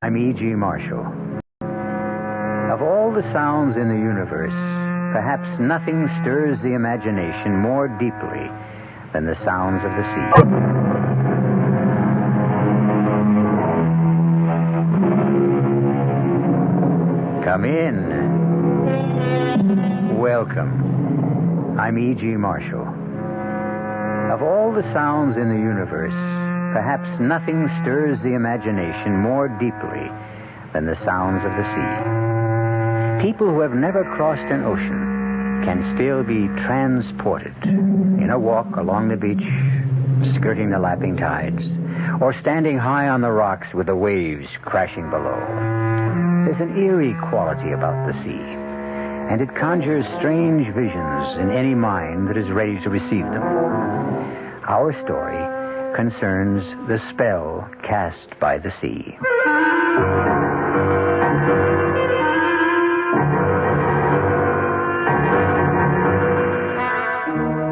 I'm E.G. Marshall. Of all the sounds in the universe, perhaps nothing stirs the imagination more deeply than the sounds of the sea. Come in. Welcome. I'm E.G. Marshall. Of all the sounds in the universe, perhaps nothing stirs the imagination more deeply than the sounds of the sea. People who have never crossed an ocean can still be transported in a walk along the beach, skirting the lapping tides, or standing high on the rocks with the waves crashing below. There's an eerie quality about the sea, and it conjures strange visions in any mind that is ready to receive them. Our story concerns the spell cast by the sea.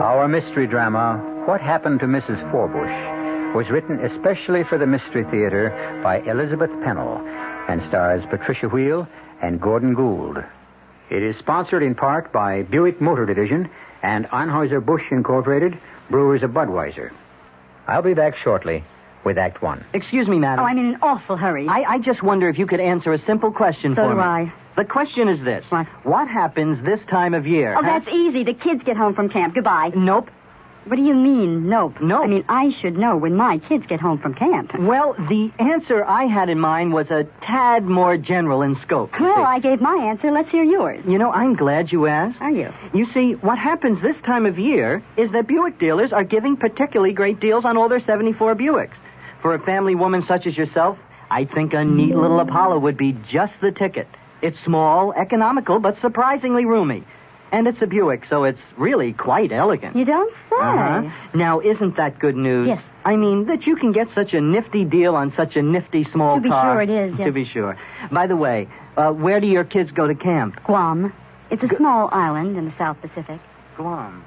Our mystery drama, What Happened to Mrs. Forbush, was written especially for the Mystery Theater by Elizabeth Pennell and stars Patricia Wheel and Gordon Gould. It is sponsored in part by Buick Motor Division and Anheuser-Busch Incorporated, brewers of Budweiser. I'll be back shortly with Act One. Excuse me, madam. Oh, I'm in an awful hurry. I just wonder if you could answer a simple question for me. So do I. The question is this. What happens this time of year? Oh, that's easy. The kids get home from camp. Goodbye. Nope. What do you mean, nope? Nope. I mean, I should know when my kids get home from camp. Well, the answer I had in mind was a tad more general in scope. Well, I gave my answer. Let's hear yours. You know, I'm glad you asked. Are you? You see, what happens this time of year is that Buick dealers are giving particularly great deals on all their 74 Buicks. For a family woman such as yourself, I think a neat little Apollo would be just the ticket. It's small, economical, but surprisingly roomy. And it's a Buick, so it's really quite elegant. You don't say. Uh-huh. Now, isn't that good news? Yes. I mean, that you can get such a nifty deal on such a nifty small car. To be sure it is, yes. To be sure. By the way, where do your kids go to camp? Guam. It's a small island in the South Pacific. Guam.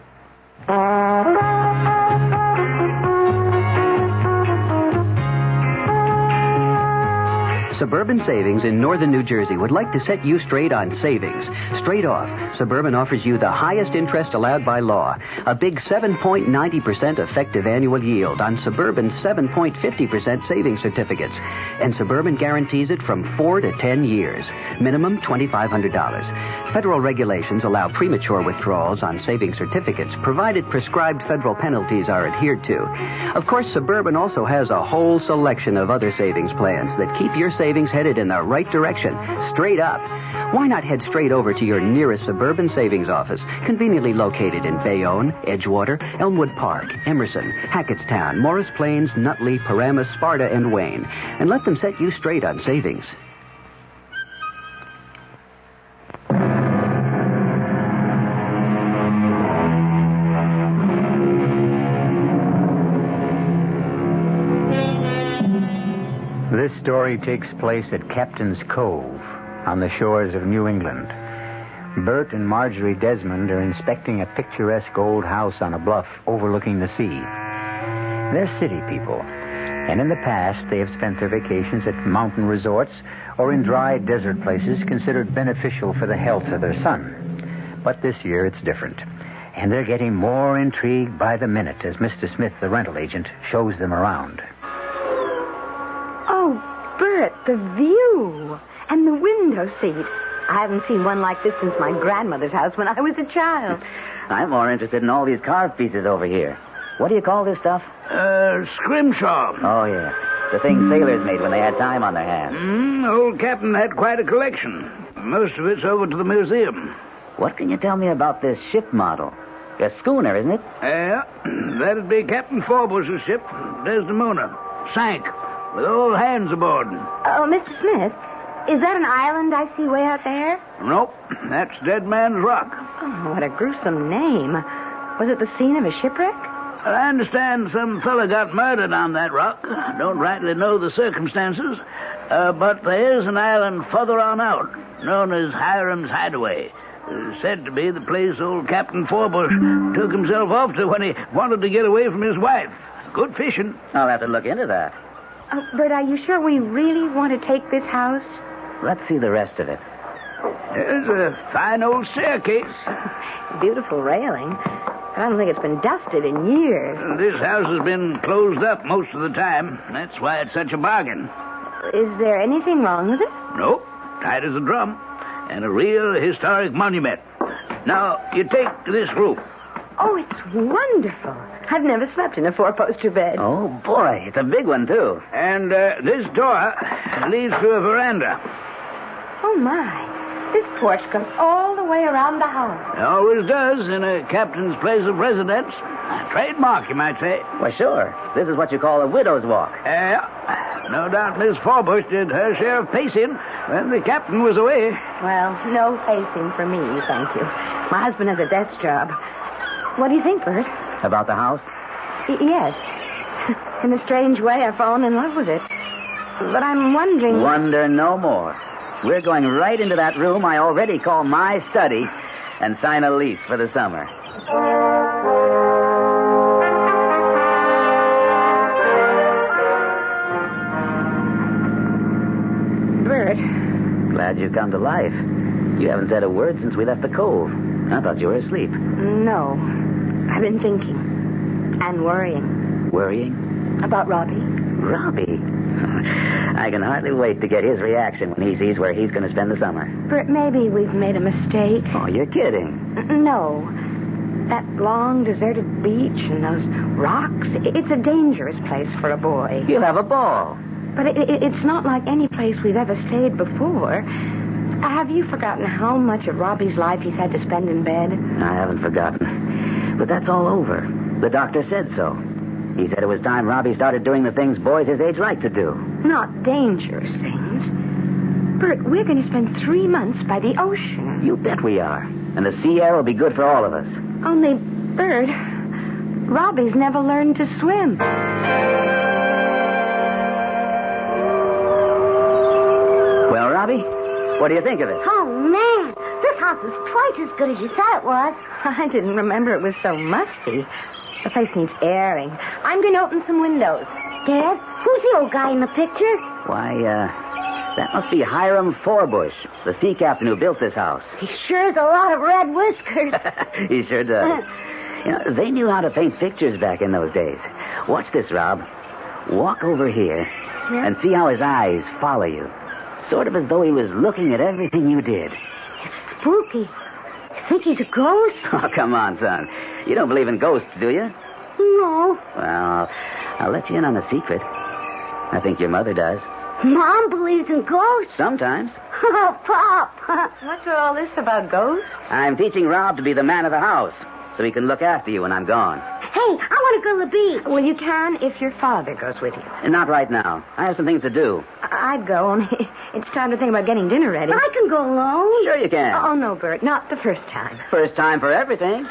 Suburban Savings in northern New Jersey would like to set you straight on savings. Straight off, Suburban offers you the highest interest allowed by law. A big 7.90% effective annual yield on Suburban's 7.50% savings certificates. And Suburban guarantees it from 4 to 10 years. Minimum $2,500. Federal regulations allow premature withdrawals on savings certificates, provided prescribed federal penalties are adhered to. Of course, Suburban also has a whole selection of other savings plans that keep your savings headed in the right direction, straight up. Why not head straight over to your nearest Suburban savings office, conveniently located in Bayonne, Edgewater, Elmwood Park, Emerson, Hackettstown, Morris Plains, Nutley, Paramus, Sparta, and Wayne, and let them set you straight on savings. This story takes place at Captain's Cove on the shores of New England. Bert and Marjorie Desmond are inspecting a picturesque old house on a bluff overlooking the sea. They're city people, and in the past they have spent their vacations at mountain resorts or in dry desert places considered beneficial for the health of their son. But this year it's different, and they're getting more intrigued by the minute as Mr. Smith, the rental agent, shows them around. Oh, Bert, the view and the window seat. I haven't seen one like this since my grandmother's house when I was a child. I'm more interested in all these carved pieces over here. What do you call this stuff? Scrimshaw. Oh, yes. The things sailors made when they had time on their hands. Old Captain had quite a collection. Most of it's over to the museum. What can you tell me about this ship model? A schooner, isn't it? Yeah, that'd be Captain Forbush's ship, Desdemona. Sank, with all hands aboard. Oh, Mr. Smith, is that an island I see way out there? Nope, that's Dead Man's Rock. Oh, what a gruesome name. Was it the scene of a shipwreck? I understand some fella got murdered on that rock. I don't rightly know the circumstances. But there is an island further on out, known as Hiram's Hideaway. Said to be the place old Captain Forbush took himself off to when he wanted to get away from his wife. Good fishing. I'll have to look into that. Bert, are you sure we really want to take this house? Let's see the rest of it. There's a fine old staircase. Beautiful railing. I don't think it's been dusted in years. This house has been closed up most of the time. That's why it's such a bargain. Is there anything wrong with it? Nope. Tight as a drum. And a real historic monument. Now, you take this room. Oh, it's wonderful. I've never slept in a four-poster bed. Oh, boy. It's a big one, too. And this door leads to a veranda. Oh, my. This porch goes all the way around the house. It always does in a captain's place of residence. A trademark, you might say. Why, sure. This is what you call a widow's walk. No doubt Miss Forbush did her share of pacing when the captain was away. Well, no pacing for me, thank you. My husband has a desk job. What do you think, Bert? About the house? Yes. In a strange way, I've fallen in love with it. But I'm wondering... Wonder no more. We're going right into that room I already call my study and sign a lease for the summer. Bert. Glad you come to life. You haven't said a word since we left the cove. I thought you were asleep. No. I've been thinking. And worrying. Worrying? About Robbie. Robbie? I can hardly wait to get his reaction when he sees where he's going to spend the summer. Bert, maybe we've made a mistake. Oh, you're kidding. No. That long, deserted beach and those rocks, it's a dangerous place for a boy. You'll have a ball. But it's not like any place we've ever stayed before. Have you forgotten how much of Robbie's life he's had to spend in bed? I haven't forgotten. But that's all over. The doctor said so. He said it was time Robbie started doing the things boys his age like to do. Not dangerous things. Bert, we're going to spend 3 months by the ocean. You bet we are. And the sea air will be good for all of us. Only, Bert, Robbie's never learned to swim. Well, Robbie, what do you think of it? Oh, man. This house is twice as good as you thought it was. I didn't remember it was so musty. The place needs airing. I'm going to open some windows. Dad, who's the old guy in the picture? Why, that must be Hiram Forbush, the sea captain who built this house. He sure has a lot of red whiskers. He sure does. You know, they knew how to paint pictures back in those days. Watch this, Rob. Walk over here and see how his eyes follow you. Sort of as though he was looking at everything you did. It's spooky. You think he's a ghost? Oh, come on, son. You don't believe in ghosts, do you? No. Well, I'll let you in on a secret. I think your mother does. Mom believes in ghosts. Sometimes. Oh, Pop. What's all this about ghosts? I'm teaching Rob to be the man of the house, so he can look after you when I'm gone. Hey, I want to go to the beach. Well, you can if your father goes with you. And not right now. I have some things to do. I'd go, only it's time to think about getting dinner ready. I can go alone. Sure you can. Oh, no, Bert, not the first time. First time for everything.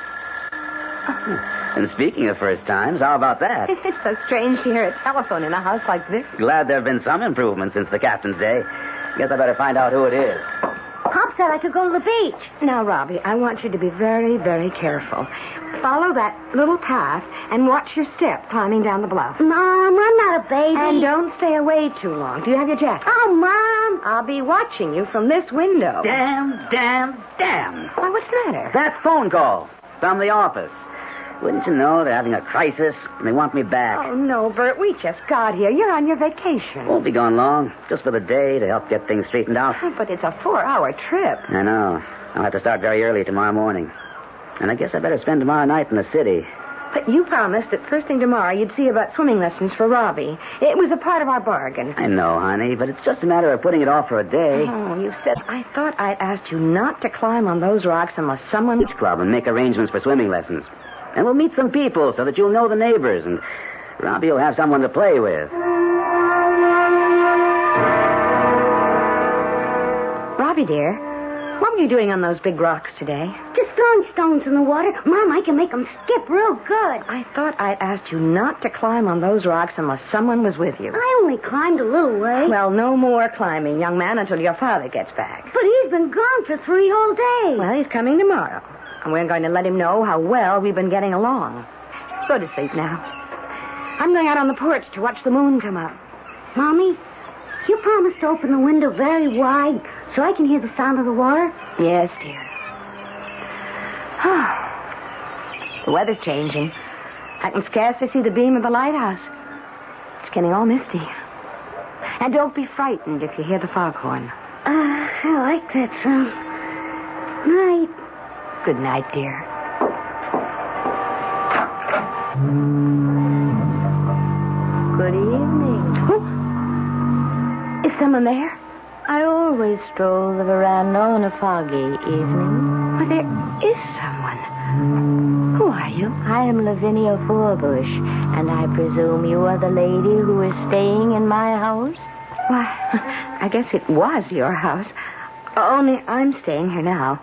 And speaking of first times, how about that? It's so strange to hear a telephone in a house like this. Glad there have been some improvements since the captain's day. Guess I better find out who it is. Pop said I could go to the beach. Now, Robbie, I want you to be very, very careful. Follow that little path and watch your step climbing down the bluff. Mom, I'm not a baby. And don't stay away too long. Do you have your jacket? Oh, Mom. I'll be watching you from this window. Damn. Why, what's the matter? That phone call from the office. Wouldn't you know they're having a crisis and they want me back? Oh, no, Bert, we just got here. You're on your vacation. Won't be gone long. Just for the day to help get things straightened out. But it's a 4-hour trip. I know. I'll have to start very early tomorrow morning. And I guess I better spend tomorrow night in the city. But you promised that first thing tomorrow you'd see about swimming lessons for Robbie. It was a part of our bargain. I know, honey, but it's just a matter of putting it off for a day. Oh, you said... I thought I'd asked you not to climb on those rocks unless someone... Beach club and make arrangements for swimming lessons. And we'll meet some people so that you'll know the neighbors, and Robbie will have someone to play with. Robbie, dear, what were you doing on those big rocks today? Just throwing stones in the water. Mom, I can make them skip real good. I thought I'd asked you not to climb on those rocks unless someone was with you. I only climbed a little way. Well, no more climbing, young man, until your father gets back. But he's been gone for 3 whole days. Well, he's coming tomorrow. And we're going to let him know how well we've been getting along. Go to sleep now. I'm going out on the porch to watch the moon come up. Mommy, you promised to open the window very wide so I can hear the sound of the water? Yes, dear. The weather's changing. I can scarcely see the beam of the lighthouse. It's getting all misty. And don't be frightened if you hear the foghorn. I like that sound. Night. Good night, dear. Good evening. Is someone there? I always stroll the veranda on a foggy evening. Well, there is someone. Who are you? I am Lavinia Forbush, and I presume you are the lady who is staying in my house? Why, I guess it was your house. Only I'm staying here now.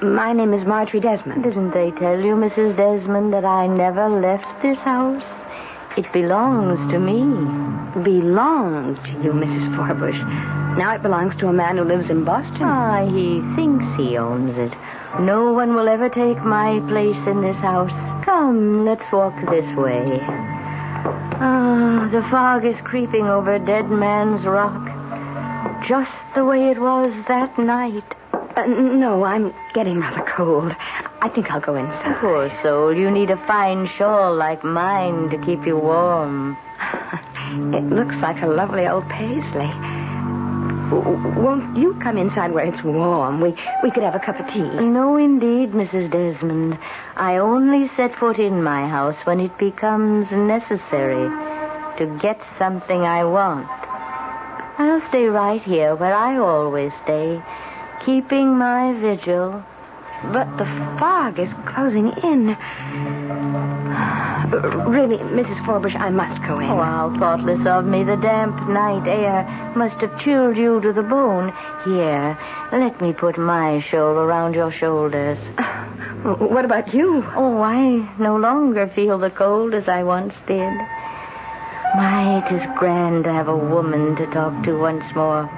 My name is Marjorie Desmond. Didn't they tell you, Mrs. Desmond, that I never left this house? It belongs to me. Belonged to you, Mrs. Forbush. Now it belongs to a man who lives in Boston. Ah, he thinks he owns it. No one will ever take my place in this house. Come, let's walk this way. Ah, the fog is creeping over Dead Man's Rock. Just the way it was that night. No, I'm getting rather cold. I think I'll go inside. Poor soul, you need a fine shawl like mine to keep you warm. It looks like a lovely old paisley. Won't you come inside where it's warm? We could have a cup of tea. No, indeed, Mrs. Desmond. I only set foot in my house when it becomes necessary to get something I want. I'll stay right here where I always stay, keeping my vigil. But the fog is closing in. Really, Mrs. Forbush, I must go in. Oh, how thoughtless of me. The damp night air must have chilled you to the bone. Here, let me put my shawl around your shoulders. What about you? Oh, I no longer feel the cold as I once did. My, it is grand to have a woman to talk to once more.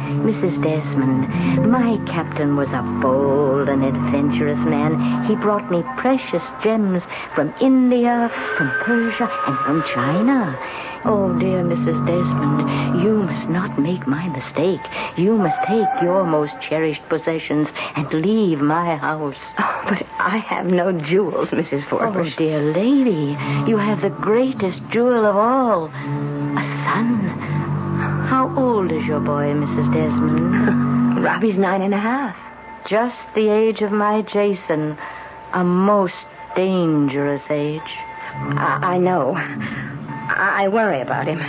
Mrs. Desmond, my captain was a bold and adventurous man. He brought me precious gems from India, from Persia, and from China. Oh, dear Mrs. Desmond, you must not make my mistake. You must take your most cherished possessions and leave my house. Oh, but I have no jewels, Mrs. Forbush. Oh, dear lady, you have the greatest jewel of all, a son. How old is your boy, Mrs. Desmond? Robbie's 9.5. Just the age of my Jason. A most dangerous age. I know. I worry about him.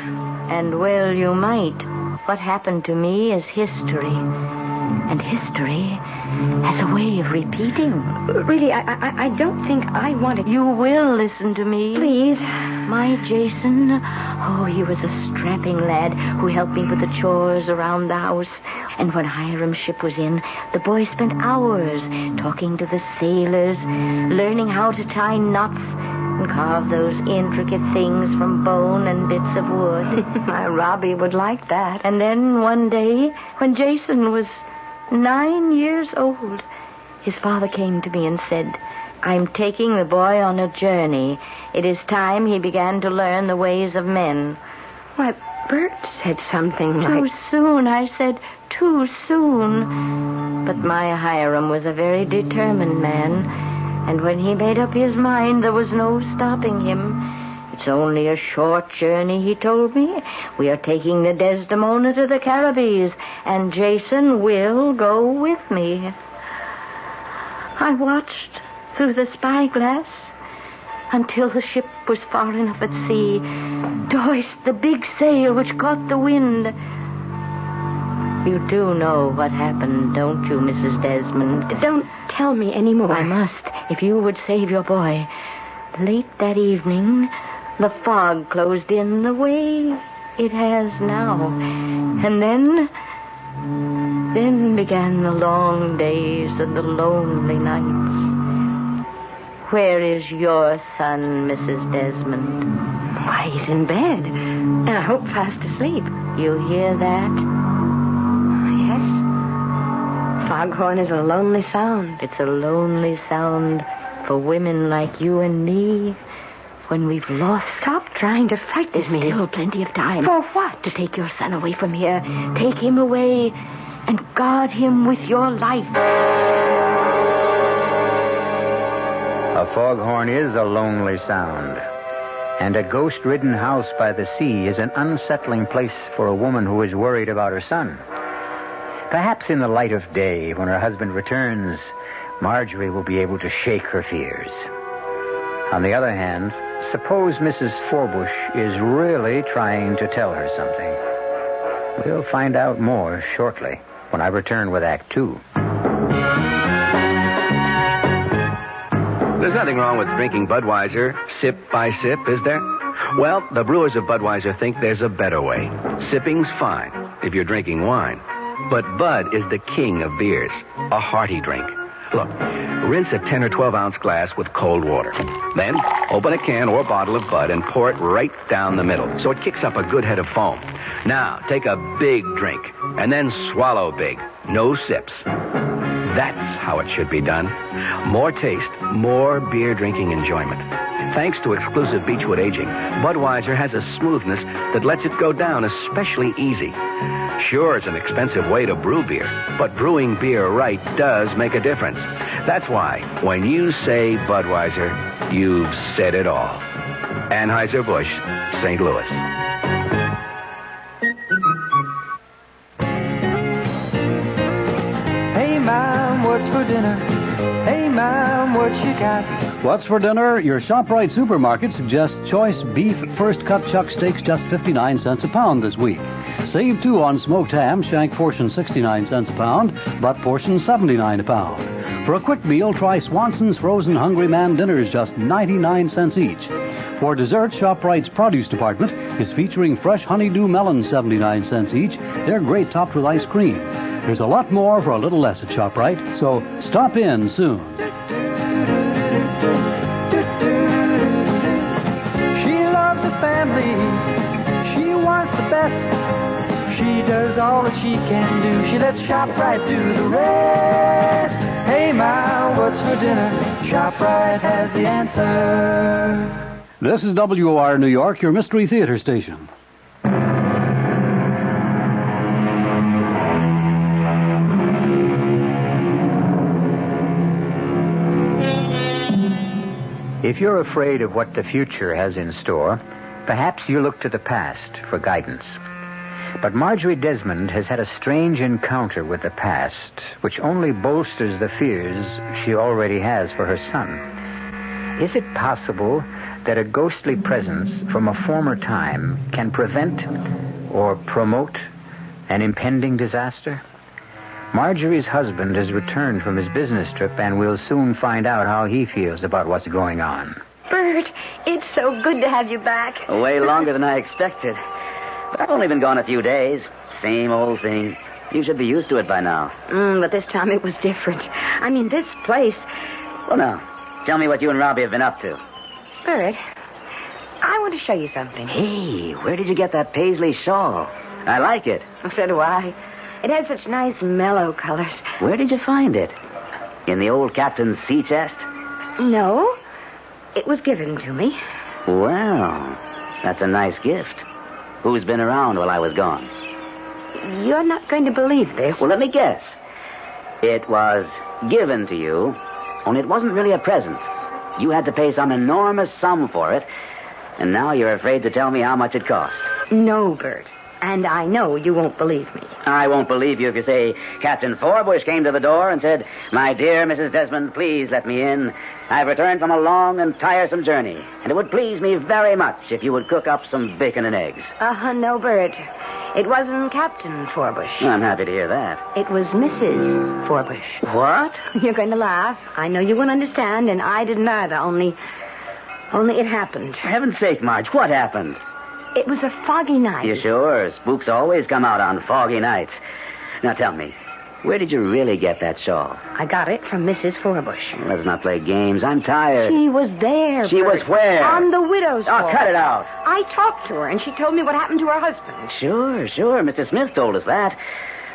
And well, you might. What happened to me is history. And history has a way of repeating. Really, I don't think I want to... You will listen to me. Please. My Jason, oh, he was a strapping lad who helped me with the chores around the house. And when Hiram's ship was in, the boy spent hours talking to the sailors, learning how to tie knots and carve those intricate things from bone and bits of wood. My Robbie would like that. And then one day, when Jason was 9 years old, his father came to me and said, I'm taking the boy on a journey. It is time he began to learn the ways of men. Why, Bert said something like... Too soon, I said, too soon. But my Hiram was a very determined man, and when he made up his mind, there was no stopping him. It's only a short journey, he told me. We are taking the Desdemona to the Caribbees, and Jason will go with me. I watched through the spyglass until the ship was far enough at sea to hoist the big sail which caught the wind. You do know what happened, don't you, Mrs. Desmond? Don't tell me any more. I must, if you would save your boy. Late that evening, the fog closed in the way it has now. And then began the long days and the lonely nights. Where is your son, Mrs. Desmond? Why, he's in bed. And I hope fast asleep. You hear that? Yes. Foghorn is a lonely sound. It's a lonely sound for women like you and me when we've lost. Stop trying to frighten me. There's still plenty of time. For what? To take your son away from here. Take him away and guard him with your life. A foghorn is a lonely sound. And a ghost-ridden house by the sea is an unsettling place for a woman who is worried about her son. Perhaps in the light of day, when her husband returns, Marjorie will be able to shake her fears. On the other hand, suppose Mrs. Forbush is really trying to tell her something. We'll find out more shortly when I return with Act 2. There's nothing wrong with drinking Budweiser sip by sip, is there? Well, the brewers of Budweiser think there's a better way. Sipping's fine if you're drinking wine. But Bud is the king of beers, a hearty drink. Look, rinse a 10 or 12-ounce glass with cold water. Then open a can or bottle of Bud and pour it right down the middle so it kicks up a good head of foam. Now, take a big drink and then swallow big. No sips. That's how it should be done. More taste, more beer drinking enjoyment. Thanks to exclusive Beechwood aging, Budweiser has a smoothness that lets it go down especially easy. Sure, it's an expensive way to brew beer, but brewing beer right does make a difference. That's why, when you say Budweiser, you've said it all. Anheuser-Busch, St. Louis. Hey, Mom, what's for dinner? Hey, Mom, what you got? What's for dinner? Your ShopRite supermarket suggests choice beef first cut chuck steaks just 59 cents a pound this week. Save, too, on smoked ham, shank portion 69 cents a pound, butt portion 79 a pound. For a quick meal, try Swanson's Frozen Hungry Man dinners, just 99 cents each. For dessert, ShopRite's produce department is featuring fresh honeydew melons, 79 cents each. They're great topped with ice cream. There's a lot more for a little less at ShopRite, so stop in soon. She loves the family. She wants the best. She does all that she can do. She lets ShopRite do the rest. Hey, Ma, what's for dinner? ShopRite has the answer. This is WOR New York, your Mystery Theater station. If you're afraid of what the future has in store, perhaps you look to the past for guidance. But Marjorie Desmond has had a strange encounter with the past, which only bolsters the fears she already has for her son. Is it possible that a ghostly presence from a former time can prevent or promote an impending disaster? Marjorie's husband has returned from his business trip, and we'll soon find out how he feels about what's going on. Bert, it's so good to have you back. Way longer than I expected. But I've only been gone a few days. Same old thing. You should be used to it by now. But this time it was different. I mean, this place... Well, now, tell me what you and Robbie have been up to. Bert, I want to show you something. Hey, where did you get that paisley shawl? I like it. So do I. It has such nice mellow colors. Where did you find it? In the old captain's sea chest? No. It was given to me. Well, that's a nice gift. Who's been around while I was gone? You're not going to believe this. Well, let me guess. It was given to you, only it wasn't really a present. You had to pay some enormous sum for it, and now you're afraid to tell me how much it cost. No, Bert. And I know you won't believe me. I won't believe you if you say Captain Forbush came to the door and said, "My dear Mrs. Desmond, please let me in. I've returned from a long and tiresome journey, and it would please me very much if you would cook up some bacon and eggs." No, Bert. It wasn't Captain Forbush. I'm happy to hear that. It was Mrs. Forbush. What? You're going to laugh. I know you won't understand, and I didn't either, only it happened. For heaven's sake, Marge, what happened? It was a foggy night. You sure? Spooks always come out on foggy nights. Now tell me, where did you really get that shawl? I got it from Mrs. Forbush. Let's not play games. I'm tired. She was there, She Bert. was where? On the widow's Oh, wall. cut it out. I talked to her, and she told me what happened to her husband. Sure. Mr. Smith told us that.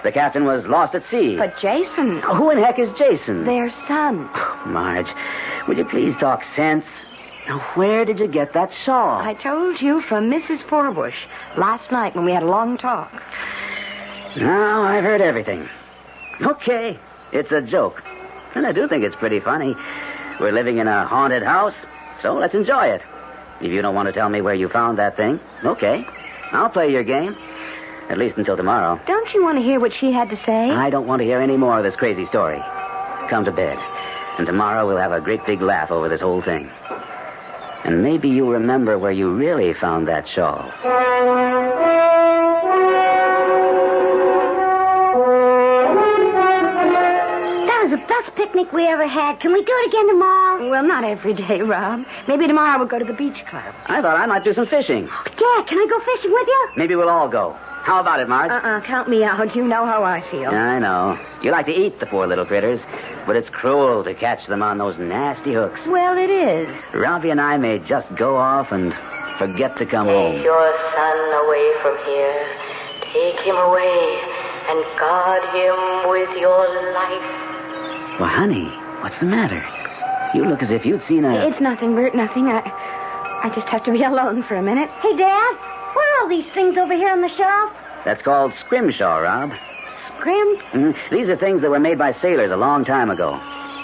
The captain was lost at sea. But Jason... Who in heck is Jason? Their son. Marge, will you please talk sense? Now, where did you get that shawl? I told you from Mrs. Forbush last night when we had a long talk. Now, I've heard everything. Okay, it's a joke. And I do think it's pretty funny. We're living in a haunted house, so let's enjoy it. If you don't want to tell me where you found that thing, okay. I'll play your game. At least until tomorrow. Don't you want to hear what she had to say? I don't want to hear any more of this crazy story. Come to bed. And tomorrow we'll have a great big laugh over this whole thing. And maybe you'll remember where you really found that shawl. That was the best picnic we ever had. Can we do it again tomorrow? Well, not every day, Rob. Maybe tomorrow we'll go to the beach club. I thought I might do some fishing. Dad, can I go fishing with you? Maybe we'll all go. How about it, Marge? Count me out. You know how I feel. I know. You like to eat the poor little critters, but it's cruel to catch them on those nasty hooks. Well, it is. Robbie and I may just go off and forget to come home. Take your son away from here. Take him away and guard him with your life. Well, honey, what's the matter? You look as if you'd seen a... It's nothing, Bert, nothing. I just have to be alone for a minute. Hey, Dad, what are all these things over here on the shelf? That's called scrimshaw, Rob. Scrim? These are things that were made by sailors a long time ago.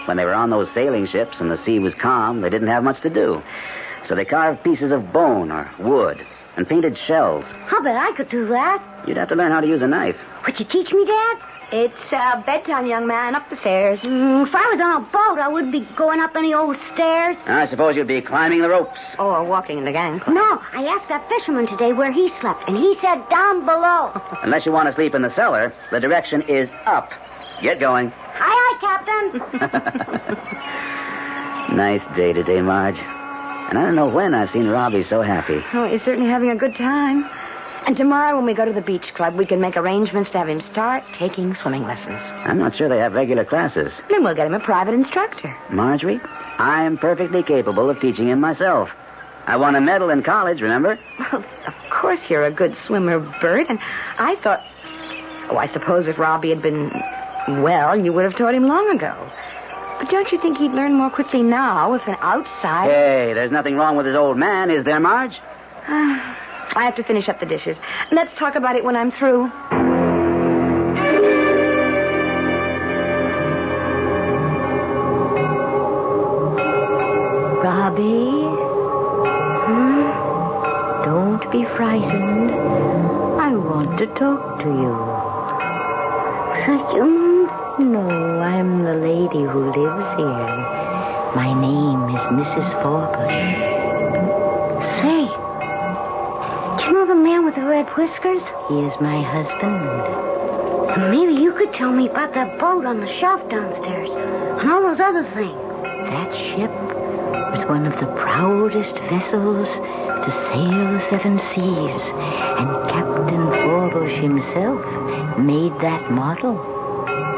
When they were on those sailing ships and the sea was calm, they didn't have much to do. So they carved pieces of bone or wood and painted shells. I bet I could do that. You'd have to learn how to use a knife. Would you teach me, Dad? It's bedtime, young man. Up the stairs. If I was on a boat, I wouldn't be going up any old stairs. I suppose you'd be climbing the ropes. Or walking in the gangplank. No, I asked that fisherman today where he slept, and he said down below. Unless you want to sleep in the cellar, the direction is up. Get going. Aye, Captain. Nice day today, Marge. And I don't know when I've seen Robbie so happy. Oh, he's certainly having a good time. And tomorrow when we go to the beach club, we can make arrangements to have him start taking swimming lessons. I'm not sure they have regular classes. Then we'll get him a private instructor. Marjorie, I am perfectly capable of teaching him myself. I won a medal in college, remember? Well, of course you're a good swimmer, Bert. And I thought... Oh, I suppose if Robbie had been well, you would have taught him long ago. But don't you think he'd learn more quickly now if an outside... Hey, there's nothing wrong with his old man, is there, Marge? I have to finish up the dishes. Let's talk about it when I'm through. Robbie? Don't be frightened. I want to talk to you. Is that you, Mom? No, I'm the lady who lives here. My name is Mrs. Forbush. Say, do you know the man with the red whiskers? He is my husband. And maybe you could tell me about that boat on the shelf downstairs and all those other things. That ship was one of the proudest vessels to sail the seven seas, and Captain Forbush himself made that model.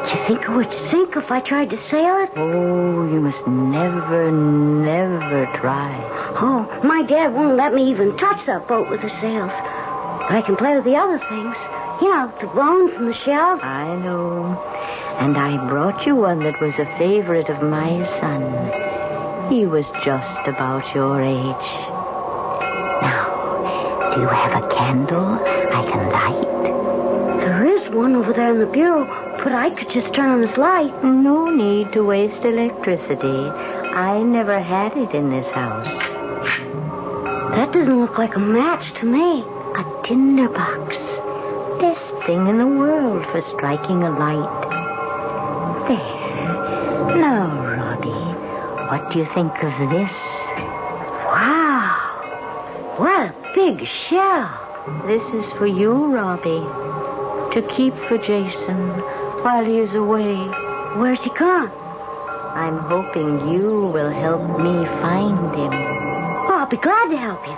Do you think it would sink if I tried to sail it? Oh, you must never, never try. Oh, my dad won't let me even touch that boat with the sails. But I can play with the other things. You know, the bones and the shells. I know. And I brought you one that was a favorite of my son. He was just about your age. Now, do you have a candle I can light? There is one over there in the bureau, but I could just turn on this light. No need to waste electricity. I never had it in this house. That doesn't look like a match to me. A tinder box. Best thing in the world for striking a light. There. Now, Robbie, what do you think of this? Wow. What a big shell. This is for you, Robbie. To keep for Jason while he is away. Where's he gone? I'm hoping you will help me find him. Oh, I'll be glad to help you.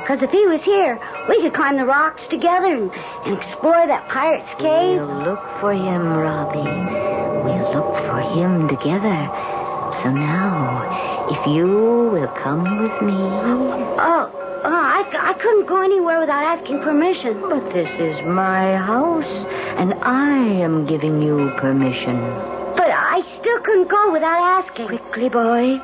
Because if he was here, we could climb the rocks together and explore that pirate's cave. We'll look for him, Robbie. We'll look for him together. So now, if you will come with me... I couldn't go anywhere without asking permission. But this is my house, and I am giving you permission. But I still couldn't go without asking. Quickly, boy.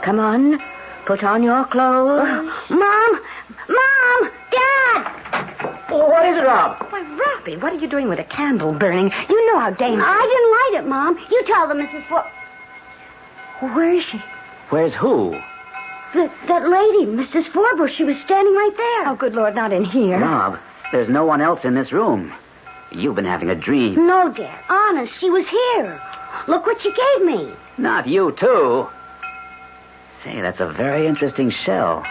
Come on. Put on your clothes. Mom! Mom! Dad! What is it, Rob? Why, Robbie, what are you doing with a candle burning? You know how dangerous... I didn't light it, Mom. You tell them, Mrs. Where is she? Where's who? That lady, Mrs. Forbush. She was standing right there. Oh, good Lord, not in here. Rob, there's no one else in this room. You've been having a dream. No, Dad. Honest, she was here. Look what she gave me. Not you, too. Say, that's a very interesting shell.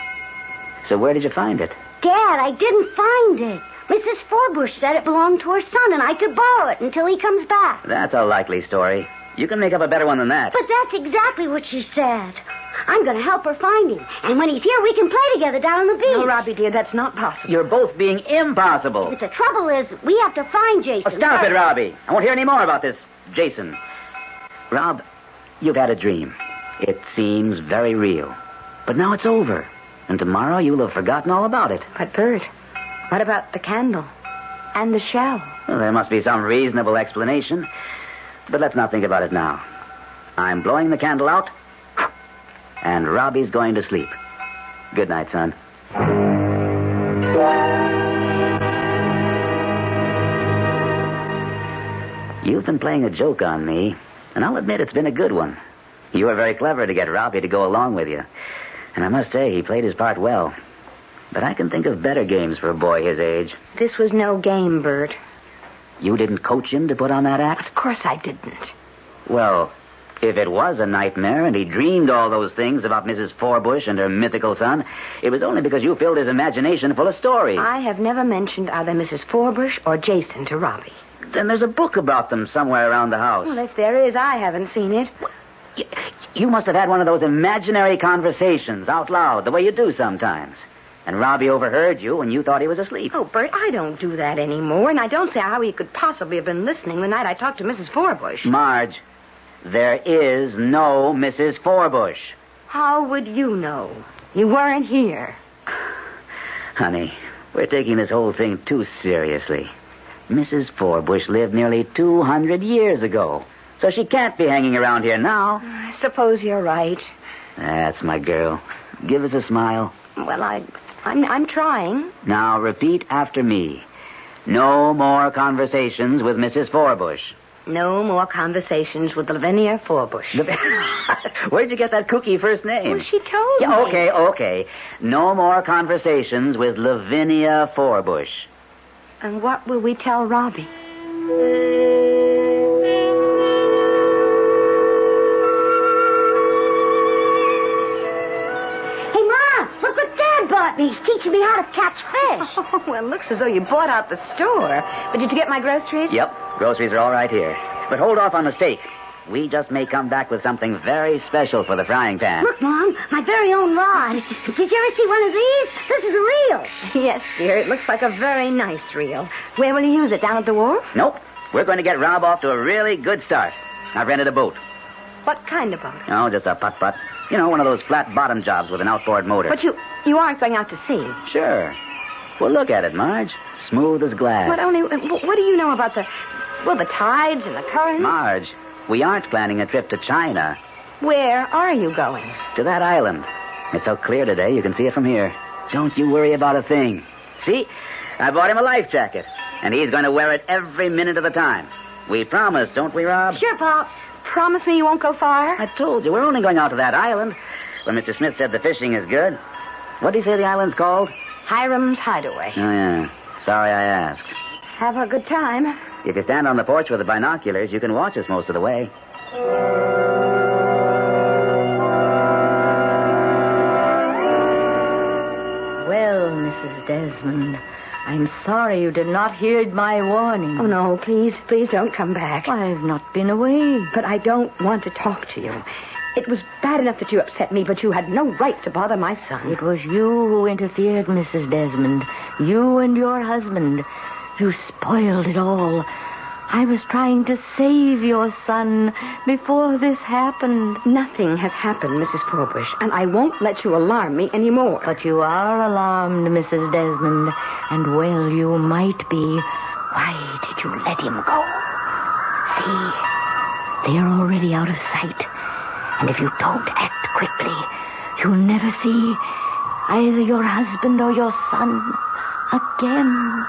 So where did you find it? Dad, I didn't find it. Mrs. Forbush said it belonged to her son, and I could borrow it until he comes back. That's a likely story. You can make up a better one than that. But that's exactly what she said. I'm going to help her find him. And when he's here, we can play together down on the beach. No, Robbie, dear, that's not possible. You're both being impossible. But the trouble is, we have to find Jason. Oh, stop it, Robbie. I won't hear any more about this Jason. Rob, you've had a dream. It seems very real. But now it's over. And tomorrow you'll have forgotten all about it. But, Bert, what about the candle and the shell? Well, there must be some reasonable explanation. But let's not think about it now. I'm blowing the candle out, and Robbie's going to sleep. Good night, son. You've been playing a joke on me, and I'll admit it's been a good one. You were very clever to get Robbie to go along with you. And I must say, he played his part well. But I can think of better games for a boy his age. This was no game, Bert. You didn't coach him to put on that act? Of course I didn't. Well, if it was a nightmare and he dreamed all those things about Mrs. Forbush and her mythical son, it was only because you filled his imagination full of stories. I have never mentioned either Mrs. Forbush or Jason to Robbie. Then there's a book about them somewhere around the house. Well, if there is, I haven't seen it. You must have had one of those imaginary conversations out loud, the way you do sometimes. And Robbie overheard you when you thought he was asleep. Oh, Bert, I don't do that anymore, and I don't see how he could possibly have been listening the night I talked to Mrs. Forbush. Marge, there is no Mrs. Forbush. How would you know? You weren't here. Honey, we're taking this whole thing too seriously. Mrs. Forbush lived nearly 200 years ago, so she can't be hanging around here now. I suppose you're right. That's my girl. Give us a smile. Well, I'm trying. Now, repeat after me. No more conversations with Mrs. Forbush. No more conversations with Lavinia Forbush. Where'd you get that kooky first name? Well, she told me. Okay. No more conversations with Lavinia Forbush. And what will we tell Robbie? He's teaching me how to catch fish. Oh, well, it looks as though you bought out the store. But did you get my groceries? Yep. Groceries are all right here. But hold off on the steak. We just may come back with something very special for the frying pan. Look, Mom, my very own rod. Did you ever see one of these? This is a reel. Yes, dear. It looks like a very nice reel. Where will you use it? Down at the wharf? Nope. We're going to get Rob off to a really good start. I've rented a boat. What kind of boat? Oh, just a putt-putt. You know, one of those flat-bottom jobs with an outboard motor. But you aren't going out to sea. Sure. Well, look at it, Marge. Smooth as glass. What do you know about the tides and the currents? Marge, we aren't planning a trip to China. Where are you going? To that island. It's so clear today, you can see it from here. Don't you worry about a thing. See? I bought him a life jacket, and he's going to wear it every minute of the time. We promise, don't we, Rob? Sure, Pop. Promise me you won't go far? I told you, we're only going out to that island. When Mr. Smith said the fishing is good. What did he say the island's called? Hiram's Hideaway. Oh, yeah. Sorry I asked. Have a good time. If you stand on the porch with the binoculars, you can watch us most of the way. Well, Mrs. Desmond, I'm sorry you did not heed my warning. Oh, no, please don't come back. I've not been away. But I don't want to talk to you. It was bad enough that you upset me, but you had no right to bother my son. It was you who interfered, Mrs. Desmond. You and your husband. You spoiled it all. I was trying to save your son before this happened. Nothing has happened, Mrs. Forbush, and I won't let you alarm me anymore. But you are alarmed, Mrs. Desmond, and well you might be. Why did you let him go? See, they're already out of sight. And if you don't act quickly, You'll never see either your husband or your son again.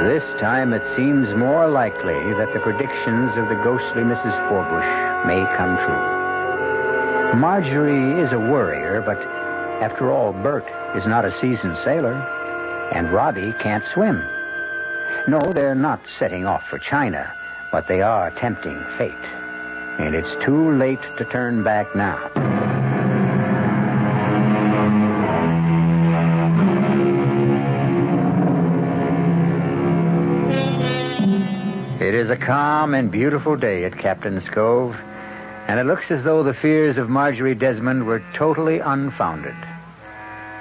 This time it seems more likely that the predictions of the ghostly Mrs. Forbush may come true. Marjorie is a worrier, but after all, Bert is not a seasoned sailor, and Robbie can't swim. No, they're not setting off for China, but they are tempting fate. And it's too late to turn back now. It is a calm and beautiful day at Captain's Cove, and it looks as though the fears of Marjorie Desmond were totally unfounded.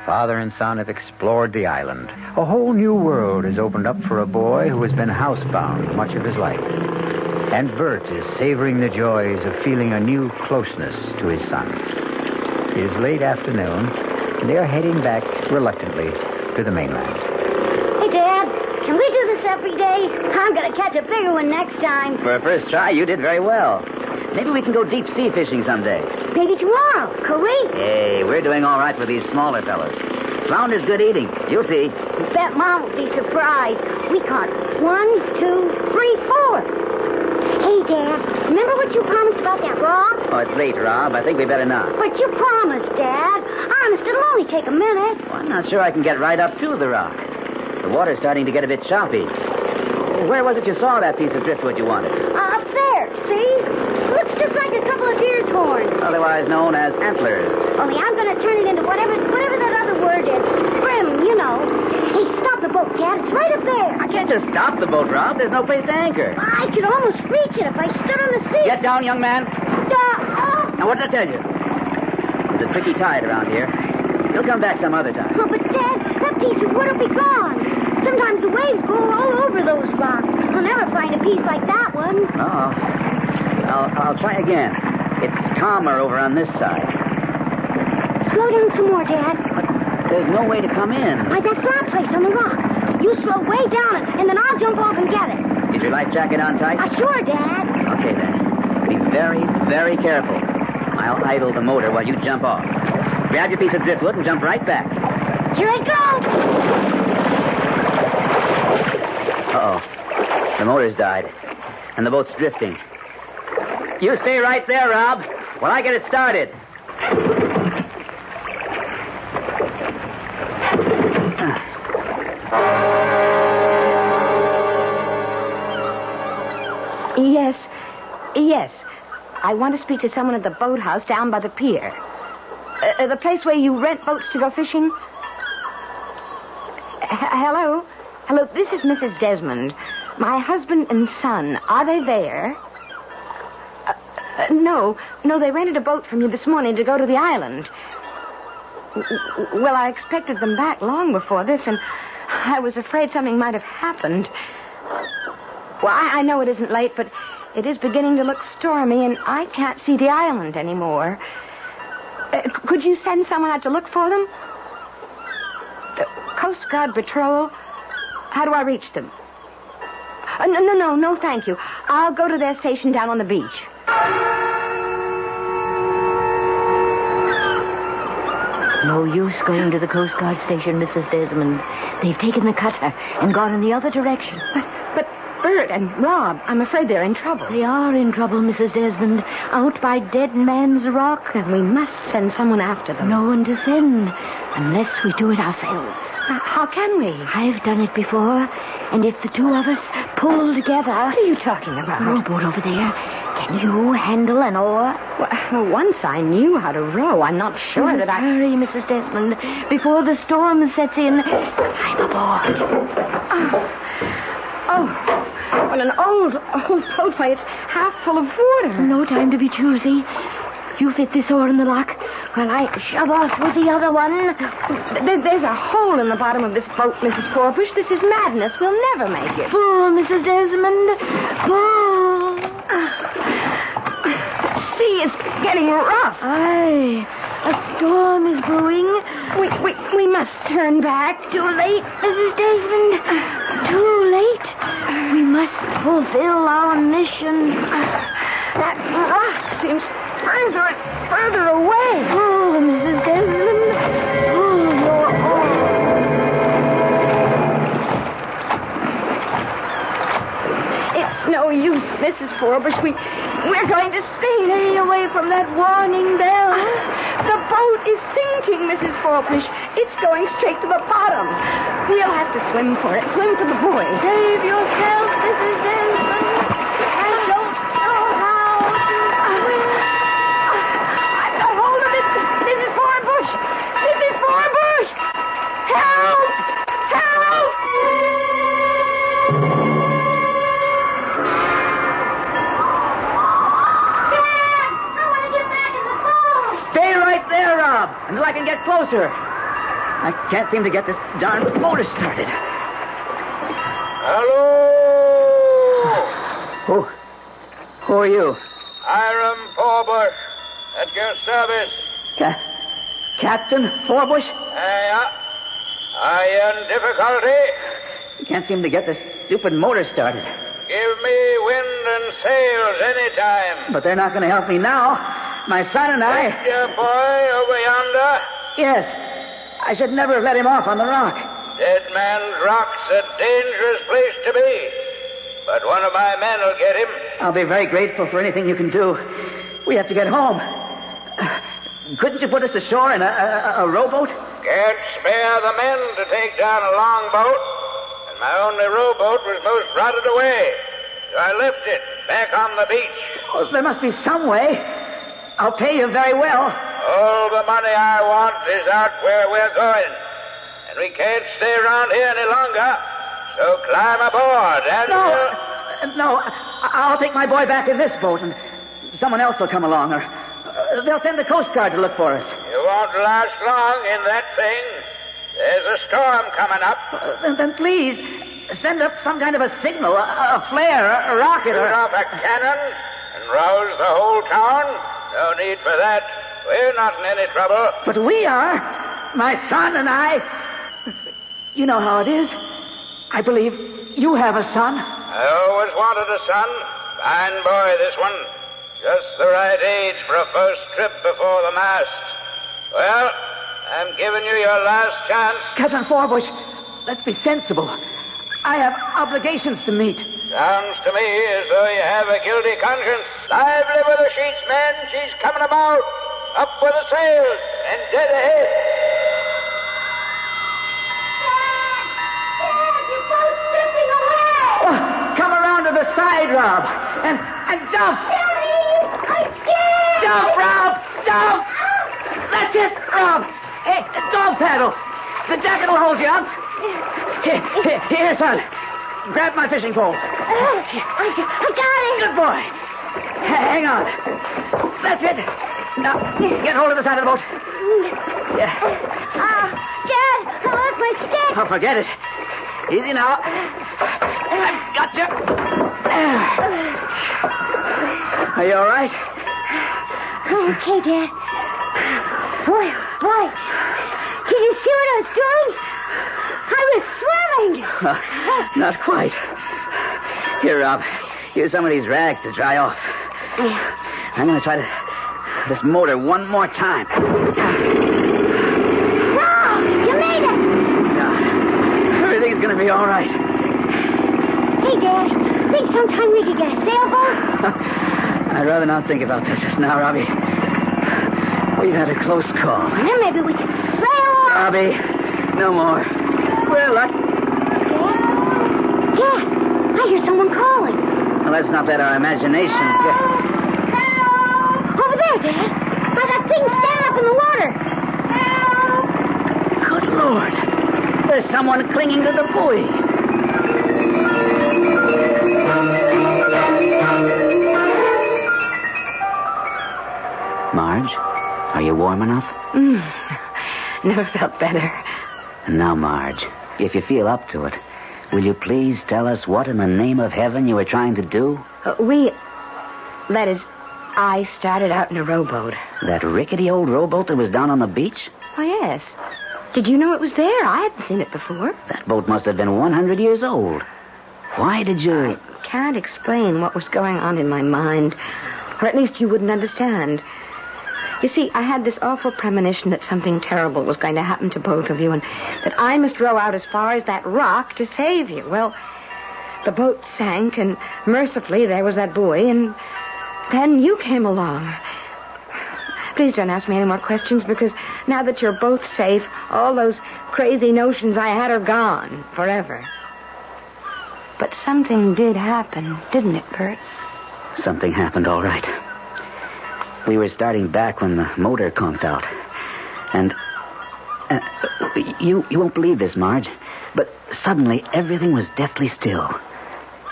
Father and son have explored the island. A whole new world has opened up for a boy who has been housebound much of his life. And Bert is savoring the joys of feeling a new closeness to his son. It is late afternoon, and they are heading back reluctantly to the mainland. Hey, Dad, can we do this every day? I'm going to catch a bigger one next time. For a first try, you did very well. Maybe we can go deep sea fishing someday. Maybe tomorrow. Could we? Hey, we're doing all right with these smaller fellows. Flounder's good eating. You'll see. Bet Mom will be surprised. We caught 1, 2, 3, 4. Hey, Dad, remember what you promised about that rock? Oh, it's late, Rob. I think we better not. But you promised, Dad. Honest, it'll only take a minute. Well, I'm not sure I can get right up to the rock. The water's starting to get a bit choppy. Where was it you saw that piece of driftwood you wanted? Up there, see? Looks just like a couple of deer's horns. Otherwise known as antlers. Only I'm going to turn it into whatever that other word is. Brim, you know. Hey, stop the boat, Dad. It's right up there. I can't just stop the boat, Rob. There's no place to anchor. I could almost reach it if I stood on the seat. Get down, young man. Oh. Now, what did I tell you? There's a tricky tide around here. You'll come back some other time. Oh, but Dad, that piece of wood will be gone. Sometimes the waves go all over those rocks. I'll never find a piece like that one. Oh. I'll try again. It's calmer over on this side. Slow down some more, Dad. But there's no way to come in. Like that flat place on the rock. You slow way down, and then I'll jump off and get it. Is your life jacket on tight? Sure, Dad. Okay, then. Be very, very careful. I'll idle the motor while you jump off. Grab your piece of driftwood and jump right back. Here I go. Uh-oh. The motor's died, and the boat's drifting. You stay right there, Rob, while I get it started. Yes. I want to speak to someone at the boathouse down by the pier. The place where you rent boats to go fishing. Hello? Hello, this is Mrs. Desmond. My husband and son, are they there? No, they rented a boat from you this morning to go to the island. Well, I expected them back long before this, and I was afraid something might have happened. Well, I know it isn't late, but it is beginning to look stormy, and I can't see the island anymore. Could you send someone out to look for them? The Coast Guard Patrol? How do I reach them? No, thank you. I'll go to their station down on the beach. No use going to the Coast Guard station, Mrs. Desmond. They've taken the cutter and gone in the other direction. But Bert and Rob, I'm afraid they're in trouble. They are in trouble, Mrs. Desmond. Out by Dead Man's Rock. Then we must send someone after them. No one to send, unless we do it ourselves. How can we? I've done it before, and if the two of us pull together... What are you talking about? The rowboat over there. Can you handle an oar? Well, once I knew how to row, I'm not sure that I... Hurry, Mrs. Desmond. Before the storm sets in, climb aboard. Well, an old boatway. It's half full of water. No time to be choosy. You fit this oar in the lock while I shove off with the other one. There's a hole in the bottom of this boat, Mrs. Forbush. This is madness. We'll never make it. Pull, Mrs. Desmond. Pull. See, it's getting rough. Aye, a storm is brewing. We must turn back. Too late, Mrs. Desmond. Too late. We must fulfill our mission. That rock seems further and further away. Oh, Mrs. Desmond. Oh, you're all... It's no use, Mrs. Forbush. We're going to stay away from that warning bell. The boat is sinking, Mrs. Forbush. It's going straight to the bottom. We'll have to swim for it. Swim for the boy. Save yourself, Mrs. Desmond. I don't know how to swim. I've got hold of it. Mrs. Forbush. Mrs. Forbush. Help! Help! Stay right there, Rob, until I can get closer. I can't seem to get this darn motor started. Hello? Who are you? Hiram Forbush, at your service. Captain Forbush? Yeah. Are you in difficulty? I can't seem to get this stupid motor started. Give me wind and sails any time. But they're not going to help me now. My son and I... Is your boy over yonder? Yes. I should never have let him off on the rock. Dead Man's Rock's a dangerous place to be. But one of my men will get him. I'll be very grateful for anything you can do. We have to get home. Couldn't you put us ashore in a rowboat? Can't spare the men to take down a long boat. And my only rowboat was most rotted away. So I left it back on the beach. Oh, there must be some way. I'll pay you very well. All the money I want is out where we're going. And we can't stay around here any longer. So climb aboard and... No, I'll take my boy back in this boat, and someone else will come along, or they'll send the Coast Guard to look for us. You won't last long in that thing. There's a storm coming up. Then please, send up some kind of a signal, a flare, a rocket, Shoot off a cannon and rouse the whole town? No need for that. We're not in any trouble. But we are. My son and I. You know how it is. I believe you have a son. I always wanted a son. Fine boy, this one. Just the right age for a first trip before the mast. Well, I'm giving you your last chance. Captain Forbush, let's be sensible. I have obligations to meet. Sounds to me as though you have a guilty conscience. Lively with the sheets, men. She's coming about. Up with the sails and dead ahead. Come around to the side, Rob, and jump. I'm scared. Jump, Rob, jump. That's it, Rob. Hey, dog paddle. The jacket will hold you up. Here, son. Grab my fishing pole. I got it. Good boy. Hang on. That's it. Now, get hold of the side of the boat. Yeah. Dad, I lost my stick. Oh, forget it. Easy now. I've got you. Are you all right? Okay, Dad. Boy. Did you see what I was doing? I was swimming. Not quite. Here, Rob. Use some of these rags to dry off. I'm going to try this motor one more time. Wow, you made it. Everything's going to be all right. Hey, Dad, think sometime we could get a sailboat? I'd rather not think about this just now, Robbie. We've had a close call. Well, then maybe we could sail off. Robbie, no more. We're lucky. Dad, I hear someone calling. Well, let's not let our imagination get... Over there, Dad. By that thing standing up in the water. Good Lord. There's someone clinging to the buoy. Marge, are you warm enough? Never felt better. And now, Marge, if you feel up to it, will you please tell us what in the name of heaven you were trying to do? I started out in a rowboat. That rickety old rowboat that was down on the beach? Oh, yes. Did you know it was there? I hadn't seen it before. That boat must have been 100 years old. Why did you... I can't explain what was going on in my mind. Or at least you wouldn't understand. You see, I had this awful premonition that something terrible was going to happen to both of you, and that I must row out as far as that rock to save you. Well, the boat sank, and mercifully there was that buoy, and then you came along. Please don't ask me any more questions, because now that you're both safe, all those crazy notions I had are gone forever. But something did happen, didn't it, Bert? Something happened, all right. We were starting back when the motor conked out. And you won't believe this, Marge, but suddenly everything was deathly still.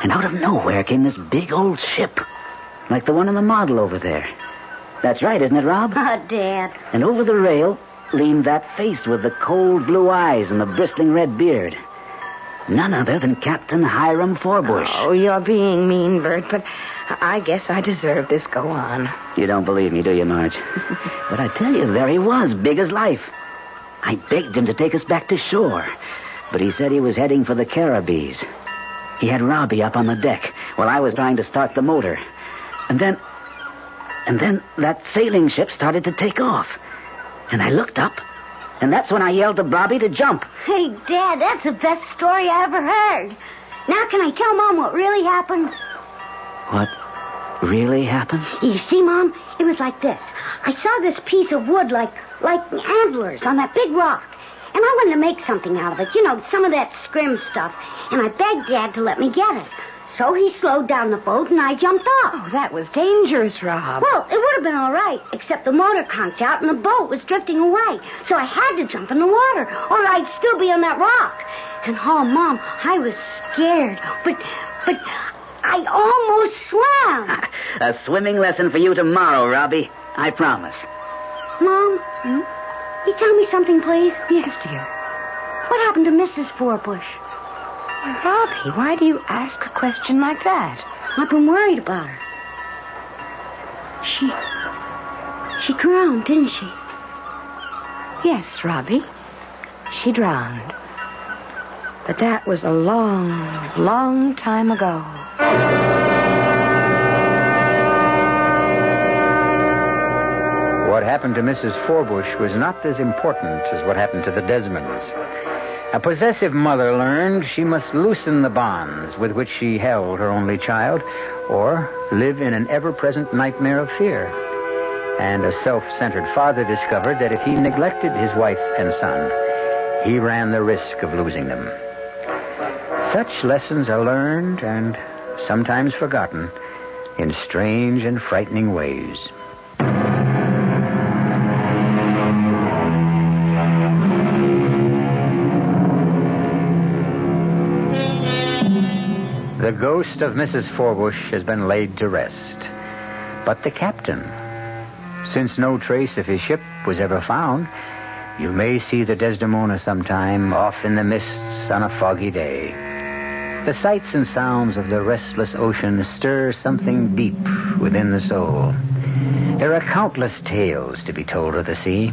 And out of nowhere came this big old ship, like the one in the model over there. That's right, isn't it, Rob? Oh, Dad. And over the rail leaned that face with the cold blue eyes and the bristling red beard. None other than Captain Hiram Forbush. Oh, you're being mean, Bert, but I guess I deserve this. Go on. You don't believe me, do you, Marge? But I tell you, there he was, big as life. I begged him to take us back to shore, but he said he was heading for the Caribbees. He had Robbie up on the deck while I was trying to start the motor. And then that sailing ship started to take off. And I looked up, and that's when I yelled to Robbie to jump. Hey, Dad, that's the best story I ever heard. Now can I tell Mom what really happened? What really happened? You see, Mom, it was like this. I saw this piece of wood like antlers on that big rock. And I wanted to make something out of it. You know, some of that scrim stuff. And I begged Dad to let me get it. So he slowed down the boat and I jumped off. Oh, that was dangerous, Rob. Well, it would have been all right, except the motor conked out and the boat was drifting away. So I had to jump in the water, or I'd still be on that rock. And, oh, Mom, I was scared. But I almost swam. A swimming lesson for you tomorrow, Robbie. I promise. Mom? You tell me something, please? Yes, dear. What happened to Mrs. Forbush? Well, Robbie, why do you ask a question like that? I've been worried about her. She drowned, didn't she? Yes, Robbie. She drowned. But that was a long, long time ago. What happened to Mrs. Forbush was not as important as what happened to the Desmonds. A possessive mother learned she must loosen the bonds with which she held her only child, or live in an ever-present nightmare of fear. And a self-centered father discovered that if he neglected his wife and son, he ran the risk of losing them. Such lessons are learned and sometimes forgotten in strange and frightening ways. The ghost of Mrs. Forbush has been laid to rest. But the captain, since no trace of his ship was ever found, you may see the Desdemona sometime off in the mists on a foggy day. The sights and sounds of the restless ocean stir something deep within the soul. There are countless tales to be told of the sea.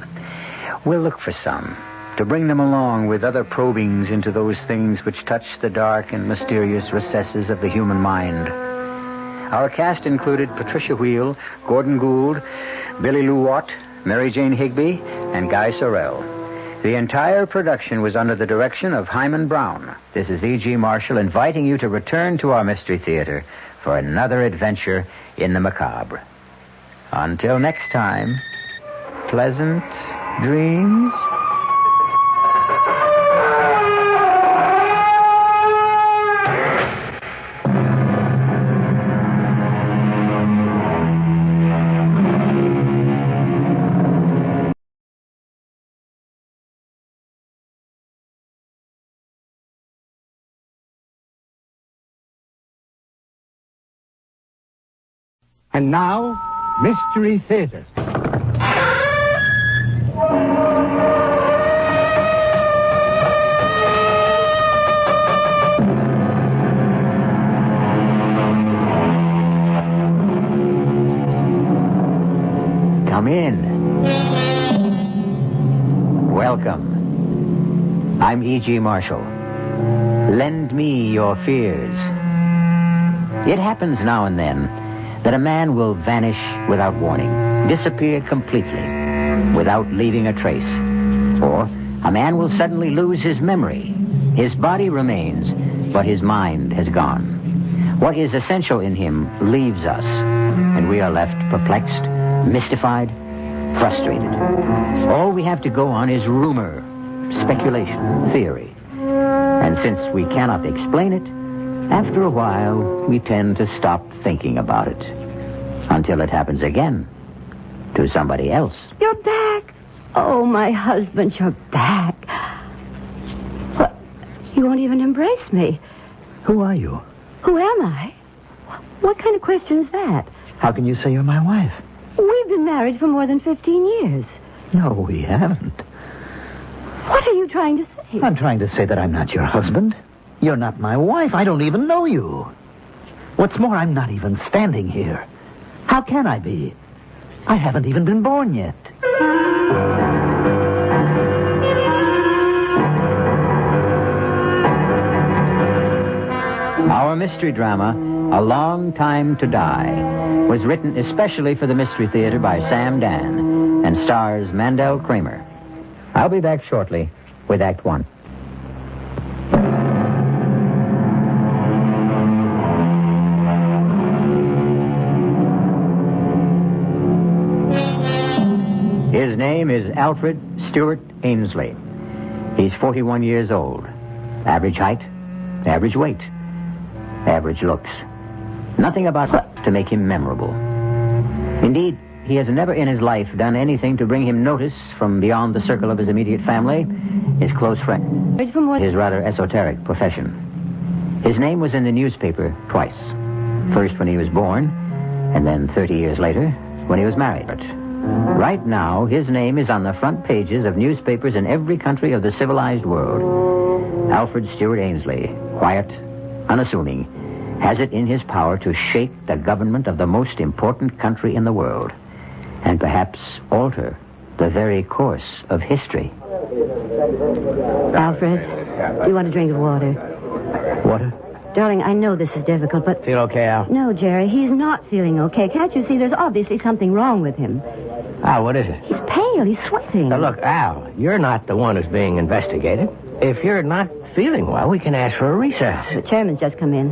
We'll look for some, to bring them along with other probings into those things which touch the dark and mysterious recesses of the human mind. Our cast included Patricia Wheel, Gordon Gould, Billy Lou Watt, Mary Jane Higby, and Guy Sorrell. The entire production was under the direction of Hyman Brown. This is E.G. Marshall inviting you to return to our Mystery Theater for another adventure in the macabre. Until next time, pleasant dreams. And now, Mystery Theater. Come in. Welcome. I'm E.G. Marshall. Lend me your fears. It happens now and then that a man will vanish without warning, disappear completely, without leaving a trace. Or a man will suddenly lose his memory. His body remains, but his mind has gone. What is essential in him leaves us, and we are left perplexed, mystified, frustrated. All we have to go on is rumor, speculation, theory. And since we cannot explain it, after a while, we tend to stop thinking about it. Until it happens again to somebody else. You're back. Oh, my husband, you're back. What? You won't even embrace me. Who are you? Who am I? What kind of question is that? How can you say you're my wife? We've been married for more than 15 years. No, we haven't. What are you trying to say? I'm trying to say that I'm not your husband. You're not my wife. I don't even know you. What's more, I'm not even standing here. How can I be? I haven't even been born yet. Our mystery drama, A Long Time to Die, was written especially for the Mystery Theater by Sam Dan and stars Mandel Kramer. I'll be back shortly with Act One. His name is Alfred Stewart Ainsley. He's 41 years old. Average height, average weight, average looks. Nothing about to make him memorable. Indeed, he has never in his life done anything to bring him notice from beyond the circle of his immediate family, his close friend, his rather esoteric profession. His name was in the newspaper twice. First when he was born, and then 30 years later when he was married. Right now, his name is on the front pages of newspapers in every country of the civilized world. Alfred Stewart Ainsley, quiet, unassuming, has it in his power to shake the government of the most important country in the world, and perhaps alter the very course of history. Alfred, do you want a drink of water? Water? Darling, I know this is difficult, but... Feel okay, Al? No, Jerry, he's not feeling okay. Can't you see there's obviously something wrong with him? Al, what is it? He's pale. He's sweating. Now, look, Al, you're not the one who's being investigated. If you're not feeling well, we can ask for a recess. The chairman's just come in.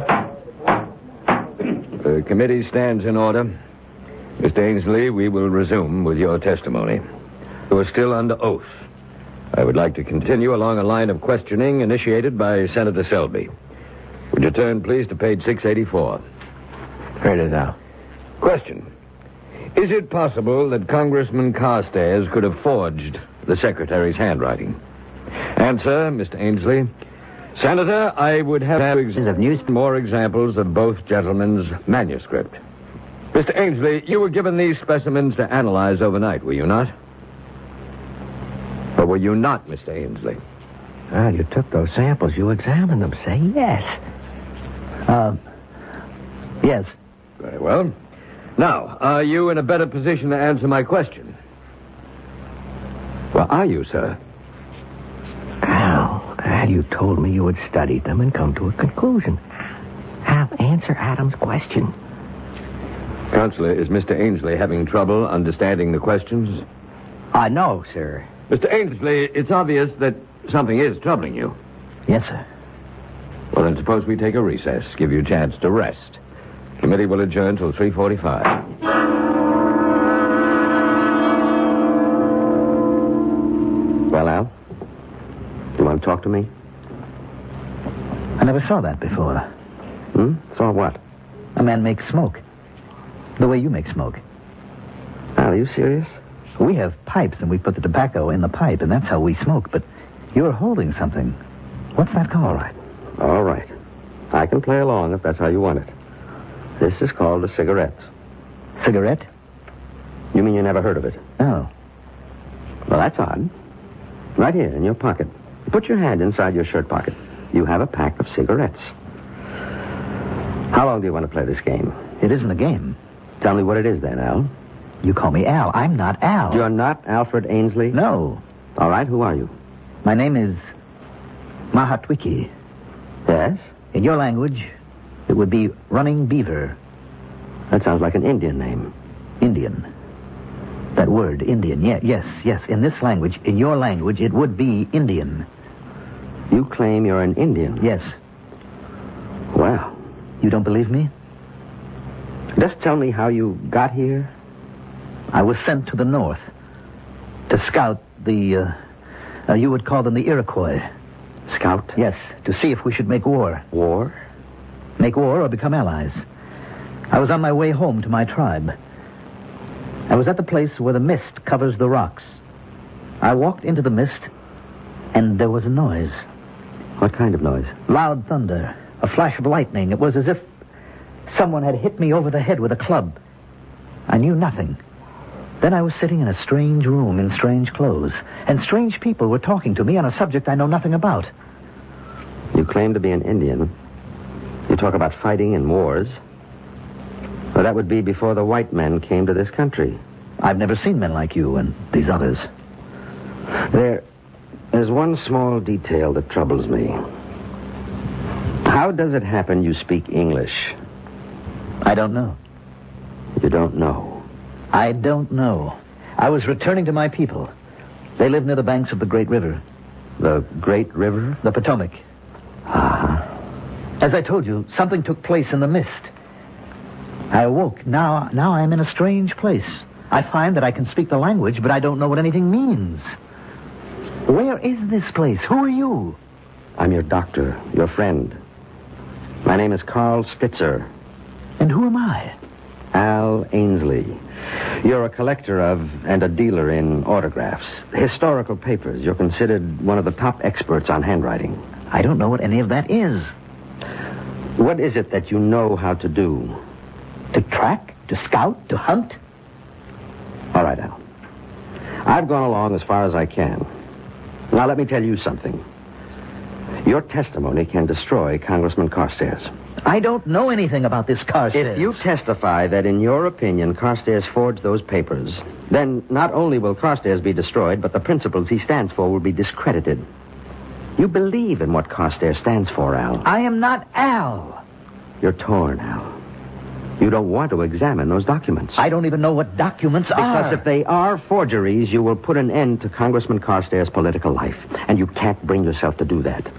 The committee stands in order. Mr. Ainsley, we will resume with your testimony. You are still under oath. I would like to continue along a line of questioning initiated by Senator Selby. Would you turn, please, to page 684? Heard it now. Question. Is it possible that Congressman Carstairs could have forged the secretary's handwriting? Answer, Mr. Ainsley. Senator, I would have more examples of both gentlemen's manuscript. Mr. Ainsley, you were given these specimens to analyze overnight, were you not? Or were you not, Mr. Ainsley? Well, you took those samples. You examined them. Say yes. Yes. Very well. Now, are you in a better position to answer my question? Well, are you, sir? Al, you told me you had studied them and come to a conclusion. Al, answer Adam's question. Counselor, is Mr. Ainsley having trouble understanding the questions? No, sir. Mr. Ainsley, it's obvious that something is troubling you. Yes, sir. Well, then suppose we take a recess, give you a chance to rest. Committee will adjourn till 3:45. Well, Al? You want to talk to me? I never saw that before. Saw what? A man makes smoke. The way you make smoke. Al, are you serious? We have pipes, and we put the tobacco in the pipe, and that's how we smoke. But you're holding something. What's that called? All right. I can play along if that's how you want it. This is called a cigarette. Cigarette? You mean you never heard of it? No. Well, that's odd. Right here in your pocket. Put your hand inside your shirt pocket. You have a pack of cigarettes. How long do you want to play this game? It isn't a game. Tell me what it is then, Al. You call me Al. I'm not Al. You're not Alfred Ainsley? No. All right, who are you? My name is Mahatwiki. Yes? In your language, It would be Running Beaver. That sounds like an Indian name. Indian. That word, Indian. Yes. In this language, in your language, it would be Indian. You claim you're an Indian? Yes. Well. You don't believe me? Just tell me how you got here. I was sent to the north to scout the, you would call them the Iroquois. Scout? Yes, to see if we should make war. War? Make war or become allies. I was on my way home to my tribe. I was at the place where the mist covers the rocks. I walked into the mist, and there was a noise. What kind of noise? Loud thunder, a flash of lightning. It was as if someone had hit me over the head with a club. I knew nothing. Then I was sitting in a strange room in strange clothes, and strange people were talking to me on a subject I know nothing about. You claim to be an Indian. You talk about fighting and wars. Well, that would be before the white men came to this country. I've never seen men like you and these others. There's one small detail that troubles me. How does it happen you speak English? I don't know. You don't know? I don't know. I was returning to my people. They live near the banks of the Great River. The Great River? The Potomac. Uh-huh. As I told you, something took place in the mist. I awoke. Now I'm in a strange place. I find that I can speak the language, but I don't know what anything means. Where is this place? Who are you? I'm your doctor, your friend. My name is Carl Stitzer. And who am I? Al Ainsley. You're a collector of and a dealer in autographs, historical papers. You're considered one of the top experts on handwriting. I don't know what any of that is. What is it that you know how to do? To track? To scout? To hunt? All right, Al. I've gone along as far as I can. Now, let me tell you something. Your testimony can destroy Congressman Carstairs. I don't know anything about this Carstairs. If you testify that, in your opinion, Carstairs forged those papers, then not only will Carstairs be destroyed, but the principles he stands for will be discredited. You believe in what Carstairs stands for, Al. I am not Al. You're torn, Al. You don't want to examine those documents. I don't even know what documents are. Because if they are forgeries, you will put an end to Congressman Carstairs' political life. And you can't bring yourself to do that.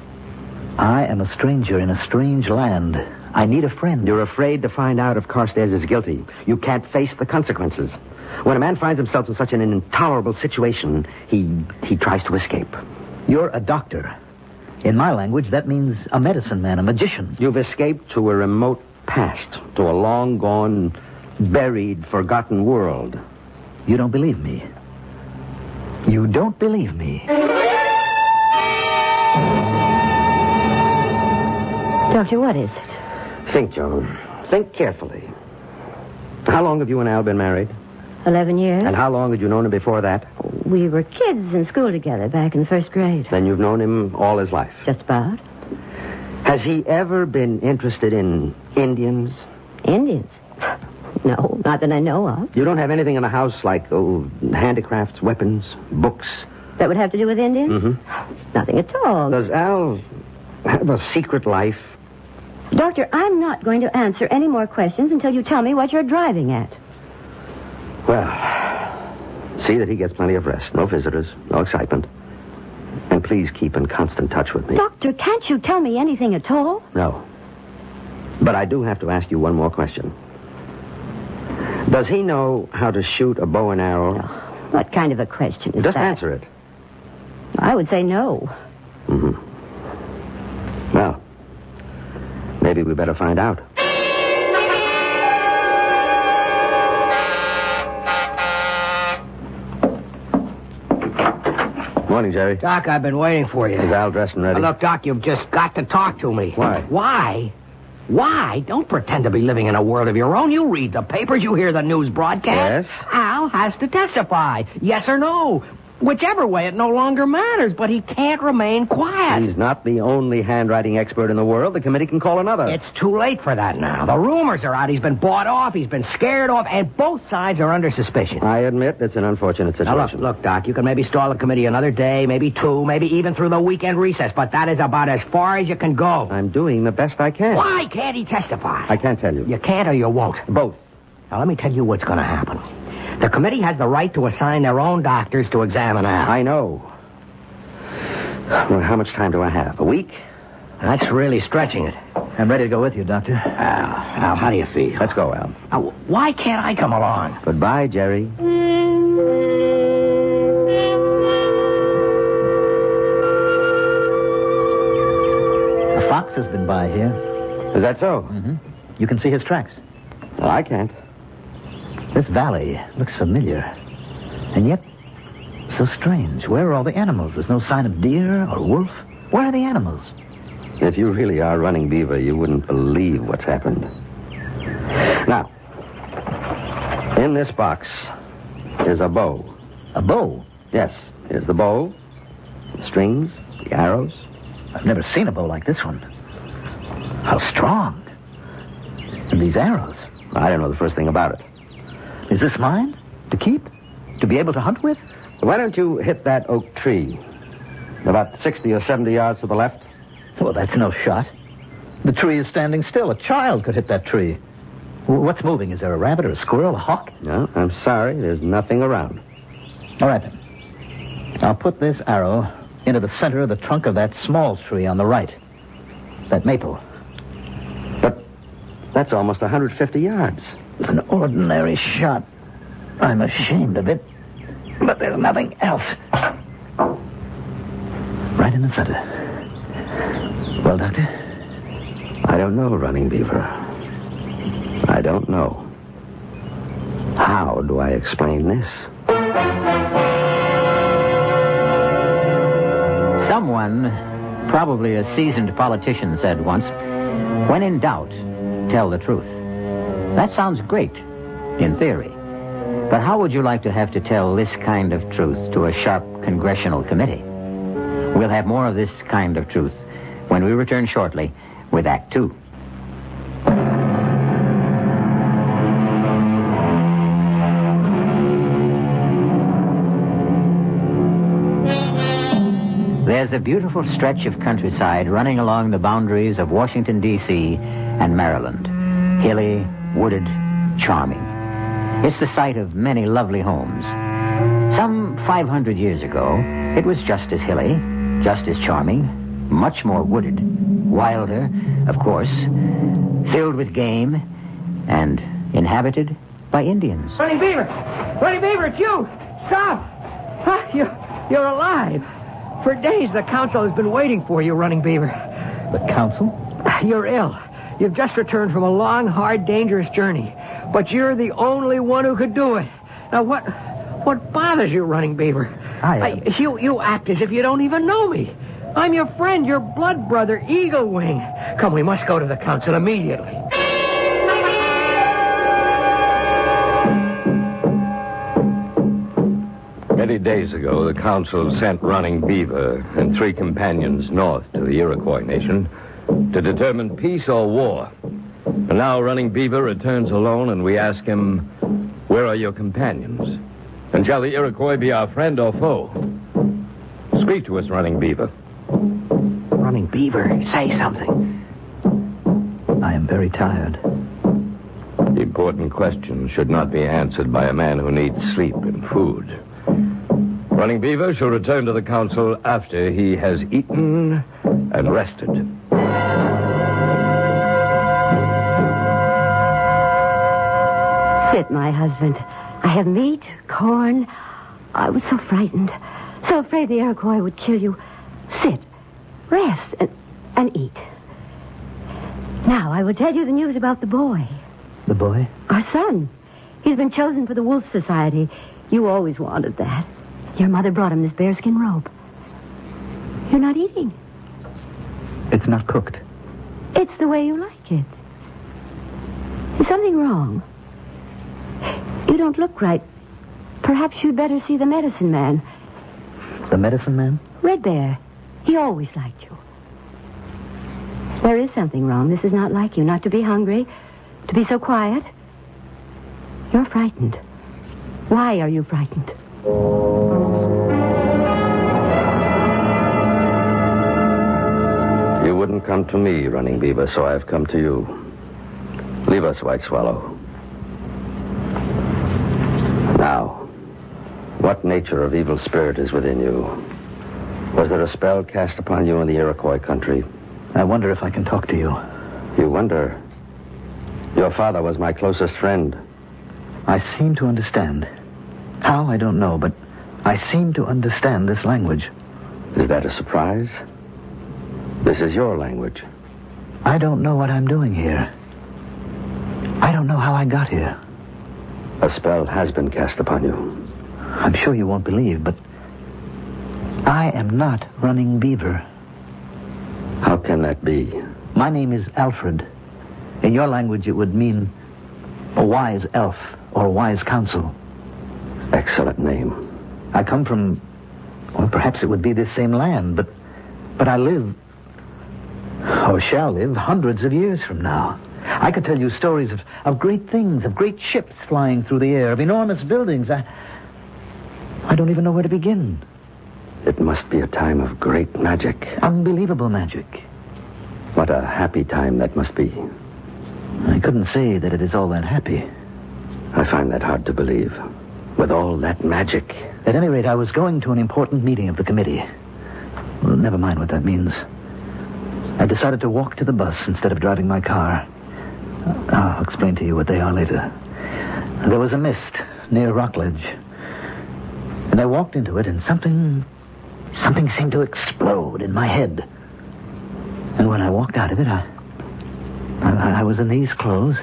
I am a stranger in a strange land. I need a friend. You're afraid to find out if Carstairs is guilty. You can't face the consequences. When a man finds himself in such an intolerable situation, he tries to escape. You're a doctor. In my language, that means a medicine man, a magician. You've escaped to a remote past, to a long-gone, buried, forgotten world. You don't believe me. You don't believe me. Doctor, what is it? Think, Joan. Think carefully. How long have you and Al been married? 11 years. And how long had you known him before that? We were kids in school together back in the first grade. Then you've known him all his life? Just about. Has he ever been interested in Indians? Indians? No, not that I know of. You don't have anything in the house like, handicrafts, weapons, books? That would have to do with Indians? Mm-hmm. Nothing at all. Does Al have a secret life? Doctor, I'm not going to answer any more questions until you tell me what you're driving at. Well, see that he gets plenty of rest. No visitors, no excitement. And please keep in constant touch with me. Doctor, can't you tell me anything at all? No. But I do have to ask you one more question. Does he know how to shoot a bow and arrow? Oh, what kind of a question is Just that? answer it. I would say no. Mm-hmm. Well, maybe we better find out. Morning, Jerry. Doc, I've been waiting for you. Is Al dressed and ready? Look, Doc, you've just got to talk to me. Why? Why? Why? Don't pretend to be living in a world of your own. You read the papers, you hear the news broadcast. Yes? Al has to testify. Yes or no? Whichever way, it no longer matters, but he can't remain quiet. He's not the only handwriting expert in the world. The committee can call another. It's too late for that now. The rumors are out. He's been bought off, he's been scared off, and both sides are under suspicion. I admit it's an unfortunate situation. Now, look, Doc, you can maybe stall the committee another day, maybe two, maybe even through the weekend recess, but that is about as far as you can go. I'm doing the best I can. Why can't he testify? I can't tell you. You can't or you won't? Both. Now, let me tell you what's going to happen. The committee has the right to assign their own doctors to examine Al. I know. Well, how much time do I have? A week? That's really stretching it. I'm ready to go with you, Doctor. Al, how do you feel? Let's go, Al. Why can't I come along? Goodbye, Jerry. A fox has been by here. Is that so? Mm-hmm. You can see his tracks. Well, I can't. This valley looks familiar. And yet, so strange. Where are all the animals? There's no sign of deer or wolf. Where are the animals? If you really are running beaver, you wouldn't believe what's happened. Now, in this box is a bow. A bow? Yes. Here's the bow, the strings, the arrows. I've never seen a bow like this one. How strong. And these arrows. I don't know the first thing about it. Is this mine? To keep? To be able to hunt with? Why don't you hit that oak tree? About 60 or 70 yards to the left. Well, that's no shot. The tree is standing still. A child could hit that tree. What's moving? Is there a rabbit or a squirrel, a hawk? No, I'm sorry. There's nothing around. All right, then. I'll put this arrow into the center of the trunk of that small tree on the right. That maple. But that's almost 150 yards. It's an ordinary shot. I'm ashamed of it. But there's nothing else. Right in the center. Well, Doctor? I don't know, Running Beaver. I don't know. How do I explain this? Someone, probably a seasoned politician, said once, when in doubt, tell the truth. That sounds great, in theory. But how would you like to have to tell this kind of truth to a sharp congressional committee? We'll have more of this kind of truth when we return shortly with Act Two. There's a beautiful stretch of countryside running along the boundaries of Washington, D.C. and Maryland. Hilly, wooded, charming. It's the site of many lovely homes. Some 500 years ago, it was just as hilly, just as charming, much more wooded, wilder, of course, filled with game, and inhabited by Indians. Running Beaver! Running Beaver, it's you! Stop! Huh, you're alive. For days, the council has been waiting for you, Running Beaver. The council? You're ill. You've just returned from a long, hard, dangerous journey. But you're the only one who could do it. Now, what bothers you, Running Beaver? You act as if you don't even know me. I'm your friend, your blood brother, Eagle Wing. Come, we must go to the council immediately. Many days ago, the council sent Running Beaver and 3 companions north to the Iroquois Nation to determine peace or war. And now Running Beaver returns alone, and we ask him, where are your companions? And shall the Iroquois be our friend or foe? Speak to us, Running Beaver. Running Beaver, say something. I am very tired. Important questions should not be answered by a man who needs sleep and food. Running Beaver shall return to the council after he has eaten and rested. Sit, my husband. I have meat, corn. I was so frightened. So afraid the Iroquois would kill you. Sit, rest, and eat. Now, I will tell you the news about the boy. The boy? Our son. He's been chosen for the Wolf Society. You always wanted that. Your mother brought him this bearskin robe. You're not eating. It's not cooked. It's the way you like it. Is something wrong? You don't look right. Perhaps you'd better see the medicine man. The medicine man? Red Bear. He always liked you. There is something wrong. This is not like you. Not to be hungry, to be so quiet. You're frightened. Why are you frightened? You wouldn't come to me, Running Beaver, so I've come to you. Leave us, White Swallow. Now, what nature of evil spirit is within you? Was there a spell cast upon you in the Iroquois country? I wonder if I can talk to you. You wonder? Your father was my closest friend. I seem to understand. How, I don't know, but I seem to understand this language. Is that a surprise? This is your language. I don't know what I'm doing here. I don't know how I got here. A spell has been cast upon you. I'm sure you won't believe, but I am not Running Beaver. How can that be? My name is Alfred. In your language, it would mean a wise elf or wise counsel. Excellent name. I come from, well, perhaps it would be this same land, but I live, or shall live, hundreds of years from now. I could tell you stories of great things, of great ships flying through the air, of enormous buildings. I don't even know where to begin. It must be a time of great magic. Unbelievable magic. What a happy time that must be. I couldn't say that it is all that happy. I find that hard to believe. With all that magic. At any rate, I was going to an important meeting of the committee. Well, never mind what that means. I decided to walk to the bus instead of driving my car. I'll explain to you what they are later. There was a mist near Rockledge. And I walked into it, and something seemed to explode in my head. And when I walked out of it, I was in these clothes.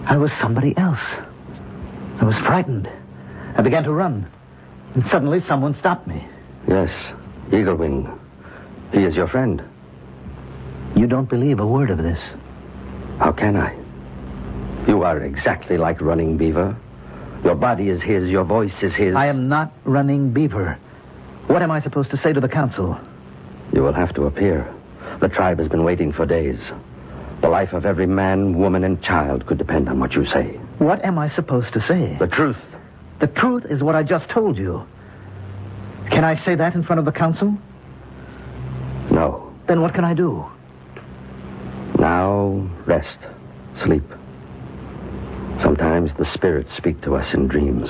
I was somebody else. I was frightened. I began to run. And suddenly someone stopped me. Yes, Eagle Wing. He is your friend. You don't believe a word of this. How can I? You are exactly like Running Beaver. Your body is his, your voice is his. I am not Running Beaver. What am I supposed to say to the council? You will have to appear. The tribe has been waiting for days. The life of every man, woman, and child could depend on what you say. What am I supposed to say? The truth. The truth is what I just told you. Can I say that in front of the council? No. Then what can I do? Now, rest. Sleep. Sometimes the spirits speak to us in dreams.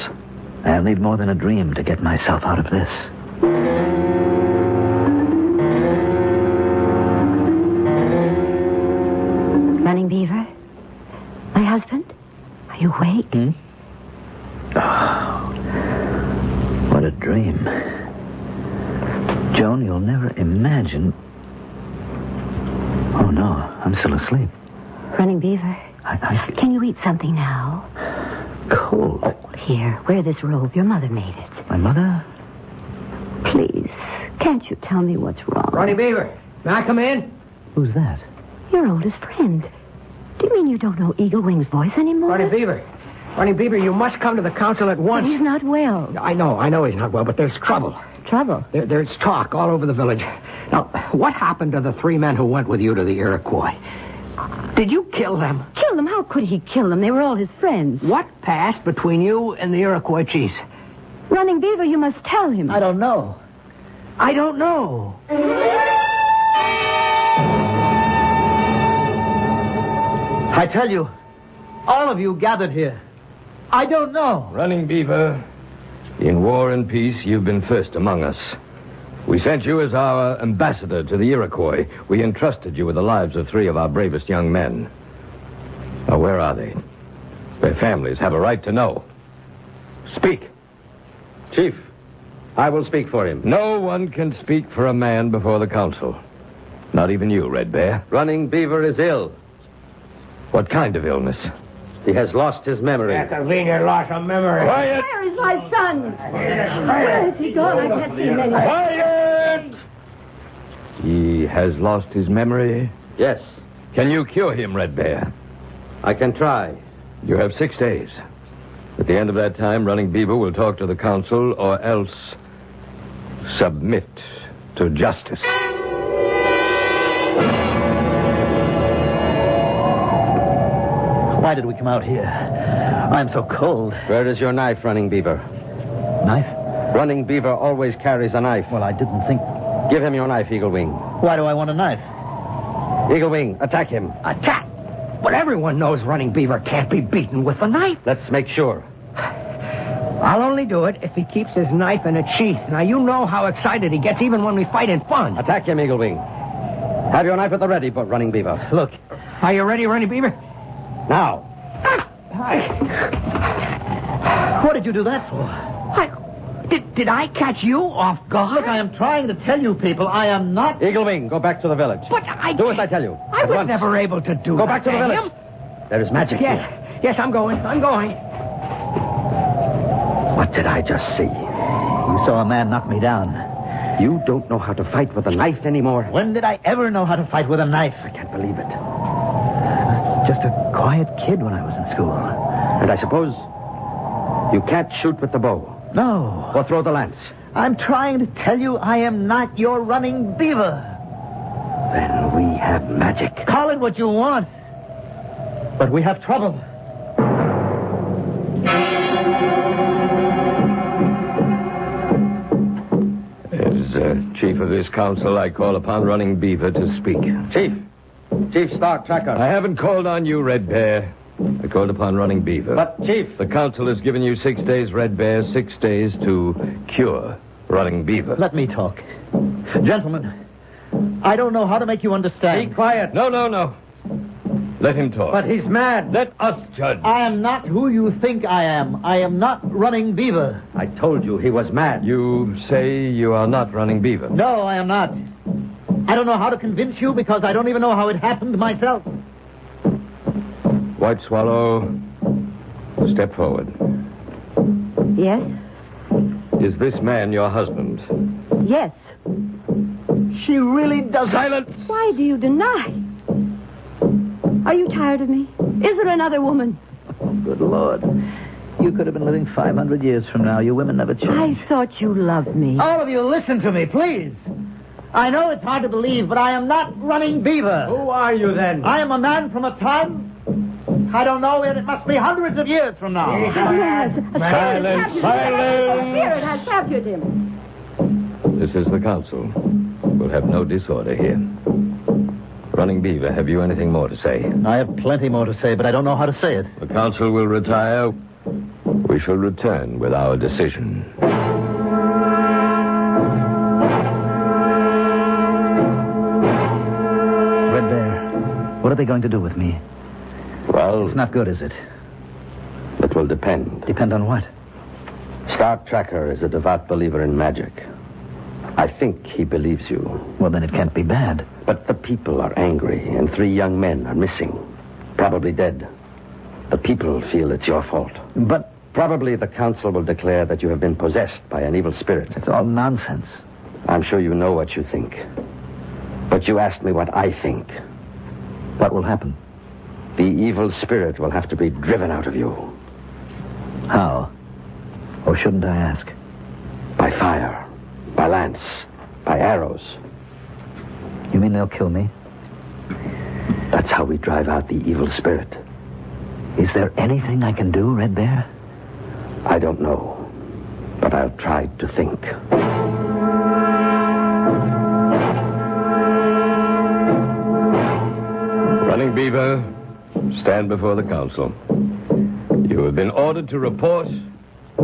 I'll need more than a dream to get myself out of this. Running Beaver? My husband? Are you awake? Oh, what a dream. Joan, you'll never imagine. Oh, no, I'm still asleep. Running Beaver, can you eat something now? Cold. Oh, here, wear this robe. Your mother made it. My mother? Please, can't you tell me what's wrong? Running Beaver, may I come in? Who's that? Your oldest friend. Do you mean you don't know Eagle Wing's voice anymore? Running Beaver, you must come to the council at once. But he's not well. I know he's not well, but there's trouble. Trouble? There's talk all over the village. Now, what happened to the 3 men who went with you to the Iroquois? Did you kill them? Kill them? How could he kill them? They were all his friends. What passed between you and the Iroquois chiefs? Running Beaver, you must tell him. I don't know. I tell you, all of you gathered here. I don't know. Running Beaver, in war and peace, you've been first among us. We sent you as our ambassador to the Iroquois. We entrusted you with the lives of 3 of our bravest young men. Now, where are they? Their families have a right to know. Speak. Chief, I will speak for him. No one can speak for a man before the council. Not even you, Red Bear. Running Beaver is ill. What kind of illness? He has lost his memory. A convenient loss of memory. Quiet! Where is my son? Where is he gone? I can't see him anywhere. Quiet! He has lost his memory? Yes. Can you cure him, Red Bear? I can try. You have 6 days. At the end of that time, Running Beaver will talk to the council, or else submit to justice. Why did we come out here? I'm so cold. Where is your knife, Running Beaver? Knife? Running Beaver always carries a knife. Well, I didn't think... Give him your knife, Eagle Wing. Why do I want a knife? Eagle Wing, attack him. Attack? But everyone knows Running Beaver can't be beaten with a knife. Let's make sure. I'll only do it if he keeps his knife in a sheath. Now, you know how excited he gets even when we fight in fun. Attack him, Eagle Wing. Have your knife at the ready, but Running Beaver. Look. Are you ready, Running Beaver? Now. What did you do that for? Did I catch you off guard? Look, I am trying to tell you people I am not... Eagle Wing, go back to the village. But I... Do as I tell you. I was never able to do that. Go back to the village. There is magic here. Yes, I'm going. What did I just see? You saw a man knock me down. You don't know how to fight with a knife anymore. When did I ever know how to fight with a knife? I can't believe it. I was just a quiet kid when I was in school. And I suppose you can't shoot with the bow. No. Or throw the lance. I'm trying to tell you I am not your Running Beaver. Then we have magic. Call it what you want. But we have trouble. As chief of this council, I call upon Running Beaver to speak. Chief Stark Tracker. I haven't called on you, Red Bear. I called upon Running Beaver. But, Chief... The council has given you 6 days, Red Bear, 6 days to cure Running Beaver. Let me talk. Gentlemen, I don't know how to make you understand. Be quiet. No. Let him talk. But he's mad. Let us judge. I am not who you think I am. I am not Running Beaver. I told you he was mad. You say you are not Running Beaver. No, I am not. I don't know how to convince you because I don't even know how it happened myself. White Swallow, step forward. Yes? Is this man your husband? Yes. She really does. Silence! Why do you deny? Are you tired of me? Is there another woman? Oh, good Lord. You could have been living 500 years from now. You women never change. I thought you loved me. All of you, listen to me, please. I know it's hard to believe, but I am not Running Beaver. Who are you, then? I am a man from a time... I don't know, and it must be hundreds of years from now. Yes. Silence! A spirit has captured him. This is the council. We'll have no disorder here. Running Beaver, have you anything more to say? I have plenty more to say, but I don't know how to say it. The council will retire. We shall return with our decision. Red Bear, what are they going to do with me? Well... It's not good, is it? It will depend. Depend on what? Stark Tracker is a devout believer in magic. I think he believes you. Well, then it can't be bad. But the people are angry, and 3 young men are missing. Probably dead. The people feel it's your fault. But... Probably the council will declare that you have been possessed by an evil spirit. It's all nonsense. I'm sure you know what you think. But you asked me what I think. What will happen? The evil spirit will have to be driven out of you. How? Or shouldn't I ask? By fire. By lance. By arrows. You mean they'll kill me? That's how we drive out the evil spirit. Is there anything I can do, Red Bear? I don't know. But I'll try to think. Running Beaver, stand before the council. You have been ordered to report.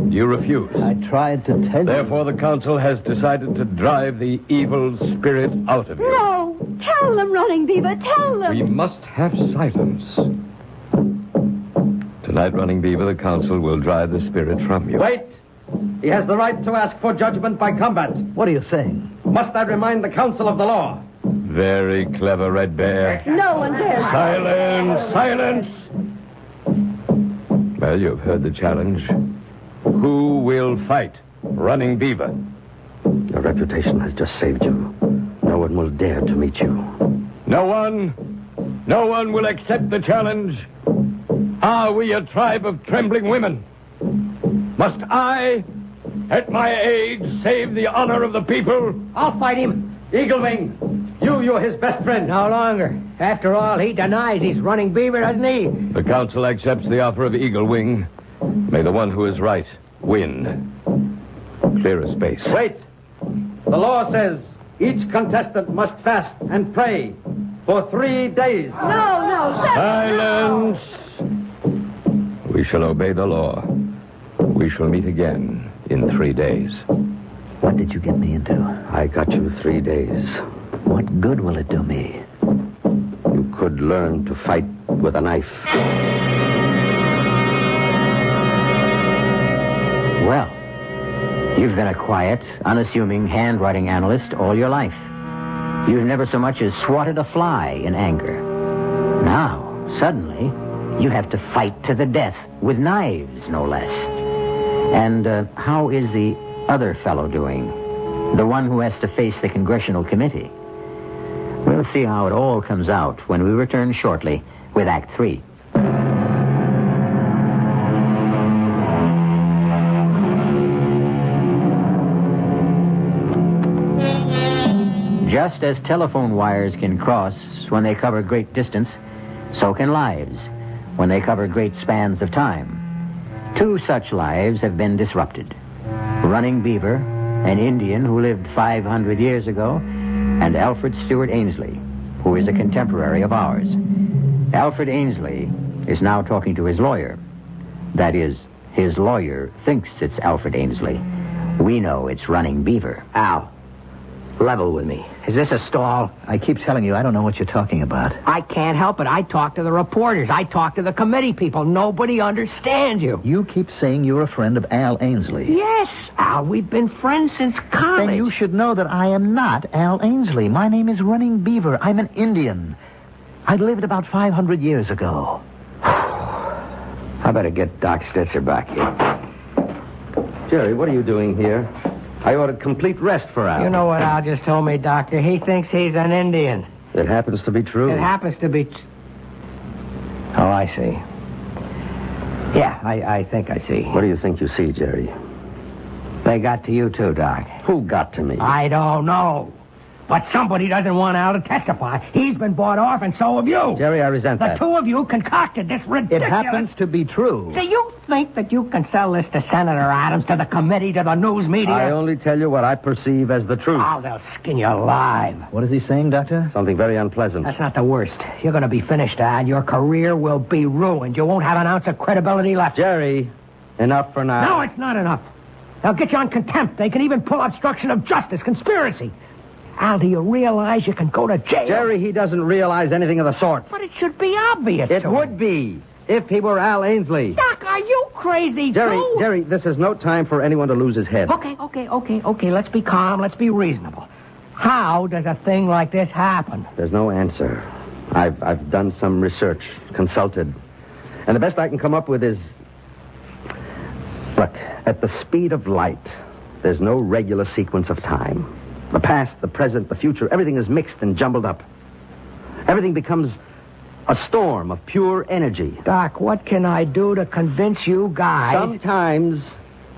You refuse. I tried to tell you. Therefore, the council has decided to drive the evil spirit out of you. No! Tell them, Running Beaver, tell them! We must have silence. Tonight, Running Beaver, the council will drive the spirit from you. Wait! He has the right to ask for judgment by combat. What are you saying? Must I remind the council of the law? Very clever, Red Bear. No one dares. Silence! Silence! Well, you've heard the challenge. Who will fight Running Beaver? Your reputation has just saved you. No one will dare to meet you. No one? No one will accept the challenge? Are we a tribe of trembling women? Must I At my age, save the honor of the people. I'll fight him. Eagle Wing, you're his best friend. No longer. After all, he denies he's running beaver, doesn't he? The council accepts the offer of Eagle Wing. May the one who is right win. Clear a space. Wait. The law says each contestant must fast and pray for 3 days. No, Silence. We shall obey the law. We shall meet again in 3 days. What did you get me into? I got you 3 days. What good will it do me? You could learn to fight with a knife. Well, you've been a quiet, unassuming handwriting analyst all your life. You've never so much as swatted a fly in anger. Now, suddenly, you have to fight to the death with knives, no less. And how is the other fellow doing? The one who has to face the Congressional Committee. We'll see how it all comes out when we return shortly with Act 3. Just as telephone wires can cross when they cover great distance, so can lives when they cover great spans of time. 2 such lives have been disrupted. Running Beaver, an Indian who lived 500 years ago, and Alfred Stewart Ainsley, who is a contemporary of ours. Alfred Ainsley is now talking to his lawyer. That is, his lawyer thinks it's Alfred Ainsley. We know it's Running Beaver. Al, level with me. Is this a stall? I keep telling you, I don't know what you're talking about. I can't help it. I talk to the reporters. I talk to the committee people. Nobody understands you. You keep saying you're a friend of Al Ainsley. Yes, Al. We've been friends since college. Then you should know that I am not Al Ainsley. My name is Running Beaver. I'm an Indian. I lived about 500 years ago. I better get Doc Stetzer back here. Jerry, what are you doing here? I ordered complete rest for Al. You know what Al just told me, Doctor? He thinks he's an Indian. It happens to be true. It happens to be... Oh, I see. Yeah, I think I see. What do you think you see, Jerry? They got to you too, Doc. Who got to me? I don't know. But somebody doesn't want Al to testify. He's been bought off, and so have you. Jerry, I resent that. The 2 two of you concocted this ridiculous... It happens to be true. Do you think that you can sell this to Senator Adams, to the committee, to the news media? I only tell you what I perceive as the truth. Oh, they'll skin you alive. What is he saying, Doctor? Something very unpleasant. That's not the worst. You're going to be finished, Al. Your career will be ruined. You won't have an ounce of credibility left. Jerry, enough for now. No, it's not enough. They'll get you on contempt. They can even pull obstruction of justice, conspiracy. Al, do you realize you can go to jail? Jerry, he doesn't realize anything of the sort. But it should be obvious. It would be, if he were Al Ainsley. Doc, are you crazy, Jerry, this is no time for anyone to lose his head. Okay. Let's be calm. Let's be reasonable. How does a thing like this happen? There's no answer. I've done some research, consulted. And the best I can come up with is... Look, at the speed of light, there's no regular sequence of time. The past, the present, the future, everything is mixed and jumbled up. Everything becomes a storm of pure energy. Doc, what can I do to convince you guys? Sometimes,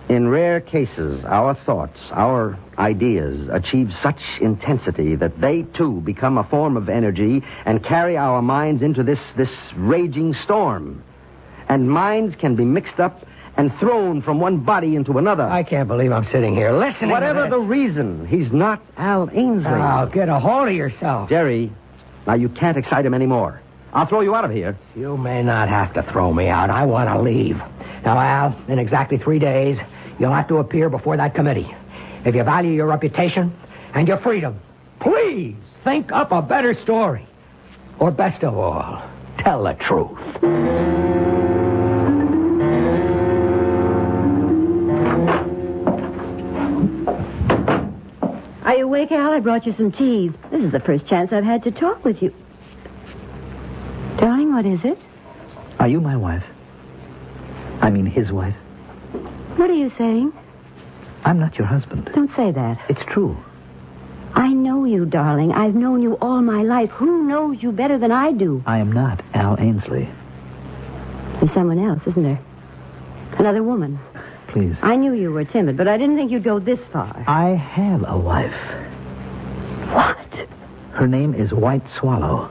in rare cases, our thoughts, our ideas achieve such intensity that they, too, become a form of energy and carry our minds into this raging storm. And minds can be mixed up and thrown from one body into another. I can't believe I'm sitting here listening Whatever to the reason, he's not Al Ainsley. Oh, get a hold of yourself. Jerry, now you can't excite him anymore. I'll throw you out of here. You may not have to throw me out. I want to leave. Now, Al, in exactly 3 days, you'll have to appear before that committee. If you value your reputation and your freedom, please think up a better story. Or best of all, tell the truth. Are you awake, Al? I brought you some tea. This is the first chance I've had to talk with you. Darling, what is it? Are you my wife? I mean, his wife? What are you saying? I'm not your husband. Don't say that. It's true. I know you, darling. I've known you all my life. Who knows you better than I do? I am not Al Ainsley. There's someone else, isn't there? Another woman. please. I knew you were timid, but I didn't think you'd go this far. I have a wife. What? Her name is White Swallow,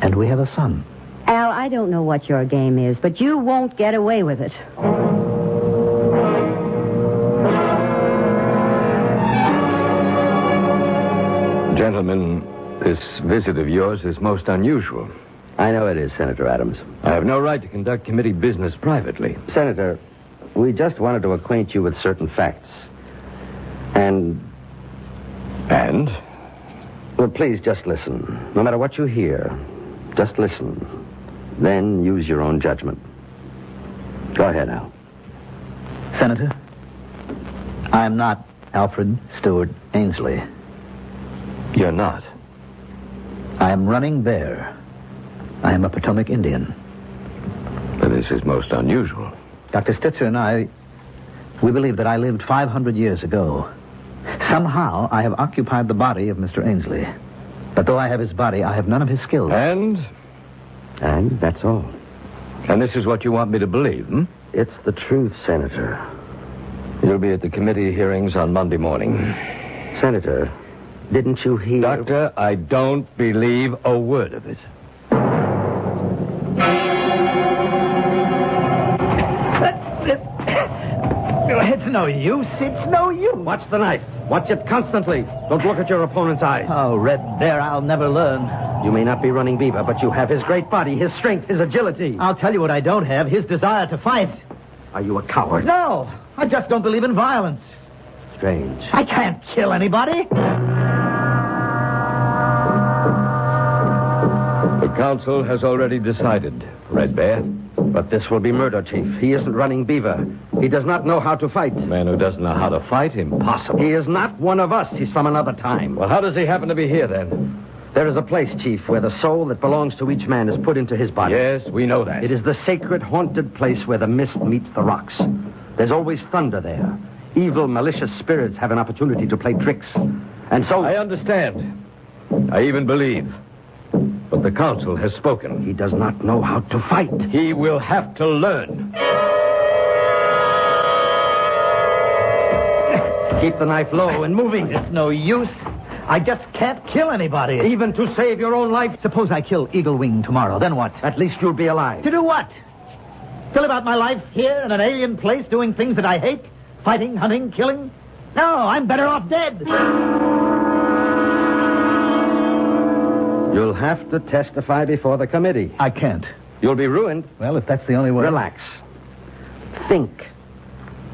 and we have a son. Al, I don't know what your game is, but you won't get away with it. Gentlemen, this visit of yours is most unusual. I know it is, Senator Adams. I have no right to conduct committee business privately. Senator, we just wanted to acquaint you with certain facts. And? Well, please just listen. No matter what you hear, just listen. Then use your own judgment. Go ahead, Al. Senator, I am not Alfred Stewart Ainsley. You're not. I am running bear. I am a Potomac Indian. But this is most unusual. Dr. Stitzer and I, we believe that I lived 500 years ago. Somehow, I have occupied the body of Mr. Ainsley. But though I have his body, I have none of his skills. And that's all. And this is what you want me to believe, hmm? It's the truth, Senator. You'll be at the committee hearings on Monday morning. Senator, didn't you hear... Doctor, I don't believe a word of it. It's no use. It's no use. Watch the knife. Watch it constantly. Don't look at your opponent's eyes. Oh, Red Bear, I'll never learn. You may not be running Beaver, but you have his great body, his strength, his agility. I'll tell you what I don't have, his desire to fight. Are you a coward? No, I just don't believe in violence. Strange. I can't kill anybody. The council has already decided, Red Bear. But this will be murder, Chief. He isn't running Beaver. He does not know how to fight. A man who doesn't know how to fight? Impossible. He is not one of us. He's from another time. Well, how does he happen to be here, then? There is a place, Chief, where the soul that belongs to each man is put into his body. Yes, we know that. It is the sacred, haunted place where the mist meets the rocks. There's always thunder there. Evil, malicious spirits have an opportunity to play tricks. And so... I understand. I even believe. But the council has spoken. He does not know how to fight. He will have to learn. Keep the knife low and moving. It's no use. I just can't kill anybody. Even to save your own life? Suppose I kill Eagle Wing tomorrow. Then what? At least you'll be alive. To do what? To live out my life here in an alien place doing things that I hate? Fighting, hunting, killing? No, I'm better off dead. You'll have to testify before the committee. I can't. You'll be ruined. Well, if that's the only way... Relax. Think.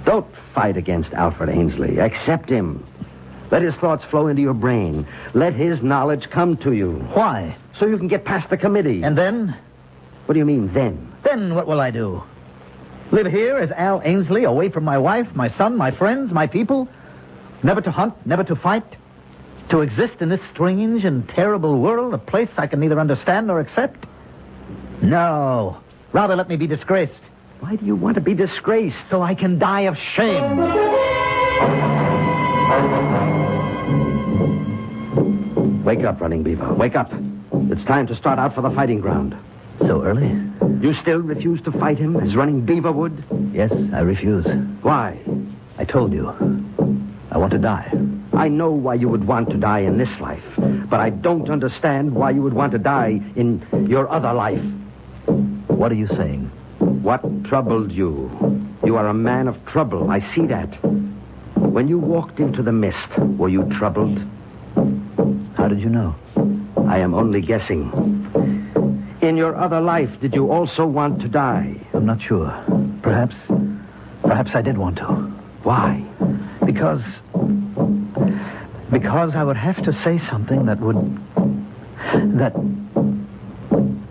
Don't fight against Alfred Ainsley. Accept him. Let his thoughts flow into your brain. Let his knowledge come to you. Why? So you can get past the committee. And then? What do you mean, then? Then what will I do? Live here as Al Ainsley, away from my wife, my son, my friends, my people? Never to hunt, never to fight? To exist in this strange and terrible world, a place I can neither understand nor accept? No. Rather let me be disgraced. Why do you want to be disgraced? So I can die of shame. Wake up, Running Beaver. Wake up. It's time to start out for the fighting ground. So early? You still refuse to fight him as Running Beaver would? Yes, I refuse. Why? I told you. I want to die. I know why you would want to die in this life, but I don't understand why you would want to die in your other life. What are you saying? What troubled you? You are a man of trouble. I see that. When you walked into the mist, were you troubled? How did you know? I am only guessing. In your other life, did you also want to die? I'm not sure. Perhaps I did want to. Why? Because I would have to say something that...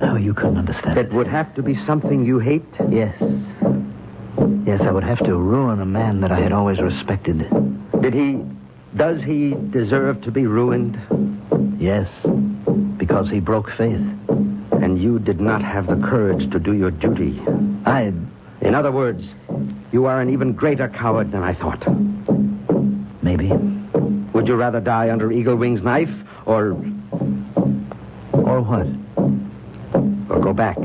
Oh, you couldn't understand. It would have to be something you hate? Yes. Yes, I would have to ruin a man that I had always respected. Does he deserve to be ruined? Yes, because he broke faith. And you did not have the courage to do your duty. In other words, you are an even greater coward than I thought. Maybe. Would you rather die under Eagle Wing's knife, or... Or what? Or go back?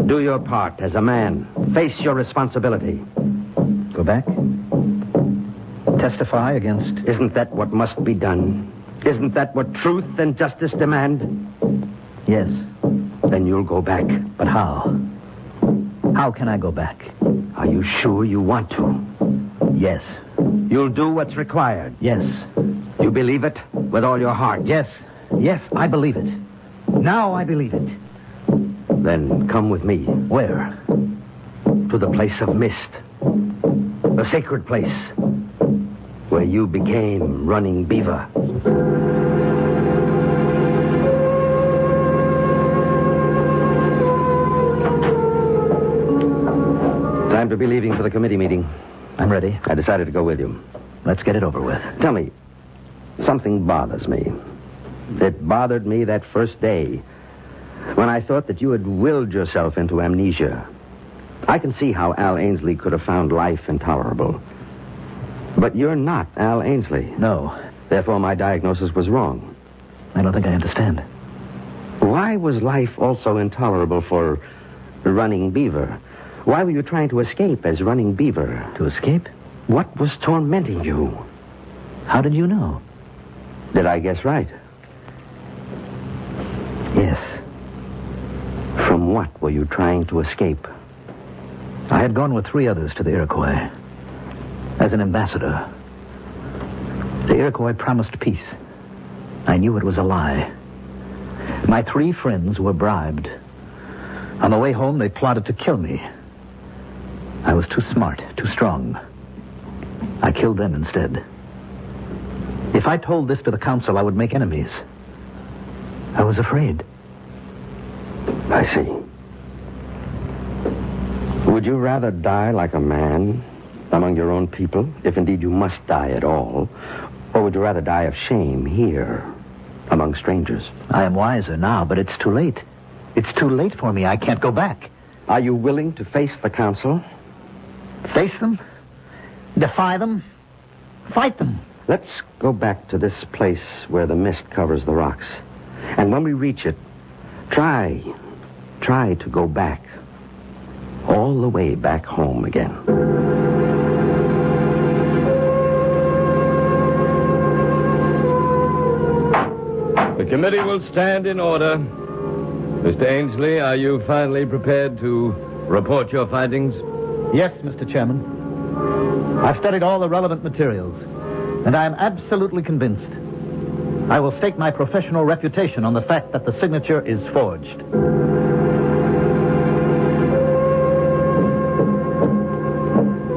Do your part as a man. Face your responsibility. Go back? Testify against... Isn't that what must be done? Isn't that what truth and justice demand? Yes. Then you'll go back. But how? How can I go back? Are you sure you want to? Yes. You'll do what's required? Yes. You believe it with all your heart? Yes. Yes, I believe it. Now I believe it. Then come with me. Where? To the place of mist. The sacred place. Where you became Running Beaver. Time to be leaving for the committee meeting. I'm ready. I decided to go with you. Let's get it over with. Tell me, something bothers me. It bothered me that first day when I thought that you had willed yourself into amnesia. I can see how Al Ainsley could have found life intolerable. But you're not Al Ainsley. No. Therefore, my diagnosis was wrong. I don't think I understand. Why was life also intolerable for Running Beaver? Why were you trying to escape as Running Beaver? To escape? What was tormenting you? How did you know? Did I guess right? Yes. From what were you trying to escape? I had gone with 3 others to the Iroquois as an ambassador. The Iroquois promised peace. I knew it was a lie. My 3 friends were bribed. On the way home, they plotted to kill me. I was too smart, too strong. I killed them instead. If I told this to the council, I would make enemies. I was afraid. I see. Would you rather die like a man among your own people, if indeed you must die at all, or would you rather die of shame here among strangers? I am wiser now, but it's too late. It's too late for me. I can't go back. Are you willing to face the council? Face them? Defy them? Fight them? Let's go back to this place where the mist covers the rocks. And when we reach it, try to go back. All the way back home again. The committee will stand in order. Mr. Ainsley, are you finally prepared to report your findings? Yes, Mr. Chairman. I've studied all the relevant materials, and I am absolutely convinced. I will stake my professional reputation on the fact that the signature is forged.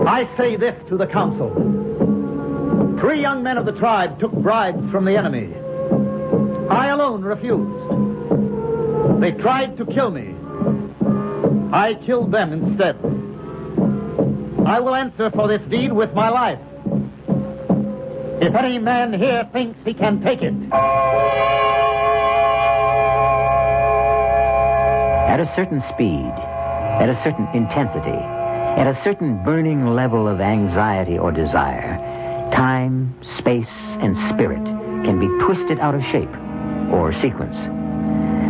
I say this to the council. 3 young men of the tribe took bribes from the enemy. I alone refused. They tried to kill me. I killed them instead. I will answer for this deed with my life. If any man here thinks he can take it. At a certain speed, at a certain intensity, at a certain burning level of anxiety or desire, time, space, and spirit can be twisted out of shape or sequence.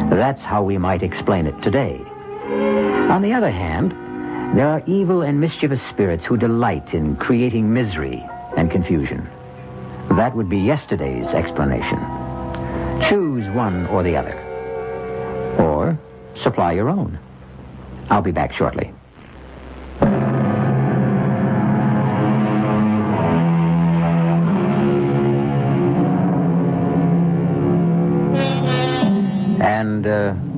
That's how we might explain it today. On the other hand, there are evil and mischievous spirits who delight in creating misery and confusion. That would be yesterday's explanation. Choose one or the other. Or supply your own. I'll be back shortly. And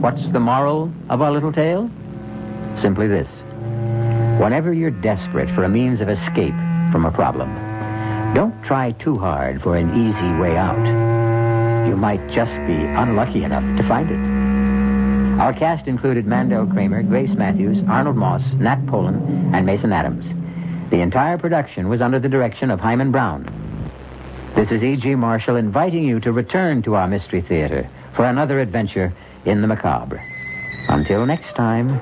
what's the moral of our little tale? Simply this. Whenever you're desperate for a means of escape from a problem, don't try too hard for an easy way out. You might just be unlucky enough to find it. Our cast included Mandel Kramer, Grace Matthews, Arnold Moss, Nat Polan, and Mason Adams. The entire production was under the direction of Hyman Brown. This is E.G. Marshall inviting you to return to our Mystery Theater for another adventure in the macabre. Until next time,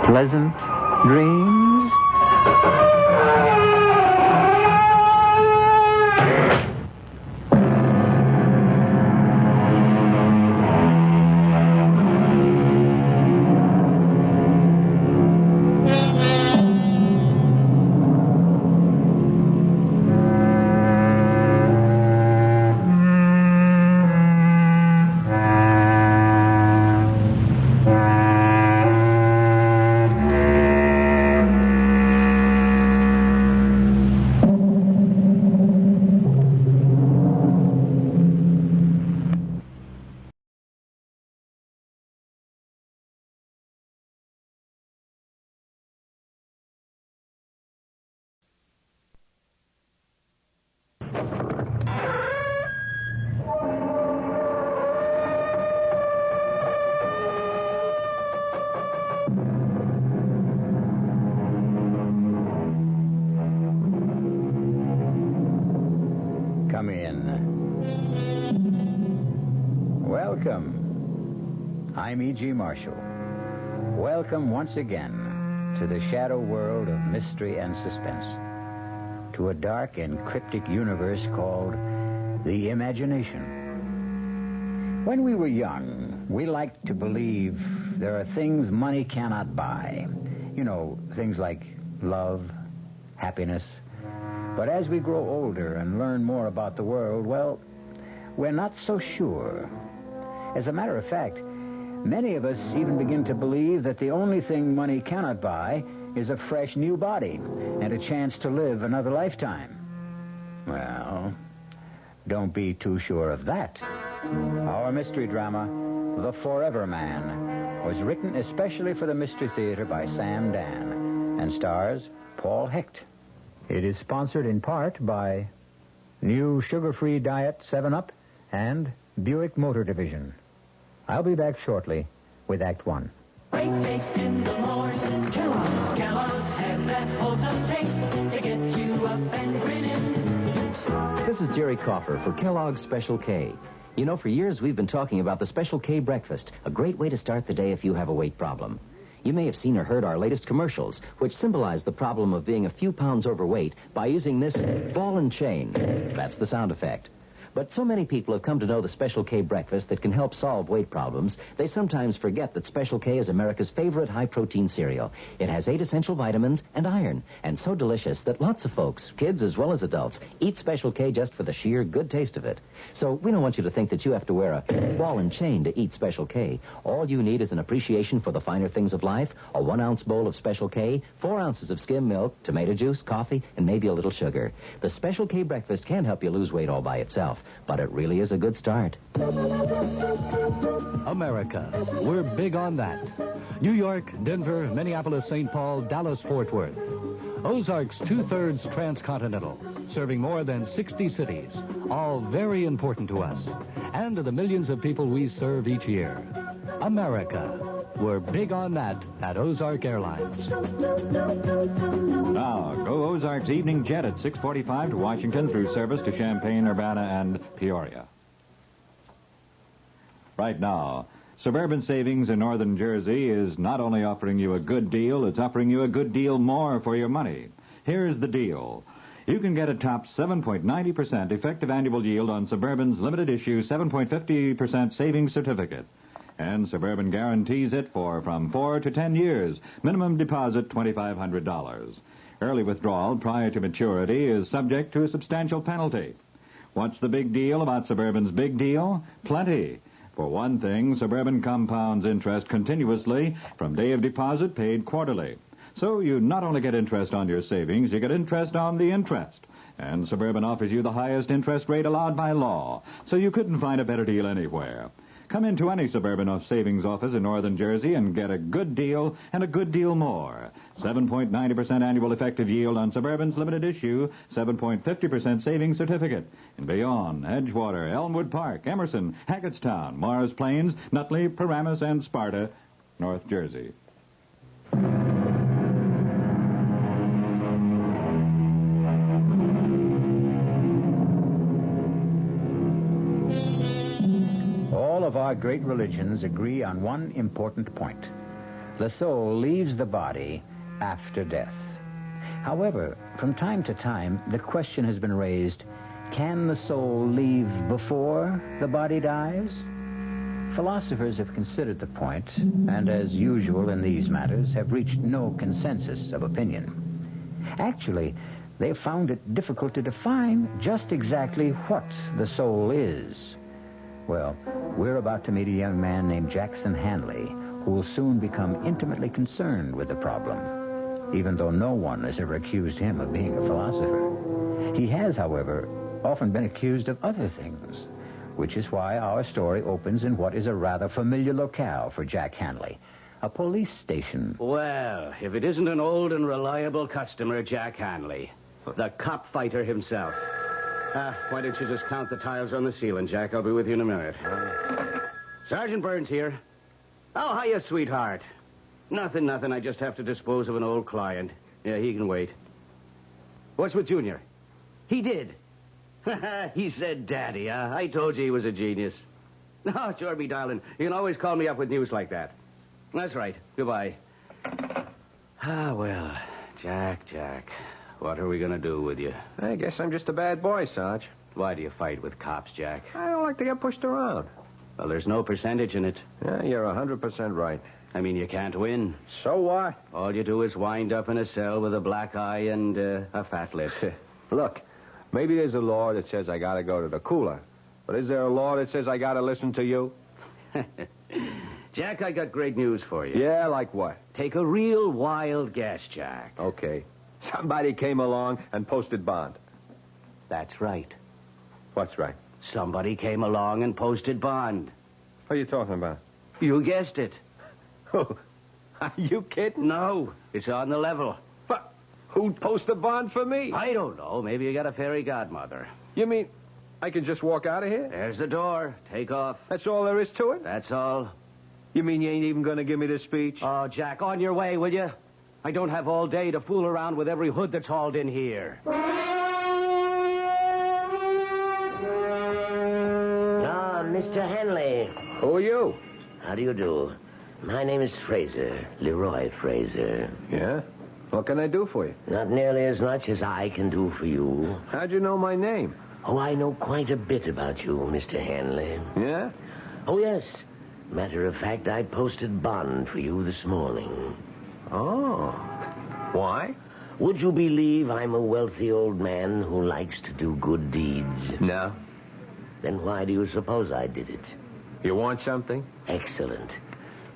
pleasant dreams. I'm E.G. Marshall. Welcome once again to the shadow world of mystery and suspense, to a dark and cryptic universe called the imagination. When we were young, we liked to believe there are things money cannot buy. You know, things like love, happiness. But as we grow older and learn more about the world, well, we're not so sure. As a matter of fact, many of us even begin to believe that the only thing money cannot buy is a fresh new body and a chance to live another lifetime. Well, don't be too sure of that. Our mystery drama, The Forever Man, was written especially for the Mystery Theater by Sam Dan and stars Paul Hecht. It is sponsored in part by new sugar-free diet 7-Up and Buick Motor Division. I'll be back shortly with Act One. Great taste in the morning. Kellogg's has that wholesome taste to get you up and grinning. This is Jerry Coffer for Kellogg's Special K. You know, for years we've been talking about the Special K breakfast, a great way to start the day if you have a weight problem. You may have seen or heard our latest commercials, which symbolize the problem of being a few pounds overweight by using this ball and chain. That's the sound effect. But so many people have come to know the Special K breakfast that can help solve weight problems, they sometimes forget that Special K is America's favorite high-protein cereal. It has 8 essential vitamins and iron, and so delicious that lots of folks, kids as well as adults, eat Special K just for the sheer good taste of it. So we don't want you to think that you have to wear a ball and chain to eat Special K. All you need is an appreciation for the finer things of life, a 1-ounce bowl of Special K, 4 ounces of skim milk, tomato juice, coffee, and maybe a little sugar. The Special K breakfast can help you lose weight all by itself, but it really is a good start. America. We're big on that. New York, Denver, Minneapolis, St. Paul, Dallas, Fort Worth. Ozarks 2/3 transcontinental, serving more than 60 cities, all very important to us, and to the millions of people we serve each year. America. We're big on that at Ozark Airlines. Now, go Ozarks Evening Jet at 6:45 to Washington through service to Champaign, Urbana, and Peoria. Right now, Suburban Savings in Northern Jersey is not only offering you a good deal, it's offering you a good deal more for your money. Here's the deal. You can get a top 7.90% effective annual yield on Suburban's limited issue 7.50% savings certificate. And Suburban guarantees it for from 4 to 10 years. Minimum deposit $2,500. Early withdrawal prior to maturity is subject to a substantial penalty. What's the big deal about Suburban's big deal? Plenty. For one thing, Suburban compounds interest continuously from day of deposit paid quarterly. So you not only get interest on your savings, you get interest on the interest. And Suburban offers you the highest interest rate allowed by law. So you couldn't find a better deal anywhere. Come into any Suburban savings office in Northern Jersey and get a good deal and a good deal more. 7.90% annual effective yield on Suburban's limited issue, 7.50% savings certificate. In Bayonne, Edgewater, Elmwood Park, Emerson, Hackettstown, Morris Plains, Nutley, Paramus, and Sparta, North Jersey. All of our great religions agree on one important point. The soul leaves the body after death. However, from time to time, the question has been raised, can the soul leave before the body dies? Philosophers have considered the point, and as usual in these matters, have reached no consensus of opinion. Actually, they've found it difficult to define just exactly what the soul is. Well, we're about to meet a young man named Jackson Hanley, who will soon become intimately concerned with the problem, even though no one has ever accused him of being a philosopher. He has, however, often been accused of other things, which is why our story opens in what is a rather familiar locale for Jack Hanley, a police station. Well, if it isn't an old and reliable customer, Jack Hanley, the cop fighter himself. Why don't you just count the tiles on the ceiling, Jack? I'll be with you in a minute. Sergeant Burns here. Oh, hiya, sweetheart. Nothing. I just have to dispose of an old client. Yeah, he can wait. What's with Junior? He did. He said daddy, huh? I told you he was a genius. No, sure, me darling. You can always call me up with news like that. That's right. Goodbye. Well, Jack. What are we going to do with you? I guess I'm just a bad boy, Sarge. Why do you fight with cops, Jack? I don't like to get pushed around. Well, there's no percentage in it. Yeah, you're 100% right. I mean, you can't win. So what? All you do is wind up in a cell with a black eye and a fat lip. Look, maybe there's a law that says I gotta go to the cooler. But is there a law that says I gotta listen to you? Jack, I got great news for you. Yeah, like what? Take a real wild guess, Jack. Okay. Somebody came along and posted bond. That's right. What's right? Somebody came along and posted bond. What are you talking about? You guessed it. Are you kidding? No, it's on the level. But who'd post a bond for me? I don't know. Maybe you got a fairy godmother. You mean I can just walk out of here? There's the door. Take off. That's all there is to it? That's all. You mean you ain't even going to give me this speech? Oh, Jack, on your way, will you? I don't have all day to fool around with every hood that's hauled in here. Mr. Henley. Who are you? How do you do? My name is Fraser, Leroy Fraser. Yeah? What can I do for you? Not nearly as much as I can do for you. How'd you know my name? Oh, I know quite a bit about you, Mr. Henley. Yeah? Oh, yes. Matter of fact, I posted bond for you this morning. Oh. Why? Would you believe I'm a wealthy old man who likes to do good deeds? No. Then why do you suppose I did it? You want something? Excellent.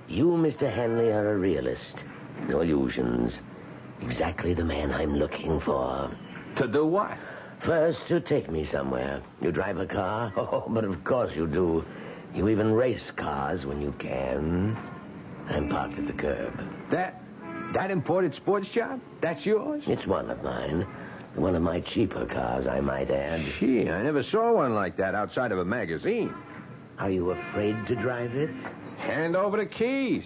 You, Mr. Henley, are a realist. No illusions. Exactly the man I'm looking for. To do what? First, to take me somewhere. You drive a car? Oh, but of course you do. You even race cars when you can. I'm parked at the curb. That imported sports job? That's yours? It's one of mine. One of my cheaper cars, I might add. Gee, I never saw one like that outside of a magazine. Are you afraid to drive it? Hand over the keys.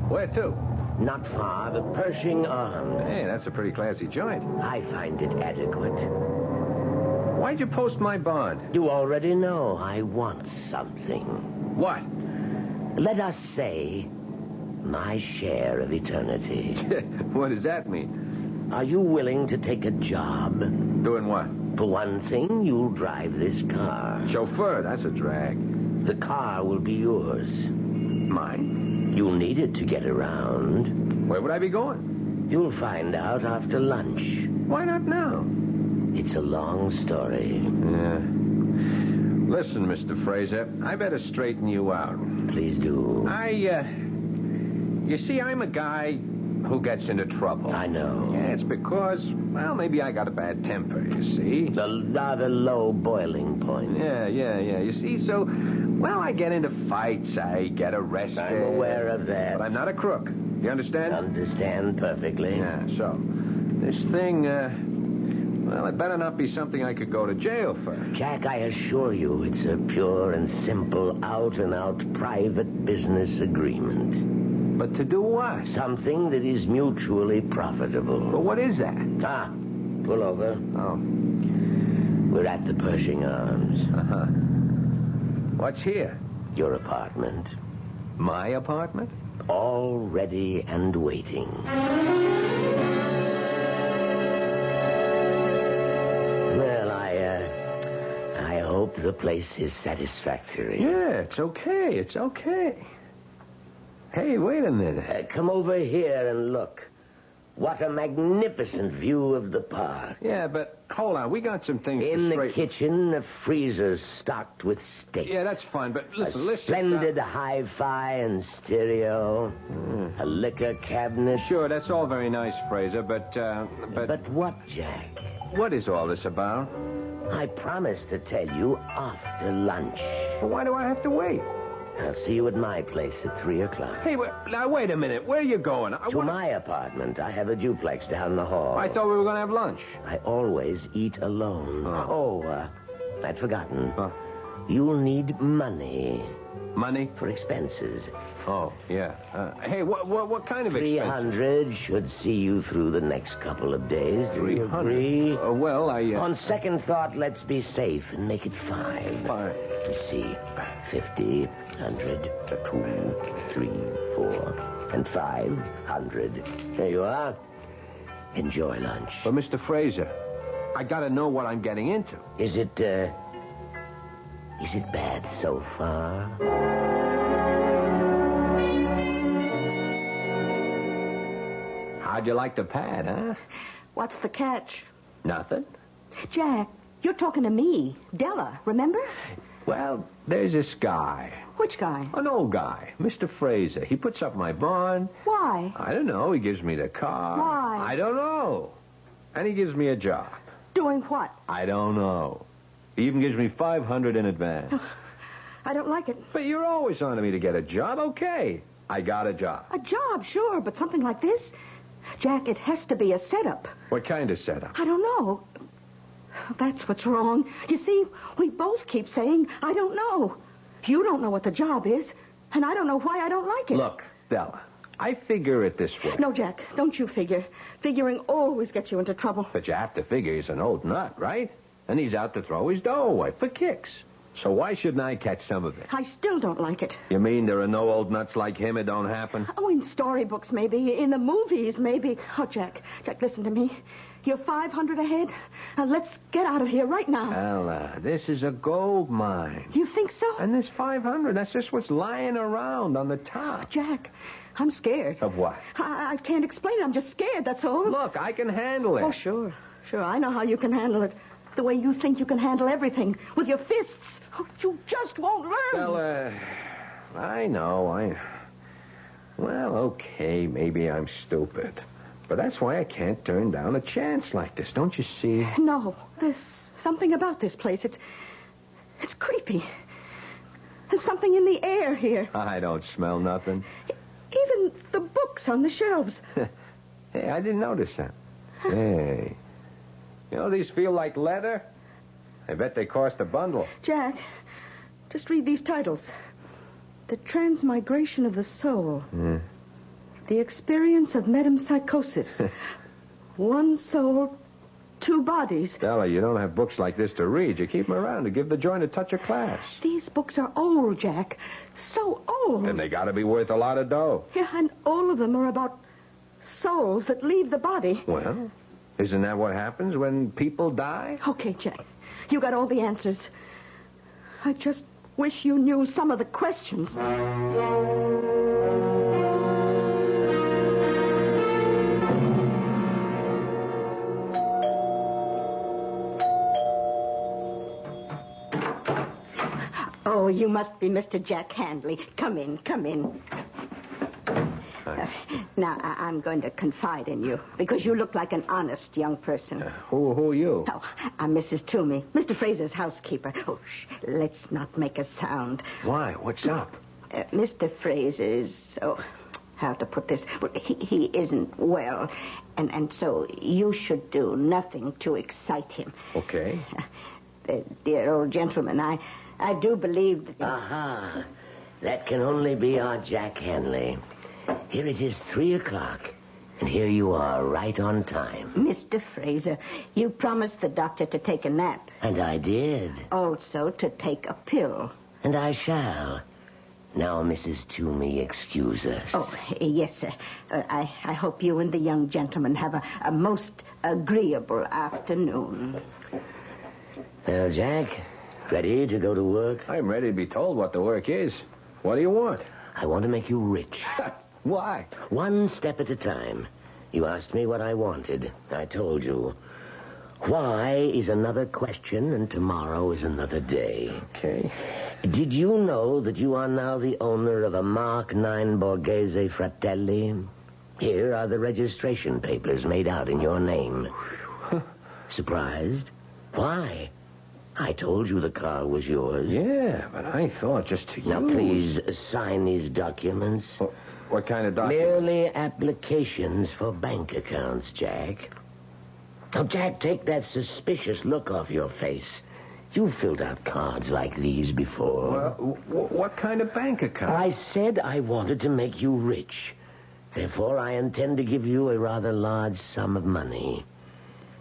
Where to? Not far, the Pershing Arms. Hey, that's a pretty classy joint. I find it adequate. Why'd you post my bond? You already know I want something. What? Let us say my share of eternity. What does that mean? Are you willing to take a job? Doing what? For one thing, you'll drive this car. Chauffeur, that's a drag. The car will be yours. Mine? You'll need it to get around. Where would I be going? You'll find out after lunch. Why not now? It's a long story. Yeah. Listen, Mr. Fraser, I better straighten you out. Please do. You see, I'm a guy who gets into trouble. I know. Yeah, it's because, well, maybe I got a bad temper, you see. The rather low boiling point. Yeah. You see, so, well, I get into fights. I get arrested. I'm aware of that. But I'm not a crook. You understand? Understand perfectly. Yeah, so, this thing, well, it better not be something I could go to jail for. Jack, I assure you, it's a pure and simple, out-and-out private business agreement. But to do what? Something that is mutually profitable. But what is that? Pull over. Oh. We're at the Pershing Arms. Uh-huh. What's here? Your apartment. My apartment? All ready and waiting. Well, I hope the place is satisfactory. Yeah, it's okay. Hey, wait a minute. Come over here and look. What a magnificent view of the park. Yeah, but hold on. We got some things in to the kitchen, the freezer's stocked with steaks. Yeah, that's fine, but listen. Splendid hi-fi and stereo. A liquor cabinet. Sure, that's all very nice, Fraser, but... But what, Jack? What is all this about? I promised to tell you after lunch. Well, why do I have to wait? I'll see you at my place at 3 o'clock. Hey, now, wait a minute. Where are you going? To my apartment. I have a duplex down the hall. I thought we were going to have lunch. I always eat alone. I'd forgotten. You'll need money. Money? For expenses. Oh, yeah. Hey, what kind of expenses? 300 should see you through the next couple of days. Do you agree? Well, On second thought, let's be safe and make it 5. 5. Let's see. 50, 100, 2, 3, 4, and 500. There you are. Enjoy lunch. But, Mr. Fraser, I gotta know what I'm getting into. Is it bad so far? How'd you like the pad, huh? What's the catch? Nothing. Jack, you're talking to me. Della, remember? Well, there's this guy. Which guy? An old guy, Mr. Fraser. He puts up my bond. Why? I don't know. He gives me the car. Why? I don't know. And he gives me a job. Doing what? I don't know. He even gives me $500 in advance. I don't like it. But you're always on to me to get a job. Okay. I got a job. A job, sure, but something like this? Jack, it has to be a setup. What kind of setup? I don't know. That's what's wrong. You see, we both keep saying, I don't know. You don't know what the job is, and I don't know why I don't like it. Look, Della, I figure it this way. No, Jack, don't you figure. Figuring always gets you into trouble. But you have to figure he's an old nut, right? And he's out to throw his dough away for kicks. So why shouldn't I catch some of it? I still don't like it. You mean there are no old nuts like him? It don't happen? Oh, in storybooks, maybe. In the movies, maybe. Oh, Jack, listen to me. You're 500 ahead. Now, let's get out of here right now. Ella, this is a gold mine. You think so? And this 500, that's just what's lying around on the top. Jack, I'm scared. Of what? I can't explain it. I'm just scared, that's all. Look, I can handle it. Oh, sure. Sure, I know how you can handle it. The way you think you can handle everything. With your fists. Oh, you just won't learn. Ella, I know. Well, okay, maybe I'm stupid. But that's why I can't turn down a chance like this, don't you see? No, there's something about this place. It's creepy. There's something in the air here. I don't smell nothing. Even the books on the shelves. Hey, I didn't notice that. Hey. You know, these feel like leather. I bet they cost a bundle. Jack, just read these titles. The Transmigration of the Soul. The Experience of Metempsychosis. One soul, 2 bodies. Stella, you don't have books like this to read. You keep them around to give the joint a touch of class. These books are old, Jack. So old. Then they got to be worth a lot of dough. Yeah, and all of them are about souls that leave the body. Well, isn't that what happens when people die? Okay, Jack. You got all the answers. I just wish you knew some of the questions. Oh, you must be Mr. Jack Handley. Come in. Now, I'm going to confide in you, because you look like an honest young person. Who are you? Oh, I'm Mrs. Toomey, Mr. Fraser's housekeeper. Oh, let's not make a sound. Why? What's up? Mr. Fraser is, how to put this? Well, he isn't well, and so you should do nothing to excite him. Okay. Dear old gentleman, I do believe that... Aha. That can only be our Jack Hanley. Here it is 3 o'clock, and here you are, right on time. Mr. Fraser, you promised the doctor to take a nap. And I did. Also to take a pill. And I shall. Now, Mrs. Toomey, excuse us. Oh, yes, sir. I hope you and the young gentleman have a most agreeable afternoon. Well, Jack, ready to go to work? I'm ready to be told what the work is. What do you want? I want to make you rich. Why? One step at a time. You asked me what I wanted. I told you. Why is another question, and tomorrow is another day. Okay. Did you know that you are now the owner of a Mark 9 Borghese Fratelli? Here are the registration papers made out in your name. Surprised? Why? I told you the car was yours. Yeah, but I thought just to Now, please sign these documents. What kind of documents? Merely applications for bank accounts, Jack. Now, Jack, take that suspicious look off your face. You filled out cards like these before. What kind of bank account? I said I wanted to make you rich. Therefore, I intend to give you a rather large sum of money.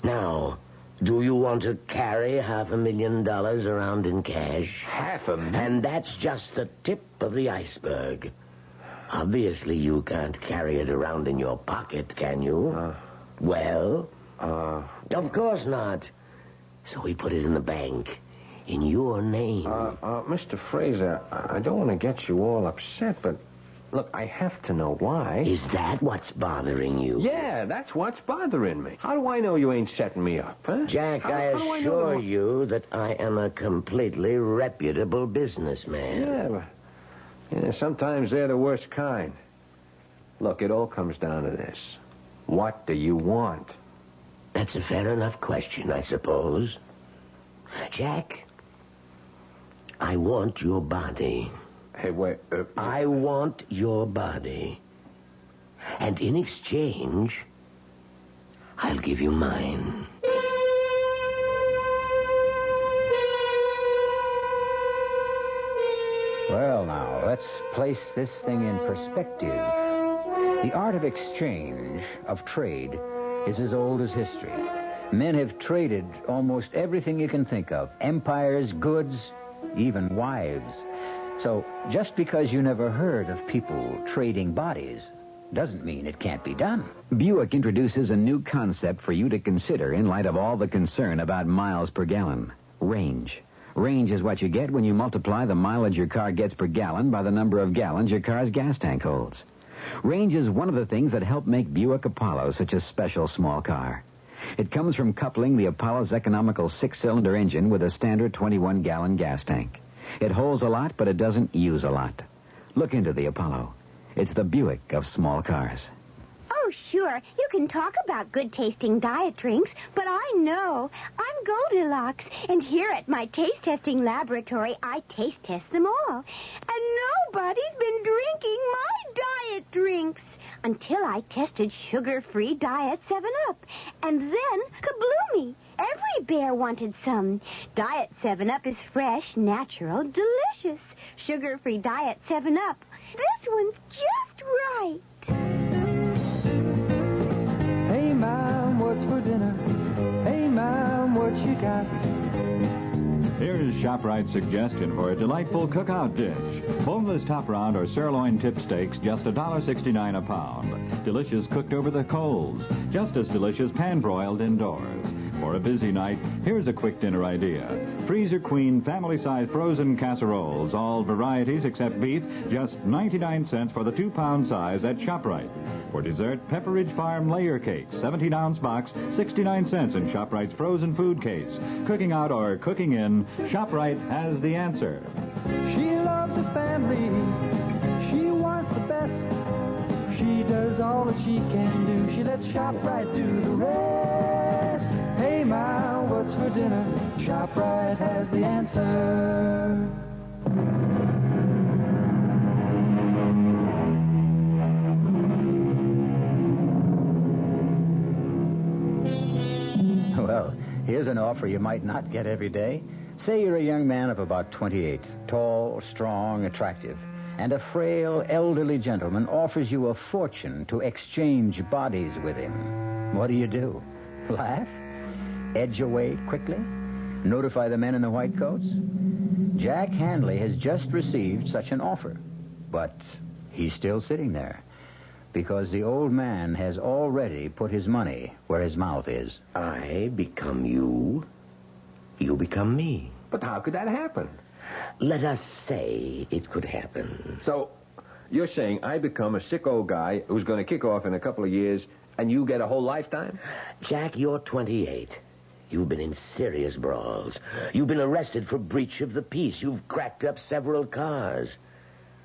Now, do you want to carry $500,000 around in cash? $500,000? And that's just the tip of the iceberg. Obviously, you can't carry it around in your pocket, can you? Of course not. So we put it in the bank, in your name. Mr. Fraser, I don't want to get you all upset, but look, I have to know why. Is that what's bothering you? Yeah, that's what's bothering me. How do I know you ain't setting me up, huh? Jack, I assure you that I am a completely reputable businessman. Yeah, but sometimes they're the worst kind. Look, it all comes down to this. What do you want? That's a fair enough question, I suppose. Jack, I want your body. Hey, wait. I want your body. And in exchange, I'll give you mine. Well, now, let's place this thing in perspective. The art of exchange, of trade, is as old as history. Men have traded almost everything you can think of. Empires, goods, even wives. So, just because you never heard of people trading bodies doesn't mean it can't be done. Buick introduces a new concept for you to consider in light of all the concern about miles per gallon. Range. Range is what you get when you multiply the mileage your car gets per gallon by the number of gallons your car's gas tank holds. Range is one of the things that help make Buick Apollo such a special small car. It comes from coupling the Apollo's economical 6-cylinder engine with a standard 21-gallon gas tank. It holds a lot, but it doesn't use a lot. Look into the Apollo. It's the Buick of small cars. Oh, sure. You can talk about good-tasting diet drinks, but I know. I'm Goldilocks, and here at my taste-testing laboratory, I taste-test them all. And nobody's been drinking my diet drinks until I tested sugar-free Diet 7-Up. And then, kabloomy! Every bear wanted some. Diet 7-Up is fresh, natural, delicious. Sugar-free Diet 7-Up. This one's just right. Hey, Mom, what's for dinner? Hey, Mom, what you got? Here's ShopRite's suggestion for a delightful cookout dish. Boneless top round or sirloin tip steaks, just $1.69 a pound. Delicious cooked over the coals. Just as delicious pan-broiled indoors. For a busy night, here's a quick dinner idea. Freezer Queen family-size frozen casseroles, all varieties except beef, just 99 cents for the 2-pound size at ShopRite. For dessert, Pepperidge Farm layer cake, 17-ounce box, 69 cents in ShopRite's frozen food case. Cooking out or cooking in, ShopRite has the answer. She loves the family. She wants the best. She does all that she can do. She lets ShopRite do the rest. Hey, Ma, what's for dinner? ShopRite has the answer. Well, here's an offer you might not get every day. Say you're a young man of about 28, tall, strong, attractive, and a frail, elderly gentleman offers you a fortune to exchange bodies with him. What do? Laugh? Edge away quickly? Notify the men in the white coats? Jack Hanley has just received such an offer, but he's still sitting there because the old man has already put his money where his mouth is. I become you. You become me. But how could that happen? Let us say it could happen. So, you're saying I become a sick old guy who's going to kick off in a couple of years, and you get a whole lifetime? Jack, you're 28. You've been in serious brawls. You've been arrested for breach of the peace. You've cracked up several cars.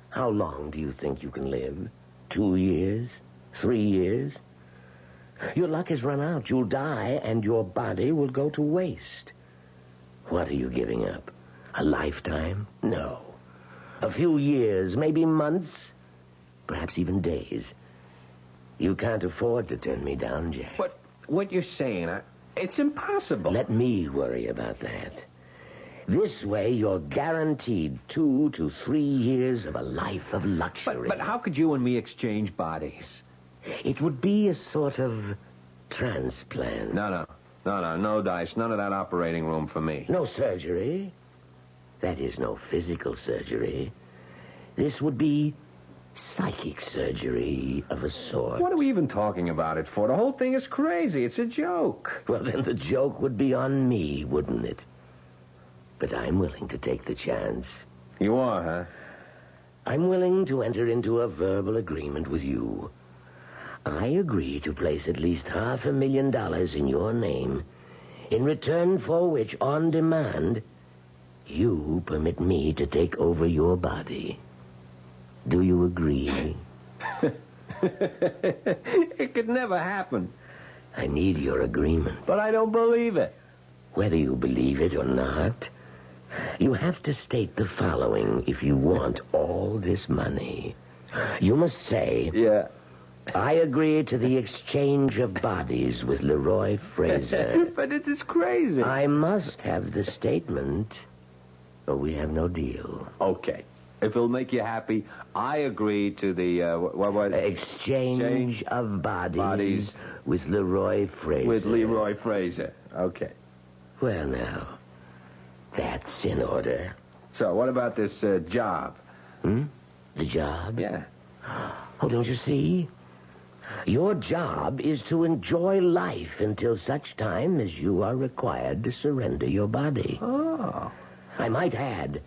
How long do you think you can live? 2 years? 3 years? Your luck has run out. You'll die, and your body will go to waste. What are you giving up? A lifetime? No. A few years, maybe months, perhaps even days. You can't afford to turn me down, Jack. But what you're saying, it's impossible. Let me worry about that. This way, you're guaranteed 2 to 3 years of a life of luxury. But how could you and me exchange bodies? It would be a sort of transplant. No, Dice. None of that operating room for me. No surgery. That is, no physical surgery. This would be psychic surgery of a sort. What are we even talking about it for? The whole thing is crazy. It's a joke. Well, then the joke would be on me, wouldn't it? But I'm willing to take the chance. You are, huh? I'm willing to enter into a verbal agreement with you. I agree to place at least $500,000 in your name, in return for which, on demand, you permit me to take over your body. Do you agree? It could never happen. I need your agreement. But I don't believe it. Whether you believe it or not, you have to state the following if you want all this money. You must say... Yeah. I agree to the exchange of bodies with Leroy Fraser. But it is crazy. I must have the statement, or we have no deal. Okay. If it'll make you happy, I agree to the, exchange of bodies with Leroy Fraser. With Leroy Fraser. Okay. Well, now, that's in order. So, what about this job? The job? Yeah. Oh, don't you see? Your job is to enjoy life until such time as you are required to surrender your body. Oh. I might add,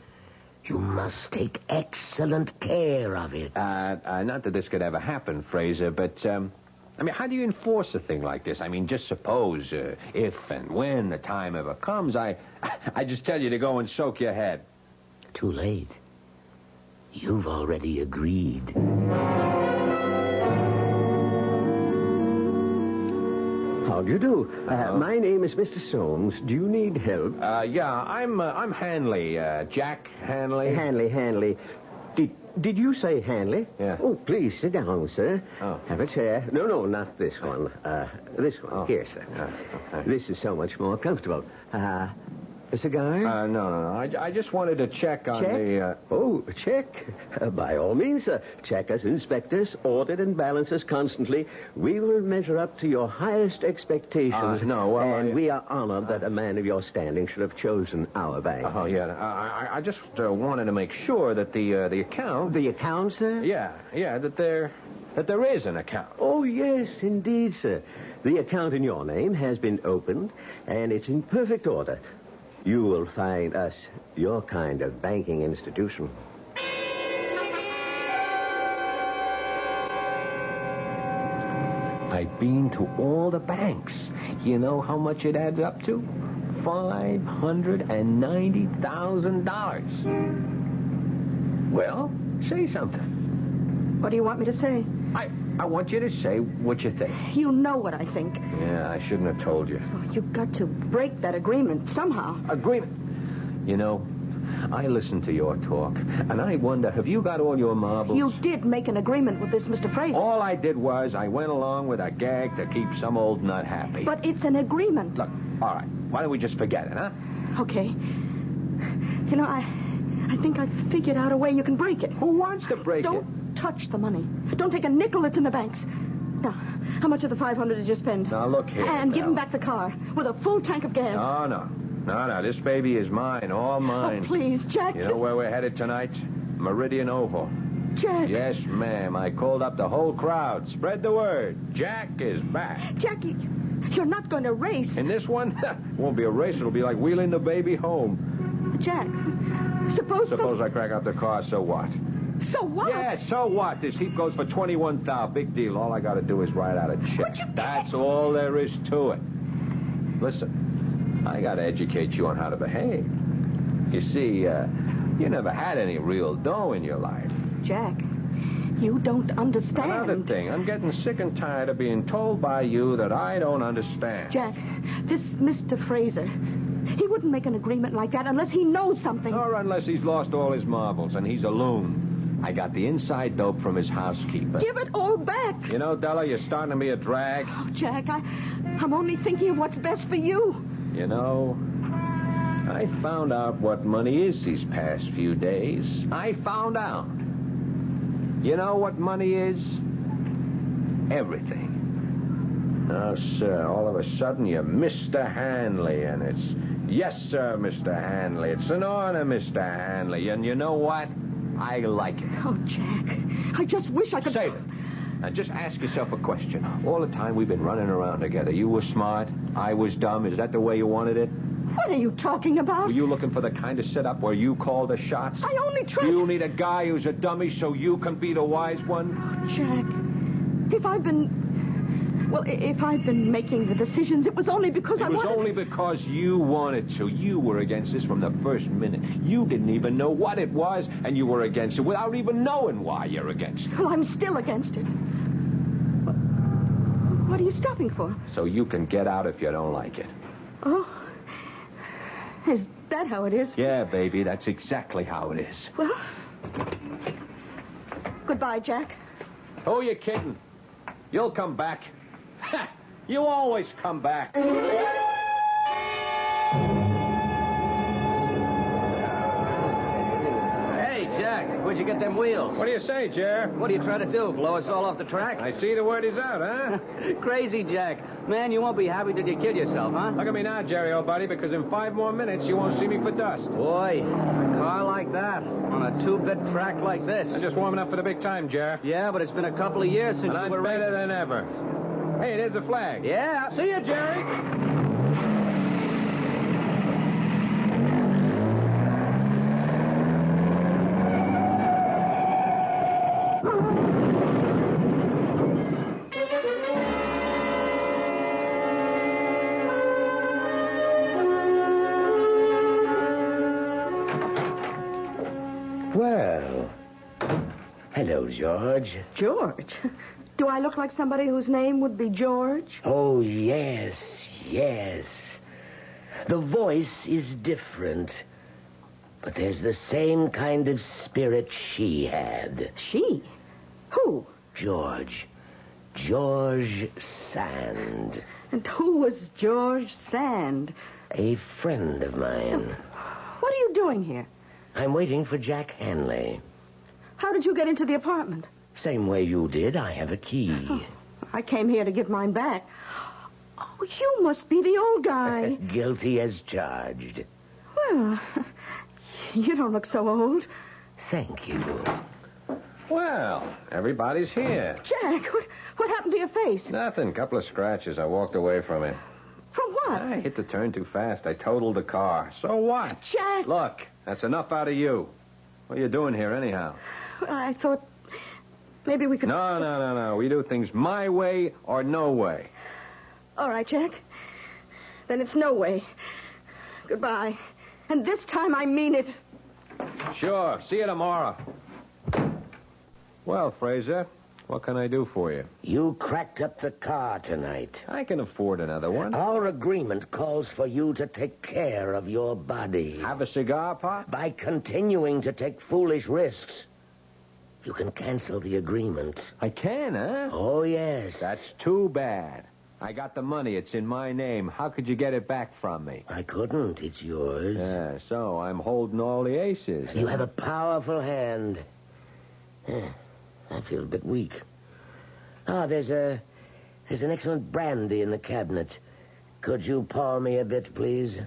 you must take excellent care of it. Not that this could ever happen, Fraser, but, how do you enforce a thing like this? Just suppose, if and when the time ever comes, I just tell you to go and soak your head. Too late. You've already agreed. How do you do? My name is Mr. Soames. Do you need help? Yeah, I'm Hanley, Jack Hanley. Hanley. Did you say Hanley? Yeah. Oh, please, sit down, sir. Oh. Have a chair. No, not this one. This one. Oh. Here, sir. Okay. This is so much more comfortable. A cigar? No. I just wanted to check on the... Oh, check. By all means, sir. Check us, inspect us, audit and balance us constantly. We will measure up to your highest expectations. We are honored that a man of your standing should have chosen our bank. Oh, yeah. I just wanted to make sure that the account... The account, sir? Yeah, that there is an account. Oh, yes, indeed, sir. The account in your name has been opened, and it's in perfect order. You will find us your kind of banking institution. I've been to all the banks. You know how much it adds up to? $590,000. Well, say something. What do you want me to say? I want you to say what you think. You know what I think. Yeah, I shouldn't have told you. Oh, you've got to break that agreement somehow. Agreement? You know, I listen to your talk, and I wonder, have you got all your marbles? You did make an agreement with this Mr. Fraser. All I did was I went along with a gag to keep some old nut happy. But it's an agreement. Look, all right, why don't we just forget it, huh? Okay. You know, I think I've figured out a way you can break it. Who wants to break it? Don't touch the money. Don't take a nickel that's in the banks. Now, how much of the $500 did you spend? Now, look here. And give him back the car with a full tank of gas. No. This baby is mine, all mine. Oh, please, Jack. You know where we're headed tonight? Meridian Oval. Jack. Yes, ma'am. I called up the whole crowd. Spread the word. Jack is back. Jackie, you're not going to race. In this one? Won't be a race. It'll be like wheeling the baby home. Jack, suppose I crack up the car, so what? So what? Yeah, so what? This heap goes for $21,000. Big deal. All I got to do is write out a check. That's all there is to it. Listen, I got to educate you on how to behave. You see, you never had any real dough in your life. Jack, you don't understand. Another thing, I'm getting sick and tired of being told by you that I don't understand. Jack, this Mr. Fraser, he wouldn't make an agreement like that unless he knows something. Or unless he's lost all his marbles and he's a loon. I got the inside dope from his housekeeper. Give it all back. You know, Della, you're starting to be a drag. Oh, Jack, I'm only thinking of what's best for you. You know, I found out what money is these past few days. I found out. You know what money is? Everything. Oh, sir, all of a sudden you're Mr. Hanley, and it's, yes, sir, Mr. Hanley. It's an honor, Mr. Hanley. And you know what? I like it. Oh, Jack, I just wish I could... Save it. Now, just ask yourself a question. All the time we've been running around together, you were smart, I was dumb. Is that the way you wanted it? What are you talking about? Were you looking for the kind of setup where you call the shots? I only tried... You need a guy who's a dummy so you can be the wise one? Jack, if I've been making the decisions, it was only because I wanted... It was only because you wanted to. You were against this from the first minute. You didn't even know what it was, and you were against it without even knowing why you're against it. Well, I'm still against it. What are you stopping for? So you can get out if you don't like it. Oh, is that how it is? Yeah, baby, that's exactly how it is. Well, goodbye, Jack. Who are you kidding? You'll come back. You always come back. Hey, Jack, where'd you get them wheels? What do you say, Jer? What are you trying to do, blow us all off the track? I see the word is out, huh? Crazy, Jack. Man, you won't be happy till you kill yourself, huh? Look at me now, Jerry, old buddy, because in 5 more minutes you won't see me for dust. Boy, a car like that on a 2-bit track like this. I'm just warming up for the big time, Jer. Yeah, but it's been a couple of years since and you were... I'm better than ever. Hey, there's the flag. Yeah. See you, Jerry. Well, hello, George. George? Do I look like somebody whose name would be George? Oh, yes. The voice is different, but there's the same kind of spirit she had. She? Who? George Sand. And who was George Sand? A friend of mine. What are you doing here? I'm waiting for Jack Hanley. How did you get into the apartment? Same way you did. I have a key. Oh, I came here to give mine back. Oh, you must be the old guy. Guilty as charged. Well, you don't look so old. Thank you. Well, everybody's here. Jack, what happened to your face? Nothing. Couple of scratches. I walked away from it. From what? I hit the turn too fast. I totaled the car. So what? Jack! Look, that's enough out of you. What are you doing here, anyhow? I thought maybe we could... No. We do things my way or no way. All right, Jack. Then it's no way. Goodbye. And this time I mean it. Sure. See you tomorrow. Well, Fraser, what can I do for you? You cracked up the car tonight. I can afford another one. Our agreement calls for you to take care of your body. Have a cigar, Pop? By continuing to take foolish risks, you can cancel the agreement. I can, huh? Oh, yes. That's too bad. I got the money. It's in my name. How could you get it back from me? I couldn't. It's yours. Yeah, so I'm holding all the aces. You have a powerful hand. I feel a bit weak. There's an excellent brandy in the cabinet. Could you pour me a bit, please?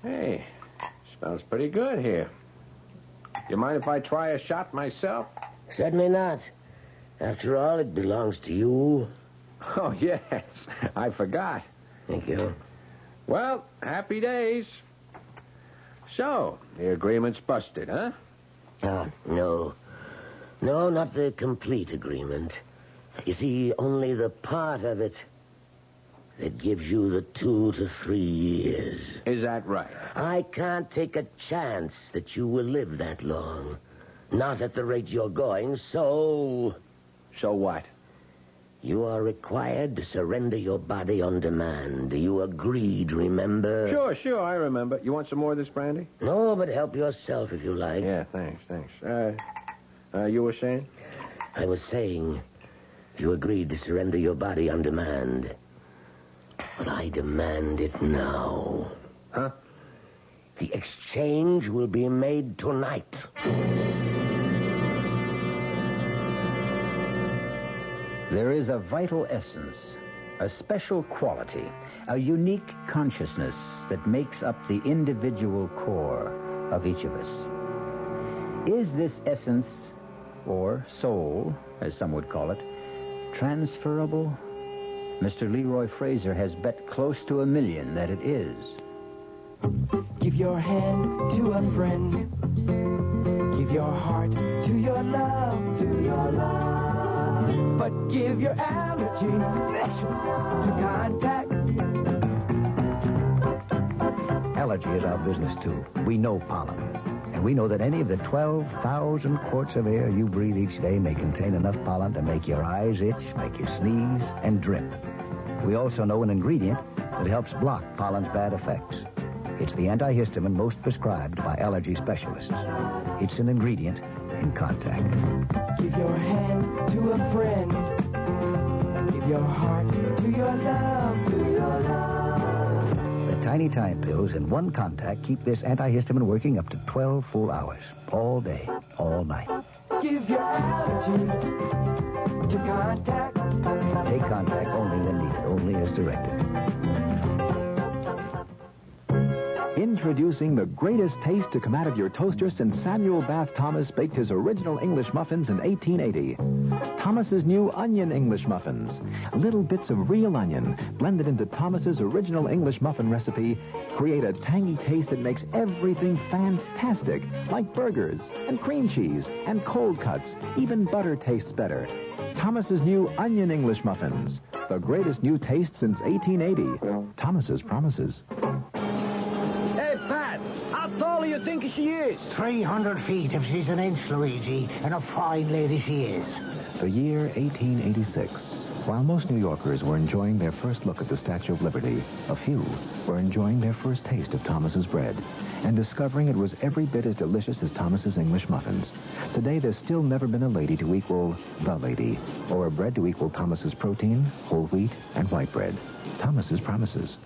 Hey, smells pretty good here. You mind if I try a shot myself? Certainly not. After all, it belongs to you. Oh, yes. I forgot. Thank you. Well, happy days. So, the agreement's busted, huh? No. No, not the complete agreement. You see, only the part of it that gives you the 2 to 3 years. Is that right? I can't take a chance that you will live that long. Not at the rate you're going, so... So what? You are required to surrender your body on demand. You agreed, remember? Sure, I remember. You want some more of this brandy? No, but help yourself if you like. Yeah, thanks. You were saying? I was saying you agreed to surrender your body on demand. But I demand it now. Huh? The exchange will be made tonight. There is a vital essence, a special quality, a unique consciousness that makes up the individual core of each of us. Is this essence, or soul, as some would call it, transferable? Mr. Leroy Fraser has bet close to $1 million that it is. Give your hand to a friend. Give your heart to your love, But give your allergy to contact. Allergy is our business, too. We know pollen. And we know that any of the 12,000 quarts of air you breathe each day may contain enough pollen to make your eyes itch, make you sneeze, and drip. We also know an ingredient that helps block pollen's bad effects. It's the antihistamine most prescribed by allergy specialists. It's an ingredient in contact. Give your hand to a friend. Give your heart to your love, The tiny time pills in one contact keep this antihistamine working up to 12 full hours. All day, all night. Give your allergies to contact. Take contact only when needed, only as directed. Introducing the greatest taste to come out of your toaster since Samuel Bath Thomas baked his original English muffins in 1880. Thomas's new onion English muffins. Little bits of real onion blended into Thomas's original English muffin recipe create a tangy taste that makes everything fantastic, like burgers and cream cheese and cold cuts. Even butter tastes better. Thomas's new onion English muffins. The greatest new taste since 1880. Thomas's promises. Hey, Pat, how tall do you think she is? 300 feet if she's an inch, Luigi, and a fine lady she is. The year 1886. While most New Yorkers were enjoying their first look at the Statue of Liberty, a few were enjoying their first taste of Thomas's bread and discovering it was every bit as delicious as Thomas's English muffins. Today, there's still never been a lady to equal the lady, or a bread to equal Thomas's protein, whole wheat, and white bread. Thomas's promises.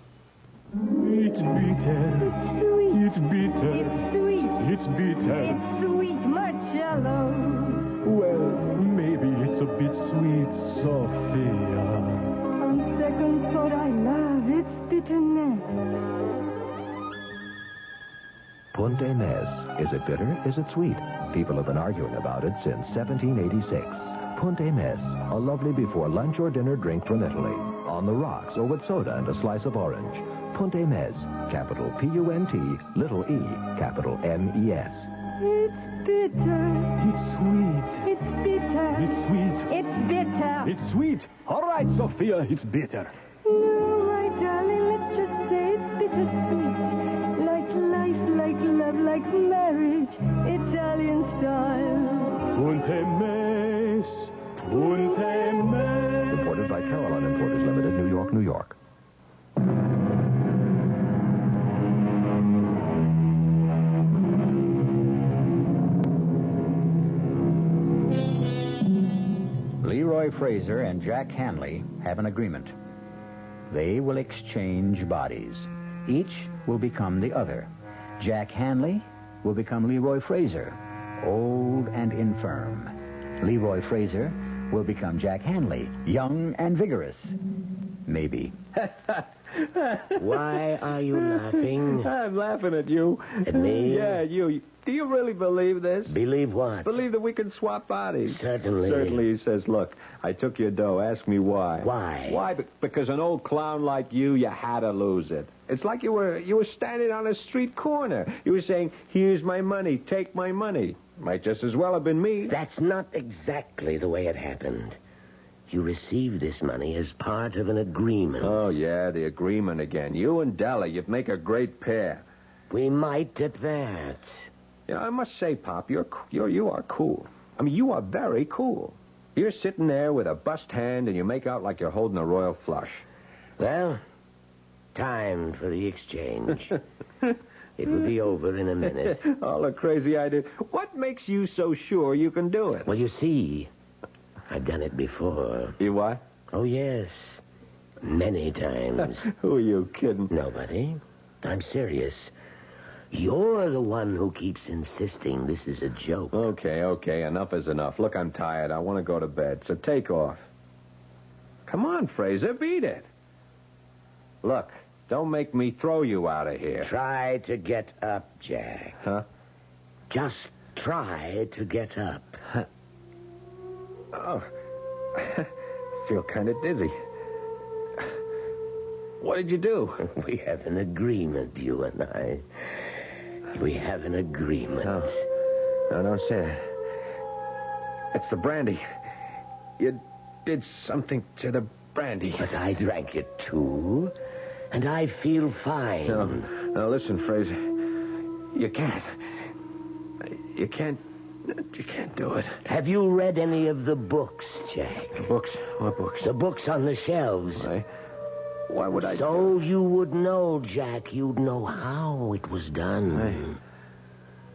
It's bitter. It's sweet. It's bitter. It's sweet. It's bitter. It's sweet, Marcello. Well, maybe it's a bit sweet, Sophia. On second thought, I love its bitterness. Punte Mes. Is it bitter? Is it sweet? People have been arguing about it since 1786. Punte Mes, a lovely before lunch or dinner drink from Italy. On the rocks or with soda and a slice of orange. Punte Mes, capital P-U-N-T, little E, capital M-E-S. It's bitter. It's sweet. It's bitter. It's sweet. It's bitter. It's sweet. All right, Sophia, it's bitter. No, my darling, let's just say it's bittersweet. Like life, like love, like marriage. Italian style. Punte Mes. Punte Mes. Reported by Caroline Importers Limited, New York, New York. Leroy Fraser and Jack Hanley have an agreement. They will exchange bodies. Each will become the other. Jack Hanley will become Leroy Fraser, old and infirm. Leroy Fraser will become Jack Hanley, young and vigorous. Maybe. Why are you laughing? I'm laughing at you. At me? Yeah, you. Do you really believe this? Believe what? Believe that we can swap bodies. Certainly. Certainly, he says, look, I took your dough. Ask me why. Why? Why? Because an old clown like you had to lose it. It's like you were standing on a street corner. You were saying, here's my money, take my money. Might just as well have been me. That's not exactly the way it happened. You received this money as part of an agreement. Oh, yeah, the agreement again. You and Della, you'd make a great pair. We might at that. Yeah, I must say, Pop, you are cool. I mean, you are very cool. You're sitting there with a bust hand and you make out like you're holding a royal flush. Well, time for the exchange. It will be over in a minute. All the crazy ideas. What makes you so sure you can do it? Well, you see, I've done it before. You what? Oh, yes. Many times. Who are you kidding? Nobody. I'm serious. You're the one who keeps insisting this is a joke. Okay. Enough is enough. Look, I'm tired. I want to go to bed, so take off. Come on, Fraser, beat it. Look, don't make me throw you out of here. Try to get up, Jack. Huh? Just try to get up. Oh, I feel kind of dizzy. What did you do? We have an agreement, you and I. We have an agreement. No, don't say it. It's the brandy. You did something to the brandy. But I drank it, too. And I feel fine. No, listen, Fraser. You can't. You can't do it. Have you read any of the books, Jack? Books? What books? The books on the shelves. Why would I? So you would know, Jack. You'd know how it was done.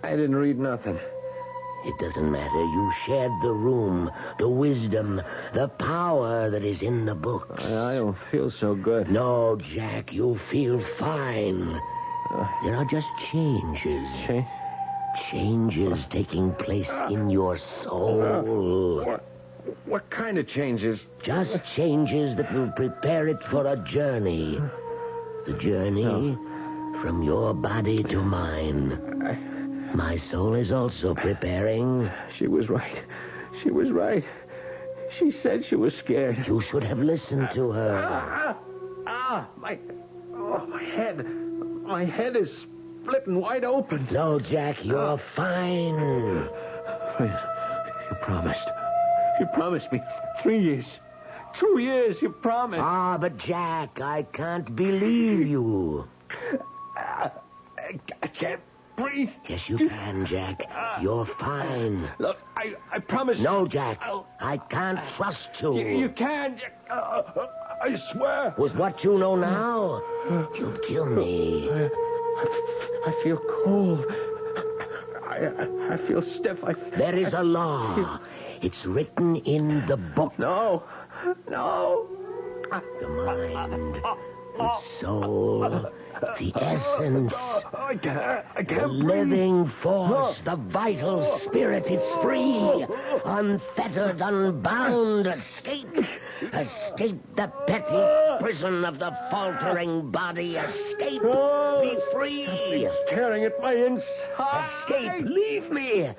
I didn't read nothing. It doesn't matter. You shared the room, the wisdom, the power that is in the books. I don't feel so good. No, Jack, you feel fine. There are just changes. Changes taking place in your soul. What kind of changes? Just changes that will prepare it for a journey. The journey from your body to mine. My soul is also preparing. She was right. She said she was scared. You should have listened to her. My head. My head is splitting wide open. No, Jack, you're fine. You promised. You promised me 3 years. 2 years, you promised. But Jack, I can't believe you. I can't breathe. Yes, you can, Jack. You're fine. Look, I promise. No, Jack. I can't trust you. You can. I swear. With what you know now, you'd kill me. I feel cold. I feel stiff. There is a law. It's written in the book. No. The mind, the soul, the essence, the living force, the vital spirit. It's free, unfettered, unbound. Escape the petty prison of the faltering body. Escape, be free. Something's tearing at my inside. Escape, leave me.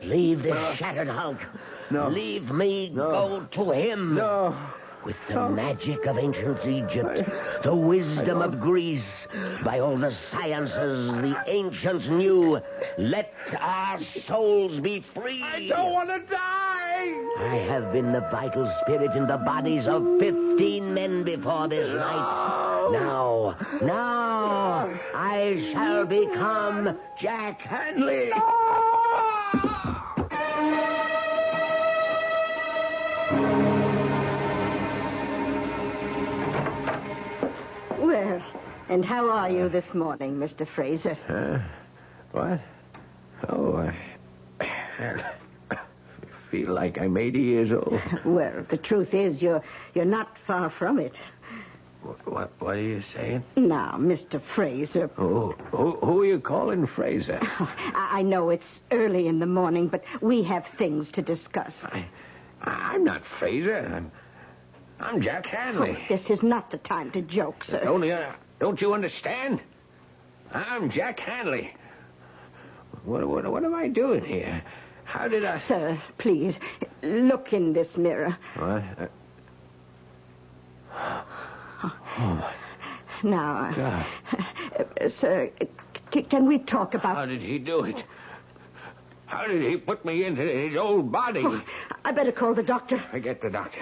Leave this shattered hulk. No. Leave me go to him. No. With the magic of ancient Egypt, the wisdom of Greece, by all the sciences the ancients knew, let our souls be free. I don't want to die. I have been the vital spirit in the bodies of 15 men before this night. Now, I shall become Jack Hanley. Well, and how are you this morning, Mr. Fraser? What? Oh, I feel like I'm 80 years old. Well, the truth is, you're not far from it. What are you saying? Now, Mr. Fraser. Who are you calling Fraser? I know it's early in the morning, but we have things to discuss. I'm not Fraser. I'm Jack Hanley. Oh, this is not the time to joke, sir. Don't you understand? I'm Jack Hanley. What am I doing here? How did I... Sir, please, look in this mirror. What? Now, God. Sir, can we talk about... How did he do it? How did he put me into his old body? I better call the doctor. Forget the doctor.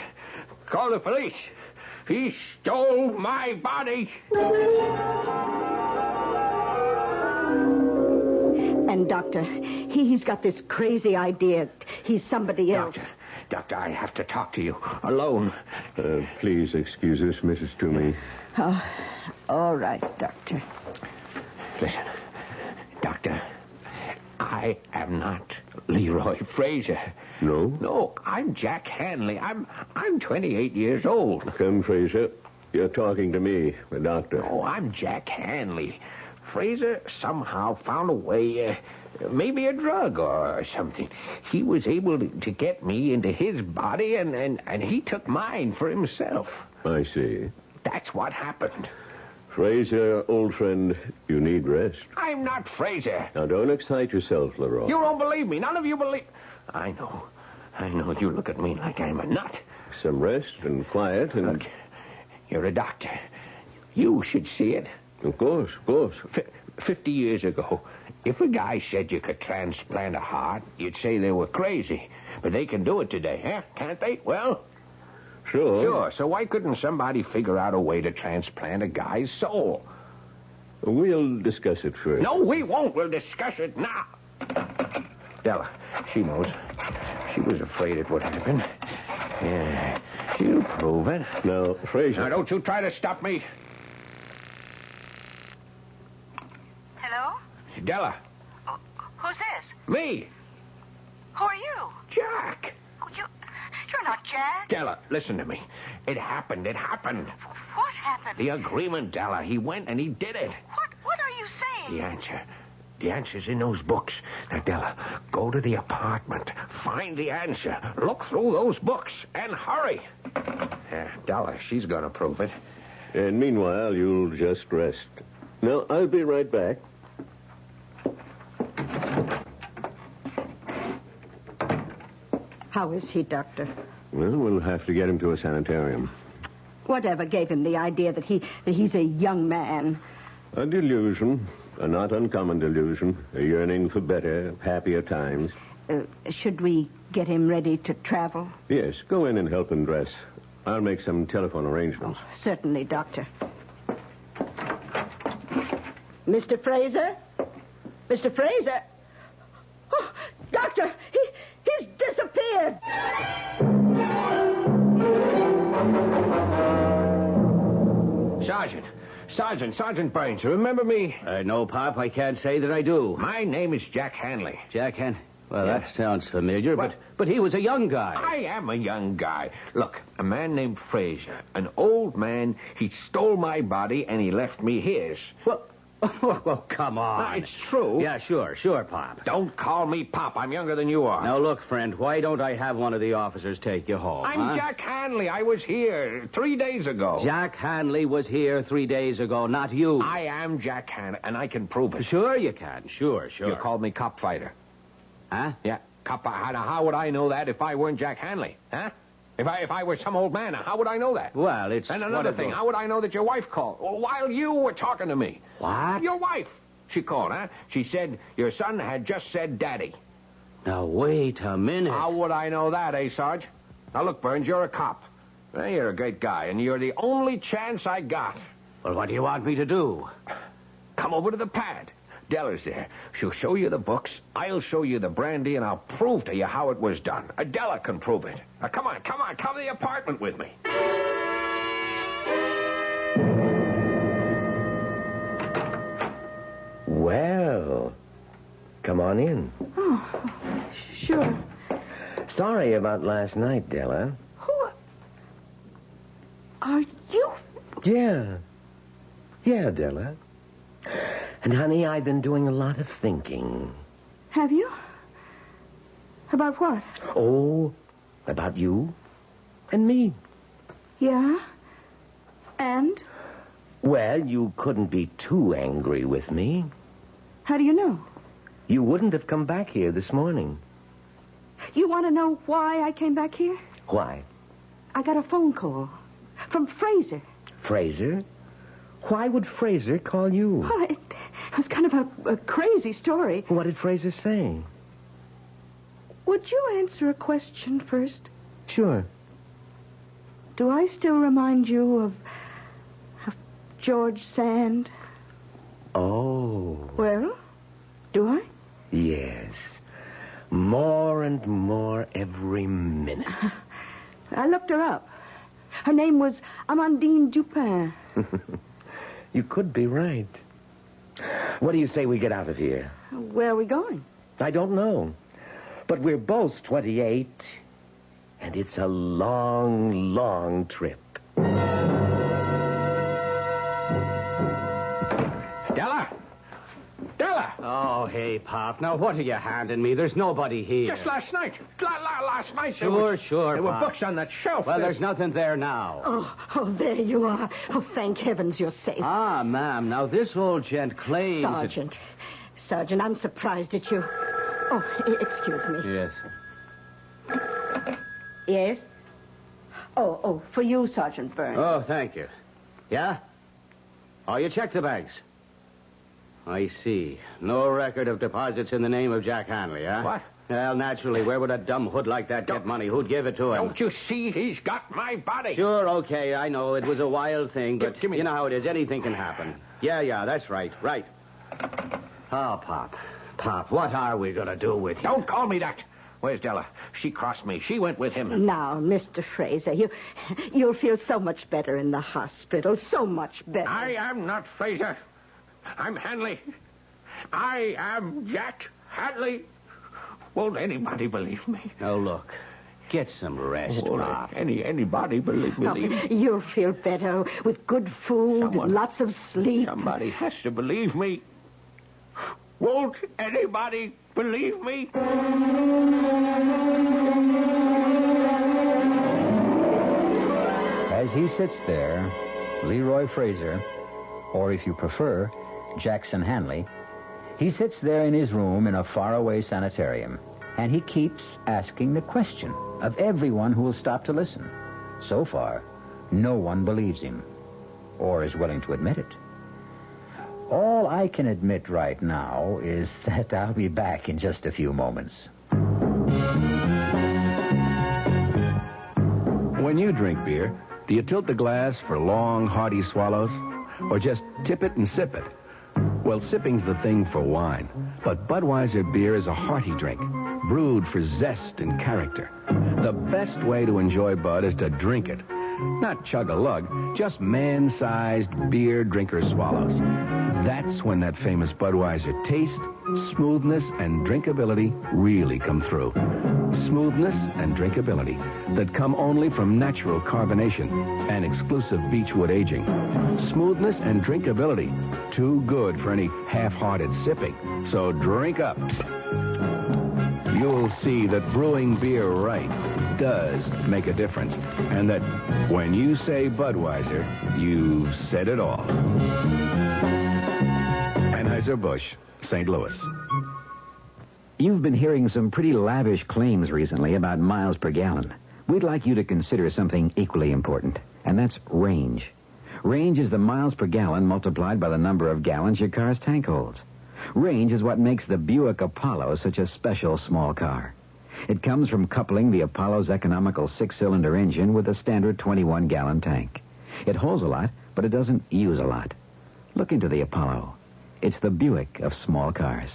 Call the police. He stole my body. And, Doctor, he's got this crazy idea. He's somebody else. Doctor, I have to talk to you. Alone. Please excuse us, Mrs. Toomey. Oh, all right, Doctor. Listen, Doctor, I am not Leroy Fraser. No? No, I'm Jack Hanley. I'm 28 years old. Come, Fraser. You're talking to me, the doctor. Oh, I'm Jack Hanley. Fraser somehow found a way, maybe a drug or something. He was able to get me into his body, and he took mine for himself. I see. That's what happened. Fraser, old friend, you need rest. I'm not Fraser. Now, don't excite yourself, Leroy. You don't believe me. None of you believe... I know. You look at me like I'm a nut. Some rest and quiet and... Look, you're a doctor. You should see it. Of course. 50 years ago, if a guy said you could transplant a heart, you'd say they were crazy. But they can do it today, huh? Can't they? Well... Sure. So why couldn't somebody figure out a way to transplant a guy's soul? We'll discuss it first. No, we won't. We'll discuss it now. Della, she knows. She was afraid it would happen. Yeah, she'll prove it. Now, Fraser... Now, don't you try to stop me. Hello? Della. Who's this? Me. Who are you? Jack. Oh, you're not Jack. Della, listen to me. It happened. What happened? The agreement, Della. He went and he did it. What are you saying? The answer's in those books. Now, Della, go to the apartment. Find the answer. Look through those books. And hurry. Della, she's going to prove it. And meanwhile, you'll just rest. Now, I'll be right back. How is he, Doctor? Well, we'll have to get him to a sanitarium. Whatever gave him the idea that he's a young man? A delusion. A not uncommon delusion. A yearning for better, happier times. Should we get him ready to travel? Yes, go in and help him dress. I'll make some telephone arrangements. Oh, certainly, Doctor. Mr. Fraser? Mr. Fraser? Oh, Doctor, he's disappeared. Sergeant Burns, you remember me? No, Pop, I can't say that I do. My name is Jack Hanley. Jack Hanley? Well, Yeah. that sounds familiar, but he was a young guy. I am a young guy. Look, a man named Fraser, an old man, he stole my body and he left me his. Well, come on. It's true. Yeah, sure, Pop. Don't call me Pop. I'm younger than you are. Now, look, friend, why don't I have one of the officers take you home? I'm Jack Hanley. I was here 3 days ago. Jack Hanley was here 3 days ago, not you. I am Jack Hanley, and I can prove it. Sure you can. Sure. You called me cop fighter. Huh? Yeah, cop. How would I know that if I weren't Jack Hanley? Huh? If I were some old man, how would I know that? Well, it's... And another thing, how would I know that your wife called? Well, while you were talking to me. What? Your wife. She called, huh? She said your son had just said daddy. Now, wait a minute. How would I know that, Sarge? Now, look, Burns, you're a cop. Well, you're a great guy, and you're the only chance I got. Well, what do you want me to do? Come over to the pad. Della's there. She'll show you the books. I'll show you the brandy, and I'll prove to you how it was done. Della can prove it. Come on. Come to the apartment with me. Well, come on in. Oh, sure. Sorry about last night, Della. Who are you? Yeah, Della. And, honey, I've been doing a lot of thinking. Have you? About what? Oh, about you and me. Yeah? And? Well, you couldn't be too angry with me. How do you know? You wouldn't have come back here this morning. You want to know why I came back here? Why? I got a phone call from Fraser. Fraser? Why would Fraser call you? Well, it was kind of a crazy story. What did Fraser say? Would you answer a question first? Sure. Do I still remind you of George Sand? Oh. Well, do I? Yes. More and more every minute. I looked her up. Her name was Amandine Dupin. You could be right. What do you say we get out of here? Where are we going? I don't know. But we're both 28, and it's a long, long trip. Della! Hey, Pop, now what are you handing me? There's nobody here. Just last night. Last night. Sure, There were Pop. books on that shelf. Well, there's nothing there now. Oh, there you are. Oh, thank heavens you're safe. Ah, ma'am, now this old gent claims... Sergeant, I'm surprised at you. Oh, excuse me. Yes. Yes? Oh, for you, Sergeant Burns. Oh, thank you. Yeah? Oh, you checked the bags. I see. No record of deposits in the name of Jack Hanley, huh? What? Well, naturally, where would a dumb hood like that get money? Who'd give it to him? Don't you see he's got my body? Sure, okay, I know. It was a wild thing, but you know how it is. Anything can happen. Yeah, that's right. Right. Oh, Pop, what are we going to do with you? Don't call me that. Where's Della? She crossed me. She went with him. Now, Mr. Fraser, you'll feel so much better in the hospital. So much better. I am not Fraser. I'm Hanley. I am Jack Hanley. Won't anybody believe me? Now, look. Get some rest, Pop. Anybody believe me? You'll feel better with good food and lots of sleep. Somebody has to believe me. Won't anybody believe me? As he sits there, Leroy Fraser, or if you prefer, Jackson Hanley, he sits there in his room in a faraway sanitarium, and he keeps asking the question of everyone who will stop to listen. So far, no one believes him, or is willing to admit it. All I can admit right now is that I'll be back in just a few moments. When you drink beer, do you tilt the glass for long, hearty swallows? Or just tip it and sip it? Well, sipping's the thing for wine. But Budweiser beer is a hearty drink, brewed for zest and character. The best way to enjoy Bud is to drink it. Not chug-a-lug, just man-sized beer drinker swallows. That's when that famous Budweiser taste, smoothness, and drinkability really come through. Smoothness and drinkability that come only from natural carbonation and exclusive beechwood aging. Smoothness and drinkability, too good for any half-hearted sipping. So drink up. You'll see that brewing beer right does make a difference. And that when you say Budweiser, you've said it all. Anheuser-Busch, St. Louis. You've been hearing some pretty lavish claims recently about miles per gallon. We'd like you to consider something equally important, and that's range. Range is the miles per gallon multiplied by the number of gallons your car's tank holds. Range is what makes the Buick Apollo such a special small car. It comes from coupling the Apollo's economical 6-cylinder engine with a standard 21-gallon tank. It holds a lot, but it doesn't use a lot. Look into the Apollo. It's the Buick of small cars.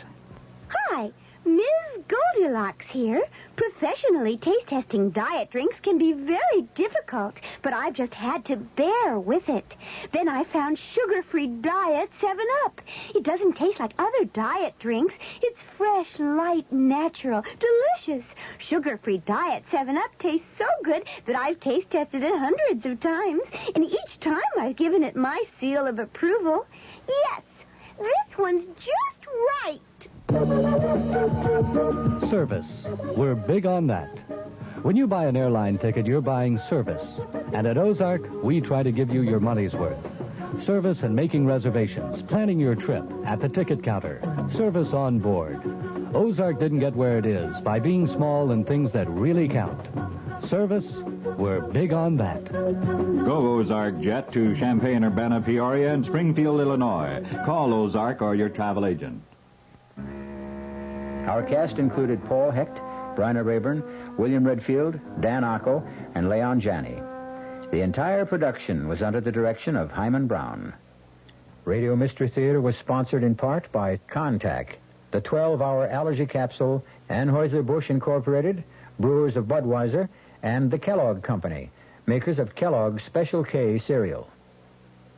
Hi, Ms. Goldilocks here. Professionally taste-testing diet drinks can be very difficult, but I've just had to bear with it. Then I found sugar-free Diet 7-Up. It doesn't taste like other diet drinks. It's fresh, light, natural, delicious. Sugar-free Diet 7-Up tastes so good that I've taste-tested it hundreds of times, and each time I've given it my seal of approval. Yes, this one's just right. Service. We're big on that. When you buy an airline ticket, you're buying service. And at Ozark, we try to give you your money's worth. Service in making reservations, planning your trip, at the ticket counter, service on board. Ozark didn't get where it is by being small in things that really count. Service, we're big on that. Go Ozark Jet to Champaign-Urbana, Peoria, and Springfield, Illinois. Call Ozark or your travel agent. Our cast included Paul Hecht, Bryna Rayburn, William Redfield, Dan Ocko, and Leon Janney. The entire production was under the direction of Hyman Brown. Radio Mystery Theater was sponsored in part by Contac, the 12-hour allergy capsule, Anheuser-Busch Incorporated, brewers of Budweiser, and the Kellogg Company, makers of Kellogg's Special K cereal.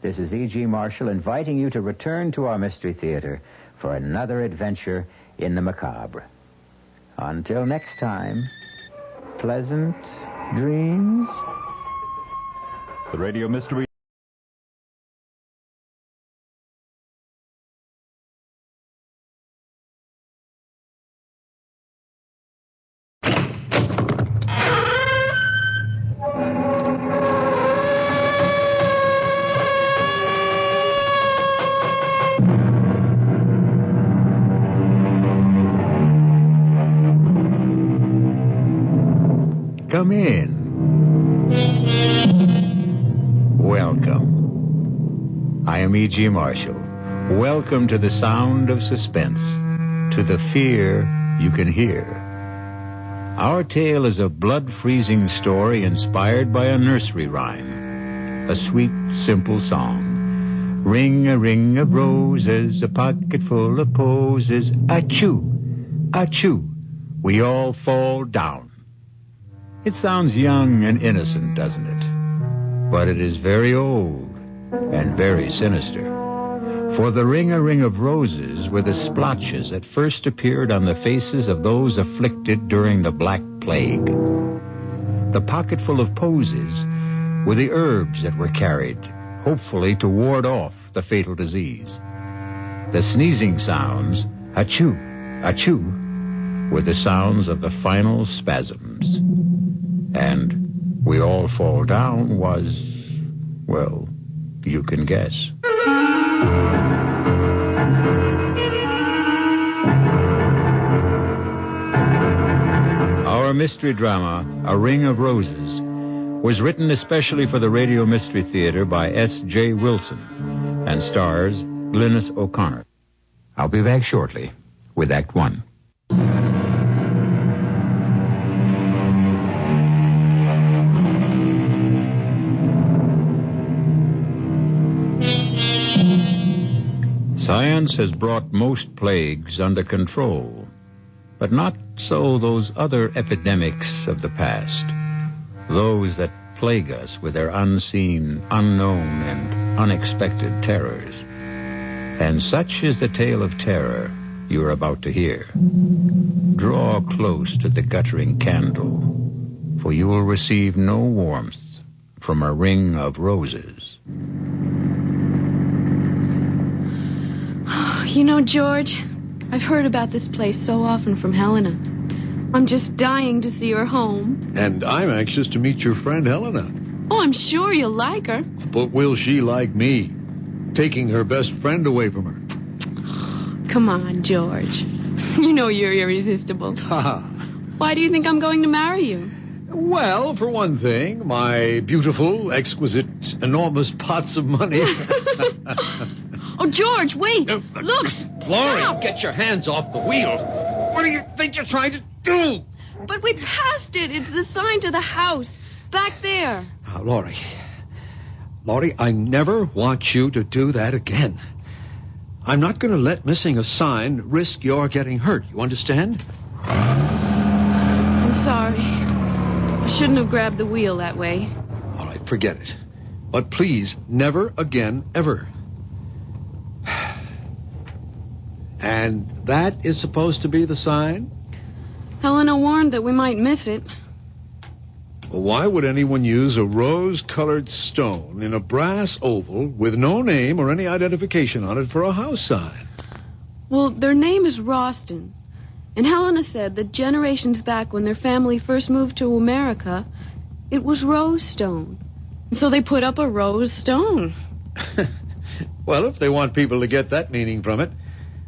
This is E.G. Marshall inviting you to return to our Mystery Theater for another adventure in the macabre. Until next time, pleasant dreams. The Radio Mystery come in. Welcome. I am E.G. Marshall. Welcome to the sound of suspense, to the fear you can hear. Our tale is a blood-freezing story inspired by a nursery rhyme, a sweet, simple song. Ring of roses, a pocket full of posies. Achoo, achoo, we all fall down. It sounds young and innocent, doesn't it? But it is very old and very sinister. For the ring of roses were the splotches that first appeared on the faces of those afflicted during the Black Plague. The pocketful of posies were the herbs that were carried, hopefully to ward off the fatal disease. The sneezing sounds, achoo, achoo, were the sounds of the final spasms. And we all fall down was, well, you can guess. Our mystery drama, A Ring of Roses, was written especially for the Radio Mystery Theater by S.J. Wilson and stars Glynis O'Connor. I'll be back shortly with Act One. Science has brought most plagues under control, but not so those other epidemics of the past, those that plague us with their unseen, unknown, and unexpected terrors. And such is the tale of terror you are about to hear. Draw close to the guttering candle, for you will receive no warmth from a ring of roses. You know, George, I've heard about this place so often from Helena. I'm just dying to see her home. And I'm anxious to meet your friend Helena. Oh, I'm sure you'll like her. But will she like me? Taking her best friend away from her. Come on, George. You know you're irresistible. Why do you think I'm going to marry you? Well, for one thing, my beautiful, exquisite, enormous pots of money. Oh, George, wait. Look, Laurie, get your hands off the wheel. What do you think you're trying to do? But we passed it. It's the sign to the house. Back there. Laurie, I never want you to do that again. I'm not going to let missing a sign risk your getting hurt. You understand? I'm sorry. I shouldn't have grabbed the wheel that way. All right, forget it. But please, never again, ever. And that is supposed to be the sign? Helena warned that we might miss it. Well, why would anyone use a rose-colored stone in a brass oval with no name or any identification on it for a house sign? Well, their name is Ralston. And Helena said that generations back when their family first moved to America, it was rose stone. And so they put up a rose stone. Well, if they want people to get that meaning from it,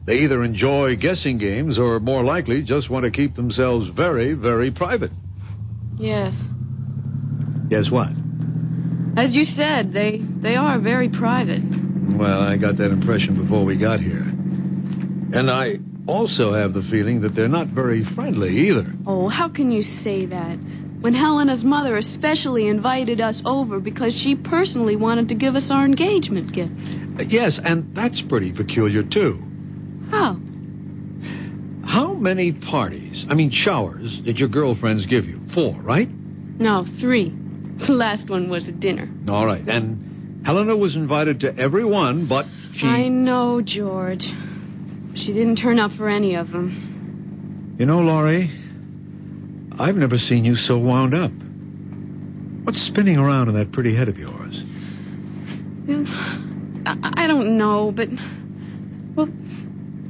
they either enjoy guessing games or, more likely, just want to keep themselves very, very private. Yes. Guess what? As you said, they are very private. Well, I got that impression before we got here. And I also have the feeling that they're not very friendly either. Oh, how can you say that? When Helena's mother especially invited us over because she personally wanted to give us our engagement gift. Yes, and that's pretty peculiar, too. How? How many showers, did your girlfriends give you? 4, right? No, 3. The last one was at dinner. All right, and Helena was invited to every one, but she... I know, George. She didn't turn up for any of them. You know, Laurie, I've never seen you so wound up. What's spinning around in that pretty head of yours? I don't know, but... Well,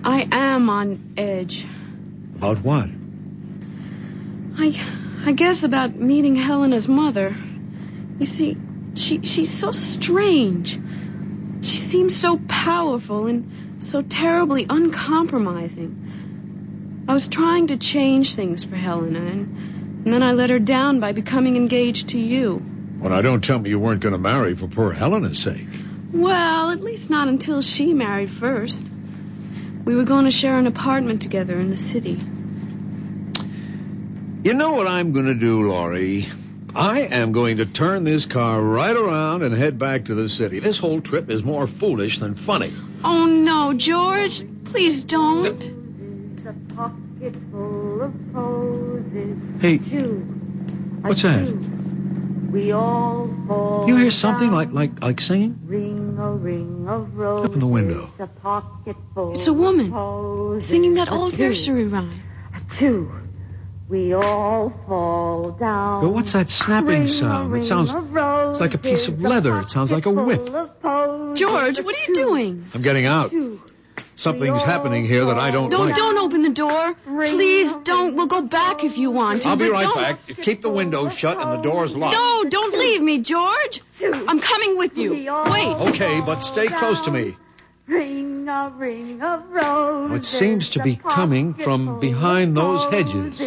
I am on edge. About what? I guess about meeting Helena's mother. You see, she's so strange. She seems so powerful and so terribly uncompromising. I was trying to change things for Helena, And then I let her down by becoming engaged to you. Well, now, don't tell me you weren't going to marry for poor Helena's sake. Well, at least not until she married first. We were going to share an apartment together in the city. You know what I'm going to do, Laurie? I am going to turn this car right around and head back to the city. This whole trip is more foolish than funny. Oh, no, George. Please don't. A pocket full of posies. Hey, what's that? We all fall You hear something down. like singing? Ring a ring of roses. Open the window. A pocket full It's a woman of singing that posies. old nursery rhyme. Two. We all fall down. But what's that snapping Ring a sound? It ring sounds of roses. like a piece of leather. It sounds like a whip. George, what are you doing? I'm getting out. Something's happening here that I don't like. Don't open the door. Please don't. We'll go back if you want to. I'll be but right don't. back. Keep the windows shut and the doors locked. No, don't leave me, George. I'm coming with you. Wait. Okay, but stay close to me. Ring a ring of roses. It seems to be coming from behind those hedges.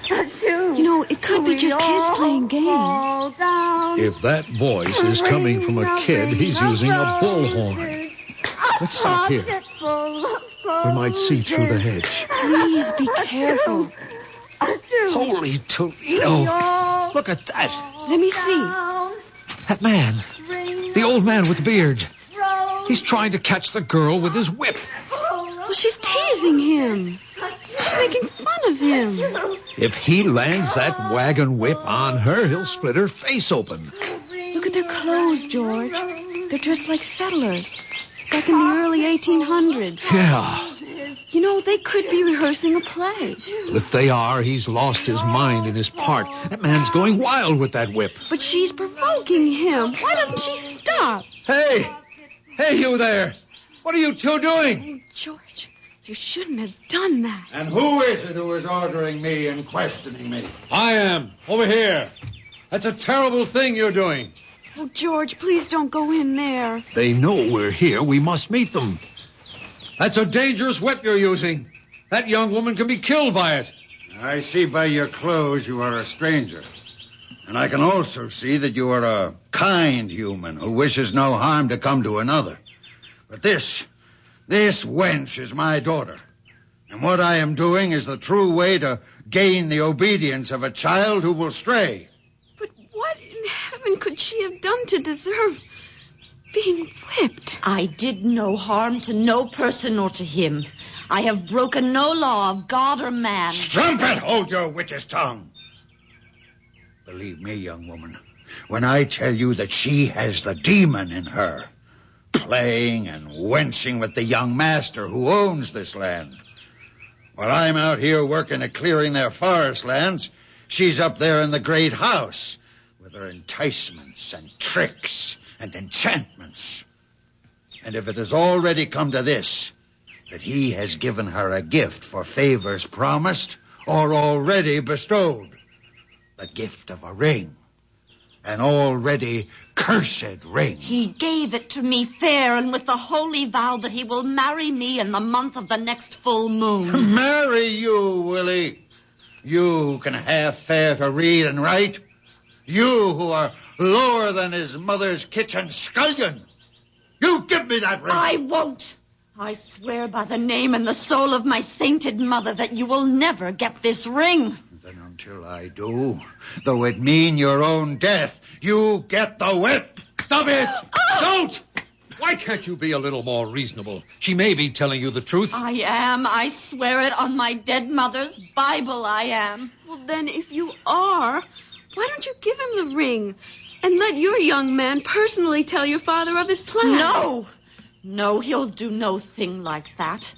You know, it could be just kids playing games. If that voice is coming from a kid, he's using a bullhorn. Let's stop here. We might see through the hedge. Please be careful. Holy Toledo. Look at that. Let me see. That man. The old man with the beard. He's trying to catch the girl with his whip. Well, she's teasing him. She's making fun of him. If he lands that wagon whip on her, he'll split her face open. Look at their clothes, George. They're dressed like settlers. Back in the early 1800s. Yeah. You know, they could be rehearsing a play. If they are, he's lost his mind in his part. That man's going wild with that whip. But she's provoking him. Why doesn't she stop? Hey! Hey, you there! What are you two doing? George, you shouldn't have done that. And who is it who is ordering me and questioning me? I am. Over here. That's a terrible thing you're doing. Oh, George, please don't go in there. They know we're here. We must meet them. That's a dangerous whip you're using. That young woman can be killed by it. I see by your clothes you are a stranger. And I can also see that you are a kind human who wishes no harm to come to another. But this wench is my daughter. And what I am doing is the true way to gain the obedience of a child who will stray. But what in heaven could she have done to deserve being whipped? I did no harm to no person or to him. I have broken no law of God or man. Strumpet, hold your witch's tongue. Believe me, young woman, when I tell you that she has the demon in her, playing and wenching with the young master who owns this land. While I'm out here working at clearing their forest lands, she's up there in the great house with her enticements and tricks and enchantments. And if it has already come to this, that he has given her a gift for favors promised or already bestowed, the gift of a ring, an already cursed ring. He gave it to me fair and with the holy vow that he will marry me in the month of the next full moon. Marry you, will he? You who can half fare to read and write? You who are lower than his mother's kitchen scullion? You give me that ring. I won't. I swear by the name and the soul of my sainted mother that you will never get this ring. Then until I do, though it mean your own death, you get the whip. Stop it! Don't! Why can't you be a little more reasonable? She may be telling you the truth. I am. I swear it on my dead mother's Bible I am. Well, then, if you are, why don't you give him the ring and let your young man personally tell your father of his plan? No, he'll do no thing like that.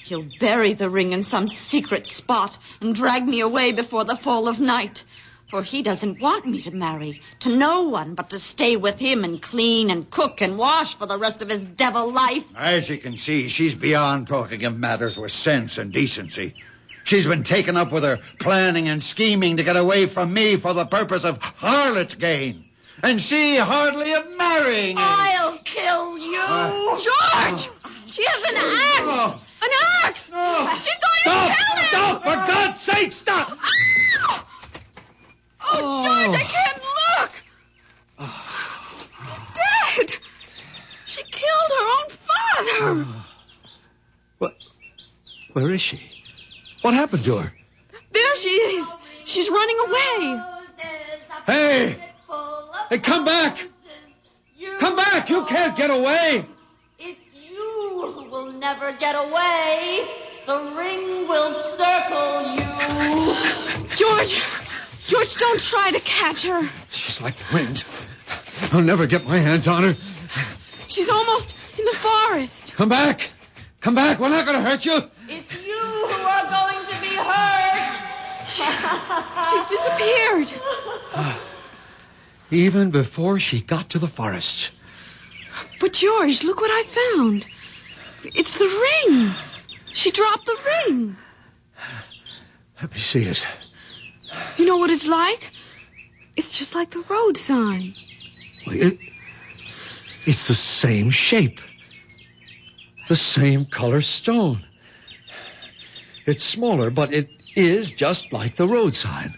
He'll bury the ring in some secret spot and drag me away before the fall of night. For he doesn't want me to marry to no one but to stay with him and clean and cook and wash for the rest of his devil life. As you can see, she's beyond talking of matters with sense and decency. She's been taken up with her planning and scheming to get away from me for the purpose of harlot's gain. And she hardly of marrying me. I'll kill you. George! She has an axe! An axe! She's going to kill him! Stop! For God's God's sake, stop! Oh, George, I can't look! He's dead! She killed her own father! What? Where is she? What happened to her? There she is! She's running away! Hey! Hey, come back! Come back! You can't get away! It's you who will never get away. The ring will circle you. George, don't try to catch her. She's like the wind. I'll never get my hands on her. She's almost in the forest. Come back! Come back! We're not going to hurt you! It's you who are going to be hurt. She's disappeared. Even before she got to the forest. But, George, look what I found. It's the ring. She dropped the ring. Let me see it. You know what it's like? It's just like the road sign. It's the same shape. The same color stone. It's smaller, but it is just like the road sign.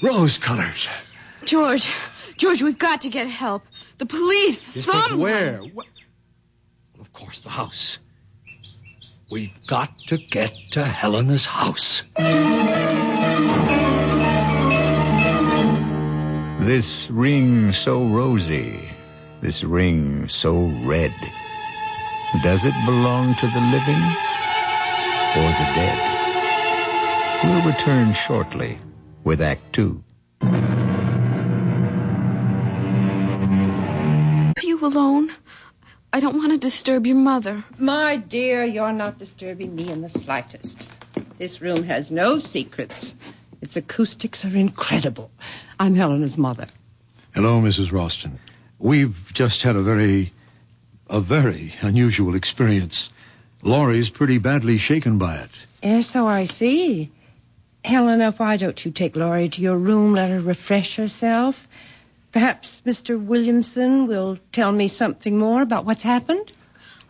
Rose colors. George, we've got to get help. The police, Yes, someone. but where? Of course, the house. We've got to get to Helena's house. This ring so rosy, this ring so red. Does it belong to the living or the dead? We'll return shortly with Act 2. You alone? I don't want to disturb your mother. My dear, you're not disturbing me in the slightest. This room has no secrets. Its acoustics are incredible. I'm Helena's mother. Hello, Mrs. Ralston. We've just had a very unusual experience. Laurie's pretty badly shaken by it. Yes, so I see. Helena, why don't you take Laurie to your room, let her refresh herself? Perhaps Mr. Williamson will tell me something more about what's happened?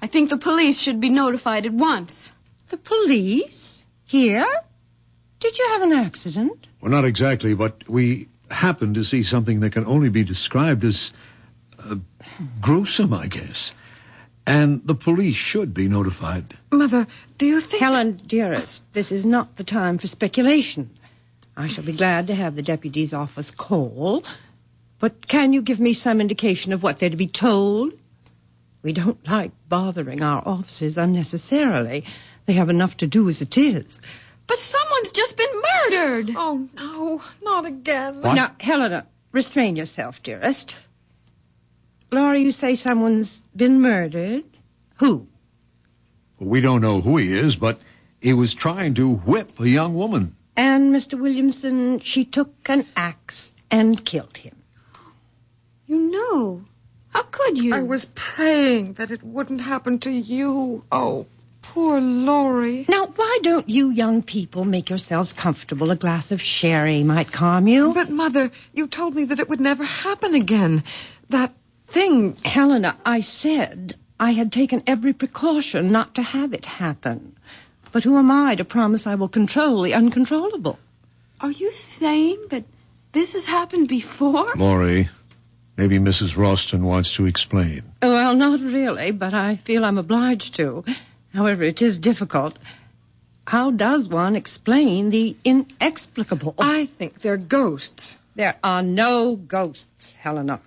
I think the police should be notified at once. The police? Here? Did you have an accident? Well, not exactly, but we happened to see something that can only be described as gruesome, I guess. And the police should be notified. Mother, do you think... Helen, dearest, this is not the time for speculation. I shall be glad to have the deputy's office call. But can you give me some indication of what they're to be told? We don't like bothering our officers unnecessarily. They have enough to do as it is. But someone's just been murdered. Oh, no, not again. What? Now, Helena, restrain yourself, dearest. Laura, you say someone's been murdered? Who? We don't know who he is, but he was trying to whip a young woman. And, Mr. Williamson, she took an axe and killed him. You know. How could you? I was praying that it wouldn't happen to you. Oh, poor Laurie. Now, why don't you young people make yourselves comfortable? A glass of sherry might calm you. But, Mother, you told me that it would never happen again. That thing... Helena, I said I had taken every precaution not to have it happen. But who am I to promise I will control the uncontrollable? Are you saying that this has happened before? Laurie, maybe Mrs. Ralston wants to explain. Well, not really, but I feel I'm obliged to. However, it is difficult. How does one explain the inexplicable? I think they're ghosts. There are no ghosts, Helena.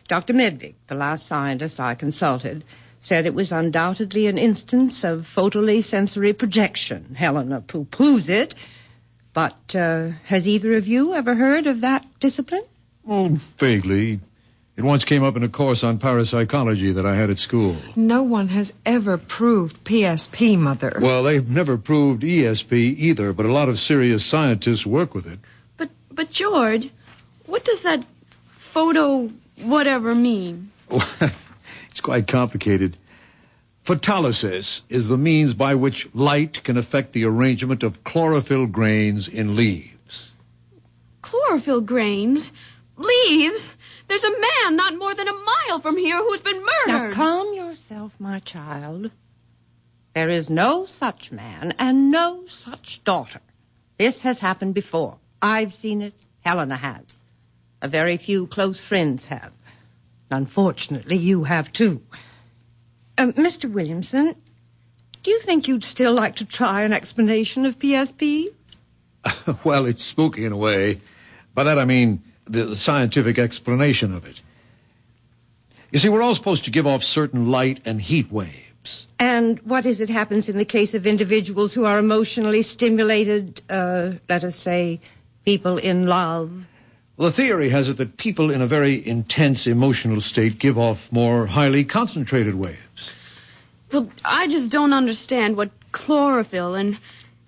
Dr. Medvig, the last scientist I consulted, said it was undoubtedly an instance of photally sensory projection. Helena pooh-poohs it. But has either of you ever heard of that discipline? Oh, vaguely. It once came up in a course on parapsychology that I had at school. No one has ever proved PSP, Mother. Well, they've never proved ESP either, but a lot of serious scientists work with it. But George, what does that photo whatever mean? It's quite complicated. Photolysis is the means by which light can affect the arrangement of chlorophyll grains in leaves. Chlorophyll grains? Leaves? There's a man not more than a mile from here who's been murdered. Now, calm yourself, my child. There is no such man and no such daughter. This has happened before. I've seen it. Helena has. A very few close friends have. Unfortunately, you have too. Mr. Williamson, do you think you'd still like to try an explanation of PSP? Well, it's spooky in a way. By that I mean the scientific explanation of it. You see, we're all supposed to give off certain light and heat waves. And what is it happens in the case of individuals who are emotionally stimulated, let us say, people in love? Well, the theory has it that people in a very intense emotional state give off more highly concentrated waves. Well, I just don't understand what chlorophyll and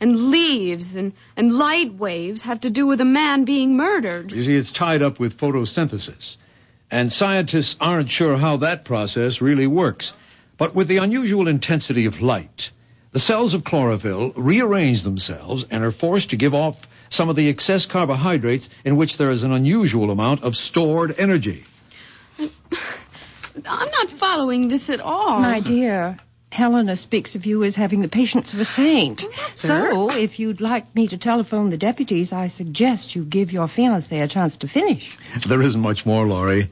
leaves and light waves have to do with a man being murdered. You see, it's tied up with photosynthesis. And scientists aren't sure how that process really works. But with the unusual intensity of light, the cells of chlorophyll rearrange themselves and are forced to give off some of the excess carbohydrates in which there is an unusual amount of stored energy. I'm not following this at all. My dear, Helena speaks of you as having the patience of a saint. So, if you'd like me to telephone the deputies, I suggest you give your fiancé a chance to finish. There isn't much more, Laurie.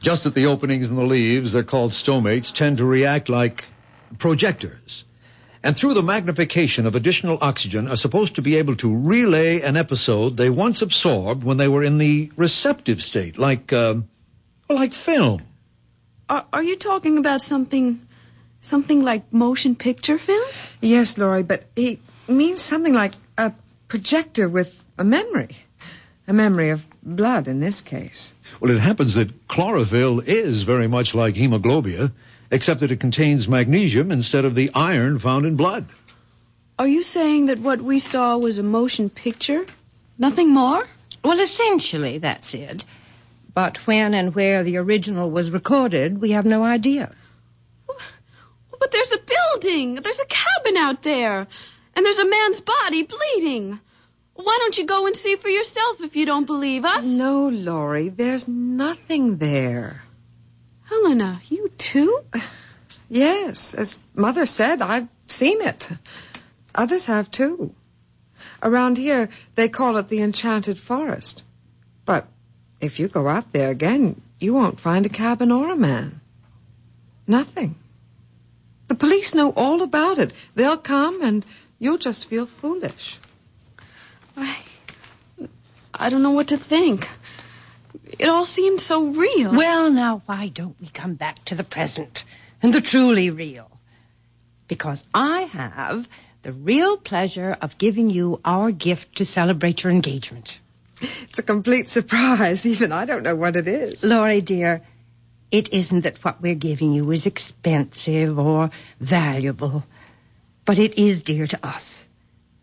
Just that the openings in the leaves, they're called stomates, tend to react like projectors. And through the magnification of additional oxygen are supposed to be able to relay an episode they once absorbed when they were in the receptive state, like film. Are you talking about something like motion picture film? Yes, Laurie, but he means something like a projector with a memory. A memory of blood in this case. Well, it happens that chlorophyll is very much like hemoglobia, except that it contains magnesium instead of the iron found in blood. Are you saying that what we saw was a motion picture? Nothing more? Well, essentially, that's it. But when and where the original was recorded, we have no idea. But there's a building. There's a cabin out there. And there's a man's body bleeding. Why don't you go and see for yourself if you don't believe us? No, Laurie, there's nothing there. Helena, you too? Yes, as Mother said, I've seen it. Others have too. Around here, they call it the Enchanted Forest. But if you go out there again, you won't find a cabin or a man. Nothing. The police know all about it. They'll come and you'll just feel foolish. I don't know what to think. It all seemed so real. Well, now, why don't we come back to the present and the truly real? Because I have the real pleasure of giving you our gift to celebrate your engagement. It's a complete surprise. Even I don't know what it is. Laurie, dear, it isn't that what we're giving you is expensive or valuable, but it is dear to us.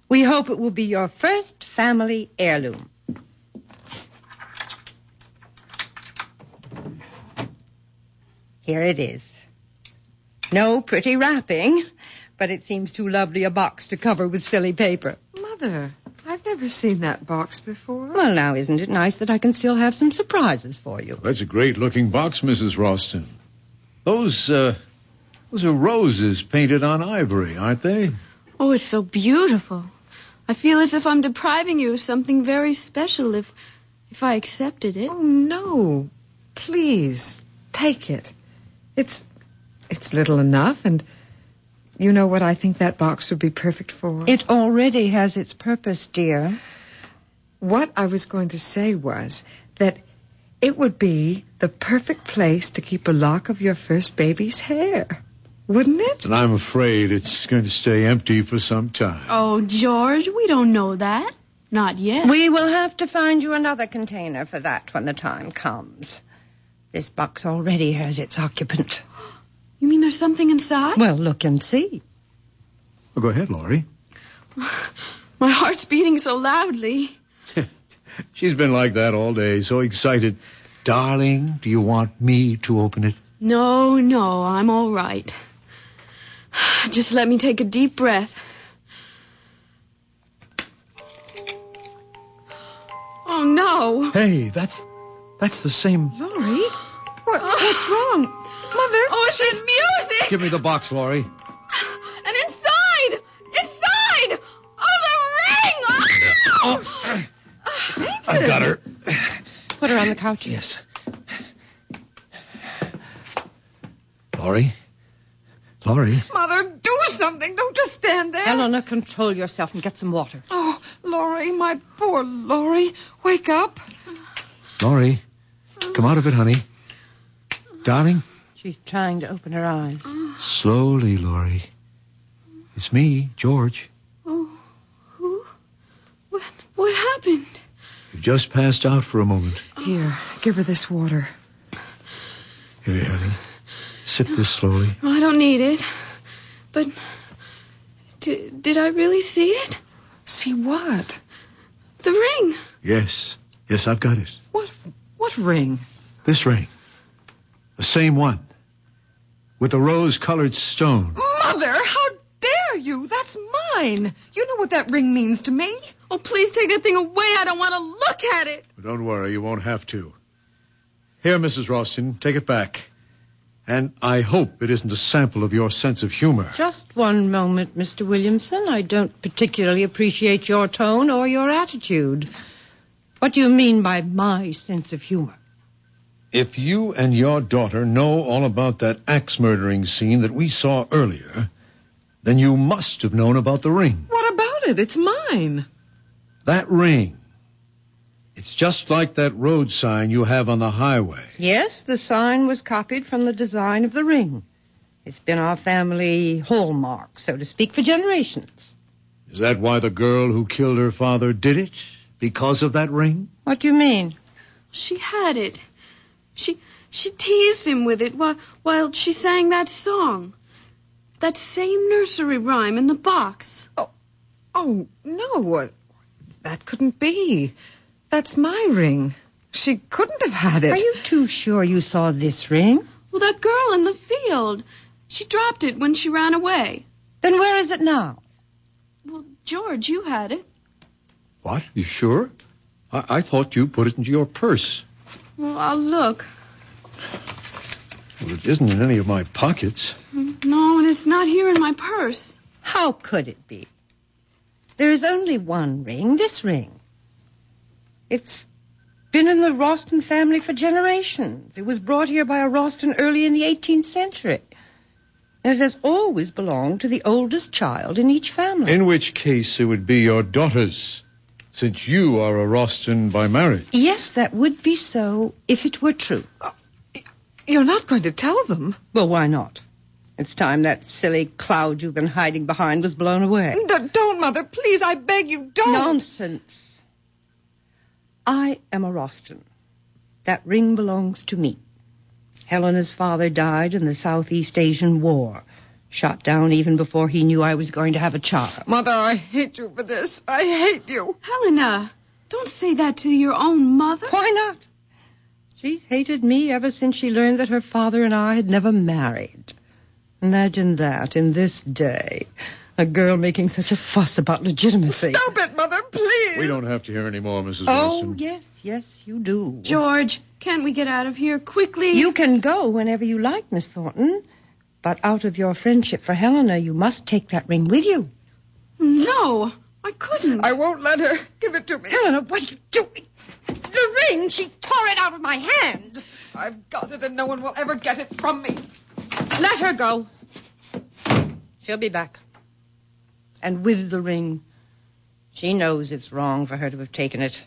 We hope it will be your first family heirloom. Here it is. No pretty wrapping, but it seems too lovely a box to cover with silly paper. Mother, I've never seen that box before. Well, now, isn't it nice that I can still have some surprises for you? That's a great-looking box, Mrs. Ralston. Those are roses painted on ivory, aren't they? Oh, it's so beautiful. I feel as if I'm depriving you of something very special if I accepted it. Oh, no. Please, take it. It's little enough, and you know what I think that box would be perfect for? It already has its purpose, dear. What I was going to say was that it would be the perfect place to keep a lock of your first baby's hair. Wouldn't it? And I'm afraid it's going to stay empty for some time. Oh, George, we don't know that. Not yet. We will have to find you another container for that when the time comes. This box already has its occupant. You mean there's something inside? Well, look and see. Well, go ahead, Laurie. My heart's beating so loudly. She's been like that all day, so excited. Darling, do you want me to open it? No, I'm all right. Just let me take a deep breath. Oh, no. Hey, that's the same... Laurie? What's wrong? Mother? Oh, it's this music! Give me the box, Laurie. And inside! Oh, the ring! I've got her. Put her on the couch. Yes. Laurie? Laurie? Mother, do something. Don't just stand there. Helena, control yourself and get some water. Oh, Laurie, my poor Laurie. Wake up. Laurie, come out of it, honey. Darling? She's trying to open her eyes. Slowly, Laurie. It's me, George. Oh, who? What happened? You just passed out for a moment. Here, give her this water. Here, honey. Sip this slowly. Oh, I don't need it. But did I really see it? See what? The ring. Yes. Yes, I've got it. What ring? This ring. The same one. With the rose-colored stone. Mother, how dare you? That's mine. You know what that ring means to me. Oh, please take that thing away. I don't want to look at it. Don't worry, you won't have to. Here, Mrs. Ralston, take it back. And I hope it isn't a sample of your sense of humor. Just one moment, Mr. Williamson. I don't particularly appreciate your tone or your attitude. What do you mean by my sense of humor? If you and your daughter know all about that axe-murdering scene that we saw earlier, then you must have known about the ring. What about it? It's mine. That ring. It's just like that road sign you have on the highway. Yes, the sign was copied from the design of the ring. It's been our family hallmark, so to speak, for generations. Is that why the girl who killed her father did it? Because of that ring? What do you mean? She had it. She teased him with it while she sang that song. That same nursery rhyme in the box. Oh, no. That couldn't be. That's my ring. She couldn't have had it. Are you too sure you saw this ring? Well, that girl in the field. She dropped it when she ran away. Then where is it now? Well, George, you had it. What? You sure? I thought you put it into your purse. Well, I'll look. Well, it isn't in any of my pockets. No, and it's not here in my purse. How could it be? There is only one ring, this ring. It's been in the Ralston family for generations. It was brought here by a Ralston early in the 18th century. And it has always belonged to the oldest child in each family. In which case it would be your daughter's, since you are a Ralston by marriage. Yes, that would be so if it were true. You're not going to tell them? Well, why not? It's time that silly cloud you've been hiding behind was blown away. Don't, Mother. Please, I beg you, don't. Nonsense. I am a Ralston. That ring belongs to me. Helena's father died in the Southeast Asian War. Shot down even before he knew I was going to have a child. Mother, I hate you for this. I hate you. Helena, don't say that to your own mother. Why not? She's hated me ever since she learned that her father and I had never married. Imagine that in this day. A girl making such a fuss about legitimacy. Stop it, Mother, please. We don't have to hear any more, Mrs. Ralston. Oh, yes, you do. George, can't we get out of here quickly? You can go whenever you like, Miss Thornton. But out of your friendship for Helena, you must take that ring with you. No, I couldn't. I won't let her. Give it to me. Helena, what are you doing? The ring! She tore it out of my hand. I've got it, and no one will ever get it from me. Let her go. She'll be back. And with the ring. She knows it's wrong for her to have taken it.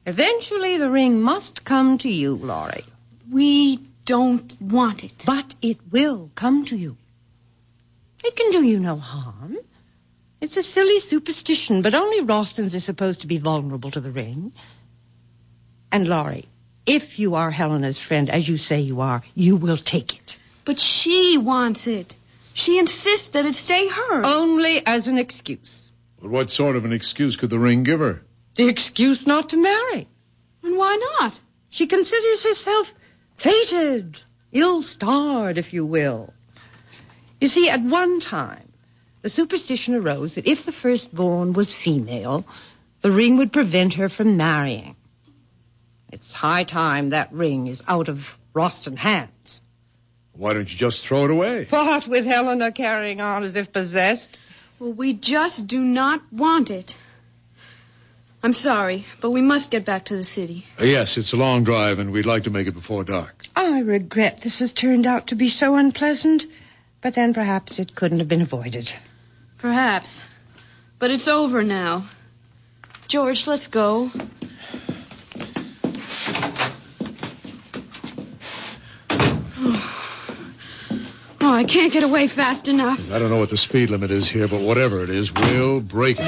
Eventually, the ring must come to you, Laurie. We don't want it. But it will come to you. It can do you no harm. It's a silly superstition, but only Ralstons are supposed to be vulnerable to the ring. And, Laurie, if you are Helena's friend, as you say you are, you will take it. But she wants it. She insists that it stay hers. Only as an excuse. But what sort of an excuse could the ring give her? The excuse not to marry. And why not? She considers herself fated, ill-starred, if you will. You see, at one time, the superstition arose that if the firstborn was female, the ring would prevent her from marrying. It's high time that ring is out of Ralston hands. Why don't you just throw it away? What, with Helena carrying on as if possessed? Well, we just do not want it. I'm sorry, but we must get back to the city. Yes, it's a long drive, and we'd like to make it before dark. I regret this has turned out to be so unpleasant, but then perhaps it couldn't have been avoided. Perhaps. But it's over now. George, let's go. Oh, I can't get away fast enough. I don't know what the speed limit is here, but whatever it is, we'll break it.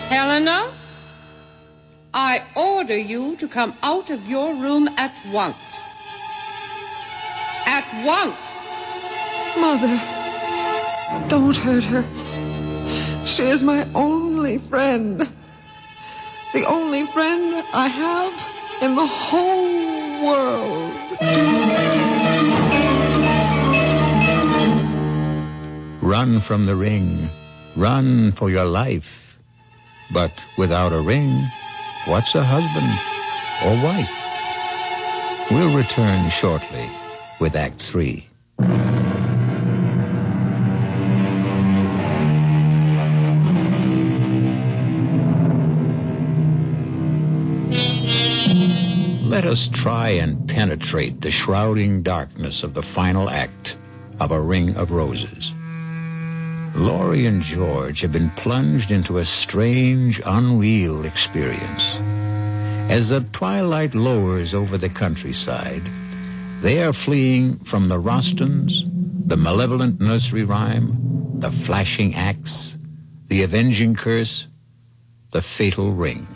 Helena, I order you to come out of your room at once. At once. Mother, don't hurt her. She is my only friend. The only friend I have in the whole world. Run from the ring. Run for your life. But without a ring, what's a husband or wife? We'll return shortly with Act 3. Let us try and penetrate the shrouding darkness of the final act of A Ring of Roses. Laurie and George have been plunged into a strange, unreal experience. As the twilight lowers over the countryside, they are fleeing from the Rostons, the malevolent nursery rhyme, the flashing axe, the avenging curse, the fatal ring.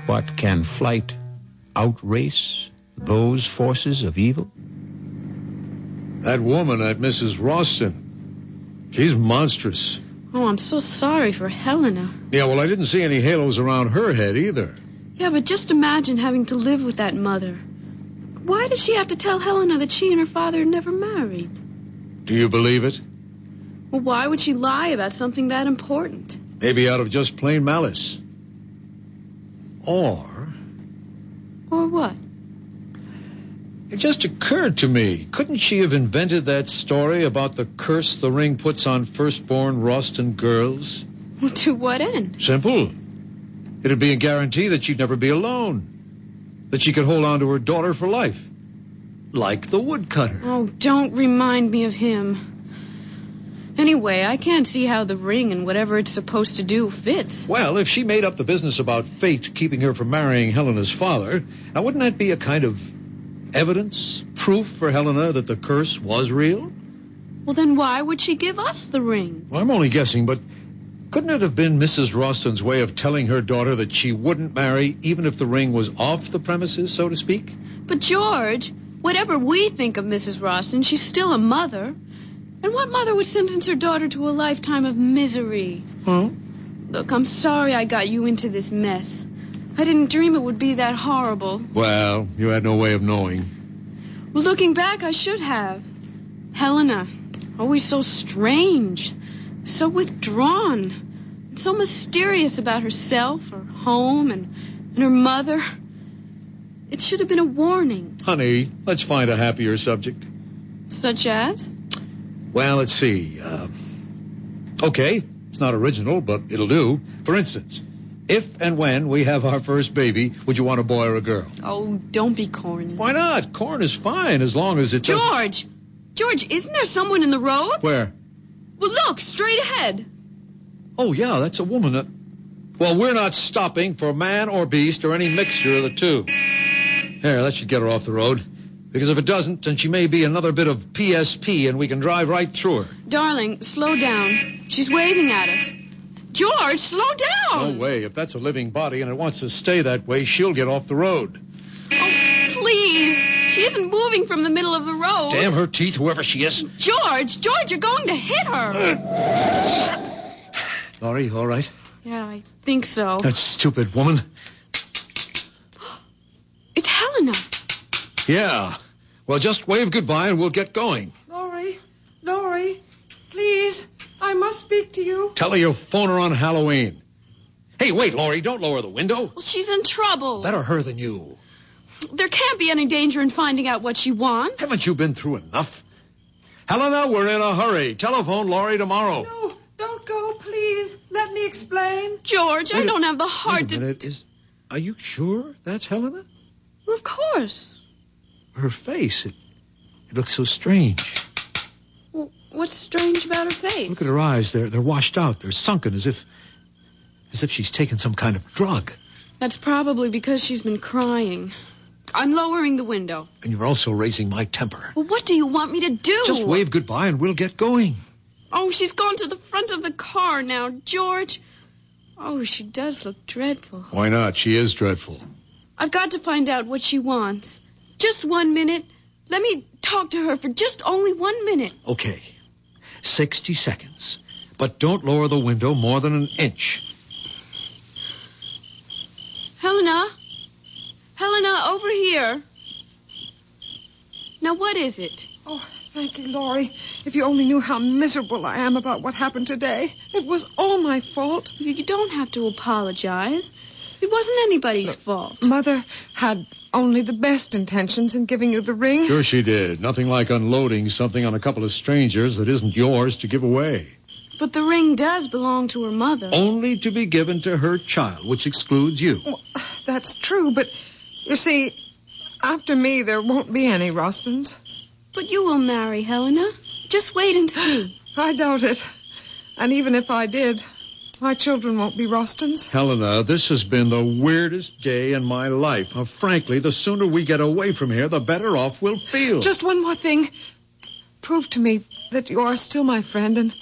What can flight outrace those forces of evil? That woman, that Mrs. Roston, she's monstrous. Oh, I'm so sorry for Helena. Yeah, well, I didn't see any halos around her head either. Yeah, but just imagine having to live with that mother. Why did she have to tell Helena that she and her father had never married? Do you believe it? Well, why would she lie about something that important? Maybe out of just plain malice. Or what? It just occurred to me. Couldn't she have invented that story about the curse the ring puts on firstborn Roston girls? Well, to what end? Simple. It'd be a guarantee that she'd never be alone. That she could hold on to her daughter for life. Like the woodcutter. Oh, don't remind me of him. Anyway, I can't see how the ring and whatever it's supposed to do fits. Well, if she made up the business about fate keeping her from marrying Helena's father, now wouldn't that be a kind of evidence, proof for Helena that the curse was real? Well, then why would she give us the ring? Well, I'm only guessing, but couldn't it have been Mrs. Roston's way of telling her daughter that she wouldn't marry even if the ring was off the premises, so to speak? But, George, whatever we think of Mrs. Roston, she's still a mother. And what mother would sentence her daughter to a lifetime of misery? Huh? Look, I'm sorry I got you into this mess. I didn't dream it would be that horrible. Well, you had no way of knowing. Well, looking back, I should have. Helena, always so strange, so withdrawn, so mysterious about herself, her home, and her mother. It should have been a warning. Honey, let's find a happier subject. Such as? Well, let's see. Okay, it's not original, but it'll do. For instance, if and when we have our first baby, would you want a boy or a girl? Oh, don't be corny. Why not? Corn is fine as long as it George! George, isn't there someone in the road? Where? Well, look, straight ahead. Oh, yeah, that's a woman. Well, we're not stopping for man or beast or any mixture of the two. There, that should get her off the road. Because if it doesn't, then she may be another bit of PSP and we can drive right through her. Darling, slow down. She's waving at us. George, slow down! No way. If that's a living body and it wants to stay that way, she'll get off the road. Oh, please. She isn't moving from the middle of the road. Damn her teeth, whoever she is. George, you're going to hit her. Laurie, all right? Yeah, I think so. That stupid woman. It's Helena. Yeah. Well, just wave goodbye and we'll get going. Laurie, please, I must speak to you. Tell her you'll phone her on Halloween. Hey, wait, Laurie, don't lower the window. Well, she's in trouble. Better her than you. There can't be any danger in finding out what she wants. Haven't you been through enough? Helena, we're in a hurry. Telephone Laurie tomorrow. No, don't go, please. Let me explain. George, I don't have the heart to... Wait a minute. Are you sure that's Helena? Well, of course. Her face, it looks so strange. Well, what's strange about her face? Look at her eyes. They're washed out. They're sunken as if she's taken some kind of drug. That's probably because she's been crying. I'm lowering the window. And you're also raising my temper. Well, what do you want me to do? Just wave goodbye and we'll get going. Oh, she's gone to the front of the car now, George. Oh, she does look dreadful. Why not? She is dreadful. I've got to find out what she wants. Just 1 minute. Let me talk to her for just only 1 minute. Okay. 60 seconds. But don't lower the window more than an inch. Helena? Helena, over here. Now, what is it? Oh, thank you, Laurie. If you only knew how miserable I am about what happened today. It was all my fault. You don't have to apologize. It wasn't anybody's fault. Mother had only the best intentions in giving you the ring. Sure she did. Nothing like unloading something on a couple of strangers that isn't yours to give away. But the ring does belong to her mother. Only to be given to her child, which excludes you. Well, that's true, but you see, after me, there won't be any Rostons. But you will marry, Helena. Just wait and see. I doubt it. And even if I did, my children won't be Rostons. Helena, this has been the weirdest day in my life. Frankly, the sooner we get away from here, the better off we'll feel. Just one more thing. Prove to me that you are still my friend, and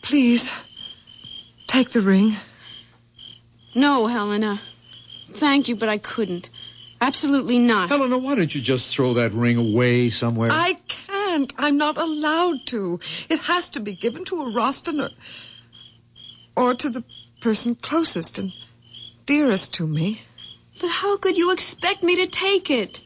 please, take the ring. No, Helena. Thank you, but I couldn't. Absolutely not. Helena, why don't you just throw that ring away somewhere? I can't. I'm not allowed to. It has to be given to a Roston or to the person closest and dearest to me. But how could you expect me to take it?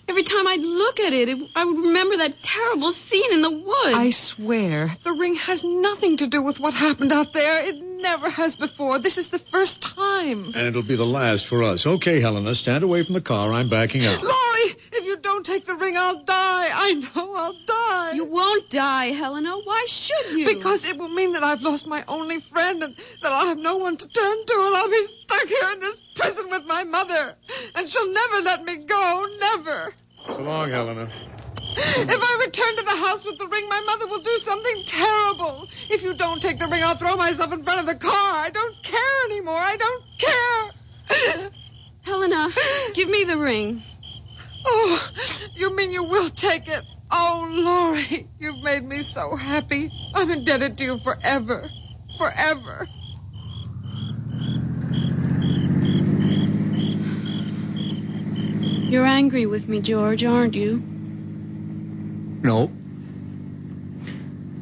Every time I'd look at it, I would remember that terrible scene in the woods. I swear, the ring has nothing to do with what happened out there. It never has before. This is the first time. And it'll be the last for us. Okay, Helena, stand away from the car. I'm backing out. Laurie, if you don't take the ring, I'll die. I know I'll die. You won't die, Helena. Why should you? Because it will mean that I've lost my only friend and that I'll have no one to turn to, and I'll be stuck here in this prison with my mother. And she'll never let me go. Never. So long, Helena. If I return to the house with the ring, my mother will do something terrible. If you don't take the ring, I'll throw myself in front of the car. I don't care anymore. I don't care. Helena, give me the ring. Oh, you mean you will take it? Oh, Laurie, you've made me so happy. I'm indebted to you forever. Forever. You're angry with me, George, aren't you? No.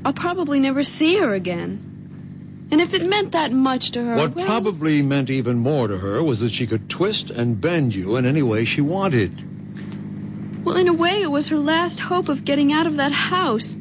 I'll probably never see her again. And if it meant that much to her... What probably meant even more to her was that she could twist and bend you in any way she wanted. Well, in a way, it was her last hope of getting out of that house.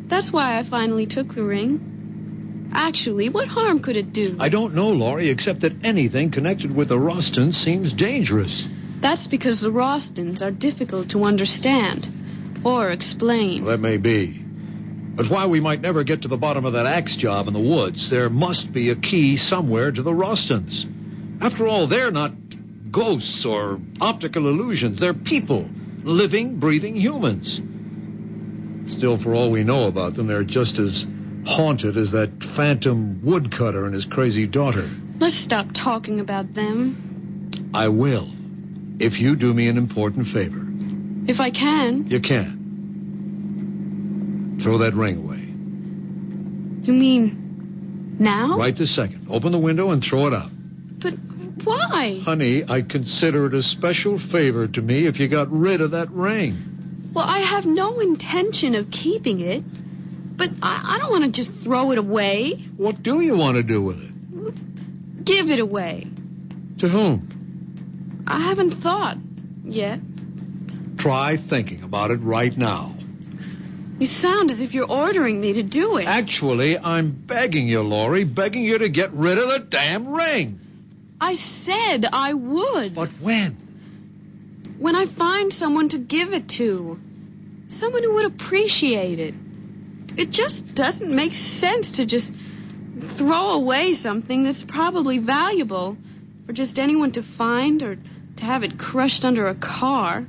That's why I finally took the ring. Actually, what harm could it do? I don't know, Laurie, except that anything connected with the Rostons seems dangerous. That's because the Rostons are difficult to understand or explain. Well, that may be. But while we might never get to the bottom of that axe job in the woods, there must be a key somewhere to the Rostons. After all, they're not ghosts or optical illusions. They're people, living, breathing humans. Still, for all we know about them, they're just as haunted as that phantom woodcutter and his crazy daughter. Let's stop talking about them. I will. If you do me an important favor. If I can. You can. Throw that ring away. You mean now? Right this second. Open the window and throw it out. But why? Honey, I'd consider it a special favor to me if you got rid of that ring. Well, I have no intention of keeping it. But I don't want to just throw it away. What do you want to do with it? Give it away. To whom? I haven't thought yet. Try thinking about it right now. You sound as if you're ordering me to do it. Actually, I'm begging you, Laurie, begging you to get rid of the damn ring. I said I would. But when? When I find someone to give it to. Someone who would appreciate it. It just doesn't make sense to just throw away something that's probably valuable for just anyone to find or to have it crushed under a car.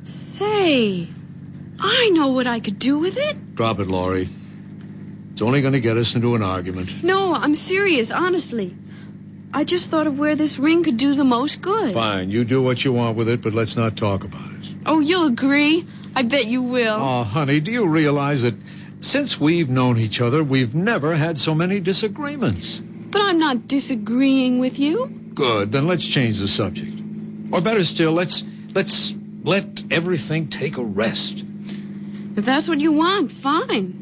Say, I know what I could do with it. Drop it, Laurie. It's only going to get us into an argument. No, I'm serious, honestly. I just thought of where this ring could do the most good. Fine, you do what you want with it, but let's not talk about it. Oh, you'll agree? I bet you will. Oh, honey, do you realize that since we've known each other, we've never had so many disagreements? But I'm not disagreeing with you. Good, then let's change the subject. Or better still, let's let everything take a rest. If that's what you want, fine.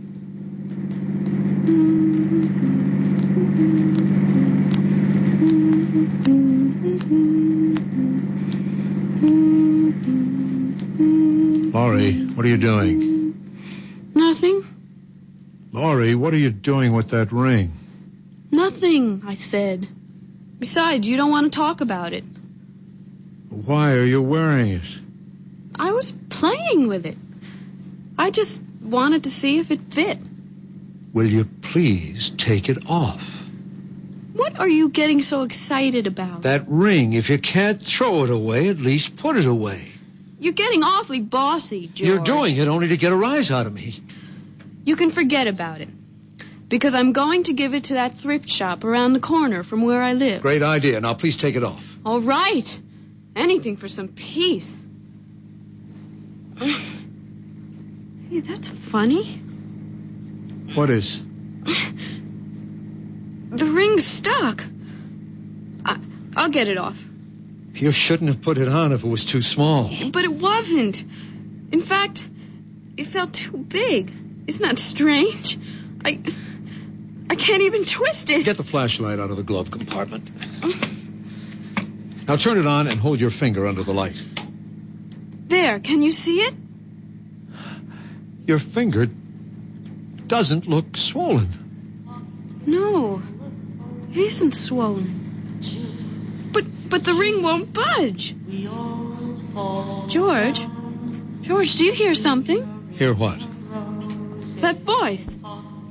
Laurie, what are you doing? Nothing. Laurie, what are you doing with that ring? Nothing, I said. Besides, you don't want to talk about it. Why are you wearing it? I was playing with it. I just wanted to see if it fit. Will you please take it off? What are you getting so excited about? That ring, if you can't throw it away, at least put it away. You're getting awfully bossy, George. You're doing it only to get a rise out of me. You can forget about it. Because I'm going to give it to that thrift shop around the corner from where I live. Great idea. Now, please take it off. All right. Anything for some peace. Hey, that's funny. What is? The ring's stuck. I'll get it off. You shouldn't have put it on if it was too small. But it wasn't. In fact, it felt too big. Isn't that strange? I can't even twist it. Get the flashlight out of the glove compartment. Now turn it on and hold your finger under the light. There, can you see it? Your finger doesn't look swollen. No, it isn't swollen. But the ring won't budge. George, do you hear something? Hear what? That voice.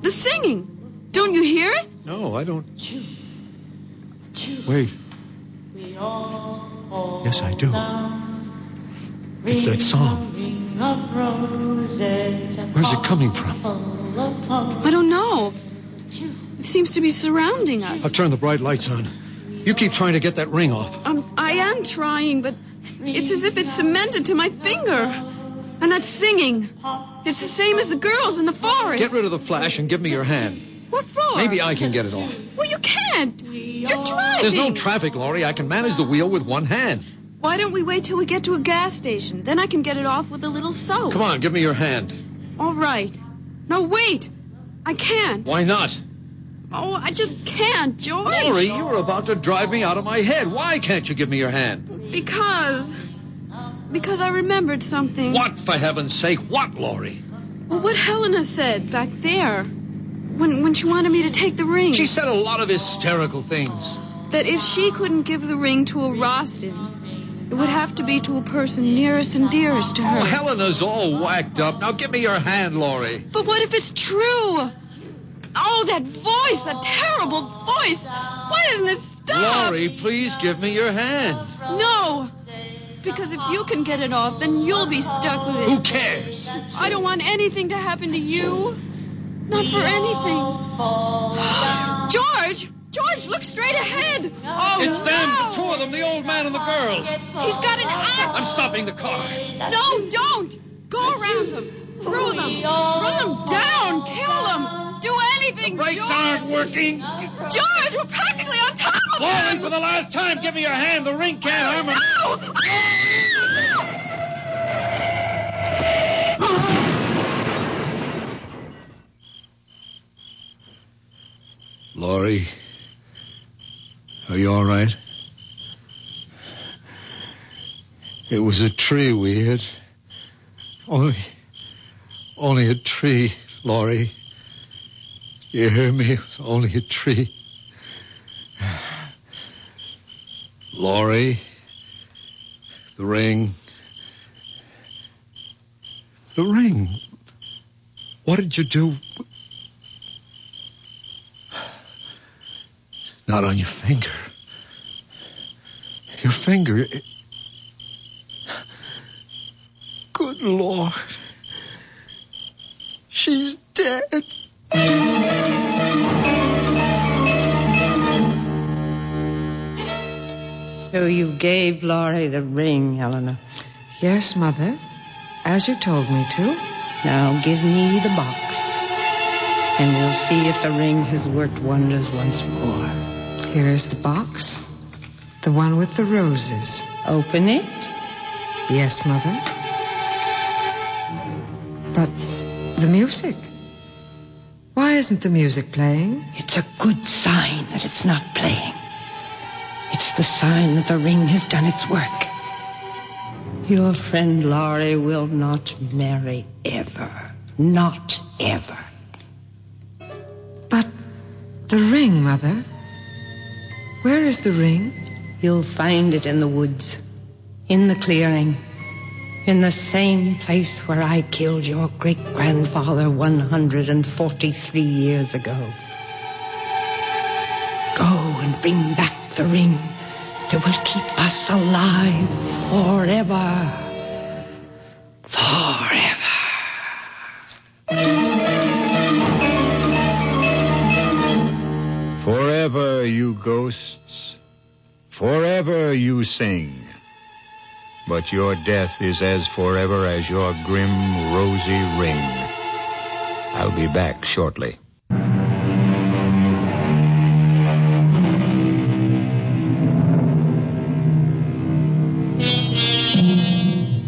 The singing. Don't you hear it? No, I don't. Wait. Yes, I do. It's that song. Where's it coming from? I don't know. It seems to be surrounding us. I'll turn the bright lights on. You keep trying to get that ring off. I am trying, but it's as if it's cemented to my finger. And that singing. It's the same as the girls in the forest. Get rid of the flash and give me your hand. What for? Maybe I can get it off. Well, you can't. You're driving. There's no traffic, Laurie. I can manage the wheel with one hand. Why don't we wait till we get to a gas station? Then I can get it off with a little soap. Come on, give me your hand. All right. No, wait. I can't. Why not? Oh, I just can't, George. Laurie, you were about to drive me out of my head. Why can't you give me your hand? Because I remembered something. What, for heaven's sake? What, Laurie? Well, what Helena said back there. When she wanted me to take the ring. She said a lot of hysterical things. That if she couldn't give the ring to a Roston, it would have to be to a person nearest and dearest to her. Oh, Helena's all whacked up. Now give me your hand, Laurie. But what if it's true? Oh, that voice, that terrible voice. Why doesn't it stop? Laurie, please give me your hand. No. Because if you can get it off, then you'll be stuck with it. Who cares? I don't want anything to happen to you. Not for anything. George, look straight ahead. Oh, it's them, the two of them, the old man and the girl. He's got an axe. I'm stopping the car. No, don't. Go around them. Throw them. Run them down. Kill them. Do anything, the brakes George. aren't working. George, we're practically on top of them. Laurie, for the last time, give me your hand. The ring can't harm him. No! Laurie, are you all right? It was a tree we hit. Only a tree, Laurie. You hear me? It was only a tree. Laurie, the ring. The ring. What did you do? It's not on your finger. Your finger. Good Lord. She's dead. So you gave Laurie the ring, Eleanor? Yes, Mother. As you told me to. Now give me the box. And we'll see if the ring has worked wonders once more. Here is the box. The one with the roses. Open it? Yes, Mother. But the music. Why isn't the music playing? It's a good sign that it's not playing. It's the sign that the ring has done its work. Your friend Laurie will not marry ever. Not ever. But the ring, Mother. Where is the ring? You'll find it in the woods. In the clearing. In the same place where I killed your great-grandfather 143 years ago. Go and bring back the ring that will keep us alive forever. Forever. Forever, you ghosts. Forever you sing. But your death is as forever as your grim, rosy ring. I'll be back shortly.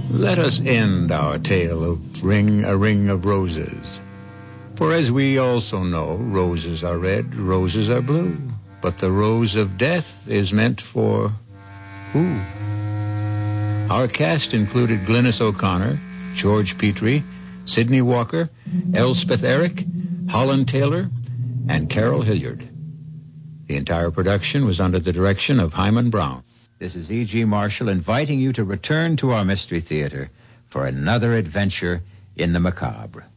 Let us end our tale of a ring of roses. For as we also know, roses are red, roses are blue. But the rose of death is meant for who? Our cast included Glynis O'Connor, George Petrie, Sidney Walker, Elspeth Eric, Holland Taylor, and Carol Hilliard. The entire production was under the direction of Hyman Brown. This is E.G. Marshall inviting you to return to our Mystery Theater for another adventure in the macabre.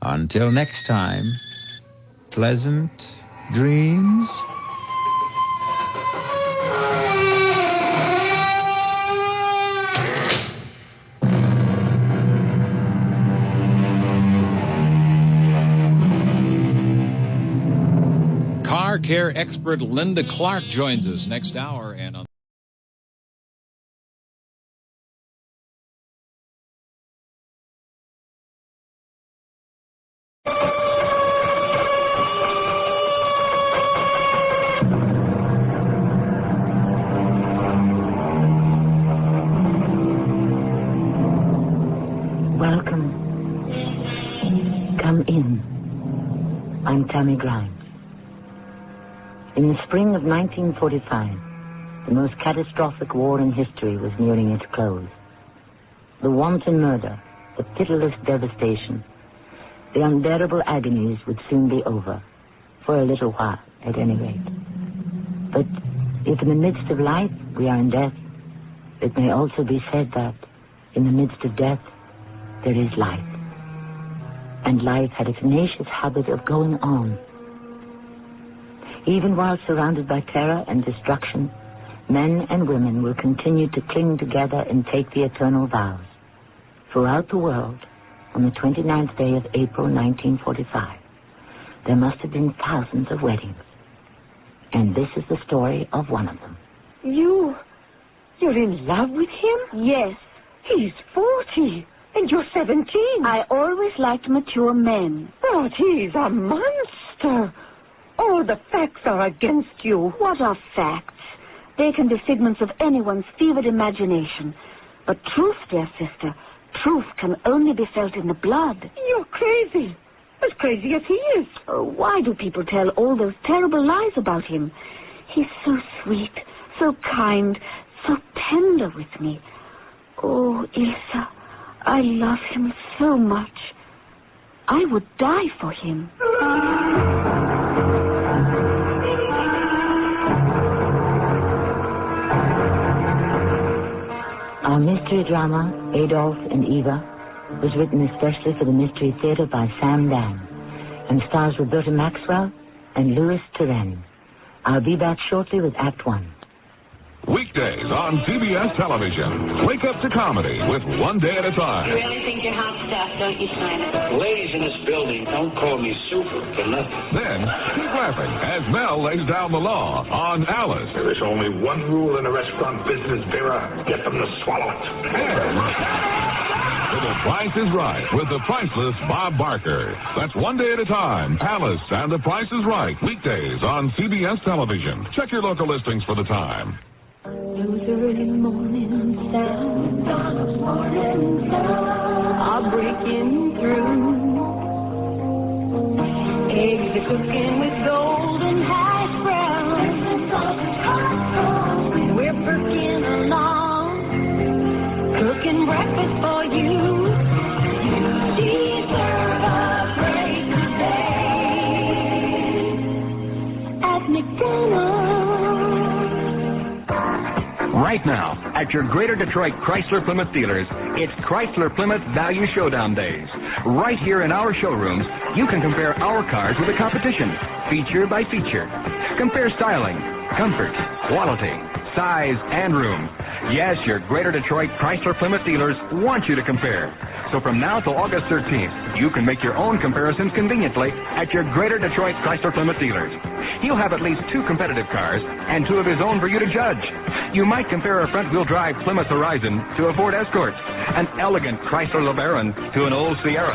Until next time, pleasant dreams. Car care expert Linda Clark joins us next hour and on Welcome. Come in. I'm Tammy Grimes. In the spring of 1945, the most catastrophic war in history was nearing its close. The wanton murder, the pitiless devastation, the unbearable agonies would soon be over, for a little while, at any rate. But if in the midst of life we are in death, it may also be said that in the midst of death, there is life. And life had a tenacious habit of going on. Even while surrounded by terror and destruction, men and women will continue to cling together and take the eternal vows. Throughout the world, on the 29th day of April 1945, there must have been thousands of weddings. And this is the story of one of them. You're in love with him? Yes. He's 40, and you're 17. I always liked mature men. But he's a monster. All the facts are against you. What are facts? They can be figments of anyone's fevered imagination. But truth, dear sister, truth can only be felt in the blood. You're crazy. As crazy as he is. Oh, why do people tell all those terrible lies about him? He's so sweet, so kind, so tender with me. Oh, Ilsa, I love him so much. I would die for him. Our mystery drama, Adolf and Eva, was written especially for the Mystery Theater by Sam Dan and stars Roberta Maxwell and Louis Turenne. I'll be back shortly with Act One. Weekdays on CBS television. Wake up to comedy with One Day at a Time. You really think you're hot stuff, don't you, Simon? Ladies in this building, don't call me super for nothing. Then, keep laughing as Mel lays down the law on Alice. There is only one rule in the restaurant business, Vera. Get them to swallow it. To The Price is Right with the priceless Bob Barker. That's One Day at a Time. Alice and The Price is Right. Weekdays on CBS television. Check your local listings for the time. Those early morning sounds are breaking through. Eggs are cooking with golden hash browns. We're working along, cooking breakfast for you. You deserve a great day at McDonald's. Right now, at your Greater Detroit Chrysler Plymouth dealers, it's Chrysler Plymouth Value Showdown Days. Right here in our showrooms, you can compare our cars with the competition, feature by feature. Compare styling, comfort, quality, size, and room. Yes, your Greater Detroit Chrysler Plymouth dealers want you to compare. So from now till August 13th, you can make your own comparisons conveniently at your Greater Detroit Chrysler Plymouth dealers. He'll have at least 2 competitive cars and 2 of his own for you to judge. You might compare a front-wheel drive Plymouth Horizon to a Ford Escort, an elegant Chrysler LeBaron to an old Sierra,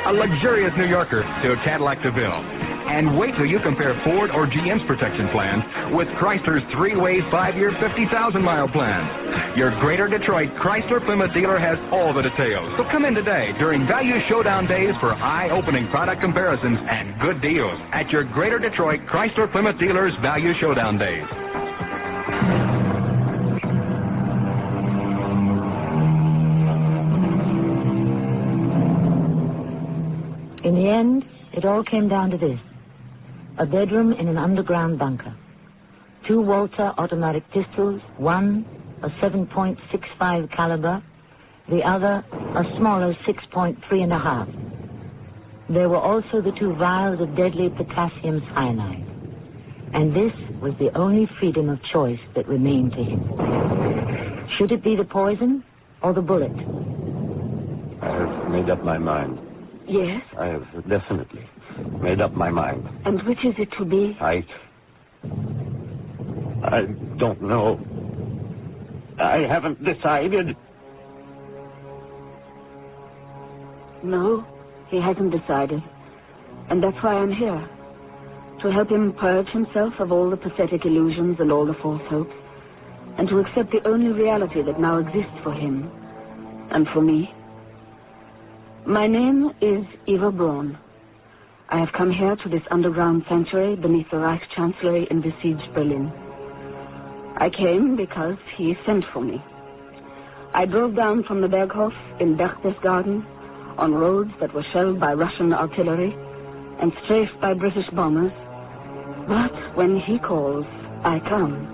a luxurious New Yorker to a Cadillac DeVille. And wait till you compare Ford or GM's protection plans with Chrysler's 3-way 5-year 50,000-mile plan. Your Greater Detroit Chrysler Plymouth dealer has all the details. So come in today during Value Showdown Days for eye-opening product comparisons and good deals at your Greater Detroit Chrysler Plymouth dealers' Value Showdown Days. In the end, it all came down to this. A bedroom in an underground bunker. 2 Walter automatic pistols, one a 7.65 caliber, the other a smaller 6.3.5. There were also the 2 vials of deadly potassium cyanide. And this was the only freedom of choice that remained to him. Should it be the poison or the bullet? I have made up my mind. Yes? I have definitely made up my mind. And which is it to be? I don't know. I haven't decided. No, he hasn't decided. And that's why I'm here. To help him purge himself of all the pathetic illusions and all the false hopes. And to accept the only reality that now exists for him. And for me. My name is Eva Braun. I have come here to this underground sanctuary beneath the Reichschancellery in besieged Berlin. I came because he sent for me. I drove down from the Berghof in Berchtesgaden on roads that were shelled by Russian artillery and strafed by British bombers. But when he calls, I come.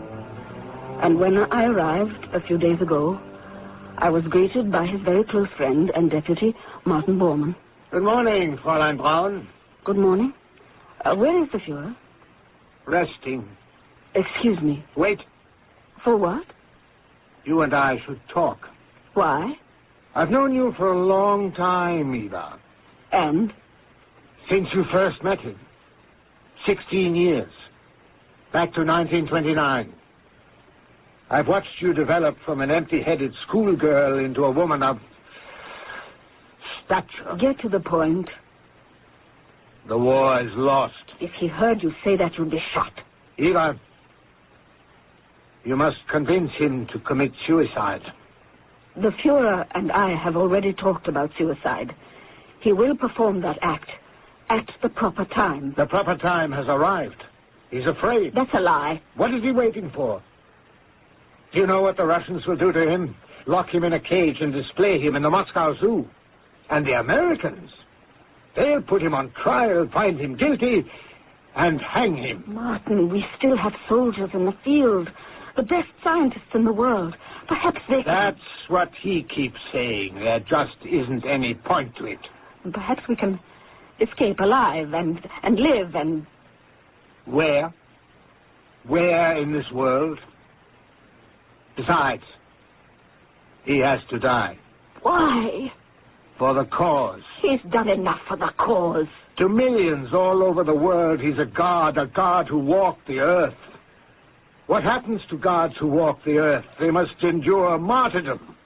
And when I arrived a few days ago, I was greeted by his very close friend and deputy, Martin Bormann. Good morning, Fräulein Braun. Good morning. Where is the Fuhrer? Resting. Excuse me. Wait. For what? You and I should talk. Why? I've known you for a long time, Eva. And? Since you first met him. 16 years. Back to 1929. I've watched you develop from an empty-headed schoolgirl into a woman of stature. Get to the point. The war is lost. If he heard you say that, you'd be shot. Eva, you must convince him to commit suicide. The Fuhrer and I have already talked about suicide. He will perform that act at the proper time. The proper time has arrived. He's afraid. That's a lie. What is he waiting for? Do you know what the Russians will do to him? Lock him in a cage and display him in the Moscow Zoo. And the Americans, they'll put him on trial, find him guilty, and hang him. Martin, we still have soldiers in the field. the best scientists in the world. Perhaps they... That's what he keeps saying. There just isn't any point to it. And perhaps we can escape alive and live and... Where? Where in this world? Besides, he has to die. Why? For the cause. He's done enough for the cause. To millions all over the world, he's a god who walked the earth. What happens to gods who walk the earth? They must endure martyrdom.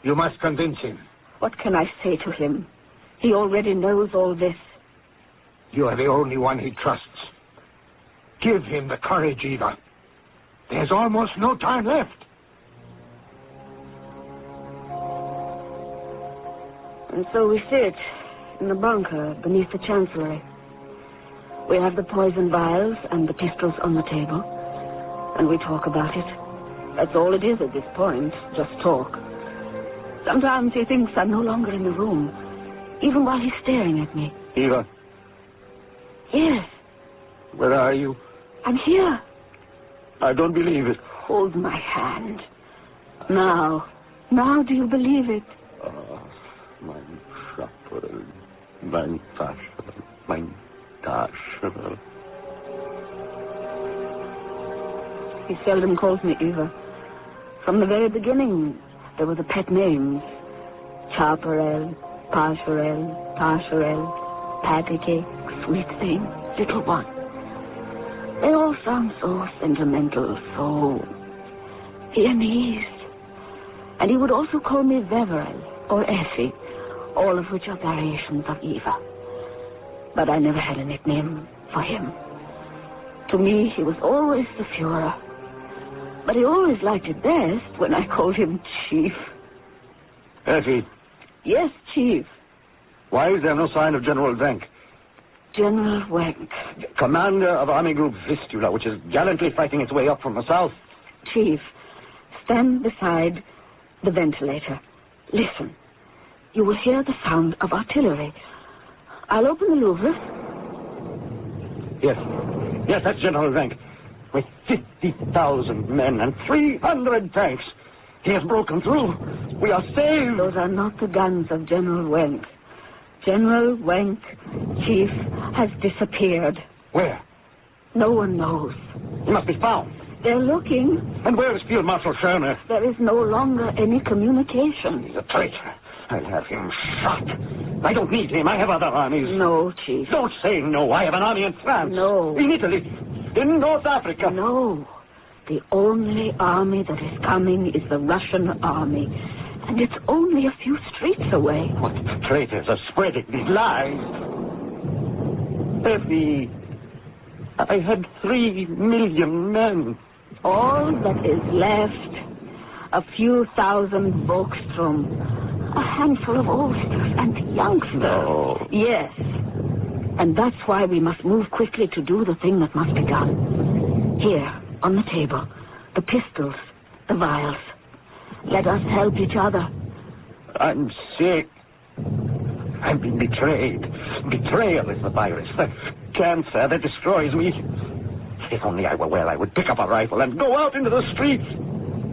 You must convince him. What can I say to him? He already knows all this. You are the only one he trusts. Give him the courage, Eva. There's almost no time left. And so we sit in the bunker beneath the chancellery. We have the poison vials and the pistols on the table, and we talk about it. That's all it is at this point, just talk. Sometimes he thinks I'm no longer in the room, even while he's staring at me. Eva? Yes. Where are you? I'm here. I don't believe it. Hold my hand. Now do you believe it? Mein Schöpfer, mein Tasche, mein Tasche. He seldom calls me Eva. From the very beginning, there were the pet names. Chaparral, Pascherelle, Patty Cake, Sweet Thing, Little One. They all sound so sentimental, so Viennese. And he would also call me Veverel or Effie, all of which are variations of Eva. But I never had a nickname for him. To me, he was always the Führer. But he always liked it best when I called him Chief. Effie. Yes, Chief. Why is there no sign of General Wenck? General Wenck. Commander of Army Group Vistula, which is gallantly fighting its way up from the south. Chief, stand beside the ventilator. Listen. You will hear the sound of artillery. I'll open the Louvre. Yes, that's General Wenck. With 50,000 men and 300 tanks. He has broken through. We are saved. Those are not the guns of General Wenck. General Wenck, Chief, has disappeared. Where? No one knows. He must be found. They're looking. And where is Field Marshal Schörner? There is no longer any communication. He's a traitor. I'll have him shot. I don't need him. I have other armies. No, Chief. Don't say no. I have an army in France. No. In Italy. In North Africa. No. The only army that is coming is the Russian army. And it's only a few streets away. What traitors are spreading these lies? Effie, I had 3 million men. All that is left, a few thousand Volkstrom, a handful of oldsters and youngsters. No. Yes. And that's why we must move quickly to do the thing that must be done. Here, on the table, the pistols, the vials. Let us help each other. I'm sick. I've been betrayed. Betrayal is the virus, the cancer that destroys me. If only I were well, I would pick up a rifle and go out into the streets.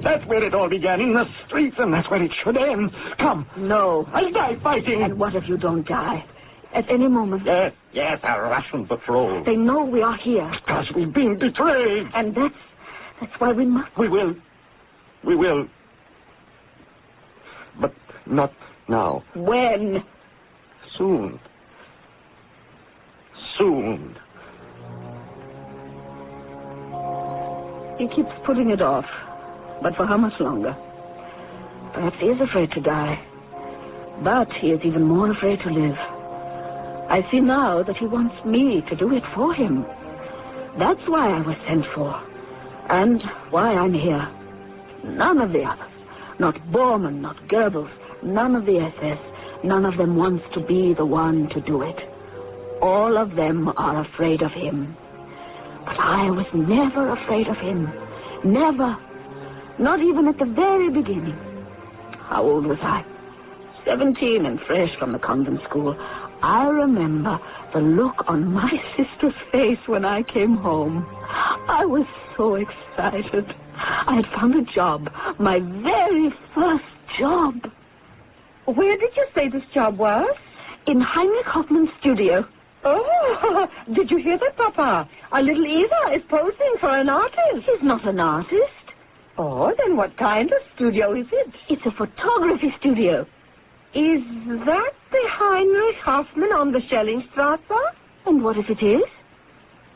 That's where it all began, in the streets, and that's where it should end. Come. No. I'll die fighting. And what if you don't die? At any moment. Yes, a Russian patrol. They know we are here. Because we've been betrayed. And that's why we must. We will. But not now. When? Soon. He keeps putting it off. But for how much longer? Perhaps he is afraid to die. But he is even more afraid to live. I see now that he wants me to do it for him. That's why I was sent for. And why I'm here. None of the others. Not Bormann, not Goebbels, none of the SS. None of them wants to be the one to do it. All of them are afraid of him. But I was never afraid of him. Never. Not even at the very beginning. How old was I? 17 and fresh from the convent school. I remember the look on my sister's face when I came home. I was so excited. I had found a job. My very first job. Where did you say this job was? In Heinrich Hoffman's studio. Oh, did you hear that, Papa? Our little Eva is posing for an artist. She's not an artist. Oh, then what kind of studio is it? It's a photography studio. Is that the Heinrich Hoffman on the Schellingstrasse? And what if it is?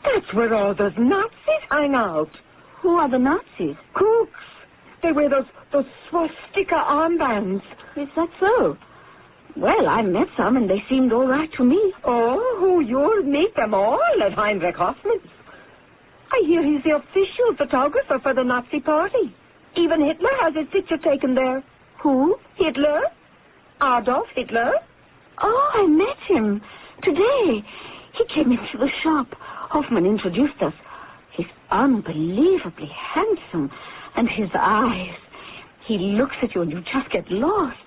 That's where all those Nazis hang out. Who are the Nazis? Kooks. They wear those swastika armbands. Is that so? Well, I met some, and they seemed all right to me. Oh, you'll meet them all at Heinrich Hoffman's. I hear he's the official photographer for the Nazi party. Even Hitler has his picture taken there. Who? Hitler. Adolf Hitler. Oh, I met him today. He came into the shop. Hoffman introduced us. He's unbelievably handsome. And his eyes. He looks at you and you just get lost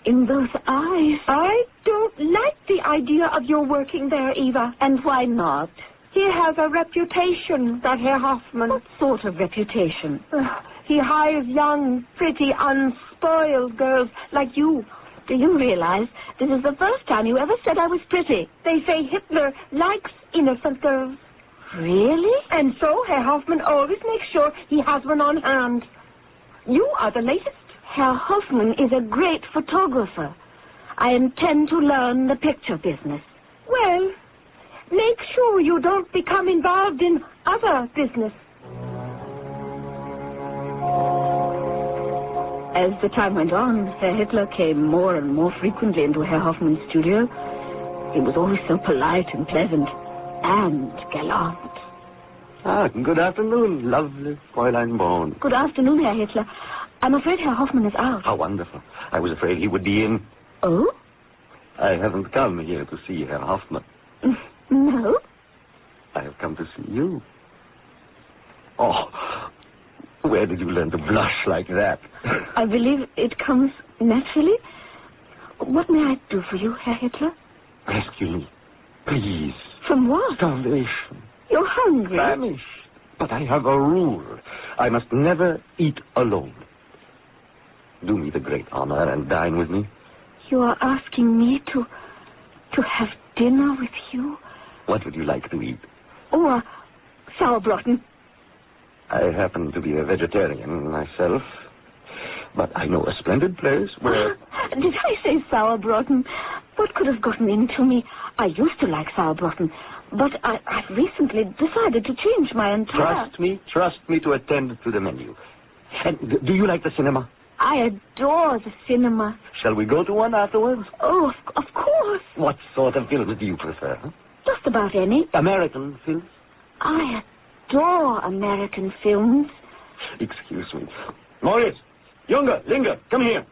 in those eyes. I don't like the idea of your working there, Eva. And why not? He has a reputation, that Herr Hoffman. What sort of reputation? He hires young, pretty, unspoiled girls like you. Do you realize this is the first time you ever said I was pretty? They say Hitler likes innocent girls. Really? And so Herr Hoffman always makes sure he has one on hand. You are the latest. Herr Hoffman is a great photographer. I intend to learn the picture business. Well, make sure you don't become involved in other business. As the time went on, Herr Hitler came more and more frequently into Herr Hoffman's studio. He was always so polite and pleasant and gallant. Good afternoon, lovely Fräulein Braun. Good afternoon, Herr Hitler. I'm afraid Herr Hoffman is out. How wonderful. I was afraid he would be in. Oh? I haven't come here to see Herr Hoffman. No? I have come to see you. Oh, where did you learn to blush like that? I believe it comes naturally. What may I do for you, Herr Hitler? Rescue me, please. From what? Starvation. You're hungry. Famished. But I have a rule. I must never eat alone. Do me the great honor and dine with me. You are asking me to have dinner with you? What would you like to eat? Oh, sauerbraten. I happen to be a vegetarian myself, but I know a splendid place where... Did I say sauerbraten? What could have gotten into me? I used to like sauerbraten, but I've recently decided to change my entire... Trust me to attend to the menu. And do you like the cinema? I adore the cinema. Shall we go to one afterwards? Oh, of course. What sort of films do you prefer? Just about any. American films? I adore American films. Excuse me. Maurice, Junge, Linger, come here.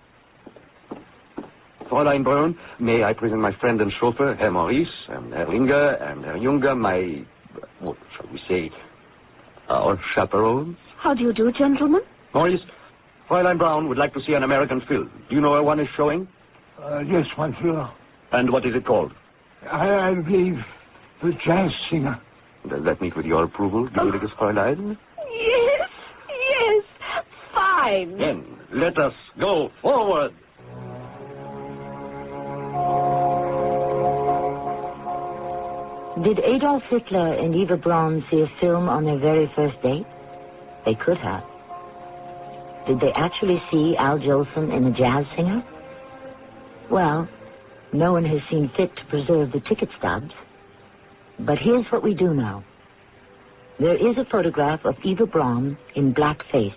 Fräulein Braun, may I present my friend and chauffeur, Herr Maurice, and Herr Linger, and Herr Junge, my, what shall we say, our chaperones? How do you do, gentlemen? Maurice, Fräulein Braun would like to see an American film. Do you know where one is showing? Yes, Monsieur. And what is it called? I believe the Jazz Singer. Does that meet with your approval, gnädiges Fräulein? Yes, fine. Then, let us go forward. Did Adolf Hitler and Eva Braun see a film on their very first date? They could have. Did they actually see Al Jolson in The Jazz Singer? Well, no one has seen fit to preserve the ticket stubs. But here's what we do know. There is a photograph of Eva Braun in blackface.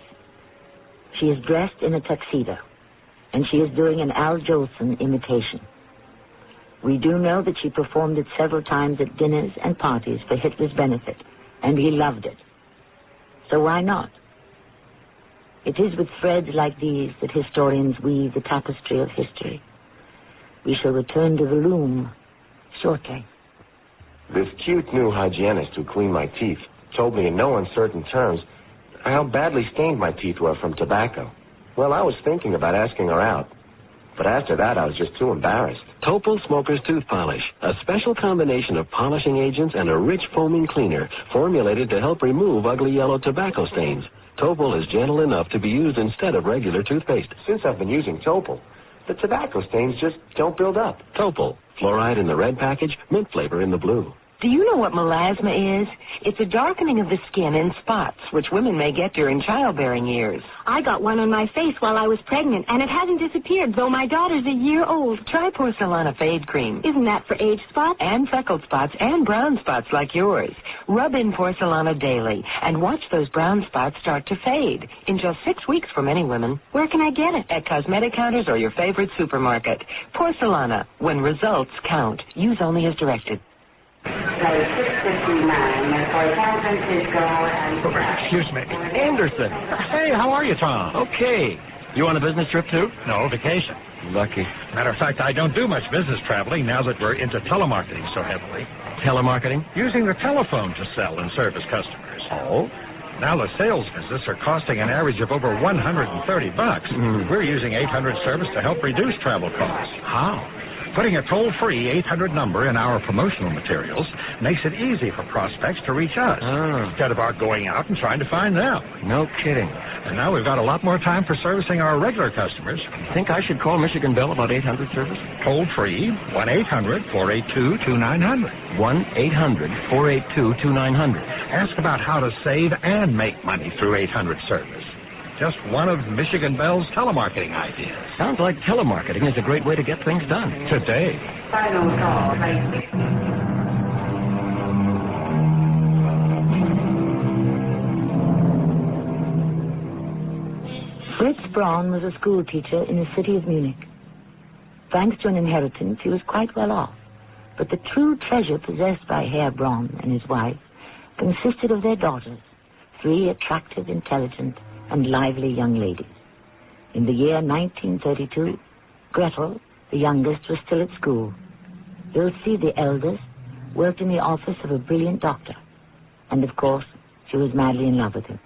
She is dressed in a tuxedo, and she is doing an Al Jolson imitation. We do know that she performed it several times at dinners and parties for Hitler's benefit, and he loved it. So why not? It is with threads like these that historians weave the tapestry of history. We shall return to the loom shortly. This cute new hygienist who cleaned my teeth told me in no uncertain terms how badly stained my teeth were from tobacco. Well, I was thinking about asking her out, but after that I was just too embarrassed. Topol Smoker's Tooth Polish, a special combination of polishing agents and a rich foaming cleaner formulated to help remove ugly yellow tobacco stains. Topol is gentle enough to be used instead of regular toothpaste. Since I've been using Topol, the tobacco stains just don't build up. Topol, fluoride in the red package, mint flavor in the blue. Do you know what melasma is? It's a darkening of the skin in spots, which women may get during childbearing years. I got one on my face while I was pregnant, and it hasn't disappeared, though my daughter's a year old. Try Porcelana Fade Cream. Isn't that for age spots? And freckled spots and brown spots like yours. Rub in Porcelana daily and watch those brown spots start to fade in just 6 weeks for many women. Where can I get it? At cosmetic counters or your favorite supermarket. Porcelana, when results count. Use only as directed. So 659 for San Francisco and... Excuse me. Anderson. Hey, how are you, Tom? Okay. You on a business trip, too? No, vacation. Lucky. Matter of fact, I don't do much business traveling now that we're into telemarketing so heavily. Telemarketing? Using the telephone to sell and service customers. Oh? Now the sales visits are costing an average of over $130. We're using 800 service to help reduce travel costs. How? Putting a toll-free 800 number in our promotional materials makes it easy for prospects to reach us instead of our going out and trying to find them. No kidding. And now we've got a lot more time for servicing our regular customers. You think I should call Michigan Bell about 800 service? Toll-free, 1-800-482-2900. 1-800-482-2900. Ask about how to save and make money through 800 service. Just one of Michigan Bell's telemarketing ideas. Sounds like telemarketing is a great way to get things done. Today. Final call, thank you. Fritz Braun was a school teacher in the city of Munich. Thanks to an inheritance, he was quite well off. But the true treasure possessed by Herr Braun and his wife consisted of their daughters, 3 attractive, intelligent, and lively young ladies. In the year 1932, Gretel, the youngest, was still at school. Ilse, the eldest, worked in the office of a brilliant doctor. And, of course, she was madly in love with him.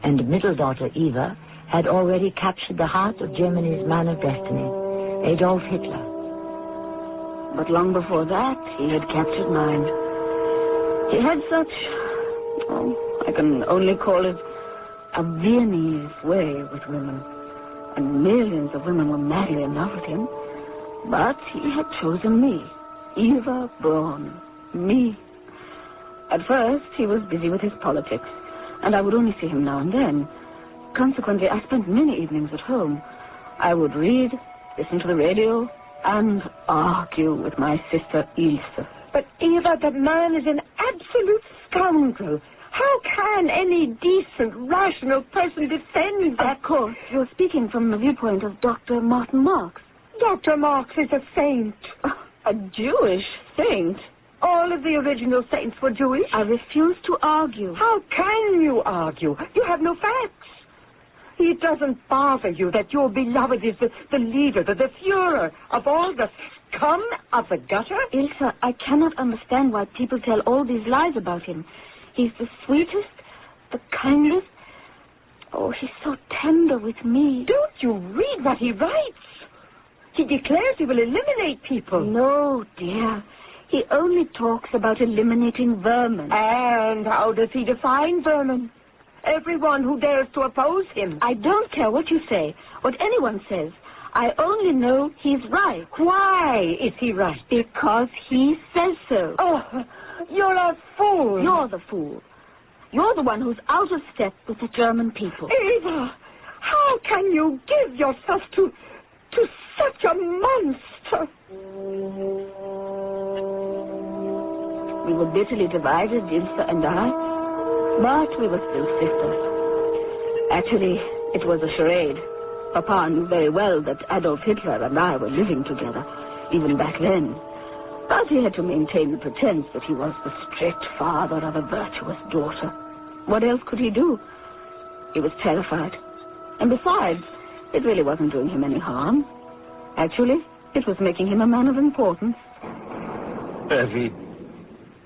And middle daughter, Eva, had already captured the heart of Germany's man of destiny, Adolf Hitler. But long before that, he had captured mine. He had such, I can only call it a Viennese way with women. And millions of women were madly in love with him. But he had chosen me, Eva Braun, me. At first, he was busy with his politics, and I would only see him now and then. Consequently, I spent many evenings at home. I would read, listen to the radio, and argue with my sister Ilse. But, Eva, that man is an absolute scoundrel. How can any decent, rational person defend that? Of course, you're speaking from the viewpoint of Dr. Martin Marx. Dr. Marx is a saint. A Jewish saint? All of the original saints were Jewish. I refuse to argue. How can you argue? You have no facts. It doesn't bother you that your beloved is the leader, the Führer of all the scum of the gutter? Ilse, I cannot understand why people tell all these lies about him. He's the sweetest, the kindest. Oh, he's so tender with me. Don't you read what he writes? He declares he will eliminate people. No, dear. He only talks about eliminating vermin. And how does he define vermin? Everyone who dares to oppose him. I don't care what you say, what anyone says. I only know he's right. Why is he right? Because he says so. Oh, you're a fool. You're the fool. You're the one who's out of step with the German people. Eva, how can you give yourself to such a monster? We were bitterly divided, Ilse and I, but we were still sisters. Actually, it was a charade. Papa knew very well that Adolf Hitler and I were living together, even back then. But he had to maintain the pretense that he was the strict father of a virtuous daughter. What else could he do? He was terrified. And besides, it really wasn't doing him any harm. Actually, it was making him a man of importance. Evie.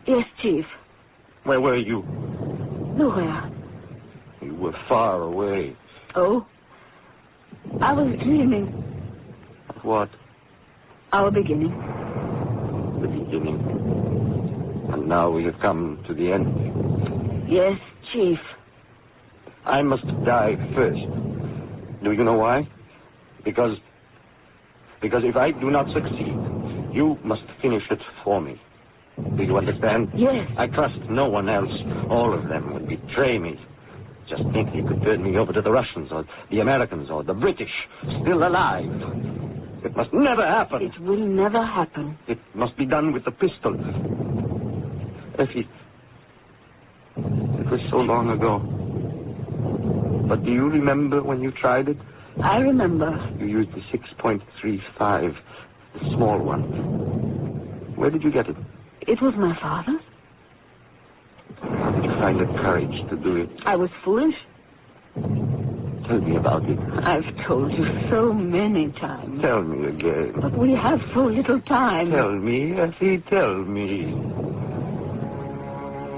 Yes, Chief. Where were you? Nowhere. You were far away. Oh? I was dreaming. What? Our beginning. The beginning. And now we have come to the end. Yes, Chief. I must die first. Do you know why? Because if I do not succeed, you must finish it for me. Do you understand? Yes. I trust no one else. All of them would betray me. Just think he could turn me over to the Russians or the Americans or the British, still alive. It must never happen. It will never happen. It must be done with the pistol. Effie, it was so long ago. But do you remember when you tried it? I remember. You used the 6.35, the small one. Where did you get it? It was my father's. How did you find the courage to do it? I was foolish. Tell me about it. I've told you so many times. Tell me again. But we have so little time. Tell me, Effie, tell me.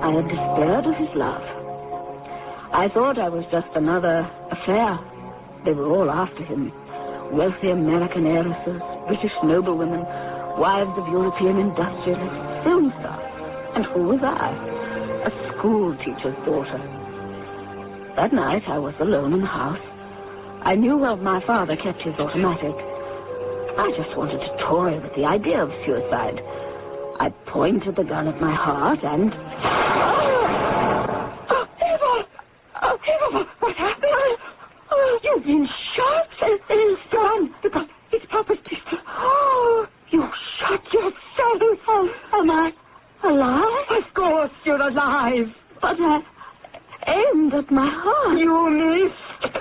I had despaired of his love. I thought I was just another affair. They were all after him. Wealthy American heiresses, British noblewomen, wives of European industrialists, film stars. And who was I? A school teacher's daughter. That night I was alone in the house. I knew where my father kept his automatic. I just wanted to toy with the idea of suicide. I pointed the gun at my heart and... Eva, what happened? Oh, you've been shot. It's gone. It's Papa's pistol. Oh, you shot yourself. Am I alive? Of course you're alive. But I aimed at my heart. You missed.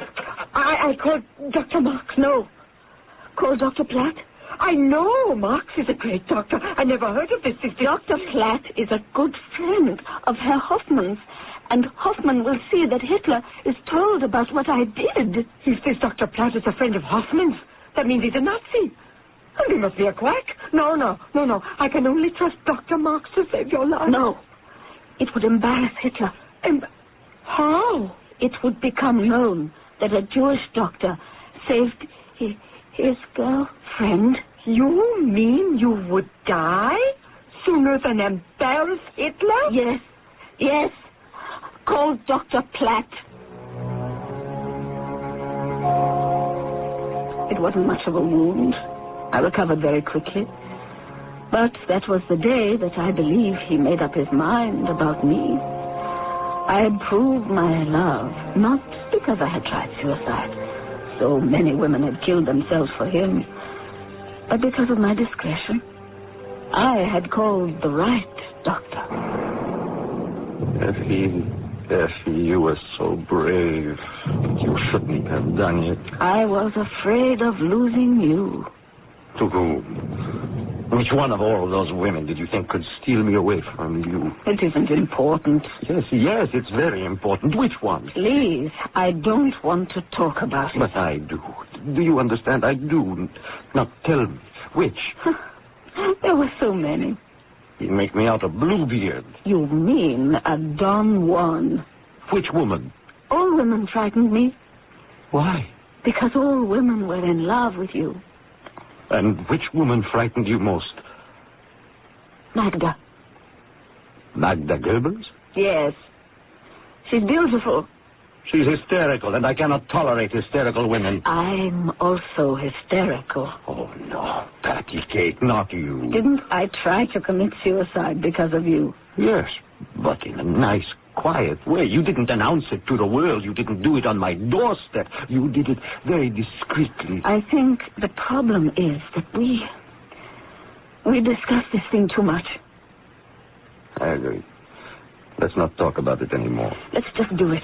I called Dr. Marks. No. Called Dr. Platt. I know Marks is a great doctor. I never heard of this. Dr. Platt is a good friend of Herr Hoffman's. And Hoffman will see that Hitler is told about what I did. If this Dr. Platt is a friend of Hoffman's, that means he's a Nazi. And he must be a quack. No. I can only trust Dr. Marks to save your life. No. It would embarrass Hitler. How? It would become known that a Jewish doctor saved his girlfriend. You mean you would die sooner than embarrass Hitler? Yes. Call Dr. Platt. It wasn't much of a wound. I recovered very quickly. But that was the day that I believe he made up his mind about me. I had proved my love, not because I had tried suicide. So many women had killed themselves for him. But because of my discretion, I had called the right doctor. Effie, you were so brave. You shouldn't have done it. I was afraid of losing you. To whom? Which one of all those women did you think could steal me away from you? It isn't important. Yes, it's very important. Which one? Please, I don't want to talk about it. But I do. Do you understand? I do. Now, tell me, which? There were so many. You make me out a Bluebeard. You mean a Don Juan. Which woman? All women frightened me. Why? Because all women were in love with you. And which woman frightened you most? Magda. Magda Goebbels? Yes. She's beautiful. She's hysterical, and I cannot tolerate hysterical women. I'm also hysterical. Oh, no, Patty Cake, not you. Didn't I try to commit suicide because of you? Yes, but in a nice, quiet way. You didn't announce it to the world. You didn't do it on my doorstep. You did it very discreetly. I think the problem is that we discuss this thing too much. I agree. Let's not talk about it anymore. Let's just do it.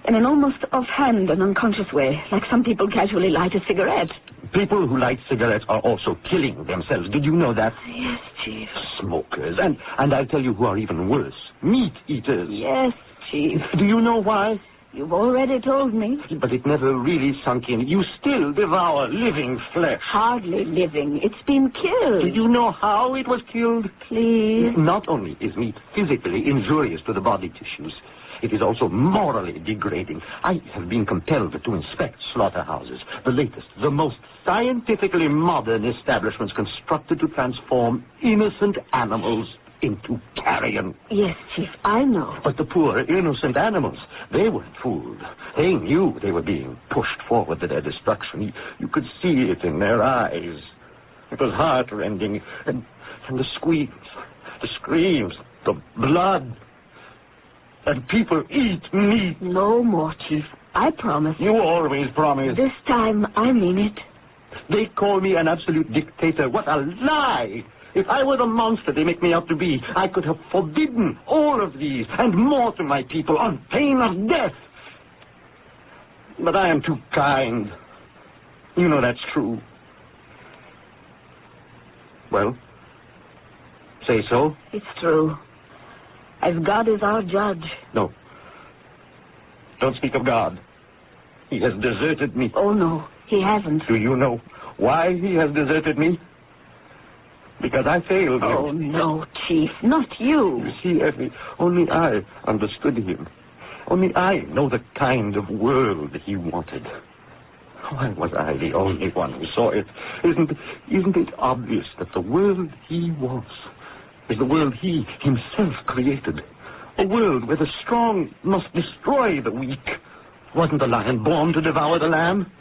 In an almost offhand and unconscious way, like some people casually light a cigarette. People who light cigarettes are also killing themselves. Did you know that? Yes, Chief. Smokers. And I'll tell you who are even worse. Meat eaters. Yes, Chief. Do you know why? You've already told me. But it never really sunk in. You still devour living flesh. Hardly living. It's been killed. Do you know how it was killed? Please. Not only is meat physically injurious to the body tissues, It is also morally degrading. I have been compelled to inspect slaughterhouses, the latest, the most scientifically modern establishments constructed to transform innocent animals into carrion. Yes, Chief, I know. But the poor, innocent animals, they weren't fooled. They knew they were being pushed forward to their destruction. You could see it in their eyes. It was heart-rending. And the screams, the blood. And people eat meat. No more, Chief. I promise. You always promise. This time, I mean it. They call me an absolute dictator. What a lie! If I were the monster they make me out to be, I could have forbidden all of these and more to my people on pain of death. But I am too kind. You know that's true. Well, say so. It's true. As God is our judge. No. Don't speak of God. He has deserted me. Oh, no, he hasn't. Do you know why he has deserted me? Because I failed him. Oh, no, Chief, not you. You see, Effie, only I understood him. Only I know the kind of world he wanted. Why was I the only one who saw it? Isn't it obvious that the world he wants is the world he himself created? A world where the strong must destroy the weak. Wasn't the lion born to devour the lamb?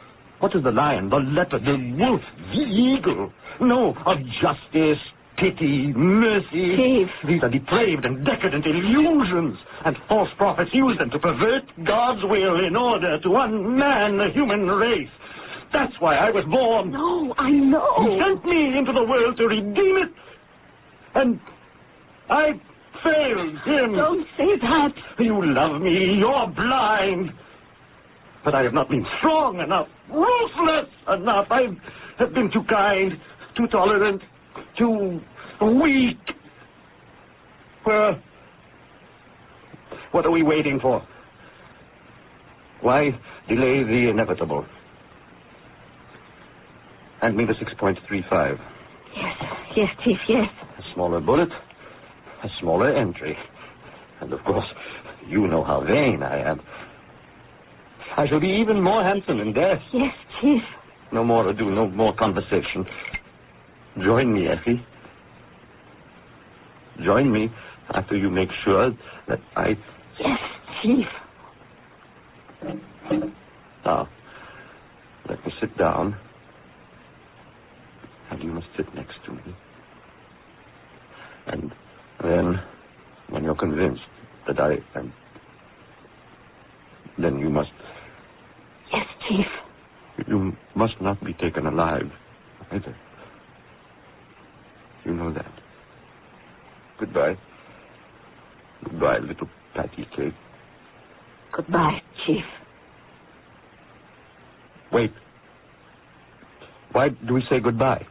What is the lion, the leopard, the wolf, the eagle? No, of justice, pity, mercy. Chief. These are depraved and decadent illusions, and false prophets use them to pervert God's will in order to unman the human race. That's why I was born. No, I know. He sent me into the world to redeem it, and I failed him. Don't say that. You love me. You're blind. But I have not been strong enough, ruthless enough. I have been too kind, too tolerant, too weak. Well, what are we waiting for? Why delay the inevitable? Hand me the 6.35. Yes, Chief, yes. A smaller bullet, a smaller entry. And, of course, you know how vain I am. I shall be even more handsome in death. Yes, Chief. No more ado, no more conversation. Join me, Effie. Join me after you make sure that I... Yes, Chief. Now, let me sit down. And you must sit next to me. And then, when you're convinced that I am... Then you must... Yes, Chief. You must not be taken alive, either. You know that. Goodbye. Goodbye, little patty cake. Goodbye, Chief. Wait. Why do we say goodbye?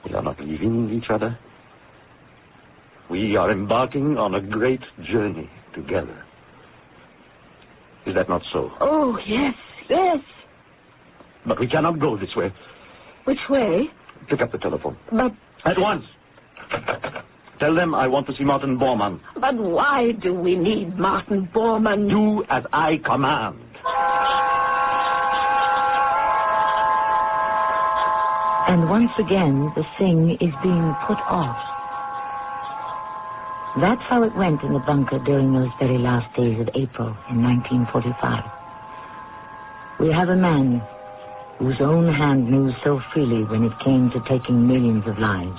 We are not leaving each other. We are embarking on a great journey together. Is that not so? Oh, yes, yes. But we cannot go this way. Which way? Pick up the telephone. But... At once. Tell them I want to see Martin Bormann. But why do we need Martin Bormann? Do as I command. And once again, the thing is being put off. That's how it went in the bunker during those very last days of April in 1945. We have a man whose own hand moves so freely when it came to taking millions of lives.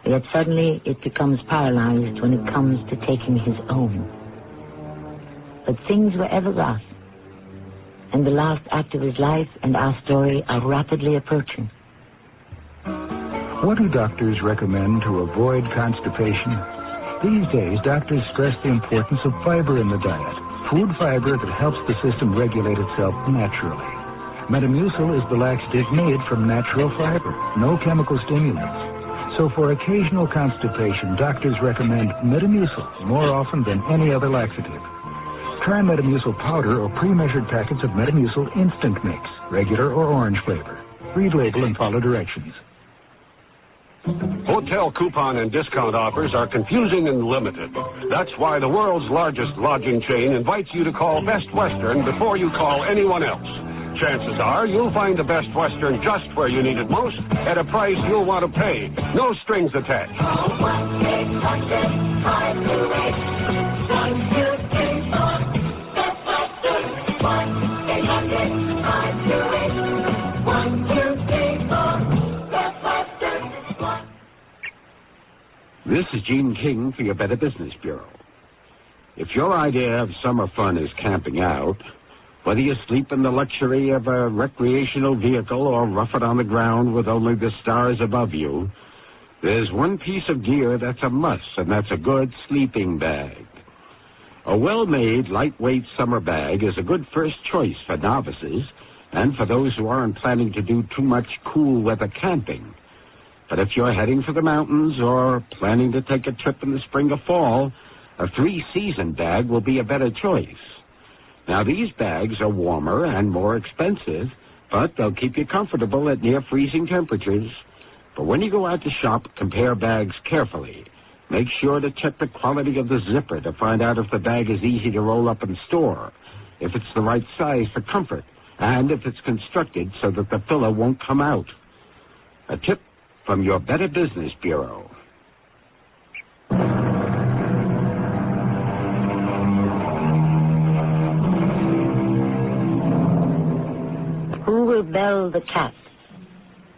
Yet suddenly it becomes paralyzed when it comes to taking his own. But things were ever thus, and the last act of his life and our story are rapidly approaching. What do doctors recommend to avoid constipation? These days, doctors stress the importance of fiber in the diet. Food fiber that helps the system regulate itself naturally. Metamucil is the laxative made from natural fiber, no chemical stimulants. So for occasional constipation, doctors recommend Metamucil more often than any other laxative. Try Metamucil powder or pre-measured packets of Metamucil instant mix, regular or orange flavor. Read label and follow directions. Hotel coupon and discount offers are confusing and limited. That's why the world's largest lodging chain invites you to call Best Western before you call anyone else. Chances are you'll find the Best Western just where you need it most at a price you'll want to pay. No strings attached. Call 1-800-528-1234. Best Western. 1-800-528-1234. Best Western. This is Gene King for your Better Business Bureau. If your idea of summer fun is camping out, whether you sleep in the luxury of a recreational vehicle or rough it on the ground with only the stars above you, there's one piece of gear that's a must, and that's a good sleeping bag. A well-made, lightweight summer bag is a good first choice for novices and for those who aren't planning to do too much cool weather camping. But if you're heading for the mountains or planning to take a trip in the spring or fall, a three-season bag will be a better choice. Now, these bags are warmer and more expensive, but they'll keep you comfortable at near freezing temperatures. But when you go out to shop, compare bags carefully. Make sure to check the quality of the zipper to find out if the bag is easy to roll up and store, if it's the right size for comfort, and if it's constructed so that the filler won't come out. A tip from your Better Business Bureau. Who Will Bell the Cat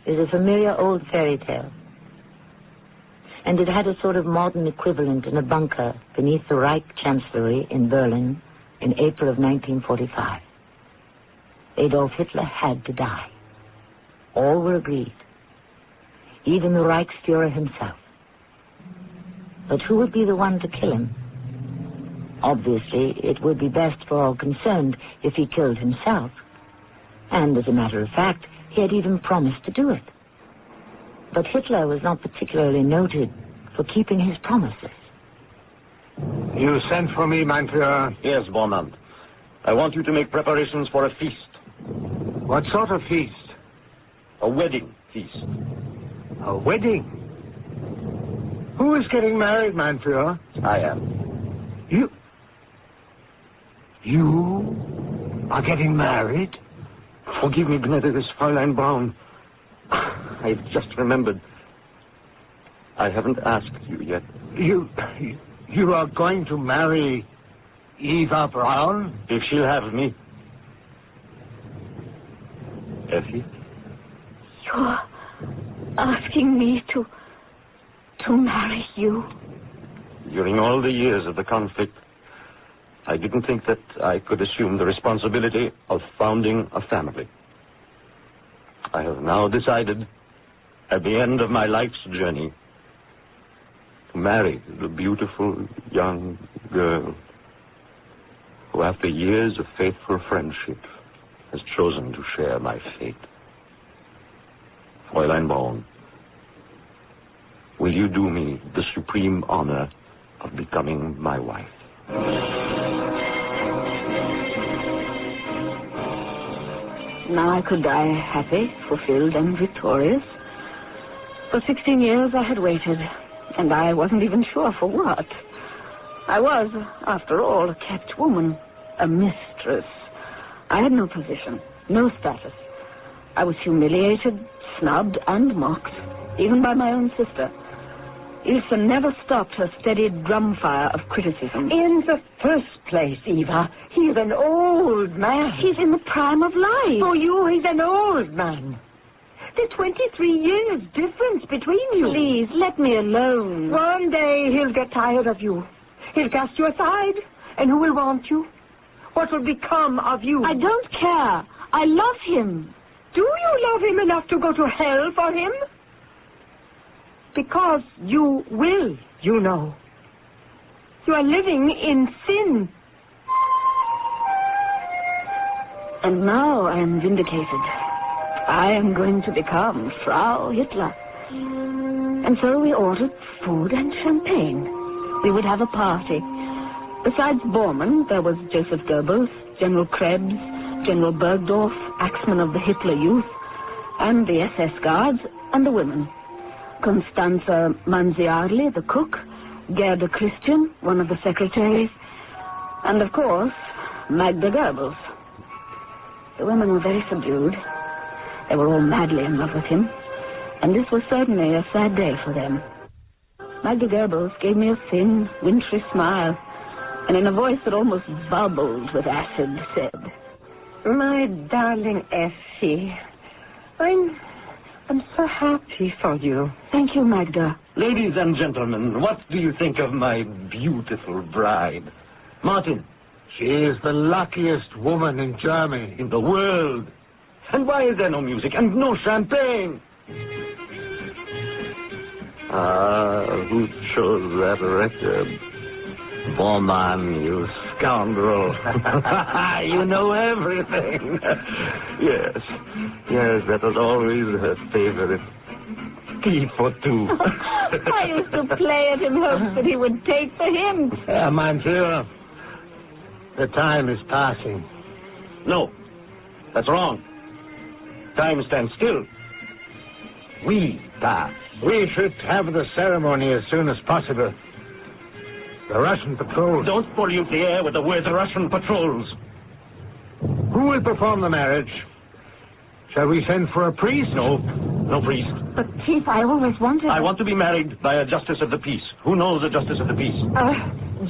is a familiar old fairy tale. And it had a sort of modern equivalent in a bunker beneath the Reich Chancellery in Berlin in April of 1945. Adolf Hitler had to die. All were agreed. Even the Reichsfuhrer himself. But who would be the one to kill him? Obviously, it would be best for all concerned if he killed himself. And as a matter of fact, he had even promised to do it. But Hitler was not particularly noted for keeping his promises. You sent for me, mein Führer? Yes, Bormann. I want you to make preparations for a feast. What sort of feast? A wedding feast. A wedding? Who is getting married, mein Führer? I am. You are getting married? Forgive me, gnädiges Fräulein Braun. I've just remembered. I haven't asked you yet. You are going to marry Eva Braun? If she'll have me. Effie? You're asking me to marry you? During all the years of the conflict, I didn't think that I could assume the responsibility of founding a family. I have now decided, at the end of my life's journey, to marry the beautiful young girl who, after years of faithful friendship, has chosen to share my fate. Fräulein Braun, will you do me the supreme honor of becoming my wife? Now I could die happy, fulfilled, and victorious. For 16 years I had waited, and I wasn't even sure for what. I was, after all, a kept woman, a mistress. I had no position, no status. I was humiliated, snubbed, and mocked, even by my own sister. Ilse never stopped her steady drumfire of criticism. In the first place, Eva, he's an old man. He's in the prime of life. For you, he's an old man. There's 23 years difference between you. Please, let me alone. One day he'll get tired of you. He'll cast you aside. And who will want you? What will become of you? I don't care. I love him. Do you love him enough to go to hell for him? Because you will, you know. You are living in sin. And now I am vindicated. I am going to become Frau Hitler. And so we ordered food and champagne. We would have a party. Besides Bormann, there was Joseph Goebbels, General Krebs, General Bergdorf, axeman of the Hitler Youth, and the SS Guards, and the women. Constanza Manziarli, the cook, Gerda Christian, one of the secretaries, and, of course, Magda Goebbels. The women were very subdued. They were all madly in love with him, and this was certainly a sad day for them. Magda Goebbels gave me a thin, wintry smile, and in a voice that almost bubbled with acid, said, My darling Effie, I'm so happy for you. Thank you, Magda. Ladies and gentlemen, what do you think of my beautiful bride? Martin. She is the luckiest woman in Germany. In the world. And why is there no music and no champagne? Who chose that record? Bormann, you scoundrel. You know everything. Yes, that was always her favorite. P for two. I used to play it in hopes that he would take the hint. Mein Führer, the time is passing. No, that's wrong. Time stands still. We pass. We should have the ceremony as soon as possible. The Russian patrol. Don't pollute the air with the words Russian patrols. Who will perform the marriage? Shall we send for a priest? No priest. But, Chief, I always wanted... I want to be married by a justice of the peace. Who knows a justice of the peace?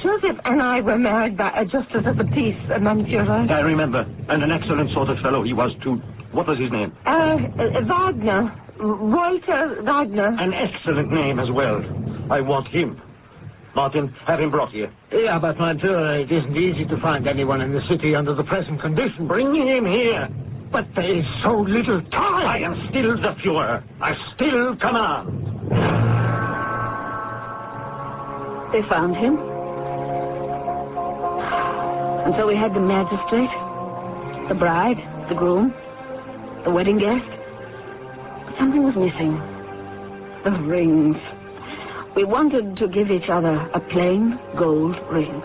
Joseph and I were married by a justice of the peace, Mein Führer. I remember. And an excellent sort of fellow he was, too. What was his name? Wagner. Walter Wagner. An excellent name as well. I want him. Martin, have him brought here. Yeah, but, Mein Führer, it isn't easy to find anyone in the city under the present conditions. Bring him here. But there is so little time. I am still the Führer. I still command. They found him. And so we had the magistrate, the bride, the groom, the wedding guest. But something was missing. The rings. We wanted to give each other a plain gold ring.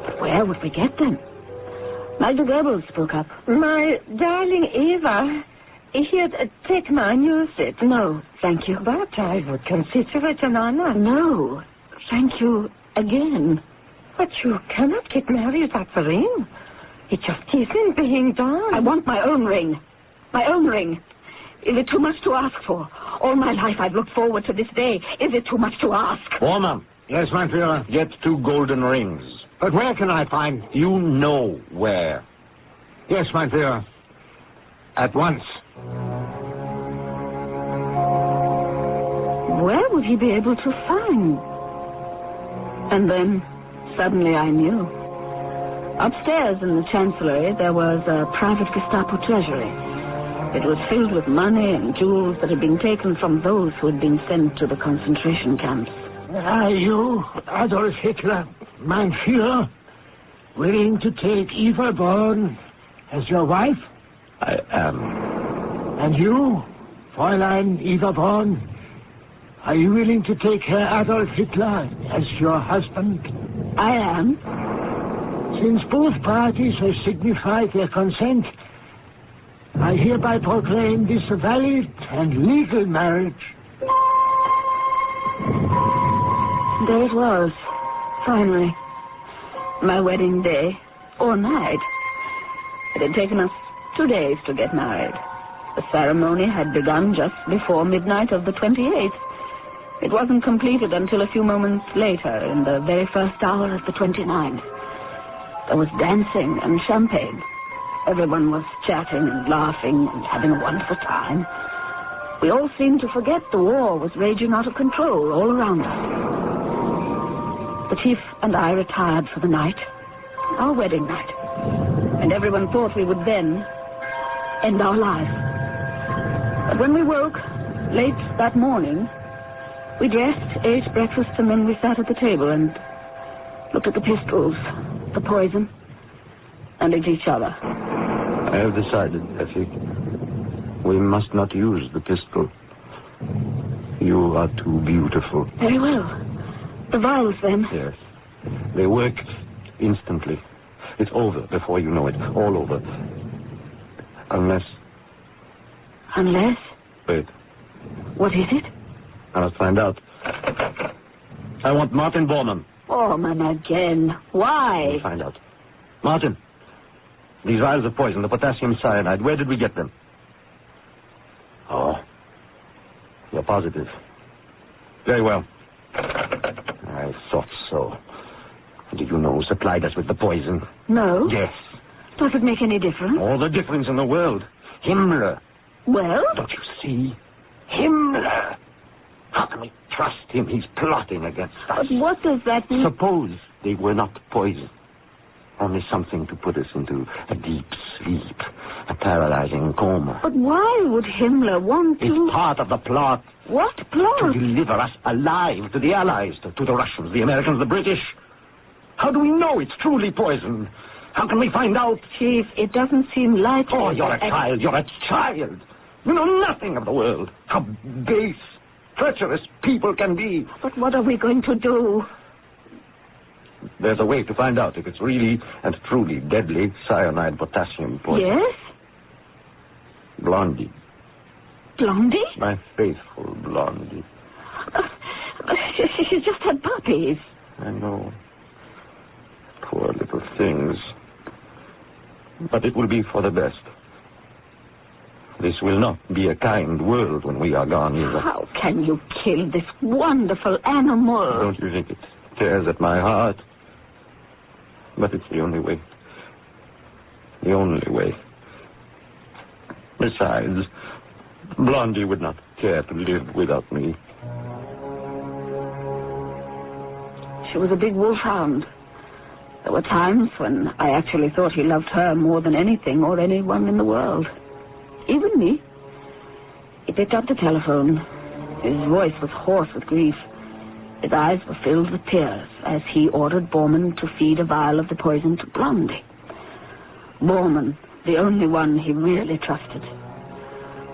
But where would we get them? Magda Goebbels spoke up. My darling Eva, he'd take mine, use it. No, thank you. But I would consider it an honor. No, thank you again. But you cannot get married without the ring. It just isn't being done. I want my own ring. My own ring. Is it too much to ask for? All my life I've looked forward to this day. Is it too much to ask? Bormann. Yes, Mein Führer. Get 2 golden rings. But where can I find... You know where. Yes, Mein Führer. At once. Where would he be able to find? And then, suddenly I knew. Upstairs in the chancellery, there was a private Gestapo treasury. It was filled with money and jewels that had been taken from those who had been sent to the concentration camps. Are you, Adolf Hitler, Mein Führer, willing to take Eva Braun as your wife? I am. And you, Fräulein Eva Braun, are you willing to take Herr Adolf Hitler as your husband? I am. Since both parties have signified their consent, I hereby proclaim this a valid and legal marriage. There it was, finally. My wedding day, or night. It had taken us 2 days to get married. The ceremony had begun just before midnight of the 28th. It wasn't completed until a few moments later, in the very first hour of the 29th. There was dancing and champagne. Everyone was chatting and laughing and having a wonderful time. We all seemed to forget the war was raging out of control all around us. The chief and I retired for the night, our wedding night, and everyone thought we would then end our lives. But when we woke, late that morning, we dressed, ate breakfast, and then we sat at the table and looked at the pistols, the poison, and at each other. I have decided, Effie. We must not use the pistol. You are too beautiful. Very well. The vials, then? Yes. They work instantly. It's over before you know it. All over. Unless... Unless? Wait. What is it? I must find out. I want Martin Bormann. Bormann again. Why? We'll find out. Martin, these vials of poison, the potassium cyanide, where did we get them? Oh, you're positive. Very well. I thought so. Did you know who supplied us with the poison? No. Yes. Does it make any difference? All the difference in the world. Himmler. Well? Don't you see? Himmler. How can we trust him? He's plotting against us. But what does that mean? Suppose they were not poison. Only something to put us into a deep sleep. A paralyzing coma. But why would Himmler want to... It's part of the plot. What plot? To deliver us alive to the Allies, to the Russians, the Americans, the British. How do we know it's truly poison? How can we find out? Chief, it doesn't seem likely... Oh, you're a child. You're a child. You know nothing of the world. How base, treacherous people can be. But what are we going to do? There's a way to find out if it's really and truly deadly cyanide potassium poison. Yes? Blondie. Blondie? My faithful Blondie. She just had puppies. I know. Poor little things. But it will be for the best. This will not be a kind world when we are gone either. How can you kill this wonderful animal? Don't you think it tears at my heart? But it's the only way. The only way. Besides, Blondie would not care to live without me. She was a big wolfhound. There were times when I actually thought he loved her more than anything or anyone in the world. Even me. He picked up the telephone. His voice was hoarse with grief. His eyes were filled with tears as he ordered Bormann to feed a vial of the poison to Blondie. Bormann, the only one he really trusted.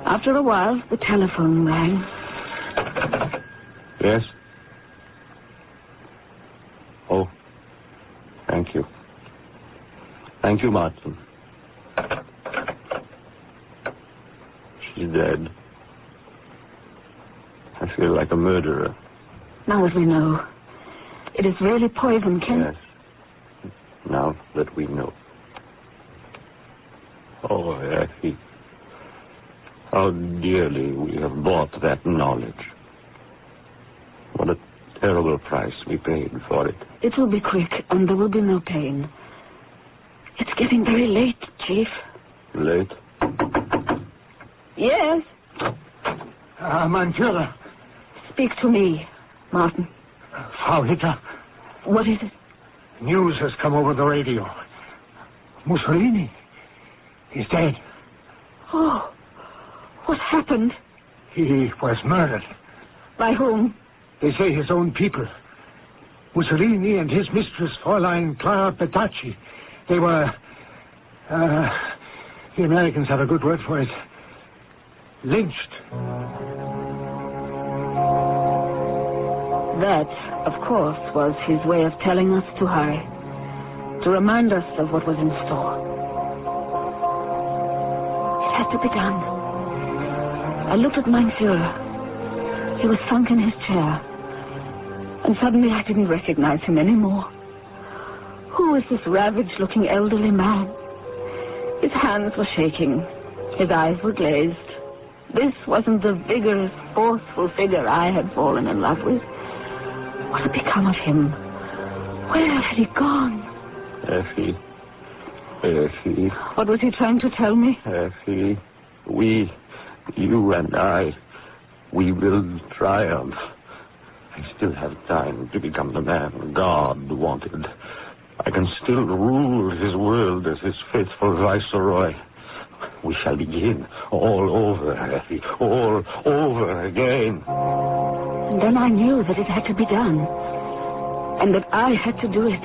After a while, the telephone rang. Yes? Oh, thank you. Thank you, Martin. She's dead. I feel like a murderer. Now as we know, it is really poison, Ken. Yes. Now that we know. Oh, Effie. How dearly we have bought that knowledge. What a terrible price we paid for it. It will be quick, and there will be no pain. It's getting very late, Chief. Late? Yes? Mein Führer. Speak to me, Martin. Frau Hitler. What is it? News has come over the radio. Mussolini. He's dead. Oh, what happened? He was murdered. By whom? They say his own people. Mussolini and his mistress, Fräulein Clara Petacci. They were... the Americans have a good word for it. Lynched. That, of course, was his way of telling us to hurry. To remind us of what was in store. It had to be done. I looked at mein Führer. He was sunk in his chair. And suddenly I didn't recognize him anymore. Who is this ravaged-looking elderly man? His hands were shaking. His eyes were glazed. This wasn't the vigorous, forceful figure I had fallen in love with. What had become of him? Where had he gone? Effie. Effie. What was he trying to tell me? Effie. We, you and I, we will triumph. I still have time to become the man God wanted. I can still rule his world as his faithful viceroy. We shall begin all over, Effie, all over again. And then I knew that it had to be done, and that I had to do it.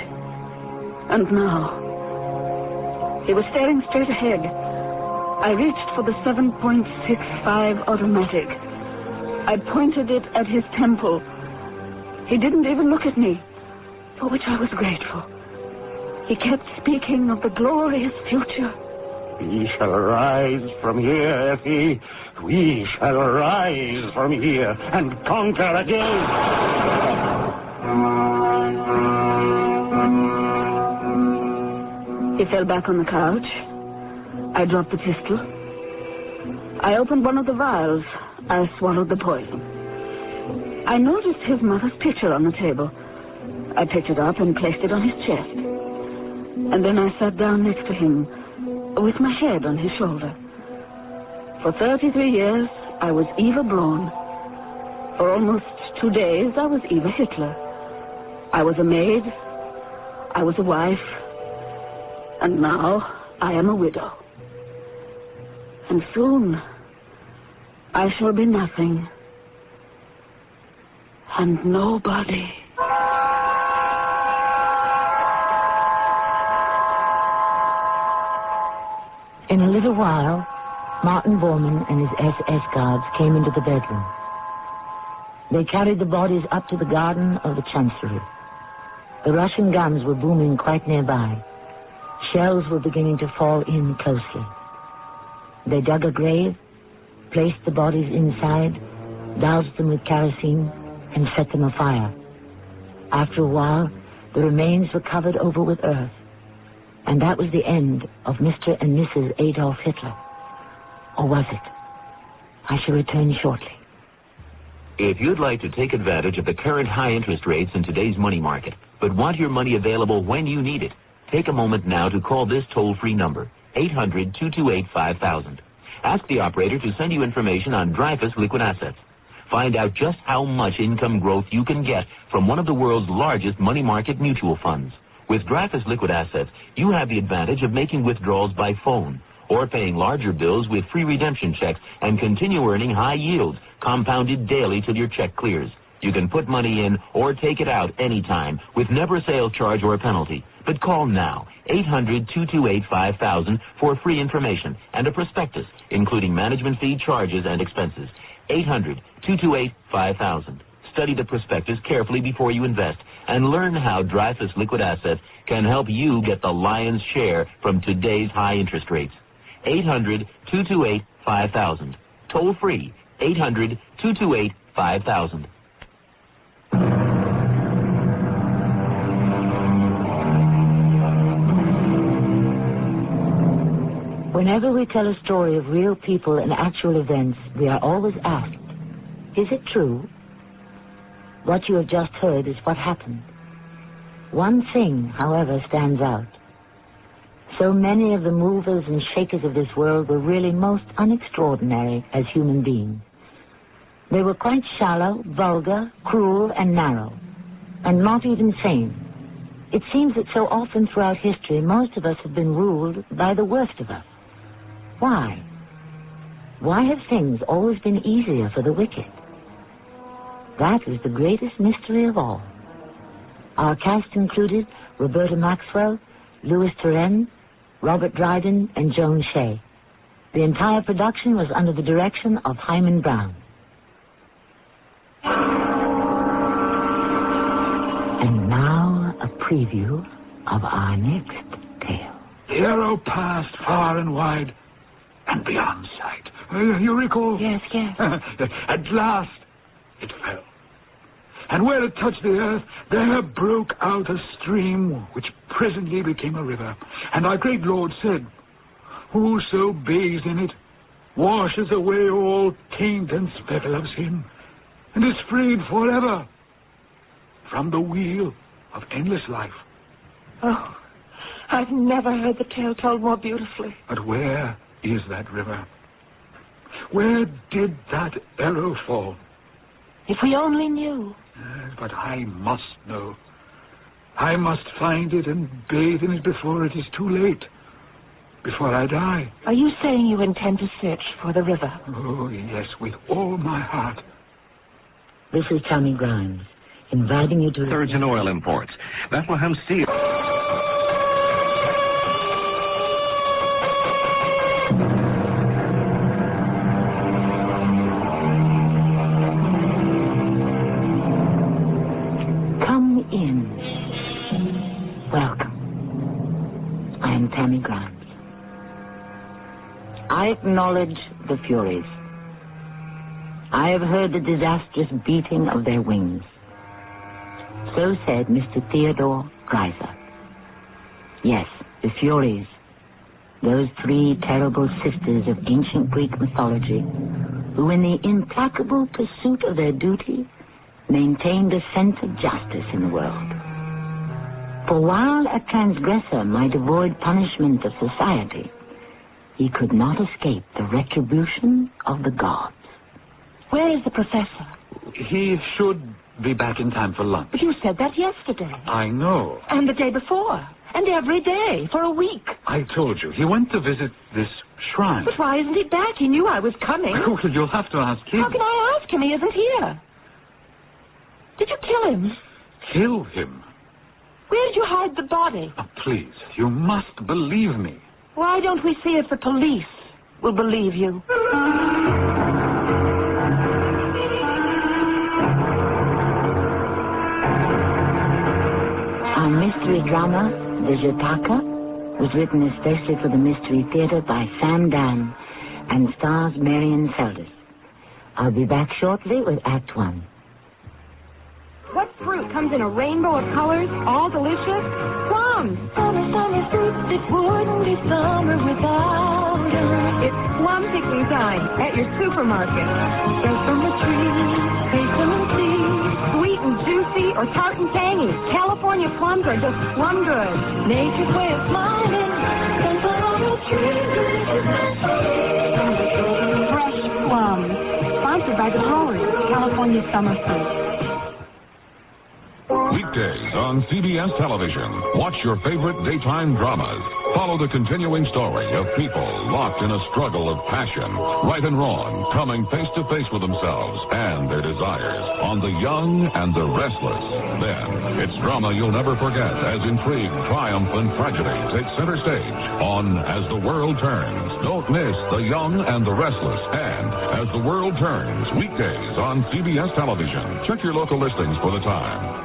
And now, he was staring straight ahead. I reached for the 7.65 automatic. I pointed it at his temple. He didn't even look at me, for which I was grateful. He kept speaking of the glorious future. We shall rise from here, Effie. We shall rise from here and conquer again. He fell back on the couch. I dropped the pistol. I opened one of the vials. I swallowed the poison. I noticed his mother's picture on the table. I picked it up and placed it on his chest. And then I sat down next to him with my head on his shoulder. For 33 years, I was Eva Braun. For almost 2 days, I was Eva Hitler. I was a maid. I was a wife. And now, I am a widow. And soon, I shall be nothing. And nobody. In a little while, Martin Bormann and his SS guards came into the bedroom. They carried the bodies up to the garden of the Chancery. The Russian guns were booming quite nearby. Shells were beginning to fall in closely. They dug a grave, placed the bodies inside, doused them with kerosene, and set them afire. After a while, the remains were covered over with earth. And that was the end of Mr. and Mrs. Adolf Hitler. Or was it? I shall return shortly. If you'd like to take advantage of the current high interest rates in today's money market, but want your money available when you need it, take a moment now to call this toll-free number, 800-228-5000. Ask the operator to send you information on Dreyfus Liquid Assets. Find out just how much income growth you can get from one of the world's largest money market mutual funds. With Dreyfus Liquid Assets, you have the advantage of making withdrawals by phone or paying larger bills with free redemption checks and continue earning high yields, compounded daily till your check clears. You can put money in or take it out anytime with never a sales charge or a penalty. But call now, 800-228-5000 for free information and a prospectus, including management fee, charges, and expenses. 800-228-5000. Study the prospectus carefully before you invest and learn how Dreyfus Liquid Assets can help you get the lion's share from today's high interest rates. 800-228-5000. Toll free, 800-228-5000. Whenever we tell a story of real people and actual events, we are always asked, is it true? What you have just heard is what happened. One thing, however, stands out. So many of the movers and shakers of this world were really most unextraordinary as human beings. They were quite shallow, vulgar, cruel, and narrow, and not even sane. It seems that so often throughout history, most of us have been ruled by the worst of us. Why? Why have things always been easier for the wicked? That is the greatest mystery of all. Our cast included Roberta Maxwell, Louis Turenne, Robert Dryden, and Joan Shea. The entire production was under the direction of Hyman Brown. And now a preview of our next tale. The arrow passed far and wide and beyond sight. You recall? Yes. At last, it fell. And where it touched the earth, there broke out a stream, which presently became a river. And our great Lord said, whoso bathes in it washes away all taint and speckle of sin, and is freed forever from the wheel of endless life. Oh, I've never heard the tale told more beautifully. But where is that river? Where did that arrow fall? If we only knew. But I must know. I must find it and bathe in it before it is too late. Before I die. Are you saying you intend to search for the river? Oh, yes, with all my heart. This is Tommy Grimes, inviting you to... Sturgeon Oil Imports. Bethlehem Steel. I acknowledge the Furies. I have heard the disastrous beating of their wings. So said Mr. Theodore Dreiser. Yes, the Furies, those three terrible sisters of ancient Greek mythology, who in the implacable pursuit of their duty maintained a sense of justice in the world. For while a transgressor might avoid punishment of society, he could not escape the retribution of the gods. Where is the professor? He should be back in time for lunch. But you said that yesterday. I know. And the day before. And every day, for a week. I told you, he went to visit this shrine. But why isn't he back? He knew I was coming. Well, you'll have to ask him. How can I ask him? He isn't here. Did you kill him? Kill him? Where did you hide the body? Oh, please, you must believe me. Why don't we see if the police will believe you? Our mystery drama, The Jataka, was written especially for the Mystery Theater by Sam Dan and stars Marion Seldes. I'll be back shortly with Act One. What fruit comes in a rainbow of colors, all delicious? Plums. Summer, summer fruit that wouldn't be summer without her. It's plum picking time at your supermarket. Fresh from the tree, taste them and see. Sweet and juicy or tart and tangy, California plums are just plum good. Nature's way of smiling. Comes on a tree. Fresh plums. Sponsored by the growers, California summer fruit. Weekdays on CBS television. Watch your favorite daytime dramas. Follow the continuing story of people locked in a struggle of passion, right and wrong, coming face to face with themselves and their desires on The Young and the Restless. Then, it's drama you'll never forget as intrigue, triumph, and tragedy take center stage on As the World Turns. Don't miss The Young and the Restless and As the World Turns, weekdays on CBS television. Check your local listings for the time.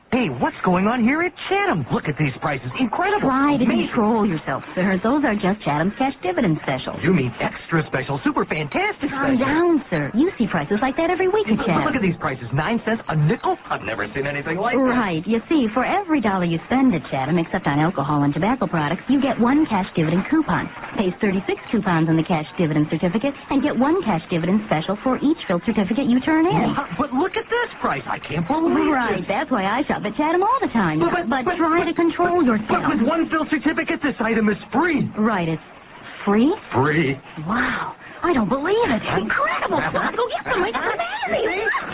Hey, what's going on here at Chatham? Look at these prices. Incredible. Try to control yourself, sir. Those are just Chatham's cash dividend specials. You mean extra special, super fantastic Calm special. down, sir. You see prices like that every week at Chatham. Look at these prices. 9 cents a nickel? I've never seen anything like that. Right. You see, for every $1 you spend at Chatham, except on alcohol and tobacco products, you get 1 cash dividend coupon. Pays 36 coupons on the cash dividend certificate, and get 1 cash dividend special for each filled certificate you turn in. But look at this price. I can't believe Right. this. That's why I shop at Chatham all the time. But try to control yourself. But with 1 filled certificate, this item is free. Right. It's free? Free. Wow. I don't believe it. Incredible. Let's go get some.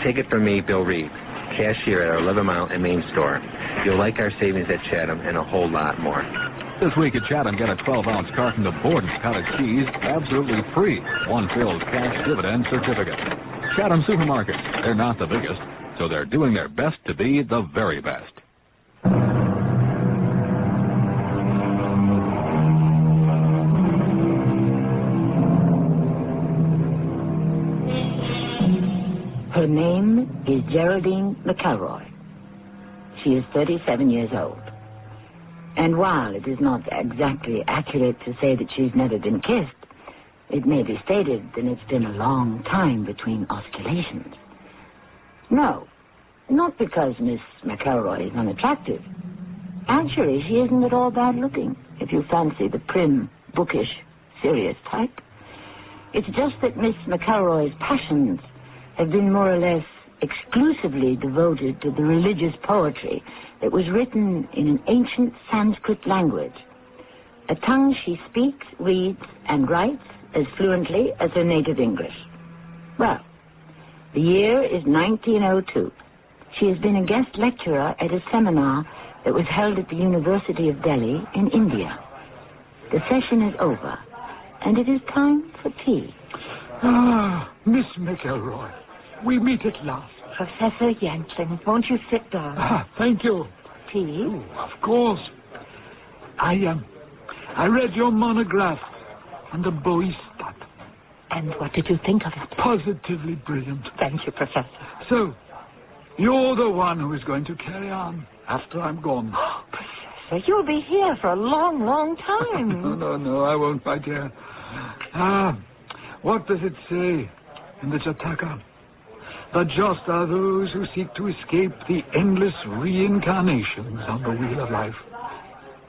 Take it from me, Bill Reed, cashier at our 11 Mile and Main store. You'll like our savings at Chatham and a whole lot more. This week at Chatham, get a 12-ounce carton of Borden's cottage cheese absolutely free. 1 filled cash dividend certificate. Chatham supermarkets. They're not the biggest, so they're doing their best to be the very best. Her name is Geraldine McElroy. She is 37 years old. And while it is not exactly accurate to say that she's never been kissed, it may be stated that it's been a long time between osculations. No, not because Miss McElroy is unattractive. Actually, she isn't at all bad looking, if you fancy the prim, bookish, serious type. It's just that Miss McElroy's passions have been more or less exclusively devoted to the religious poetry that was written in an ancient Sanskrit language, a tongue she speaks, reads, and writes as fluently as her native English. Well, the year is 1902. She has been a guest lecturer at a seminar that was held at the University of Delhi in India. The session is over, and it is time for tea. Ah, Miss McElroy, we meet at last. Professor Yankton, won't you sit down? Ah, thank you. Tea? Oh, of course. I read your monograph on the Boistat. And what did you think of it? Positively brilliant. Thank you, Professor. So, you're the one who is going to carry on after I'm gone. Professor, you'll be here for a long, long time. No, I won't, my dear. What does it say in the Jataka? The just are those who seek to escape the endless reincarnations on the wheel of life.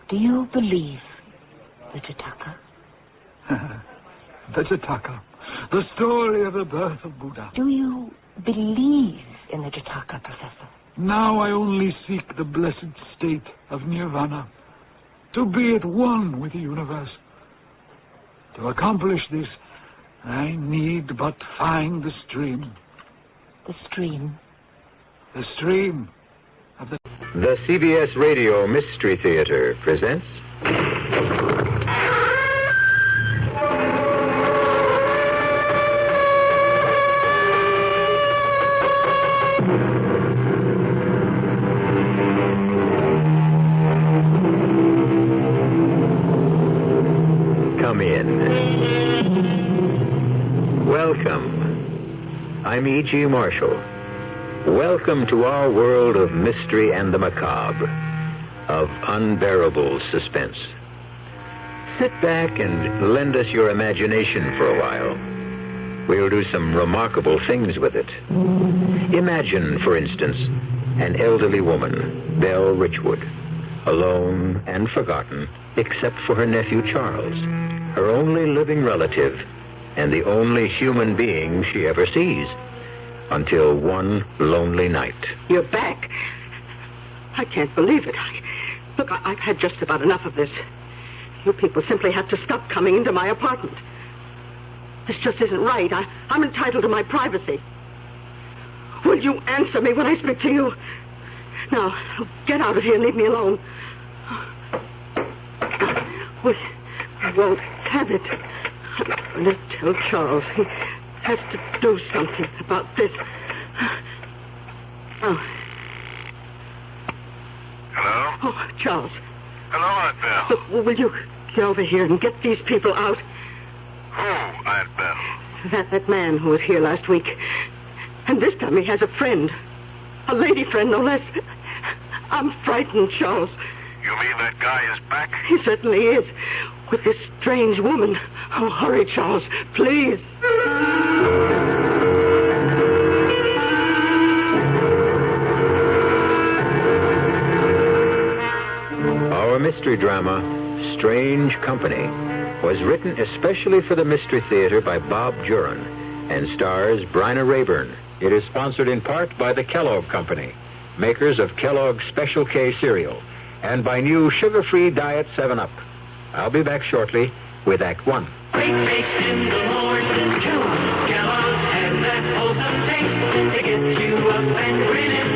Do you believe the Jataka? The Jataka. The story of the birth of Buddha. Do you believe in the Jataka, Professor? Now I only seek the blessed state of nirvana, to be at one with the universe. To accomplish this, I need but find the stream. The stream? The stream of the... The CBS Radio Mystery Theater presents... Come in. Welcome. I'm E.G. Marshall. Welcome to our world of mystery and the macabre, of unbearable suspense. Sit back and lend us your imagination for a while. We'll do some remarkable things with it. Imagine, for instance, an elderly woman, Belle Richwood, alone and forgotten, except for her nephew Charles, her only living relative, and the only human being she ever sees. Until one lonely night. You're back. I can't believe it. Look, I've had just about enough of this. You people simply have to stop coming into my apartment. This just isn't right. I'm entitled to my privacy. Will you answer me when I speak to you? Now, get out of here and leave me alone. We won't have it. I'm going to tell Charles. He has to do something about this. Oh. Hello? Oh, Charles. Hello, Aunt Belle. Look, will you get over here and get these people out? Who, Aunt Belle? That man who was here last week. And this time he has a friend. A lady friend, no less. I'm frightened, Charles. You mean that guy is back? He certainly is. With this strange woman. Oh, hurry, Charles, please. Our mystery drama, Strange Company, was written especially for the Mystery Theater by Bob Juran and stars Bryna Rayburn. It is sponsored in part by the Kellogg Company, makers of Kellogg's Special K cereal, and by new sugar-free Diet 7-Up. I'll be back shortly with Act One. Great taste in the morning, Kellogg's has that wholesome taste to get you up and grinning.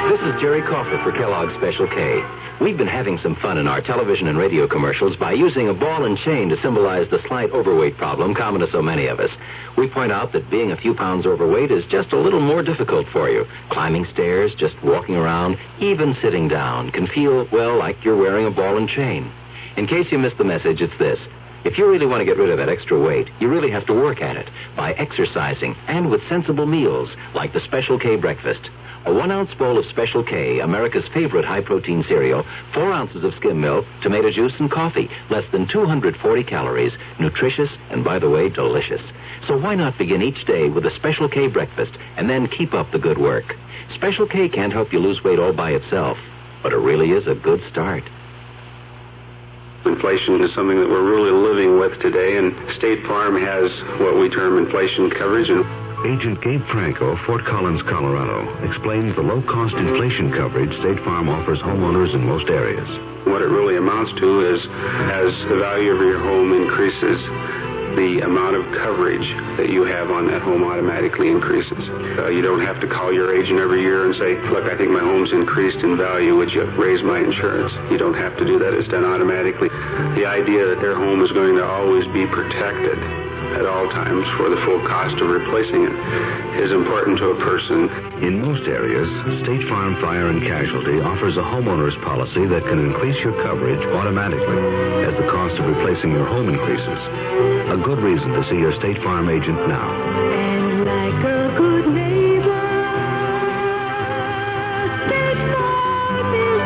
This is Jerry Crawford for Kellogg's Special K. We've been having some fun in our television and radio commercials by using a ball and chain to symbolize the slight overweight problem common to so many of us. We point out that being a few pounds overweight is just a little more difficult for you. Climbing stairs, just walking around, even sitting down can feel, well, like you're wearing a ball and chain. In case you missed the message, it's this. If you really want to get rid of that extra weight, you really have to work at it by exercising and with sensible meals like the Special K breakfast. A 1-ounce bowl of Special K, America's favorite high-protein cereal, 4 ounces of skim milk, tomato juice, and coffee, less than 240 calories, nutritious and, by the way, delicious. So why not begin each day with a Special K breakfast and then keep up the good work? Special K can't help you lose weight all by itself, but it really is a good start. Inflation is something that we're really living with today, and State Farm has what we term inflation coverage. Agent Gabe Franco, Fort Collins, Colorado, explains the low-cost inflation coverage State Farm offers homeowners in most areas. What it really amounts to is, as the value of your home increases, the amount of coverage that you have on that home automatically increases. You don't have to call your agent every year and say, look, I think my home's increased in value. Would you raise my insurance? You don't have to do that. It's done automatically. The idea that their home is going to always be protected at all times for the full cost of replacing it is important to a person. In most areas, State Farm Fire and Casualty offers a homeowner's policy that can increase your coverage automatically as the cost of replacing your home increases. A good reason to see your State Farm agent now. And like a good neighbor, State Farm is there.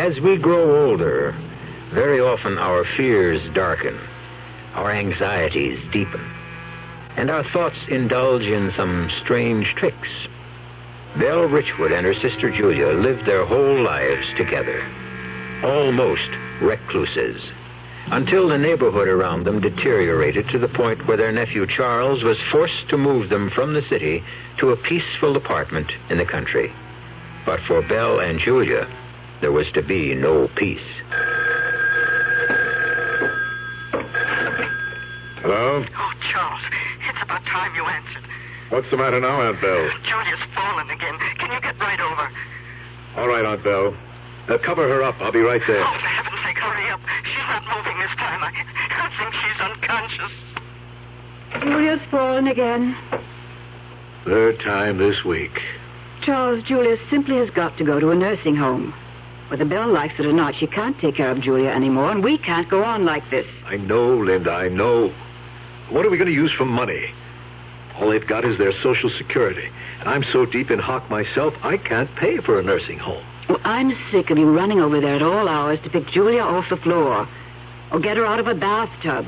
As we grow older, very often our fears darken, our anxieties deepen, and our thoughts indulge in some strange tricks. Belle Richwood and her sister Julia lived their whole lives together, almost recluses, until the neighborhood around them deteriorated to the point where their nephew Charles was forced to move them from the city to a peaceful apartment in the country. But for Belle and Julia, there was to be no peace. Hello? Oh, Charles, it's about time you answered. What's the matter now, Aunt Belle? Julia's fallen again. Can you get right over? All right, Aunt Belle. Cover her up. I'll be right there. Oh, for heaven's sake, hurry up. She's not moving this time. I think she's unconscious. Julia's fallen again. Third time this week. Charles, Julia simply has got to go to a nursing home. Whether Belle likes it or not, she can't take care of Julia anymore, and we can't go on like this. I know, Linda, I know. What are we going to use for money? All they've got is their Social Security. And I'm so deep in hock myself, I can't pay for a nursing home. Well, I'm sick of you running over there at all hours to pick Julia off the floor or get her out of a bathtub.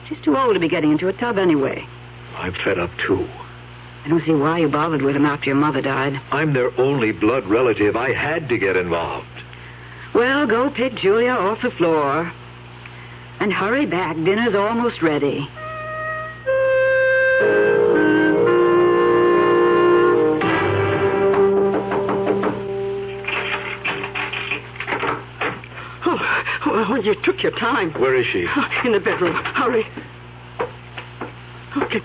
She's too old to be getting into a tub anyway. I'm fed up, too. I don't see why you bothered with them after your mother died. I'm their only blood relative. I had to get involved. Well, go pick Julia off the floor. And hurry back. Dinner's almost ready. Oh, well, you took your time. Where is she? In the bedroom. Hurry. Okay.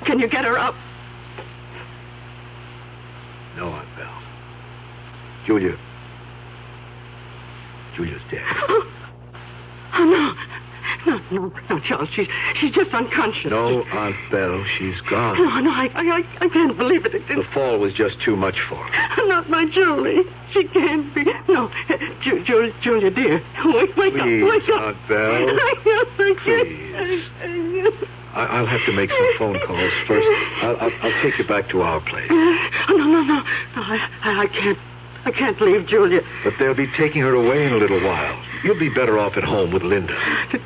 Can you get her up? No, Aunt Belle. Julia's dead. Oh, no, Charles. She's just unconscious. No, Aunt Belle, she's gone. No, I can't believe it. The fall was just too much for her. Not my Julie. She can't be. No, Julia, dear. Wake up. Wake up. Aunt Belle. Please. I'll have to make some phone calls first. I'll take you back to our place. No. I can't leave Julia. But they'll be taking her away in a little while. You'll be better off at home with Linda. It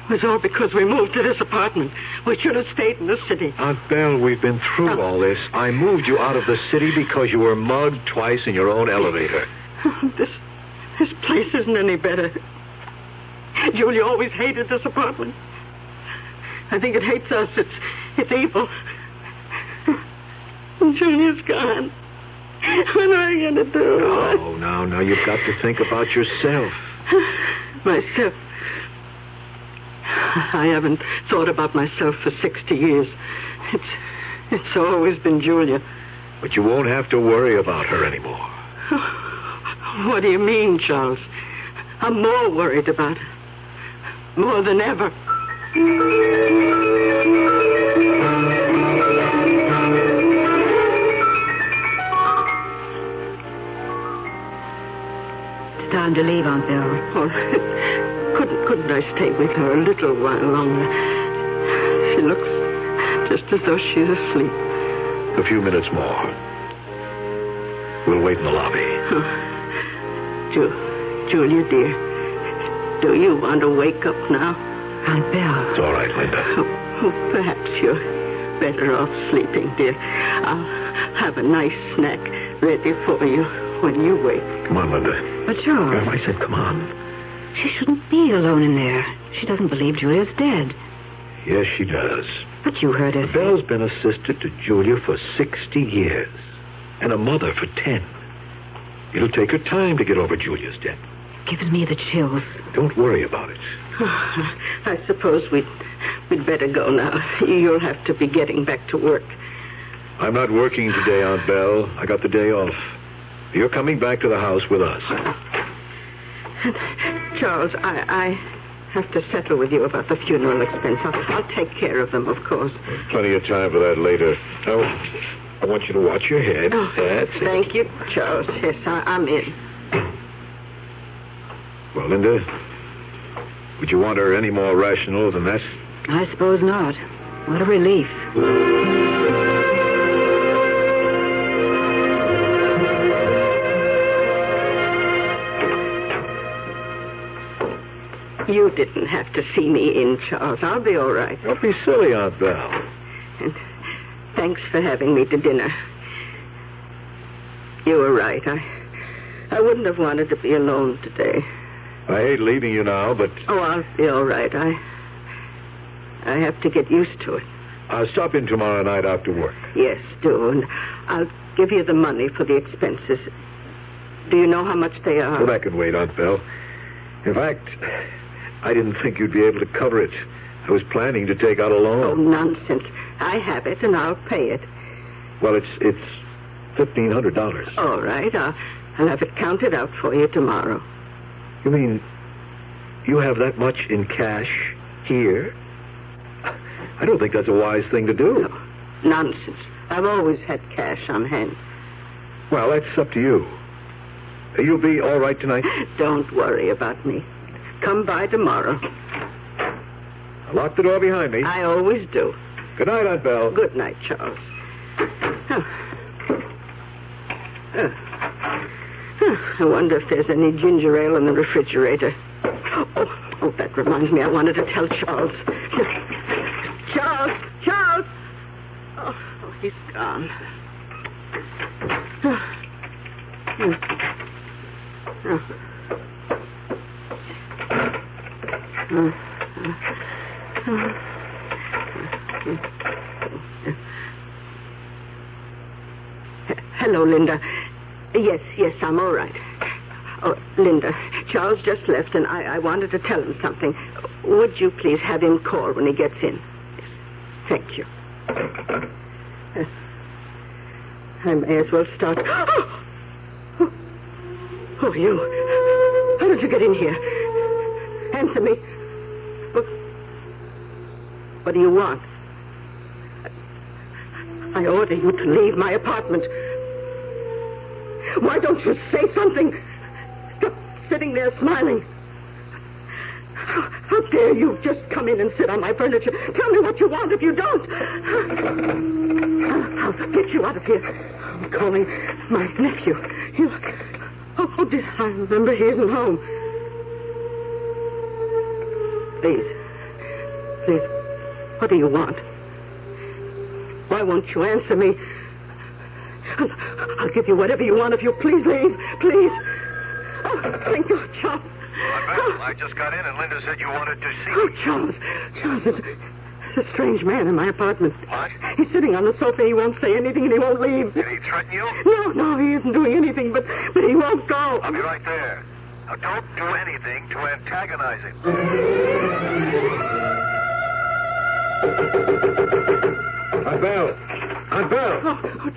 was all because we moved to this apartment. We should have stayed in the city. Aunt Belle, we've been through all this. I moved you out of the city because you were mugged twice in your own elevator. This place isn't any better. Julia always hated this apartment. I think it hates us. It's evil. Julia's gone. What am I going to do? Oh, now, you've got to think about yourself. Myself? I haven't thought about myself for 60 years. It's always been Julia. But you won't have to worry about her anymore. What do you mean, Charles? I'm more worried about her. More than ever. It's time to leave, Aunt Belle. Oh, couldn't I stay with her a little while longer? She looks just as though she's asleep. A few minutes more. We'll wait in the lobby. Julia, dear, do you want to wake up now? Aunt Belle. It's all right, Linda. Oh, perhaps you're better off sleeping, dear. I'll have a nice snack ready for you when you wake. Come on, Linda. But Charles... I said come on. She shouldn't be alone in there. She doesn't believe Julia's dead. Yes, she does. But you heard her. Belle's been a sister to Julia for 60 years. And a mother for 10. It'll take her time to get over Julia's death. Gives me the chills. Don't worry about it. I suppose we'd better go now. You'll have to be getting back to work. I'm not working today, Aunt Belle. I got the day off. You're coming back to the house with us. Charles, I have to settle with you about the funeral expense. I'll take care of them, of course. Plenty of time for that later. Now, I want you to watch your head. Oh, That's it. Thank you, Charles. Yes, I'm in. Well, Linda, would you want her any more rational than that? I suppose not. What a relief. You didn't have to see me in, Charles. I'll be all right. Don't be silly, Aunt Belle. And thanks for having me to dinner. You were right. I wouldn't have wanted to be alone today. I hate leaving you now, but... Oh, I'll be all right. I have to get used to it. I'll stop in tomorrow night after work. Yes, do. And I'll give you the money for the expenses. Do you know how much they are? Well, that can wait, Aunt Belle. In fact, I didn't think you'd be able to cover it. I was planning to take out a loan. Oh, nonsense. I have it, and I'll pay it. Well, it's $1,500. All right. I'll have it counted out for you tomorrow. You mean you have that much in cash here? I don't think that's a wise thing to do. No, nonsense. I've always had cash on hand. Well, that's up to you. You'll be all right tonight? Don't worry about me. Come by tomorrow. I'll lock the door behind me. I always do. Good night, Aunt Belle. Good night, Charles. I wonder if there's any ginger ale in the refrigerator. Oh, that reminds me. I wanted to tell Charles. Charles! Oh, he's gone. Hello, Linda. Yes, I'm all right. Oh, Linda, Charles just left, and I wanted to tell him something. Would you please have him call when he gets in? Yes. Thank you. I may as well start. Oh, you. How did you get in here? Answer me. What do you want? I order you to leave my apartment. Why don't you say something? Stop sitting there smiling. How dare you just come in and sit on my furniture? Tell me what you want. If you don't, I'll get you out of here. I'm calling my nephew. Oh, dear, I remember he isn't home. Please, what do you want? Why won't you answer me? I'll give you whatever you want if you please leave. Please. Oh, thank God, Charles. I just got in and Linda said you wanted to see Oh, me. Charles, there's a strange man in my apartment. What? He's sitting on the sofa. He won't say anything and he won't leave. Did he threaten you? No, he isn't doing anything, but he won't go. I'll be right there. Now, don't do anything to antagonize him. Aunt Belle! Oh,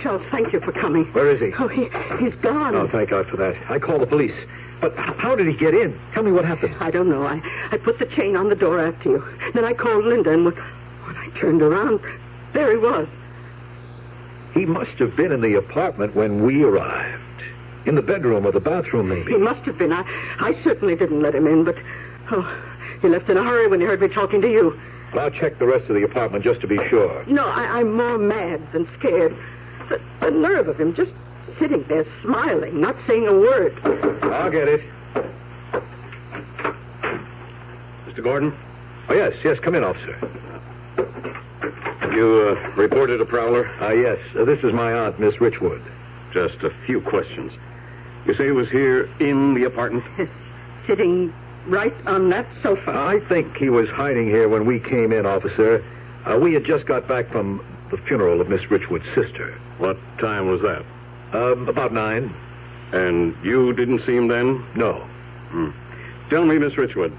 Charles, thank you for coming. Where is he? Oh, he's gone. Oh, thank God for that. I called the police. But how did he get in? Tell me what happened. I don't know. I put the chain on the door after you. Then I called Linda, and when I turned around, there he was. He must have been in the apartment when we arrived. In the bedroom or the bathroom, maybe. He must have been. I certainly didn't let him in, but... he left in a hurry when he heard me talking to you. Well, I'll check the rest of the apartment just to be sure. No, I'm more mad than scared. The nerve of him just sitting there smiling, not saying a word. I'll get it. Mr. Gordon? Oh, yes, come in, officer. You reported a prowler? Yes. This is my aunt, Miss Richwood. Just a few questions. You say he was here in the apartment? Yes, sitting right on that sofa. I think he was hiding here when we came in, officer. We had just got back from the funeral of Miss Richwood's sister. What time was that? About 9. And you didn't see him then? No. Tell me, Miss Richwood,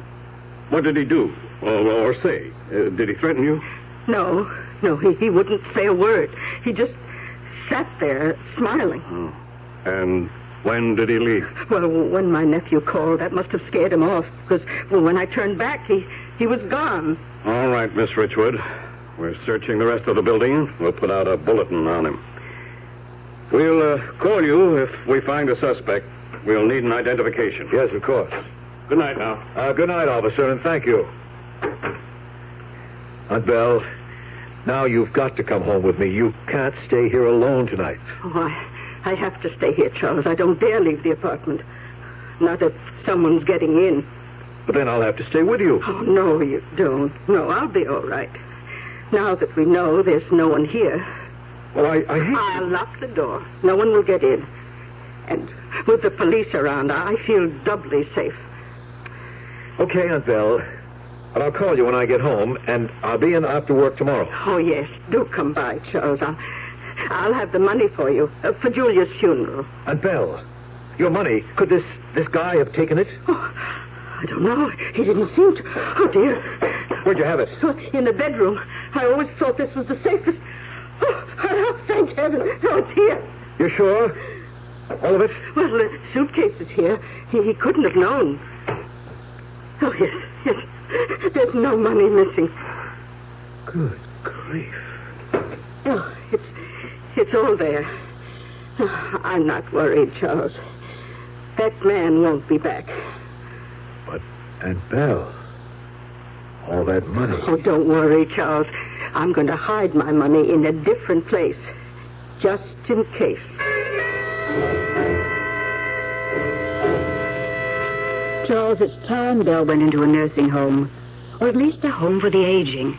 what did he do? Or say? Did he threaten you? No, he wouldn't say a word. He just sat there smiling. And when did he leave? Well, when my nephew called, that must have scared him off, because when I turned back, he was gone. All right, Miss Richwood. We're searching the rest of the building. We'll put out a bulletin on him. We'll call you if we find a suspect. We'll need an identification. Yes, of course. Good night now. Good night, officer, and thank you. Aunt Belle, now you've got to come home with me. You can't stay here alone tonight. Oh, I have to stay here, Charles. I don't dare leave the apartment. Not if someone's getting in. But then I'll have to stay with you. Oh, no, you don't. No, I'll be all right. Now that we know there's no one here. Well, I hate... I'll lock the door. No one will get in. And with the police around, I feel doubly safe. Okay, Aunt Belle. But I'll call you when I get home, and I'll be in after work tomorrow. Oh, yes. Do come by, Charles. I'll have the money for you, for Julia's funeral. Aunt Belle, your money, could this guy have taken it? Oh, I don't know. He didn't seem to. Oh, dear. Where'd you have it? In the bedroom. I always thought this was the safest. Oh, thank heaven. Oh, it's here. You're sure? All of it? Well, the suitcase is here. He couldn't have known. Oh, yes. There's no money missing. Good grief. Oh, it's all there. Oh, I'm not worried, Charles. That man won't be back. But, Aunt Belle, all that money... Oh, don't worry, Charles. I'm going to hide my money in a different place, just in case. Charles, it's time Belle went into a nursing home, or at least a home for the aging.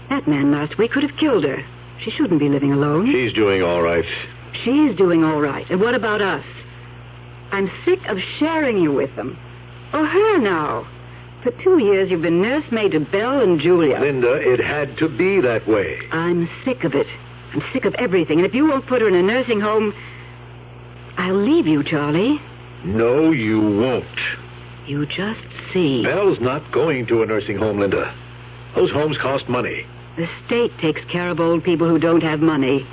That man last week could have killed her. She shouldn't be living alone. She's doing all right. She's doing all right. And what about us? I'm sick of sharing you with them. Oh, her now. For 2 years, you've been nursemaid to Belle and Julia. Linda, it had to be that way. I'm sick of it. I'm sick of everything. And if you won't put her in a nursing home, I'll leave you, Charlie. No, you won't. You just see. Belle's not going to a nursing home, Linda. Those homes cost money. The state takes care of old people who don't have money.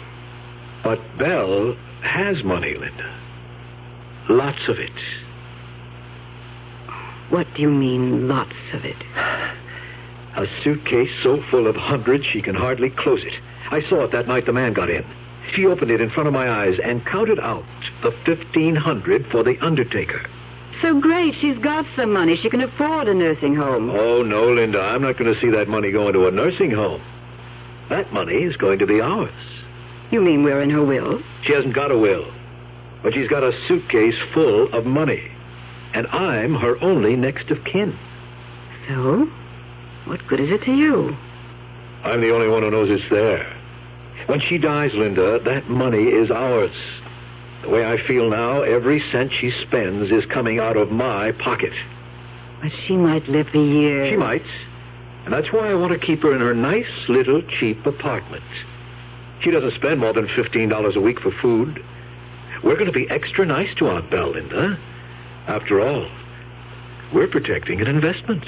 But Belle has money, Linda. Lots of it. What do you mean, lots of it? A suitcase so full of hundreds she can hardly close it. I saw it that night the man got in. She opened it in front of my eyes and counted out the $1,500 for the undertaker. So great, she's got some money. She can afford a nursing home. Oh, no, Linda, I'm not going to see that money go into a nursing home. That money is going to be ours. You mean we're in her will? She hasn't got a will, but she's got a suitcase full of money. And I'm her only next of kin. So? What good is it to you? I'm the only one who knows it's there. When she dies, Linda, that money is ours. The way I feel now, every cent she spends is coming out of my pocket. But she might live for years. She might. And that's why I want to keep her in her nice little cheap apartment. She doesn't spend more than $15 a week for food. We're going to be extra nice to Aunt Belle, Linda. After all, we're protecting an investment.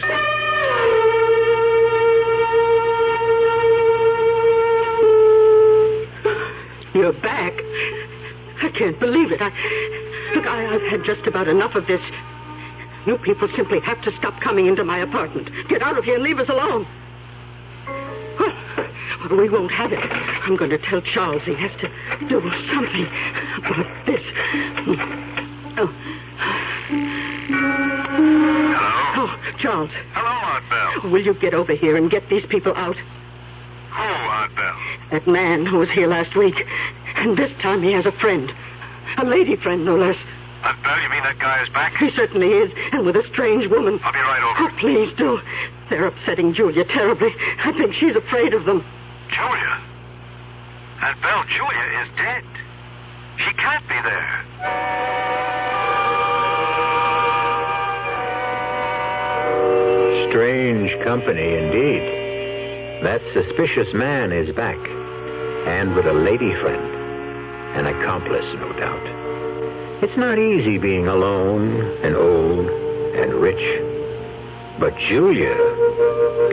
You're back. I can't believe it. I've had just about enough of this. You people simply have to stop coming into my apartment. Get out of here and leave us alone. Well, we won't have it. I'm going to tell Charles he has to do something about this. Oh. Hello? Oh, Charles. Hello, Aunt Belle. Will you get over here and get these people out? Who, Aunt Belle? That man who was here last week. And this time he has a friend. A lady friend, no less. Aunt Belle, you mean that guy is back? He certainly is, and with a strange woman. I'll be right over. Oh, please do. They're upsetting Julia terribly. I think she's afraid of them. Julia? Aunt Belle, Julia is dead. She can't be there. Strange company indeed. That suspicious man is back, and with a lady friend. An accomplice, no doubt. It's not easy being alone and old and rich. But Julia,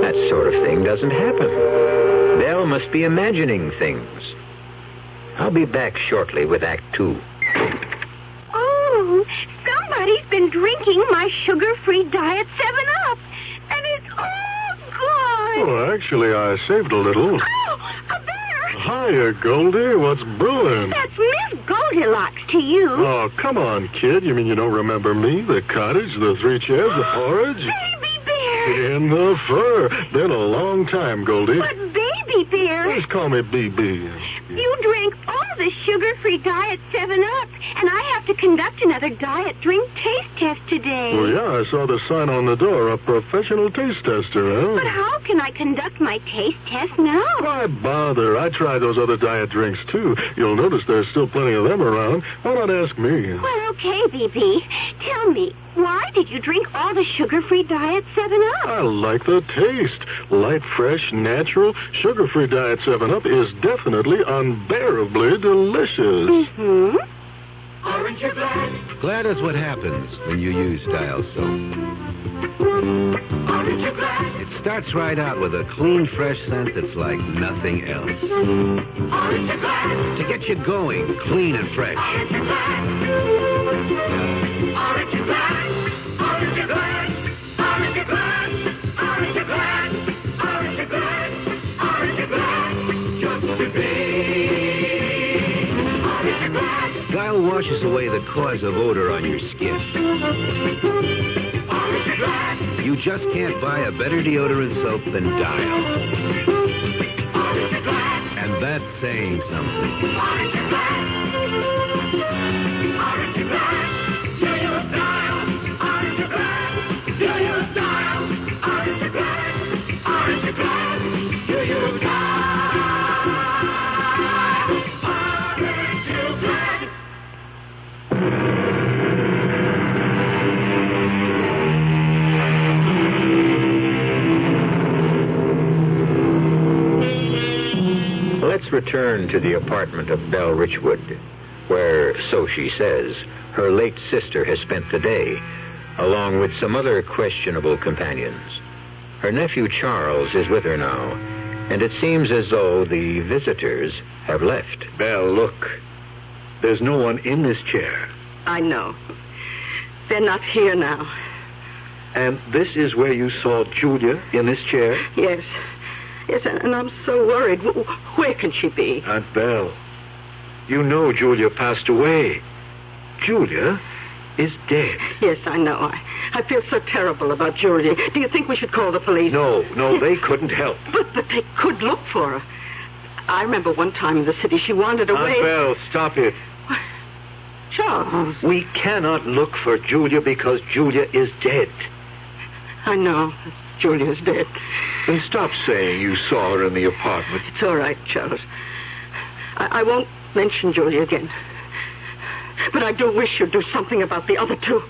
that sort of thing doesn't happen. Belle must be imagining things. I'll be back shortly with Act 2. Oh, somebody's been drinking my sugar-free diet 7-Up. And it's all gone. Oh, actually, I saved a little. Oh, a bear. Hiya, Goldie. What's brewing? That's Miss Goldilocks to you. Oh, come on, kid. You mean you don't remember me? The cottage, the 3 chairs, the porridge? Baby bear. In the fur. Been a long time, Goldie. But baby bear. Just call me BB. You drank all the sugar-free diet 7-Up, and I have to conduct another diet drink taste test today. today. Well, yeah, I saw the sign on the door, a professional taste tester, huh? But how can I conduct my taste test now? Why bother? I tried those other diet drinks, too. You'll notice there's still plenty of them around. Why not ask me? Well, okay, B.B. Tell me, why did you drink all the sugar-free diet 7-Up? I like the taste. Light, fresh, natural, sugar-free diet 7-Up is definitely unbearably delicious. Mm-hmm. Aren't you glad? Glad is what happens when you use Dial soap. Aren't you glad? It starts right out with a clean, fresh scent that's like nothing else. Aren't you glad? To get you going, clean and fresh. Aren't you glad? Aren't you glad? Aren't you glad? Aren't you glad? Aren't you glad? Aren't you glad? Aren't you glad? Just to be. Aren't you glad? Dial washes away the cause of odor on your skin. Aren't you glad? You just can't buy a better deodorant soap than Dial. Aren't you glad? And that's saying something. Aren't you glad? Aren't you glad? Do you Dial? Aren't you glad? Do you Dial? Aren't you glad? Aren't you glad? Do you Dial? Aren't you glad? Let's return to the apartment of Belle Richwood, where, so she says, her late sister has spent the day, along with some other questionable companions. Her nephew Charles is with her now, and it seems as though the visitors have left. Belle, look. There's no one in this chair. I know. They're not here now. And this is where you saw Julia, in this chair? Yes. Yes, and I'm so worried. Where can she be? Aunt Belle, you know Julia passed away. Julia is dead. Yes, I know. I feel so terrible about Julia. Do you think we should call the police? No, they couldn't help. But they could look for her. I remember one time in the city she wandered away. Aunt Belle, stop it. Charles. We cannot look for Julia because Julia is dead. I know. Julia's dead. Then stop saying you saw her in the apartment. It's all right, Charles. I won't mention Julia again. But I do wish you'd do something about the other two.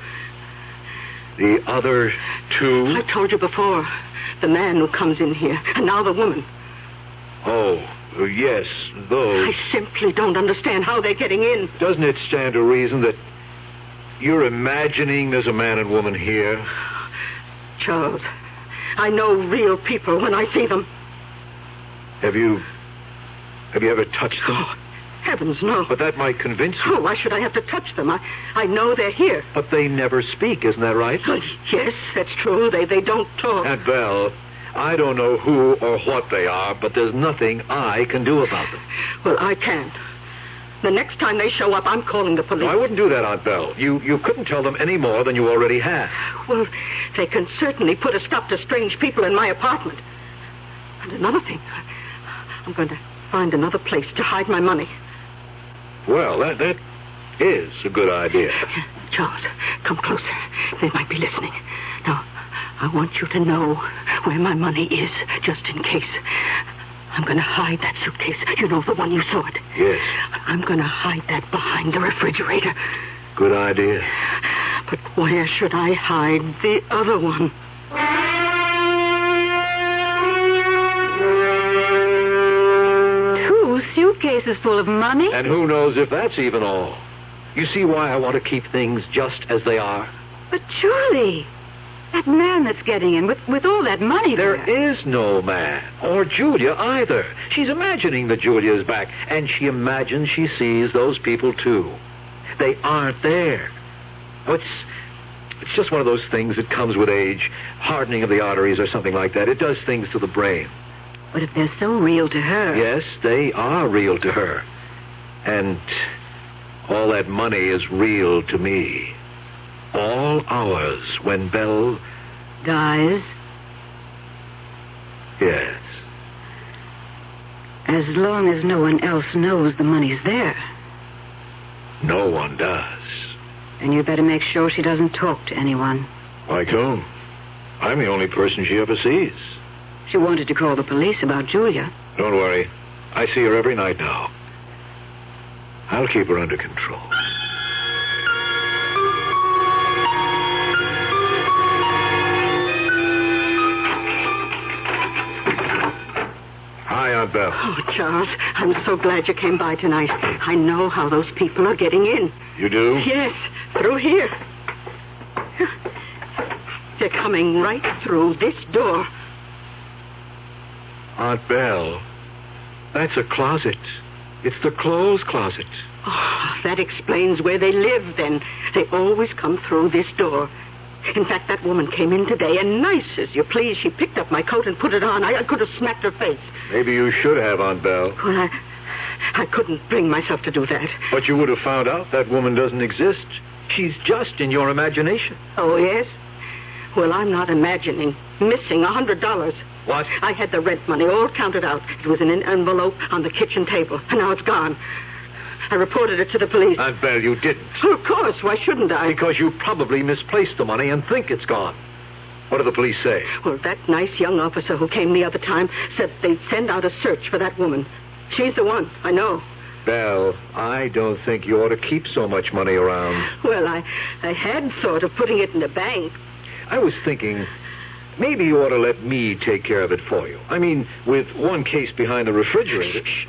The other two? I told you before. The man who comes in here, and now the woman. Oh, yes, those. I simply don't understand how they're getting in. Doesn't it stand to reason that you're imagining there's a man and woman here? Charles, I know real people when I see them. Have you ever touched them? Oh, heavens, no. But that might convince you. Oh, why should I have to touch them? I know they're here. But they never speak, isn't that right? Yes, that's true. They don't talk. Aunt Belle, I don't know who or what they are, but there's nothing I can do about them. Well, I can. The next time they show up, I'm calling the police. No, I wouldn't do that, Aunt Belle. You couldn't tell them any more than you already have. Well, they can certainly put a stop to strange people in my apartment. And another thing, I'm going to find another place to hide my money. Well, that is a good idea. Charles, come closer. They might be listening. Now, I want you to know where my money is, just in case. I'm going to hide that suitcase. You know, the one you saw it. Yes. I'm going to hide that behind the refrigerator. Good idea. But where should I hide the other one? 2 suitcases full of money? And who knows if that's even all. You see why I want to keep things just as they are? But Julie, that man that's getting in with all that money there is no man. Or Julia either. She's imagining that Julia is back. And she imagines she sees those people, too. They aren't there. Oh, it's just one of those things that comes with age. Hardening of the arteries or something like that. It does things to the brain. But if they're so real to her... Yes, they are real to her. And all that money is real to me. All ours when Belle... dies? Yes. As long as no one else knows the money's there. No one does. And you'd better make sure she doesn't talk to anyone. Like whom? I'm the only person she ever sees. She wanted to call the police about Julia. Don't worry. I see her every night now. I'll keep her under control. Hi, Aunt Belle. Oh, Charles, I'm so glad you came by tonight. I know how those people are getting in. You do? Yes, through here. They're coming right through this door. Aunt Belle, that's a closet. It's the clothes closet. Oh, that explains where they live, then. They always come through this door. In fact, that woman came in today, and nice as you please, she picked up my coat and put it on. I could have smacked her face. Maybe you should have, Aunt Belle. Well, I couldn't bring myself to do that. But you would have found out that woman doesn't exist. She's just in your imagination. Oh, yes? Well, I'm not imagining. Missing $100. What? I had the rent money all counted out. It was in an envelope on the kitchen table, and now it's gone. I reported it to the police. Aunt Belle, you didn't. Well, of course. Why shouldn't I? Because you probably misplaced the money and think it's gone. What do the police say? Well, that nice young officer who came the other time said they'd send out a search for that woman. She's the one. I know. Belle, I don't think you ought to keep so much money around. Well, I had thought of putting it in the bank. I was thinking maybe you ought to let me take care of it for you. I mean, with one case behind the refrigerator. Shh.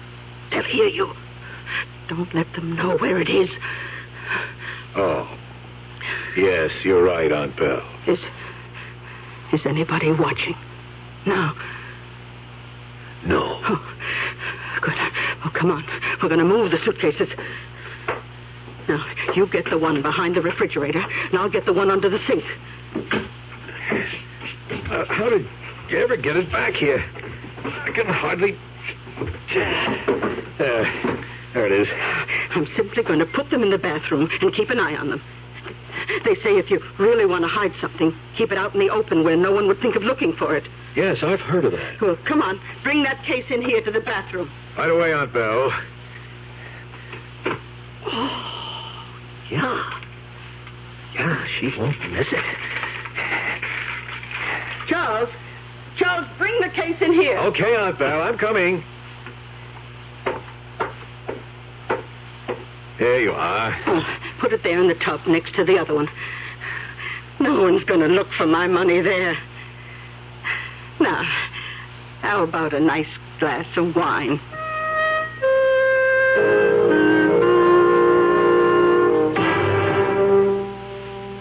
They'll hear you. Don't let them know where it is. Oh. Yes, you're right, Aunt Belle. Is anybody watching? No. No. Oh, good. Oh, come on. We're going to move the suitcases. Now, you get the one behind the refrigerator, and I'll get the one under the sink. How did you ever get it back here? I can hardly... There it is. I'm simply going to put them in the bathroom and keep an eye on them. They say if you really want to hide something, keep it out in the open where no one would think of looking for it. Yes, I've heard of that. Well, come on. Bring that case in here to the bathroom. Right away, Aunt Belle. Oh, yeah. Yeah, she won't miss it. Charles, bring the case in here. Okay, Aunt Belle, I'm coming. There you are. Oh, put it there in the tub next to the other one. No one's going to look for my money there. Now, how about a nice glass of wine?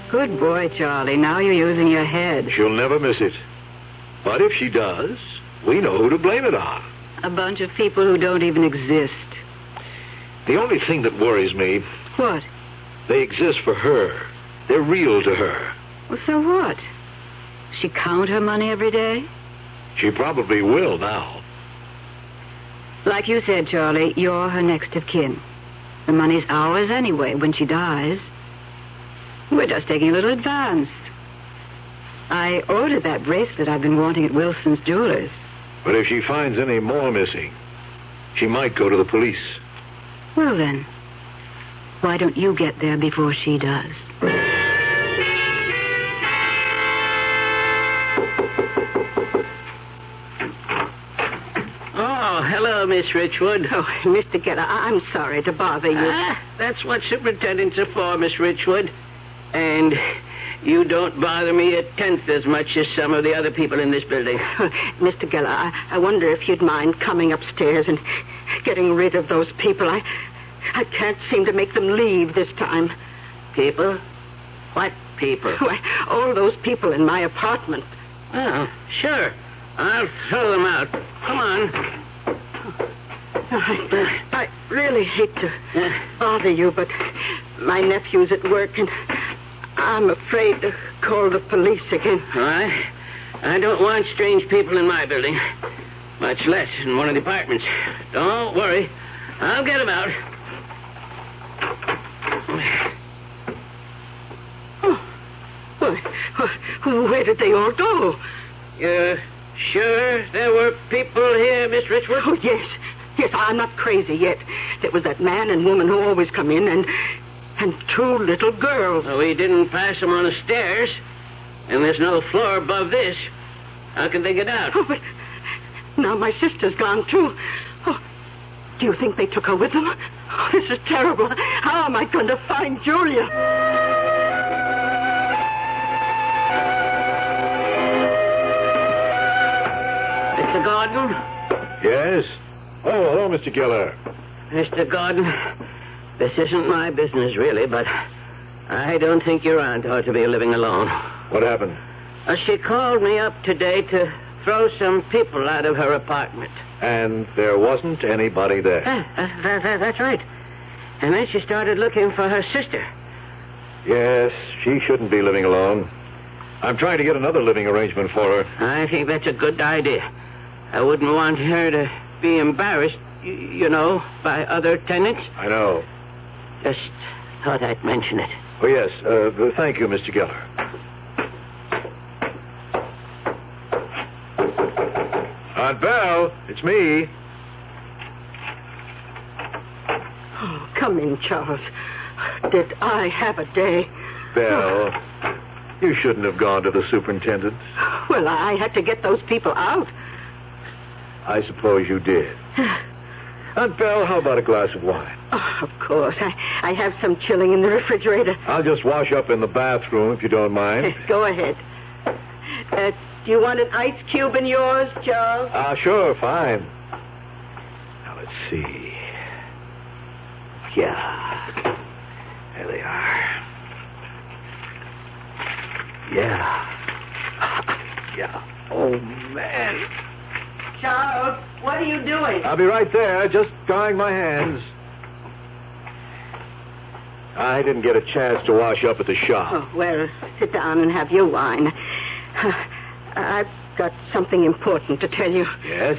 Good boy, Charlie. Now you're using your head. She'll never miss it. But if she does, we know who to blame it on. A bunch of people who don't even exist. The only thing that worries me... What? They exist for her. They're real to her. Well, so what? She count her money every day? She probably will now. Like you said, Charlie, you're her next of kin. The money's ours anyway when she dies. We're just taking a little advance. I ordered that bracelet I've been wanting at Wilson's Jewelers. But if she finds any more missing, she might go to the police. Well, then, why don't you get there before she does? Oh, hello, Miss Richwood. Oh, Mr. Geller, I'm sorry to bother you. That's what superintendents are for, Miss Richwood. And you don't bother me a tenth as much as some of the other people in this building. Mr. Geller, I wonder if you'd mind coming upstairs and getting rid of those people. I can't seem to make them leave this time. People? What people? Why, all those people in my apartment. Oh, sure. I'll throw them out. Come on. I really hate to bother you, but my nephew's at work, and I'm afraid to call the police again. All right. I don't want strange people in my building, much less in one of the apartments. Don't worry. I'll get them out. Oh, where did they all go? You're sure there were people here, Miss Richwood? Oh, yes. Yes, I'm not crazy yet. There was that man and woman who always come in, and and 2 little girls. Well, we didn't pass them on the stairs, and there's no floor above this. How can they get out? Oh, but now my sister's gone, too. Oh, do you think they took her with them? Oh, this is terrible. How am I going to find Julia? Mr. Gordon? Yes? Oh, hello, Mr. Geller. Mr. Gordon, this isn't my business, really, but I don't think your aunt ought to be living alone. What happened? She called me up today to throw some people out of her apartment. And there wasn't anybody there? That's right. And then she started looking for her sister. Yes, she shouldn't be living alone. I'm trying to get another living arrangement for her. I think that's a good idea. I wouldn't want her to be embarrassed, you know, by other tenants. I know. Just thought I'd mention it. Oh, yes. Thank you, Mr. Geller. Aunt Belle, it's me. Oh, come in, Charles. Did I have a day? Belle, you shouldn't have gone to the superintendent. Well, I had to get those people out. I suppose you did. Aunt Belle, how about a glass of wine? Oh, of course. I have some chilling in the refrigerator. I'll just wash up in the bathroom, if you don't mind. Go ahead. Do you want an ice cube in yours, Charles? Sure, fine. Now, let's see. Yeah. There they are. Yeah. Yeah. Oh, man. Charles, what are you doing? I'll be right there, just drying my hands. I didn't get a chance to wash up at the shop. Oh, well, sit down and have your wine. I've got something important to tell you. Yes?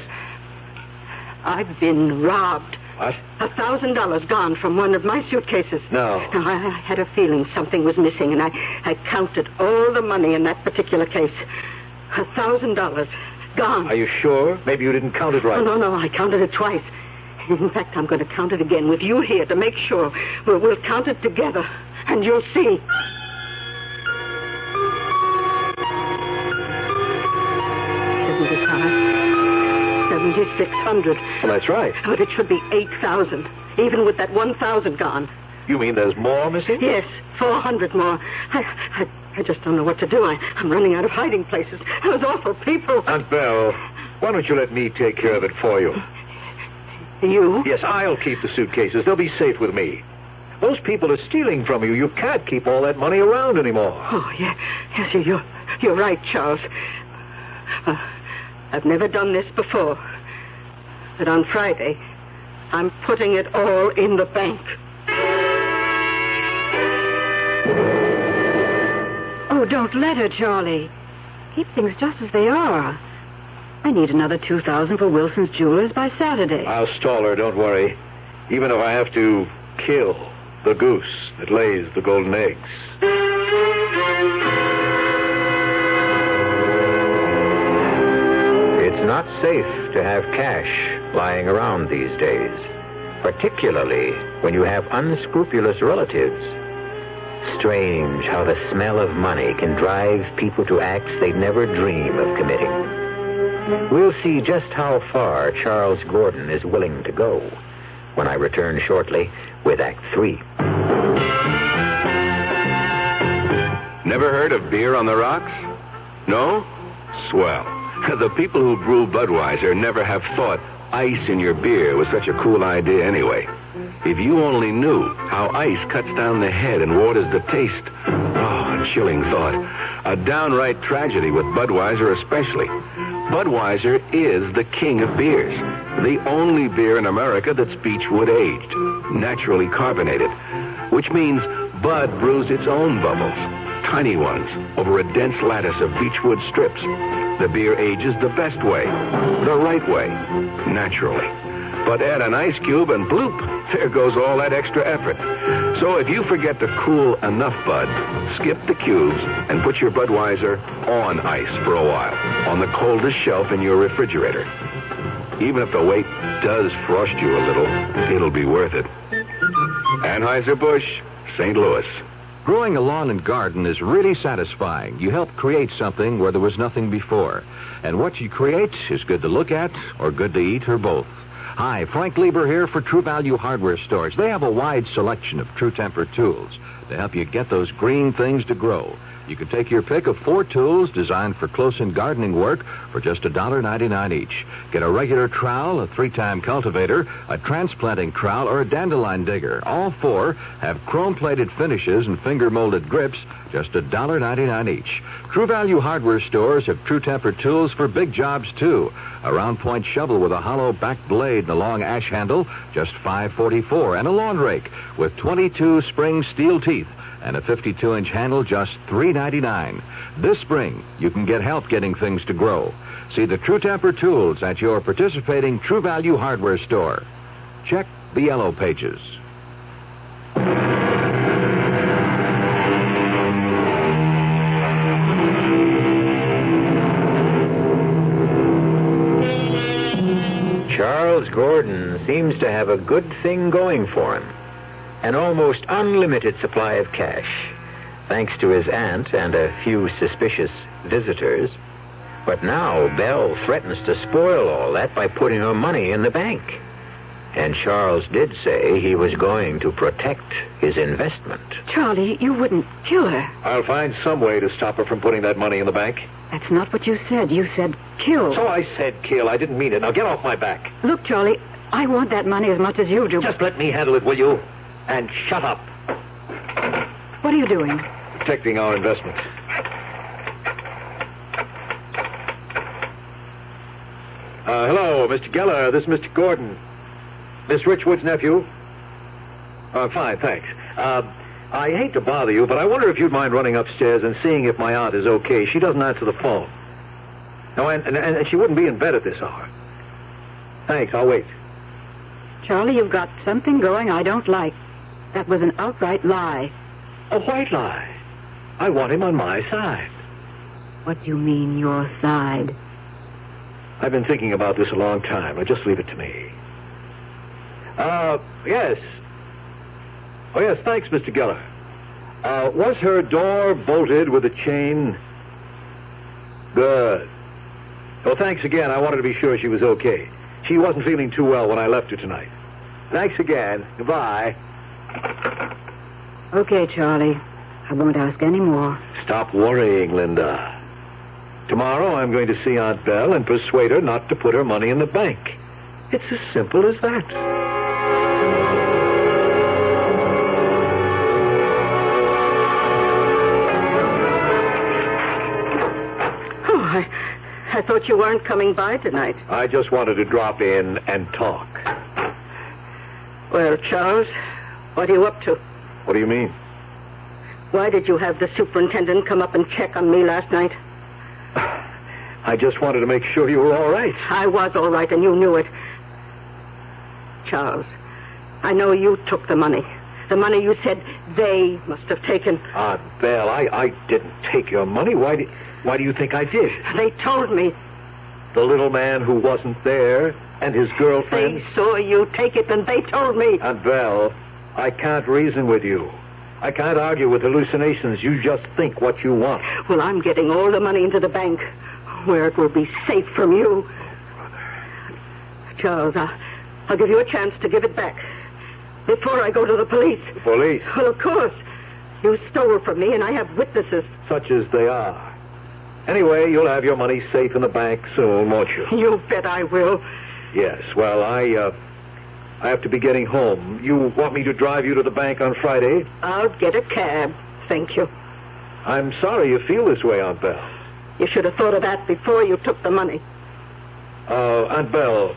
I've been robbed. What? $1,000 gone from one of my suitcases. No. Now, I had a feeling something was missing, and I counted all the money in that particular case. $1,000 gone. Are you sure? Maybe you didn't count it right. Oh, no, I counted it twice. In fact, I'm going to count it again with you here to make sure. We'll count it together, and you'll see. 7,600. Well, that's right. But it should be 8,000, even with that 1,000 gone. You mean there's more missing? Yes, 400 more. I just don't know what to do. I'm running out of hiding places. Those awful people. Aunt Belle, why don't you let me take care of it for you? You? Yes, I'll keep the suitcases. They'll be safe with me. Those people are stealing from you. You can't keep all that money around anymore. Oh, yeah. Yes, you're right, Charles. I've never done this before. But on Friday, I'm putting it all in the bank. Oh, don't let her, Charlie. Keep things just as they are. I need another $2,000 for Wilson's Jewelers by Saturday. I'll stall her, don't worry. Even if I have to kill the goose that lays the golden eggs. It's not safe to have cash lying around these days, particularly when you have unscrupulous relatives. Strange how the smell of money can drive people to acts they'd never dream of committing. We'll see just how far Charles Gordon is willing to go when I return shortly with Act 3. Never heard of beer on the rocks? No? Swell. The people who brew Budweiser never have thought ice in your beer was such a cool idea anyway. If you only knew how ice cuts down the head and waters the taste. Oh, a chilling thought. A downright tragedy with Budweiser especially. Budweiser is the king of beers. The only beer in America that's beechwood aged, naturally carbonated, which means Bud brews its own bubbles, tiny ones, over a dense lattice of beechwood strips. The beer ages the best way, the right way, naturally. But add an ice cube and bloop, there goes all that extra effort. So if you forget to cool enough Bud, skip the cubes and put your Budweiser on ice for a while, on the coldest shelf in your refrigerator. Even if the wait does frost you a little, it'll be worth it. Anheuser-Busch, St. Louis. Growing a lawn and garden is really satisfying. You help create something where there was nothing before. And what you create is good to look at or good to eat or both. Hi, Frank Lieber here for True Value Hardware Stores. They have a wide selection of True Temper tools to help you get those green things to grow. You can take your pick of 4 tools designed for close-in gardening work for just $1.99 each. Get a regular trowel, a 3-time cultivator, a transplanting trowel, or a dandelion digger. All 4 have chrome-plated finishes and finger-molded grips, just $1.99 each. True Value Hardware Stores have True Temper tools for big jobs, too. A round-point shovel with a hollow back blade and a long ash handle, just $5.44. And a lawn rake with 22 spring steel teeth and a 52-inch handle, just $3.99. This spring, you can get help getting things to grow. See the True Temper tools at your participating True Value Hardware store. Check the yellow pages. Charles Gordon seems to have a good thing going for him. An almost unlimited supply of cash, thanks to his aunt and a few suspicious visitors. But now Belle threatens to spoil all that by putting her money in the bank. And Charles did say he was going to protect his investment. Charlie, you wouldn't kill her. I'll find some way to stop her from putting that money in the bank. That's not what you said. You said kill. So I said kill. I didn't mean it. Now get off my back. Look, Charlie, I want that money as much as you do. Just let me handle it, will you? And shut up. What are you doing? Protecting our investment. Hello, Mr. Geller. This is Mr. Gordon. Miss Richwood's nephew. Fine, thanks. I hate to bother you, but I wonder if you'd mind running upstairs and seeing if my aunt is okay. She doesn't answer the phone. No, and she wouldn't be in bed at this hour. Thanks, I'll wait. Charlie, you've got something going I don't like. That was an outright lie. A white lie. I want him on my side. What do you mean, your side? I've been thinking about this a long time. Now, just leave it to me. Yes. Oh, yes, thanks, Mr. Geller. Was her door bolted with a chain? Good. Well, thanks again. I wanted to be sure she was okay. She wasn't feeling too well when I left her tonight. Thanks again. Goodbye. Okay, Charlie. I won't ask any more. Stop worrying, Linda. Tomorrow I'm going to see Aunt Belle and persuade her not to put her money in the bank. It's as simple as that. Oh, I thought you weren't coming by tonight. I just wanted to drop in and talk. Well, Charles, what are you up to? What do you mean? Why did you have the superintendent come up and check on me last night? I just wanted to make sure you were all right. I was all right, and you knew it. Charles, I know you took the money. The money you said they must have taken. Aunt Belle, I didn't take your money. Why do you think I did? They told me. The little man who wasn't there and his girlfriend? They saw you take it, and they told me. Aunt Belle, I can't reason with you. I can't argue with hallucinations. You just think what you want. Well, I'm getting all the money into the bank, where it will be safe from you. Oh, brother. Charles, I'll give you a chance to give it back before I go to the police. The police? Well, of course. You stole from me, and I have witnesses. Such as they are. Anyway, you'll have your money safe in the bank soon, won't you? You bet I will. Yes, well, I have to be getting home. You want me to drive you to the bank on Friday? I'll get a cab, thank you. I'm sorry you feel this way, Aunt Belle. You should have thought of that before you took the money. Aunt Belle,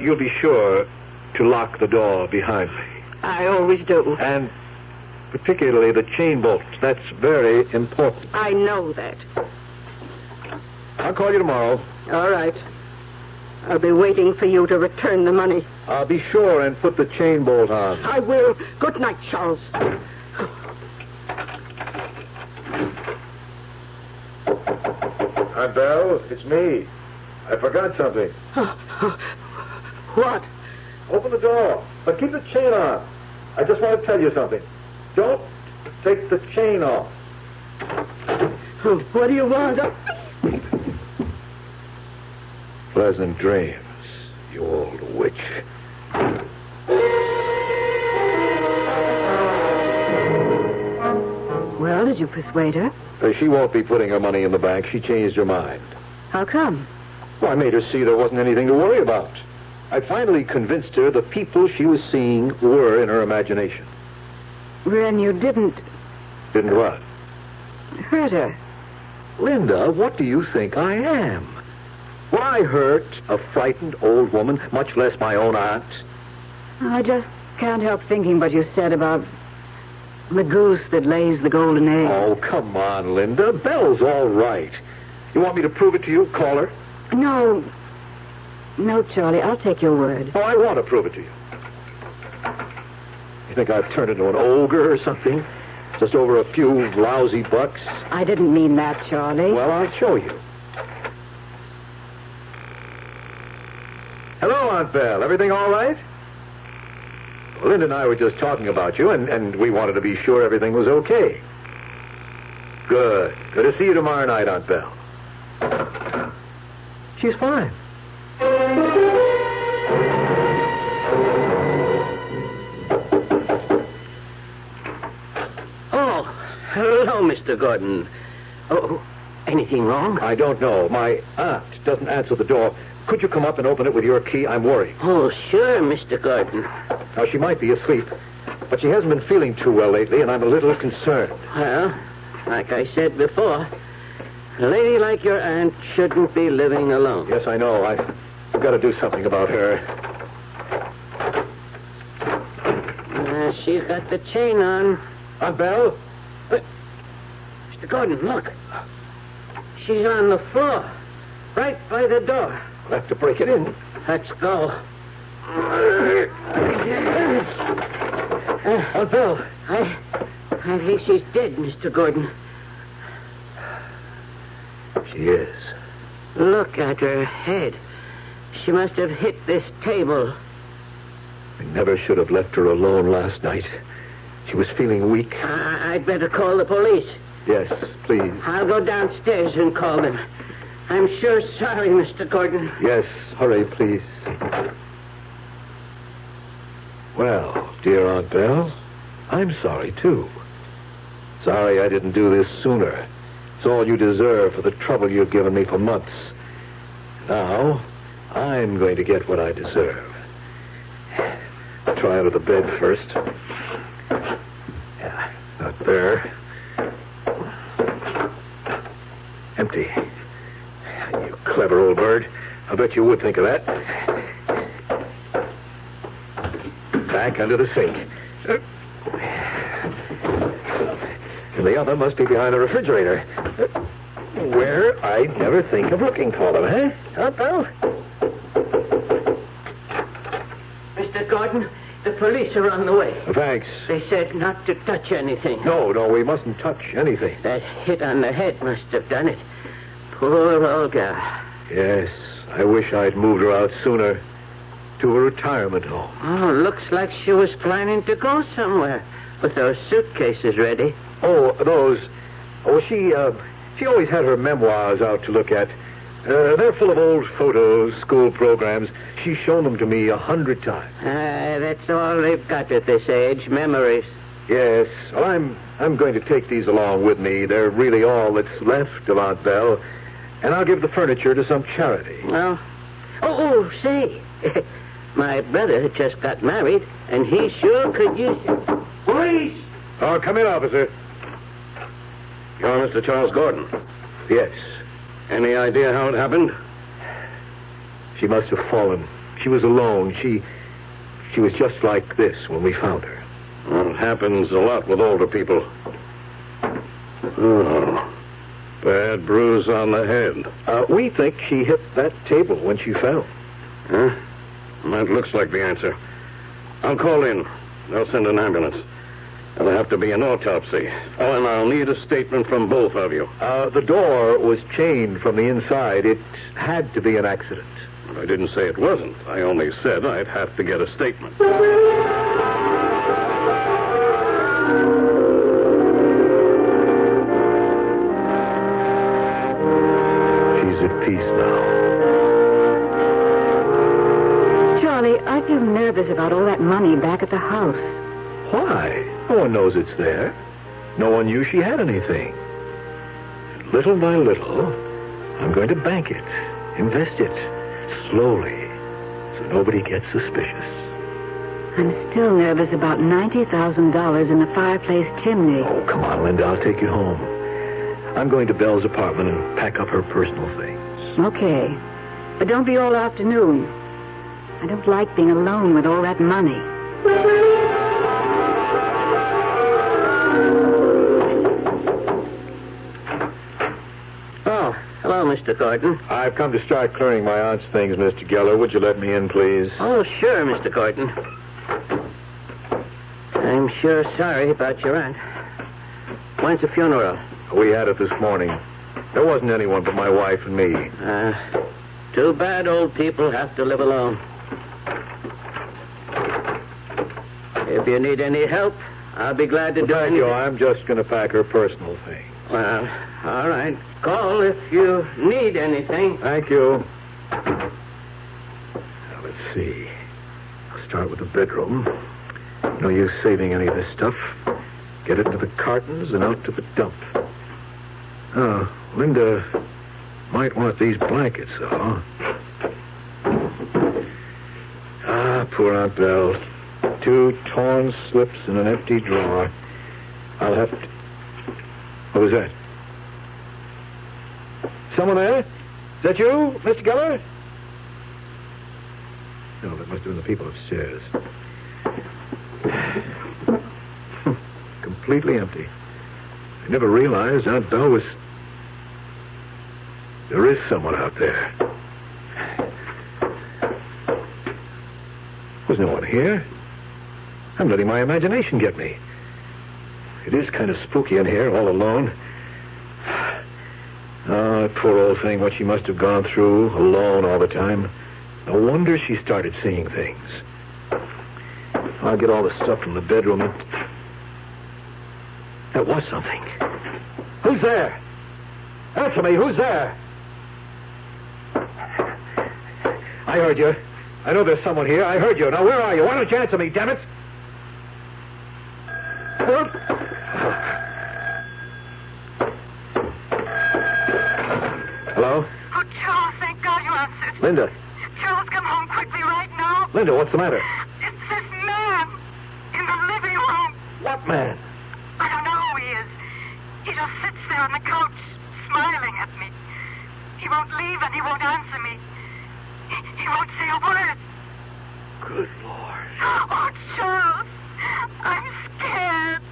you'll be sure to lock the door behind me. I always do. And particularly the chain bolt. That's very important. I know that. I'll call you tomorrow. All right. I'll be waiting for you to return the money. I'll be sure and put the chain bolt on. I will. Good night, Charles. Aunt Belle, it's me. I forgot something. What? Open the door, but keep the chain on. I just want to tell you something. Don't take the chain off. What do you want? Pleasant dreams, you old witch. Well, did you persuade her? She won't be putting her money in the bank. She changed her mind. How come? Well, I made her see there wasn't anything to worry about. I finally convinced her the people she was seeing were in her imagination. Ren, you didn't Didn't what? hurt her. Linda, what do you think I am? Would I hurt a frightened old woman, much less my own aunt? I just can't help thinking what you said about the goose that lays the golden eggs. Oh, come on, Linda. Belle's all right. You want me to prove it to you? Call her? No, Charlie, I'll take your word. Oh, I want to prove it to you. You think I've turned into an ogre or something? Just over a few lousy bucks? I didn't mean that, Charlie. Well, I'll show you. Hello, Aunt Belle. Everything all right? Well, Linda and I were just talking about you, and we wanted to be sure everything was okay. Good. Good to see you tomorrow night, Aunt Belle. She's fine. Oh, hello, Mr. Gordon. Oh, anything wrong? I don't know. My aunt doesn't answer the door. Could you come up and open it with your key? I'm worried. Oh, sure, Mr. Gordon. Now, she might be asleep, but she hasn't been feeling too well lately, and I'm a little concerned. Well, like I said before, a lady like your aunt shouldn't be living alone. Yes, I know. I've got to do something about her. She's got the chain on. Aunt Belle? Mr. Gordon, look. She's on the floor, right by the door. We'll have to break it in. Let's go. Aunt Belle. I think she's dead, Mr. Gordon. She is. Look at her head. She must have hit this table. We never should have left her alone last night. She was feeling weak. I'd better call the police. Yes, please. I'll go downstairs and call them. I'm sure sorry, Mr. Gordon. Yes, hurry, please. Well, dear Aunt Belle, I'm sorry, too. Sorry I didn't do this sooner. It's all you deserve for the trouble you've given me for months. Now, I'm going to get what I deserve. I'll try under the bed first. Yeah, not there. Empty. You clever old bird. I bet you would think of that. Back under the sink. And the other must be behind the refrigerator. Where I'd never think of looking for them, eh? Aunt Belle? Mr. Gordon, the police are on the way. Thanks. They said not to touch anything. No, we mustn't touch anything. That hit on the head must have done it. Poor Olga. Yes, I wish I'd moved her out sooner to a retirement home. Oh, looks like she was planning to go somewhere with those suitcases ready. Oh, those. Oh, she always had her memoirs out to look at. They're full of old photos, school programs. She's shown them to me 100 times. That's all they've got at this age, memories. Yes. Well, I'm going to take these along with me. They're really all that's left of Aunt Belle. And I'll give the furniture to some charity. Well, say, my brother just got married, and he sure could use it. Police! Oh, come in, officer. You're Mr. Charles Gordon? Yes. Any idea how it happened? She must have fallen. She was alone. She was just like this when we found her. Well, it happens a lot with older people. Oh, bad bruise on the head. We think she hit that table when she fell. Huh? That looks like the answer. I'll call in. They'll send an ambulance. There'll have to be an autopsy. Oh, and I'll need a statement from both of you. The door was chained from the inside. It had to be an accident. I didn't say it wasn't. I only said I'd have to get a statement. She's at peace now. Charlie, I feel nervous about all that money back at the house. Why? No one knows it's there. No one knew she had anything. Little by little, I'm going to bank it, invest it, slowly, so nobody gets suspicious. I'm still nervous about $90,000 in the fireplace chimney. Oh, come on, Linda, I'll take you home. I'm going to Belle's apartment and pack up her personal things. Okay. But don't be all afternoon. I don't like being alone with all that money. Oh, hello, Mr. Gordon. I've come to start clearing my aunt's things, Mr. Geller. Would you let me in, please? Oh, sure, Mr. Gordon. I'm sure sorry about your aunt. When's the funeral? We had it this morning. There wasn't anyone but my wife and me. Too bad old people have to live alone. If you need any help, I'll be glad to do Thank you. I'm just going to pack her personal things. Well, all right. Call if you need anything. Thank you. Now, let's see. I'll start with the bedroom. No use saving any of this stuff. Get it into the cartons and out to the dump. Oh, Linda might want these blankets, though. Ah, poor Aunt Belle. 2 torn slips in an empty drawer. I'll have to... What was that? Someone there? Is that you, Mr. Geller? No, that must have been the people upstairs. Completely empty. I never realized Aunt Belle was... There is someone out there. There's no one here. I'm letting my imagination get me. It is kind of spooky in here, all alone. Oh, that poor old thing, what she must have gone through, alone all the time. No wonder she started seeing things. I'll get all the stuff from the bedroom and... That was something. Who's there? Answer me, who's there? I heard you. I know there's someone here. I heard you. Now, where are you? Why don't you answer me, damn it? What? Hello? Oh, Charles, thank God you answered. Linda. Charles, come home quickly right now. Linda, what's the matter? It's this man in the living room. What man? I don't know who he is. He just sits there on the couch, smiling at me. He won't leave and he won't answer me. He won't say a word. Good Lord. Oh, Charles, I'm scared.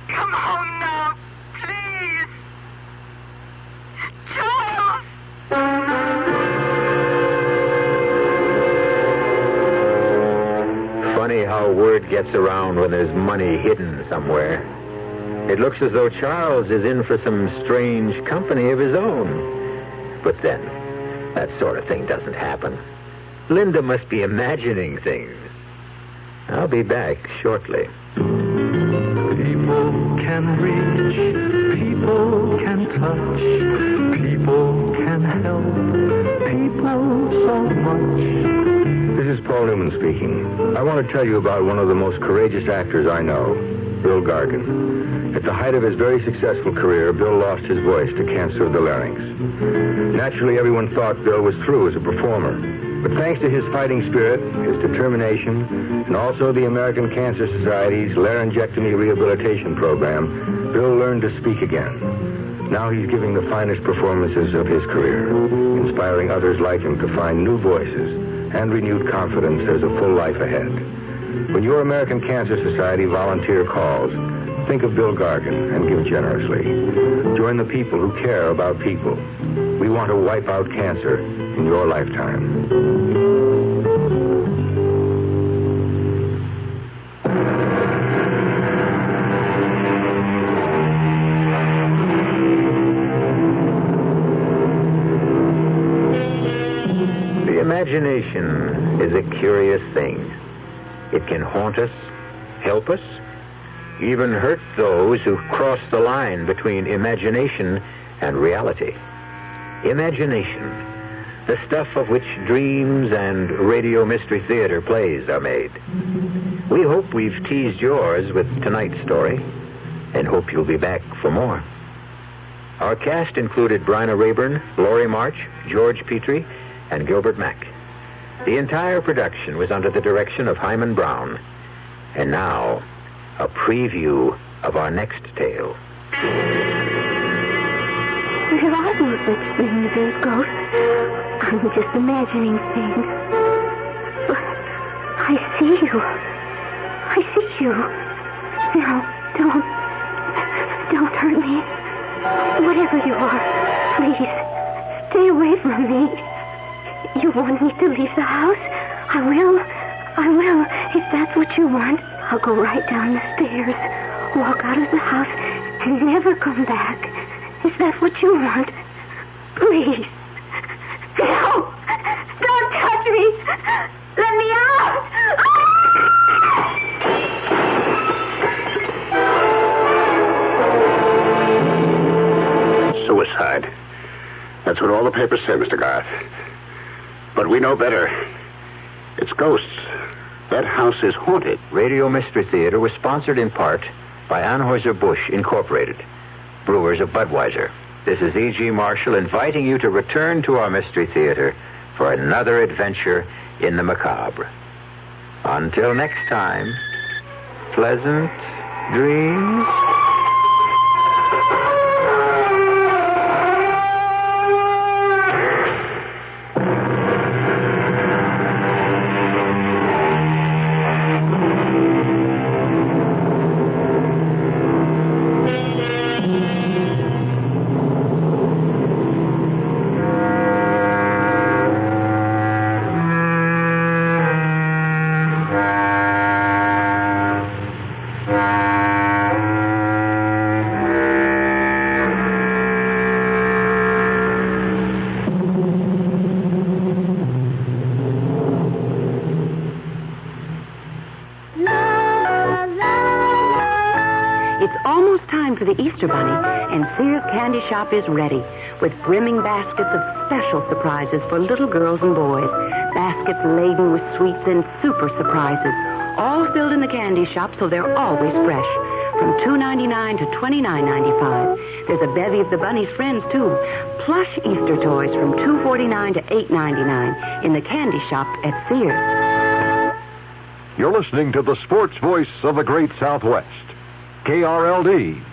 Come home now, please. Charles! Funny how word gets around when there's money hidden somewhere. It looks as though Charles is in for some strange company of his own. But then, that sort of thing doesn't happen. Linda must be imagining things. I'll be back shortly. People can reach, people can touch, people can help, people so much. This is Paul Newman speaking. I want to tell you about one of the most courageous actors I know, Bill Gargan. At the height of his very successful career, Bill lost his voice to cancer of the larynx. Naturally, everyone thought Bill was through as a performer. But thanks to his fighting spirit, his determination, and also the American Cancer Society's laryngectomy rehabilitation program, Bill learned to speak again. Now he's giving the finest performances of his career, inspiring others like him to find new voices and renewed confidence there's a full life ahead. When your American Cancer Society volunteer calls, think of Bill Gargan and give generously. Join the people who care about people. We want to wipe out cancer in your lifetime. The imagination is a curious thing. It can haunt us, help us, even hurt those who cross the line between imagination and reality. Imagination, the stuff of which dreams and radio mystery theater plays are made. We hope we've teased yours with tonight's story, and hope you'll be back for more. Our cast included Bryna Rayburn, Laurie March, George Petrie, and Gilbert Mack. The entire production was under the direction of Hyman Brown. And now, a preview of our next tale. There are no such things as ghosts. I'm just imagining things. But I see you. I see you. Now, don't hurt me. Whatever you are, please, stay away from me. You want me to leave the house? I will. If that's what you want, I'll go right down the stairs, walk out of the house, and never come back. Is that what you want? Please. No! Don't touch me! Let me out! Suicide. That's what all the papers say, Mr. Garth. But we know better. It's ghosts. That house is haunted. Radio Mystery Theater was sponsored in part by Anheuser-Busch Incorporated, brewers of Budweiser. This is E.G. Marshall inviting you to return to our Mystery Theater for another adventure in the macabre. Until next time, pleasant dreams. Shop is ready with brimming baskets of special surprises for little girls and boys. Baskets laden with sweets and super surprises, all filled in the candy shop so they're always fresh. From $2.99 to $29.95. There's a bevy of the bunny's friends, too. Plush Easter toys from $2.49 to $8.99 in the candy shop at Sears. You're listening to the sports voice of the Great Southwest. KRLD.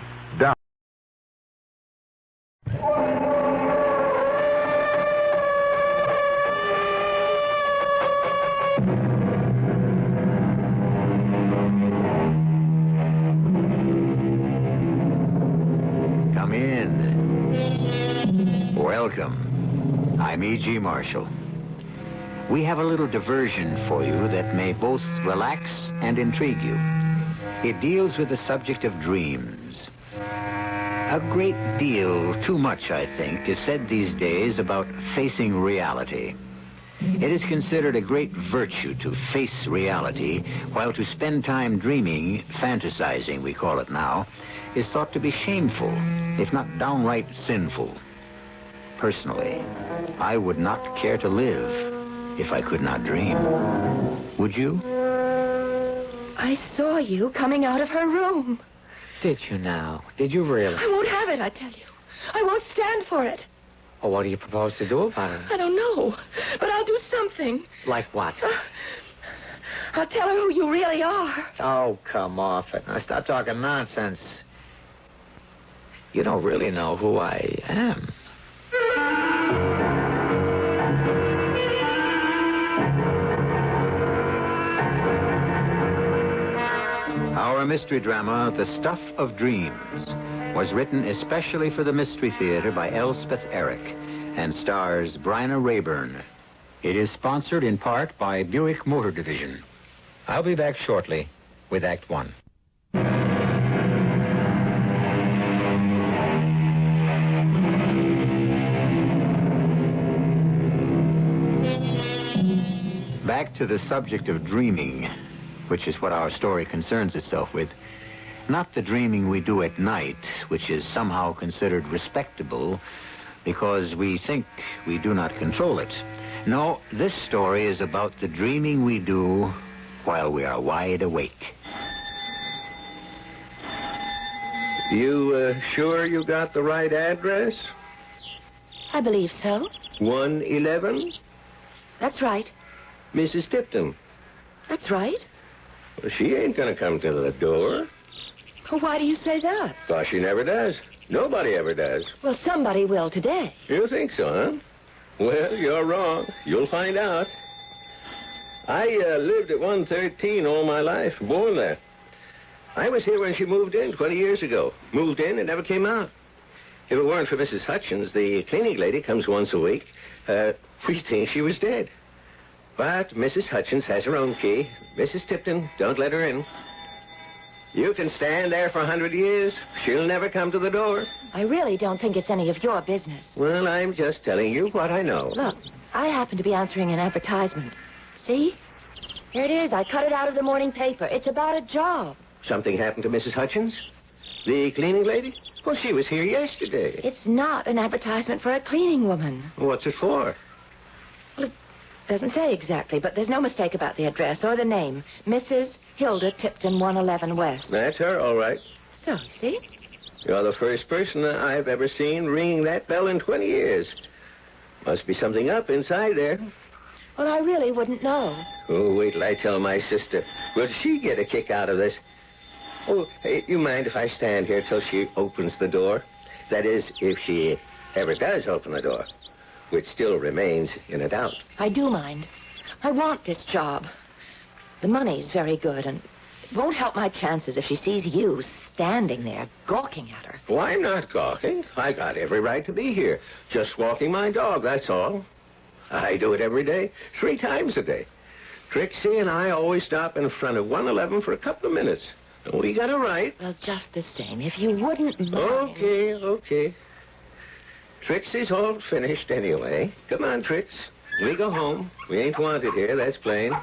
Welcome. I'm E.G. Marshall. We have a little diversion for you that may both relax and intrigue you. It deals with the subject of dreams. A great deal, too much, I think, is said these days about facing reality. It is considered a great virtue to face reality, while to spend time dreaming, fantasizing, we call it now, is thought to be shameful, if not downright sinful. Personally, I would not care to live if I could not dream. Would you? I saw you coming out of her room. Did you now? Did you really? I won't have it, I tell you. I won't stand for it. Oh, what do you propose to do about it? I don't know, but I'll do something. Like what? I'll tell her who you really are. Oh, come off it. Now, stop talking nonsense. You don't really know who I am. Our mystery drama, The Stuff of Dreams, was written especially for the Mystery Theater by Elspeth Eric and stars Bryna Rayburn. It is sponsored in part by Buick Motor Division. I'll be back shortly with Act One. Back to the subject of dreaming, which is what our story concerns itself with. Not the dreaming we do at night, which is somehow considered respectable because we think we do not control it. No, this story is about the dreaming we do while we are wide awake. You sure you got the right address? I believe so. 111? That's right. Mrs. Tipton? That's right. Well, she ain't gonna come to the door. Well, why do you say that? Well, she never does. Nobody ever does. Well, somebody will today. You think so, huh? Well, you're wrong. You'll find out. I lived at 113 all my life, born there. I was here when she moved in 20 years ago. Moved in and never came out. If it weren't for Mrs. Hutchins, the cleaning lady comes once a week, we'd think she was dead. But Mrs. Hutchins has her own key. Mrs. Tipton, don't let her in. You can stand there for 100 years. She'll never come to the door. I really don't think it's any of your business. Well, I'm just telling you what I know. Look, I happen to be answering an advertisement. See? Here it is. I cut it out of the morning paper. It's about a job. Something happened to Mrs. Hutchins? The cleaning lady? Well, she was here yesterday. It's not an advertisement for a cleaning woman. What's it for? Well, it doesn't say exactly, but there's no mistake about the address or the name. Mrs. Hilda Tipton, 111 West. That's her, all right. So, see? You're the first person I've ever seen ringing that bell in 20 years. Must be something up inside there. Well, I really wouldn't know. Oh, wait till I tell my sister. Will she get a kick out of this? Oh, hey, you mind if I stand here till she opens the door? That is, if she ever does open the door, which still remains in a doubt. I do mind. I want this job. The money's very good, and it won't help my chances if she sees you standing there gawking at her. Oh, I'm not gawking. I got every right to be here. Just walking my dog, that's all. I do it every day, 3 times a day. Trixie and I always stop in front of 111 for a couple of minutes. We got a right. Well, just the same, if you wouldn't mind... Okay. Trixie's all finished anyway. Come on, Trix. We go home. We ain't wanted here, that's plain.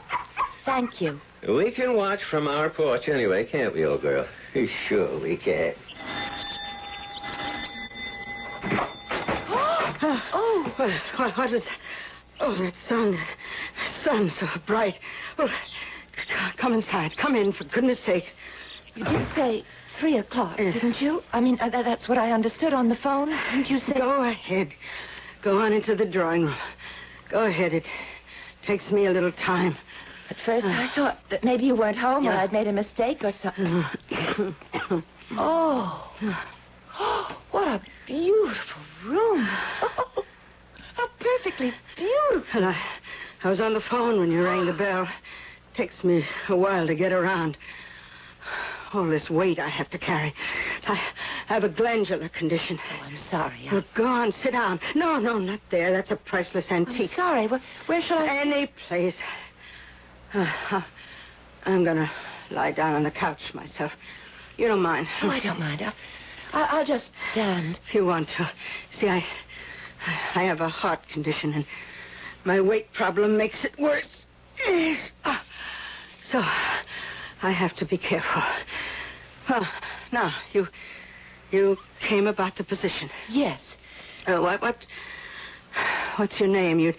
Thank you. We can watch from our porch anyway, can't we, old girl? Sure we can. What is... Oh, that sun so bright. Oh, come inside. Come in, for goodness sake. You did say 3 o'clock, didn't you? I mean, that's what I understood on the phone. Didn't you say... Go ahead. Go on into the drawing room. Go ahead. It takes me a little time. At first, I thought that maybe you weren't home or I'd made a mistake or something. Oh, what a beautiful room. Oh, how perfectly beautiful. Well, I was on the phone when you rang the bell. Takes me a while to get around. All this weight I have to carry. I have a glandular condition. Oh, I'm sorry. Well, go on, sit down. No, not there. That's a priceless antique. I'm sorry. Where shall I... Any place. I'm going to lie down on the couch myself. You don't mind? Oh, I don't mind. I'll just stand. If you want to. See, I have a heart condition, and my weight problem makes it worse. So I have to be careful. Well, now, you came about the position. Yes. What's your name? You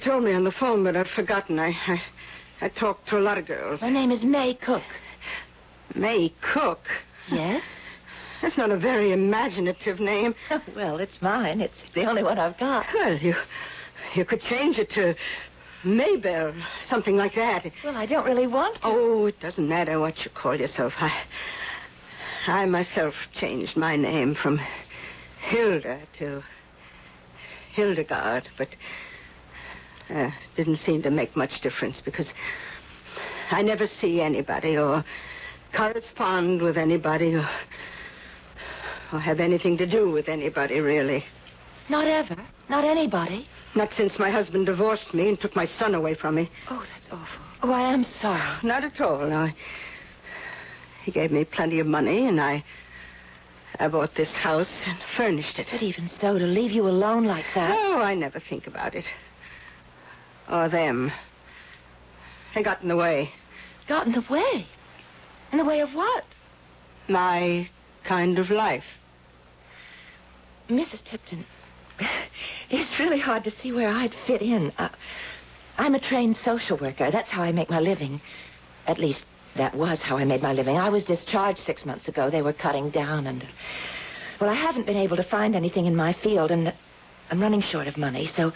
told me on the phone, but I've forgotten. I talked to a lot of girls. My name is May Cook. May Cook? Yes? That's not a very imaginative name. Well, it's mine. It's the only one I've got. Well, you could change it to Maybelle, something like that. Well, I don't really want to. Oh, it doesn't matter what you call yourself. I myself changed my name from Hilda to Hildegard, but didn't seem to make much difference because I never see anybody or correspond with anybody or have anything to do with anybody, really. Not ever? Not anybody? Not since my husband divorced me and took my son away from me. Oh, that's awful. Oh, I am sorry. Not at all, no. He gave me plenty of money, and I bought this house and furnished it. But even so, to leave you alone like that... Oh, I never think about it. Or them. They got in the way. Got in the way? In the way of what? my kind of life. Mrs. Tipton, it's really hard to see where I'd fit in. I'm a trained social worker. That's how I make my living. At least, that was how I made my living. I was discharged 6 months ago. They were cutting down, and... Well, I haven't been able to find anything in my field, and I'm running short of money, so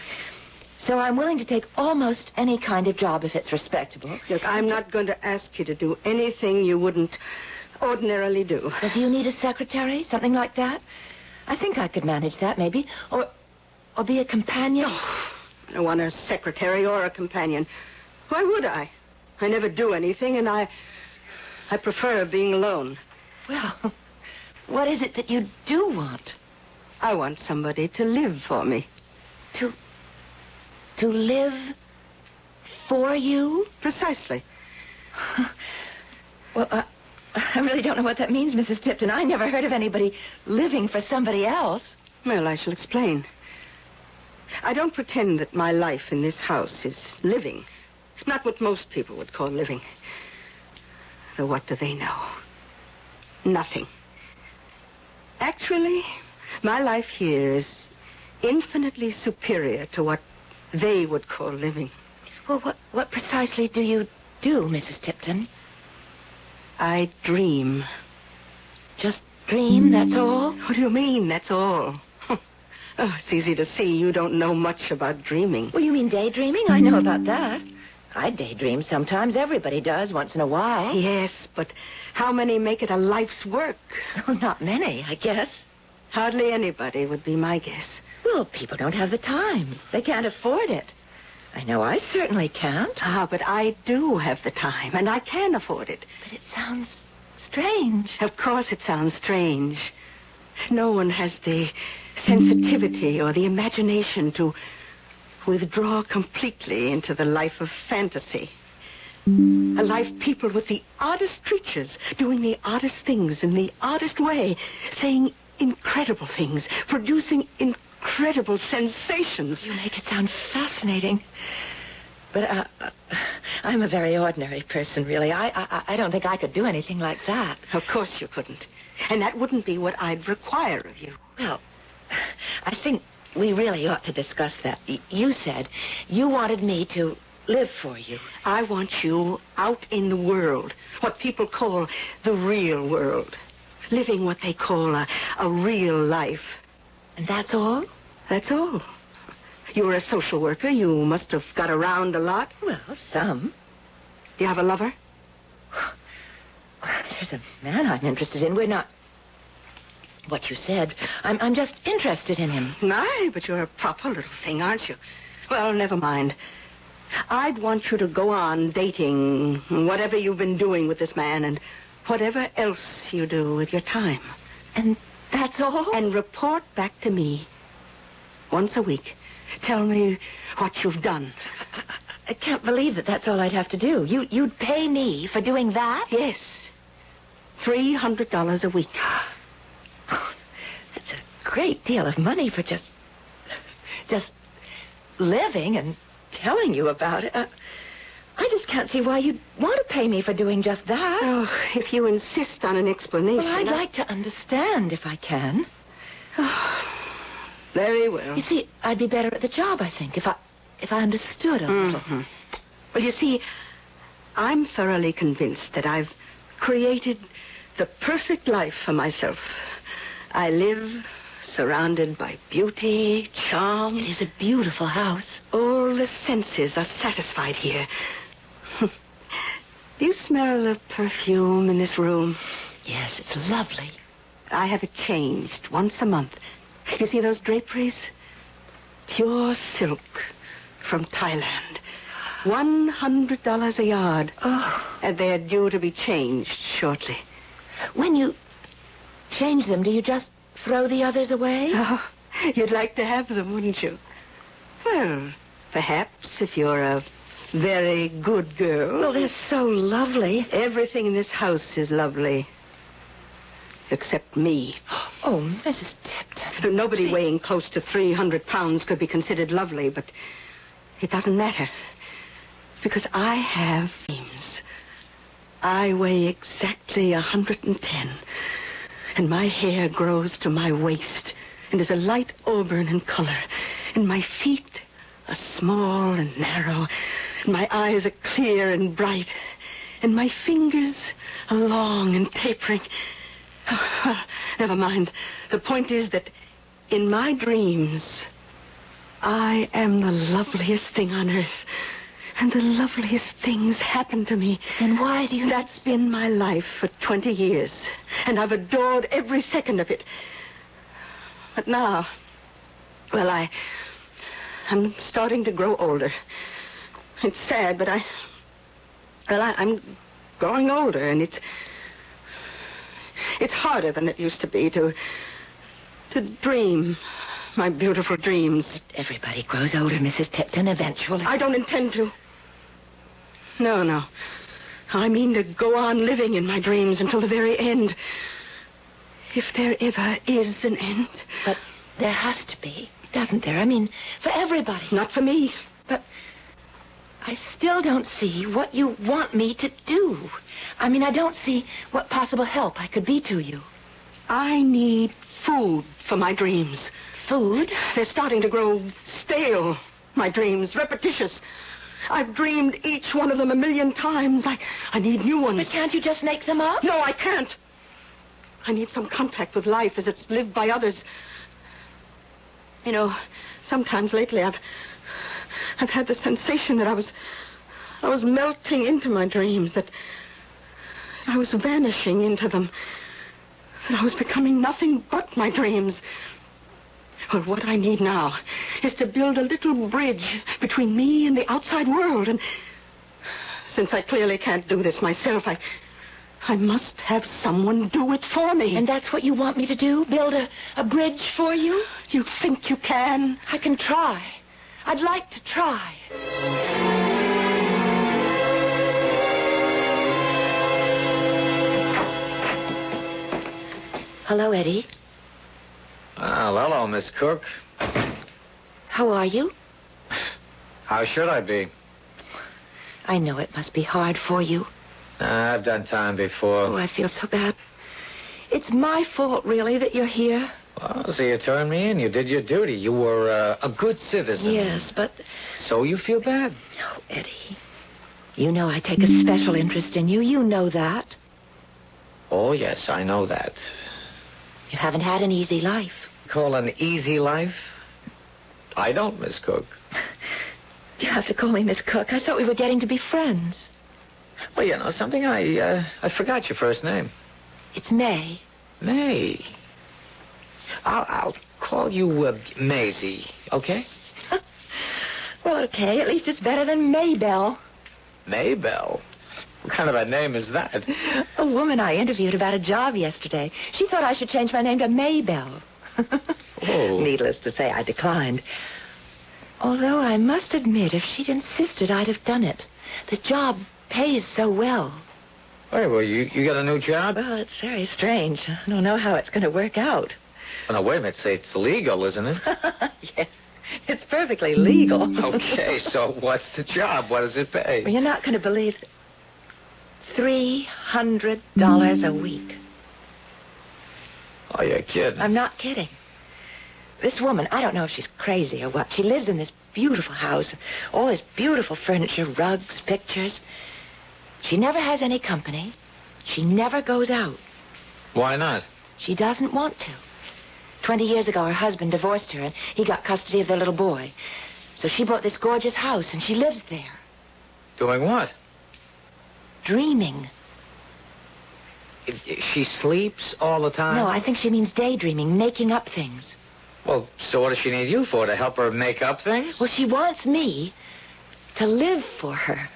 I'm willing to take almost any kind of job if it's respectable. Look, I'm not going to ask you to do anything you wouldn't ordinarily do. Well, do you need a secretary? Something like that? I think I could manage that, maybe. Or be a companion. Oh, I don't want a secretary or a companion. Why would I? I never do anything, and I prefer being alone. Well, what is it that you do want? I want somebody to live for me. To live for you? Precisely. Well, I really don't know what that means, Mrs. Tipton. I never heard of anybody living for somebody else. Well, I shall explain. I don't pretend that my life in this house is living. Not what most people would call living. Though what do they know? Nothing. Actually, my life here is infinitely superior to what they would call living. Well, what precisely do you do, Mrs. Tipton? I dream. Just dream, that's all? What do you mean, that's all? Oh, it's easy to see you don't know much about dreaming. Well, you mean daydreaming? I know about that. I daydream sometimes. Everybody does once in a while. Yes, but how many make it a life's work? Well, not many, I guess. Hardly anybody would be my guess. Well, people don't have the time. They can't afford it. I know I certainly can't. Ah, but I do have the time, and I can afford it. But it sounds strange. Of course it sounds strange. No one has the sensitivity or the imagination to withdraw completely into the life of fantasy. A life peopled with the oddest creatures, doing the oddest things in the oddest way, saying incredible things, producing incredible sensations. You make it sound fascinating. But I'm a very ordinary person, really. I don't think I could do anything like that. Of course you couldn't. And that wouldn't be what I'd require of you. Well, I think we really ought to discuss that. You said you wanted me to live for you. I want you out in the world, what people call the real world. Living what they call a real life. And that's all? That's all. You're a social worker. You must have got around a lot. Well, some. Do you have a lover? There's a man I'm interested in. We're not... What you said. I'm just interested in him. Aye, but you're a proper little thing, aren't you? Well, never mind. I'd want you to go on dating, whatever you've been doing with this man, and whatever else you do with your time. And that's all? And report back to me once a week. Tell me what you've done. I can't believe that that's all I'd have to do. You'd pay me for doing that? Yes. $300 a week. Oh, that's a great deal of money for just living and telling you about it. I just can't see why you'd want to pay me for doing just that. Oh, if you insist on an explanation... Well, I'd like to understand if I can. Oh, very well. You see, I'd be better at the job, I think, if I understood a little. Mm-hmm. Well, you see, I'm thoroughly convinced that I've created the perfect life for myself. I live surrounded by beauty, charm. It is a beautiful house. All the senses are satisfied here. Do you smell the perfume in this room? Yes, it's lovely. I have it changed once a month. You see those draperies? Pure silk from Thailand. $100 a yard. Oh. And they're due to be changed shortly. When you change them, do you just throw the others away? Oh, you'd like to have them, wouldn't you? Well, perhaps if you're a very good girl. Well, they're so lovely. Everything in this house is lovely. Except me. Oh, Mrs. Tipton. Nobody weighing close to 300 pounds could be considered lovely, but it doesn't matter. Because I have dreams. I weigh exactly 110, and my hair grows to my waist and is a light auburn in color, and my feet are small and narrow, and my eyes are clear and bright, and my fingers are long and tapering. Oh, never mind. The point is that in my dreams, I am the loveliest thing on earth. And the loveliest things happen to me. And why do you... That's been my life for 20 years. And I've adored every second of it. But now, well, I'm starting to grow older. It's sad, but I'm growing older, and it's harder than it used to be to dream my beautiful dreams. Everybody grows older, Mrs. Tipton, eventually. I don't intend to. No. I mean to go on living in my dreams until the very end. If there ever is an end. But there has to be, doesn't there? I mean, for everybody. Not for me. But I still don't see what you want me to do. I mean, I don't see what possible help I could be to you. I need food for my dreams. Food? They're starting to grow stale, my dreams, repetitious. I've dreamed each one of them 1,000,000 times. I need new ones. But can't you just make them up? No, I can't. I need some contact with life as it's lived by others. You know, sometimes lately I've had the sensation that I was melting into my dreams, that I was vanishing into them, that I was becoming nothing but my dreams. Well, what I need now is to build a little bridge between me and the outside world. And since I clearly can't do this myself, I must have someone do it for me. And that's what you want me to do? Build a bridge for you? You think you can? I can try. I'd like to try. Hello, Eddie. Well, hello, Miss Cook. How are you? How should I be? I know it must be hard for you. I've done time before. Oh, I feel so bad. It's my fault, really, that you're here. Well, so you turned me in. You did your duty. You were a good citizen. Yes, but... So you feel bad? No, Eddie. You know I take a special interest in you. You know that. Oh, yes, I know that. You haven't had an easy life. Call an easy life? I don't, Miss Cook. You have to call me Miss Cook. I thought we were getting to be friends. Well, you know something? I forgot your first name. It's May. May. I'll call you Maisie, okay? Well, okay. At least it's better than Maybelle. Maybelle? What kind of a name is that? A woman I interviewed about a job yesterday. She thought I should change my name to Maybelle. Oh. Needless to say, I declined. Although I must admit, if she'd insisted, I'd have done it. The job pays so well. Wait, well, you got a new job? Well, it's very strange. I don't know how it's going to work out. Oh, no, wait a minute. It's legal, isn't it? Yes. It's perfectly legal. Okay, so what's the job? What does it pay? Well, you're not going to believe it. $300 a week. Oh, you're kidding. I'm not kidding. This woman, I don't know if she's crazy or what. She lives in this beautiful house. All this beautiful furniture, rugs, pictures. She never has any company. She never goes out. Why not? She doesn't want to. 20 years ago, her husband divorced her, and he got custody of their little boy. So she bought this gorgeous house, and she lives there. Doing what? Dreaming. She sleeps all the time? No, I think she means daydreaming, making up things. Well, so what does she need you for? To help her make up things? Well, she wants me to live for her.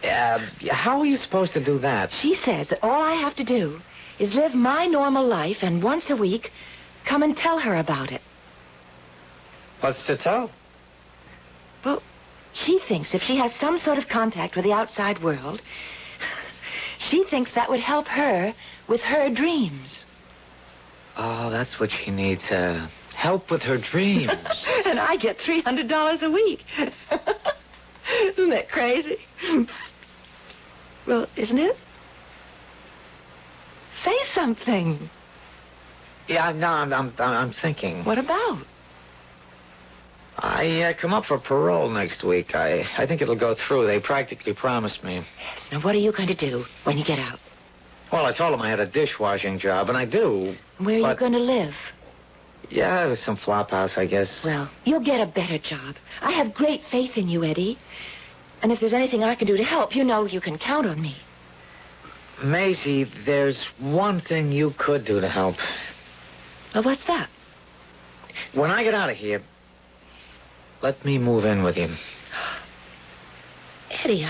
How are you supposed to do that? She says that all I have to do is live my normal life and once a week come and tell her about it. What's to tell? Well, she thinks if she has some sort of contact with the outside world, she thinks that would help her with her dreams. Oh, that's what she needs, help with her dreams. And I get $300 a week. Isn't that crazy? Well, isn't it? Say something. Yeah, no, I'm thinking. What about? I come up for parole next week. I think it'll go through. They practically promised me. Yes. Now, what are you going to do when you get out? Well, I told them I had a dishwashing job, and I do. Where are you going to live? Yeah, some flop house, I guess. Well, you'll get a better job. I have great faith in you, Eddie. And if there's anything I can do to help, you know you can count on me. Maisie, there's one thing you could do to help. Well, what's that? When I get out of here, let me move in with you. Eddie,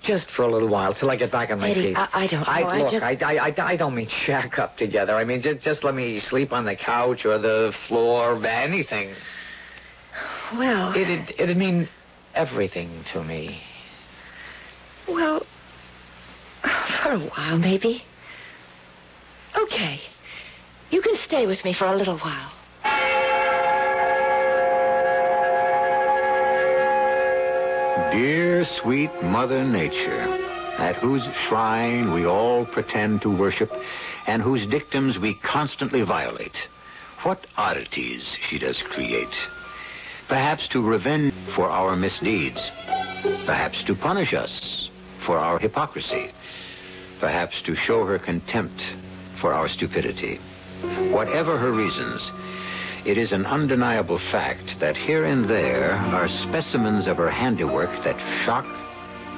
just for a little while, till I get back on my Eddie, feet. I don't know. I don't mean shack up together. I mean, just let me sleep on the couch or the floor, anything. Well... It'd mean everything to me. Well, for a while, maybe. Okay. You can stay with me for a little while. Dear, sweet Mother Nature, at whose shrine we all pretend to worship and whose dictums we constantly violate, what oddities she does create. Perhaps to revenge for our misdeeds. Perhaps to punish us for our hypocrisy. Perhaps to show her contempt for our stupidity. Whatever her reasons, it is an undeniable fact that here and there are specimens of her handiwork that shock,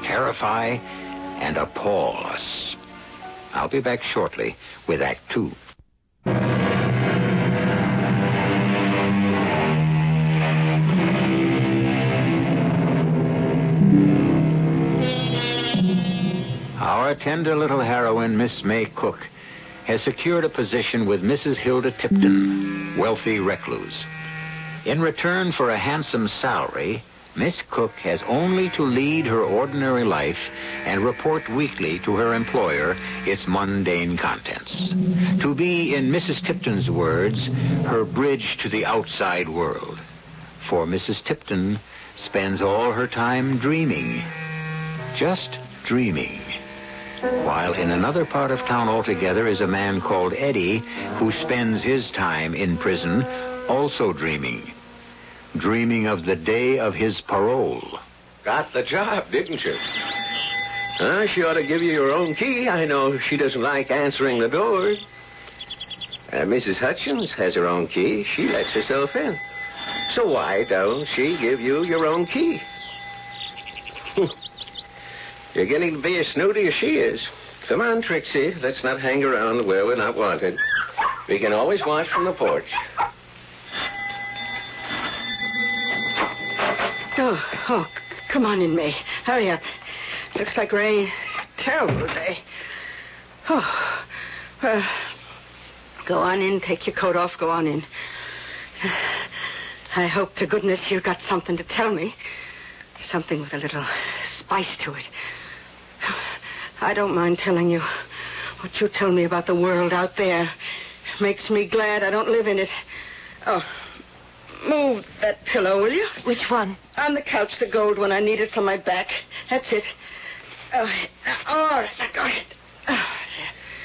terrify, and appall us. I'll be back shortly with Act 2. Our tender little heroine, Miss May Cook, has secured a position with Mrs. Hilda Tipton, wealthy recluse. In return for a handsome salary, Miss Cook has only to lead her ordinary life and report weekly to her employer its mundane contents. To be, in Mrs. Tipton's words, her bridge to the outside world. For Mrs. Tipton spends all her time dreaming. Just dreaming. While in another part of town altogether is a man called Eddie who spends his time in prison also dreaming. Dreaming of the day of his parole. Got the job, didn't you? She ought to give you your own key. I know she doesn't like answering the doors. Mrs. Hutchins has her own key. She lets herself in. So why don't she give you your own key? You're getting to be as snooty as she is. Come on, Trixie. Let's not hang around where we're not wanted. We can always watch from the porch. Oh, come on in, May. Hurry up. Looks like rain. Terrible day. Oh, go on in. Take your coat off. Go on in. I hope to goodness you've got something to tell me. Something with a little spice to it. I don't mind telling you what you tell me about the world out there. Makes me glad I don't live in it. Oh, move that pillow, will you? Which one? On the couch, the gold one. I need it for my back. That's it. Oh, I got it.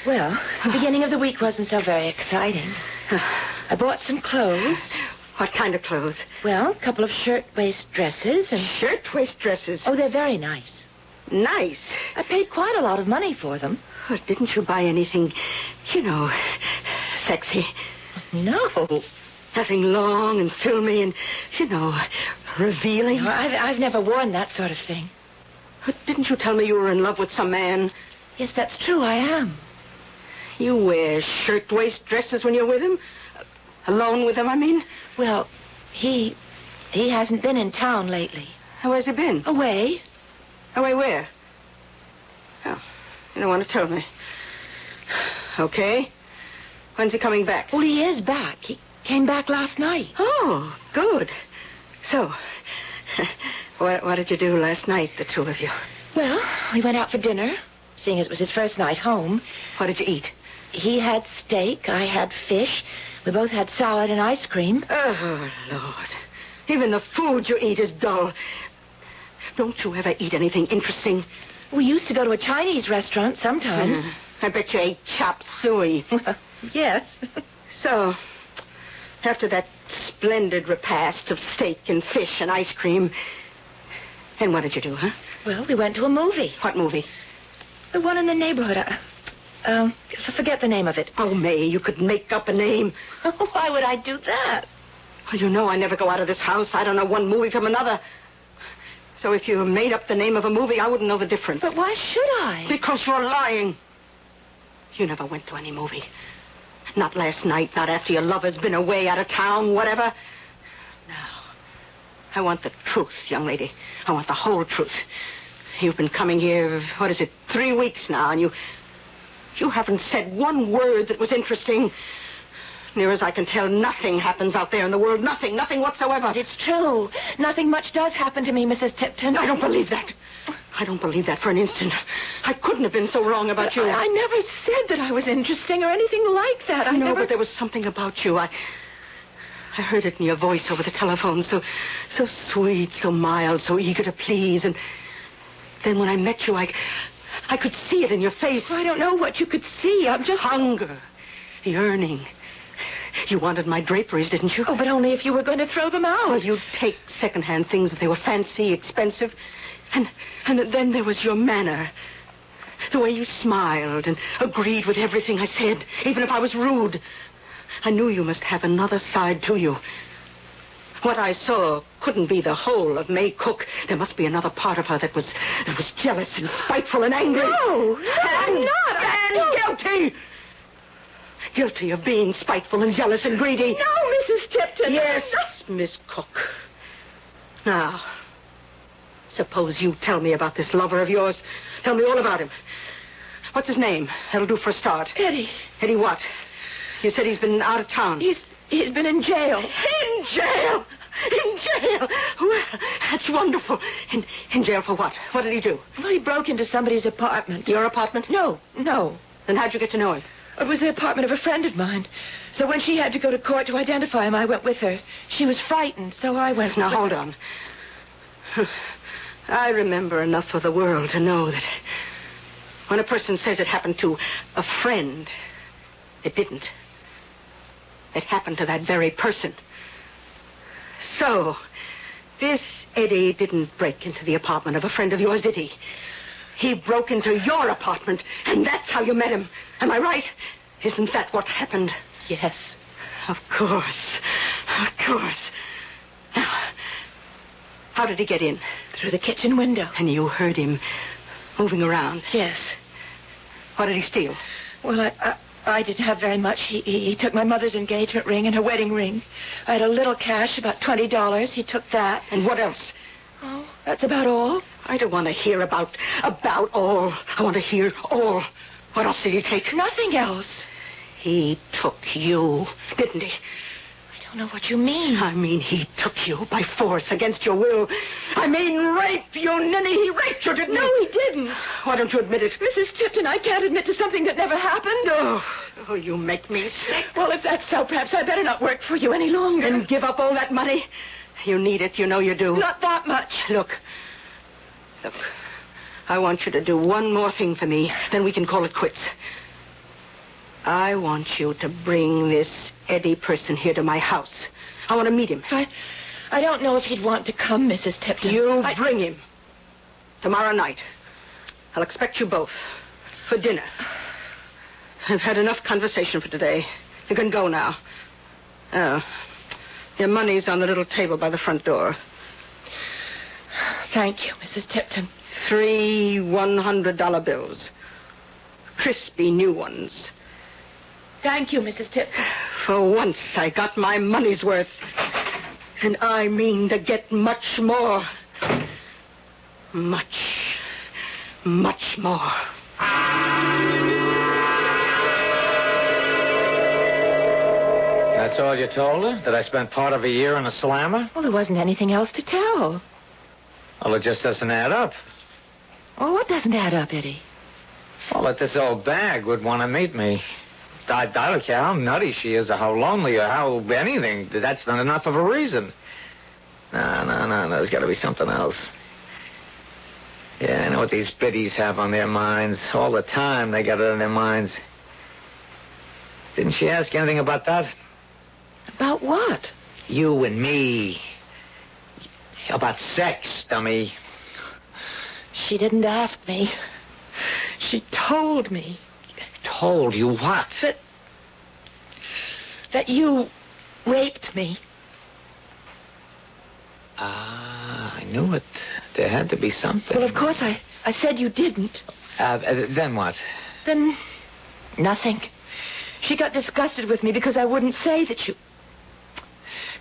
Well, the beginning of the week wasn't so very exciting. I bought some clothes. What kind of clothes? Well, a couple of shirt-waist dresses and... Shirt-waist dresses? Oh, they're very nice. Nice? I paid quite a lot of money for them. Oh, didn't you buy anything, sexy? No. Nothing long and filmy and, revealing? No, I've never worn that sort of thing. Didn't you tell me you were in love with some man? Yes, that's true, I am. You wear shirt-waist dresses when you're with him? Alone with him, I mean? Well, he hasn't been in town lately. Where's he been? Away. Away where? Oh, you don't want to tell me. Okay. When's he coming back? Well, he is back. He came back last night. Oh, good. So, what did you do last night, the two of you? Well, we went out for dinner, seeing as it was his first night home. What did you eat? He had steak, I had fish. We both had salad and ice cream. Oh, Lord. Even the food you eat is dull. Don't you ever eat anything interesting? We used to go to a Chinese restaurant sometimes. I bet you ate chop suey. Yes. So, after that splendid repast of steak and fish and ice cream, then what did you do, huh? Well, we went to a movie. What movie? The one in the neighborhood. I forget the name of it. Oh, May, you could make up a name. Why would I do that? Well, you know I never go out of this house. I don't know one movie from another. So if you made up the name of a movie, I wouldn't know the difference. But why should I? Because you're lying. You never went to any movie. Not last night, not after your lover's been away out of town, whatever. No. I want the truth, young lady. I want the whole truth. You've been coming here, 3 weeks now, and you haven't said one word that was interesting. Near as I can tell, nothing happens out there in the world. Nothing whatsoever. It's true. Nothing much does happen to me, Mrs. Tipton. I don't believe that. I don't believe that for an instant. I couldn't have been so wrong about you. I never said that I was interesting or anything like that. I know, but there was something about you. I heard it in your voice over the telephone. So sweet, so mild, so eager to please. And then when I met you, I could see it in your face. I don't know what you could see. I'm just... Hunger. Yearning. You wanted my draperies, didn't you? Oh, but only if you were going to throw them out. Well, you'd take second-hand things if they were fancy, expensive. And then there was your manner. The way you smiled and agreed with everything I said, even if I was rude. I knew you must have another side to you. What I saw couldn't be the whole of May Cook. There must be another part of her that was jealous and spiteful and angry. No, I'm not. And guilty. Guilty of being spiteful and jealous and greedy. No, Mrs. Tipton. Yes, Miss Cook. Now, suppose you tell me about this lover of yours. Tell me all about him. What's his name? That'll do for a start. Eddie. Eddie what? You said he's been out of town. He's been in jail. In jail? In jail? Well, that's wonderful. In jail for what? What did he do? Well, he broke into somebody's apartment. Your apartment? No. Then how'd you get to know him? It was the apartment of a friend of mine. So when she had to go to court to identify him, I went with her. She was frightened, so I went. Now, hold on. I remember enough of the world to know that when a person says it happened to a friend, it didn't. It happened to that very person. So, this Eddie didn't break into the apartment of a friend of yours, did he? He broke into your apartment, and that's how you met him. Am I right? Isn't that what happened? Yes. Of course. Now, how did he get in? Through the kitchen window. And you heard him moving around? Yes. What did he steal? Well, I didn't have very much. He took my mother's engagement ring and her wedding ring. I had a little cash, about $20. He took that. And what else? Oh, that's about all. I don't want to hear about all. I want to hear all. What else did he take? Nothing else. He took you, didn't he? I don't know what you mean. I mean, he took you by force against your will. I mean, rape, you ninny. He raped you, didn't he? No, he didn't. Why don't you admit it? Mrs. Tipton, I can't admit to something that never happened. Oh, you make me sick. Well, if that's so, perhaps I better not work for you any longer. And give up all that money? You need it, you know you do. Not that much. Look, I want you to do one more thing for me, then we can call it quits. I want you to bring this Eddie person here to my house. I want to meet him. I don't know if he'd want to come, Mrs. Tipton. You bring him. Tomorrow night. I'll expect you both. For dinner. I've had enough conversation for today. You can go now. Your money's on the little table by the front door. Thank you, Mrs. Tipton. 3 $100 bills. Crispy new ones. Thank you, Mrs. Tipton. For once, I got my money's worth. And I mean to get much more. Much more. That's all you told her? That I spent part of a year in a slammer? Well, there wasn't anything else to tell. Well, it just doesn't add up. Oh, what doesn't add up, Eddie? Well, that this old bag would want to meet me. I don't care how nutty she is or how lonely or how anything. That's not enough of a reason. No. There's got to be something else. Yeah, I know what these biddies have on their minds. All the time they got it on their minds. Didn't she ask anything about that? About what? You and me. About sex, dummy. She didn't ask me. She told me. Told you what? That you raped me. I knew it. There had to be something. Well, of course I said you didn't. Then what? Then nothing. She got disgusted with me because I wouldn't say that you...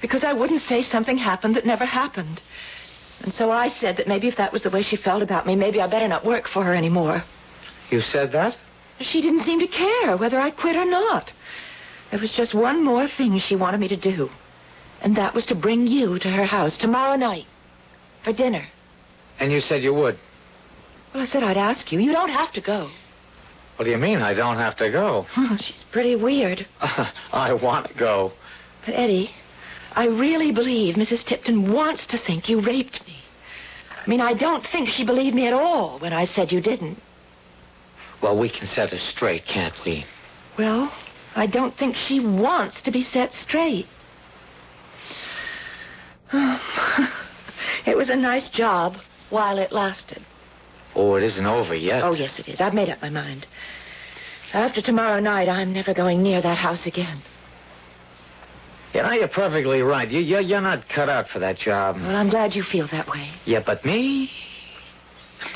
Because I wouldn't say something happened that never happened. And so I said that maybe if that was the way she felt about me, maybe I better not work for her anymore. You said that? She didn't seem to care whether I quit or not. There was just one more thing she wanted me to do. And that was to bring you to her house tomorrow night for dinner. And you said you would? Well, I said I'd ask you. You don't have to go. What do you mean I don't have to go? She's pretty weird. I want to go. But, Eddie, I really believe Mrs. Tipton wants to think you raped me. I mean, I don't think she believed me at all when I said you didn't. Well, we can set her straight, can't we? Well, I don't think she wants to be set straight. It was a nice job while it lasted. Oh, it isn't over yet. Oh, yes, it is. I've made up my mind. After tomorrow night, I'm never going near that house again. You know, you're perfectly right. You're not cut out for that job. Well, I'm glad you feel that way. Yeah, but me?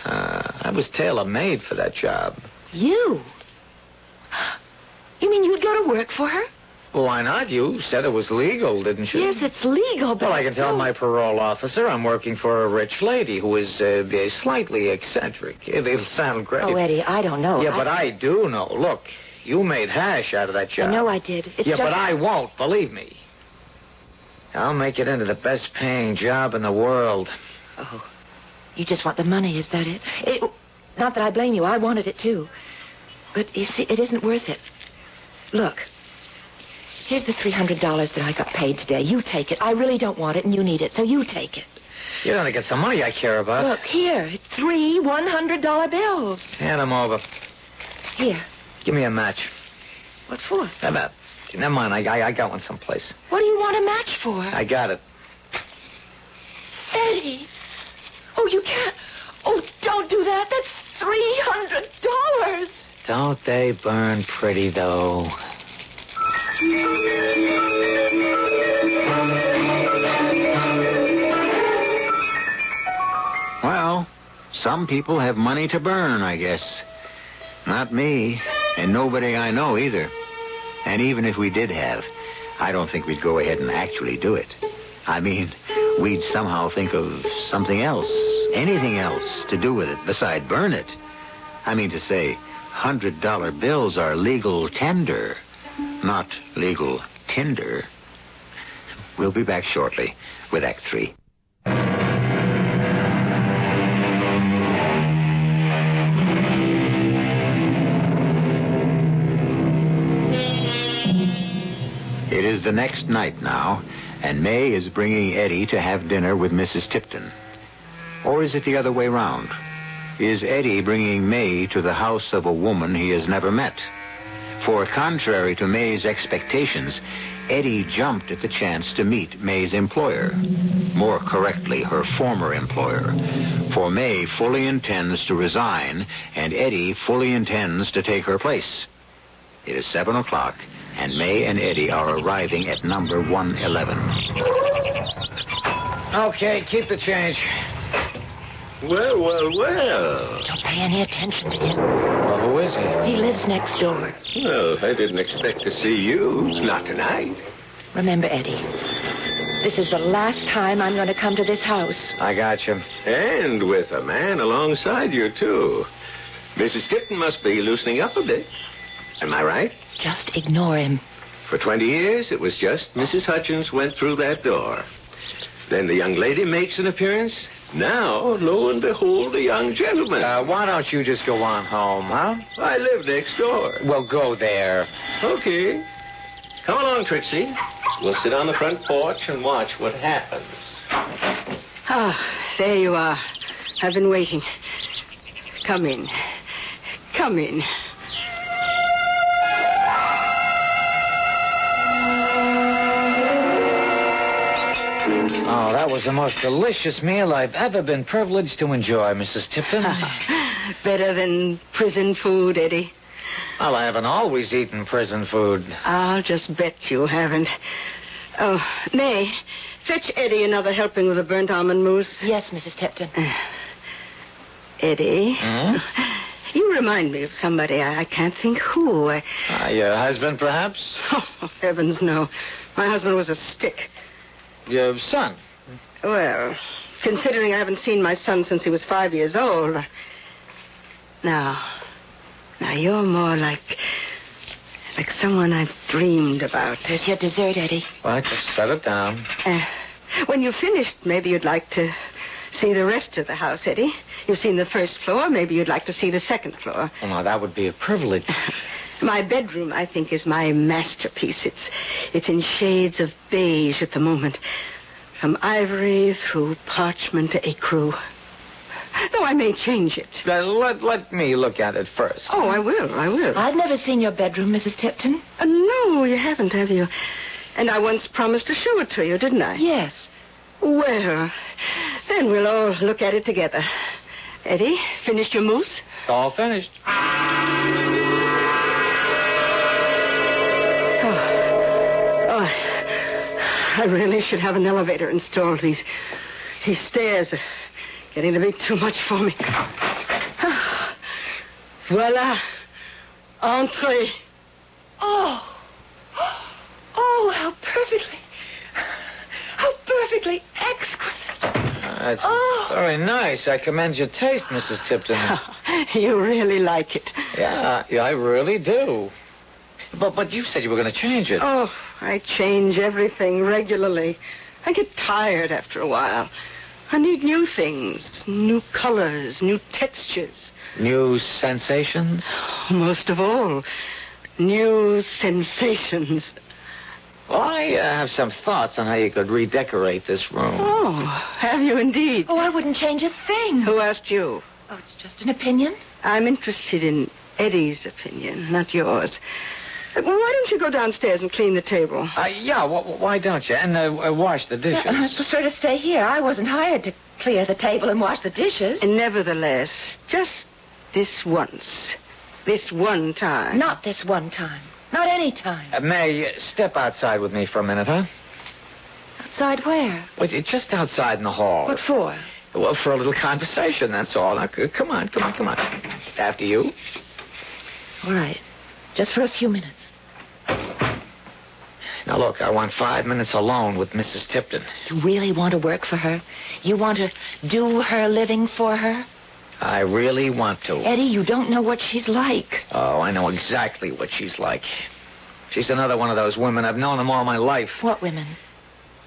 I was tailor-made for that job. You? You mean you'd go to work for her? Well, why not? You said it was legal, didn't you? Yes, it's legal, but... Well, I can tell my parole officer I'm working for a rich lady who is slightly eccentric. It'll sound great. Oh, Eddie, I don't know. Yeah, but I do know. Look, you made hash out of that job. I know I did. It's yeah, just... but I won't, believe me. I'll make it into the best-paying job in the world. Oh, you just want the money, is that it? Not that I blame you. I wanted it, too. But, you see, it isn't worth it. Look, here's the $300 that I got paid today. You take it. I really don't want it, and you need it, so you take it. You're going to get some money I care about. Look, here. It's 3 $100 bills. Hand them over. Here. Give me a match. What for? Never mind. I got one someplace. What do you want a match for? I got it. Eddie. Oh, you can't. Oh, don't do that. That's $300. Don't they burn pretty, though? Well, some people have money to burn, I guess. Not me, and nobody I know either. And even if we did have, I don't think we'd go ahead and actually do it. I mean, we'd somehow think of something else, anything else to do with it besides burn it. I mean to say, $100 bills are legal tender, not legal tinder. We'll be back shortly with Act 3. It is the next night now, and May is bringing Eddie to have dinner with Mrs. Tipton. Or is it the other way round? Is Eddie bringing May to the house of a woman he has never met? For contrary to May's expectations, Eddie jumped at the chance to meet May's employer. More correctly, her former employer. For May fully intends to resign, and Eddie fully intends to take her place. It is 7 o'clock, and May and Eddie are arriving at number 111. Okay, keep the change. Well, well, well. Don't pay any attention to him. Well, who is he? He lives next door. Well, I didn't expect to see you. Not tonight. Remember, Eddie, this is the last time I'm going to come to this house. I got you. And with a man alongside you, too. Mrs. Tipton must be loosening up a bit. Am I right? Just ignore him. For 20 years, it was just Mrs. Hutchins went through that door. Then the young lady makes an appearance. Now, lo and behold, a young gentleman. Why don't you just go on home, huh? I live next door. Well, go there. Okay. Come along, Trixie. We'll sit on the front porch and watch what happens. Ah, there you are. I've been waiting. Come in. Come in. Oh, that was the most delicious meal I've ever been privileged to enjoy, Mrs. Tipton. Better than prison food, Eddie. Well, I haven't always eaten prison food. I'll just bet you haven't. Oh, May, fetch Eddie another helping of the burnt almond mousse. Yes, Mrs. Tipton. Eddie? You remind me of somebody. I can't think who. Your husband, perhaps? Oh, heavens, no. My husband was a stick. Your son? Well, considering I haven't seen my son since he was 5 years old. Now, you're more like someone I've dreamed about. There's your dessert, Eddie. Well, just set it down. When you've finished, maybe you'd like to see the rest of the house, Eddie. You've seen the first floor. Maybe you'd like to see the second floor. Oh, no, that would be a privilege. My bedroom, I think, is my masterpiece. It's in shades of beige at the moment. From ivory through parchment to ecru. Though I may change it. Let me look at it first. Oh, I will. I've never seen your bedroom, Mrs. Tipton. No, you haven't, have you? And I once promised to show it to you, didn't I? Yes. Well, then we'll all look at it together. Eddie, finished your mousse? All finished. I really should have an elevator installed. These stairs are getting to be too much for me. Voila. Entree. Oh, how perfectly exquisite. That's very nice. I commend your taste, Mrs. Tipton. You really like it. Yeah, I really do. But you said you were going to change it. Oh, I change everything regularly. I get tired after a while. I need new things, new colors, new textures. New sensations? Most of all, new sensations. Well, I have some thoughts on how you could redecorate this room. Oh, have you indeed? Oh, I wouldn't change a thing. Who asked you? Oh, it's just an opinion. I'm interested in Eddie's opinion, not yours. Well, why don't you go downstairs and clean the table? Yeah, why don't you? And wash the dishes. I prefer to stay here. I wasn't hired to clear the table and wash the dishes. And nevertheless, just this once. This one time. Not this one time. Not any time. May, step outside with me for a minute, huh? Outside where? Well, just outside in the hall. What for? Well, for a little conversation, that's all. Now, come on. After you. All right. Just for a few minutes. Now, look, I want 5 minutes alone with Mrs. Tipton. You really want to work for her? You want to do her living for her? I really want to. Eddie, you don't know what she's like. Oh, I know exactly what she's like. She's another one of those women. I've known them all my life. What women?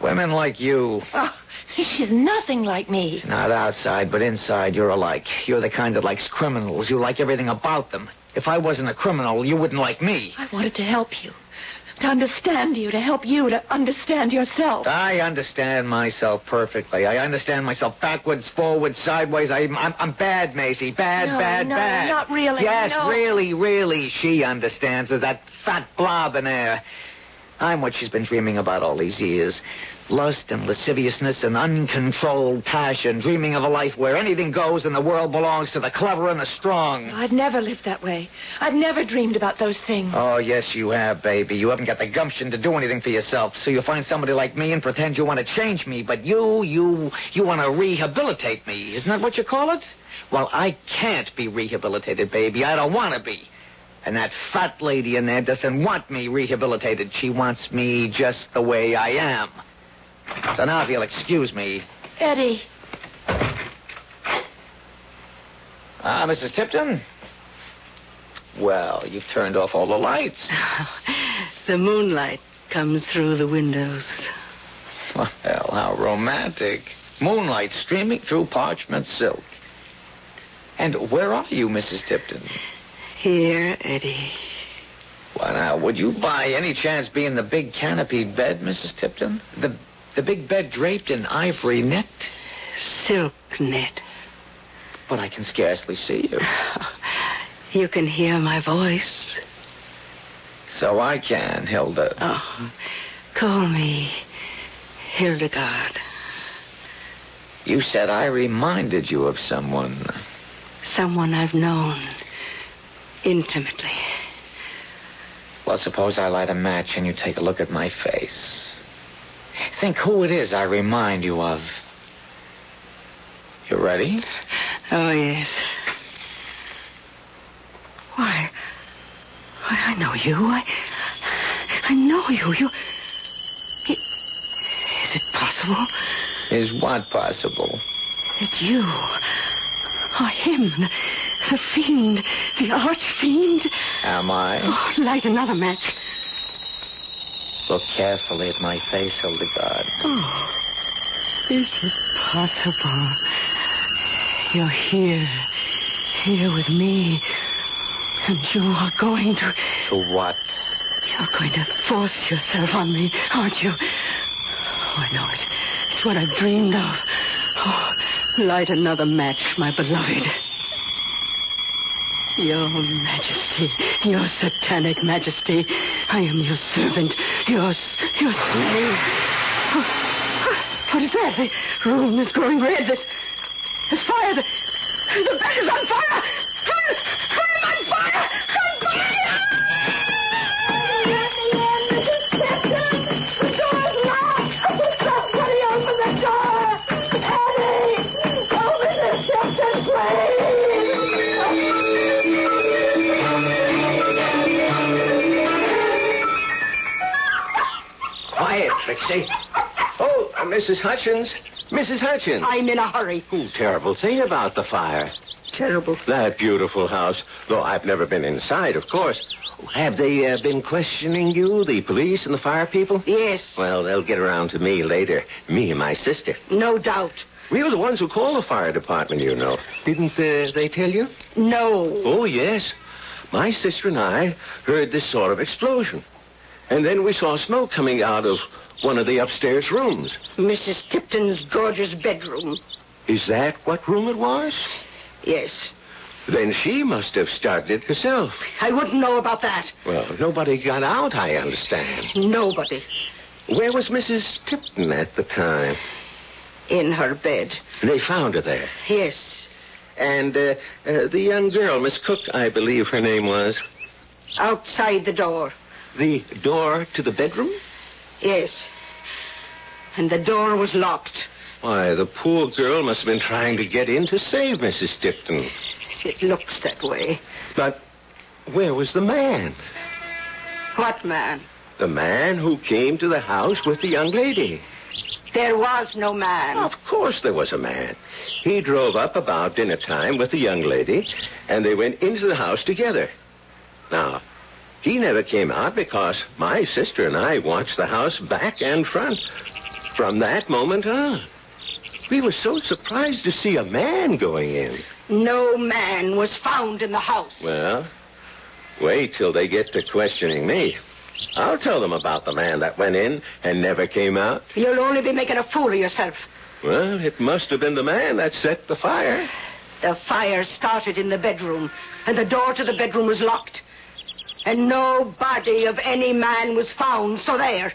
Women like you. Oh, she's nothing like me. Not outside, but inside, you're alike. You're the kind that likes criminals. You like everything about them. If I wasn't a criminal, you wouldn't like me. I wanted to help you. To understand you, to help you to understand yourself. I understand myself perfectly. I understand myself backwards, forwards, sideways. I'm bad, Maisie. Bad. No, not really. Yes, no. really, she understands her, that fat blob in there. I'm what she's been dreaming about all these years. Lust and lasciviousness and uncontrolled passion, dreaming of a life where anything goes and the world belongs to the clever and the strong. I've never lived that way. I've never dreamed about those things. Oh, yes, you have, baby. You haven't got the gumption to do anything for yourself, so you find somebody like me and pretend you want to change me, but you want to rehabilitate me. Isn't that what you call it? Well, I can't be rehabilitated, baby. I don't want to be. And that fat lady in there doesn't want me rehabilitated. She wants me just the way I am. So now if you'll excuse me. Eddie. Mrs. Tipton? Well, you've turned off all the lights. The moonlight comes through the windows. Well, how romantic. Moonlight streaming through parchment silk. And where are you, Mrs. Tipton? Here, Eddie. Why, now, would you by any chance be in the big canopied bed, Mrs. Tipton? The big bed draped in ivory net? Silk net. But I can scarcely see you. You can hear my voice. So I can, Hilda. Oh, call me Hildegard. You said I reminded you of someone. Someone I've known intimately. Well, suppose I light a match and you take a look at my face. Think who it is I remind you of. You ready? Oh, yes. Why, I know you. I know you. Is it possible? Is what possible? It's you. Or him. The fiend. The arch-fiend. Am I? Oh, light another match. Look carefully at my face, Hildegard. Oh, is it possible? You're here with me, and you are going to... To what? You're going to force yourself on me, aren't you? Oh, I know it. It's what I've dreamed of. Oh, light another match, my beloved. Your Majesty, your satanic Majesty, I am your servant, your slave. Oh, what is that? The room is growing red. There's fire. The bed is on fire. I'm on fire. On fire! Let me in, Mrs. Chesterton. The door's locked. Somebody open the door. Eddie, open the Chesterton, please. Quiet, Trixie. Oh, Mrs. Hutchins. Mrs. Hutchins. I'm in a hurry. Oh, terrible thing about the fire. Terrible. That beautiful house. Though I've never been inside, of course. Have they been questioning you, the police and the fire people? Yes. Well, they'll get around to me later. Me and my sister. No doubt. We were the ones who called the fire department, you know. Didn't they tell you? No. Oh, yes. My sister and I heard this sort of explosion. And then we saw smoke coming out of one of the upstairs rooms. Mrs. Tipton's gorgeous bedroom. Is that what room it was? Yes. Then she must have started it herself. I wouldn't know about that. Well, nobody got out, I understand. Nobody. Where was Mrs. Tipton at the time? In her bed. They found her there. Yes. And the young girl, Miss Cook, I believe her name was. Outside the door. The door to the bedroom? Yes. And the door was locked. Why, the poor girl must have been trying to get in to save Mrs. Tipton. It looks that way. But where was the man? What man? The man who came to the house with the young lady. There was no man. Of course there was a man. He drove up about dinner time with the young lady, and they went into the house together. Now, he never came out because my sister and I watched the house back and front from that moment on. We were so surprised to see a man going in. No man was found in the house. Well, wait till they get to questioning me. I'll tell them about the man that went in and never came out. You'll only be making a fool of yourself. Well, it must have been the man that set the fire. The fire started in the bedroom, and the door to the bedroom was locked. And no body of any man was found, so there.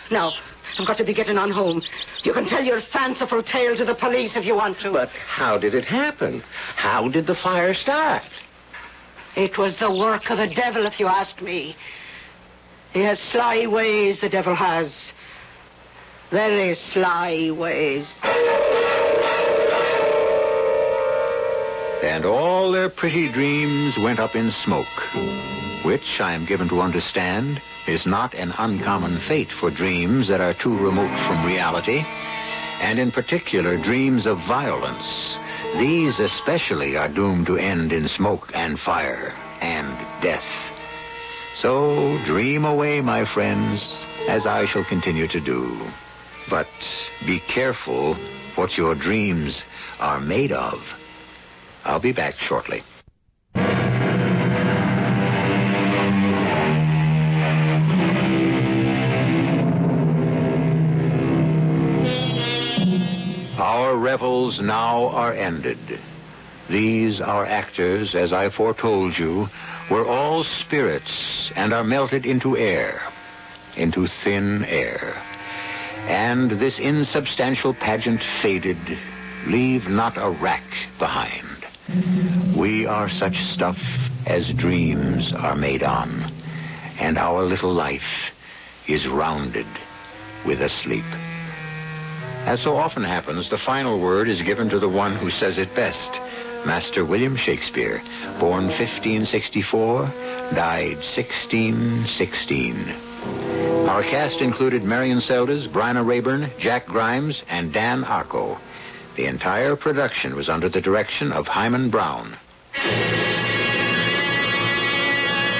Now, I've got to be getting on home. You can tell your fanciful tale to the police if you want to. But how did it happen? How did the fire start? It was the work of the devil, if you ask me. He has sly ways, the devil has. Very sly ways. And all their pretty dreams went up in smoke, which, I am given to understand, is not an uncommon fate for dreams that are too remote from reality, and in particular dreams of violence. These especially are doomed to end in smoke and fire and death. So dream away, my friends, as I shall continue to do. But be careful what your dreams are made of. I'll be back shortly. Our revels now are ended. These, our actors, as I foretold you, were all spirits and are melted into air, into thin air. And this insubstantial pageant faded, leave not a rack behind. We are such stuff as dreams are made on, and our little life is rounded with a sleep. As so often happens, the final word is given to the one who says it best. Master William Shakespeare, born 1564, died 1616. Our cast included Marion Seldes, Bryna Rayburn, Jack Grimes, and Dan Arco. The entire production was under the direction of Hyman Brown.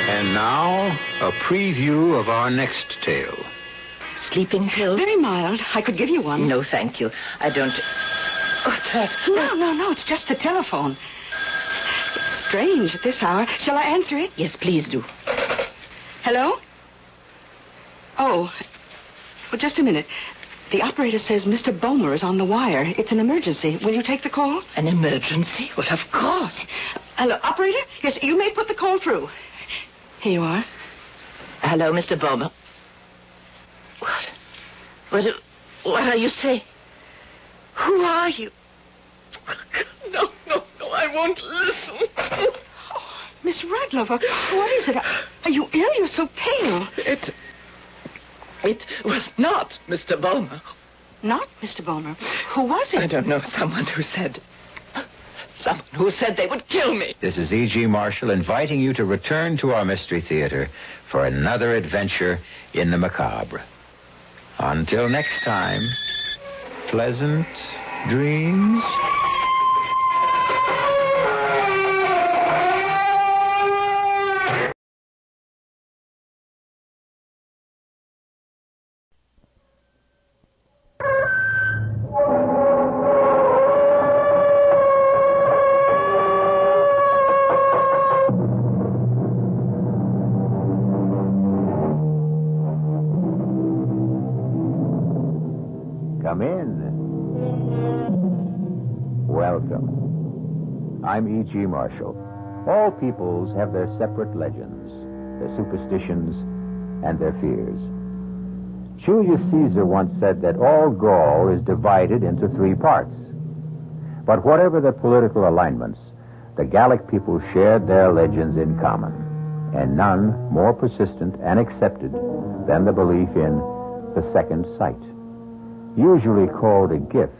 And now, a preview of our next tale. Sleeping pills? Very mild. I could give you one. No, thank you. I don't... What's that? No. It's just the telephone. It's strange at this hour. Shall I answer it? Yes, please do. Hello? Oh, well, just a minute. The operator says Mr. Bomer is on the wire. It's an emergency. Will you take the call? An emergency? Well, of course. Hello, operator? Yes, you may put the call through. Here you are. Hello, Mr. Bomer. What are you saying? Who are you? No, I won't listen. Miss Radlover, what is it? Are you ill? You're so pale. It was not Mr. Bomer. Not Mr. Bomer? Who was it? I don't know. Someone who said they would kill me. This is E.G. Marshall inviting you to return to our Mystery Theater for another adventure in the macabre. Until next time, pleasant dreams. Come in. Welcome. I'm E.G. Marshall. All peoples have their separate legends, their superstitions, and their fears. Julius Caesar once said that all Gaul is divided into 3 parts. But whatever their political alignments, the Gallic people shared their legends in common, and none more persistent and accepted than the belief in the second sight. Usually called a gift,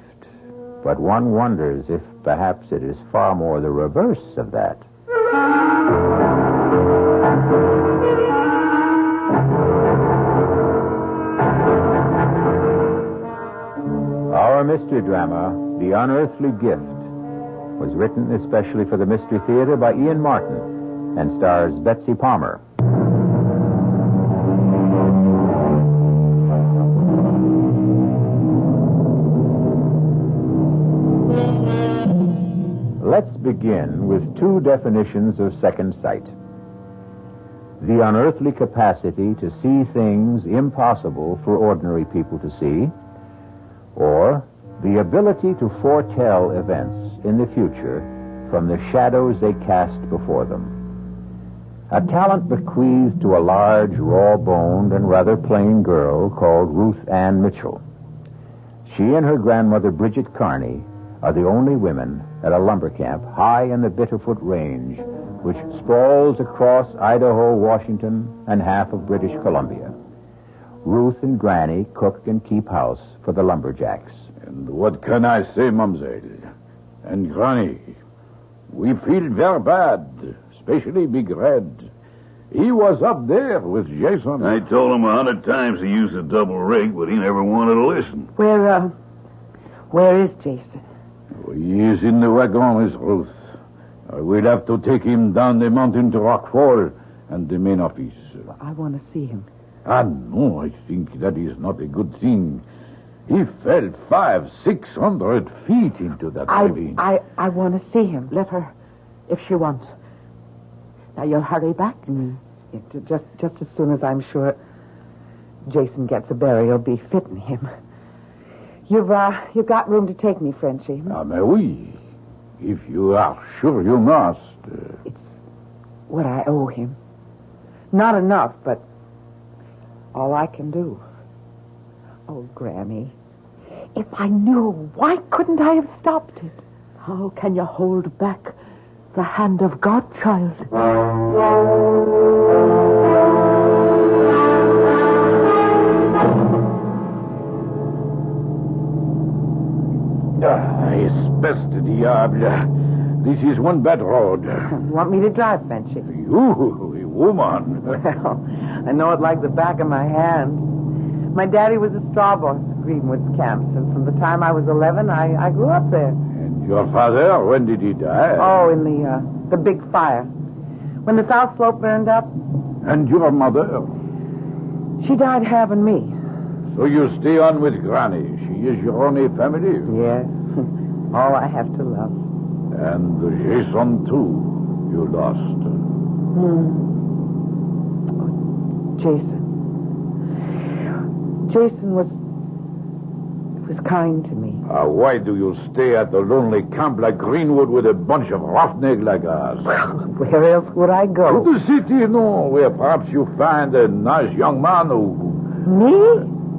but one wonders if perhaps it is far more the reverse of that. Our mystery drama, The Unearthly Gift, was written especially for the Mystery Theater by Ian Martin and stars Betsy Palmer. Let's begin with 2 definitions of second sight. The unearthly capacity to see things impossible for ordinary people to see, or the ability to foretell events in the future from the shadows they cast before them. A talent bequeathed to a large, raw-boned, and rather plain girl called Ruth Ann Mitchell. She and her grandmother, Bridget Carney, are the only women at a lumber camp high in the Bitterfoot Range, which sprawls across Idaho, Washington, and half of British Columbia. Ruth and Granny cook and keep house for the lumberjacks. And what can I say, Mamselle? And Granny, we feel very bad, especially Big Red. He was up there with Jason. I told him 100 times to use a double rig, but he never wanted to listen. Where is Jason? He is in the wagon with Ruth. We'll have to take him down the mountain to Rock Fall and the main office. I want to see him. No, I think that is not a good thing. He fell 500-600 feet into that ravine. I want to see him. Let her, if she wants. Now, you'll hurry back. Just as soon as I'm sure Jason gets a burial befitting him. You've got room to take me, Frenchie. Mais oui. If you are sure you must. It's what I owe him. Not enough, but all I can do. Oh, Granny, if I knew, why couldn't I have stopped it? How can you hold back the hand of God, child? Espèce de diable. This is one bad road. You want me to drive, Frenchy? You, a woman. Well, I know it like the back of my hand. My daddy was a straw boss at Greenwood's camps, and from the time I was 11, I grew up there. And your father, when did he die? Oh, in the big fire. When the South Slope burned up. And your mother? She died having me. So you stay on with Granny. She is your only family? Yes. All I have to love. And Jason, too, you lost. Oh, Jason. Jason was kind to me. Why do you stay at the lonely camp like Greenwood with a bunch of roughnecks like us? Where else would I go? To the city, no, where perhaps you find a nice young man who... Me?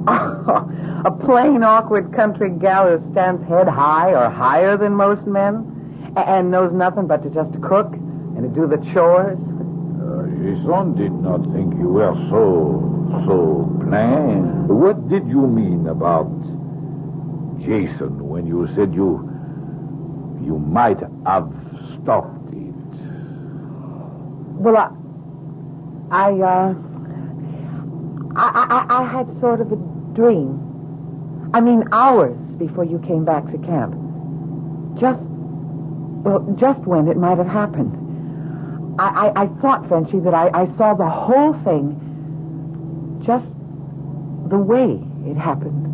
A plain, awkward country gal who stands head high or higher than most men and knows nothing but to just cook and to do the chores. Jason did not think you were so plain. What did you mean about Jason when you said you might have stopped it? Well, I had sort of a dream. I mean, hours before you came back to camp. Just when it might have happened. I thought, Frenchy, that I saw the whole thing just the way it happened.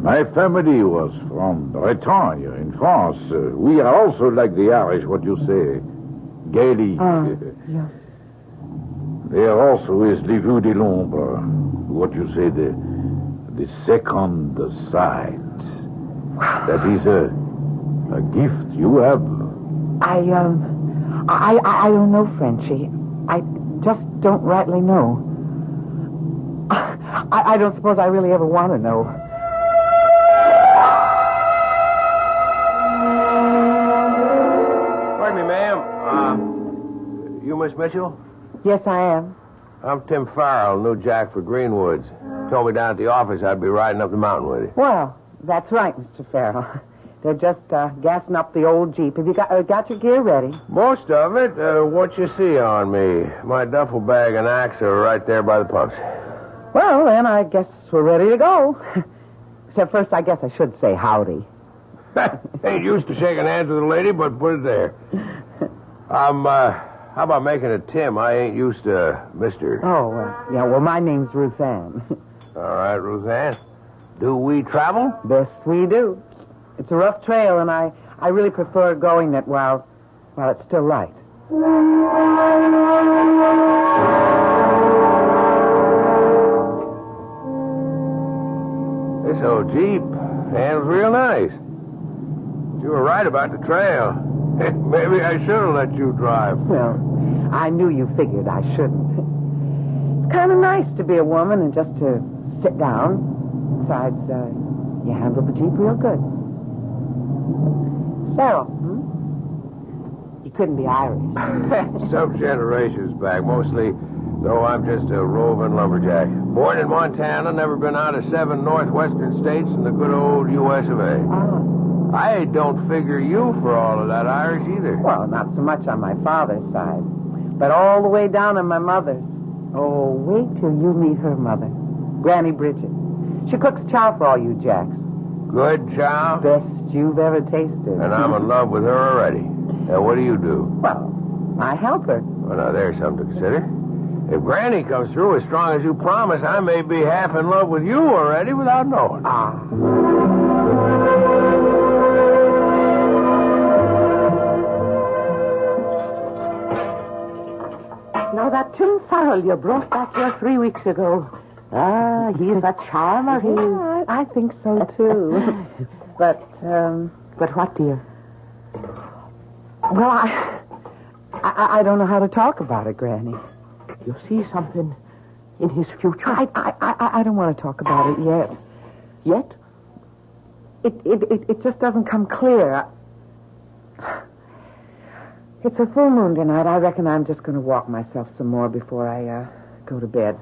My family was from Bretagne in France. We are also like the Irish, what you say, Gaelic. Yeah. There also is Le Vue de l'Ombre, what you say, the second sight. That is a gift you have. I don't know, Frenchy. I just don't rightly know. I don't suppose I really ever want to know. Pardon me, ma'am. You Miss Mitchell? Yes, I am. I'm Tim Farrell, new jack for Greenwoods. Told me down at the office I'd be riding up the mountain with you. Well, that's right, Mr. Farrell. They're just gassing up the old Jeep. Have you got your gear ready? Most of it. What you see on me? My duffel bag and axe are right there by the pumps. Well, then, I guess we're ready to go. Except first, I guess I should say howdy. Ain't used to shaking hands with a lady, but put it there. How about making it Tim? I ain't used to Mr. Oh, yeah, well, my name's Ruth Ann. All right, Ruth Ann. Do we travel? Best we do. It's a rough trail, and I really prefer going it while it's still light. This old Jeep handles real nice. You were right about the trail. Maybe I should have let you drive. Well, I knew you figured I shouldn't. It's kind of nice to be a woman and just to sit down. Besides, you handle the Jeep real good. Sarah, You couldn't be Irish. Some generations back, mostly, though I'm just a roving lumberjack. Born in Montana, never been out of 7 northwestern states in the good old U.S. of A. I don't figure you for all of that Irish either. Well, not so much on my father's side, but all the way down on my mother's. Oh, wait till you meet her mother, Granny Bridget. She cooks chow for all you jacks. Good chow? Best you've ever tasted. And I'm in love with her already. Now, what do you do? Well, I help her. Well, now, there's something to consider. If Granny comes through as strong as you promise, I may be half in love with you already without knowing. Now, that Tim Farrell you brought back here 3 weeks ago. He's a charmer. I think so, too. But, But what, dear? Well, I don't know how to talk about it, Granny. You see something in his future? I don't want to talk about it yet. Yet? It just doesn't come clear. It's a full moon tonight. I reckon I'm just going to walk myself some more before I go to bed.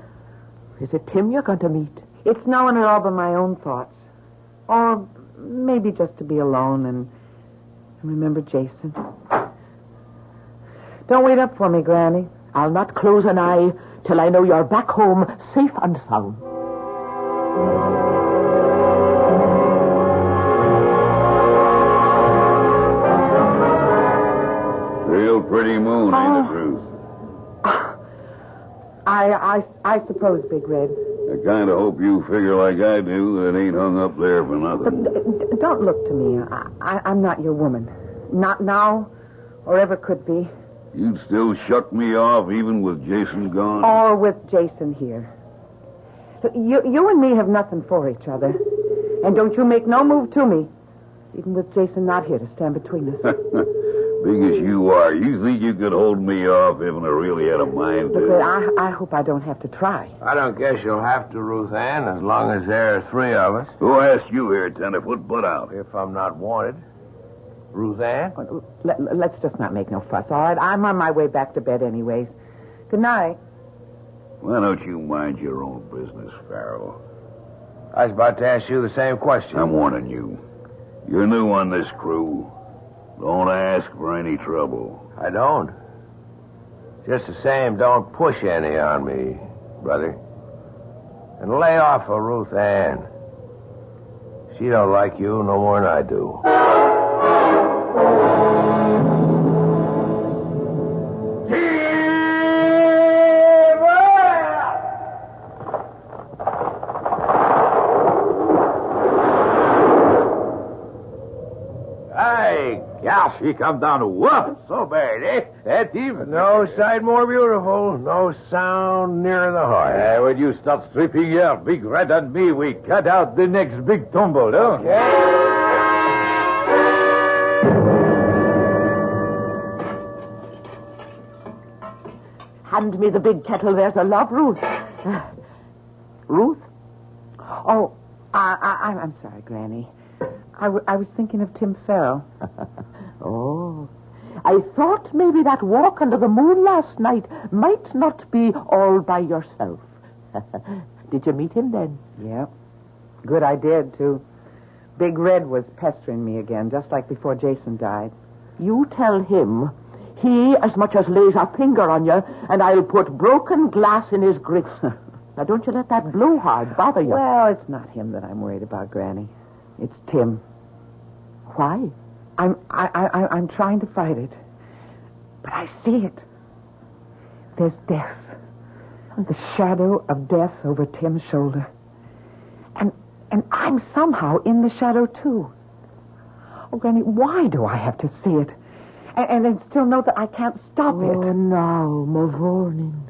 Is it Tim you're going to meet? It's no one at all but my own thoughts. Or maybe just to be alone and remember Jason. Don't wait up for me, Granny. I'll not close an eye till I know you're back home safe and sound. Real pretty moon, ain't it, Ruth? I suppose, Big Red. I kind of hope you figure like I do that it ain't hung up there for nothing. But don't look to me. I'm not your woman. Not now, or ever could be. You'd still shuck me off even with Jason gone? Or with Jason here. You and me have nothing for each other. And don't you make no move to me, even with Jason not here to stand between us. Big as you are, you think you could hold me off if I really had a mind to? Look, I hope I don't have to try. I don't guess you'll have to, Ruth Ann, as long as there are three of us. Who asked you here, tenderfoot? Put out. If I'm not wanted. Ruth Ann? Let's just not make no fuss, all right? I'm on my way back to bed anyways. Good night. Why don't you mind your own business, Farrell? I was about to ask you the same question. I'm warning you. You're new on this crew. Don't ask for any trouble. I don't. Just the same, don't push any on me, brother. And lay off of Ruth Ann. She don't like you no more than I do. She come down to whoop. So bad, eh? That's even. No sight more beautiful. No sound nearer the heart. When you stop stripping your Big Red and me, we cut out the next big tumble, huh? Okay. Hand me the big kettle. There's a love, Ruth. Ruth? Oh, I'm sorry, Granny. I was thinking of Tim Farrell. Oh, I thought maybe that walk under the moon last night might not be all by yourself. Did you meet him then? Yeah. Good I did, too. Big Red was pestering me again, just like before Jason died. You tell him he as much as lays a finger on you, and I'll put broken glass in his grits. Now, don't you let that blowhard bother you. Well, it's not him that I'm worried about, Granny. It's Tim. Why? I'm trying to fight it. But I see it. There's death. The shadow of death over Tim's shoulder. And I'm somehow in the shadow, too. Oh, Granny, why do I have to see it? And then still know that I can't stop it? Oh, now, Mavournin.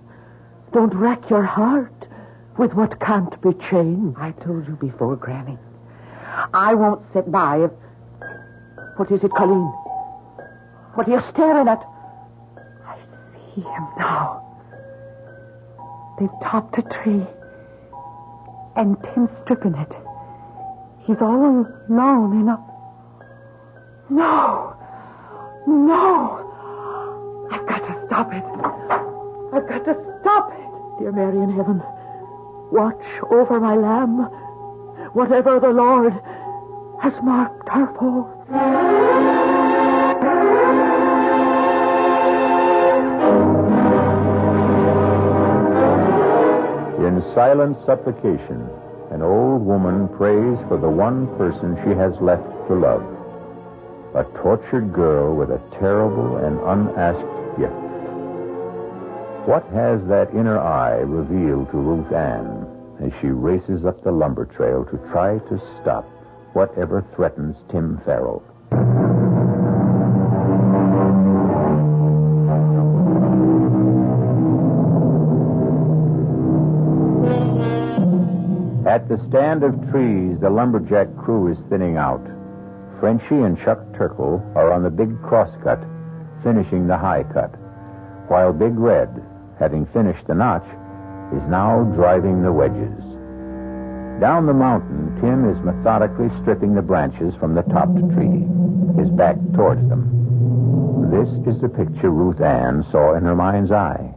Don't rack your heart with what can't be changed. I told you before, Granny. I won't sit by if... What is it, Colleen? What are you staring at? I see him now. They've topped a tree. And Tim's stripping it. He's all alone in a... No! I've got to stop it. I've got to stop it. Dear Mary in heaven, watch over my lamb. Whatever the Lord has marked her for. In silent supplication, an old woman prays for the one person she has left to love. A tortured girl with a terrible and unasked gift. What has that inner eye revealed to Ruth Ann as she races up the lumber trail to try to stop whatever threatens Tim Farrell? At the stand of trees, the lumberjack crew is thinning out. Frenchie and Chuck Turkle are on the big crosscut, finishing the high cut, while Big Red, having finished the notch, is now driving the wedges. Down the mountain, Tim is methodically stripping the branches from the topped tree, his back towards them. This is the picture Ruth Ann saw in her mind's eye,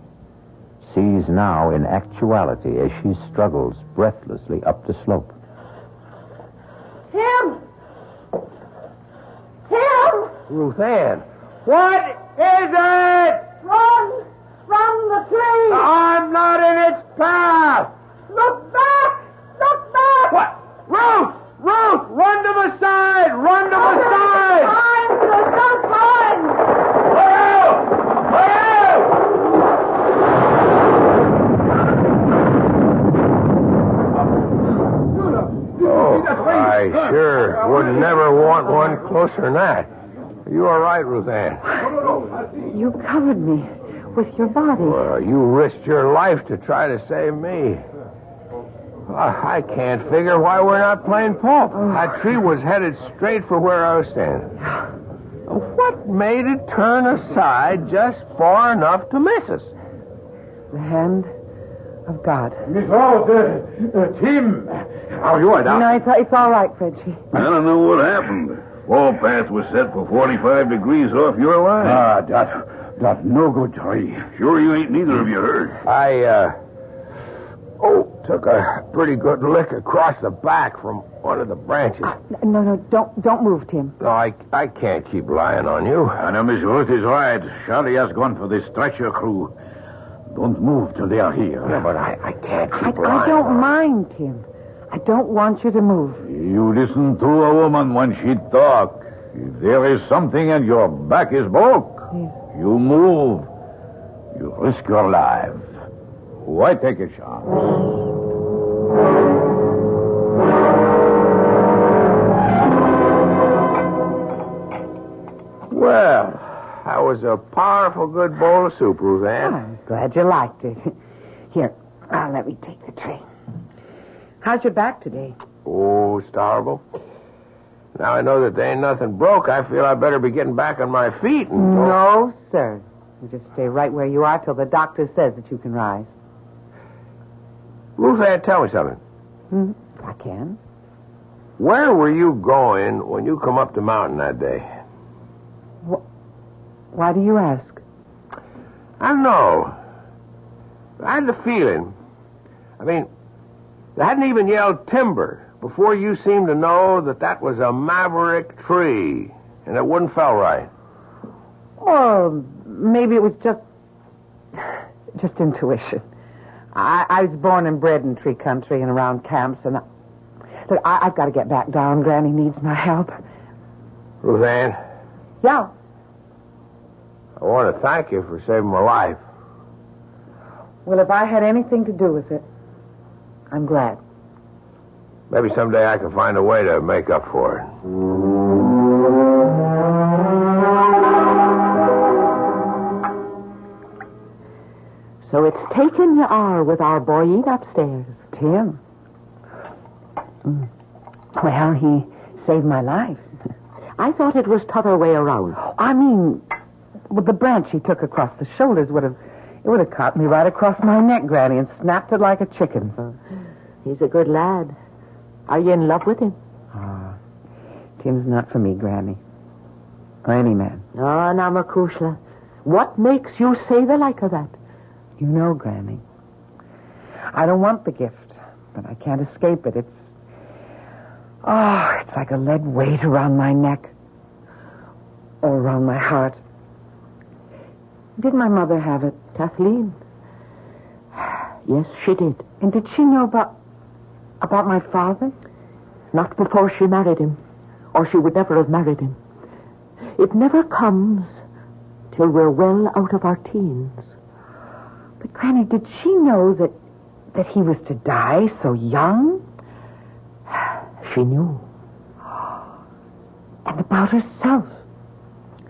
sees now in actuality as she struggles breathlessly up the slope. Tim! Tim! Ruth Ann, what is it? Run! From the tree! I'm not in its path! Look back! Look back! What? Ruth! Ruth! Run to the side! Run to the side! Don't mind! Look out! Look out! Oh, I sure would never want one closer than that. You are right, Ruth Ann. You covered me with your body. Well, you risked your life to try to save me. I can't figure why we're not playing pulp. That tree was headed straight for where I was standing. What made it turn aside just far enough to miss us? The hand of God. Miss Rose, Tim, how are you, Doc? No, it's all right, Frenchie. I don't know what happened. Fall path was set for 45 degrees off your line. That no good tree. Sure you ain't neither of you hurt? I took a pretty good lick across the back from one of the branches. No, don't move, Tim. No, I can't keep lying on you. I know Miss Ruth is right. Charlie has gone for the stretcher crew. Don't move till they are here. Yeah, but I can't keep lying. I don't mind, Tim. I don't want you to move. You listen to a woman when she talk. If there is something and your back is broke, you move. You risk your life. Why take a chance? Well, that was a powerful good bowl of soup, Ruth Ann. I'm glad you liked it. Here, let me take the tray. How's your back today? Oh, it's tolerable. Now I know that there ain't nothing broke. I feel I better be getting back on my feet. No, sir. You just stay right where you are till the doctor says that you can rise. Ruth Ann, tell me something. I can. Where were you going when you come up the mountain that day? Why do you ask? I don't know. I had the feeling. I mean, they hadn't even yelled timber before you seemed to know that was a maverick tree, and it wouldn't fell right. Or maybe it was just intuition. I was born and bred in tree country and around camps, and I've got to get back down. Granny needs my help. Ruth Ann? Yeah? I want to thank you for saving my life. Well, if I had anything to do with it, I'm glad. Maybe someday I can find a way to make up for it. So it's taken you are with our boyeen upstairs. Tim? Well, he saved my life. I thought it was t'other way around. I mean, with the branch he took across the shoulders would have caught me right across my neck, Granny, and snapped it like a chicken. He's a good lad. Are you in love with him? Tim's not for me, Granny. Or any man. Oh, now, Makushla, what makes you say the like of that? You know, Granny, I don't want the gift, but I can't escape it. It's like a lead weight around my neck. Or around my heart. Did my mother have it? Kathleen? Yes, she did. And did she know about my father? Not before she married him, or she would never have married him. It never comes till we're well out of our teens. But, Granny, did she know that he was to die so young? She knew. And about herself?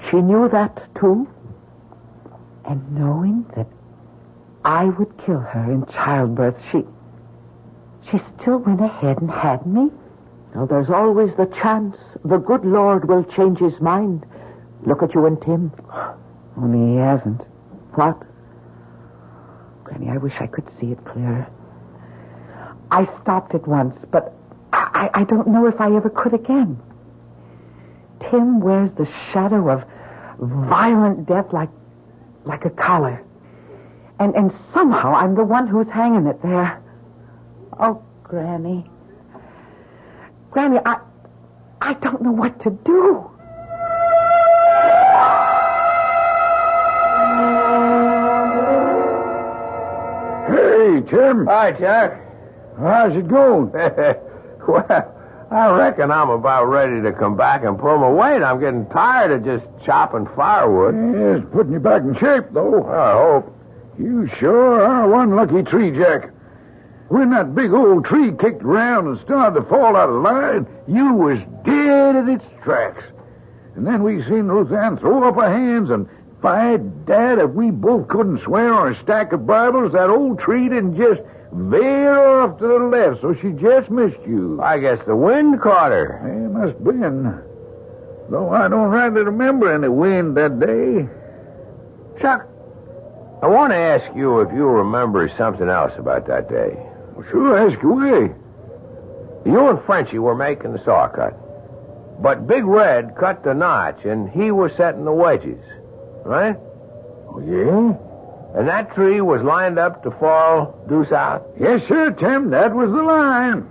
She knew that, too. And knowing that I would kill her in childbirth, she still went ahead and had me? Now, there's always the chance the good Lord will change his mind. Look at you and Tim. Only he hasn't. What? Granny, I wish I could see it clearer. I stopped it once, but I don't know if I ever could again. Tim wears the shadow of violent death like a collar. And somehow I'm the one who's hanging it there. Oh, Granny. Granny, I don't know what to do. Hey, Tim. Hi, Jack. How's it going? Well, I reckon I'm about ready to come back and pull my weight. I'm getting tired of just chopping firewood. Yeah, it's putting you back in shape, though. I hope. You sure are one lucky tree, Jack. When that big old tree kicked around and started to fall out of line, you was dead in its tracks. And then we seen Ruth Ann throw up her hands, and by Dad, if we both couldn't swear on a stack of Bibles, that old tree didn't just veer off to the left, so she just missed you. I guess the wind caught her. It must have been. Though I don't rightly remember any wind that day. Chuck, I want to ask you if you remember something else about that day. Well, sure, ask away. You and Frenchie were making the saw cut. But Big Red cut the notch, and he was setting the wedges. Right? Oh, yeah? And that tree was lined up to fall due south? Yes, sir, Tim. That was the line.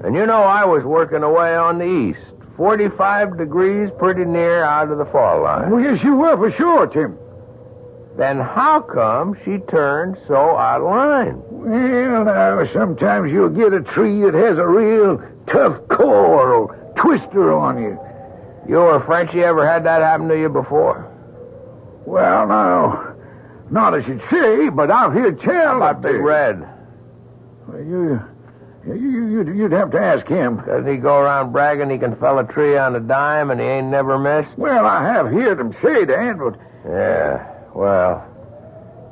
And you know I was working away on the east. 45 degrees pretty near out of the fall line. Oh, yes, you were for sure, Tim. Then how come she turned so out of line? Well, now, sometimes you'll get a tree that has a real tough core or twister on you. You or Frenchie ever had that happen to you before? Well, no. Not as you'd say, but I've heard tell. About Big Red? Well, you'd have to ask him. Doesn't he go around bragging he can fell a tree on a dime and he ain't never missed? Well, I have heard him say that, but... Yeah, well,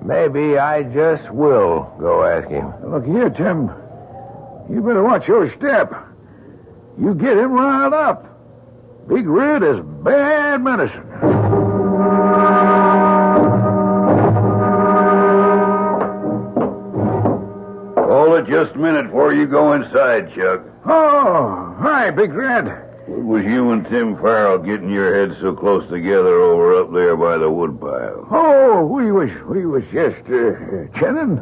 maybe I just will go ask him. Look here, Tim. You better watch your step. You get him riled up. Big Red is bad medicine. Hold it just a minute before you go inside, Chuck. Oh, hi, Big Red. What was you and Tim Farrell getting your heads so close together over up there by the woodpile? Oh, we was just chatting.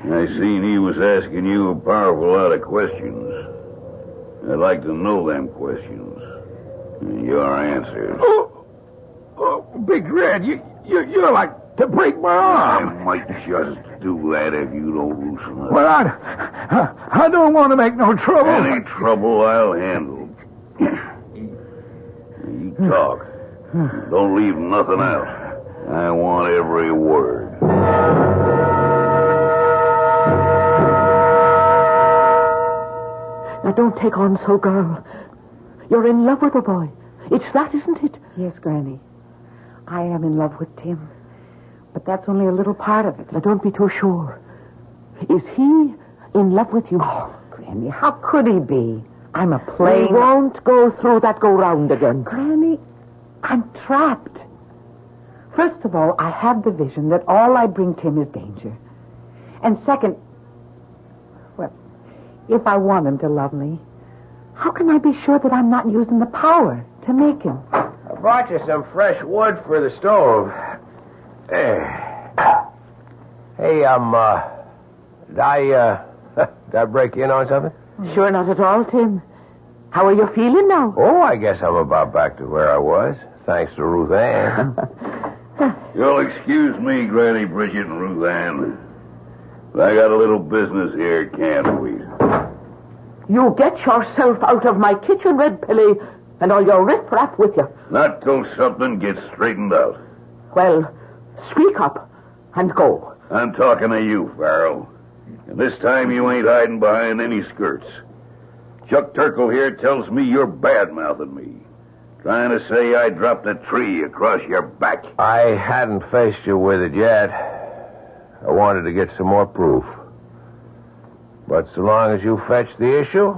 I seen he was asking you a powerful lot of questions. I'd like to know them questions. And your answers. Oh, Big Red, you're like to break my arm. I might just do that if you don't loosen up. Well, I don't want to make no trouble. Any trouble I'll handle. You talk. Don't leave nothing out. I want every word. Now, don't take on so, girl. You're in love with the boy. It's that, isn't it? Yes, Granny. I am in love with Tim. But that's only a little part of it. Now, don't be too sure. Is he in love with you? Oh, Granny, how could he be? I'm a plain... We won't go through that go-round again. Granny, I'm trapped. First of all, I have the vision that all I bring Tim is danger. And second, well, if I want him to love me, how can I be sure that I'm not using the power to make him? I brought you some fresh wood for the stove. Hey, did I break in on something? Sure not at all, Tim. How are you feeling now? Oh, I guess I'm about back to where I was, thanks to Ruth Ann. You'll excuse me, Granny Bridget and Ruth Ann. But I got a little business here, can't we? You get yourself out of my kitchen, Red Pilly, and all your riff-raff with you. Not till something gets straightened out. Well, speak up and go. I'm talking to you, Farrell. And this time you ain't hiding behind any skirts. Chuck Turkle here tells me you're bad-mouthing me. Trying to say I dropped a tree across your back. I hadn't faced you with it yet. I wanted to get some more proof. But so long as you fetch the issue,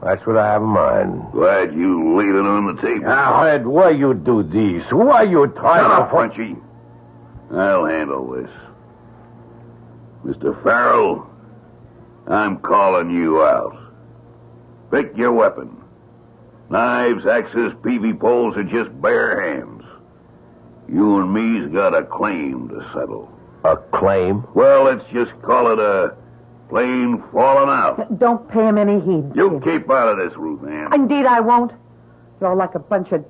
That's what I have in mind. Glad you laid it on the table. Now, Ed, why you do this? Why you try Shut to... up, Frenchy. I'll handle this. Mr. Farrell, I'm calling you out. Pick your weapon. Knives, axes, peavy poles are just bare hands. You and me's got a claim to settle. A claim? Well, let's just call it a plain falling out. Don't pay him any heed. You keep out of this, Ruth Ann. Indeed, I won't. You're like a bunch of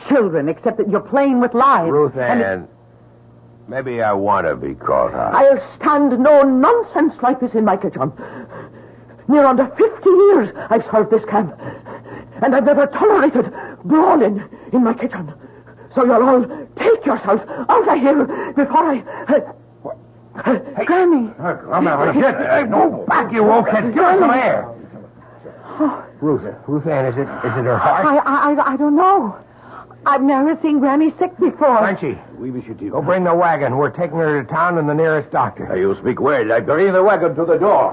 children, except that you're playing with lives. Ruth Ann, maybe I want to be caught out. I'll stand no nonsense like this in my kitchen. Near under 50 years I've served this camp, and I've never tolerated brawling in my kitchen. So you'll all take yourself out of here before I... Hey, Granny. Come on, get no back, you old kids. Give us some air. Ruth Ann, is it her heart? I don't know. I've never seen Granny sick before. Frenchy, go bring the wagon. We're taking her to town and the nearest doctor. You speak well. I bring the wagon to the door.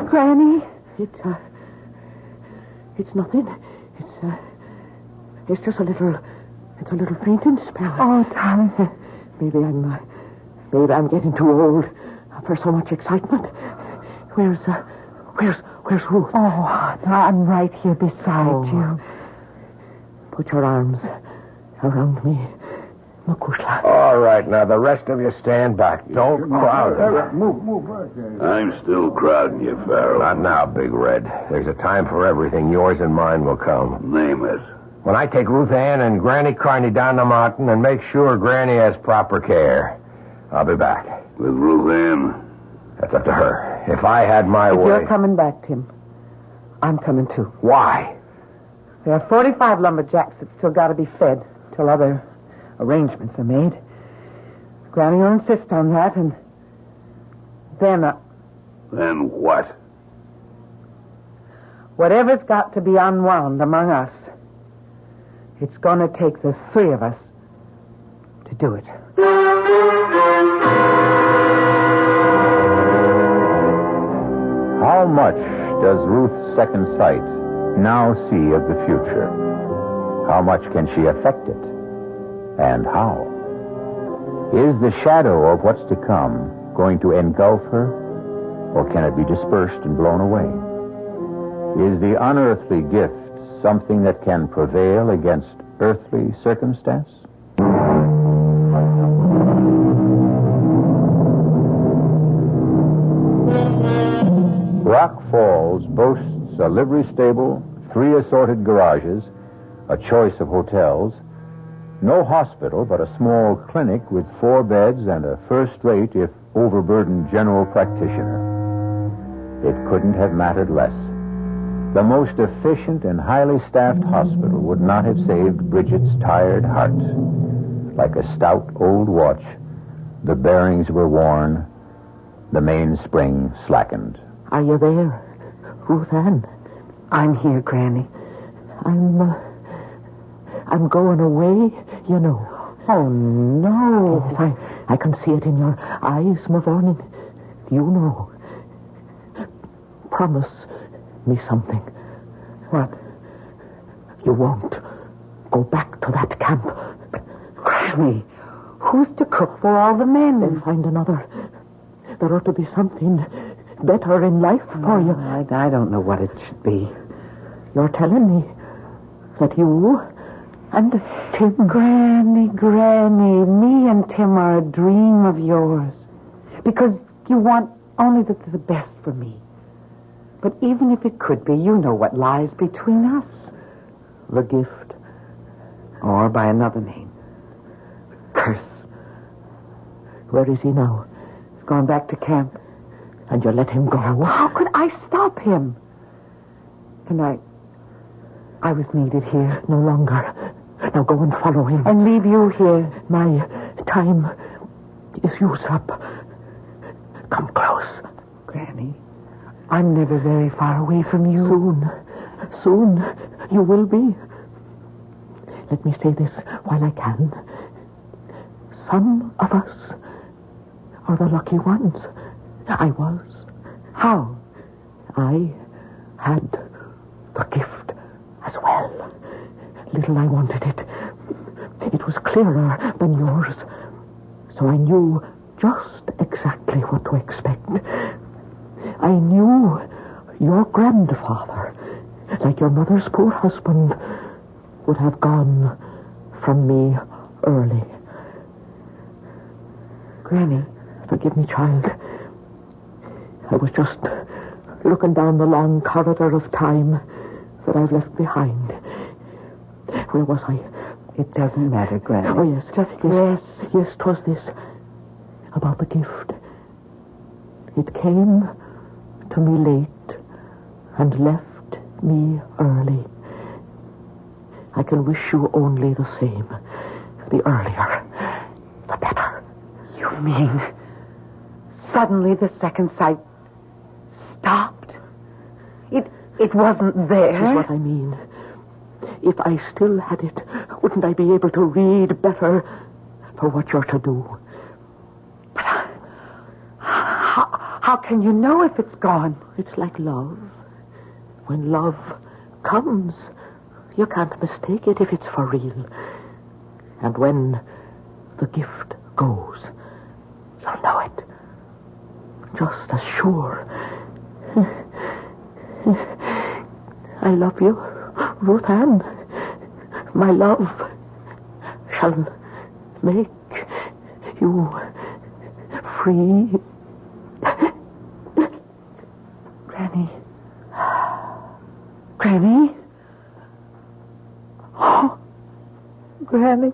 Granny, it's nothing. It's just a little fainting spell. Oh, darling. Maybe I'm getting too old for so much excitement. Where's Ruth? Oh, I'm right here beside you. Put your arms around me, Makusha. All right, now the rest of you stand back. Don't crowd. Move. I'm still crowding you, Farrell. Not now, Big Red. There's a time for everything. Yours and mine will come. Name it. When I take Ruth Ann and Granny Carney down the mountain and make sure Granny has proper care, I'll be back. With Ruth Ann? That's up to her. If I had my way... You're coming back, Tim. I'm coming, too. Why? There are 45 lumberjacks that still got to be fed till other arrangements are made. Granny will insist on that, and then... Then what? Whatever's got to be unwound among us, it's going to take the three of us to do it. How much does Ruth's second sight now see of the future? How much can she affect it? And how? Is the shadow of what's to come going to engulf her, or can it be dispersed and blown away? Is the unearthly gift something that can prevail against earthly circumstance? Rock Falls boasts a livery stable, 3 assorted garages, a choice of hotels, no hospital but a small clinic with 4 beds and a first-rate, if overburdened, general practitioner. It couldn't have mattered less. The most efficient and highly staffed hospital would not have saved Bridget's tired heart. Like a stout old watch, the bearings were worn, the mainspring slackened. Are you there, Ruth Ann? I'm here, Granny. I'm going away, you know. Oh, no. Yes, I can see it in your eyes, Mavourneen. You know. Promise me something. What? You won't go back to that camp. Granny, who's to cook for all the men? Then find another. There ought to be something better in life for you. I don't know what it should be. You're telling me that you and Tim... Granny, me and Tim are a dream of yours. Because you want only the best for me. But even if it could be, you know what lies between us. The gift. Or by another name. Curse. Where is he now? He's gone back to camp. And you let him go. How could I stop him? And I was needed here no longer. Now go and follow him. And leave you here. My time is used up. Come close, Granny. I'm never very far away from you. Soon you will be. Let me say this while I can. Some of us are the lucky ones. I was. How? I had the gift as well. Little I wanted it. It was clearer than yours. So I knew just exactly what to expect. I knew your grandfather, like your mother's poor husband, would have gone from me early. Granny. Forgive me, child. I was just looking down the long corridor of time that I've left behind. Where was I? It doesn't matter, Granny. Oh, yes. Yes, 'twas this. About the gift. It came to me late and left me early. I can wish you only the same. The earlier, the better. You mean suddenly the second sight stopped? It wasn't there? That's what I mean. If I still had it, wouldn't I be able to read better for what you're to do? But how can you know if it's gone? It's like love. When love comes, you can't mistake it if it's for real. And when the gift goes, you'll know it. Just as sure. I love you, Ruth Ann. My love shall make you free. Granny? Oh, Granny.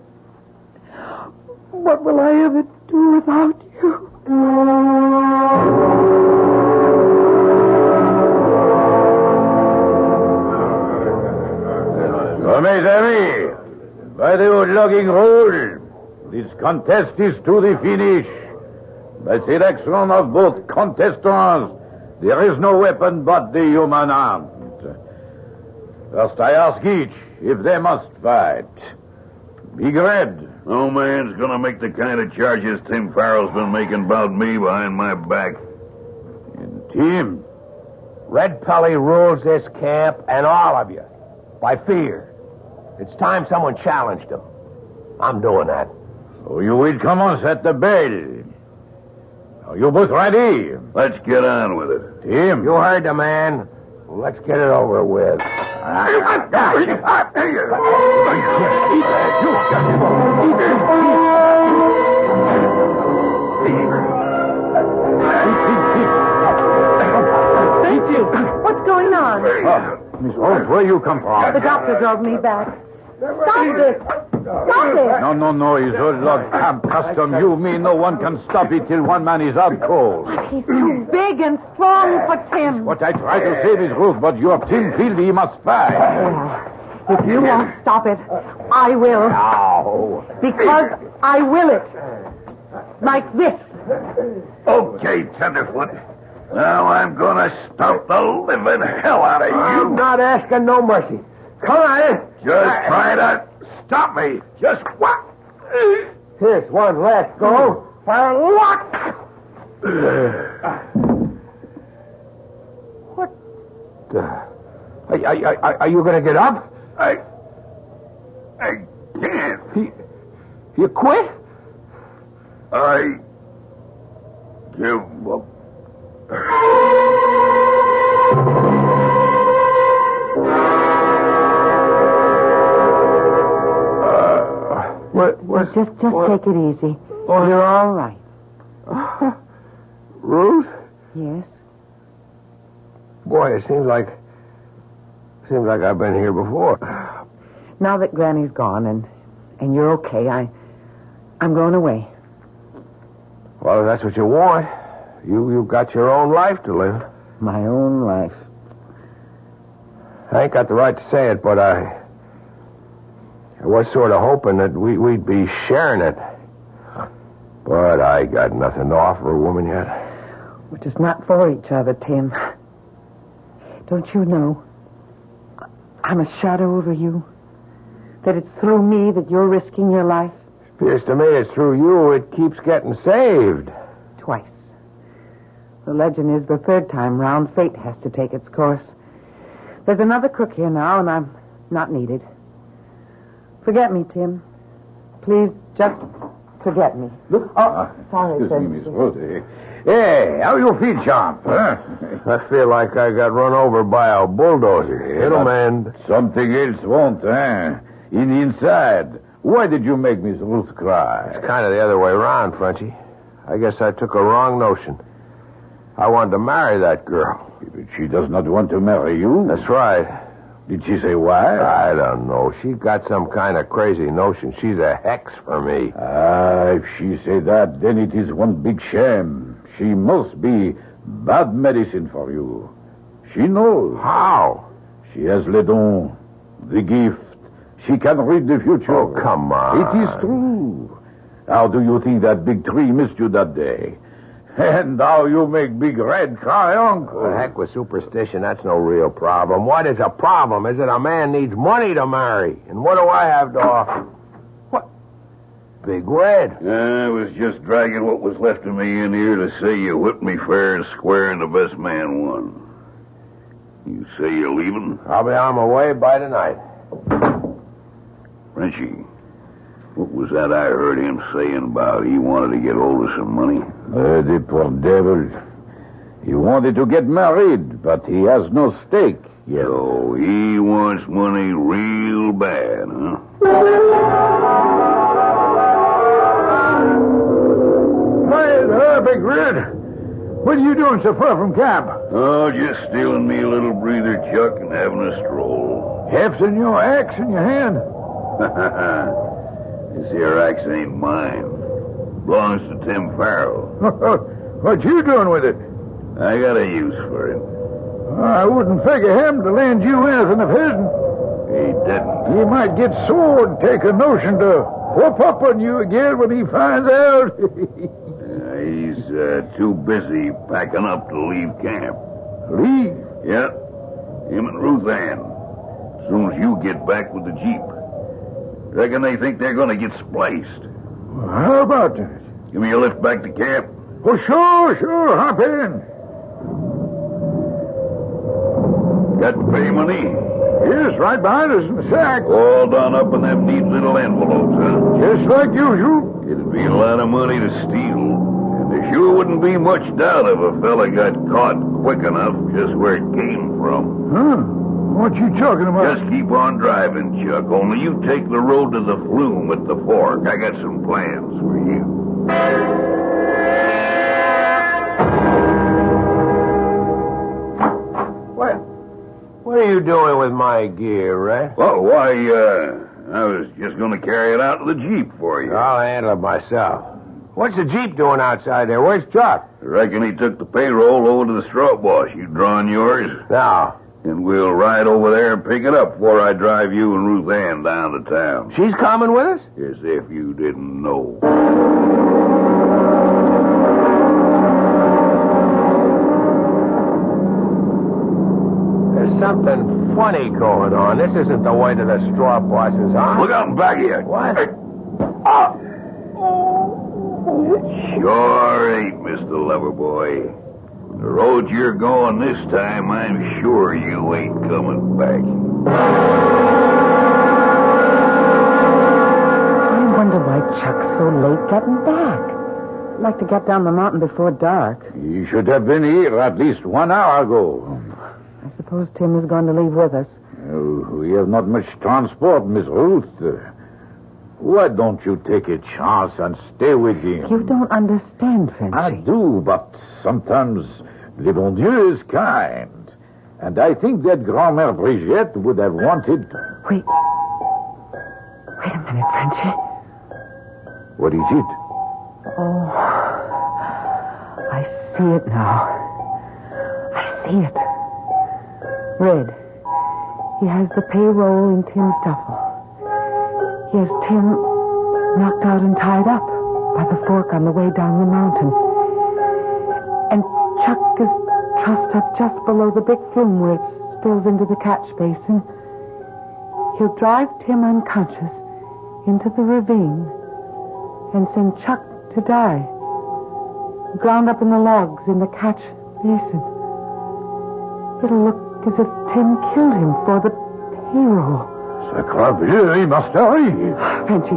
What will I ever do without you? Mes amis, by the old logging rule, this contest is to the finish. By selection of both contestants, there is no weapon but the human hand. First, I ask each if they must fight. Big Red. No man's gonna make the kind of charges Tim Farrell's been making about me behind my back. And Tim. Red Pelly rules this camp and all of you by fear. It's time someone challenged him. I'm doing that. So you will come on, set the bell. Are you both ready? Let's get on with it. Tim. You heard the man. Let's get it over with. What's going on? Miss Holmes, where you come from? The doctor drove me back. Stop this! Stop it! No, it's old log camp custom. You mean no one can stop it till one man is out cold. He's too big and strong for Tim. What I try to say, Miss Ruth, but your Tim Fieldy must fight. If you won't stop it, I will. No. Because I will it. Like this. Okay, Tenderfoot. Now I'm gonna stomp the living hell out of you. I'm not asking no mercy. Come on. Just try to stop me. Just what? Here's one last go for luck. What? Are you going to get up? I can't. You quit? I give up. Just take it easy. You're all right. Ruth? Yes? Boy, it seems like I've been here before. Now that Granny's gone and you're okay, I'm going away. Well, if that's what you want, you've got your own life to live. My own life. I ain't got the right to say it, but I was sort of hoping that we'd be sharing it. But I got nothing to offer a woman yet. We're just not for each other, Tim. Don't you know? I'm a shadow over you. That it's through me that you're risking your life. Appears to me it's through you it keeps getting saved. Twice. The legend is the third time round fate has to take its course. There's another cook here now, and I'm not needed. Forget me, Tim. Please, just forget me. Sorry, Excuse me, Miss Ruth. Hey, how you feel, Champ? Huh? I feel like I got run over by a bulldozer. It'll mend. Something else won't, huh? In the inside. Why did you make Miss Ruth cry? It's kind of the other way around, Frenchie. I guess I took a wrong notion. I wanted to marry that girl. But she does not want to marry you? That's right. Did she say why? I don't know. She got some kind of crazy notion. She's a hex for me. If she say that, then it is one big shame. She must be bad medicine for you. She knows. How? She has le don, the gift. She can read the future. Oh, come on. It is true. How do you think that big tree missed you that day? And now you make Big Red cry, Uncle. The heck with superstition. That's no real problem. What is a problem is that a man needs money to marry. And what do I have to offer? What? Big Red. I was just dragging what was left of me in here to say you whipped me fair and square and the best man won. You say you're leaving? I'll be on my way by tonight. Frenchie, what was that I heard him saying about he wanted to get hold of some money? The poor devil. He wanted to get married, but he has no stake yet. So he wants money real bad, huh? Hey, Big Red. What are you doing so far from camp? Oh, just stealing me a little breather, Chuck, and having a stroll. Hefting your axe in your hand? This here axe ain't mine. Belongs to Tim Farrell. What you doing with it? I got a use for it. I wouldn't figure him to lend you anything of his. He didn't. He might get sore and take a notion to whoop up on you again when he finds out. He's too busy packing up to leave camp. Leave? Yeah. Him and Ruth Ann. As soon as you get back with the Jeep. Reckon they think they're going to get spliced. How about that? Give me a lift back to camp. Oh, sure. Hop in. Got to pay money? Yes, right behind us in the sack. All done up in them neat little envelopes, huh? Just like usual. It'd be a lot of money to steal. And there sure wouldn't be much doubt if a fella got caught quick enough just where it came from. Huh? What you talking about? Just keep on driving, Chuck. Only you take the road to the flume at the fork. I got some plans for you. What are you doing with my gear, Red? Oh, why, I was just going to carry it out to the Jeep for you. I'll handle it myself. What's the Jeep doing outside there? Where's Chuck? I reckon he took the payroll over to the straw boss. You drawing yours? No. And we'll ride over there and pick it up before I drive you and Ruth Ann down to town. She's coming with us? As if you didn't know. There's something funny going on. This isn't the way to the straw bosses, huh? Look out in back of you. What? It sure ain't, Mr. Loverboy. The road you're going this time, I'm sure you ain't coming back. I wonder why Chuck's so late getting back. I'd like to get down the mountain before dark. He should have been here at least 1 hour ago. I suppose Tim is going to leave with us. We have not much transport, Miss Ruth. Why don't you take a chance and stay with him? You don't understand, Frenchy. I do, but sometimes le bon Dieu is kind. And I think that Grand-Mère Brigitte would have wanted... Wait a minute, Frenchy. What is it? Oh, I see it now. I see it. Red. He has the payroll in Tim's duffel. He has Tim knocked out and tied up by the fork on the way down the mountain. And Chuck is trussed up just below the big flume where it spills into the catch basin. He'll drive Tim unconscious into the ravine and send Chuck to die, ground up in the logs in the catch basin. It'll look as if Tim killed him for the payroll. Sacre must arrive. Frenchy,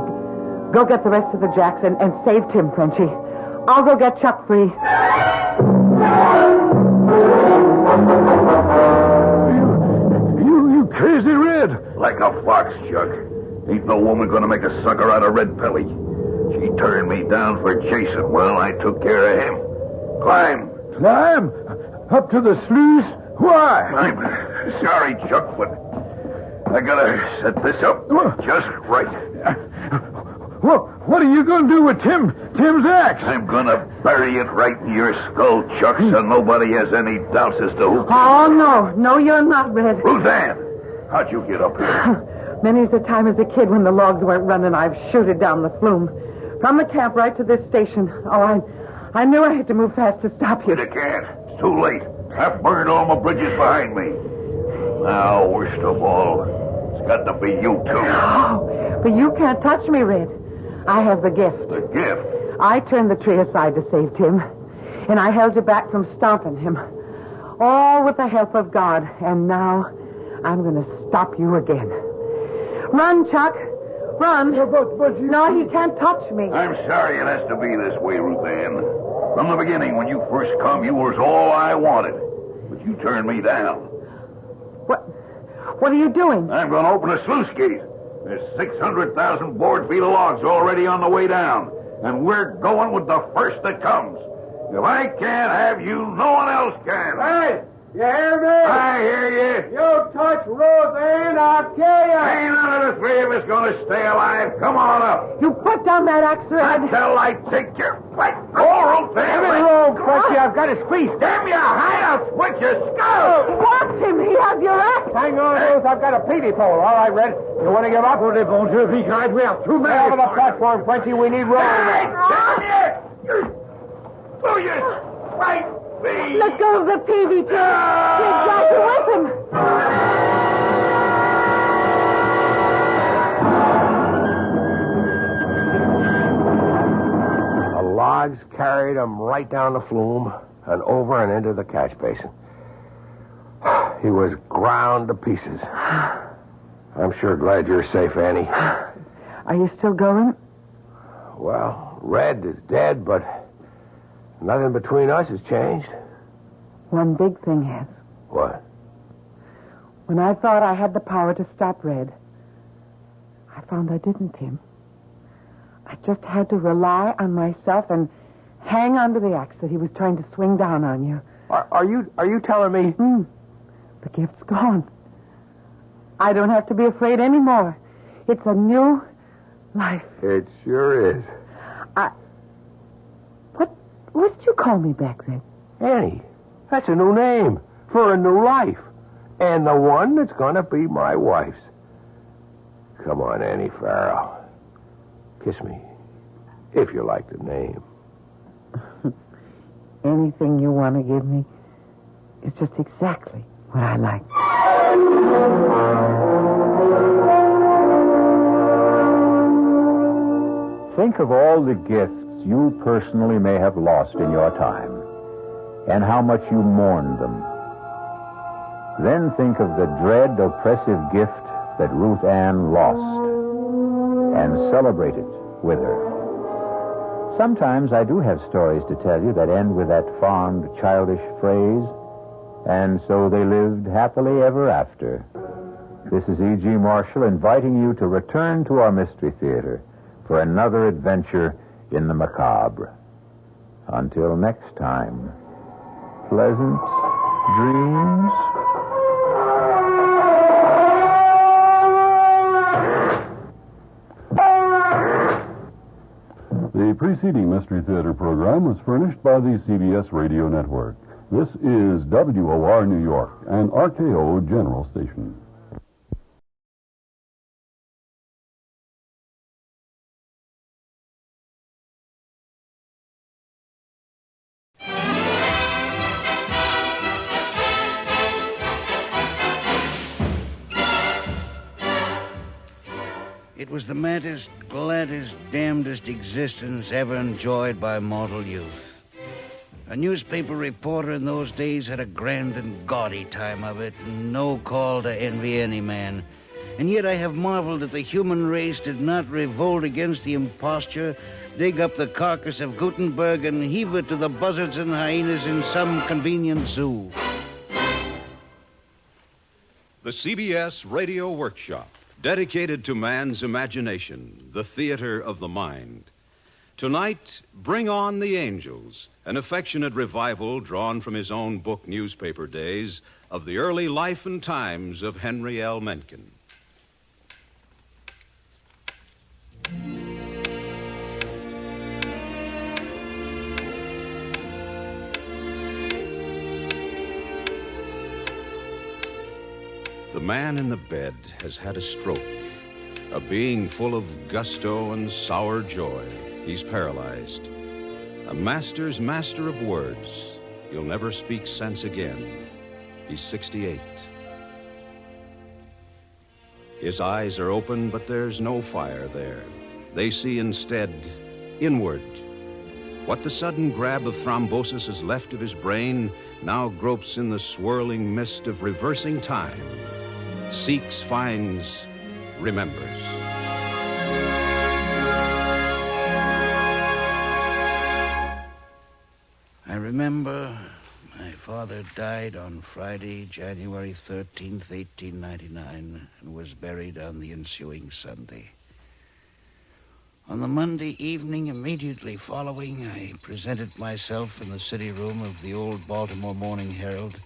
go get the rest of the jacks and save Tim, Frenchy. I'll go get Chuck free. You crazy Red. Like a fox, Chuck. Ain't no woman gonna make a sucker out of Red Pelly. She turned me down for Jason. Well, I took care of him. Climb. Climb? Up to the sluice? Why? I'm sorry, Chuck, but I gotta set this up just right. What are you going to do with Tim's axe? I'm gonna bury it right in your skull, Chuck, so nobody has any doubts as to who... Oh, no, you're not, Red. Roseanne, how'd you get up here? Many's the time as a kid when the logs weren't running, I've shooted down the flume. From the camp right to this station. Oh, I knew I had to move fast to stop you. But I can't. It's too late. I've burned all my bridges behind me. Now, worst of all, it's got to be you, too. Oh, but you can't touch me, Red. I have the gift. The gift? I turned the tree aside to save Tim, and I held you back from stomping him. All with the help of God, and now I'm going to stop you again. Run, Chuck. Run. But you... No, he can't touch me. I'm sorry it has to be this way, Ruth Ann. From the beginning, when you first come, you was all I wanted. But you turned me down. What are you doing? I'm going to open a sluice gate. There's 600,000 board feet of logs already on the way down. And we're going with the first that comes. If I can't have you, no one else can. Hey, you hear me? I hear you. You touch Roseanne, I'll kill you. Ain't none of the three of us going to stay alive. Come on up. You put down that axe, Red. Until I take your fight. Go, Roseanne. Give it roll, Crutchy. I've got his feet. Damn you, I'll switch your skull. Watch him. He has your axe. Hang on, Ruth. I've got a peavy pole. All right, Red. You want to give up? Well, bon Dieu, we have too many. Over the platform, Frenchy. We need roll. Hey, damn you. Oh, you fight me. Let go of the peavy, Tim. Drag you with him. The logs carried him right down the flume and over and into the catch basin. He was ground to pieces. I'm sure glad you're safe, Annie. Are you still going? Well, Red is dead, but nothing between us has changed. One big thing has. What? When I thought I had the power to stop Red, I found I didn't, Tim. I just had to rely on myself and hang on to the axe that he was trying to swing down on you. Are you telling me? The gift's gone. I don't have to be afraid anymore. It's a new life. It sure is. What did you call me back then? Annie. That's a new name for a new life. And the one that's going to be my wife's. Come on, Annie Farrell. Kiss me. If you like the name. Anything you want to give me is just exactly what I like. Think of all the gifts you personally may have lost in your time, and how much you mourned them. Then think of the dread, oppressive gift that Ruth Ann lost, and celebrate it with her. Sometimes I do have stories to tell you that end with that fond, childish phrase, and so they lived happily ever after. This is E.G. Marshall inviting you to return to our Mystery Theater for another adventure in the macabre. Until next time, pleasant dreams. The preceding Mystery Theater program was furnished by the CBS Radio Network. This is WOR New York, an RKO General Station. It was the maddest, gladdest, damnedest existence ever enjoyed by mortal youth. A newspaper reporter in those days had a grand and gaudy time of it, and no call to envy any man. And yet I have marveled that the human race did not revolt against the imposture, dig up the carcass of Gutenberg, and heave it to the buzzards and hyenas in some convenient zoo. The CBS Radio Workshop, dedicated to man's imagination, the theater of the mind. Tonight, Bring On the Angels, an affectionate revival drawn from his own book newspaper days of the early life and times of Henry L. Mencken. The man in the bed has had a stroke, a being full of gusto and sour joy. He's paralyzed. A master's master of words. He'll never speak sense again. He's 68. His eyes are open, but there's no fire there. They see instead inward. What the sudden grab of thrombosis is left of his brain now gropes in the swirling mist of reversing time. Seeks, finds, remembers. I remember my father died on Friday, January 13th, 1899, and was buried on the ensuing Sunday. On the Monday evening immediately following, I presented myself in the city room of the old Baltimore Morning Herald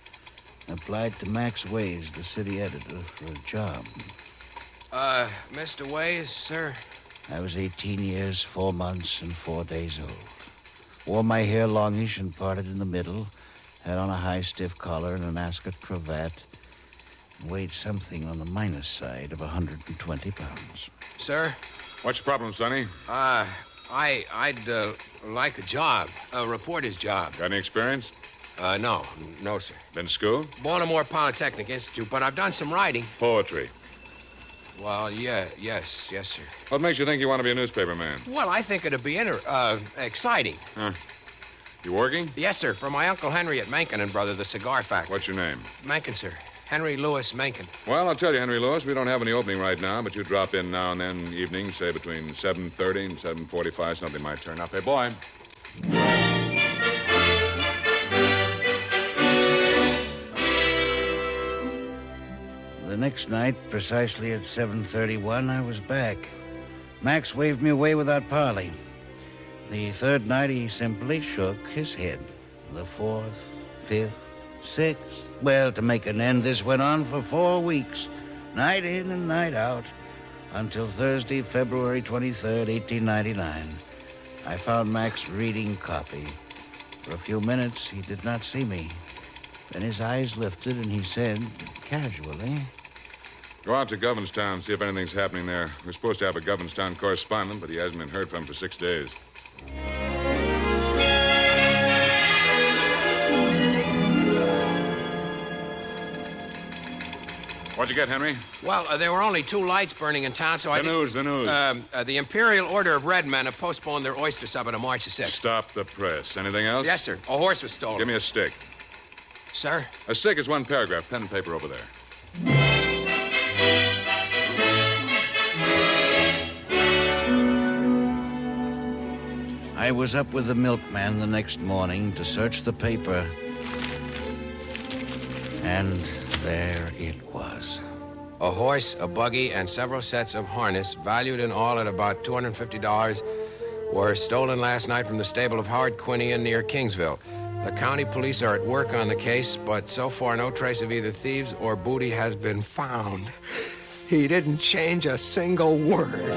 and applied to Max Ways, the city editor, for a job. Mr. Ways, sir? I was 18 years, 4 months, and 4 days old. Wore my hair longish and parted in the middle, had on a high, stiff collar and an Ascot cravat, and weighed something on the minus side of 120 pounds. Sir? What's your problem, Sonny? I'd like a job, a reporter's job. Got any experience? No, sir. Been to school? Baltimore Polytechnic Institute, but I've done some writing. Poetry. Well, yes, sir. What makes you think you want to be a newspaperman? Well, I think it'd be exciting. Huh. You working? Yes, sir, for my Uncle Henry at Mencken and Brother, the cigar factory. What's your name? Mencken, sir. Henry Lewis Mencken. Well, I'll tell you, Henry Lewis, we don't have any opening right now, but you drop in now and then evenings, say between 7:30 and 7:45, something might turn up. Hey, boy. The next night, precisely at 7:31, I was back. Max waved me away without parley. The third night, he simply shook his head. The fourth, fifth, sixth. Well, to make an end, this went on for 4 weeks, night in and night out, until Thursday, February 23rd, 1899. I found Max reading copy. For a few minutes, he did not see me. Then his eyes lifted, and he said, casually, Go out to Governorstown, see if anything's happening there. We're supposed to have a Governorstown correspondent, but he hasn't been heard from for 6 days. What'd you get, Henry? Well, there were only 2 lights burning in town, so The news. The Imperial Order of Red Men have postponed their oyster supper to March the 6th. Stop the press. Anything else? Yes, sir. A horse was stolen. Give me a stick. Sir? A stick is 1 paragraph. Pen and paper over there. I was up with the milkman the next morning to search the paper. And there it was. A horse, a buggy, and several sets of harness, valued in all at about $250, were stolen last night from the stable of Howard Quinian near Kingsville. The county police are at work on the case, but so far no trace of either thieves or booty has been found. He didn't change a single word.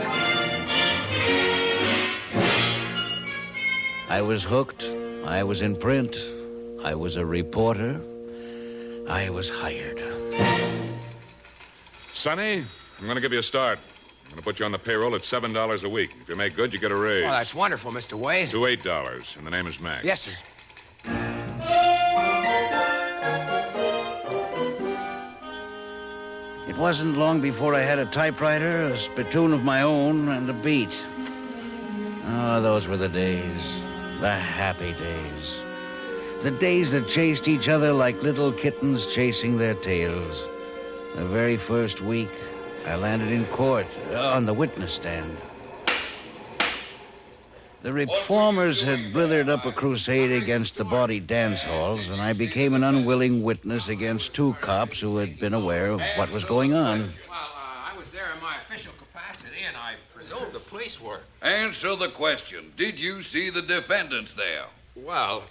I was hooked. I was in print. I was a reporter. I was hired. Sonny, I'm going to give you a start. I'm going to put you on the payroll at $7 a week. If you make good, you get a raise. Oh, that's wonderful, Mr. Ways. To $8, and the name is Max. Yes, sir. It wasn't long before I had a typewriter, a spittoon of my own, and a beat. Oh, those were the days. The happy days. The days that chased each other like little kittens chasing their tails. The very first week, I landed in court on the witness stand. The reformers had blithered up a crusade against the bawdy dance halls, and I became an unwilling witness against two cops who had been aware of what was going on. Well, I was there in my official capacity, and I presume the police were. Answer the question. Did you see the defendants there? Well,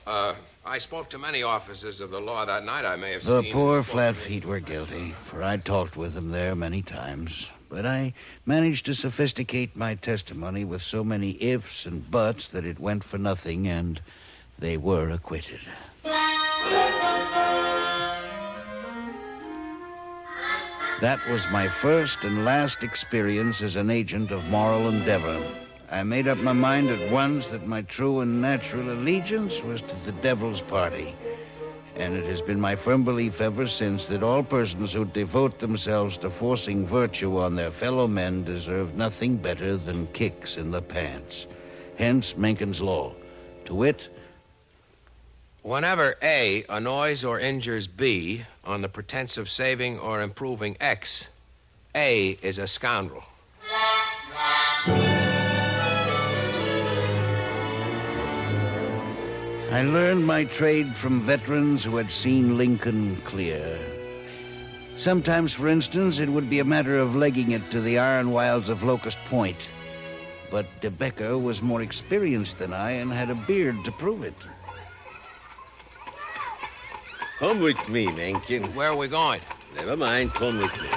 I spoke to many officers of the law that night. I may have The seen... poor flat feet were guilty, for I talked with them there many times. But I managed to sophisticate my testimony with so many ifs and buts that it went for nothing, and they were acquitted. That was my first and last experience as an agent of moral endeavor. I made up my mind at once that my true and natural allegiance was to the devil's party. And it has been my firm belief ever since that all persons who devote themselves to forcing virtue on their fellow men deserve nothing better than kicks in the pants. Hence Mencken's law. To wit, Whenever A annoys or injures B on the pretense of saving or improving X, A is a scoundrel. I learned my trade from veterans who had seen Lincoln clear. Sometimes, for instance, it would be a matter of legging it to the iron wilds of Locust Point. But De Becker was more experienced than I and had a beard to prove it. Come with me, Mencken. Where are we going? Never mind, come with me.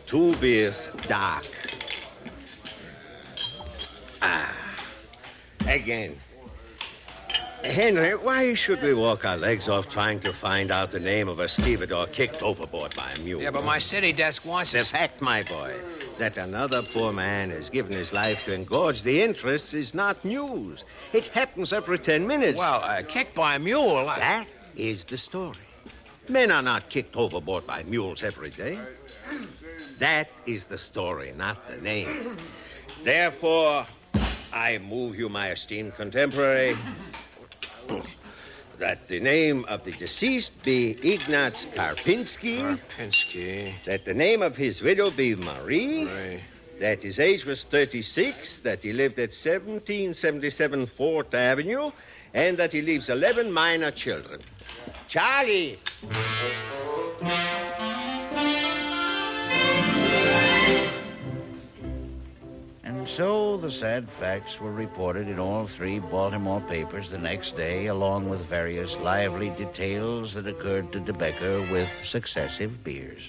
Two beers, dark. Again. Henry, why should we walk our legs off trying to find out the name of a stevedore kicked overboard by a mule? Yeah, but my city desk wants... The fact, my boy, that another poor man has given his life to engorge the interests is not news. It happens every 10 minutes. Well, kicked by a mule... That is the story. Men are not kicked overboard by mules every day. That is the story, not the name. Therefore, I move you, my esteemed contemporary, that the name of the deceased be Ignaz Karpinski. Karpinski. That the name of his widow be Marie. That his age was 36. That he lived at 1777 4th Avenue. And that he leaves 11 minor children. Charlie! And so the sad facts were reported in all three Baltimore papers the next day, along with various lively details that occurred to De Becker with successive beers.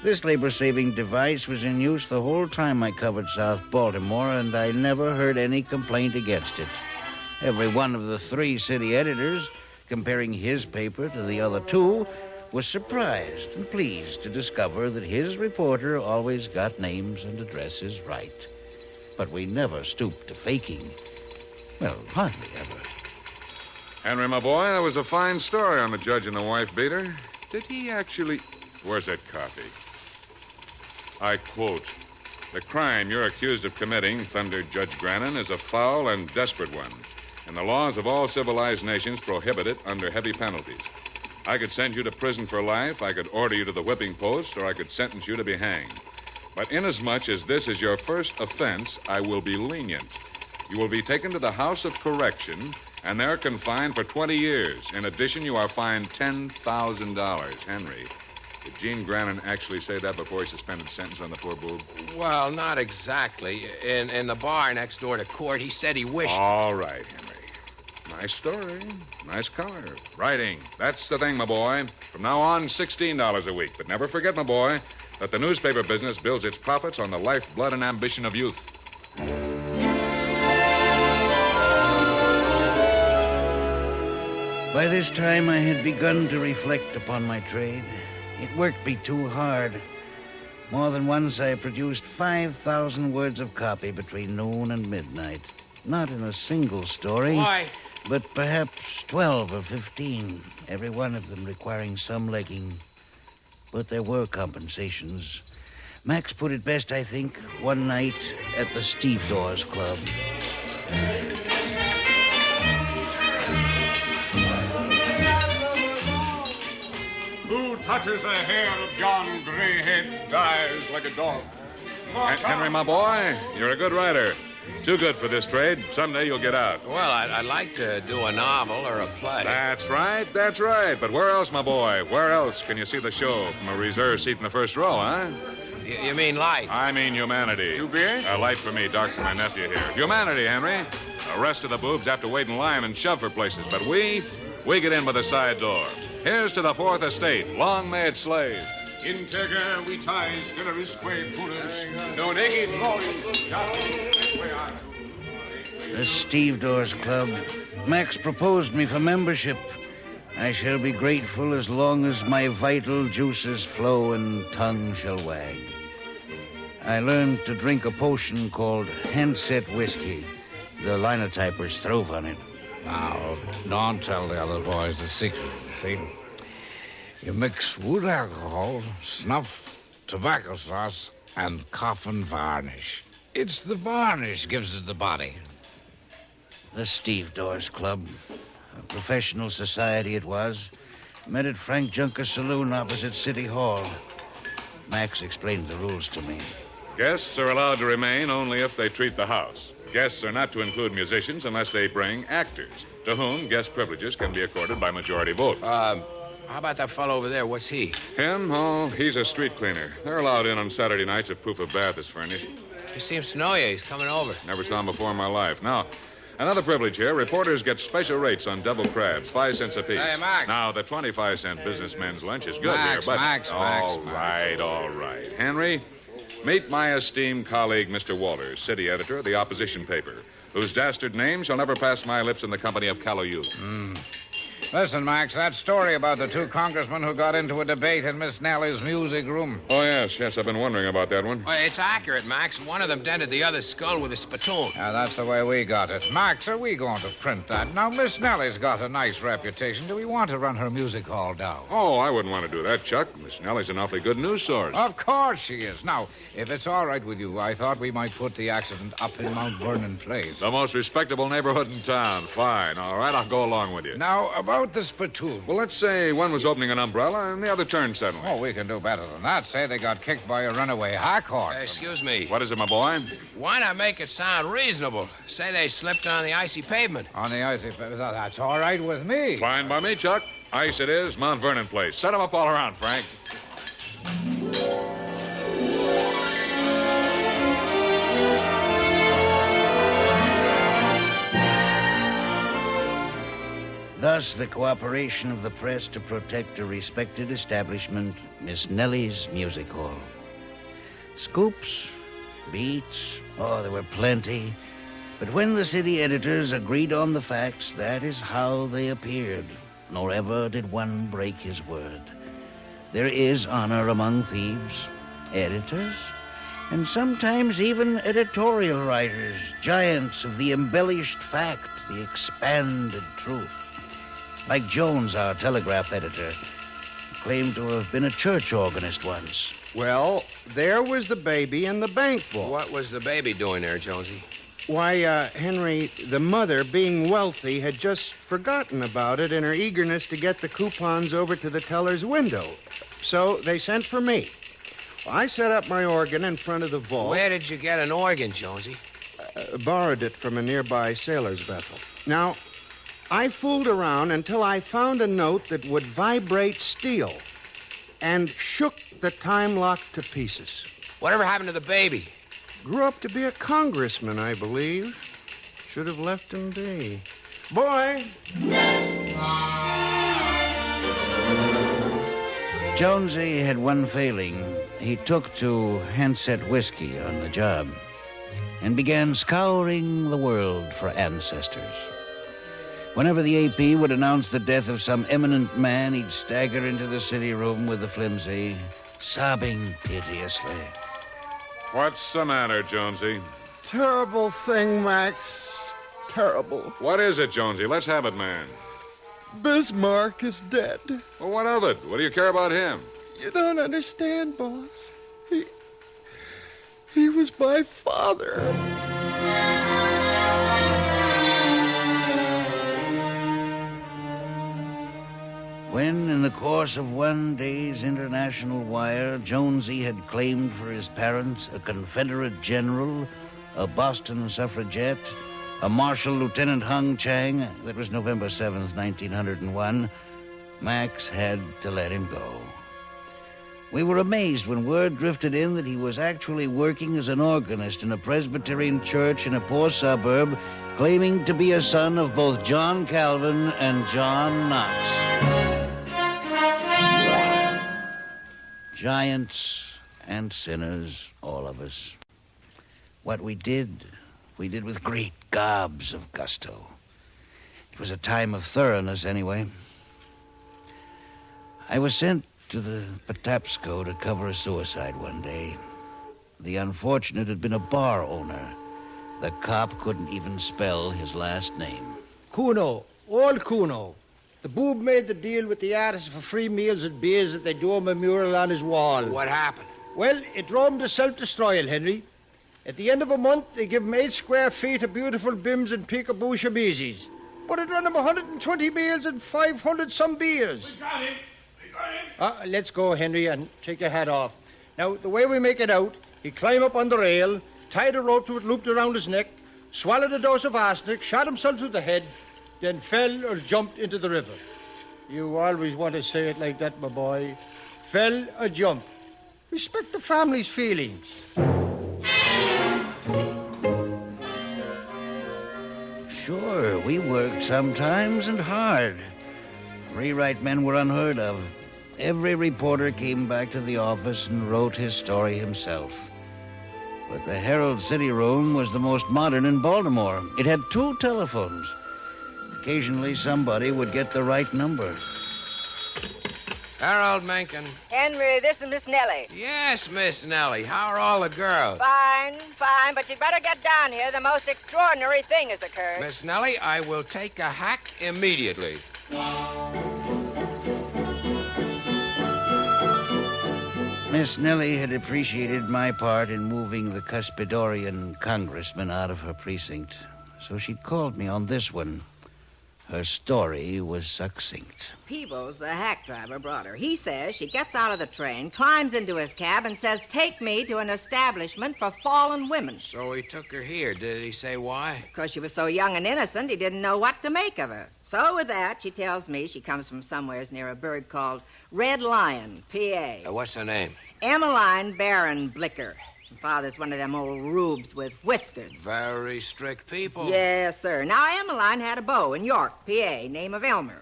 This labor-saving device was in use the whole time I covered South Baltimore, and I never heard any complaint against it. Every one of the three city editors, comparing his paper to the other two, was surprised and pleased to discover that his reporter always got names and addresses right. But we never stooped to faking. Well, hardly ever. Henry, my boy, that was a fine story on the judge and the wife beater. Did he actually... Where's that copy? I quote, "The crime you're accused of committing," thundered Judge Grannon, "is a foul and desperate one, and the laws of all civilized nations prohibit it under heavy penalties. I could send you to prison for life, I could order you to the whipping post, or I could sentence you to be hanged. But inasmuch as this is your first offense, I will be lenient. You will be taken to the House of Correction, and there confined for 20 years. In addition, you are fined $10,000. Henry, did Gene Grannon actually say that before he suspended sentence on the poor boob? Well, not exactly. In the bar next door to court, he said he wished... All right, Henry. Nice story. Nice color. Writing. That's the thing, my boy. From now on, $16 a week. But never forget, my boy, that the newspaper business builds its profits on the lifeblood and ambition of youth. By this time, I had begun to reflect upon my trade. It worked me too hard. More than once, I produced 5,000 words of copy between noon and midnight. Not in a single story. Why? But perhaps 12 or 15, every one of them requiring some legging. But there were compensations. Max put it best, I think, one night at the Stevedores Club. Who touches the hair of John Greyhead dies like a dog. Henry, my boy, you're a good writer. Too good for this trade. Someday you'll get out. Well, I'd like to do a novel or a play. That's right. But where else, my boy? Where else can you see the show from a reserved seat in the first row, huh? You mean light? I mean humanity. 2 beers? Light for me, dark for my nephew here. Humanity, Henry. The rest of the boobs have to wait in line and shove for places, but we get in by the side door. Here's to the Fourth Estate. Long may it slave. Integer vitae generisque punis, non egit The Stevedores Club. Max proposed me for membership. I shall be grateful as long as my vital juices flow and tongue shall wag. I learned to drink a potion called Handset Whiskey. The linotypers throve on it. Now, don't tell the other boys the secret, see? You mix wood alcohol, snuff, tobacco sauce, and coffin varnish. It's the varnish gives it the body. The Stevedores Club. A professional society it was. Met at Frank Junker's saloon opposite City Hall. Max explained the rules to me. Guests are allowed to remain only if they treat the house. Guests are not to include musicians unless they bring actors, to whom guest privileges can be accorded by majority vote. How about that fellow over there? What's he? Him? Oh, he's a street cleaner. They're allowed in on Saturday nights if proof of bath is furnished. He seems to know you. He's coming over. Never saw him before in my life. Now, another privilege here. Reporters get special rates on double crabs, 5 cents apiece. Hey, Max. Now, the 25-cent businessman's lunch is good Max, here, but... Max. All right. Henry, meet my esteemed colleague, Mr. Walters, city editor of the opposition paper, whose dastard name shall never pass my lips in the company of callow youth. Listen, Max, that story about the 2 congressmen who got into a debate in Miss Nellie's music room. Oh, yes, I've been wondering about that one. Well, it's accurate, Max. One of them dented the other's skull with a spittoon. Yeah, that's the way we got it. Max, are we going to print that? Now, Miss Nellie's got a nice reputation. Do we want to run her music hall down? Oh, I wouldn't want to do that, Chuck. Miss Nellie's an awfully good news source. Of course she is. Now, if it's all right with you, I thought we might put the accident up in Mount Vernon Place. The most respectable neighborhood in town. Fine. All right, I'll go along with you. Now, about the spittoon. Well, let's say one was opening an umbrella and the other turned suddenly. Oh, we can do better than that. Say they got kicked by a runaway hack horse. Excuse me. What is it, my boy? Why not make it sound reasonable? Say they slipped on the icy pavement. On the icy pavement? That's all right with me. Fine by me, Chuck. Ice it is, Mount Vernon Place. Set them up all around, Frank. Thus, the cooperation of the press to protect a respected establishment, Miss Nellie's Music Hall. Scoops, beats, there were plenty. But when the city editors agreed on the facts, that is how they appeared, nor ever did one break his word. There is honor among thieves, editors, and sometimes even editorial writers, giants of the embellished fact, the expanded truth. Like Jones, our telegraph editor, claimed to have been a church organist once. Well, there was the baby in the bank vault. What was the baby doing there, Jonesy? Why, Henry, the mother, being wealthy, had just forgotten about it in her eagerness to get the coupons over to the teller's window. So they sent for me. I set up my organ in front of the vault. Where did you get an organ, Jonesy? Borrowed it from a nearby sailor's vessel. Now, I fooled around until I found a note that would vibrate steel and shook the time lock to pieces. Whatever happened to the baby? Grew up to be a congressman, I believe. Should have left him be. Boy! Jonesy had one failing. He took to Handset Whiskey on the job and began scouring the world for ancestors. Whenever the AP would announce the death of some eminent man, he'd stagger into the city room with the flimsy, sobbing piteously. What's the matter, Jonesy? Terrible thing, Max. Terrible. What is it, Jonesy? Let's have it, man. Bismarck is dead. Well, what of it? What do you care about him? You don't understand, boss. He was my father. When, in the course of one day's international wire, Jonesy had claimed for his parents a Confederate general, a Boston suffragette, a Marshal Lieutenant Hung Chang, that was November 7th, 1901, Max had to let him go. We were amazed when word drifted in that he was actually working as an organist in a Presbyterian church in a poor suburb, claiming to be a son of both John Calvin and John Knox. Giants and sinners, all of us. What we did with great gobs of gusto. It was a time of thoroughness, anyway. I was sent to the Patapsco to cover a suicide one day. The unfortunate had been a bar owner. The cop couldn't even spell his last name. Kuno, old Kuno. The boob made the deal with the artist for free meals and beers that they do him a mural on his wall. What happened? Well, it drove him to self-destroyal, Henry. At the end of a month, they give him 8 square feet of beautiful bims and peekaboo chemises. But it run him 120 meals and 500 some beers. We got him. Let's go, Henry, and take your hat off. Now, the way we make it out, he climbed up on the rail, tied a rope to it looped around his neck, swallowed a dose of arsenic, shot himself through the head, then fell or jumped into the river. You always want to say it like that, my boy. Fell or jumped. Respect the family's feelings. Sure, we worked sometimes and hard. Rewrite men were unheard of. Every reporter came back to the office and wrote his story himself. But the Herald City Room was the most modern in Baltimore. It had 2 telephones. Occasionally, somebody would get the right number. Harold Mencken. Henry, this is Miss Nellie. Yes, Miss Nellie. How are all the girls? Fine, but you'd better get down here. The most extraordinary thing has occurred. Miss Nellie, I will take a hack immediately. Miss Nellie had appreciated my part in moving the Cuspidorian congressman out of her precinct, so she'd called me on this one. Her story was succinct. Peebles, the hack driver, brought her. He says she gets out of the train, climbs into his cab, and says, "Take me to an establishment for fallen women." So he took her here. Did he say why? Because she was so young and innocent, he didn't know what to make of her. So with that, she tells me she comes from somewheres near a burg called Red Lion, PA. What's her name? Emmeline Barron Blicker. Her father's one of them old rubes with whiskers. Very strict people. Yes, sir. Now, Emmeline had a beau in York, PA, name of Elmer.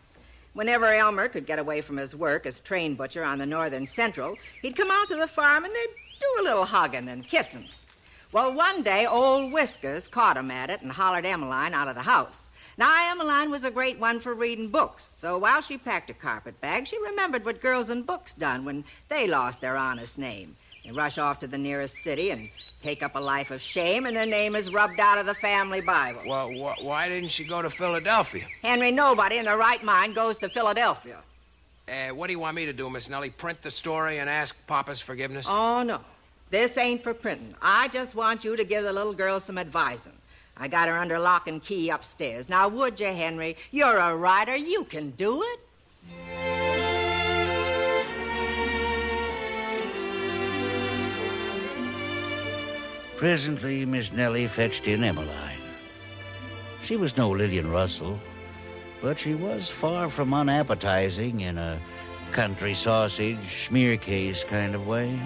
Whenever Elmer could get away from his work as train butcher on the Northern Central, he'd come out to the farm and they'd do a little hugging and kissing. Well, one day, old Whiskers caught him at it and hollered Emmeline out of the house. Now, Emmeline was a great one for reading books, so while she packed her carpet bag, she remembered what girls in books done when they lost their honest name. They rush off to the nearest city and take up a life of shame, and their name is rubbed out of the family Bible. Well, why didn't she go to Philadelphia? Henry, nobody in their right mind goes to Philadelphia. What do you want me to do, Miss Nellie? Print the story and ask Papa's forgiveness? Oh, no. This ain't for printing. I just want you to give the little girl some advising. I got her under lock and key upstairs. Now, would you, Henry? You're a writer. You can do it. Presently, Miss Nellie fetched in Emmeline. She was no Lillian Russell, but she was far from unappetizing in a country sausage, smear case kind of way.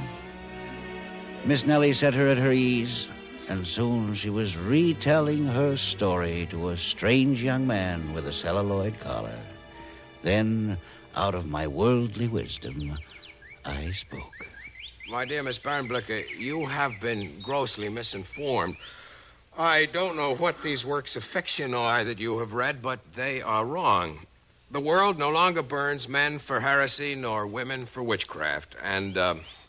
Miss Nellie set her at her ease, and soon she was retelling her story to a strange young man with a celluloid collar. Then, out of my worldly wisdom, I spoke. My dear Miss Barnblicker, you have been grossly misinformed. I don't know what these works of fiction are that you have read, but they are wrong. The world no longer burns men for heresy nor women for witchcraft, and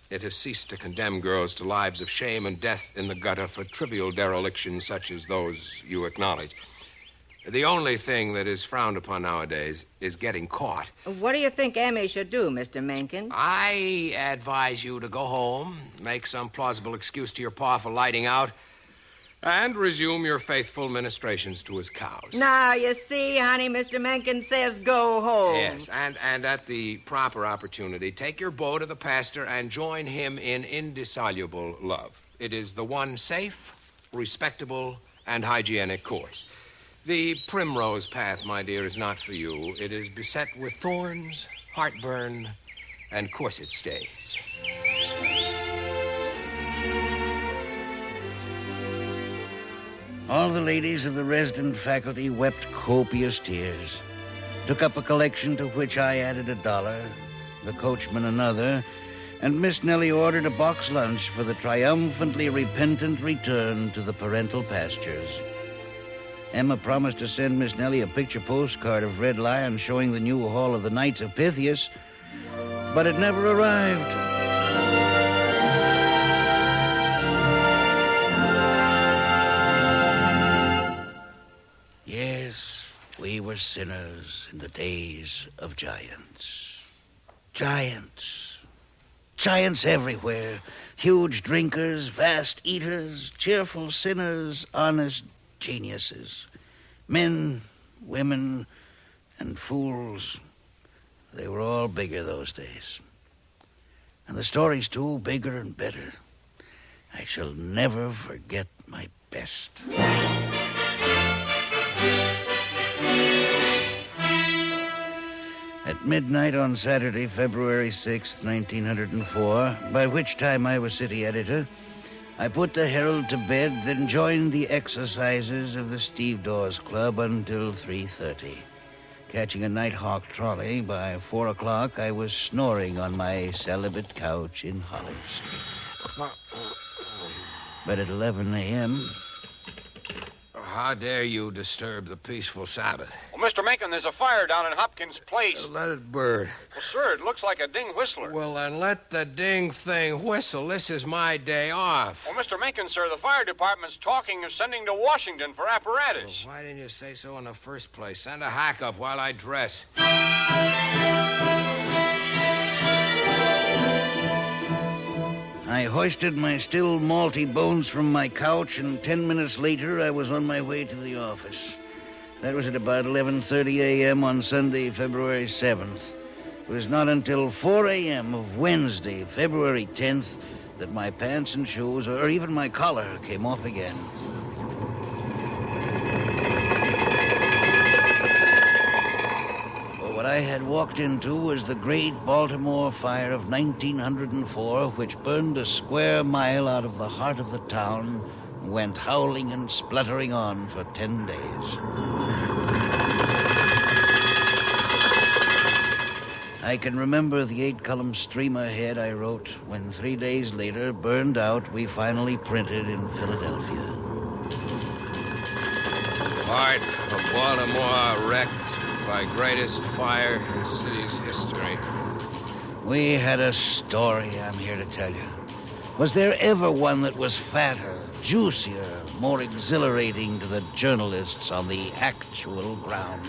it has ceased to condemn girls to lives of shame and death in the gutter for trivial derelictions such as those you acknowledge. The only thing that is frowned upon nowadays is getting caught. What do you think Emmy should do, Mr. Mencken? I advise you to go home, make some plausible excuse to your pa for lighting out, and resume your faithful ministrations to his cows. Now, you see, honey, Mr. Mencken says go home. Yes, and at the proper opportunity, take your bow to the pastor and join him in indissoluble love. It is the one safe, respectable, and hygienic course. The primrose path, my dear, is not for you. It is beset with thorns, heartburn, and corset stays. All the ladies of the resident faculty wept copious tears, took up a collection to which I added $1, the coachman another, and Miss Nellie ordered a box lunch for the triumphantly repentant return to the parental pastures. Emma promised to send Miss Nellie a picture postcard of Red Lion showing the new hall of the Knights of Pythias, but it never arrived. Yes, we were sinners in the days of giants. Giants. Giants everywhere. Huge drinkers, vast eaters, cheerful sinners, honest geniuses. Men, women, and fools. They were all bigger those days. And the stories, too, bigger and better. I shall never forget my best. At midnight on Saturday, February 6th, 1904, by which time I was city editor, I put the Herald to bed, then joined the exercises of the Steve Dawes Club until 3:30. Catching a Nighthawk trolley, by 4 o'clock, I was snoring on my celibate couch in Holland Street. But at 11 a.m., How dare you disturb the peaceful Sabbath? Well, Mr. Mencken, there's a fire down in Hopkins Place. Let it burn. Well, sir, it looks like a ding whistler. Well, then let the ding thing whistle. This is my day off. Well, Mr. Mencken, sir, the fire department's talking of sending to Washington for apparatus. Well, why didn't you say so in the first place? Send a hack up while I dress. I hoisted my still malty bones from my couch, and 10 minutes later, I was on my way to the office. That was at about 11:30 a.m. on Sunday, February 7th. It was not until 4 a.m. of Wednesday, February 10th, that my pants and shoes, or even my collar, came off again. What I had walked into was the great Baltimore fire of 1904, which burned a square mile out of the heart of the town and went howling and spluttering on for 10 days. I can remember the 8-column streamer head I wrote when 3 days later, burned out, we finally printed in Philadelphia. Part of Baltimore wrecked by greatest fire in city's history. We had a story, I'm here to tell you. Was there ever one that was fatter, juicier, more exhilarating to the journalists on the actual ground?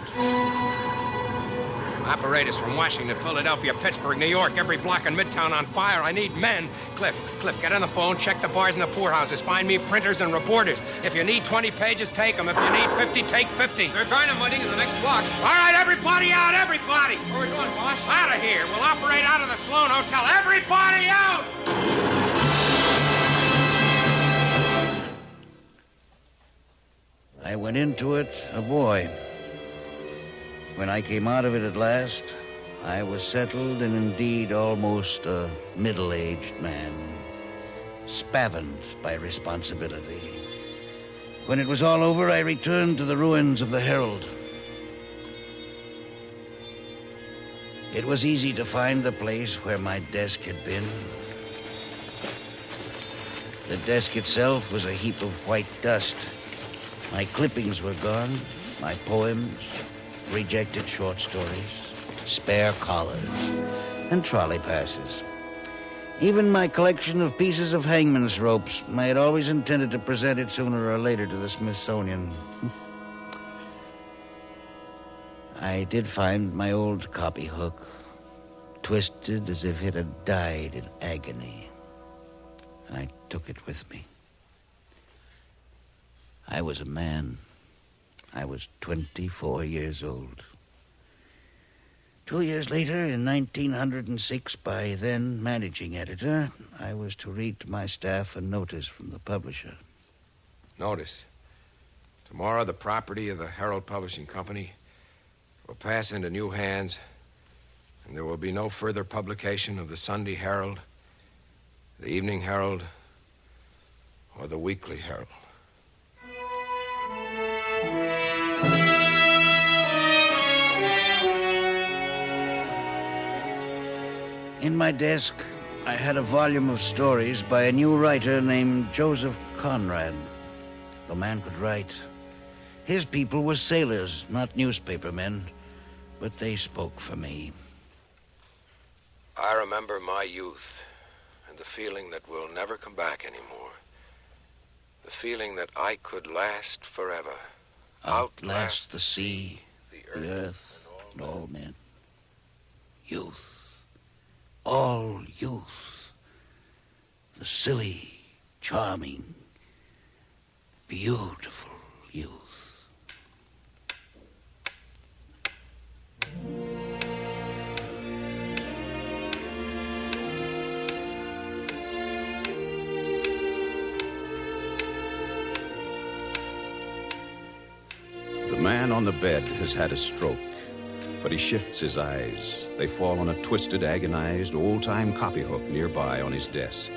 Apparatus from Washington, Philadelphia, Pittsburgh, New York, every block in Midtown on fire. I need men. Cliff, get on the phone, check the bars and the poorhouses, find me printers and reporters. If you need 20 pages, take them. If you need 50, take 50. They're dynamiting in the next block. All right, everybody out, everybody. What are we doing, boss? Out of here. We'll operate out of the Sloan Hotel. Everybody out! I went into it a boy. When I came out of it at last, I was settled and indeed almost a middle-aged man, spavined by responsibility. When it was all over, I returned to the ruins of the Herald. It was easy to find the place where my desk had been. The desk itself was a heap of white dust. My clippings were gone, my poems, rejected short stories, spare collars, and trolley passes. Even my collection of pieces of hangman's ropes, I had always intended to present it sooner or later to the Smithsonian. I did find my old copy hook, twisted as if it had died in agony. I took it with me. I was a man. I was 24 years old. 2 years later, in 1906, by then managing editor, I was to read to my staff a notice from the publisher. Notice. Tomorrow, the property of the Herald Publishing Company will pass into new hands, and there will be no further publication of the Sunday Herald, the Evening Herald, or the Weekly Herald. In my desk, I had a volume of stories by a new writer named Joseph Conrad. The man could write. His people were sailors, not newspaper men, but they spoke for me. I remember my youth and the feeling that will never come back anymore. The feeling that I could last forever. Outlast the sea, the earth, and all men. Youth. All youth. The silly, charming, beautiful youth. The man on the bed has had a stroke, but he shifts his eyes. They fall on a twisted, agonized, old-time copyhook nearby on his desk.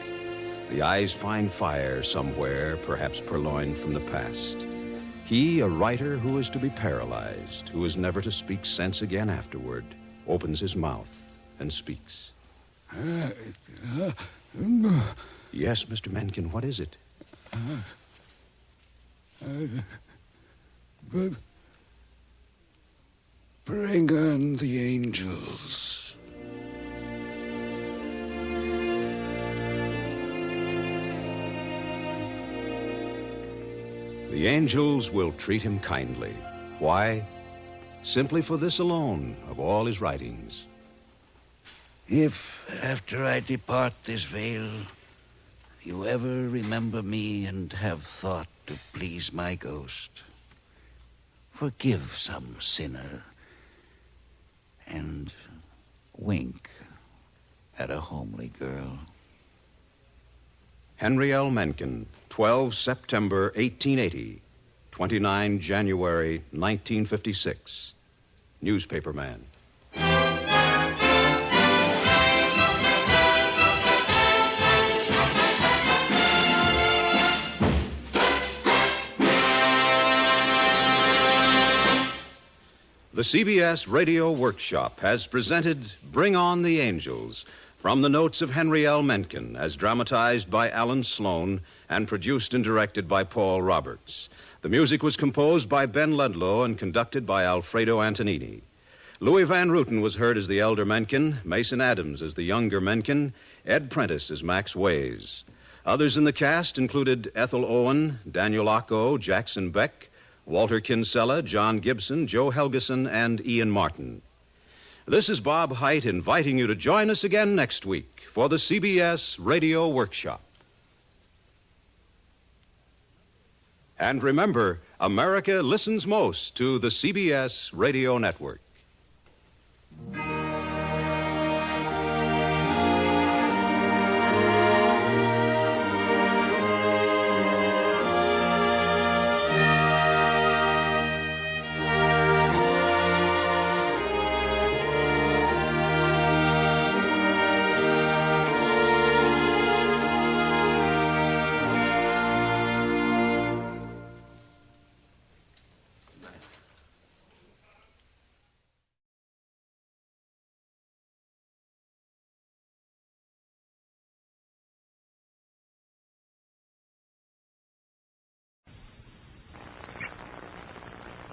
The eyes find fire somewhere, perhaps purloined from the past. He, a writer who is to be paralyzed, who is never to speak sense again afterward, opens his mouth and speaks. Yes, Mr. Mencken, what is it? Bring on the angels. The angels will treat him kindly. Why? Simply for this alone of all his writings. If, after I depart this vale, you ever remember me and have thought to please my ghost, forgive some sinner and wink at a homely girl. Henry L. Mencken, 12 September 1880, 29 January 1956. Newspaperman. The CBS Radio Workshop has presented Bring On the Angels from the notes of Henry L. Mencken, as dramatized by Alan Sloan and produced and directed by Paul Roberts. The music was composed by Ben Ludlow and conducted by Alfredo Antonini. Louis Van Ruten was heard as the elder Mencken, Mason Adams as the younger Mencken, Ed Prentice as Max Ways. Others in the cast included Ethel Owen, Daniel Ocko, Jackson Beck, Walter Kinsella, John Gibson, Joe Helgeson, and Ian Martin. This is Bob Hite inviting you to join us again next week for the CBS Radio Workshop. And remember, America listens most to the CBS Radio Network.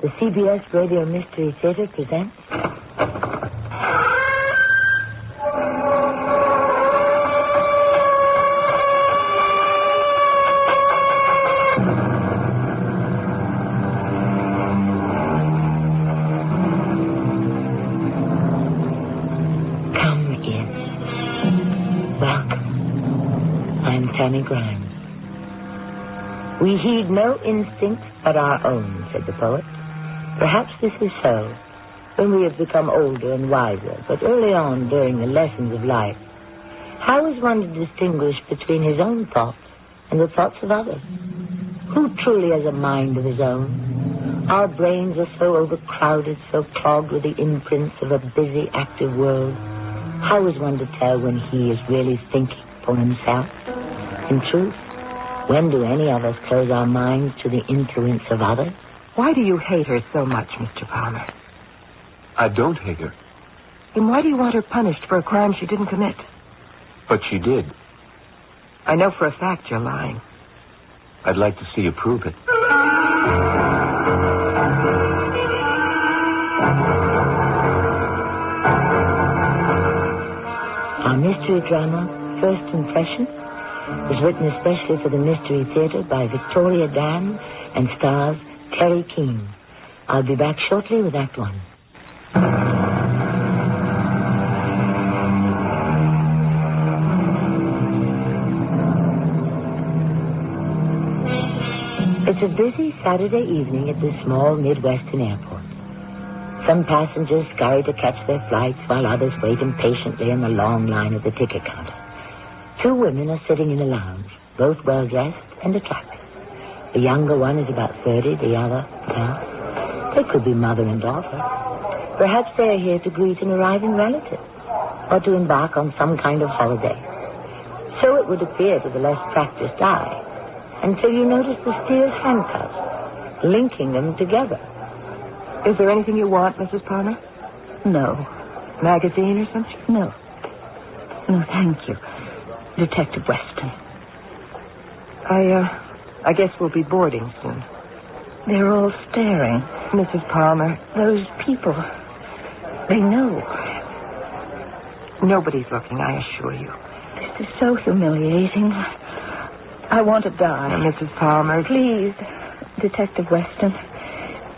The CBS Radio Mystery Theater presents... Yes. Welcome. I'm Fanny Grimes. We heed no instinct but our own, said the poet. Perhaps this is so when we have become older and wiser, but early on during the lessons of life, how is one to distinguish between his own thoughts and the thoughts of others? Who truly has a mind of his own? Our brains are so overcrowded, so clogged with the imprints of a busy, active world. How is one to tell when he is really thinking for himself? In truth, when do any of us close our minds to the influence of others? Why do you hate her so much, Mr. Palmer? I don't hate her. Then why do you want her punished for a crime she didn't commit? But she did. I know for a fact you're lying. I'd like to see you prove it. Our mystery drama, First Impression, was written especially for the Mystery Theater by Victoria Dan and stars Terry Keane. I'll be back shortly with Act One. It's a busy Saturday evening at this small Midwestern airport. Some passengers scurry to catch their flights while others wait impatiently in the long line at the ticket counter. Two women are sitting in a lounge, both well-dressed and attractive. The younger one is about 30, the other, well, they could be mother and daughter. Perhaps they are here to greet an arriving relative or to embark on some kind of holiday. So it would appear to the less practiced eye, until you notice the steel handcuffs linking them together. Is there anything you want, Mrs. Palmer? No. Magazine or something? No. No, thank you. Detective Weston. I guess we'll be boarding soon. They're all staring. Mrs. Palmer. Those people. They know. Nobody's looking, I assure you. This is so humiliating. I want to die. Mrs. Palmer. Please, Detective Weston,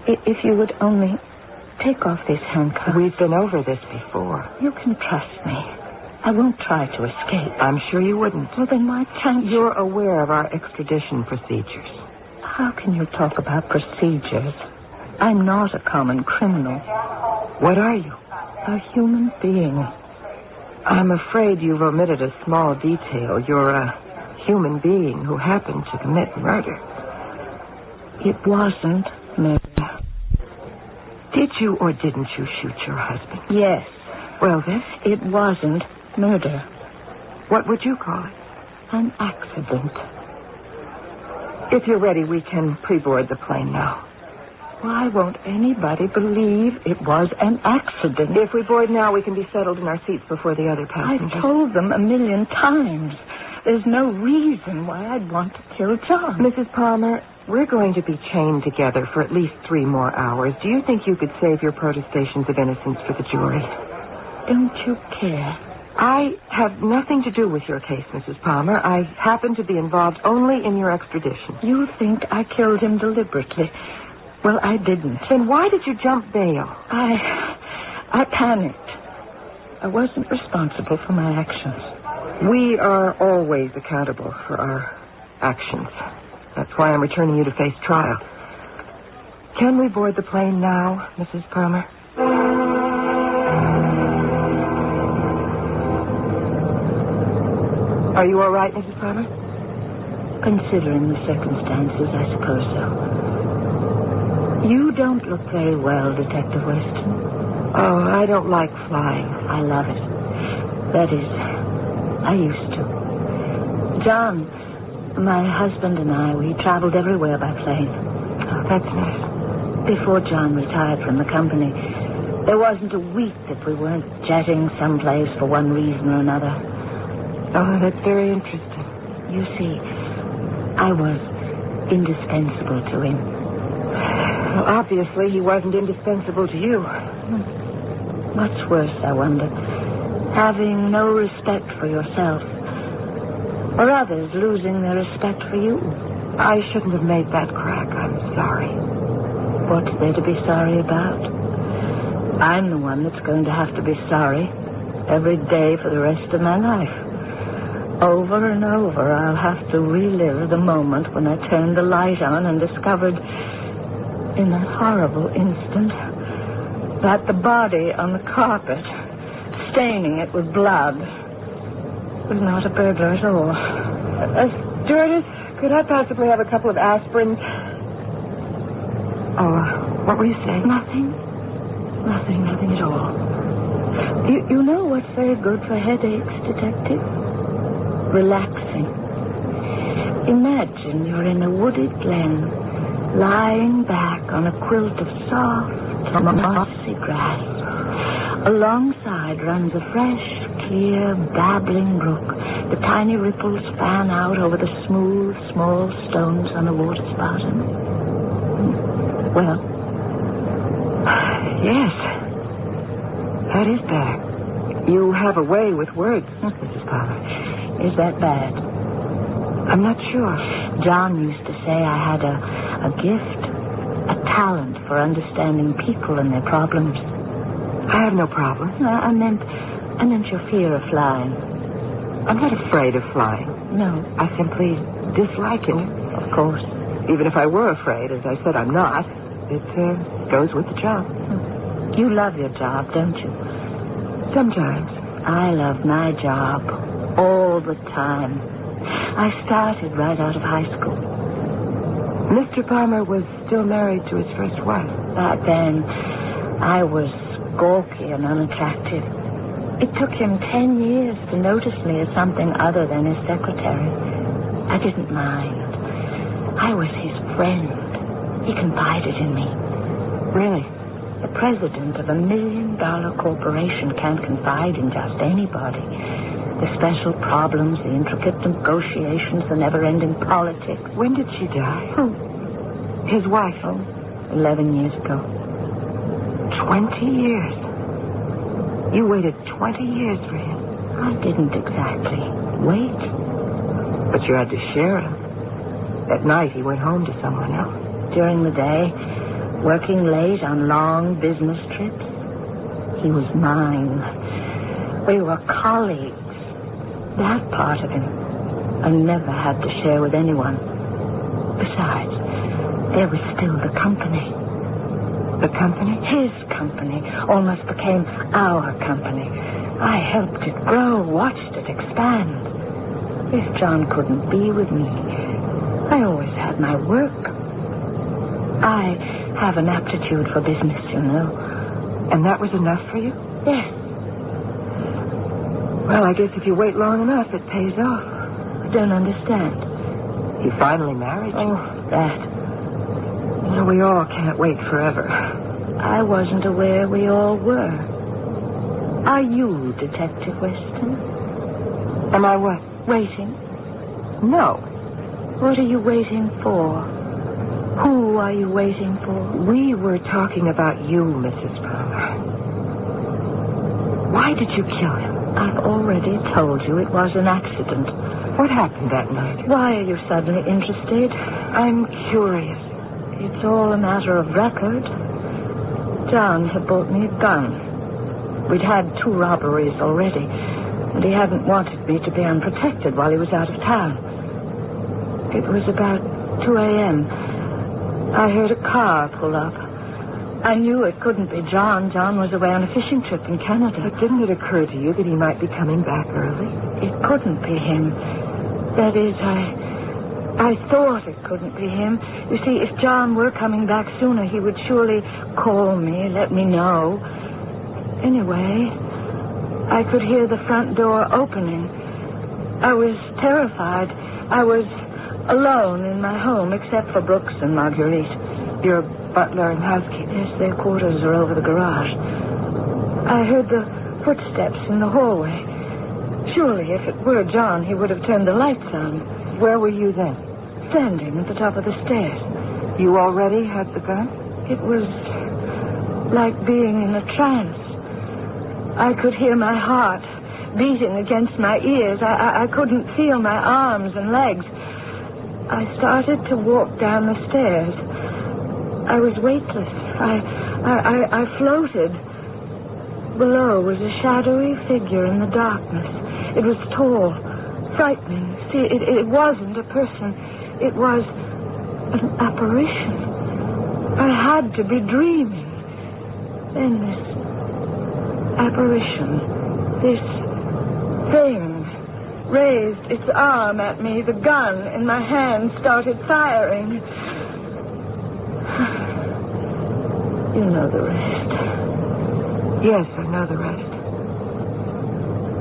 if you would only take off these handcuffs. We've been over this before. You can trust me. I won't try to escape. I'm sure you wouldn't. Well, then why can't you? You're aware of our extradition procedures. How can you talk about procedures? I'm not a common criminal. What are you? A human being. I'm afraid you've omitted a small detail. You're a human being who happened to commit murder. It wasn't murder. Did you or didn't you shoot your husband? Yes. Well, then? It wasn't murder. What would you call it? An accident. If you're ready, we can pre-board the plane now. Why won't anybody believe it was an accident? If we board now, we can be settled in our seats before the other passengers. I've told them 1,000,000 times. There's no reason why I'd want to kill John. Mrs. Palmer, we're going to be chained together for at least 3 more hours. Do you think you could save your protestations of innocence for the jury? Don't you care? I have nothing to do with your case, Mrs. Palmer. I happen to be involved only in your extradition. You think I killed him deliberately. Well, I didn't. Then why did you jump bail? I panicked. I wasn't responsible for my actions. We are always accountable for our actions. That's why I'm returning you to face trial. Can we board the plane now, Mrs. Palmer? Are you all right, Mrs. Palmer? Considering the circumstances, I suppose so. You don't look very well, Detective Weston. Oh, I don't like flying. I love it. That is, I used to. John, my husband and I, we traveled everywhere by plane. Oh, that's nice. Before John retired from the company, there wasn't a week that we weren't jetting someplace for one reason or another. Oh, that's very interesting. You see, I was indispensable to him. Well, obviously, he wasn't indispensable to you. What's worse, I wonder, having no respect for yourself, or others losing their respect for you? I shouldn't have made that crack. I'm sorry. What's there to be sorry about? I'm the one that's going to have to be sorry. every day for the rest of my life. Over and over, I'll have to relive the moment when I turned the light on and discovered, in that horrible instant, that the body on the carpet, staining it with blood, was not a burglar at all. Stewardess, could I possibly have a couple of aspirins? Oh, what were you saying? Nothing at all. You know what's very good for headaches, Detective? Relaxing. Imagine you're in a wooded glen, lying back on a quilt of soft, mossy grass. Alongside runs a fresh, clear, babbling brook. The tiny ripples fan out over the smooth, small stones on the water's bottom. Well, yes. That is bad. You have a way with words, Mrs. Palmer. Is that bad? I'm not sure. John used to say I had a gift, a talent for understanding people and their problems. I have no problem. I meant your fear of flying. I'm not afraid of flying. No. I simply dislike it. Of course. Even if I were afraid, as I said, I'm not. It goes with the job. You love your job, don't you? Sometimes. I love my job all the time. I started right out of high school. Mr. Palmer was still married to his first wife. Back then, I was gawky and unattractive. It took him 10 years to notice me as something other than his secretary. I didn't mind. I was his friend. He confided in me. Really? The president of $1 million corporation can't confide in just anybody. The special problems, the intricate negotiations, the never-ending politics. When did she die? Who? His wife. 11 years ago. 20 years. You waited 20 years for him. I didn't exactly wait. But you had to share him. At night, he went home to someone else. During the day, working late on long business trips, he was mine. We were colleagues. That part of him I never had to share with anyone. Besides, there was still the company. The company? His company almost became our company. I helped it grow, watched it expand. If John couldn't be with me, I always had my work. I have an aptitude for business, you know. And that was enough for you? Yes. Well, I guess if you wait long enough, it pays off. I don't understand. He finally married you. Oh, that. Well, we all can't wait forever. I wasn't aware we all were. Are you Detective Weston? Am I what? Waiting? No. What are you waiting for? Who are you waiting for? We were talking about you, Mrs. Palmer. Why did you kill him? I've already told you it was an accident. What happened that night? Why are you suddenly interested? I'm curious. It's all a matter of record. John had bought me a gun. We'd had 2 robberies already, and he hadn't wanted me to be unprotected while he was out of town. It was about 2 a.m. I heard a car pull up. I knew it couldn't be John. John was away on a fishing trip in Canada. But didn't it occur to you that he might be coming back early? It couldn't be him. That is, I thought it couldn't be him. You see, if John were coming back sooner, he would surely call me, let me know. Anyway, I could hear the front door opening. I was terrified. I was alone in my home, except for Brooks and Marguerite. Your butler and housekeeper? Yes, their quarters are over the garage. I heard the footsteps in the hallway. Surely, if it were John, he would have turned the lights on. Where were you then? Standing at the top of the stairs. You already had the gun? It was like being in a trance. I could hear my heart beating against my ears. I couldn't feel my arms and legs. I started to walk down the stairs. I was weightless. I floated. below was a shadowy figure in the darkness. It was tall, frightening. See, it wasn't a person. It was an apparition. I had to be dreaming. Then this apparition, this thing, raised its arm at me. The gun in my hand started firing. You know the rest. Yes, I know the rest.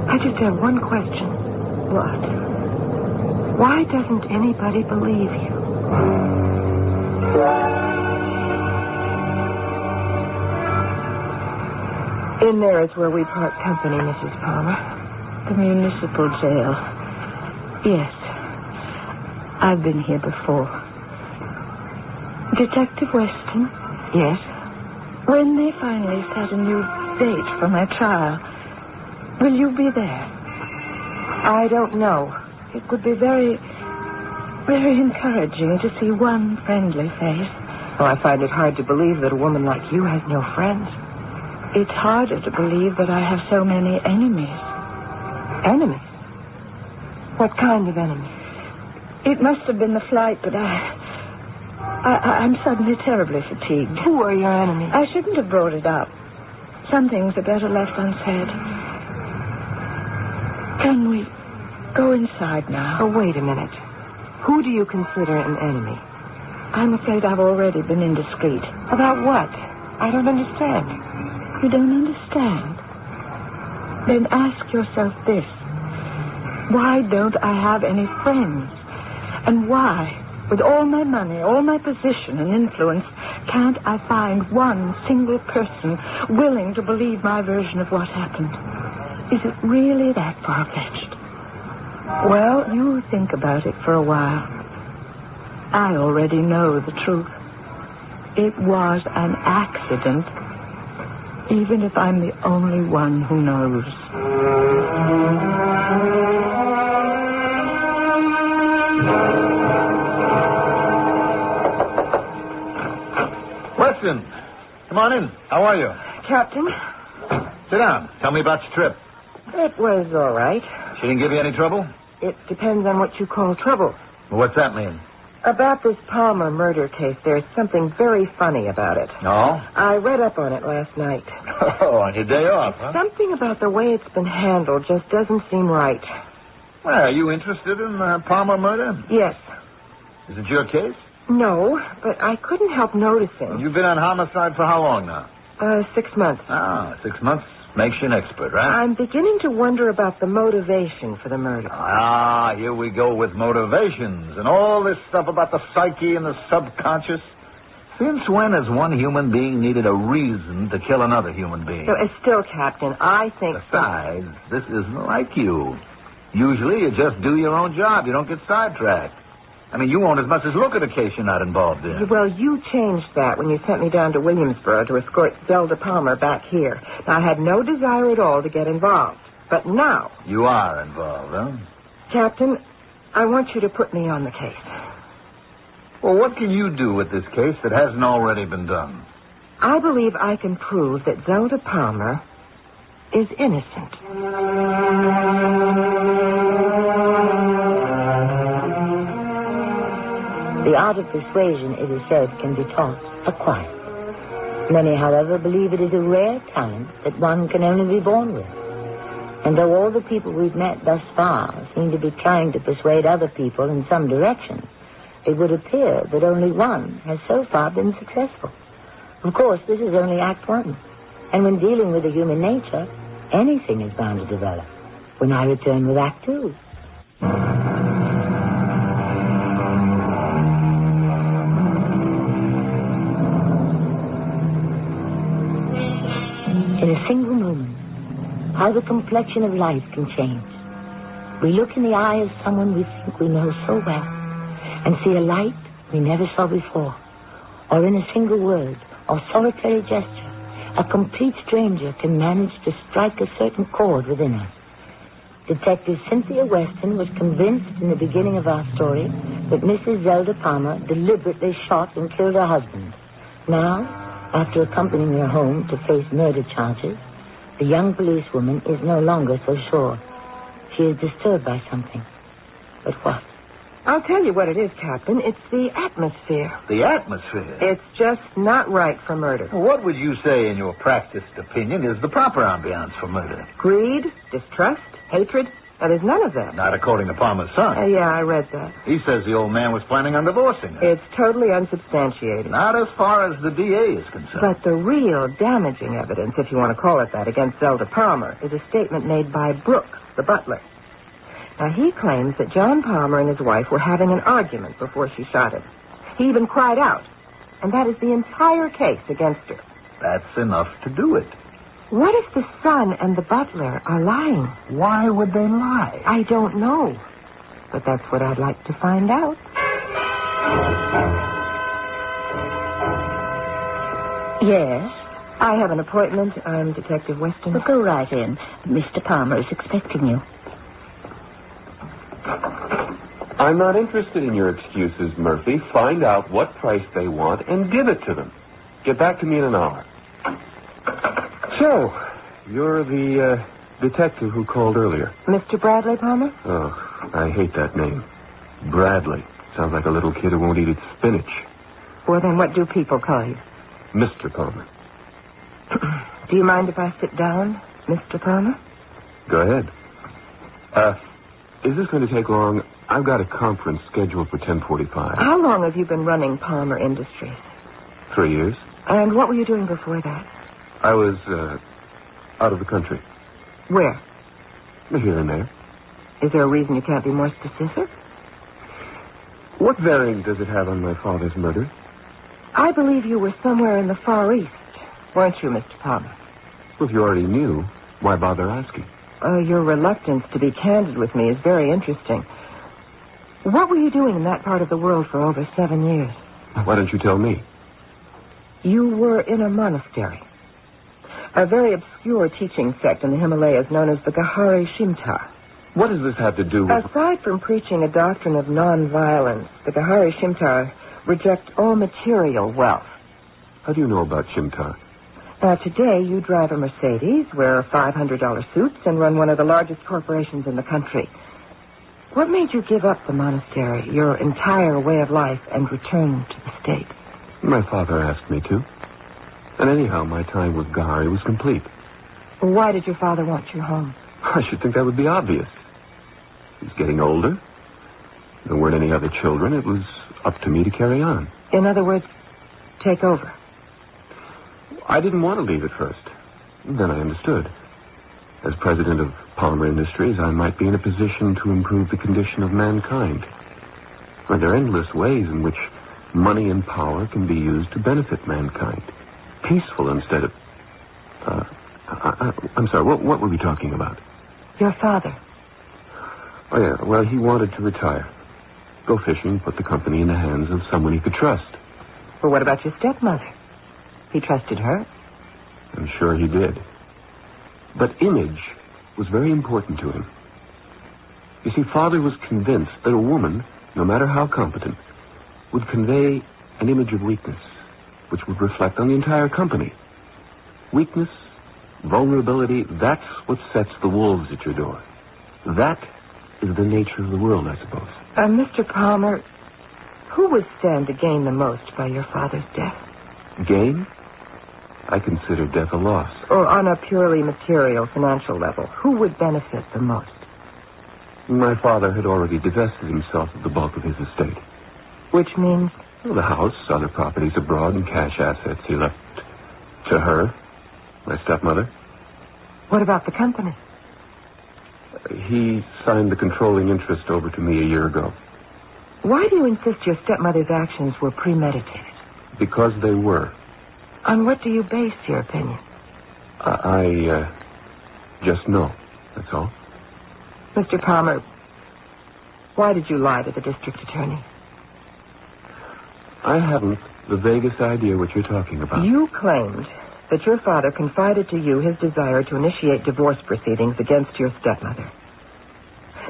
I just have one question. What? Why doesn't anybody believe you? In there is where we part company, Mrs. Palmer. The municipal jail. Yes. I've been here before. Detective Weston? Yes? When they finally set a new date for my trial, will you be there? I don't know. It would be very, very encouraging to see one friendly face. Oh, I find it hard to believe that a woman like you has no friends. It's harder to believe that I have so many enemies. Enemies? What kind of enemies? It must have been the flight, but I'm suddenly terribly fatigued. Who are your enemies? I shouldn't have brought it up. Some things are better left unsaid. Can we go inside now? Oh, wait a minute. Who do you consider an enemy? I'm afraid I've already been indiscreet. About what? I don't understand. You don't understand? Then ask yourself this. Why don't I have any friends? And why, with all my money, all my position and influence, can't I find one single person willing to believe my version of what happened? Is it really that far-fetched? Well, you think about it for a while. I already know the truth. It was an accident, even if I'm the only one who knows. Weston, come on in. How are you? Captain? Sit down. Tell me about your trip. It was all right. She didn't give you any trouble? It depends on what you call trouble. Well, what's that mean? About this Palmer murder case, there's something very funny about it. No? I read up on it last night. Oh, on your day off, huh? Something about the way it's been handled just doesn't seem right. Well, are you interested in the Palmer murder? Yes. Is it your case? No, but I couldn't help noticing. You've been on homicide for how long now? 6 months. Ah, 6 months makes you an expert, right? I'm beginning to wonder about the motivation for the murder. Ah, here we go with motivations and all this stuff about the psyche and the subconscious. Since when has one human being needed a reason to kill another human being? So, still, Captain, I think... Besides, this isn't like you. Usually you just do your own job. You don't get sidetracked. I mean, you won't as much as look at a case you're not involved in. Well, you changed that when you sent me down to Williamsboro to escort Zelda Palmer back here. Now, I had no desire at all to get involved. But now... You are involved, huh? Captain, I want you to put me on the case. Well, what can you do with this case that hasn't already been done? I believe I can prove that Zelda Palmer is innocent. The art of persuasion, it is said, can be taught, acquired. Many, however, believe it is a rare talent that one can only be born with. And though all the people we've met thus far seem to be trying to persuade other people in some direction, it would appear that only one has so far been successful. Of course, this is only Act 1. And when dealing with the human nature, anything is bound to develop. When I return with Act 2... In a single moment, how the complexion of life can change. We look in the eye of someone we think we know so well and see a light we never saw before. Or in a single word or solitary gesture, a complete stranger can manage to strike a certain chord within us. Detective Cynthia Weston was convinced in the beginning of our story that Mrs. Zelda Palmer deliberately shot and killed her husband. Now, after accompanying her home to face murder charges, The young policewoman is no longer so sure. She is disturbed by something. But what? I'll tell you what it is, Captain. It's the atmosphere. The atmosphere? It's just not right for murder. Well, what would you say, in your practiced opinion, is the proper ambiance for murder? Greed, distrust, hatred. Now, there's none of that. Not according to Palmer's son. Yeah, I read that. He says the old man was planning on divorcing her. It's totally unsubstantiated. Not as far as the DA is concerned. But the real damaging evidence, if you want to call it that, against Zelda Palmer is a statement made by Brooks, the butler. Now, he claims that John Palmer and his wife were having an argument before she shot him. He even cried out. And that is the entire case against her. That's enough to do it. What if the son and the butler are lying? Why would they lie? I don't know. But that's what I'd like to find out. Yes? I have an appointment. I'm Detective Weston. Well, go right in. Mr. Palmer is expecting you. I'm not interested in your excuses, Murphy. Find out what price they want and give it to them. Get back to me in an hour. So, you're the detective who called earlier. Mr. Bradley Palmer? Oh, I hate that name. Bradley. Sounds like a little kid who won't eat its spinach. Well, then what do people call you? Mr. Palmer. Do you mind if I sit down, Mr. Palmer? Go ahead. Is this going to take long? I've got a conference scheduled for 10:45. How long have you been running Palmer Industries? 3 years. And what were you doing before that? I was, out of the country. Where? Here and there. Is there a reason you can't be more specific? What bearing does it have on my father's murder? I believe you were somewhere in the Far East, weren't you, Mr. Palmer? Well, if you already knew, why bother asking? Your reluctance to be candid with me is very interesting. What were you doing in that part of the world for over 7 years? Why don't you tell me? You were in a monastery. A very obscure teaching sect in the Himalayas known as the Gahari Shimta. What does this have to do with... Aside from preaching a doctrine of nonviolence, the Gahari Shimta reject all material wealth. How do you know about Shimta? Today, you drive a Mercedes, wear $500 suits, and run one of the largest corporations in the country. What made you give up the monastery, your entire way of life, and return to the state? My father asked me to. And anyhow, my time with Gahari was complete. Why did your father want you home? I should think that would be obvious. He's getting older. There weren't any other children. It was up to me to carry on. In other words, take over. I didn't want to leave at first. Then I understood. As president of Palmer Industries, I might be in a position to improve the condition of mankind. And there are endless ways in which money and power can be used to benefit mankind. Peaceful instead of... I'm sorry, what were we talking about? Your father. Oh, yeah, well, he wanted to retire. Go fishing, put the company in the hands of someone he could trust. Well, what about your stepmother? He trusted her. I'm sure he did. But image was very important to him. You see, Father was convinced that a woman, no matter how competent, would convey an image of weakness, which would reflect on the entire company. Weakness, vulnerability, that's what sets the wolves at your door. That is the nature of the world, I suppose. Mr. Palmer, who would stand to gain the most by your father's death? Gain? I consider death a loss. Or on a purely material, financial level, who would benefit the most? My father had already divested himself of the bulk of his estate. Which means? Well, the house, other properties abroad, and cash assets he left to her, my stepmother. What about the company? He signed the controlling interest over to me a year ago. Why do you insist your stepmother's actions were premeditated? Because they were. On what do you base your opinion? I just know, that's all. Mr. Palmer, why did you lie to the district attorney? I haven't the vaguest idea what you're talking about. You claimed that your father confided to you his desire to initiate divorce proceedings against your stepmother.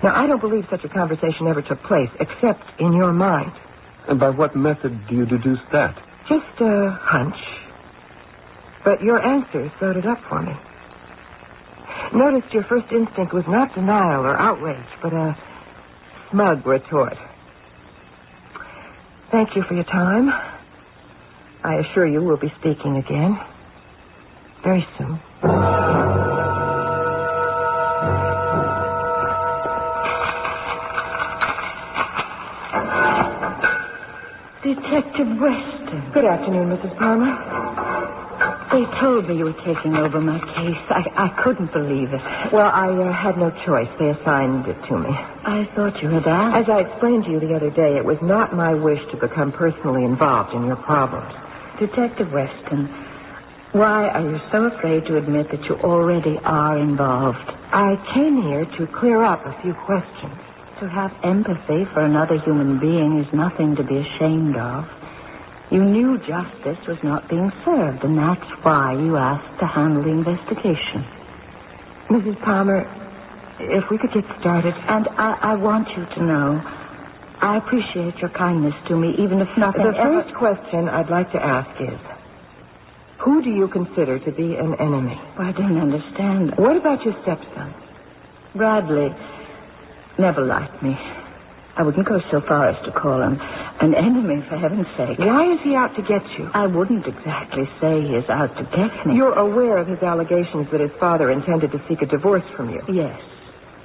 Now, I don't believe such a conversation ever took place, except in your mind. And by what method do you deduce that? Just a hunch. But your answer sewed it up for me. noticed your first instinct was not denial or outrage, but a smug retort. Thank you for your time. I assure you we'll be speaking again very soon. Detective Weston. Good afternoon, Mrs. Palmer. They told me you were taking over my case. I couldn't believe it. Well, I had no choice. They assigned it to me. I thought you had asked. As I explained to you the other day, it was not my wish to become personally involved in your problems. Detective Weston, why are you so afraid to admit that you already are involved? I came here to clear up a few questions. To have empathy for another human being is nothing to be ashamed of. You knew justice was not being served, and that's why you asked to handle the investigation. Mrs. Palmer, if we could get started. And I want you to know, I appreciate your kindness to me, even if nothing The first question I'd like to ask is, who do you consider to be an enemy? I don't understand. What about your stepson? Bradley never liked me. I wouldn't go so far as to call him an enemy, for heaven's sake. Why is he out to get you? I wouldn't exactly say he is out to get me. You're aware of his allegations that his father intended to seek a divorce from you? Yes.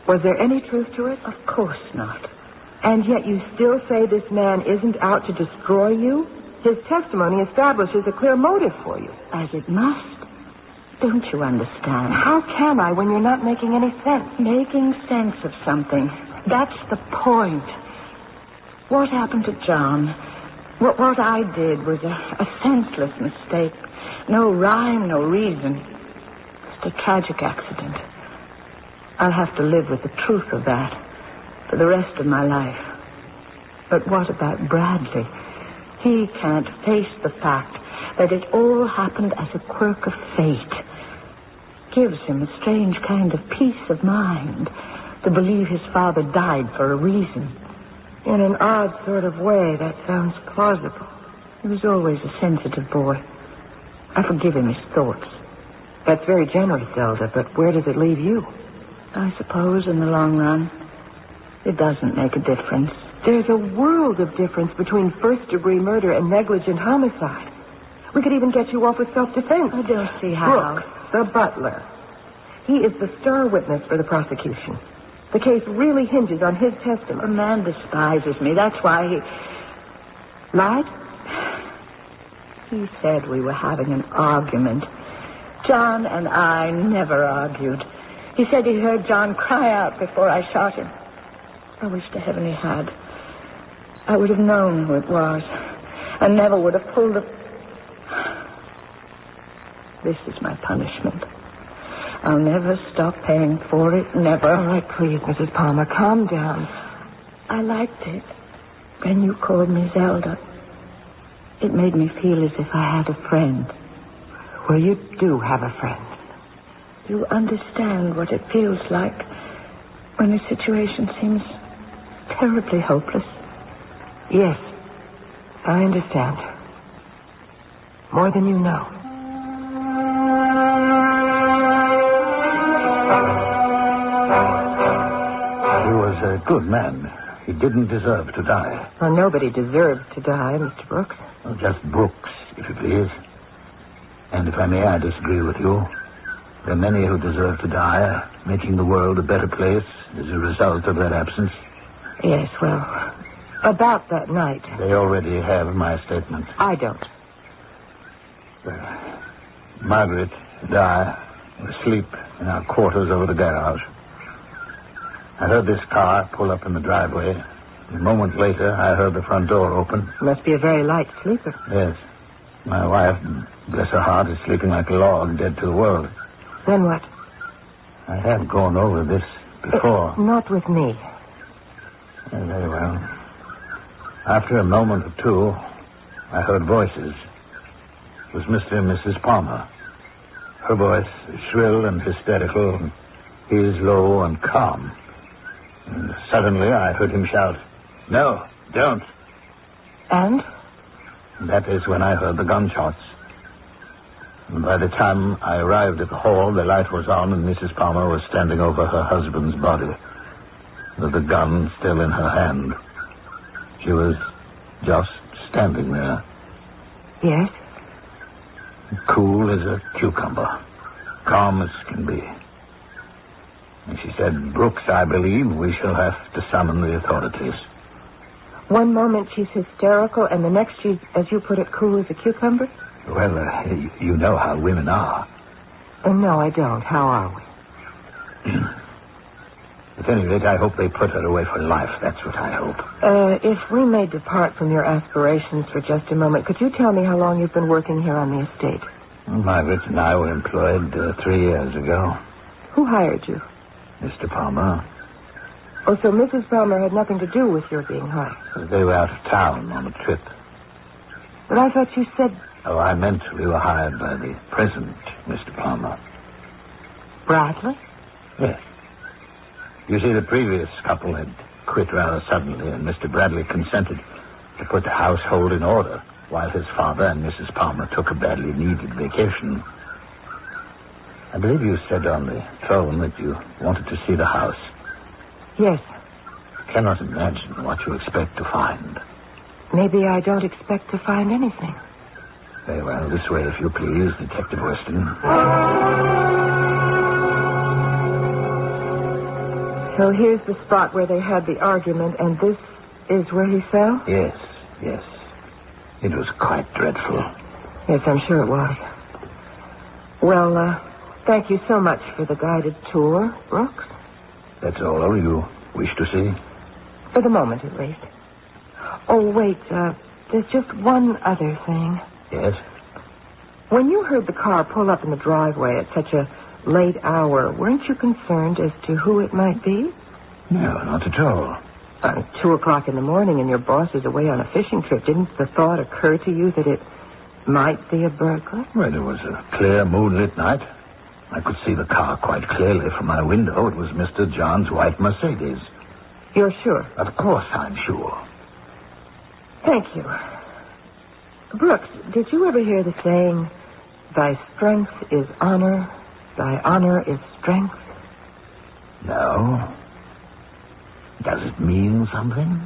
Was there any truth to it? Of course not. And yet you still say this man isn't out to destroy you? His testimony establishes a clear motive for you. As it must. Don't you understand? How can I when you're not making any sense? Making sense of something. That's the point. What happened to John? What I did was a senseless mistake. No rhyme, no reason. Just a tragic accident. I'll have to live with the truth of that for the rest of my life. But what about Bradley? He can't face the fact that it all happened as a quirk of fate. Gives him a strange kind of peace of mind to believe his father died for a reason. In an odd sort of way, that sounds plausible. He was always a sensitive boy. I forgive him his thoughts. That's very generous, Zelda, but where does it leave you? I suppose in the long run, it doesn't make a difference. There's a world of difference between first-degree murder and negligent homicide. We could even get you off with self-defense. I don't see how. Brooks, the butler. He is the star witness for the prosecution. The case really hinges on his testimony. The man despises me. That's why he lied. He said we were having an argument. John and I never argued. He said he heard John cry out before I shot him. I wish to heaven he had. I would have known who it was and never would have pulled the... This is my punishment. I'll never stop paying for it, never. All right, please, Mrs. Palmer, calm down. I liked it when you called me Zelda. It made me feel as if I had a friend. Well, you do have a friend. You understand what it feels like when a situation seems terribly hopeless? Yes, I understand. More than you know. He was a good man. He didn't deserve to die. Well, nobody deserves to die, Mr. Brooks. Well, just Brooks, if you please. And if I may, I disagree with you. There are many who deserve to die, making the world a better place as a result of their absence. Yes, well, about that night. They already have my statement. I don't. Margaret and I were asleep in our quarters over the garage. I heard this car pull up in the driveway. A moment later, I heard the front door open. You must be a very light sleeper. Yes. My wife, bless her heart, is sleeping like a log, dead to the world. Then what? I have gone over this before. Not with me. Yeah, very well. After a moment or two, I heard voices. It was Mr. and Mrs. Palmer. Her voice shrill and hysterical, and his low and calm. And suddenly I heard him shout, "No, don't." And? That is when I heard the gunshots. And by the time I arrived at the hall, the light was on and Mrs. Palmer was standing over her husband's body, with the gun still in her hand. She was just standing there. Yes? Cool as a cucumber. Calm as can be. And she said, "Brooks, I believe we shall have to summon the authorities." One moment she's hysterical, and the next she's, as you put it, cool as a cucumber? Well, you know how women are. No, I don't. How are we? At any rate, I hope they put her away for life. That's what I hope. If we may depart from your aspirations for just a moment, could you tell me how long you've been working here on the estate? Margaret and I were employed 3 years ago. Who hired you? Mr. Palmer. Oh, so Mrs. Palmer had nothing to do with your being hired? They were out of town on a trip. But I thought you said... Oh, I meant we were hired by the present Mr. Palmer. Bradley? Yes. You see, the previous couple had quit rather suddenly, and Mr. Bradley consented to put the household in order while his father and Mrs. Palmer took a badly needed vacation. I believe you said on the phone that you wanted to see the house. Yes. I cannot imagine what you expect to find. Maybe I don't expect to find anything. Very well, this way, if you please, Detective Weston. So here's the spot where they had the argument, and this is where he fell? Yes. It was quite dreadful. Yes, I'm sure it was. Well, thank you so much for the guided tour, Brooks. That's all you wish to see? For the moment, at least. Oh, wait, there's just one other thing. Yes? When you heard the car pull up in the driveway at such a late hour, weren't you concerned as to who it might be? No, not at all. 2 o'clock in the morning and your boss is away on a fishing trip. Didn't the thought occur to you that it might be a burglar? Well, it was a clear moonlit night. I could see the car quite clearly from my window. It was Mr. John's white Mercedes. You're sure? Of course I'm sure. Thank you. Brooks, did you ever hear the saying, "Thy strength is honor, thy honor is strength"? No. Does it mean something?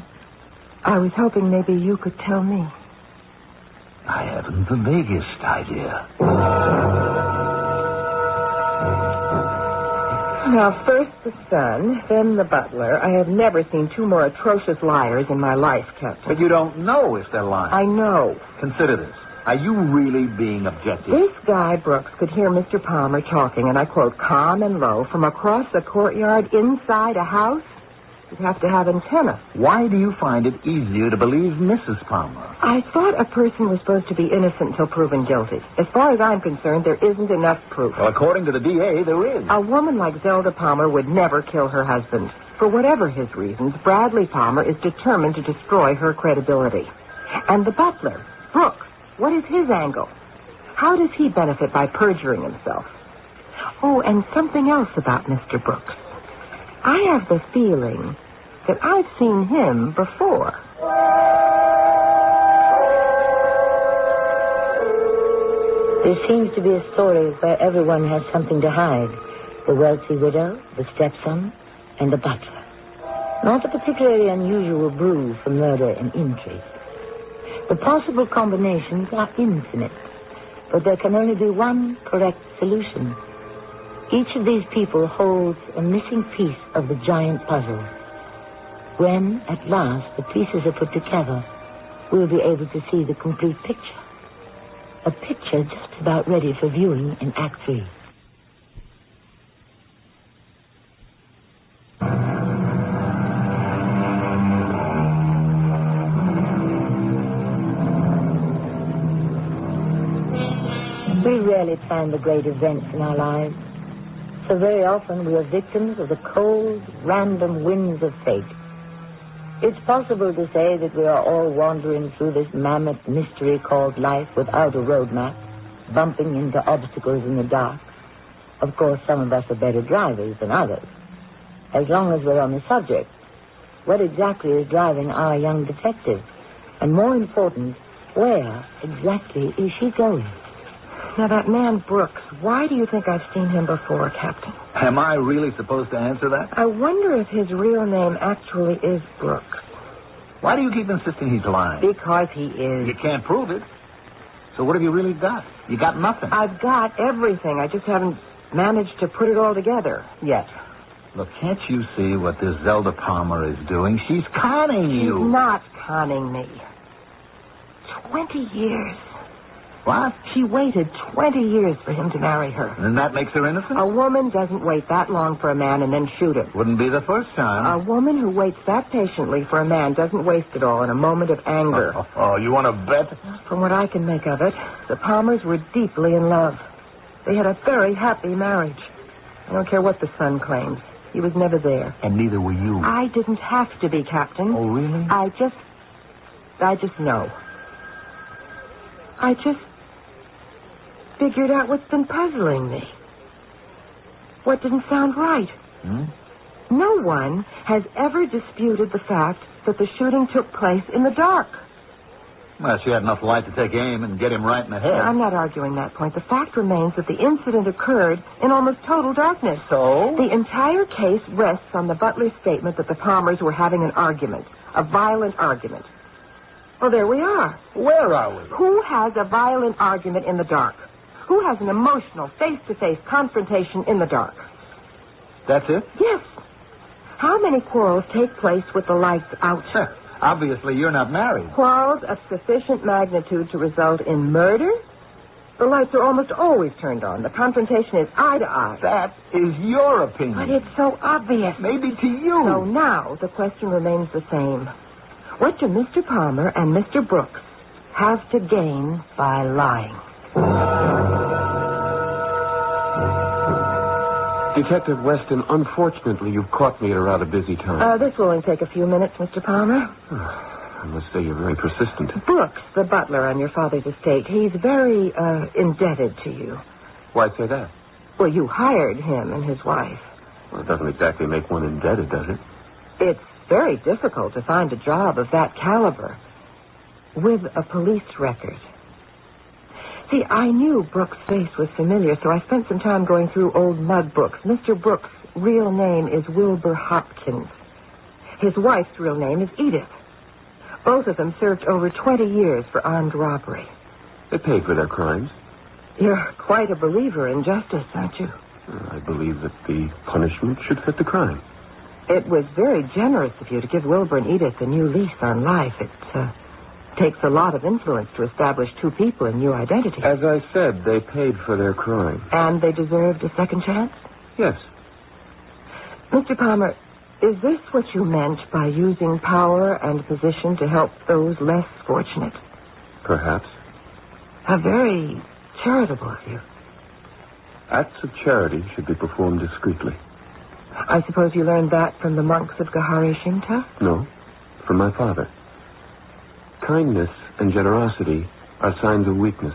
I was hoping maybe you could tell me. I haven't the vaguest idea. Now, first the son, then the butler. I have never seen 2 more atrocious liars in my life, Captain. But you don't know if they're lying. I know. Consider this. Are you really being objective? This guy, Brooks, could hear Mr. Palmer talking, and I quote, calm and low, from across the courtyard inside a house. You'd have to have antenna. Why do you find it easier to believe Mrs. Palmer? I thought a person was supposed to be innocent until proven guilty. As far as I'm concerned, there isn't enough proof. Well, according to the DA, there is. A woman like Zelda Palmer would never kill her husband. For whatever his reasons, Bradley Palmer is determined to destroy her credibility. And the butler, Brooks, what is his angle? How does he benefit by perjuring himself? Oh, and something else about Mr. Brooks. I have the feeling that I've seen him before. There seems to be a story where everyone has something to hide. The wealthy widow, the stepson, and the butler. Not a particularly unusual brew for murder and intrigue. The possible combinations are infinite, but there can only be one correct solution. Each of these people holds a missing piece of the giant puzzle. When, at last, the pieces are put together, we'll be able to see the complete picture. A picture just about ready for viewing in Act 3. We rarely plan the great events in our lives. So very often we are victims of the cold, random winds of fate. It's possible to say that we are all wandering through this mammoth mystery called life without a roadmap, bumping into obstacles in the dark. Of course, some of us are better drivers than others. As long as we're on the subject, what exactly is driving our young detective? And more important, where exactly is she going? Now, that man Brooks, why do you think I've seen him before, Captain? Am I really supposed to answer that? I wonder if his real name actually is Brooks. Why do you keep insisting he's lying? Because he is. You can't prove it. So what have you really got? You got nothing. I've got everything. I just haven't managed to put it all together yet. Look, can't you see what this Zelda Palmer is doing? She's conning you. She's not conning me. 20 years. What? She waited 20 years for him to marry her. And that makes her innocent? A woman doesn't wait that long for a man and then shoot him. Wouldn't be the first time. A woman who waits that patiently for a man doesn't waste it all in a moment of anger. Oh, you want to bet? From what I can make of it, the Palmers were deeply in love. They had a very happy marriage. I don't care what the son claims. He was never there. And neither were you. I didn't have to be, Captain. Oh, really? I just know. I just figured out what's been puzzling me. What didn't sound right. No one has ever disputed the fact that the shooting took place in the dark. Well, she had enough light to take aim and get him right in the head. I'm not arguing that point. The fact remains that the incident occurred in almost total darkness. So? The entire case rests on the butler's statement that the Palmers were having an argument, a violent argument. Well, there we are. Where are we? Who has a violent argument in the dark? Who has an emotional, face-to-face confrontation in the dark? That's it? Yes. How many quarrels take place with the lights out? Obviously, you're not married. Quarrels of sufficient magnitude to result in murder? The lights are almost always turned on. The confrontation is eye to eye. That is your opinion. But it's so obvious. Maybe to you. So now the question remains the same. What do Mr. Palmer and Mr. Brooks have to gain by lying? Detective Weston, unfortunately, you've caught me at a rather busy time. This will only take a few minutes, Mr. Palmer. I must say you're very persistent. Brooks, the butler on your father's estate, he's very indebted to you. Why say that? Well, you hired him and his wife. Well, it doesn't exactly make one indebted, does it? It's very difficult to find a job of that caliber with a police record. See, I knew Brooks' face was familiar, so I spent some time going through old mug books. Mr. Brooks' real name is Wilbur Hopkins. His wife's real name is Edith. Both of them served over 20 years for armed robbery. They paid for their crimes. You're quite a believer in justice, aren't you? I believe that the punishment should fit the crime. It was very generous of you to give Wilbur and Edith a new lease on life. It takes a lot of influence to establish two people in new identities. As I said, they paid for their crime. And they deserved a second chance? Yes. Mr. Palmer, is this what you meant by using power and position to help those less fortunate? Perhaps. How very charitable of you. Acts of charity should be performed discreetly. I suppose you learned that from the monks of Gahari Shinta? No, from my father. Kindness and generosity are signs of weakness.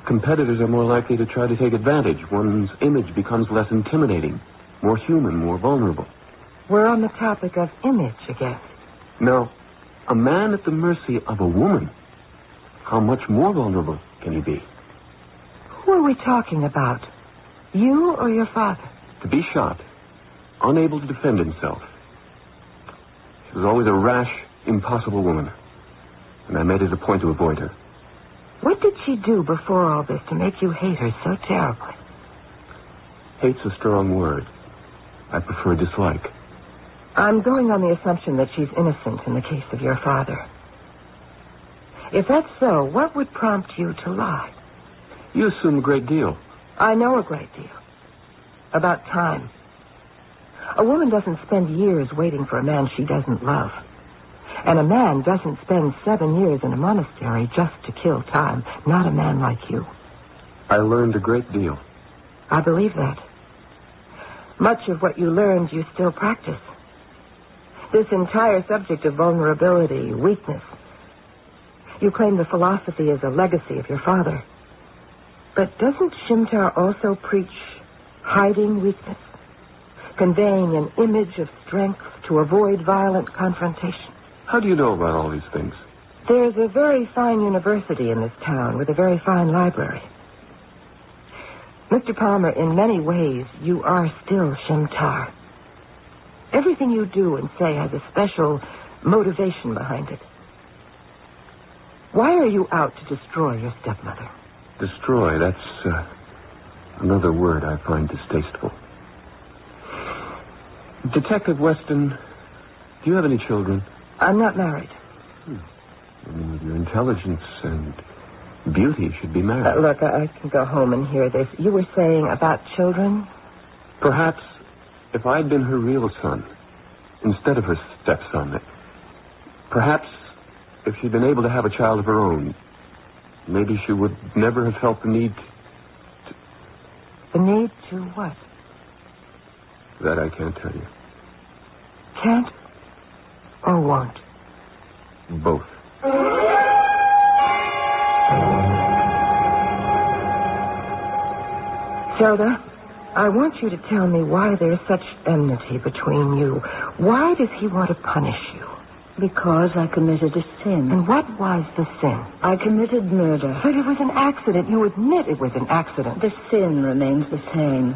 Competitors are more likely to try to take advantage. One's image becomes less intimidating, more human, more vulnerable. We're on the topic of image again. Now, a man at the mercy of a woman, how much more vulnerable can he be? Who are we talking about? You or your father? To be shot, unable to defend himself. She was always a rash, impossible woman. And I made it a point to avoid her. What did she do before all this to make you hate her so terribly? Hate's a strong word. I prefer dislike. I'm going on the assumption that she's innocent in the case of your father. If that's so, what would prompt you to lie? You assume a great deal. I know a great deal. About time. A woman doesn't spend years waiting for a man she doesn't love. And a man doesn't spend 7 years in a monastery just to kill time. Not a man like you. I learned a great deal. I believe that. Much of what you learned, you still practice. This entire subject of vulnerability, weakness. You claim the philosophy is a legacy of your father. But doesn't Shinta also preach hiding weakness? Conveying an image of strength to avoid violent confrontation? How do you know about all these things? There's a very fine university in this town with a very fine library. Mr. Palmer, in many ways, you are still Shimtar. Everything you do and say has a special motivation behind it. Why are you out to destroy your stepmother? Destroy, that's another word I find distasteful. Detective Weston, do you have any children? I'm not married. I mean, with your intelligence and beauty, you should be married. Look, I can go home and hear this. You were saying about children? Perhaps if I'd been her real son, instead of her stepson, perhaps if she'd been able to have a child of her own, maybe she would never have felt the need to... The need to what? That I can't tell you. Can't or won't? Both. Zelda, I want you to tell me why there's such enmity between you. Why does he want to punish you? Because I committed a sin. And what was the sin? I committed murder. But it was an accident. You admit it was an accident. The sin remains the same.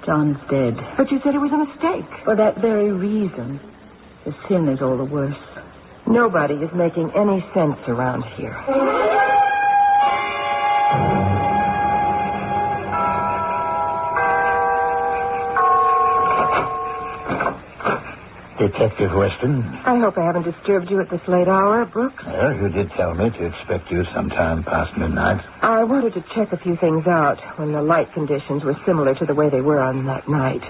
John's dead. But you said it was a mistake. For that very reason, the sin is all the worse. Nobody is making any sense around here. Detective Weston? I hope I haven't disturbed you at this late hour, Brooks. Well, you did tell me to expect you sometime past midnight. I wanted to check a few things out when the light conditions were similar to the way they were on that night.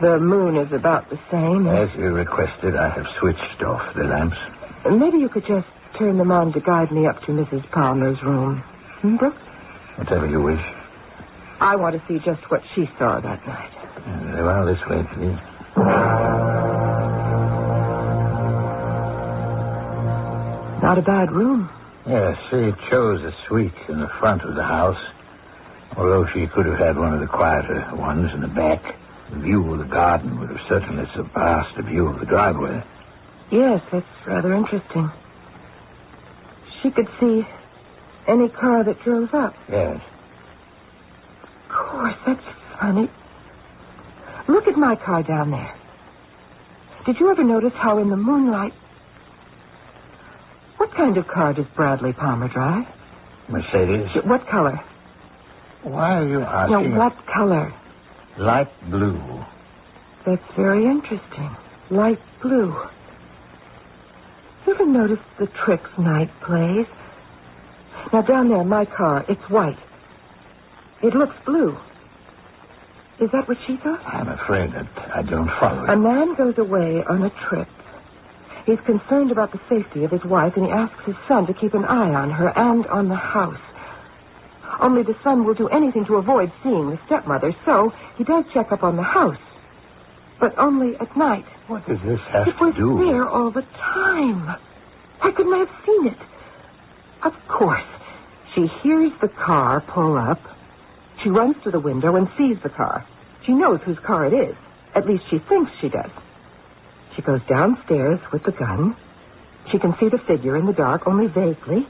The moon is about the same. As you requested, I have switched off the lamps. Maybe you could just turn them on to guide me up to Mrs. Palmer's room. Brooks? Whatever you wish. I want to see just what she saw that night. Very well, this way, please. Not a bad room. Yes, she chose a suite in the front of the house, although she could have had one of the quieter ones in the back. The view of the garden would have certainly surpassed the view of the driveway. Yes, that's rather interesting. She could see any car that drove up. Yes. Of course, that's funny. Look at my car down there. Did you ever notice how in the moonlight... What kind of car does Bradley Palmer drive? Mercedes. What color? Why are you asking? No, what color? Light blue. That's very interesting. Light blue. You ever notice the tricks Night plays? Now, down there, my car, it's white. It looks blue. Is that what she thought? I'm afraid that I don't follow it. A man goes away on a trip. He's concerned about the safety of his wife, and he asks his son to keep an eye on her and on the house. Only the son will do anything to avoid seeing the stepmother, so he does check up on the house. But only at night. What does this have to do? It was there all the time. Why couldn't I have seen it? Of course. She hears the car pull up. She runs to the window and sees the car. She knows whose car it is. At least she thinks she does. She goes downstairs with the gun. She can see the figure in the dark, only vaguely.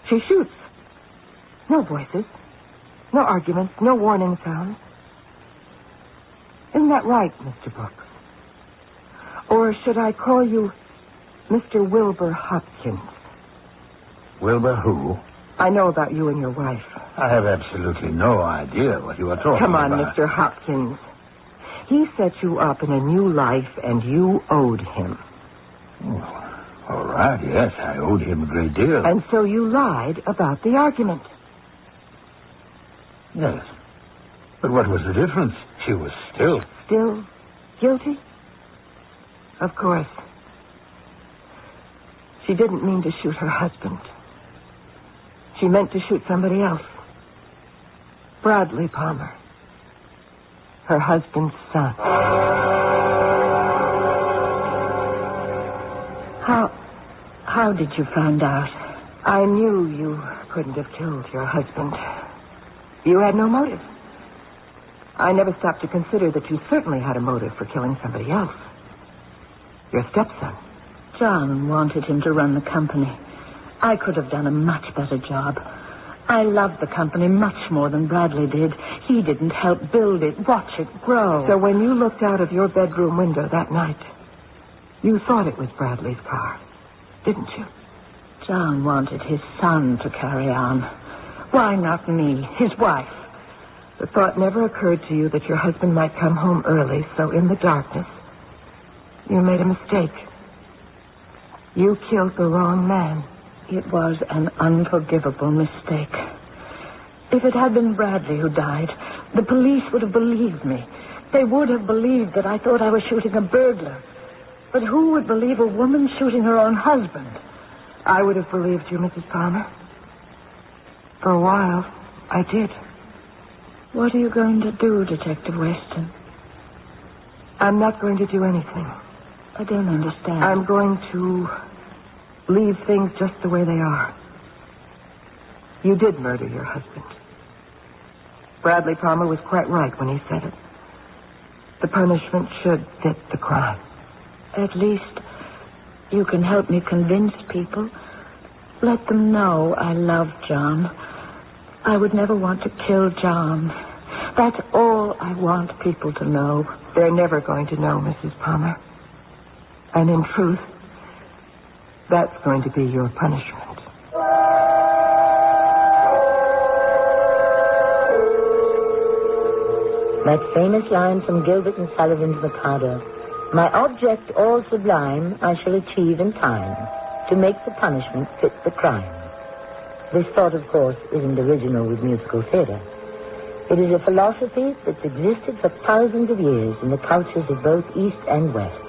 She shoots. No voices. No arguments. No warning sounds. Isn't that right, Mr. Brooks? Or should I call you Mr. Wilbur Hopkins? Wilbur who? I know about you and your wife. I have absolutely no idea what you are talking about. Come on, Mr. Hopkins. He set you up in a new life, and you owed him. Oh, all right, yes, I owed him a great deal. And so you lied about the argument. Yes. But what was the difference? She was still... Still guilty? Of course. She didn't mean to shoot her husband. She meant to shoot somebody else. Bradley Palmer. Her husband's son. How did you find out? I knew you couldn't have killed your husband. You had no motive. I never stopped to consider that you certainly had a motive for killing somebody else. Your stepson. John wanted him to run the company. I could have done a much better job. I loved the company much more than Bradley did. He didn't help build it, watch it grow. So when you looked out of your bedroom window that night, you thought it was Bradley's car, didn't you? John wanted his son to carry on. Why not me, his wife? The thought never occurred to you that your husband might come home early, so in the darkness, you made a mistake. You killed the wrong man. It was an unforgivable mistake. If it had been Bradley who died, the police would have believed me. They would have believed that I thought I was shooting a burglar. But who would believe a woman shooting her own husband? I would have believed you, Mrs. Palmer. For a while, I did. What are you going to do, Detective Weston? I'm not going to do anything. I don't understand. I'm going to leave things just the way they are. You did murder your husband. Bradley Palmer was quite right when he said it. The punishment should fit the crime. At least you can help me convince people. Let them know I love John. I would never want to kill John. That's all I want people to know. They're never going to know, Mrs. Palmer. And in truth, that's going to be your punishment. That famous line from Gilbert and Sullivan's Mikado. My object, all sublime, I shall achieve in time, to make the punishment fit the crime. This thought, of course, isn't original with musical theater. It is a philosophy that's existed for thousands of years in the cultures of both East and West.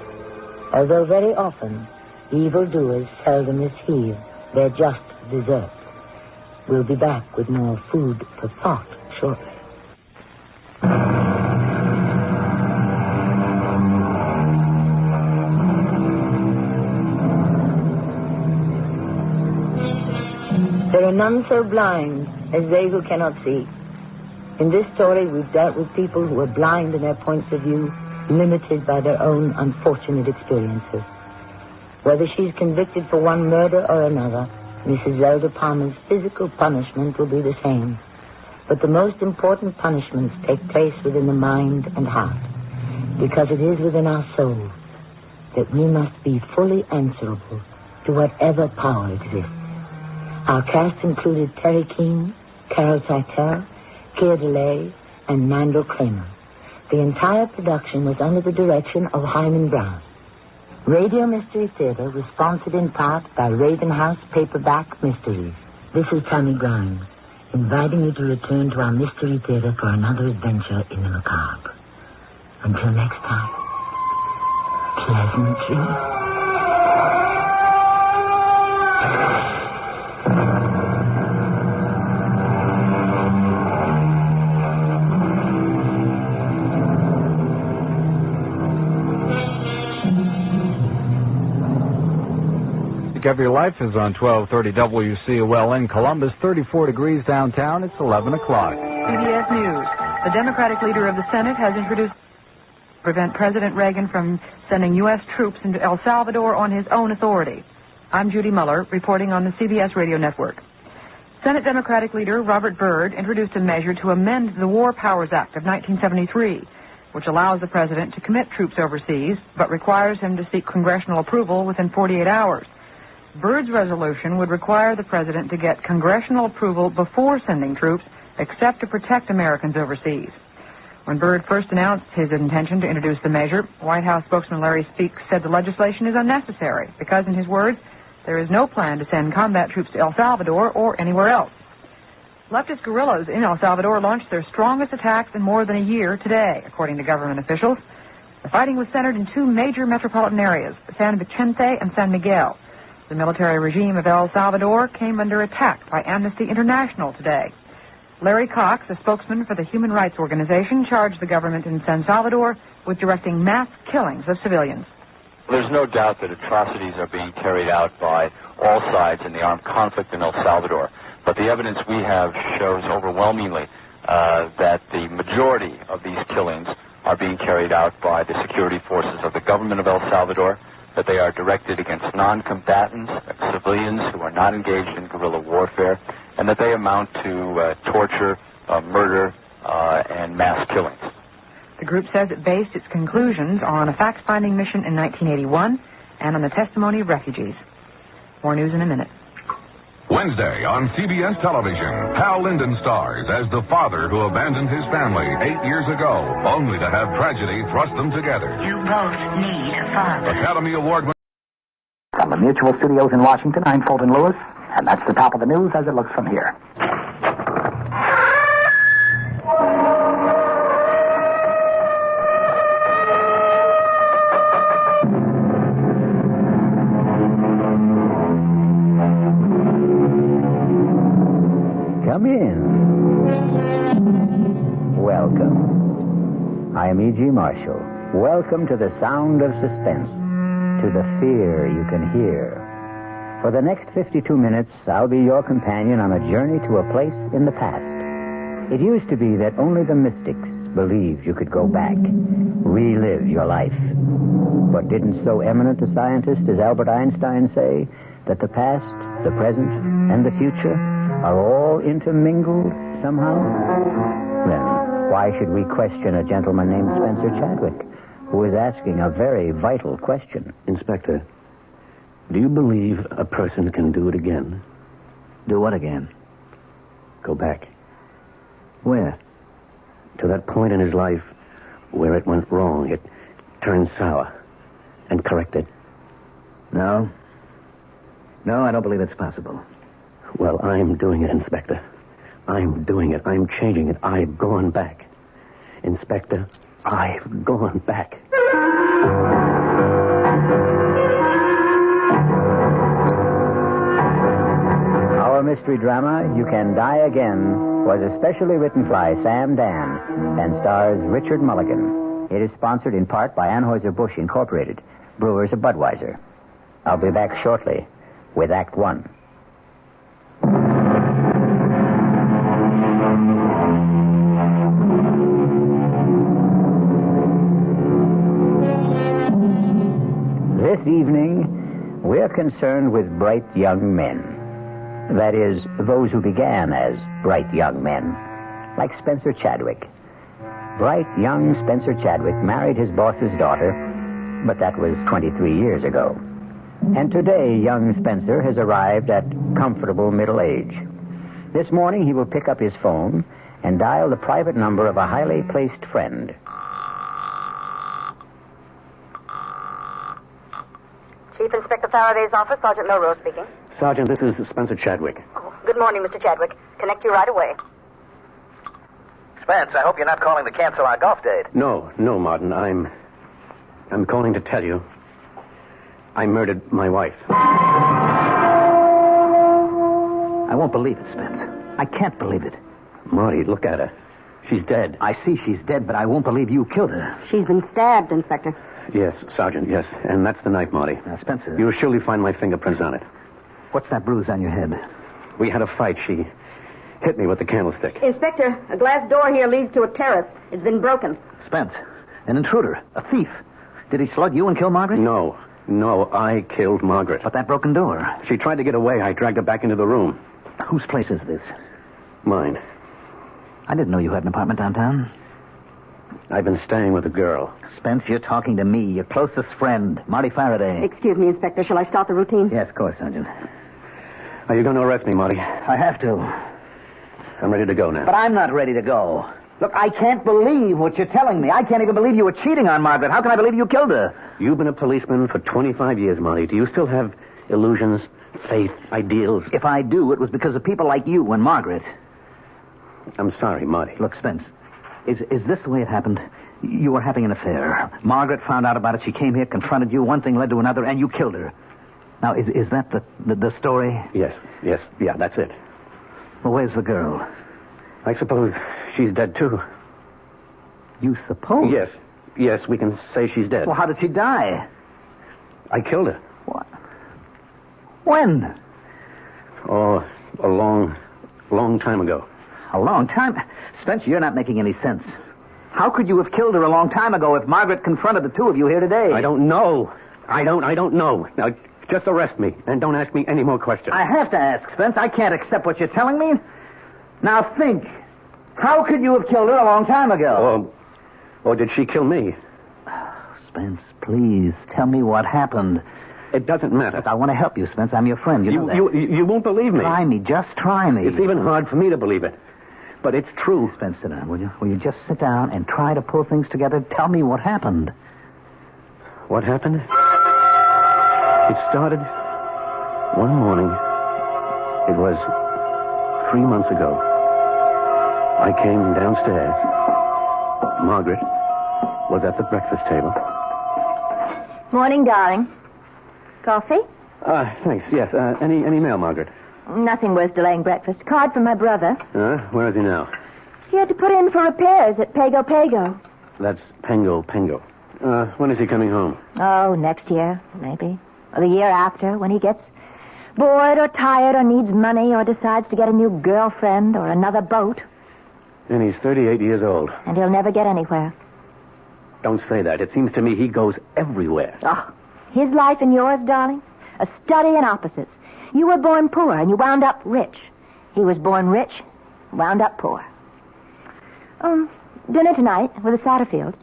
Although very often, evildoers seldom receive their just desert. We'll be back with more food for thought shortly. There are none so blind as they who cannot see. In this story, we've dealt with people who are blind in their points of view, limited by their own unfortunate experiences. Whether she's convicted for one murder or another, Mrs. Zelda Palmer's physical punishment will be the same. But the most important punishments take place within the mind and heart, because it is within our souls that we must be fully answerable to whatever power exists. Our cast included Terry Keane, Carol Seitel, Keir DeLay, and Mandel Kramer. The entire production was under the direction of Hyman Brown. Radio Mystery Theater was sponsored in part by Raven House Paperback Mysteries. This is Tammy Grimes, inviting you to return to our Mystery Theater for another adventure in the macabre. Until next time, pleasant dreams. Every Life is on 1230 WCOL in Columbus, 34 degrees downtown. It's 11 o'clock. CBS News. The Democratic leader of the Senate has introduced to prevent President Reagan from sending U.S. troops into El Salvador on his own authority. I'm Judy Muller, reporting on the CBS Radio Network. Senate Democratic leader Robert Byrd introduced a measure to amend the War Powers Act of 1973, which allows the president to commit troops overseas, but requires him to seek congressional approval within 48 hours. Byrd's resolution would require the president to get congressional approval before sending troops, except to protect Americans overseas. When Byrd first announced his intention to introduce the measure, White House spokesman Larry Speaks said the legislation is unnecessary because, in his words, there is no plan to send combat troops to El Salvador or anywhere else. Leftist guerrillas in El Salvador launched their strongest attacks in more than a year today, according to government officials. The fighting was centered in two major metropolitan areas, San Vicente and San Miguel. The military regime of El Salvador came under attack by Amnesty International today. Larry Cox, a spokesman for the human rights organization, charged the government in San Salvador with directing mass killings of civilians. There's no doubt that atrocities are being carried out by all sides in the armed conflict in El Salvador. But the evidence we have shows overwhelmingly that the majority of these killings are being carried out by the security forces of the government of El Salvador, that they are directed against non-combatants, civilians who are not engaged in guerrilla warfare, and that they amount to torture, murder, and mass killings. The group says it based its conclusions on a fact-finding mission in 1981 and on the testimony of refugees. More news in a minute. Wednesday on CBS television, Hal Linden stars as the father who abandoned his family 8 years ago, only to have tragedy thrust them together. You both need a father. Academy Award winner. From the Mutual Studios in Washington, I'm Fulton Lewis, and that's the top of the news as it looks from here. Come in. Welcome. I am E.G. Marshall. Welcome to the sound of suspense, to the fear you can hear. For the next 52 minutes, I'll be your companion on a journey to a place in the past. It used to be that only the mystics believed you could go back, relive your life. But didn't so eminent a scientist as Albert Einstein say that the past, the present, and the future are all intermingled somehow? Then, why should we question a gentleman named Spencer Chadwick, who is asking a very vital question? Inspector, do you believe a person can do it again? Do what again? Go back. Where? To that point in his life where it went wrong. It turned sour. And correct it. No. No, I don't believe it's possible. Well, I'm doing it, Inspector. I'm doing it. I'm changing it. I've gone back. Inspector, I've gone back. Our mystery drama, You Can Die Again, was especially written by Sam Dan and stars Richard Mulligan. It is sponsored in part by Anheuser-Busch Incorporated, brewers of Budweiser. I'll be back shortly with Act One. This evening, we're concerned with bright young men. That is, those who began as bright young men, like Spencer Chadwick. Bright young Spencer Chadwick married his boss's daughter, but that was 23 years ago. And today, young Spencer has arrived at comfortable middle age. This morning, he will pick up his phone and dial the private number of a highly placed friend. Chief Inspector Faraday's office, Sergeant Milrose speaking. Sergeant, this is Spencer Chadwick. Oh, good morning, Mr. Chadwick. Connect you right away. Spence, I hope you're not calling to cancel our golf date. No, Martin. I'm calling to tell you I murdered my wife. I won't believe it, Spence. I can't believe it. Marty, look at her. She's dead. I see she's dead, but I won't believe you killed her. She's been stabbed, Inspector. Yes, Sergeant, yes. And that's the knife, Marty. Now, Spencer. You'll surely find my fingerprints on it. What's that bruise on your head? We had a fight. She hit me with the candlestick. Inspector, a glass door here leads to a terrace. It's been broken. Spence, an intruder, a thief. Did he slug you and kill Margaret? No, I killed Margaret. But that broken door. She tried to get away. I dragged her back into the room. Whose place is this? Mine. I didn't know you had an apartment downtown. I've been staying with a girl. Spence, you're talking to me, your closest friend, Marty Faraday. Excuse me, Inspector. Shall I start the routine? Yes, of course, Sergeant. Are you going to arrest me, Marty? I have to. I'm ready to go now. But I'm not ready to go. Look, I can't believe what you're telling me. I can't even believe you were cheating on Margaret. How can I believe you killed her? You've been a policeman for 25 years, Marty. Do you still have illusions, faith, ideals? If I do, it was because of people like you and Margaret. I'm sorry, Marty. Look, Spence, is this the way it happened? You were having an affair. Margaret found out about it. She came here, confronted you. One thing led to another, and you killed her. Now, is that the story? Yes. Yeah, that's it. Well, where's the girl? I suppose she's dead, too. You suppose? Yes, we can say she's dead. Well, how did she die? I killed her. What? When? Oh, a long time ago. A long time? Spencer, you're not making any sense. How could you have killed her a long time ago if Margaret confronted the two of you here today? I don't know. I don't know. Now, Just arrest me, and don't ask me any more questions. I have to ask, Spence. I can't accept what you're telling me. Now think. How could you have killed her a long time ago? Or did she kill me? Spence, please, tell me what happened. It doesn't matter. Look, I want to help you, Spence. I'm your friend. You know that. You won't believe me. Try me. Just try me. It's even hard for me to believe it. But it's true. Spence, sit down, will you? Will you just sit down and try to pull things together? Tell me what happened. What happened? It started one morning. It was 3 months ago. I came downstairs. Margaret was at the breakfast table. Morning, darling. Coffee? Thanks. Yes. Any mail, Margaret? Nothing worth delaying breakfast. Card from my brother. Where is he now? He had to put in for repairs at Pago Pago. That's Pengo. When is he coming home? Oh, next year, maybe. Or the year after, when he gets bored or tired or needs money or decides to get a new girlfriend or another boat. And he's 38 years old. And he'll never get anywhere. Don't say that. It seems to me he goes everywhere. Oh, his life and yours, darling, a study in opposites. You were born poor and you wound up rich. He was born rich, wound up poor. Dinner tonight with the Satterfields.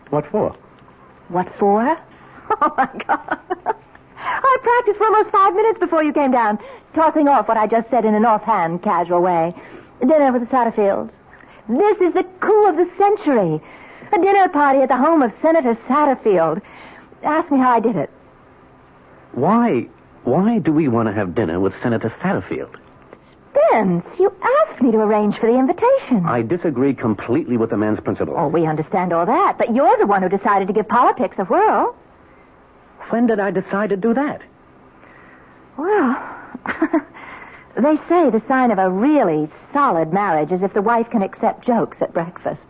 What for? What for? Oh, my God. I practiced for almost 5 minutes before you came down, tossing off what I just said in an offhand, casual way. Dinner with the Satterfields. This is the coup of the century. A dinner party at the home of Senator Satterfield. Ask me how I did it. Why do we want to have dinner with Senator Satterfield? Spence, you asked me to arrange for the invitation. I disagree completely with the man's principles. Oh, we understand all that, but you're the one who decided to give politics a whirl. When did I decide to do that? Well, they say the sign of a really solid marriage is if the wife can accept jokes at breakfast.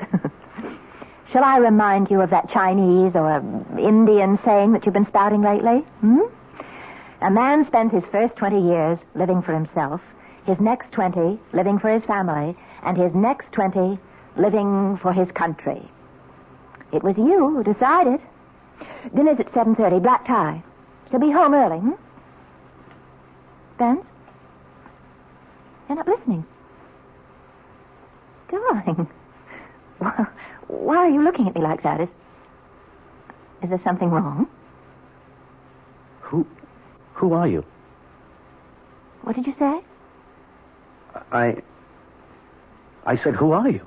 Shall I remind you of that Chinese or Indian saying that you've been spouting lately? A man spends his first 20 years living for himself, his next 20 living for his family, and his next 20 living for his country. It was you who decided. Dinner's at 7:30, black tie. So be home early, Spence? You're not listening. Darling. Why are you looking at me like that? Is there something wrong? Who are you? What did you say? I said, who are you?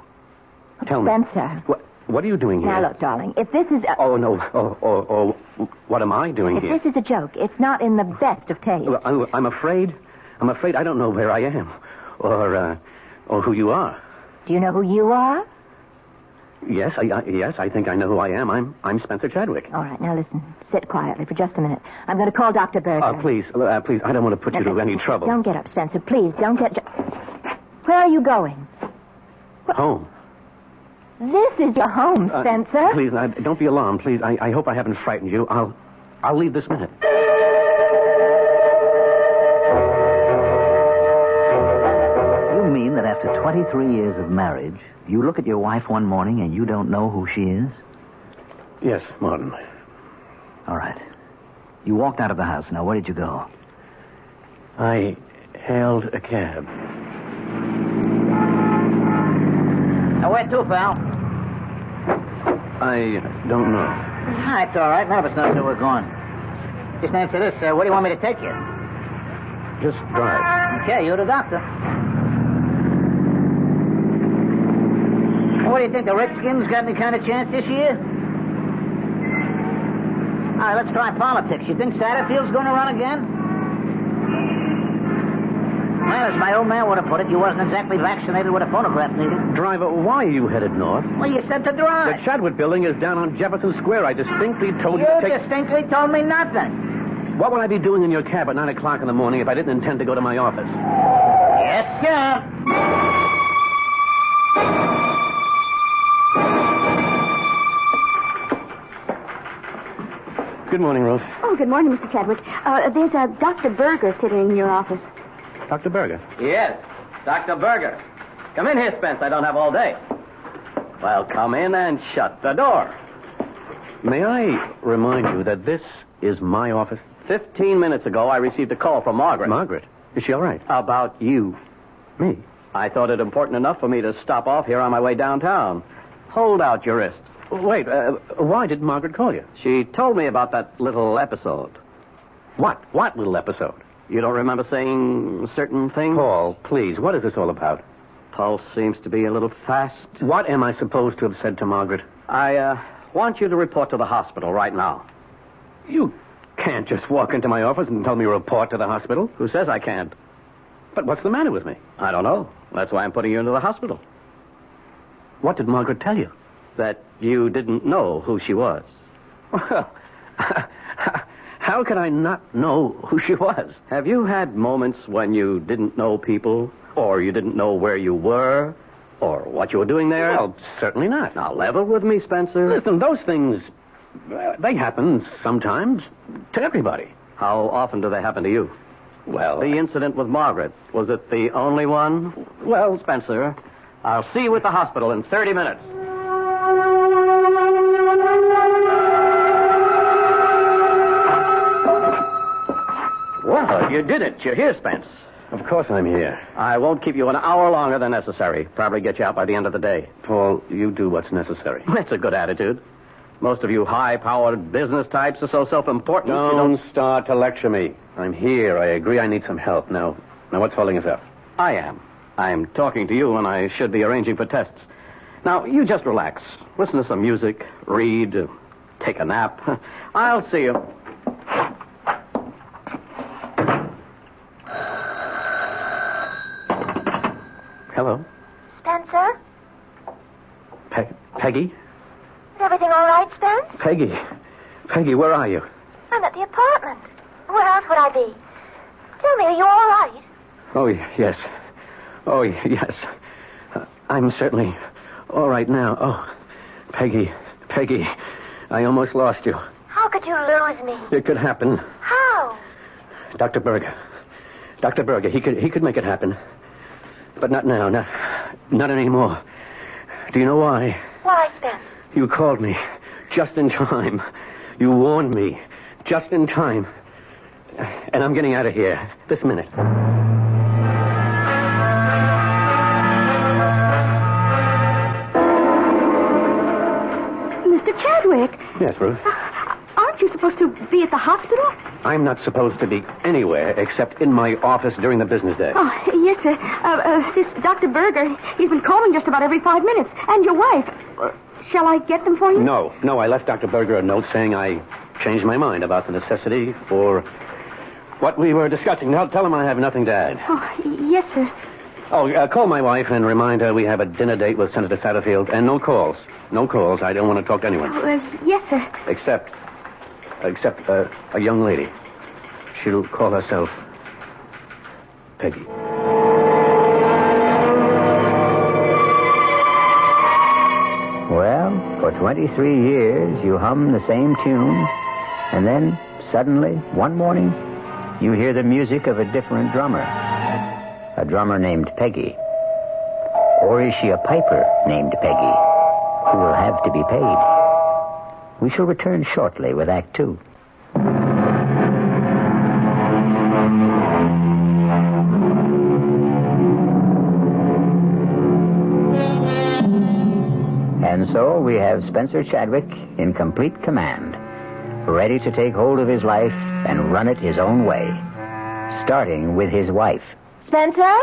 Tell me. Spencer. What are you doing here? Now, look, darling, if this is... Oh, no. What am I doing here? If this is a joke, it's not in the best of taste. Well, I'm afraid I don't know where I am. Or who you are. Do you know who you are? Yes, I think I know who I am. I'm Spencer Chadwick. All right, now listen. Sit quietly for just a minute. I'm going to call Dr. Berger. Please, I don't want to put you to any trouble. Don't get up, Spencer. Please, don't get... Where are you going? Home. This is your home, Spencer. Please, don't be alarmed, please. I hope I haven't frightened you. I'll leave this minute. You mean that after 23 years of marriage, you look at your wife one morning and you don't know who she is? Yes, Martin. All right. You walked out of the house. Now, where did you go? I hailed a cab. Now, where to, pal? I don't know. It's all right. None of us knows where we're going. Just answer this. Where do you want me to take you? Just drive. Okay, you're the doctor. What do you think? The Redskins got any kind of chance this year? All right, let's try politics. You think Satterfield's going to run again? Well, as my old man would have put it, you wasn't exactly vaccinated with a phonograph needle. Driver, why are you headed north? Well, you said to drive. The Chadwick building is down on Jefferson Square. I distinctly told you to take... You distinctly told me nothing. What would I be doing in your cab at 9 o'clock in the morning if I didn't intend to go to my office? Yes, sir. Good morning, Rose. Oh, good morning, Mr. Chadwick. There's a Dr. Berger sitting in your office. Dr. Berger? Yes, Dr. Berger. Come in here, Spence. I don't have all day. Well, come in and shut the door. May I remind you that this is my office? 15 minutes ago, I received a call from Margaret. Margaret? Is she all right? About you. Me? I thought it important enough for me to stop off here on my way downtown. Hold out your wrist. Wait, why did Margaret call you? She told me about that little episode. What? What little episode? You don't remember saying certain things? Paul, please, what is this all about? Pulse seems to be a little fast. What am I supposed to have said to Margaret? I want you to report to the hospital right now. You can't just walk into my office and tell me to report to the hospital. Who says I can't? But what's the matter with me? I don't know. That's why I'm putting you into the hospital. What did Margaret tell you? That you didn't know who she was. Well, how could I not know who she was? Have you had moments when you didn't know people, or you didn't know where you were, or what you were doing there? Well, certainly not. Now, level with me, Spencer. Listen, those things, they happen sometimes to everybody. How often do they happen to you? Well, the incident with Margaret, was it the only one? Well, Spencer, I'll see you at the hospital in 30 minutes. Well, you did it. You're here, Spence. Of course I'm here. I won't keep you an hour longer than necessary. Probably get you out by the end of the day. Paul, you do what's necessary. That's a good attitude. Most of you high-powered business types are so self-important. Don't start to lecture me. I'm here. I agree I need some help. Now what's holding us up? I am. I'm talking to you when I should be arranging for tests. Now, you just relax. Listen to some music, read, take a nap. I'll see you. Hello? Spencer? Peggy? Is everything all right, Spence? Peggy, where are you? I'm at the apartment. Where else would I be? Tell me, are you all right? Oh, yes. Oh, yes. I'm certainly all right now. Oh, Peggy, I almost lost you. How could you lose me? It could happen. How? Dr. Berger, he could make it happen. But not now, not anymore. Do you know why? Why, Spence? You called me just in time. You warned me just in time. And I'm getting out of here this minute. Mr. Chadwick. Yes, Ruth? Aren't you supposed to be at the hospital? I'm not supposed to be anywhere except in my office during the business day. Oh, yes, sir. This Dr. Berger, he's been calling just about every 5 minutes. And your wife. Shall I get them for you? No. I left Dr. Berger a note saying I changed my mind about the necessity for what we were discussing. Now, tell him I have nothing to add. Oh, yes, sir. Oh, call my wife and remind her we have a dinner date with Senator Satterfield. And no calls. No calls. I don't want to talk to anyone. Yes, sir. Except a young lady. She'll call herself Peggy. Well, for 23 years, you hum the same tune, and then, suddenly, one morning, you hear the music of a different drummer. A drummer named Peggy. Or is she a piper named Peggy, who will have to be paid? We shall return shortly with Act Two. And so we have Spencer Chadwick in complete command, ready to take hold of his life and run it his own way, starting with his wife. Spencer?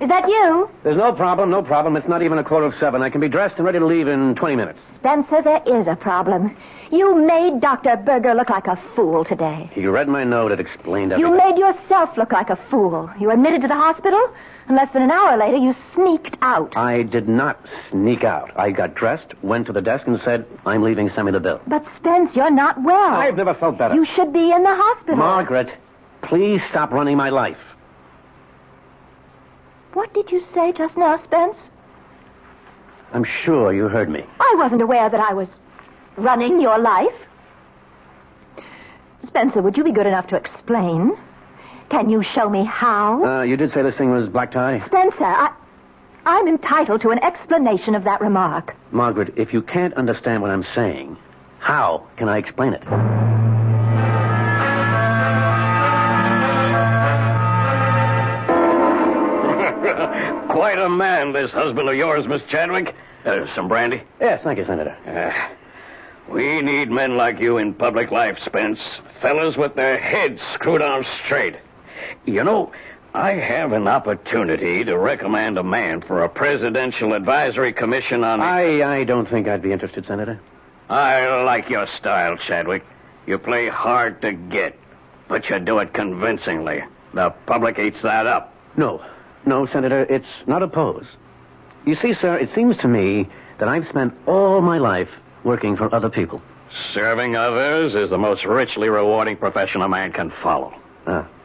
Is that you? There's no problem. It's not even 6:45. I can be dressed and ready to leave in 20 minutes. Spencer, there is a problem. You made Dr. Berger look like a fool today. You read my note. It explained everything. You made yourself look like a fool. You admitted to the hospital, and less than an hour later, you sneaked out. I did not sneak out. I got dressed, went to the desk, and said, I'm leaving. Send me the bill. But, Spence, you're not well. I've never felt better. You should be in the hospital. Margaret, please stop running my life. What did you say just now, Spence? I'm sure you heard me. I wasn't aware that I was running your life. Spencer, would you be good enough to explain? Can you show me how? You did say this thing was black tie? Spencer, I'm entitled to an explanation of that remark. Margaret, if you can't understand what I'm saying, How can I explain it? Quite a man, this husband of yours, Miss Chadwick. Some brandy? Yes, thank you, Senator. We need men like you in public life, Spence. Fellas with their heads screwed on straight. You know, I have an opportunity to recommend a man for a presidential advisory commission on... I don't think I'd be interested, Senator. I like your style, Chadwick. You play hard to get, but you do it convincingly. The public eats that up. No, Senator, it's not a pose. You see, sir, it seems to me that I've spent all my life working for other people. Serving others is the most richly rewarding profession a man can follow.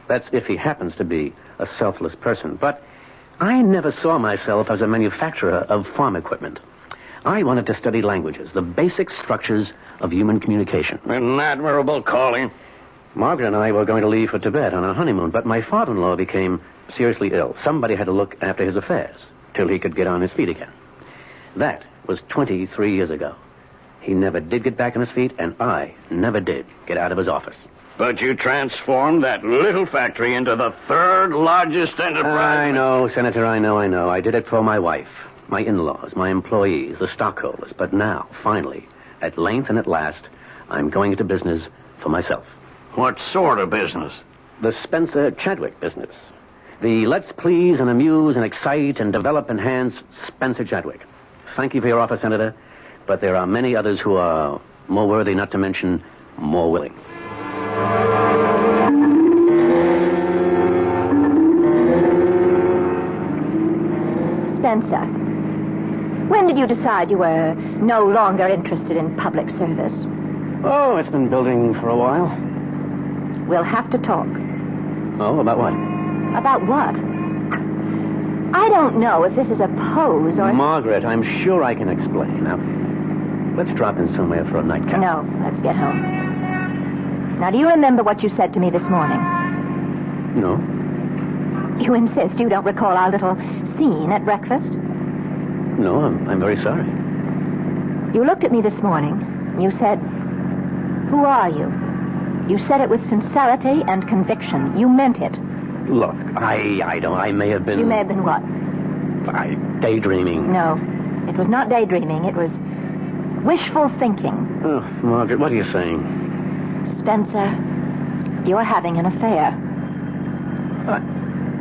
That's if he happens to be a selfless person. But I never saw myself as a manufacturer of farm equipment. I wanted to study languages, the basic structures of human communication. An admirable calling. Margaret and I were going to leave for Tibet on our honeymoon, but my father-in-law became seriously ill. Somebody had to look after his affairs till he could get on his feet again. That was 23 years ago. He never did get back on his feet, and I never did get out of his office. But you transformed that little factory into the third largest enterprise. I know, Senator, I know. I did it for my wife, my in-laws, my employees, the stockholders. But now, finally, at length and at last, I'm going into business for myself. What sort of business? The Spencer Chadwick business. The let's please and amuse and excite and develop and enhance Spencer Chadwick. Thank you for your offer, Senator, but there are many others who are more worthy, not to mention more willing. Spencer, when did you decide you were no longer interested in public service? Oh, it's been building for a while. We'll have to talk. Oh, about what? About what? I don't know if this is a pose or... Margaret, I'm sure I can explain. Now, let's drop in somewhere for a nightcap. No, let's get home. Now, do you remember what you said to me this morning? No. You insist you don't recall our little scene at breakfast? No, I'm very sorry. You looked at me this morning. You said, "Who are you?" You said it with sincerity and conviction. You meant it. Look, I may have been... You may have been what? Daydreaming. No, it was not daydreaming. It was wishful thinking. Oh, Margaret, what are you saying? Spencer, you're having an affair.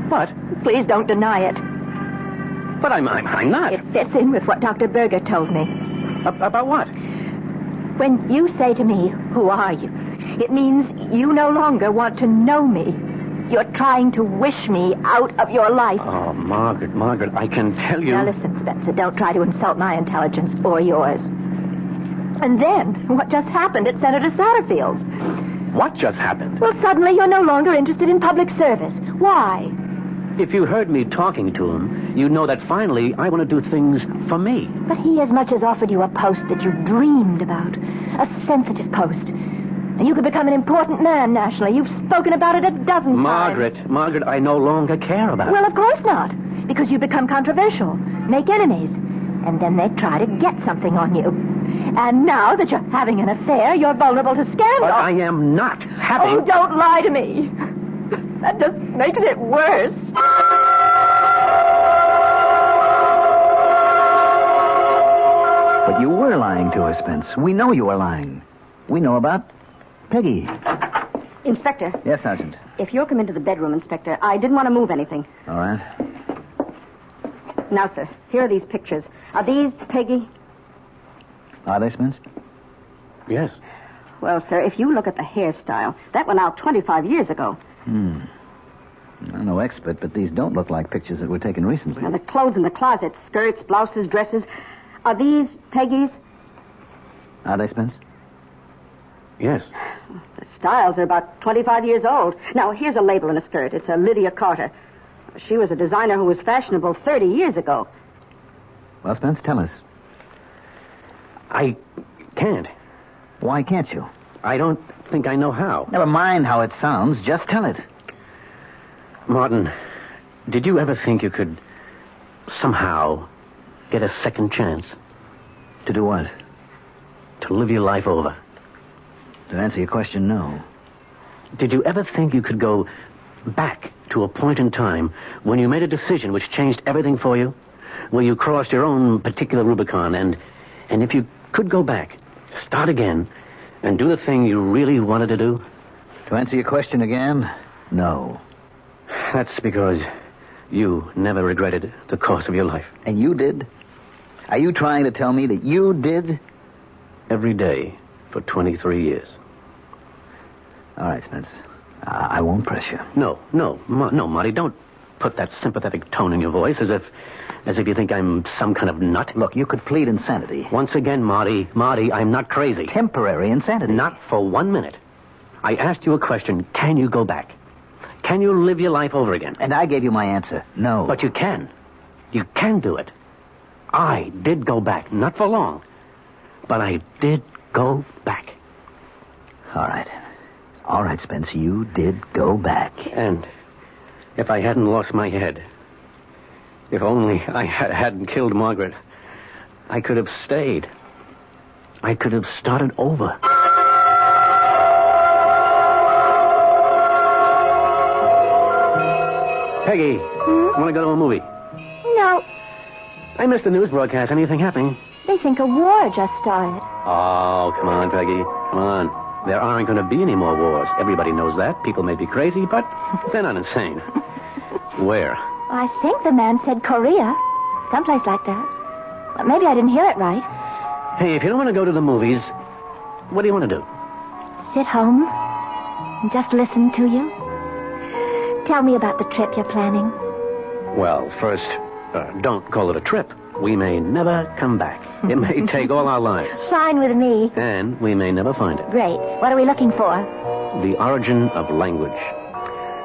What? Please don't deny it. But I'm not. It fits in with what Dr. Berger told me. About what? When you say to me, "Who are you?" it means you no longer want to know me. You're trying to wish me out of your life. Oh, Margaret, I can tell you... Now listen, Spencer, don't try to insult my intelligence or yours. And then, what just happened at Senator Satterfield's? What just happened? Well, suddenly you're no longer interested in public service. Why? If you heard me talking to him, you'd know that finally I want to do things for me. But he as much as offered you a post that you dreamed about. A sensitive post. And you could become an important man nationally. You've spoken about it a dozen times. Margaret, I no longer care about it. Well, of course not. Because you become controversial, make enemies, and then they try to get something on you. And now that you're having an affair, you're vulnerable to scandal. But I am not having... Oh, don't lie to me. That just makes it worse. But you were lying to us, Spence. We know you were lying. We know about Peggy. Inspector. Yes, Sergeant. If you'll come into the bedroom, Inspector, I didn't want to move anything. All right. Now, sir, here are these pictures. Are these Peggy? Are they, Spence? Yes. Well, sir, if you look at the hairstyle, that went out 25 years ago. I'm no expert, but these don't look like pictures that were taken recently. Now, the clothes in the closet, skirts, blouses, dresses, are these Peggy's? Are they, Spence? Yes. The styles are about 25 years old. Now, here's a label in a skirt. It's a Lydia Carter. She was a designer who was fashionable 30 years ago. Well, Spence, tell us. I can't. Why can't you? I don't think I know how. Never mind how it sounds. Just tell it. Martin, did you ever think you could somehow get a second chance? To do what? To live your life over. To answer your question, no. Did you ever think you could go back to a point in time when you made a decision which changed everything for you? Where you crossed your own particular Rubicon, and if you could go back, start again, and do the thing you really wanted to do? To answer your question again, no. That's because you never regretted the course of your life. And you did? Are you trying to tell me that you did? Every day for 23 years. All right, Spence. I won't press you. No, Marty, don't put that sympathetic tone in your voice as if you think I'm some kind of nut. Look, you could plead insanity. Once again, Marty, I'm not crazy. Temporary insanity. Not for 1 minute. I asked you a question. Can you go back? Can you live your life over again? And I gave you my answer. No. But you can. You can do it. I did go back. Not for long. But I did go back. All right. All right, Spence, you did go back. And if I hadn't lost my head, if only I hadn't killed Margaret, I could have stayed. I could have started over. Peggy, want to go to a movie? No. I missed the news broadcast. Anything happening? They think a war just started. Oh, come on, Peggy. Come on. There aren't going to be any more wars. Everybody knows that. People may be crazy, but they're not insane. Where? I think the man said Korea. Someplace like that. But maybe I didn't hear it right. Hey, if you don't want to go to the movies, what do you want to do? Sit home and just listen to you. Tell me about the trip you're planning. Well, first, don't call it a trip. We may never come back. It may take all our lives. Fine with me. And we may never find it. Great. What are we looking for? The origin of language.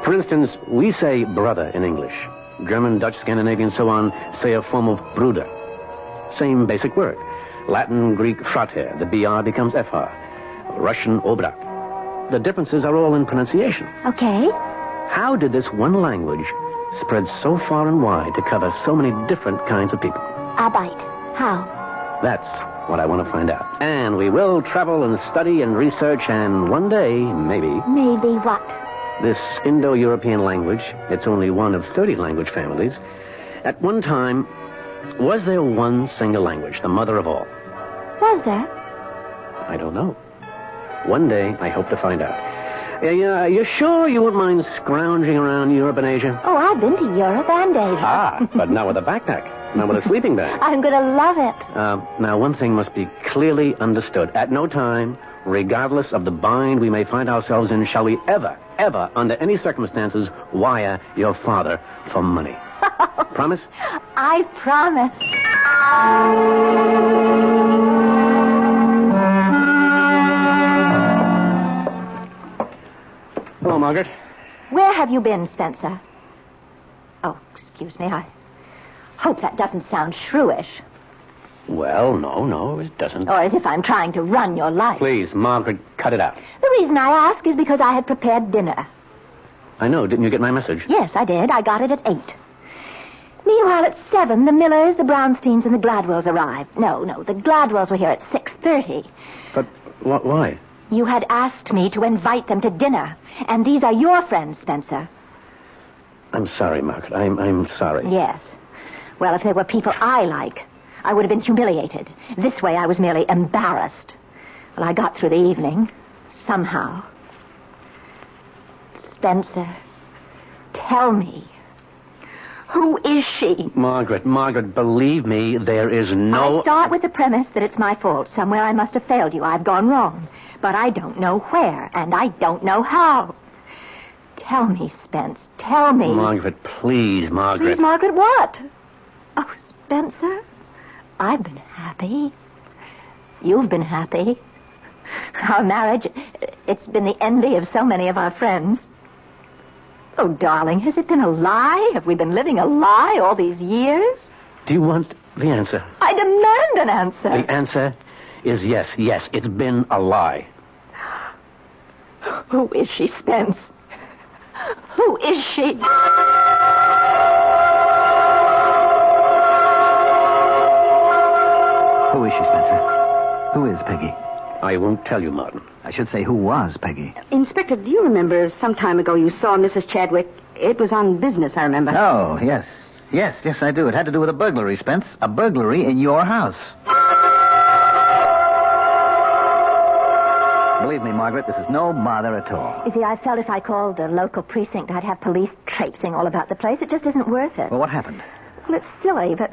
For instance, we say brother in English. German, Dutch, Scandinavian, so on, say a form of Bruder. Same basic word. Latin, Greek, frater. The BR becomes FR. Russian, obrat. The differences are all in pronunciation. Okay. How did this one language spread so far and wide to cover so many different kinds of people? Arbeit. How? That's what I want to find out. And we will travel and study and research, and one day, maybe... Maybe what? This Indo-European language, it's only one of 30 language families. At one time, was there one single language, the mother of all? Was there? I don't know. One day, I hope to find out. You sure you wouldn't mind scrounging around Europe and Asia? Oh, I've been to Europe and Asia. Ah, but not with a backpack. Not with a sleeping bag. I'm going to love it. Now, one thing must be clearly understood. At no time, regardless of the bind we may find ourselves in, shall we ever, under any circumstances, wire your father for money. Promise? I promise. Hello, Margaret. Where have you been, Spencer? Oh, excuse me. I hope that doesn't sound shrewish. Well, no, it doesn't. Or as if I'm trying to run your life. Please, Margaret, cut it out. The reason I ask is because I had prepared dinner. I know. Didn't you get my message? Yes, I did. I got it at 8. Meanwhile, at 7, the Millers, the Brownsteins, and the Gladwells arrived. No, the Gladwells were here at 6:30. But why? You had asked me to invite them to dinner. And these are your friends, Spencer. I'm sorry, Margaret. I'm sorry. Yes. Well, if they were people I like, I would have been humiliated. This way, I was merely embarrassed. Well, I got through the evening. Somehow. Spencer, tell me. Who is she? Margaret, believe me, there is no... I start with the premise that it's my fault. Somewhere I must have failed you. I've gone wrong. But I don't know where, and I don't know how. Tell me, Spence. Tell me. Margaret, please, Margaret. Please, Margaret, what? Oh, Spencer, I've been happy. You've been happy. Our marriage, it's been the envy of so many of our friends. Oh, darling, has it been a lie? Have we been living a lie all these years? Do you want the answer? I demand an answer. The answer is yes, it's been a lie. Who is she, Spence? Who is she? Who is she, Spencer? Who is Peggy? I won't tell you, Martin. I should say, who was Peggy? Inspector, do you remember some time ago you saw Mrs. Chadwick? It was on business, I remember. Oh, yes. Yes, I do. It had to do with a burglary, Spence. A burglary in your house. Believe me, Margaret, this is no bother at all. You see, I felt if I called the local precinct, I'd have police traipsing all about the place. It just isn't worth it. Well, what happened? Well, it's silly, but...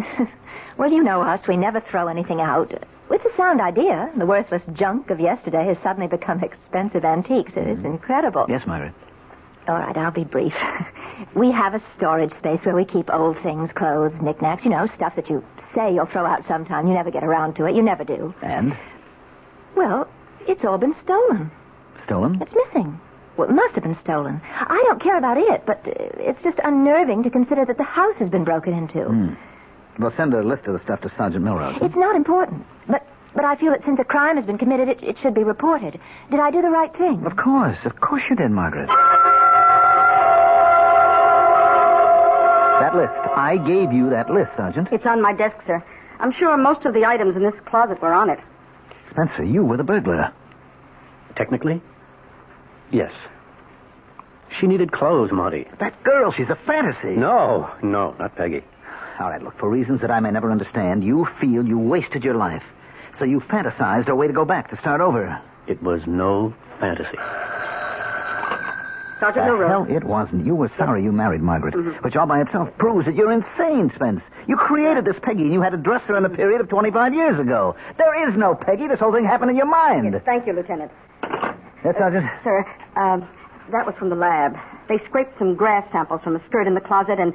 well, you know us. We never throw anything out. It's a sound idea. The worthless junk of yesterday has suddenly become expensive antiques. It's incredible. Yes, Margaret. All right, I'll be brief. We have a storage space where we keep old things, clothes, knickknacks, stuff that you say you'll throw out sometime. You never get around to it. You never do. And? Well, it's all been stolen. Stolen? It's missing. Well, it must have been stolen. I don't care about it, but it's just unnerving to consider that the house has been broken into. Well, send a list of the stuff to Sergeant Milrose. It's not important, but I feel that since a crime has been committed, it should be reported. Did I do the right thing? Of course you did, Margaret. That list. I gave you that list, Sergeant. It's on my desk, sir. I'm sure most of the items in this closet were on it. Spencer, you were the burglar. Technically, yes. She needed clothes, Marty. That girl, she's a fantasy. No, not Peggy. All right, look, for reasons that I may never understand, you feel you wasted your life. So you fantasized a way to go back, to start over. It was no fantasy. Sergeant Milrose. Hell, it wasn't. You were sorry you married Margaret. Which all by itself proves that you're insane, Spence. You created this Peggy, and you had to dress her in the period of 25 years ago. There is no Peggy. This whole thing happened in your mind. Yes, thank you, Lieutenant. Yes, Sergeant? Sir, that was from the lab. They scraped some grass samples from a skirt in the closet, and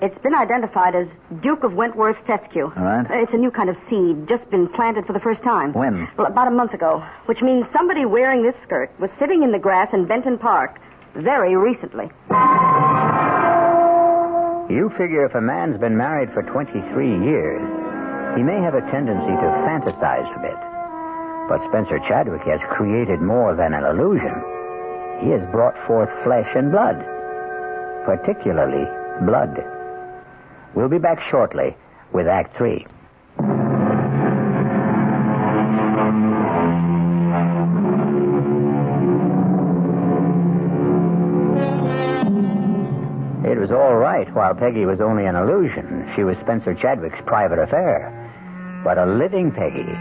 it's been identified as Duke of Wentworth fescue. All right. It's a new kind of seed, just been planted for the first time. When? Well, about a month ago, which means somebody wearing this skirt was sitting in the grass in Benton Park very recently. You figure if a man's been married for 23 years, he may have a tendency to fantasize a bit. But Spencer Chadwick has created more than an illusion. He has brought forth flesh and blood, particularly blood. We'll be back shortly with Act 3. It was all right while Peggy was only an illusion. She was Spencer Chadwick's private affair. But a living Peggy,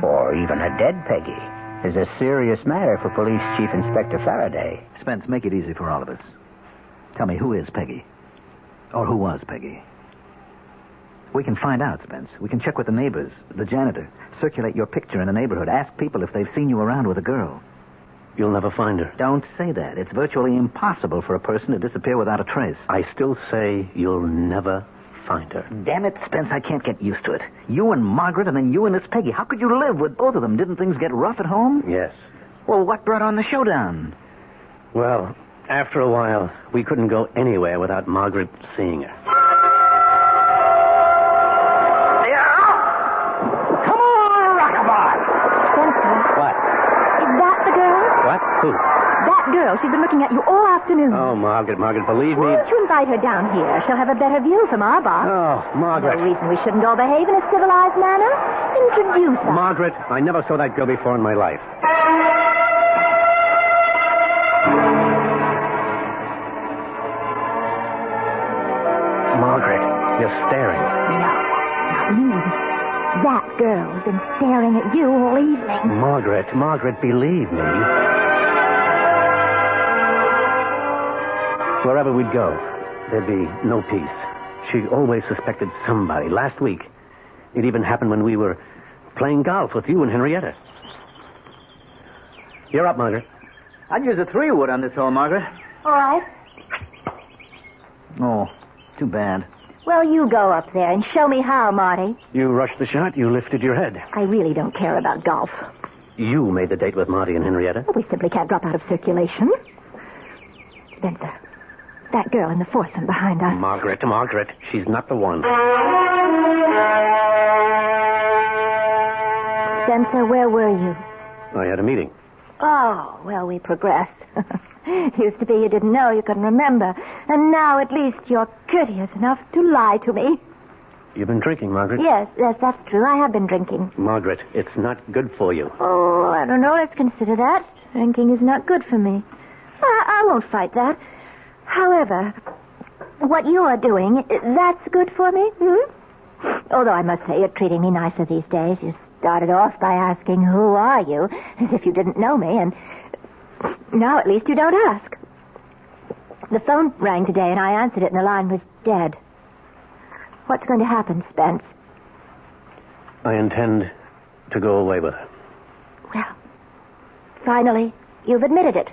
or even a dead Peggy, is a serious matter for Police Chief Inspector Faraday. Spence, make it easy for all of us. Tell me, who is Peggy? Or who was Peggy? We can find out, Spence. We can check with the neighbors, the janitor, circulate your picture in the neighborhood, ask people if they've seen you around with a girl. You'll never find her. Don't say that. It's virtually impossible for a person to disappear without a trace. I still say you'll never find her. Damn it, Spence, I can't get used to it. You and Margaret, and then you and this Peggy. How could you live with both of them? Didn't things get rough at home? Yes. Well, what brought on the showdown? Well, after a while, we couldn't go anywhere without Margaret seeing her. Come on, Rockabye! Spencer. What? Is that the girl? What? Who? That girl. She's been looking at you all afternoon. Oh, Margaret, believe me. Why don't you invite her down here? She'll have a better view from our box. Oh, Margaret. No reason we shouldn't all behave in a civilized manner. Introduce us. Margaret, I never saw that girl before in my life. Margaret, you're staring. Not me. That girl's been staring at you all evening. Margaret, believe me. Wherever we'd go, there'd be no peace. She always suspected somebody. Last week, it even happened when we were playing golf with you and Henrietta. You're up, Margaret. I'd use a 3-wood on this hole, Margaret. All right. Oh, too bad. Well, you go up there and show me how, Marty. You rushed the shot. You lifted your head. I really don't care about golf. You made the date with Marty and Henrietta. Well, we simply can't drop out of circulation. Spencer, that girl in the foursome behind us. Margaret, she's not the one. Spencer, where were you? I had a meeting. Oh, well, we progressed. Used to be you didn't know, you couldn't remember. And now at least you're courteous enough to lie to me. You've been drinking, Margaret. Yes, that's true. I have been drinking. Margaret, it's not good for you. Oh, I don't know. Let's consider that. Drinking is not good for me. I won't fight that. However, what you are doing, that's good for me, Although I must say you're treating me nicer these days. You started off by asking, who are you? As if you didn't know me, and now at least you don't ask. The phone rang today, and I answered it, and the line was dead. What's going to happen, Spence? I intend to go away with her. Well, finally, you've admitted it.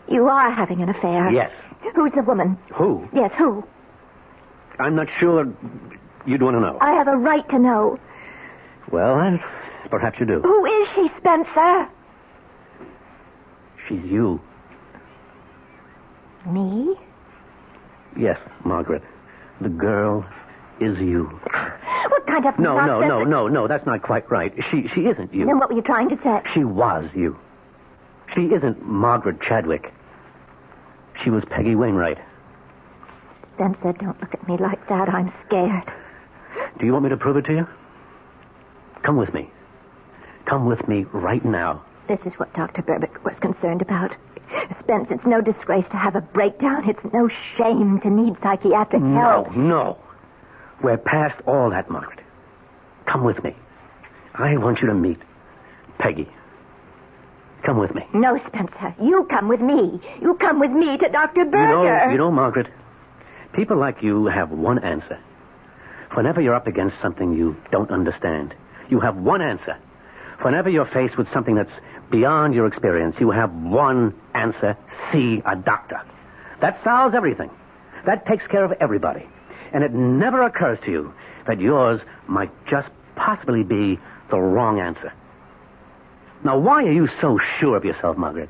You are having an affair. Yes. Who's the woman? Who? Yes, who? I'm not sure you'd want to know. I have a right to know. Well, perhaps you do. Who is she, Spencer? She's you. Me? Yes, Margaret. The girl is you. What kind of nonsense? No, that's not quite right. She isn't you. Then what were you trying to say? She was you. She isn't Margaret Chadwick. She was Peggy Wainwright. Spencer, don't look at me like that. I'm scared. Do you want me to prove it to you? Come with me. Come with me right now. This is what Dr. Berbick was concerned about. Spence, it's no disgrace to have a breakdown. It's no shame to need psychiatric help. No. We're past all that, Margaret. Come with me. I want you to meet Peggy. Come with me. No, Spencer. You come with me. You come with me to Dr. Berger. You know, Margaret, people like you have one answer. Whenever you're up against something you don't understand, you have one answer. Whenever you're faced with something that's beyond your experience, you have one answer: see a doctor. That solves everything. That takes care of everybody. And it never occurs to you that yours might just possibly be the wrong answer. Now, why are you so sure of yourself, Margaret?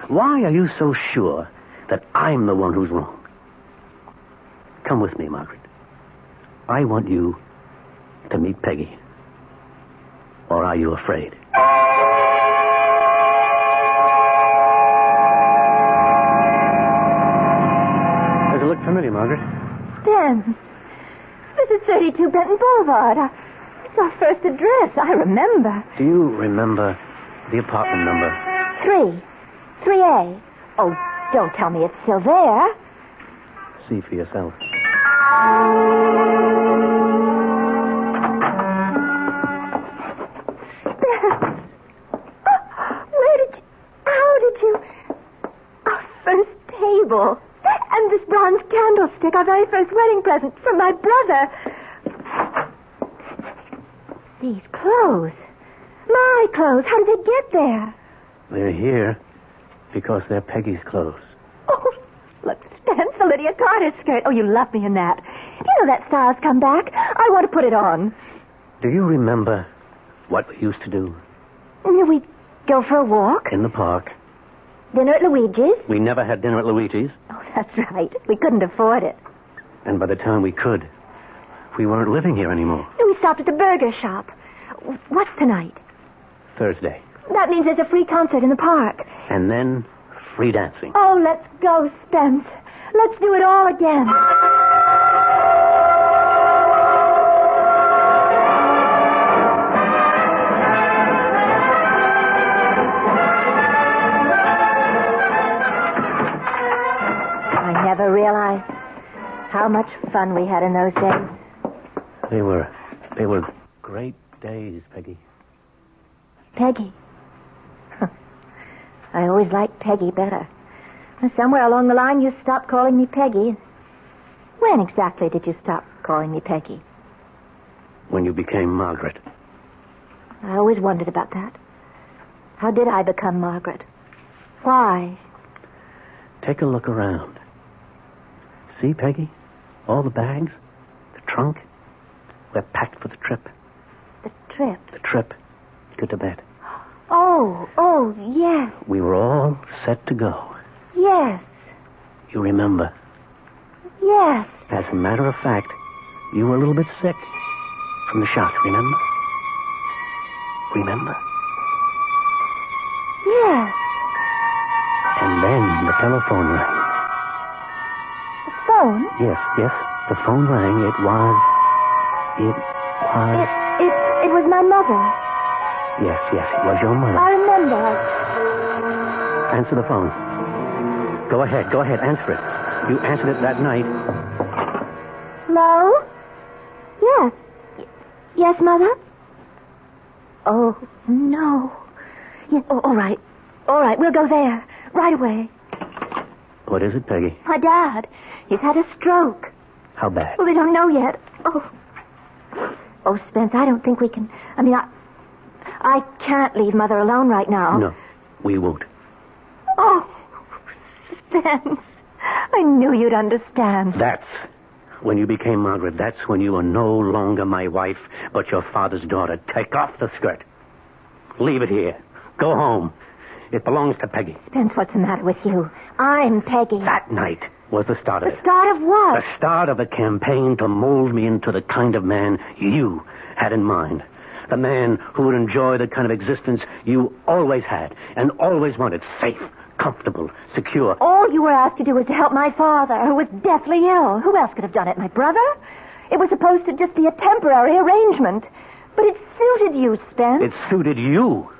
Why are you so sure that I'm the one who's wrong? Come with me, Margaret. I want you to meet Peggy. Or are you afraid? Does it look familiar, Margaret? Spence. This is 32 Benton Boulevard. It's our first address. I remember. Do you remember the apartment number? 3A. Oh, don't tell me it's still there. See for yourself. Spence. How did you... Our first table. And this bronze candlestick, our very first wedding present from my brother. These clothes. My clothes. How did they get there? They're here because they're Peggy's clothes. Oh, look, Spence, the Lydia Carter skirt. Oh, you love me in that. Do you know that style's come back? I want to put it on. Do you remember what we used to do? We'd go for a walk. In the park. Dinner at Luigi's. We never had dinner at Luigi's. Oh, that's right. We couldn't afford it. And by the time we could, we weren't living here anymore. We stopped at the burger shop. What's tonight? Thursday. That means there's a free concert in the park. And then free dancing. Oh, let's go, Spence. Let's do it all again. I never realized how much fun we had in those days. They were great days, Peggy. Peggy. I always liked Peggy better. Somewhere along the line, you stopped calling me Peggy. When exactly did you stop calling me Peggy? When you became Margaret. I always wondered about that. How did I become Margaret? Why? Take a look around. See, Peggy? All the bags, the trunk. We're packed for the trip. The trip? The trip to Tibet. Oh, yes. We were all set to go. Yes. You remember? Yes. As a matter of fact, you were a little bit sick from the shots, remember? Remember? Yes. And then the telephone rang. The phone? Yes, the phone rang. It was It was my mother. Yes, it was your mother. I remember. Answer the phone. Go ahead, answer it. You answered it that night. Hello? Yes. Yes, Mother? Oh, no. Yeah, all right. All right, we'll go there. Right away. What is it, Peggy? My dad. He's had a stroke. How bad? Well, they don't know yet. Oh, Spence, I don't think we can... I can't leave Mother alone right now. No, we won't. Oh, Spence. I knew you'd understand. That's when you became Margaret. That's when you were no longer my wife, but your father's daughter. Take off the skirt. Leave it here. Go home. It belongs to Peggy. Spence, what's the matter with you? I'm Peggy. That night was the start of it. The start of what? The start of a campaign to mold me into the kind of man you had in mind. The man who would enjoy the kind of existence you always had and always wanted. Safe, comfortable, secure. All you were asked to do was to help my father, who was deathly ill. Who else could have done it? My brother? It was supposed to just be a temporary arrangement. But it suited you, Spence. It suited you.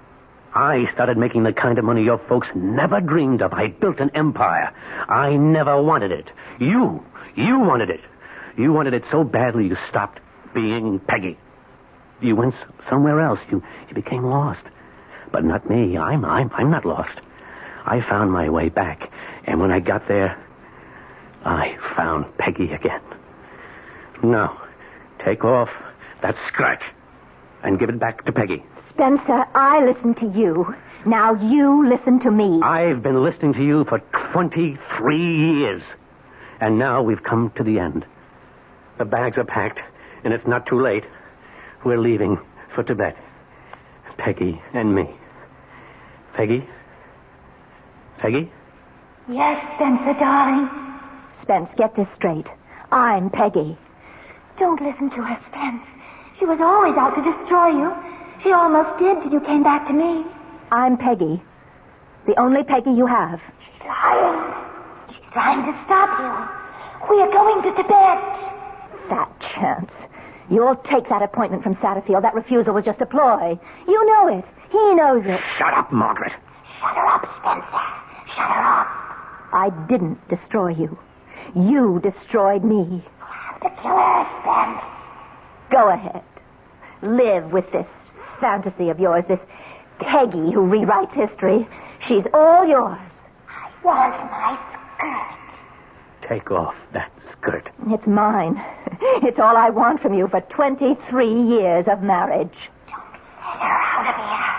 I started making the kind of money your folks never dreamed of. I built an empire. I never wanted it. You wanted it. You wanted it so badly you stopped being Peggy. You went somewhere else. You became lost. But not me. I'm not lost. I found my way back. And when I got there, I found Peggy again. Now, take off that skirt and give it back to Peggy. Spencer, I listened to you. Now you listen to me. I've been listening to you for 23 years. And now we've come to the end. The bags are packed, and it's not too late. We're leaving for Tibet. Peggy and me. Peggy? Peggy? Yes, Spencer, darling. Spence, get this straight. I'm Peggy. Don't listen to her, Spence. She was always out to destroy you. She almost did till you came back to me. I'm Peggy. The only Peggy you have. She's lying. She's trying to stop you. We are going to Tibet. Fat chance. You'll take that appointment from Satterfield. That refusal was just a ploy. You know it. He knows it. Shut up, Margaret. Shut her up, Spencer. Shut her up. I didn't destroy you. You destroyed me. You have to kill her, Spence. Go ahead. Live with this fantasy of yours, this Peggy who rewrites history. She's all yours. I want my skirt. Take off that skirt. It's mine. It's all I want from you for 23 years of marriage. Don't let her out of here.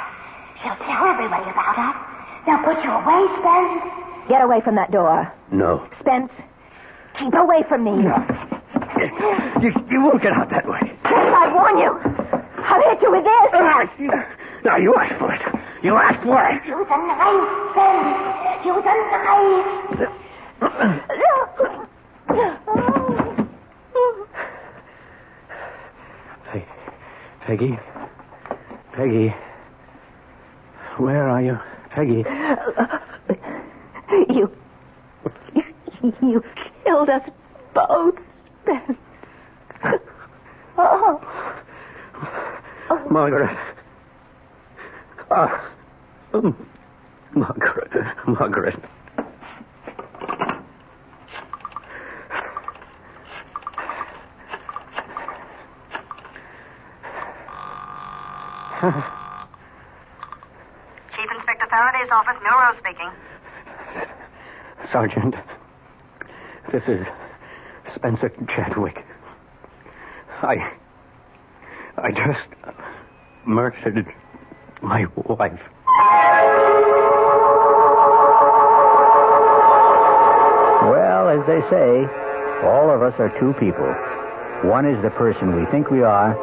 She'll tell everybody about us. They'll put you away, Spence. Get away from that door. No. Spence, keep away from me. No. You won't get out that way. Spence, I warn you. I'll hit you with this. Now, you asked for it. You asked for it. Use a knife, Spence. Use a knife. Peggy? Peggy? Where are you? Peggy? You killed us both, Spence. Oh. Margaret. Margaret. Chief Inspector Faraday's office, Milrose speaking. Sergeant, this is Spencer Chadwick. I just murdered my wife. Well, as they say, all of us are two people. One is the person we think we are,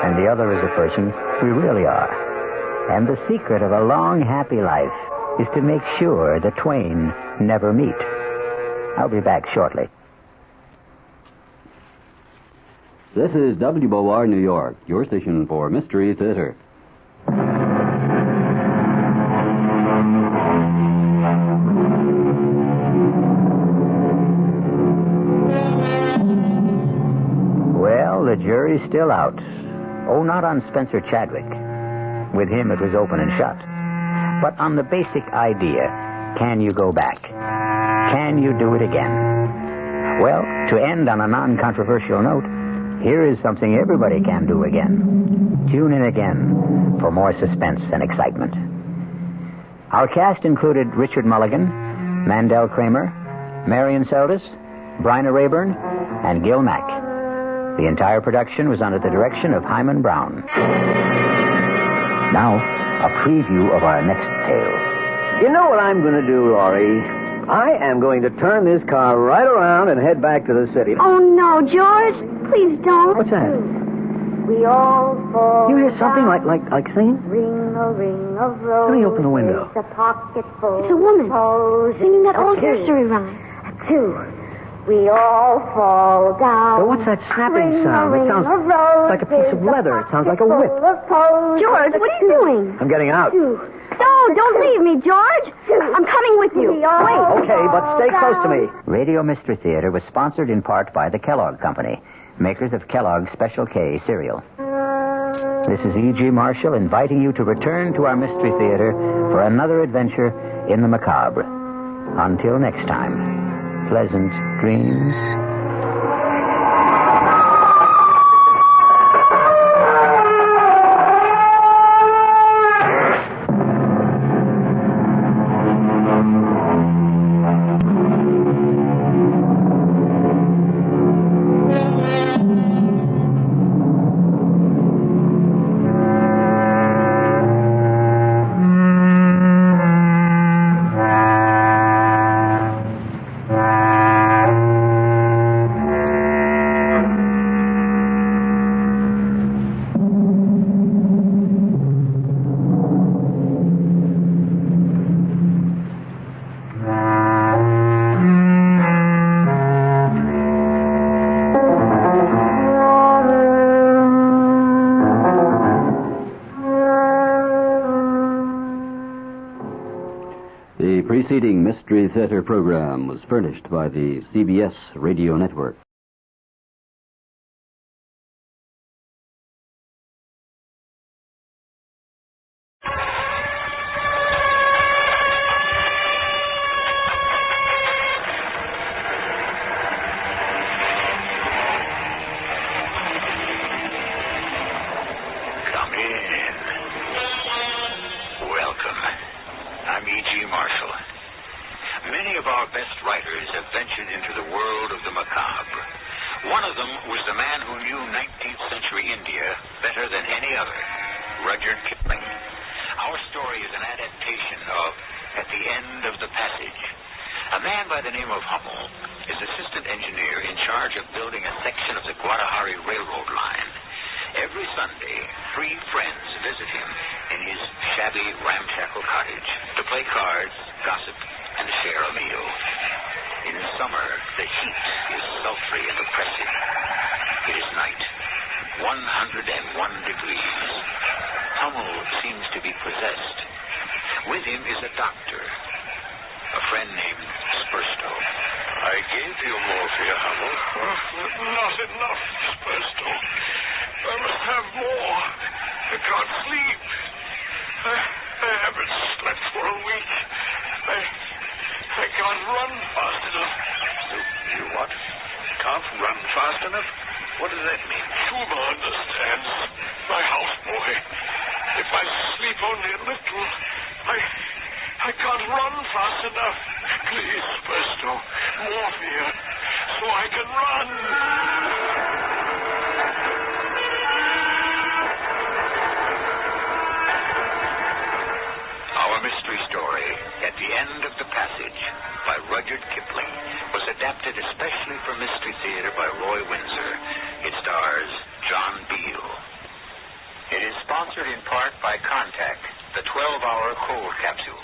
and the other is the person we really are. And the secret of a long, happy life is to make sure the twain never meet. I'll be back shortly. This is WOR New York, your station for Mystery Theater. Well, the jury jury's still out. Oh, not on Spencer Chadwick. With him, it was open and shut. But on the basic idea, can you go back? Can you do it again? Well, to end on a non-controversial note, here is something everybody can do again. Tune in again for more suspense and excitement. Our cast included Richard Mulligan, Mandel Kramer, Marion Seldes, Bryna Rayburn, and Gil Mack. The entire production was under the direction of Hyman Brown. Now, a preview of our next tale. You know what I'm going to do, Laurie? I am going to turn this car right around and head back to the city. Oh, no, George. Please don't. What's that? We all fall. You hear something like singing? Ring of roses. Let me open the window. A pocket full. It's a woman singing that old nursery rhyme. Two. We all fall down. Well, what's that snapping sound? It sounds like a piece of leather. It sounds like a whip. George, what are you doing? I'm getting out. No, don't leave me, George. I'm coming with you. Wait. Okay, but stay close to me. Radio Mystery Theater was sponsored in part by the Kellogg Company, makers of Kellogg's Special K cereal. This is E.G. Marshall inviting you to return to our Mystery Theater for another adventure in the macabre. Until next time, pleasant dreams. The preceding Mystery Theater program was furnished by the CBS Radio Network. Come in. Welcome. I'm E.G. Marshall. Many of our best writers have ventured into the world of the macabre. One of them was the man who knew 19th century India better than any other, Rudyard Kipling. Our story is an adaptation of At the End of the Passage. A man by the name of Hummel is assistant engineer in charge of building a section of the Guadalajara Railroad line. Every Sunday, 3 friends visit him in his shabby, ramshackle cottage to play cards, gossip, and share a meal. In summer, the heat is sultry and oppressive. It is night, 101 degrees. Hummel seems to be possessed. With him is a doctor, a friend named Spurstow. I gave you morphia, Hummel. Not enough, Spurstow. I must have more. I can't sleep. I haven't slept for a week. I can't run fast enough. You what? Can't run fast enough? What does that mean? Schumer understands. My houseboy. If I sleep only a little, I can't run fast enough. Please, Spurstow, morphia, so I can run. Our mystery story, At the End of the Passage, by Rudyard Kipling, was adapted especially for Mystery Theater by Roy Windsor. It stars John Beale. It is sponsored in part by Contact, the 12-hour cold capsule.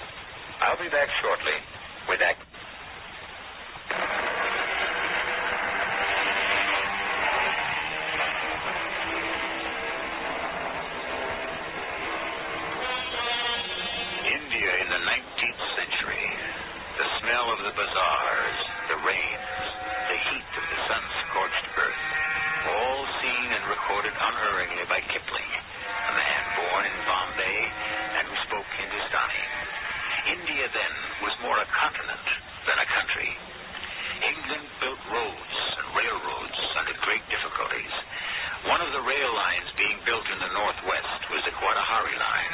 I'll be back shortly with that. India in the 19th century. The smell of the bazaars, the rains, the heat of the sun-scorched earth, all seen and recorded quoted unerringly by Kipling, a man born in Bombay and who spoke Hindustani. India then was more a continent than a country. England built roads and railroads under great difficulties. One of the rail lines being built in the northwest was the Guadalajara line.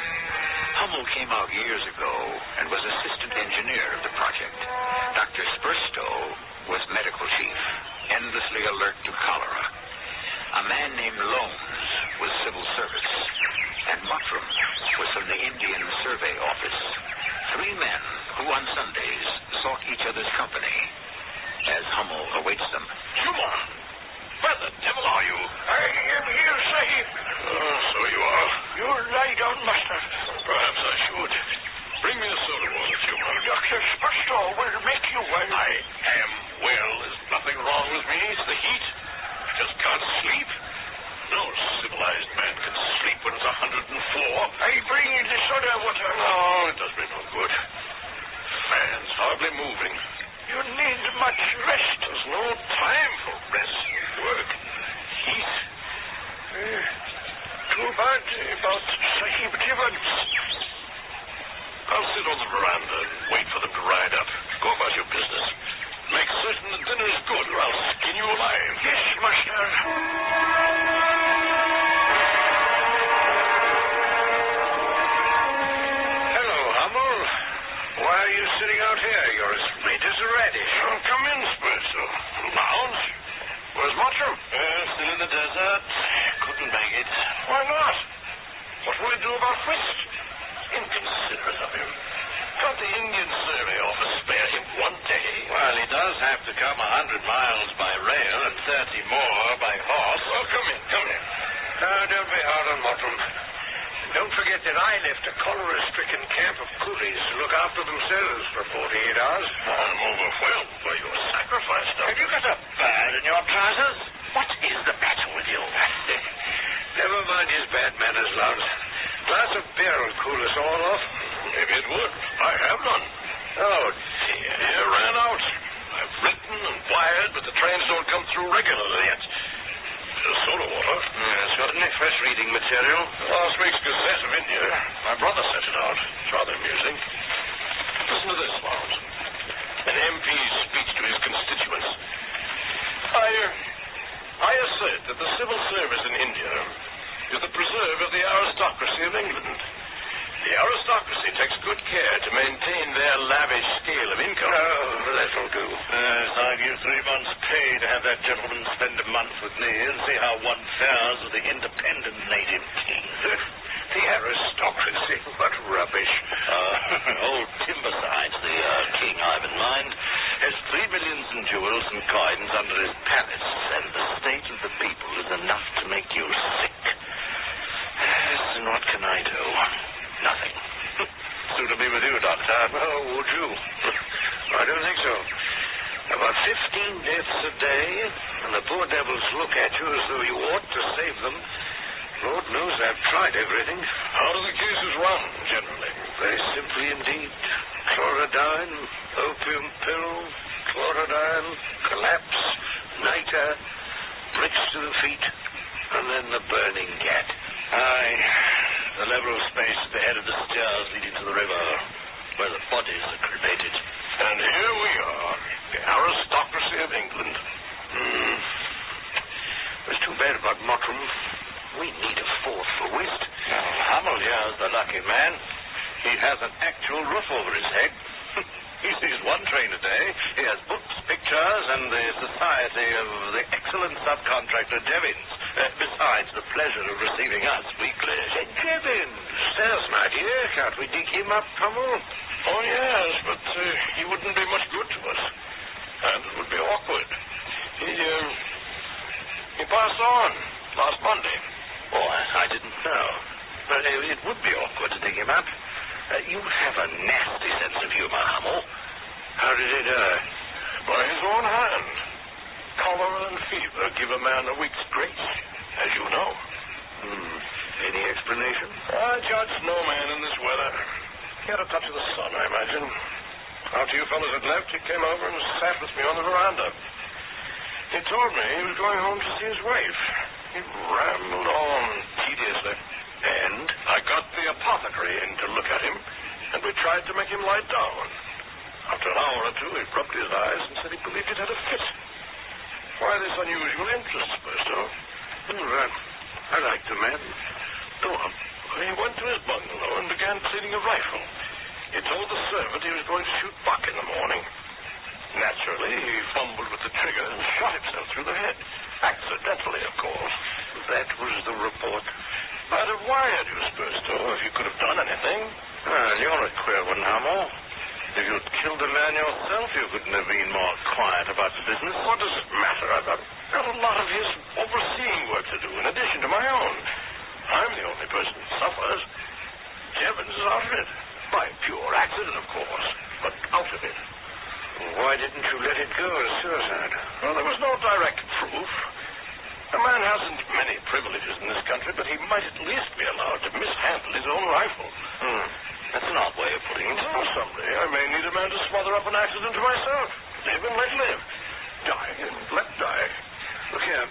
Hummel came out years ago and was assistant engineer of the project. Dr. Spurstow was medical chief, endlessly alert to cholera. A man named Lones was civil service, and Mottram was from the Indian Survey Office. Three men who on Sundays sought each other's company as Hummel awaits them. Juma! Where the devil are you? I am here, Sahib. Oh, so you are. You lie down, master. Perhaps I should. Bring me a soda water, Juma. Dr. Spurstow will make you well. I am well. There's nothing wrong with me. It's the heat. I just can't sleep. No civilized man can sleep when it's 104. I bring you the soda water. No, it does me no good. Fan's hardly moving. You need much rest. There's no time for rest. Work. Heat. Too bad about Sahib Jivans. I'll sit on the veranda and wait for them to ride up. Go about your business. Make certain the dinner's good, or I'll skin you alive. Yes, master. Hello, Hummel. Why are you sitting out here? You're as red as a radish. Oh, come in, Spurstow. Lounge? Where's Mottram? Still in the desert. Couldn't make it. Why not? What will he do about Whist? Inconsiderate of him. Can't the Indian Survey Office spare him one day? Well, he does have to come 100 miles by rail and 30 more by horse. Well, come in. Don't be hard on Mottram. Don't forget that I left a cholera-stricken camp of coolies to look after themselves for 48 hours. I'm overwhelmed by your sacrifice, Doctor. Have you got a bad in your trousers? What is the matter with you? Never mind his bad manners, Lounge. Glass of beer will cool us all off. Maybe it would. I have none. Oh, dear. Beer ran out. I've written and wired, but the trains don't come through regularly yet. Soda water. It's got any fresh reading material? Last week's Gazette of India. My brother sent it out. It's rather amusing. Listen to this, Lounge. An MP's speech to his constituents. I assert that the civil service in India is the preserve of the aristocracy of England. The aristocracy takes good care to maintain their lavish scale of income. Oh, that'll do. Yes, I'll give 3 months' pay to have that gentleman spend a month with me and see how one fares with the independent native king. The aristocracy? What rubbish. Old Timbersides, the king I've in mind, has 3 millions in jewels and coins under his palace, and the state of the people is enough to make you sick. Yes, and what can I do? Nothing. Suited me with you, Doctor. Oh, would you? I don't think so. About 15 deaths a day, and the poor devils look at you as though you ought to save them. Lord knows I've tried everything. How do the cases run, generally? Very simply indeed. Chlorodyne, opium pill, chlorodyne, collapse, niter, bricks to the feet, and then the burning cat. Aye. The level of space at the head of the stairs leading to the river, where the bodies are cremated. And here we are, the aristocracy of England. It's too bad about Mottram. We need a fourth for Whist. Now, Hummel here is the lucky man. He has an actual roof over his head. He sees one train a day. He has books, pictures, and the society of the excellent subcontractor Jevons. Besides the pleasure of receiving us weekly. Jevons! There's an idea. Can't we dig him up, Hummel? Oh, yes, but he wouldn't be much good to us. And it would be awkward. He passed on last Monday. Oh, I didn't know. But it would be awkward to dig him up. You have a nasty sense of humor, Hummel. How did he die? By his own hand. Cholera and fever give a man a week's grace, as you know. Any explanation? I judge no man in this weather. He had a touch of the sun, I imagine. After you fellows had left, he came over and sat with me on the veranda. He told me he was going home to see his wife. He rambled on tediously. And I got the apothecary in to look at him, and we tried to make him lie down. After an hour or two, he rubbed his eyes and said he believed he'd had a fit. Why this unusual interest, Burstow? I like the man. Go on. He went to his bungalow and began cleaning a rifle. He told the servant he was going to shoot buck in the morning. Naturally, he fumbled with the trigger and shot himself through the head. Accidentally, of course. That was the report. I'd have wired you, Burstow, if you could have done anything. You're a queer one, Hamill. If you'd killed the man yourself, you couldn't have been more quiet about the business. What does it matter? I've got a lot of his overseeing work to do, in addition to my own. I'm the only person who suffers. Jevons is out of it. By pure accident, of course, but out of it. Why didn't you let it go as suicide? Well, there was no direct proof. A man hasn't many privileges in this country, but he might at least be allowed to mishandle his own rifle. That's an odd way of putting it. Well, someday I may need a man to smother up an accident to myself. Live and let live. Die and let die. Look here,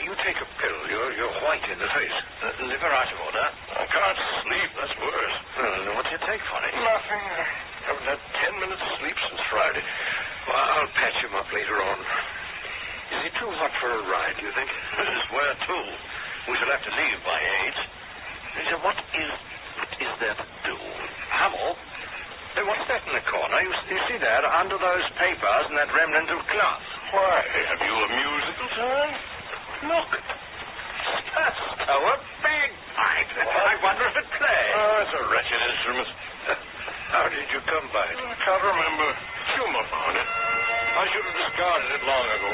you take a pill. You're white in the face. Liver out of order. I can't sleep. That's worse. What do you take for it? Nothing. I haven't had 10 minutes sleep since Friday. Well, I'll patch him up later on. Is he too hot for a ride, do you think? Where to? We shall have to leave by 8. What is there to do? Hamill? Hey, what's that in the corner? You see that? Under those papers and that remnant of cloth. Why, have you a musical turn? Look. That's a big pipe. I wonder if it plays. Oh, it's a wretched instrument. How did you come by it? I can't remember. Humor found it. I should have discarded it long ago.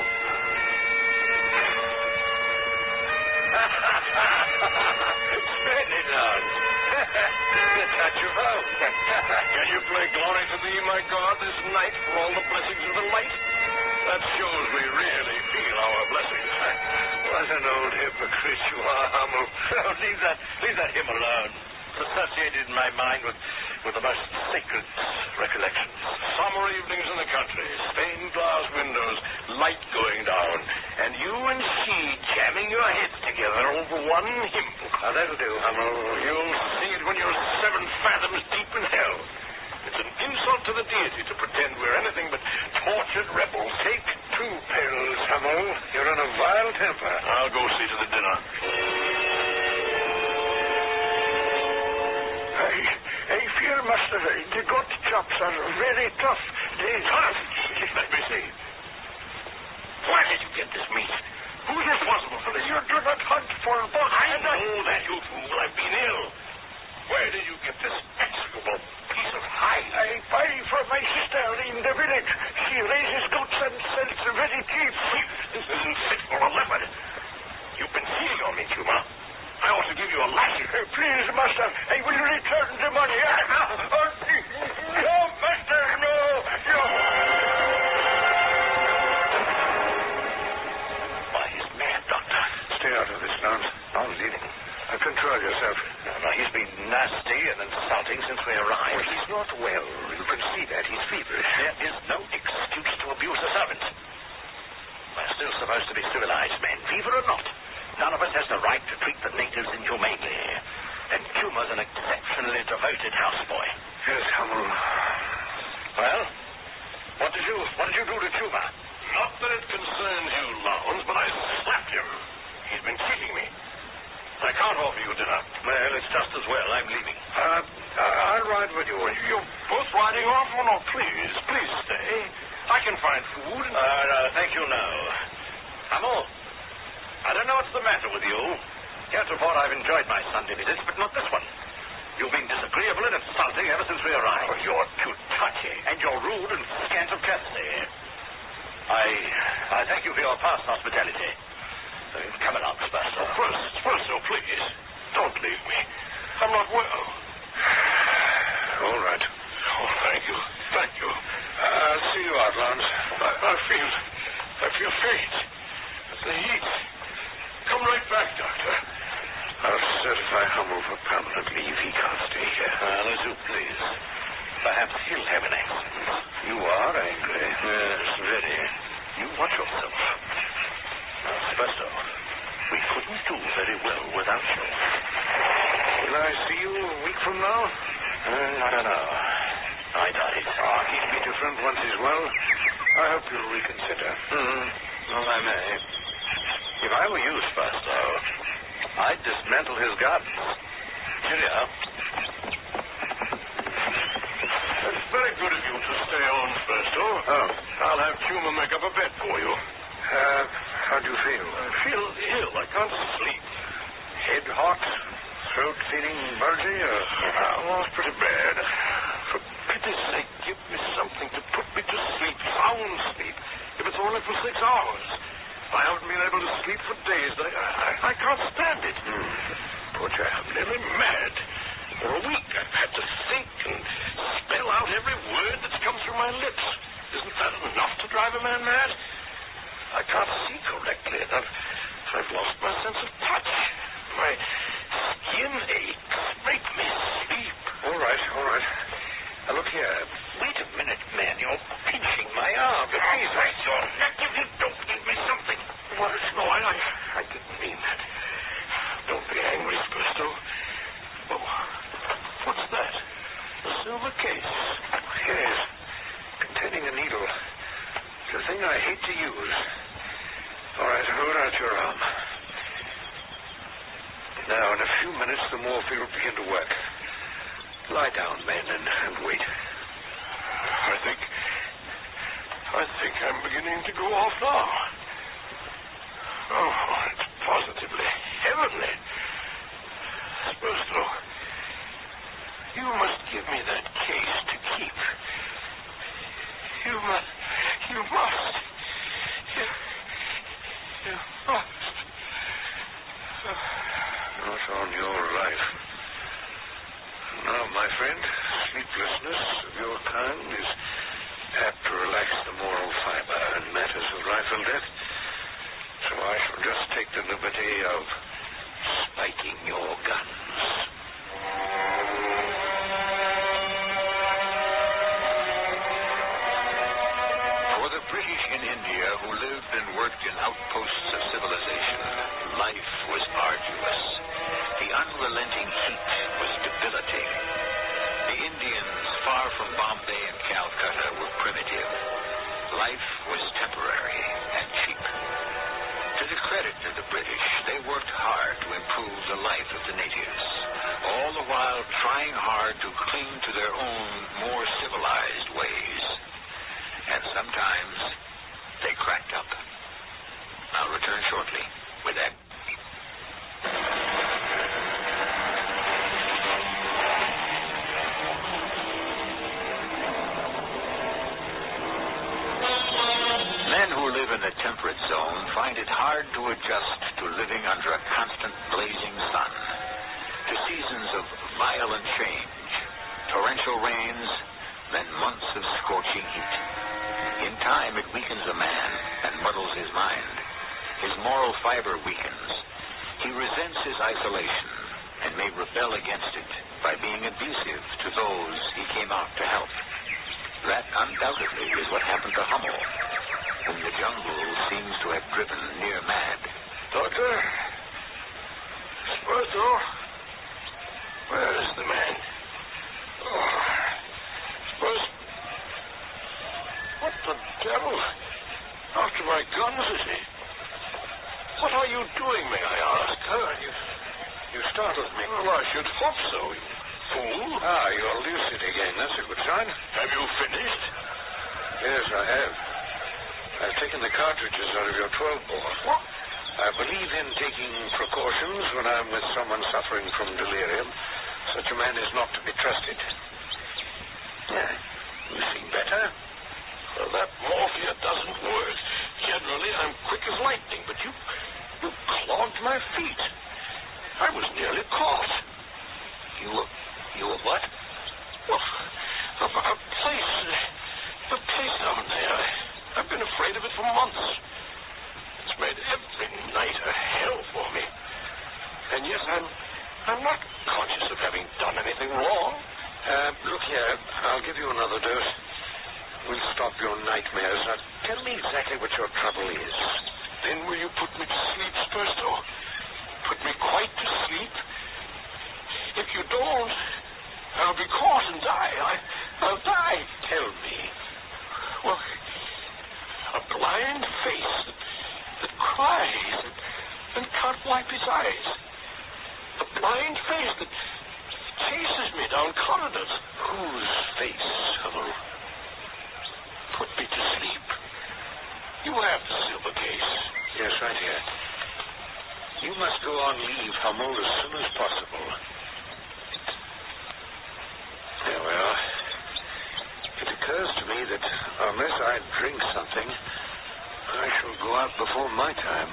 Splendid, Lance. A touch of hope. Can you play Glory to Thee, my God, this night for all the blessings of the light? That shows we really feel our blessings. What an old hypocrite you are, Hummel. Leave that hymn alone. It's associated in my mind with the most sacred recollections. Summer evenings in the country, stained glass windows, light going down, and you and she jamming your heads together over one hymn. Now, that'll do, Hummel. You'll see it when you're 7 fathoms deep in hell. It's an insult to the deity to pretend we're anything but tortured rebels. Take 2 pills, Hummel. You're in a vile temper. I'll go see to the dinner. I fear, Master, the goat chops are very tough. Let me see. Where did you get this meat? Who's responsible for this? You do not hunt for buck. I know that, you fool. I've been ill. Where did you get this execrable piece of hide? I buy from my sister in the village. She raises goats and sells very cheap. This isn't fit for a leopard. You've been cheating on me, Tuma. I ought to give you a lashing. Please, Master, I will return the money. No, Master, no. Why, he's mad, Doctor. Stay out of this, Lance. I'm leaving. Control yourself. No, he's been nasty and insulting since we arrived. Well, he's not well. You can see that. He's feverish. There is no excuse to abuse a servant. We're still supposed to be civilized men, fever or not. None of us has the right to treat the natives inhumanely. And Tuma's an exceptionally devoted houseboy. Yes, Hummel. Well, what did you do to Tuma? Not that it concerns you, Lowndes, but I slapped him. He's been cheating me. I can't offer you dinner. Well, it's just as well. I'm leaving. I'll ride with you. You're both riding off? Oh, no, please stay. I can find food. Thank you, no. Hamill, I don't know what's the matter with you. Heretofore, I've enjoyed my Sunday visits, but not this one. You've been disagreeable and insulting ever since we arrived. Oh, you're too touchy, and you're rude and scant of courtesy. I thank you for your past hospitality. Come along, Spurstow. Spurstow, please. Don't leave me. I'm not well. All right. Oh, thank you. I'll see you out, Lance. I feel faint. It's the heat. Come right back, Doctor. I'll certify Hummel for permanent leave. He can't stay here. As you please. Perhaps he'll have an accident. You are angry. Yes, very. You watch yourself. Spurstow, we couldn't from now? I don't know. I doubt it. Oh, he'll be different once he's well. I hope you'll reconsider. Well, I may. If I were you, Spursto, I'd dismantle his gardens. Cheerio. It's very good of you to stay on, Spursto. Oh. I'll have Tuma make up a bed for you. How do you feel? I feel ill. I can't sleep. Head hot? Throat feeling bulgy? Oh, it's pretty bad. For pity's sake, give me something to put me to sleep. Sound sleep. If it's only for 6 hours. I haven't been able to sleep for days. I can't stand it. Poor chap. I'm nearly mad. For a week, I've had to think and spell out every word that's come through my lips. Isn't that enough to drive a man mad? I can't see correctly. I've lost my sense of touch. My skin aches. Make me sleep. All right. Now, look here. Wait a minute, man. You're pinching my arm. Please, I saw that. If you don't give me something. What? No, I didn't mean that. Don't be angry, Spursto. Oh, what's that? A silver case. Yes. Containing a needle. It's a thing I hate to use. All right, hold out your arm. Now, in a few minutes, the morphine will begin to work. Lie down, men, and wait. I think I'm beginning to go off now. Oh, it's positively heavenly. Spursto, you must give me that case to keep. You must. You must. Not on your life. Now, my friend, sleeplessness of your kind is apt to relax the moral fiber in matters of life and death. So I shall just take the liberty of spiking your guns. For the British in India who lived and worked in outposts of civilization, life was arduous. The unrelenting heat was debilitating. The Indians, far from Bombay and Calcutta, were primitive. Life was temporary and cheap. To the credit of the British, they worked hard to improve the life of the natives, all the while trying hard to cling to their own more civilized ways. And sometimes they cracked up. I'll return shortly with that. Men who live in the temperate zone find it hard to adjust to living under a constant blazing sun, to seasons of violent change, torrential rains, then months of scorching heat. In time, it weakens a man and muddles his mind. His moral fiber weakens. He resents his isolation and may rebel against it by being abusive to those he came out to help. That undoubtedly is what happened to Hummel, whom the jungle seems to have driven near mad. Doctor? Spursto? Where is the man? Oh. Spursto? What the devil? After my guns, is he? What are you doing, may I ask? You startled me. Well, I should hope so, you fool. You're lucid again. That's a good sign. Have you finished? Yes, I have. I've taken the cartridges out of your 12-bore. What? I believe in taking precautions when I'm with someone suffering from delirium. Such a man is not to be trusted. Yeah. You seem better. Well, that morphia doesn't work. Generally, I'm quick as lightning, but you clogged my feet. I was nearly caught. You were what? Well, a place down there. I've been afraid of it for months. It's made every night a hell for me. And yet I'm not conscious of having done anything wrong. Look here, I'll give you another dose. We'll stop your nightmares. Now, tell me exactly what your trouble is. Then will you put me to sleep, Spursto? Put me quite to sleep? If you don't, I'll be caught and die. I'll die. Tell me. Well, a blind face that cries and can't wipe his eyes. A blind face that chases me down corridors. Whose face, Hummel? Put me to sleep. You have the silver case. Yes, right here. You must go on leave, Hummel, as soon as possible. There we are. It occurs to me that unless I drink something, I shall go out before my time.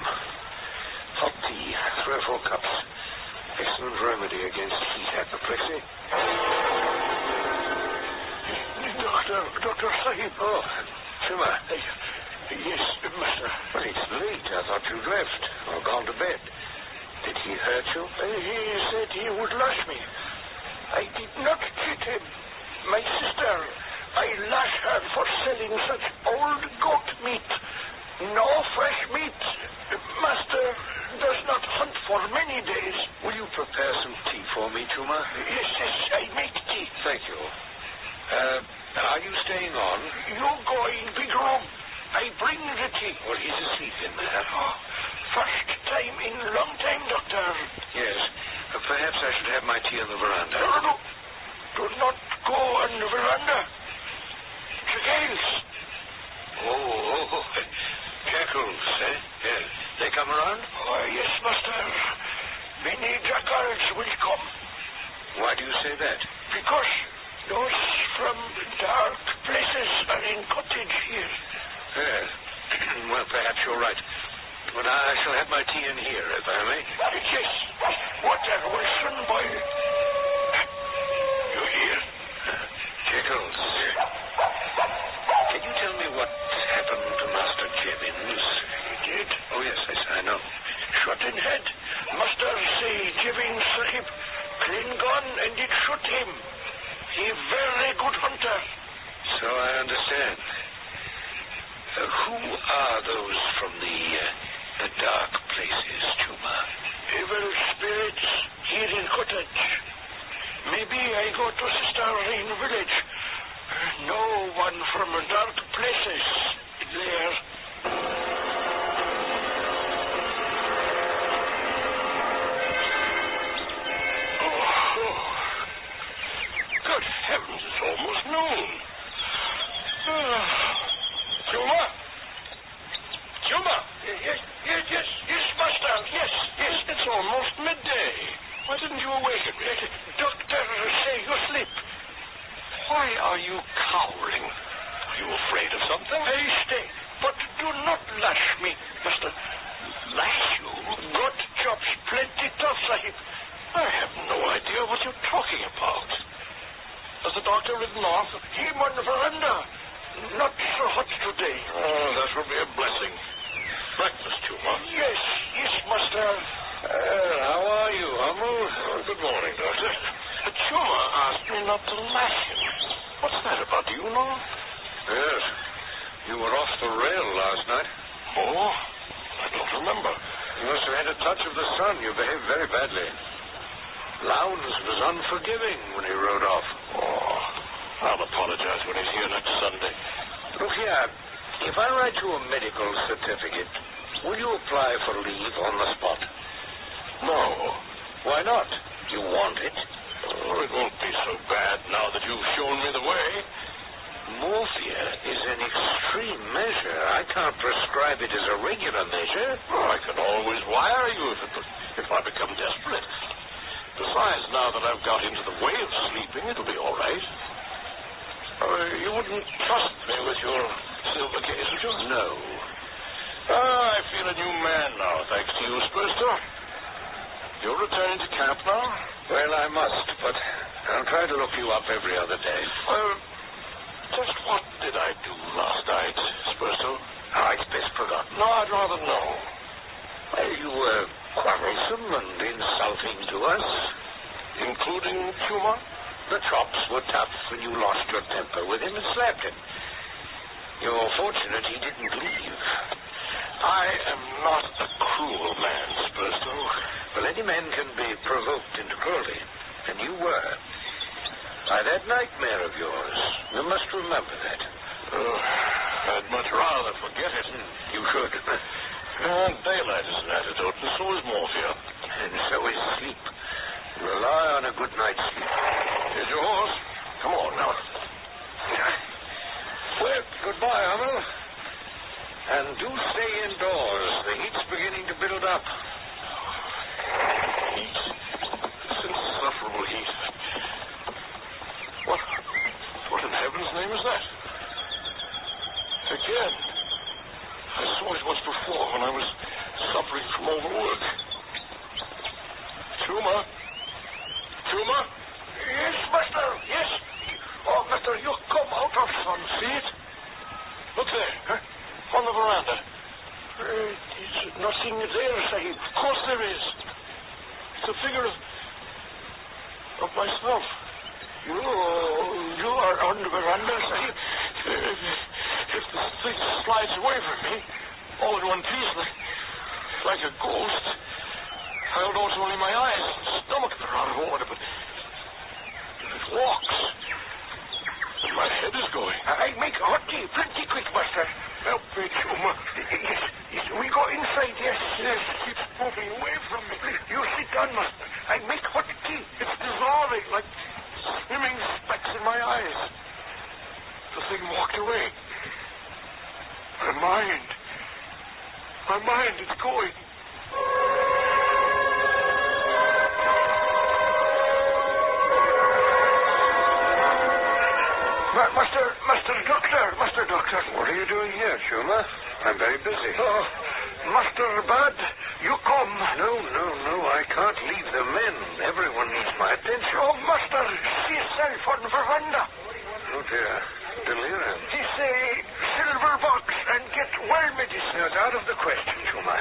Hot tea, 3 or 4 cups. Excellent remedy against heat apoplexy. Dr. Sahib. Oh, Chuma. Yes, master. Well, it's late. I thought you'd left or gone to bed. Did he hurt you? He said he would lash me. I did not cheat him. My sister, I lash her for selling such old goat meat. No fresh meat. Master does not hunt for many days. Will you prepare some tea for me, Chuma? Yes, I make tea. Thank you. Are you staying on? You go in big room. I bring the tea. Well, he's asleep in there. Oh, first time in long time, Doctor. Yes. Perhaps I should have my tea on the veranda. No. Do not go on the veranda. Jackals. Oh. Jackals, eh? Yes. They come around? Oh, yes, master. Many jackals will come. Why do you say that? Because those from dark places are in cottage here. Yes. Well, perhaps you're right. But I shall have my tea in here, if I may. Yes. Water will soon boil. You hear? Jackals. Can you tell me what happened to Master Jevons? He did? Oh, yes, I know. Shot in head. Master say Jevons Sahib clean gun and it shoot him. He very good hunter. So I understand. Who are those from the dark places, Chuma? Evil spirits here in cottage. Maybe I go to sister in village. No one from dark places there. Oh. Good heavens, it's almost noon. Chuma? Yes, master. Yes, it's almost midday. Why didn't you awaken me? Doctor, say you sleep. Why are you cowering? Are you afraid of something? I stay, but do not lash me, master. Lash you? Got chops plenty tough, Sahib. I have no idea what you're talking about. Has the doctor ridden off? Him on the veranda. Not so hot today. Oh, that will be a blessing. Breakfast, Chuma. Yes, master. How are you, Hummel? Oh, good morning, Doctor. Chuma asked me not to lash him. What's that about? Do you know? Yes. You were off the rail last night. Oh, I don't remember. You must have had a touch of the sun. You behaved very badly. Lowndes was unforgiving when he rode off. Oh, I'll apologize when he's here next Sunday. Look here. If I write you a medical certificate, will you apply for leave on the spot? No. Why not? You want it? Oh, it won't be so bad now that you've shown me the way. Morphia is an extreme measure. I can't prescribe it as a regular measure. Oh, I can always wire you if I become desperate. Besides, now that I've got into the way of sleeping, it'll be all right. You wouldn't trust me with your silver case, would you? No. I feel a new man now, thanks to you, Spurster. You're returning to camp now? Well, I must, but I'll try to look you up every other day. Just what did I do last night, Spurster? It's best forgotten. No, I'd rather know. Well, you were quarrelsome and insulting to us. Including Chuma? The chops were tough when you lost your temper with him and slapped him. You're fortunate he didn't leave. I am not a cruel man, Spurster. Well, any man can be provoked into cruelty, and you were. By that nightmare of yours. You must remember that. I'd much rather forget it. You should. Daylight is an antidote, and so is morphia. And so is sleep. Rely on a good night's sleep. Here's your horse. Come on now. Well, goodbye, Hummel. And do stay indoors. The heat's beginning to build up. Heat. This insufferable heat. What in heaven's name is that? Again. I saw it once before when I was suffering from overwork. Chuma? Yes, master. Yes. Oh, master, you come out of sun. See it? Look there. Huh? On the veranda. Is nothing there, Sahib? Of course there is. It's a figure of myself. You are on the veranda, Sahib? If the thing slides away from me, all in one piece, like a ghost, I'll know it's only my eyes and stomach that are out of order, but if it walks, then my head is going. I make hot tea pretty quick, master. Help me, Chuma. Yes, we go inside, yes. Yes, it keeps moving away from me. You sit down, master. I make hot tea. It's dissolving like swimming specks in my eyes. The thing walked away. My mind is going. Master Doctor. What are you doing here, Chuma? I'm very busy. Oh, Master Bad, you come. No, I can't leave the men. Everyone needs my attention. Oh, Master, see yourself on the veranda. Oh, dear. Delirium. It's a silver box and get well medicine. It's out of the question, Chuma.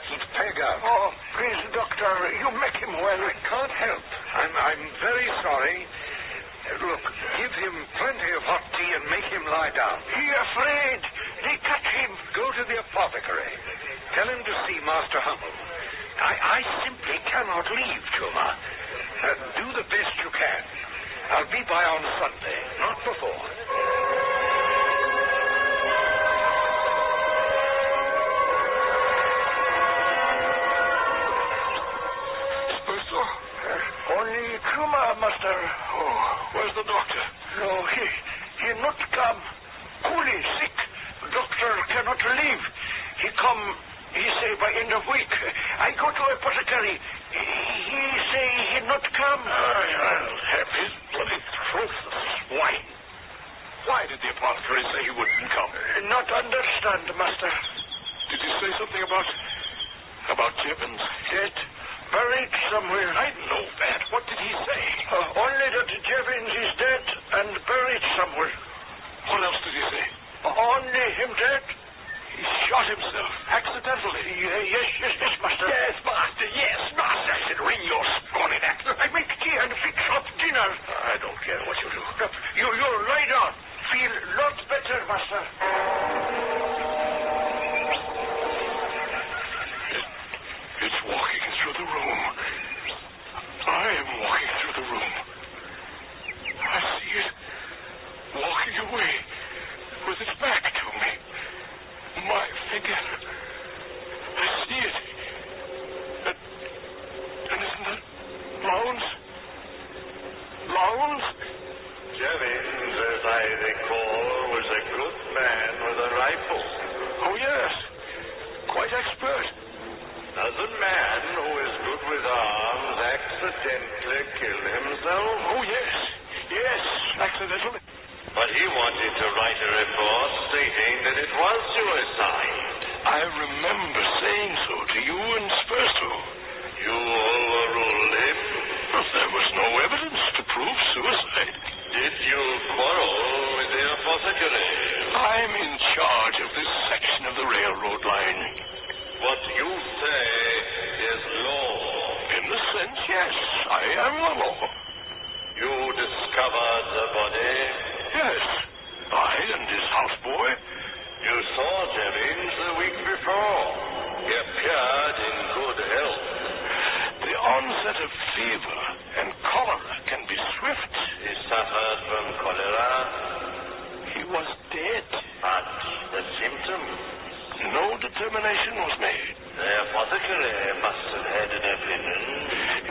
He'd peg out. Oh, please, Doctor, you make him well. I can't help. I'm very sorry. Look, give him plenty of hot tea and make him lie down. He afraid. They catch him. Go to the apothecary. Tell him to see Master Hummel. I simply cannot leave, Chuma. Do the best you can. I'll be by on Sunday, not before. Only Chuma, Master. Oh, where's the doctor? No, he not come. Coolie, sick. Doctor cannot leave. He come, he say, by end of week. I go to apothecary. He say he not come. I'll have his bloody throat, the swine. Why did the apothecary say he wouldn't come? Not understand, Master. Did he say something about Jevons? Dead. Buried somewhere. I know that. What did he say? Only that Jevons is dead and buried somewhere. What else did he say? Only him dead. He shot himself accidentally. Yes, Master. Yes, Master. I said, ring your scrawny neck. I make tea and fix up dinner. I don't care what you do. You lie down. Feel lot better, Master. It's walking through the room. I am walking through the room. I see it walking away with its back to me. My figure. I see it. And isn't that Lowndes? Lowndes? Jevons, as I recall, was a good man with a rifle. Oh, yes. Quite expert. Does a man who is good with arms accidentally kill himself? Oh, yes. Yes, accidentally. But he wanted to write a report stating that it was suicide. I remember saying so to you and Spursto. You overruled him? There was no evidence to prove suicide. Did you quarrel with the apothecary? I'm in charge of this section of the railroad line. What you say is law. In a sense, yes. I am the law. You discovered the body? Yes. I and his houseboy. You saw Jevons the week before. He appeared in good health. The onset of fever and cholera can be swift. He suffered determination was made. The apothecary must have had an opinion.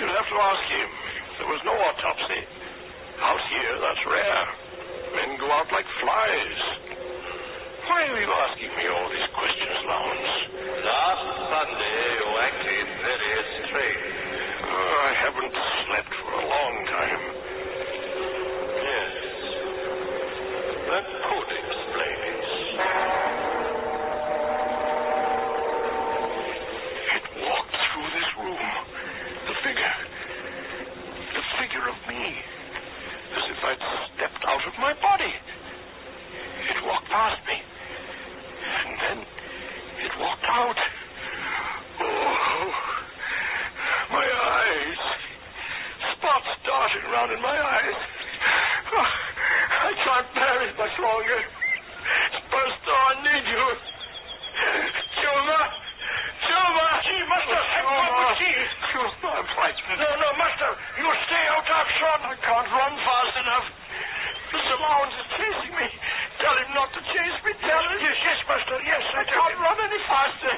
You'll have to ask him. There was no autopsy. Out here, that's rare. Men go out like flies. Why are you asking me all these questions, Lowndes? Last Sunday, you acted very strange. I haven't slept for a long time. Yes. That could explain it. It walked through this room. The figure of me. As if I'd stepped out of my body. It walked past me. And then it walked out. Oh, my eyes. Spots darting around in my eyes. Oh, I can't bear it much longer. Spurstor, I need you. Chuma! Gee, Master, I'm frightened. No, Master, you stay out of shot. I can't run fast enough. Mr. Lowndes is chasing me. Tell him not to chase me. Tell him. Yes, Master, yes. I can't run any faster.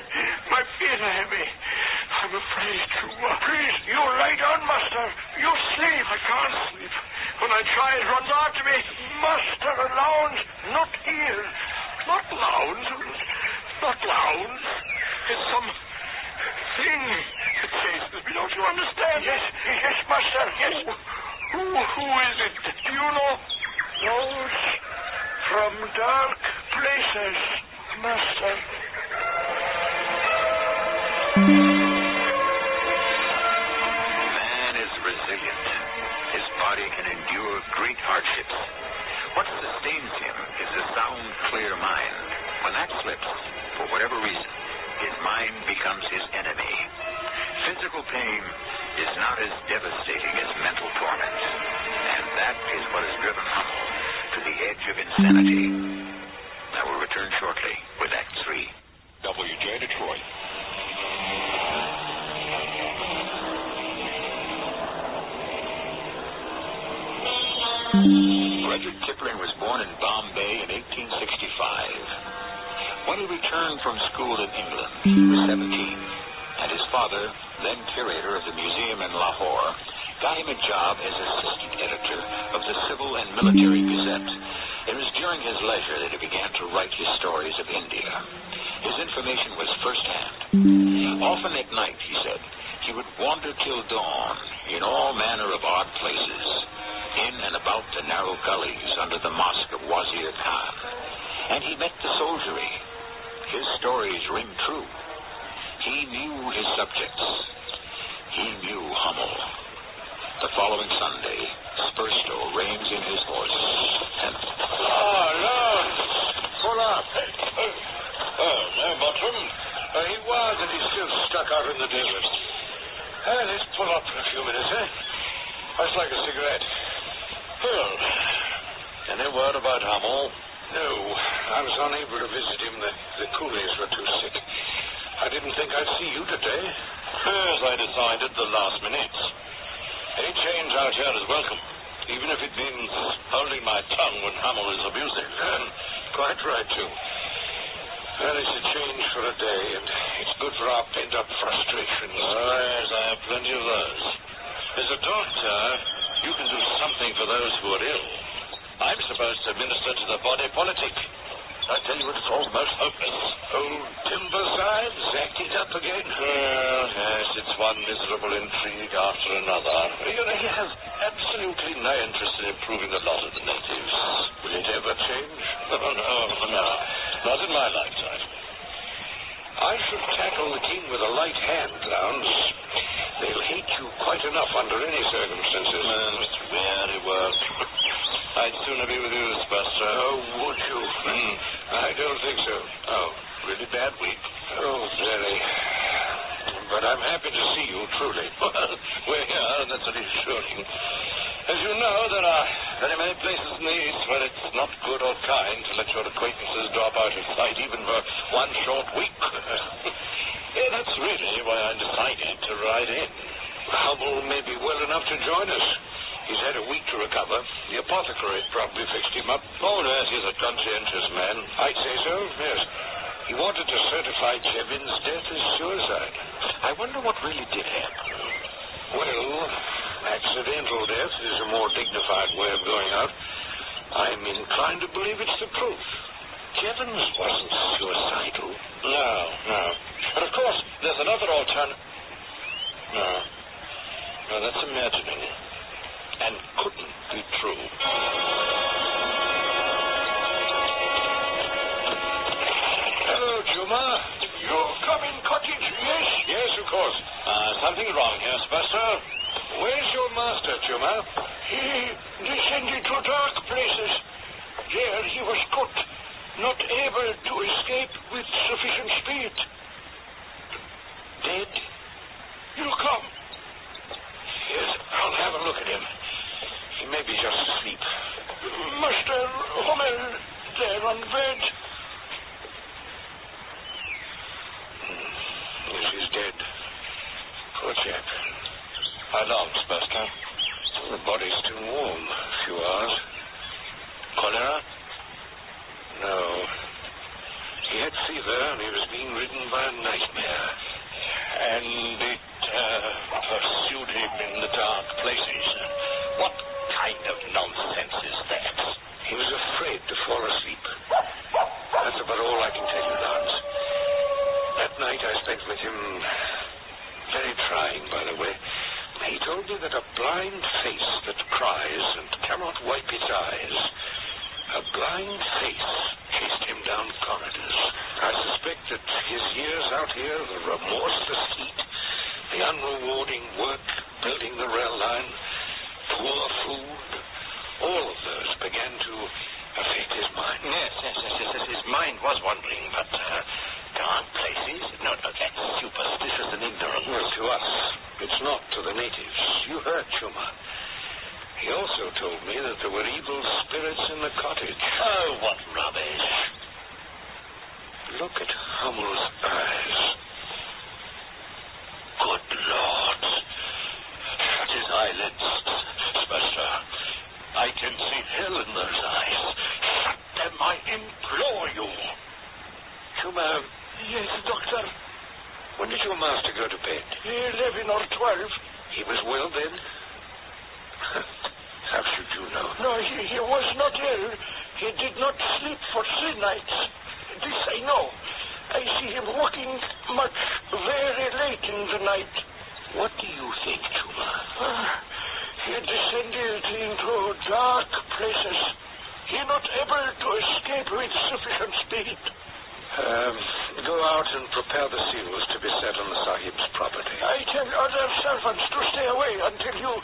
My feet are heavy. I'm afraid, Chuma. Please, you lay down, Master. You sleep. I can't sleep. When I try, it runs after me. Master Lowndes, not here. Not Lowndes. Not Lowndes. It's some thing that chases me. Don't you understand? Yes, Master. Yes. Who is it? Do you know? Those from dark places, Master. Man is resilient. His body can endure great hardships. What sustains him is a sound, clear mind. When that slips, for whatever reason, his mind becomes his enemy. Physical pain is not as devastating as mental torment. And that is what has driven Hummel to the edge of insanity. I will return shortly with Act 3. WJ Detroit. Rudyard Kipling was born in Bombay in 1865. When he returned from school in England, he was 17, and his father, then curator of the museum in Lahore, got him a job as assistant editor of the Civil and Military Gazette. It was during his leisure that he began to write his stories of India. His information was firsthand. Often at night, he said, he would wander till dawn in all manner of odd places, in and about the narrow gullies under the mosque of Wazir Khan. And he met the soldiery. His stories ring true. He knew his subjects. He knew Hummel. The following Sunday, Spurstow reins in his horse and... Oh, Lord! Pull up. No, Bottom. He was, and he's still stuck out in the desert. Let's pull up for a few minutes, eh? I'd like a cigarette. Well, any word about Hummel? No, I was unable to visit him. The coolies were too sick. I didn't think I'd see you today. As I decided the last minute. Any change out here is welcome, even if it means holding my tongue when Hummel is abusing. Quite right, too. Well, it's a change for a day, and it's good for our pent-up frustrations. Oh, yes, I have plenty of those. As a doctor, you can do something for those who are ill. I'm supposed to minister to the body politic. I tell you, it's almost hopeless. Old Timbersides acted up again? Well, yes, it's one miserable intrigue after another. You know, he has absolutely no interest in improving the lot of the natives. Will it ever change? Oh, no. Not in my lifetime. I should tackle the king with a light hand, Lowndes. They'll hate you quite enough under any circumstances. It's weary work. I'd sooner be with you, Spurstow. Oh, would you? I don't think so. Oh, really bad week? Oh, very. But I'm happy to see you, truly. Well, we're here, and that's reassuring. As you know, there are very many places in the East where it's not good or kind to let your acquaintances drop out of sight even for one short week. Yeah, that's really why I decided to ride in. Hummel may be well enough to join us. He's had a week to recover. The apothecary probably fixed him up. Oh, yes, he's a conscientious man. I'd say so, yes. He wanted to certify Chevin's death as suicide. I wonder what really did happen. Well, accidental death is a more dignified way of going out. I'm inclined to believe it's the truth. Chevin's wasn't suicidal. No. But of course, there's another alternative. No, that's imagining. And couldn't be true. Hello, Juma. You're coming, cottage, yes? Yes, of course. Something wrong here, Spencer. Where's your master, Juma? He descended to dark places. There he was caught, not able to escape with sufficient speed. Dead? You come. Yes, I'll have a look at him. He may be just asleep. Master Hummel, there on bed. Yes, he's dead. Poor chap. How long, Spencer? The body's still warm. A few hours. Cholera? No. He had fever and he was being ridden by a nightmare. And it pursued him in the dark places. What kind of nonsense is that? He was afraid to fall asleep. That's about all I can tell you, Lance. That night I spent with him, very trying, by the way. He told me that a blind face that cries and cannot wipe its eyes, a blind face chased him down corridors. I suspect that his years out here, the remorseless heat, the unrewarding work, building the rail line, poor food, all of those began to affect his mind. Yes. His mind was wandering, but dark places? No, that's superstitious and ignorant. Well, to us. It's not to the natives. You heard, Chuma. He also told me that there were evil spirits in the cottage. Oh, what rubbish. Look at Hummel's eyes. Good Lord. Shut his eyelids, Spencer. I can see hell in those eyes. Shut them, I implore you. Chuma. Yes, Doctor. When did your master go to bed? 11 or 12. He was well then? How should you know? No, he was not ill. He did not sleep for 3 nights. This I know. I see him walking much, very late in the night. What do you think, Chuma? He descended into dark places. He not able to escape with sufficient speed. Go out and prepare the seals to be set on the Sahib's property. I tell other servants to stay away until you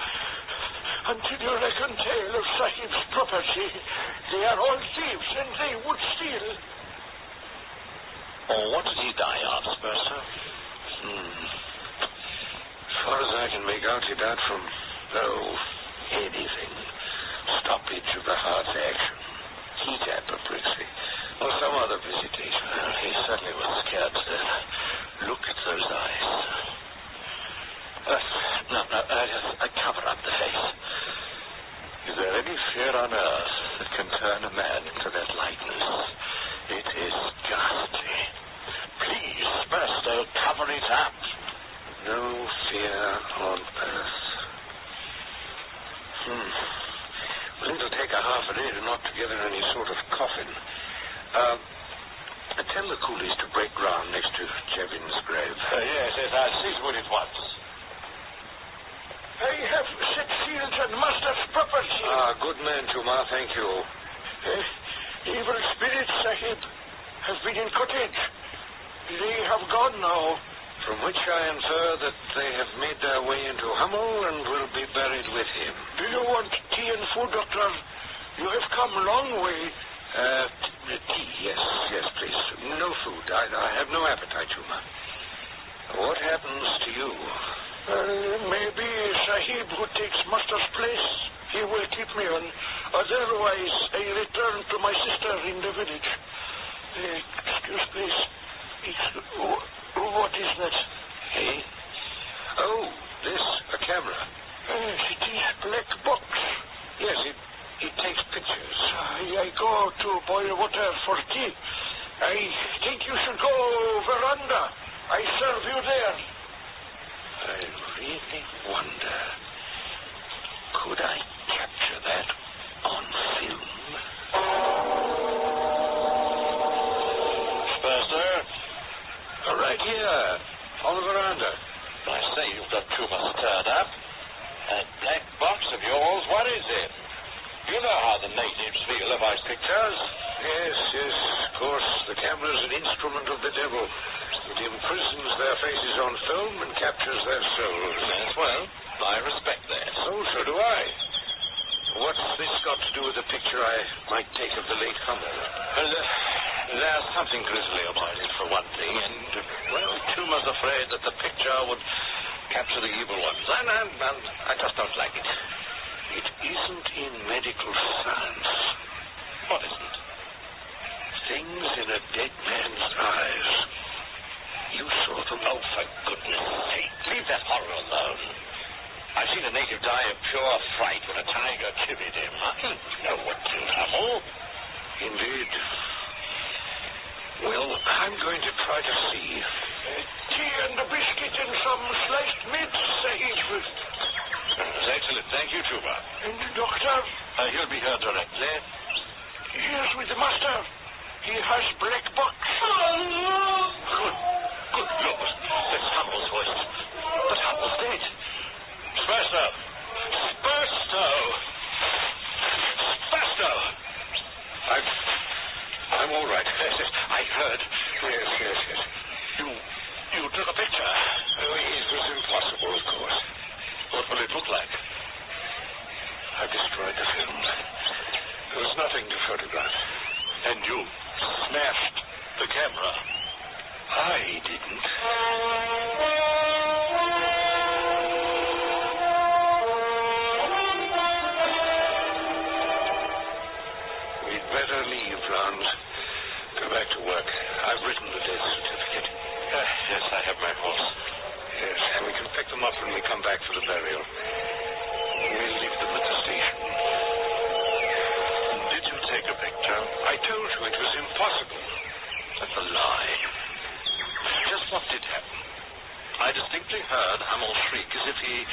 reckon tale of Sahib's property. They are all thieves and they would steal. Oh, what did he die of, Spencer? As far as I can make out, he died from, anything. Stoppage of the heart's action. Heat apoplexy. Or some other visitation. He certainly was scared to death. Look at those eyes. I cover up the face. Is there any fear on earth that can turn a man into that likeness? It is ghastly. Please, Master, cover it up. No fear on earth. Well, it'll take a half a day to knock together any sort of coffin. Tell the coolies to break ground next to Chevin's grave. Yes, I'll see to it at once. I have set seals on Master's property. Good man, Chuma, thank you. Evil spirits, Sahib, have been in cottage. They have gone now. From which I infer that they have made their way into Hummel and will be buried with him. Do you want tea and food, Doctor? You have come a long way. Tea, yes, please. No food. I have no appetite, Chuma. What happens to you? Maybe Sahib who takes Master's place. He will keep me on. Otherwise, I return to my sister in the village. Excuse, please. What is that? Hey? Oh, this, a camera. It is black box. Yes, it takes pictures. I go to boil water for tea. I think you should wonder. I serve you there. I really wonder. Could I capture that on film? Spencer? Right here, on the veranda. I say you've got too much stirred up. That black box of yours, what is it? You know how the natives feel about pictures. Yes, of course. The camera's an instrument of the devil. It imprisons their faces on film and captures their souls. Yes, well, I respect that. So do I. What's this got to do with the picture I might take of the late Hummel? Well, there's something grisly about it, for one thing, and, well, Tuma's afraid that the picture would capture the evil ones. And I just don't like it. It isn't in medical science. What isn't? Things in a dead man's eyes. You saw them. Oh, for goodness sake, leave that horror alone. I've seen a native die of pure fright when a tiger chivied him. I don't know what killed Hummel. Indeed. Well, I'm going to try to see. Tea and a biscuit and some sliced meat, Sage. Excellent. Thank you, Tuba. And the doctor? He'll be here directly. Yes, with the master. He has black box. Good Lord. That's Hummel's voice. But Hummel's dead. Spasto! I'm all right. I heard. Yes. You took a picture. It was impossible, of course. What will it look like? I destroyed the film. There was nothing to photograph. And you smashed the camera. I didn't. We'd better leave, Franz. Go back to work. I've written the death certificate. Yes, I have my horse. Yes, and we can pick them up when we come back for the burial. We'll leave them at the station. Did you take a picture? I told you it was impossible. That's a lie. Just what did happen? I distinctly heard Hummel shriek as if he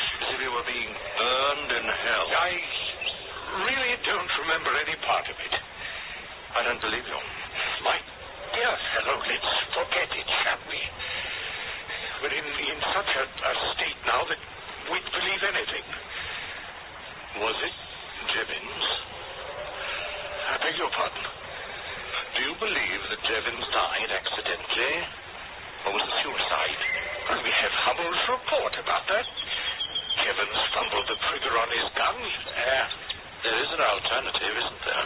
were being burned in hell. I really don't remember any part of it. I don't believe you. My dear fellow, let's forget it, shall we? We're in such a state now that we'd believe anything. Was it Jevons? I beg your pardon. Do you believe that Jevons died accidentally? Or was it suicide? Well, we have Hummel's report about that. Jevons fumbled the trigger on his gun. There is an alternative, isn't there?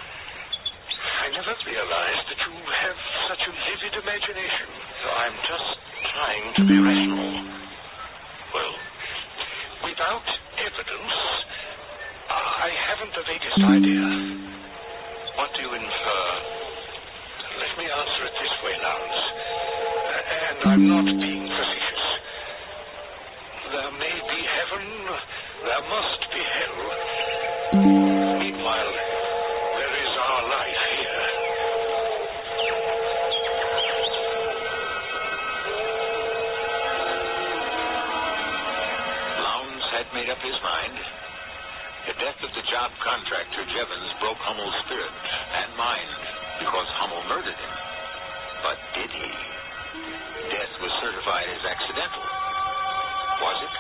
I never realized that you have such a vivid imagination. I'm just trying to be rational. Well, without evidence, I haven't the vaguest idea. What do you infer? Let me answer it this way, Lance. And I'm not being facetious. There may be heaven, there must be hell. Meanwhile, there is our life here. Lowndes had made up his mind. The death of the job contractor Jevons broke Hummel's spirit and mind because Hummel murdered him. But did he? Death was certified as accidental. Was it?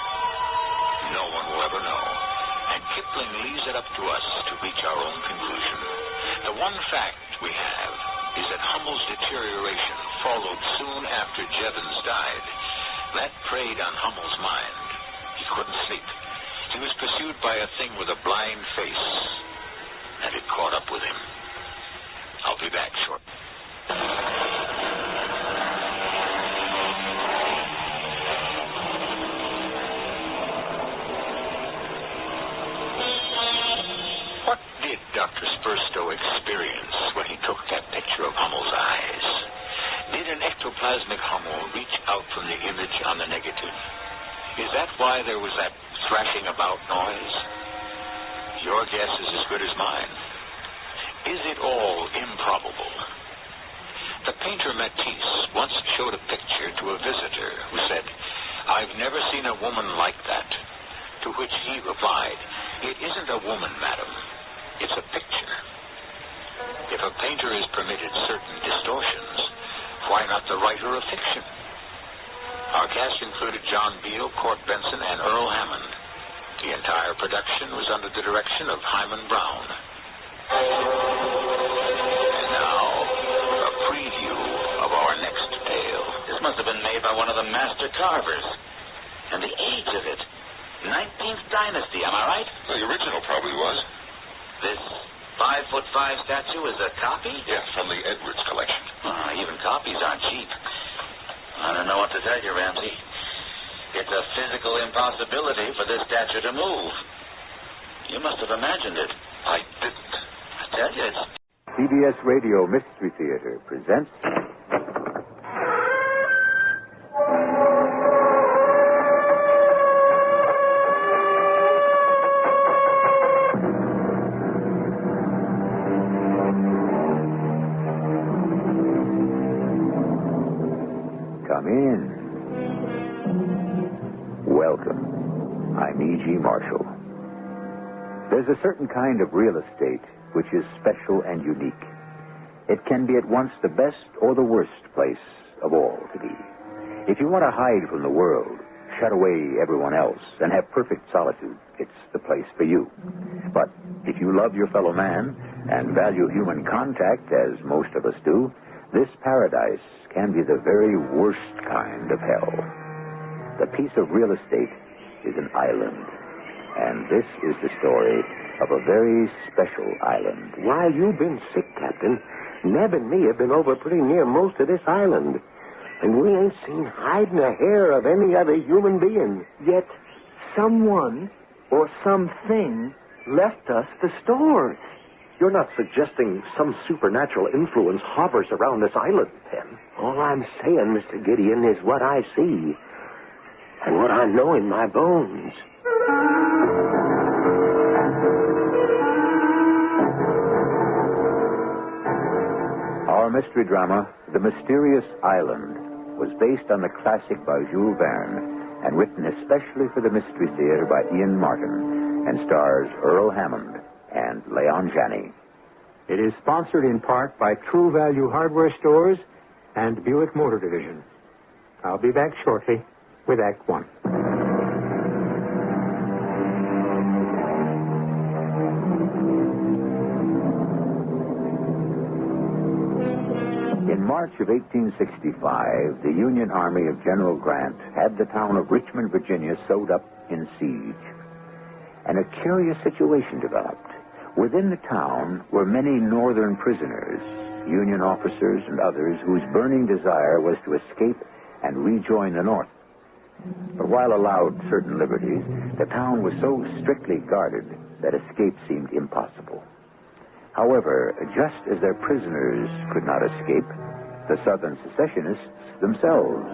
No one will ever know. And Kipling leaves it up to us to reach our own conclusion. The one fact we have is that Hummel's deterioration followed soon after Jevons died. That preyed on Hummel's mind. He couldn't sleep. He was pursued by a thing with a blind face, and it caught up with him. I'll be back shortly. What did Dr. Spurstow experience when he took that picture of Hummel's eyes? Did an ectoplasmic Hummel reach out from the image on the negative? Is that why there was that thrashing about noise? Your guess is as good as mine. Is it all improbable? The painter Matisse once showed a picture to a woman like that? To which he replied, "It isn't a woman, madam. It's a picture." If a painter is permitted certain distortions, why not the writer of fiction? Our cast included John Beale, Court Benson, and Earl Hammond. The entire production was under the direction of Hyman Brown. And now, a preview of our next tale. This must have been made by one of the master carvers. And the age of it. 19th dynasty, am I right? Well, the original probably was. This 5'5" statue is a copy? Yes, from the Edwards collection. Even copies aren't cheap. I don't know what to tell you, Ramsey. It's a physical impossibility for this statue to move. You must have imagined it. I didn't. I tell you, it's... CBS Radio Mystery Theater presents... Come in. Welcome. I'm E.G. Marshall. There's a certain kind of real estate which is special and unique. It can be at once the best or the worst place of all to be. If you want to hide from the world, shut away everyone else, and have perfect solitude, it's the place for you. But if you love your fellow man and value human contact, as most of us do, this paradise can be the very worst kind of hell. The piece of real estate is an island. And this is the story of a very special island. While you've been sick, Captain, Neb and me have been over pretty near most of this island. And we ain't seen hide nor hair of any other human being. Yet someone or something left us the stores. You're not suggesting some supernatural influence hovers around this island, Penn? All I'm saying, Mr. Gideon, is what I see. And what I know in my bones. Our mystery drama, The Mysterious Island, was based on the classic by Jules Verne and written especially for the Mystery Theater by Ian Martin and stars Earl Hammond and Leon Janney. It is sponsored in part by True Value Hardware Stores and Buick Motor Division. I'll be back shortly with Act One. In March of 1865, the Union Army of General Grant had the town of Richmond, Virginia, sewed up in siege. And a curious situation developed. Within the town were many Northern prisoners, Union officers and others whose burning desire was to escape and rejoin the North. But while allowed certain liberties, the town was so strictly guarded that escape seemed impossible. However, just as their prisoners could not escape, the Southern secessionists themselves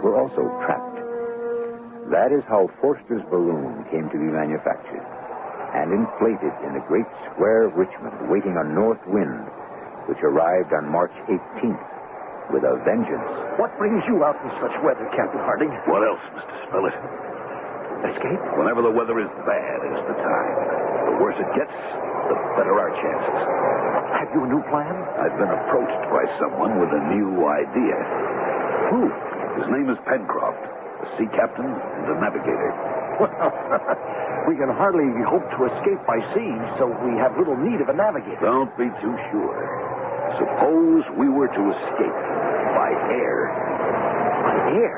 were also trapped. That is how Forster's balloon came to be manufactured and inflated in the great square of Richmond, waiting on north wind, which arrived on March 18th with a vengeance. What brings you out in such weather, Captain Harding? What else, Mr. Spillett? Escape? Whenever the weather is bad is the time. The worse it gets, the better our chances. Have you a new plan? I've been approached by someone with a new idea. Who? His name is Pencroft, a sea captain and a navigator. Well, we can hardly hope to escape by sea, so we have little need of a navigator. Don't be too sure. Suppose we were to escape by air. By air?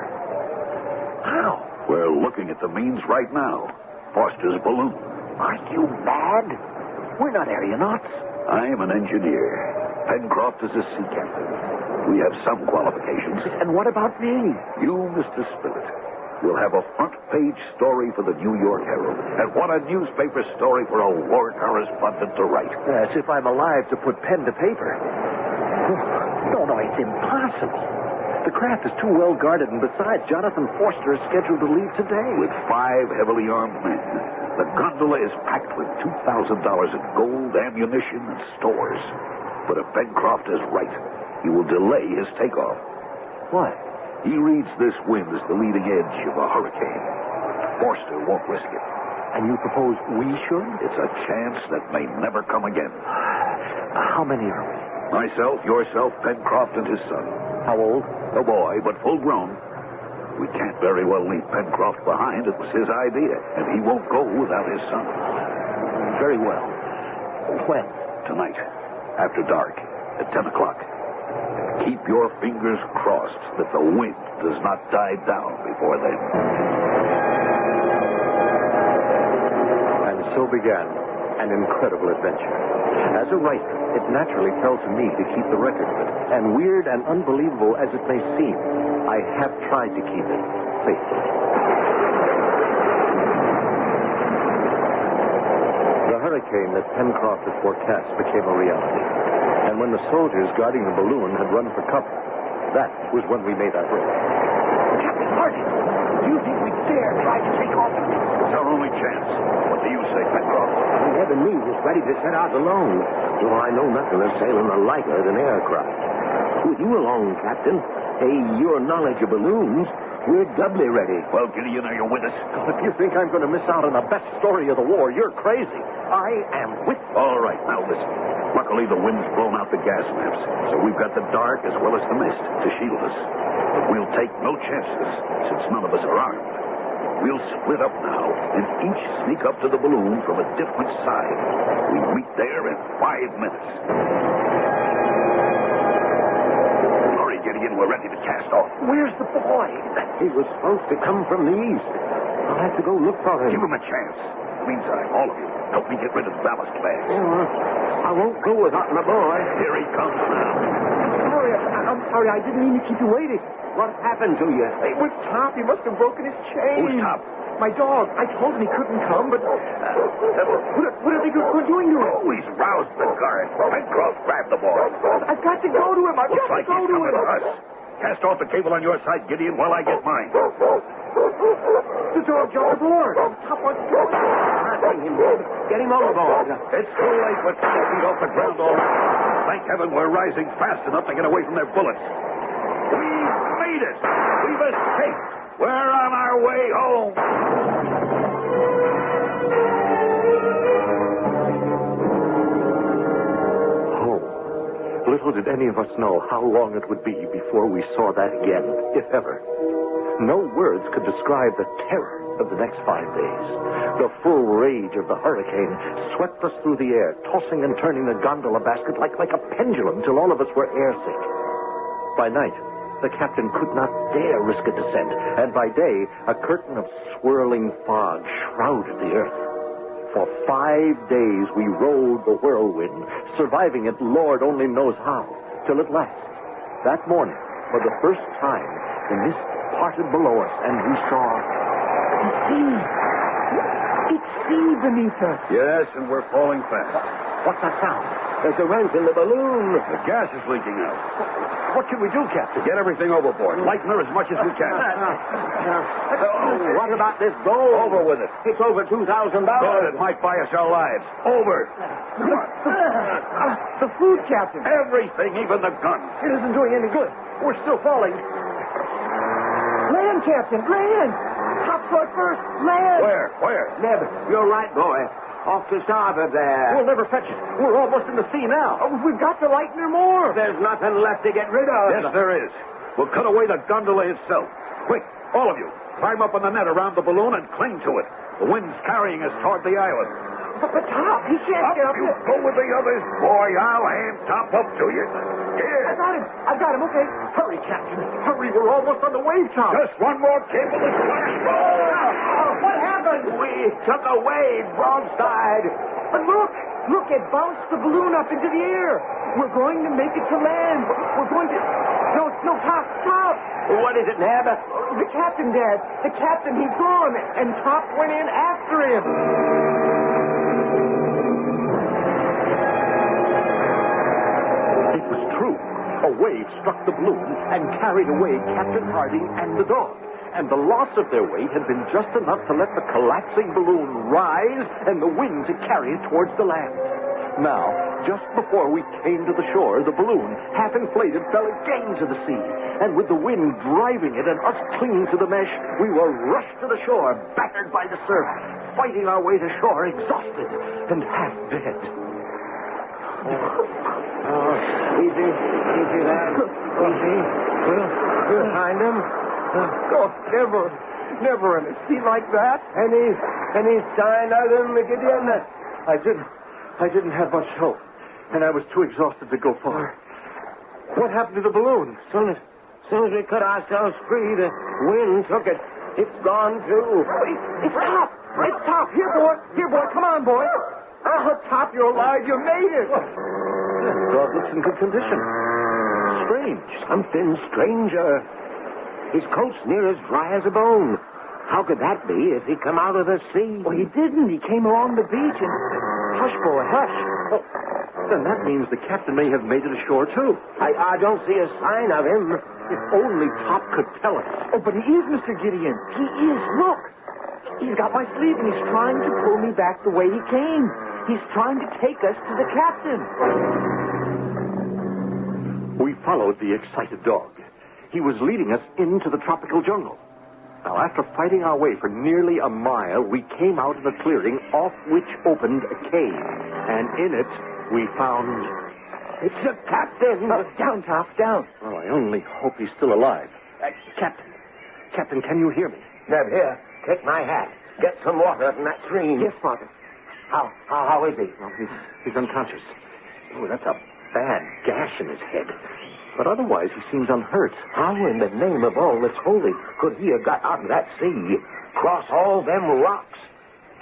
How? We're looking at the means right now. Foster's balloon. Are you mad? We're not aeronauts. I am an engineer. Pencroft is a sea captain. We have some qualifications. And what about me? You, Mr. Spillett, will have a front-page story for the New York Herald. And what a newspaper story for a war correspondent to write. As if I'm alive to put pen to paper. No, it's impossible. The craft is too well guarded, and besides, Jonathan Forster is scheduled to leave today. With 5 heavily armed men. The gondola is packed with $2,000 in gold, ammunition, and stores. But if Pencroft is right, he will delay his takeoff. What? He reads this wind as the leading edge of a hurricane. Forster won't risk it. And you propose we should? It's a chance that may never come again. How many are we? Myself, yourself, Pencroft, and his son. How old? A boy, but full grown. We can't very well leave Pencroft behind. It was his idea, and he won't go without his son. Very well. When? Tonight, after dark, at 10 o'clock. Keep your fingers crossed that the wind does not die down before then. And so began an incredible adventure. As a writer, it naturally fell to me to keep the record of it. And weird and unbelievable as it may seem, I have tried to keep it faithfully. The hurricane that Pencroft had forecast became a reality. And when the soldiers guarding the balloon had run for cover, that was when we made our break. Captain Harding, do you think we'd dare try to take off? It's our only chance. What do you say, Pencroft? Neb and me was ready to set out alone. Though I know nothing of sailing a lighter than aircraft. With you along, Captain, your knowledge of balloons, we're doubly ready. Well, Gideon, are you with us? If you think I'm going to miss out on the best story of the war, you're crazy. I am with you. All right, now listen. Luckily, the wind's blown out the gas maps, so we've got the dark as well as the mist to shield us. But we'll take no chances, since none of us are armed. We'll split up now and each sneak up to the balloon from a different side. We meet there in 5 minutes. Hurry, Gideon, we're ready to cast off. Where's the boy? He was supposed to come from the east. I'll have to go look for him. Give him a chance. Meantime, all of you, help me get rid of the ballast bags. I won't go without my boy. Here he comes now. I'm sorry, I didn't mean to keep you waiting. What happened to you? It was Top. He must have broken his chain. Who's Top? My dog. I told him he couldn't come, but what are they doing to him? Oh, he's roused the guard. Pencroft, grab the boy. I've got to go to him. I've Looks got like to go he's to coming him. to us. Cast off the cable on your side, Gideon, while I get mine. The dog jumped aboard. Top wants to go. Get him overboard. It's too late. We're 20 feet off the ground already. Thank heaven we're rising fast enough to get away from their bullets. We've made it. We've escaped. We're on our way home. Home. Little did any of us know how long it would be before we saw that again, if ever. No words could describe the terror of the next 5 days. The full rage of the hurricane swept us through the air, tossing and turning the gondola basket like a pendulum till all of us were airsick. By night, the captain could not dare risk a descent, and by day, a curtain of swirling fog shrouded the earth. For 5 days, we rode the whirlwind, surviving it Lord only knows how, till at last, that morning, for the first time, the mist parted below us, and we saw The sea. It's sea beneath us. Yes, and we're falling fast. What's that sound? There's a rent in the balloon. The gas is leaking out. What can we do, Captain? Get everything overboard. Lighten her as much as we can. What about this gold? Over with it. It's over $2,000. Good, it might buy us our lives. Over. Come on. The food, Captain. Everything, even the gun. It isn't doing any good. We're still falling. Land, Captain, land! Top floor first, land! Where? Neb, you're right, boy. Off to starboard there. We'll never fetch it. We're almost in the sea now. Oh, we've got to lighten her more. There's nothing left to get rid of. Yes, there is. We'll cut away the gondola itself. Quick, all of you, climb up on the net around the balloon and cling to it. The wind's carrying us toward the island. But Top, he can't get up You here. go with the others. Boy, I'll hand Top up to you. Here. I've got him, okay. Hurry, Captain. Hurry, we're almost on the wave top. Just one more cable to What happened? We took a wave broadside. But look, it bounced the balloon up into the air. We're going to make it to land. We're going to... No, Top. What is it, Neb? The captain, Dad. The captain, he's gone. And Top went in after him. It was true. A wave struck the balloon and carried away Captain Harding and the dog. And the loss of their weight had been just enough to let the collapsing balloon rise and the wind to carry it towards the land. Now, just before we came to the shore, the balloon, half inflated, fell again to the sea. And with the wind driving it and us clinging to the mesh, we were rushed to the shore, battered by the surf, fighting our way to shore, exhausted and half dead. Easy, lad. Easy. We'll find him. Never in a sea like that. Any sign of him, Gideon? I didn't have much hope, and I was too exhausted to go far. What happened to the balloon? Soon as we cut ourselves free, the wind took it. It's gone, too. It's Top. It's Top. Here, boy. Come on, boy. Oh, Top, you're alive. You made it. Dog looks in good condition. Strange. Something stranger. His coat's near as dry as a bone. How could that be if he come out of the sea? Well, he didn't. He came along the beach and... Hush, boy, hush. Oh, then that means the captain may have made it ashore, too. I don't see a sign of him. If only Top could tell us. Oh, but he is, Mr. Gideon. He is. Look. He's got my sleeve, and he's trying to pull me back the way he came. He's trying to take us to the captain. We followed the excited dog. He was leading us into the tropical jungle. Now, after fighting our way for nearly a mile, we came out in a clearing off which opened a cave. And in it, we found... It's the captain. Down, Top, down. Well, I only hope he's still alive. Captain, can you hear me? Neb, here, take my hat. Get some water from that stream. Yes, Father. How is he? Well, he's unconscious. Oh, that's a bad gash in his head. But otherwise, he seems unhurt. How in the name of all that's holy could he have got out of that sea, cross all them rocks,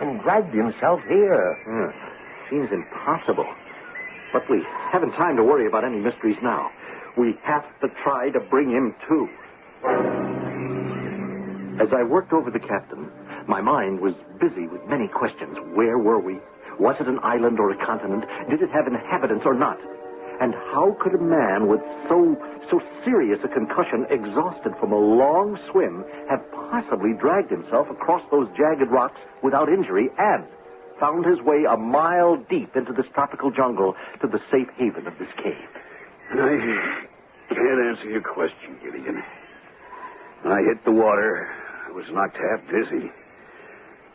and dragged himself here? Seems impossible. But we haven't time to worry about any mysteries now. We have to try to bring him to. As I worked over the captain, my mind was busy with many questions. Where were we? Was it an island or a continent? Did it have inhabitants or not? And how could a man with so serious a concussion, exhausted from a long swim, have possibly dragged himself across those jagged rocks without injury and found his way a mile deep into this tropical jungle to the safe haven of this cave? I can't answer your question, Gideon. When I hit the water, I was knocked half dizzy.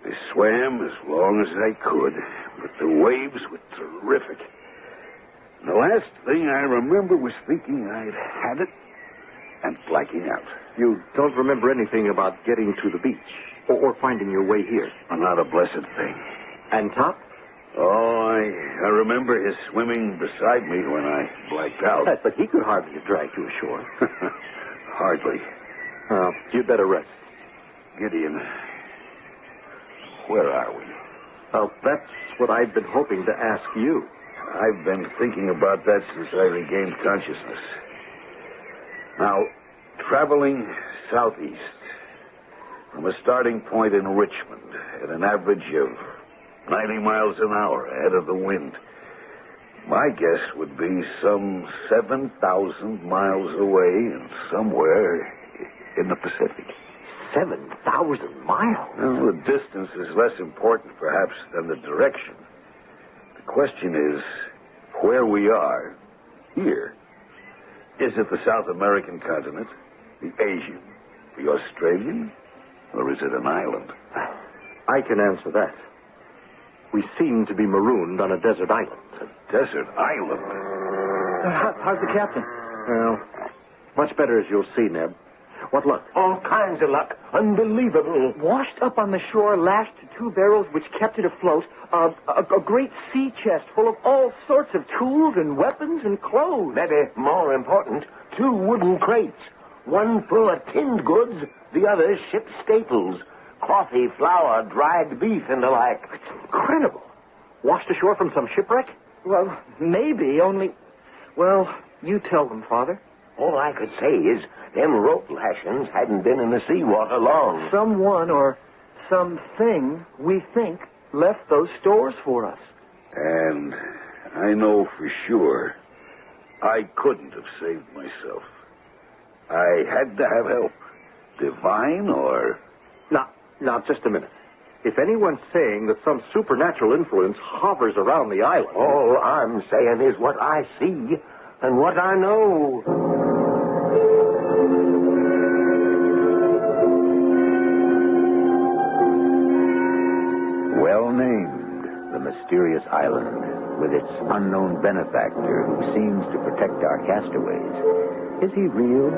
I swam as long as I could, but the waves were terrific. The last thing I remember was thinking I'd had it and blacking out. You don't remember anything about getting to the beach or finding your way here? Not a blessed thing. And Top? Oh, I remember his swimming beside me when I blacked out. Yes, but he could hardly have dragged you ashore. Hardly. You'd better rest. Gideon, where are we? Well, that's what I've been hoping to ask you. I've been thinking about that since I regained consciousness. Now, traveling southeast from a starting point in Richmond at an average of 90 miles an hour ahead of the wind, my guess would be some 7,000 miles away and somewhere in the Pacific. 7,000 miles? Well, the distance is less important, perhaps, than the direction. The question is where we are here. Is it the South American continent, the Asian, the Australian, or is it an island? I can answer that. We seem to be marooned on a desert island. A desert island? How's the captain? Well, much better, as you'll see, Neb. What luck? All kinds of luck. Unbelievable. Washed up on the shore, lashed to two barrels which kept it afloat, a great sea chest full of all sorts of tools and weapons and clothes. Maybe more important, 2 wooden crates. One full of tinned goods, the other ship's staples. Coffee, flour, dried beef, and the like. It's incredible. Washed ashore from some shipwreck? Well, maybe, only... Well, you tell them, Father. All I could say is them rope lashings hadn't been in the seawater long. Someone or something, we think, left those stores for us. And I know for sure I couldn't have saved myself. I had to have help. Divine or... Now, just a minute. If anyone's saying that some supernatural influence hovers around the island... All I'm saying is what I see and what I know. Well named, the mysterious island, with its unknown benefactor who seems to protect our castaways. Is he real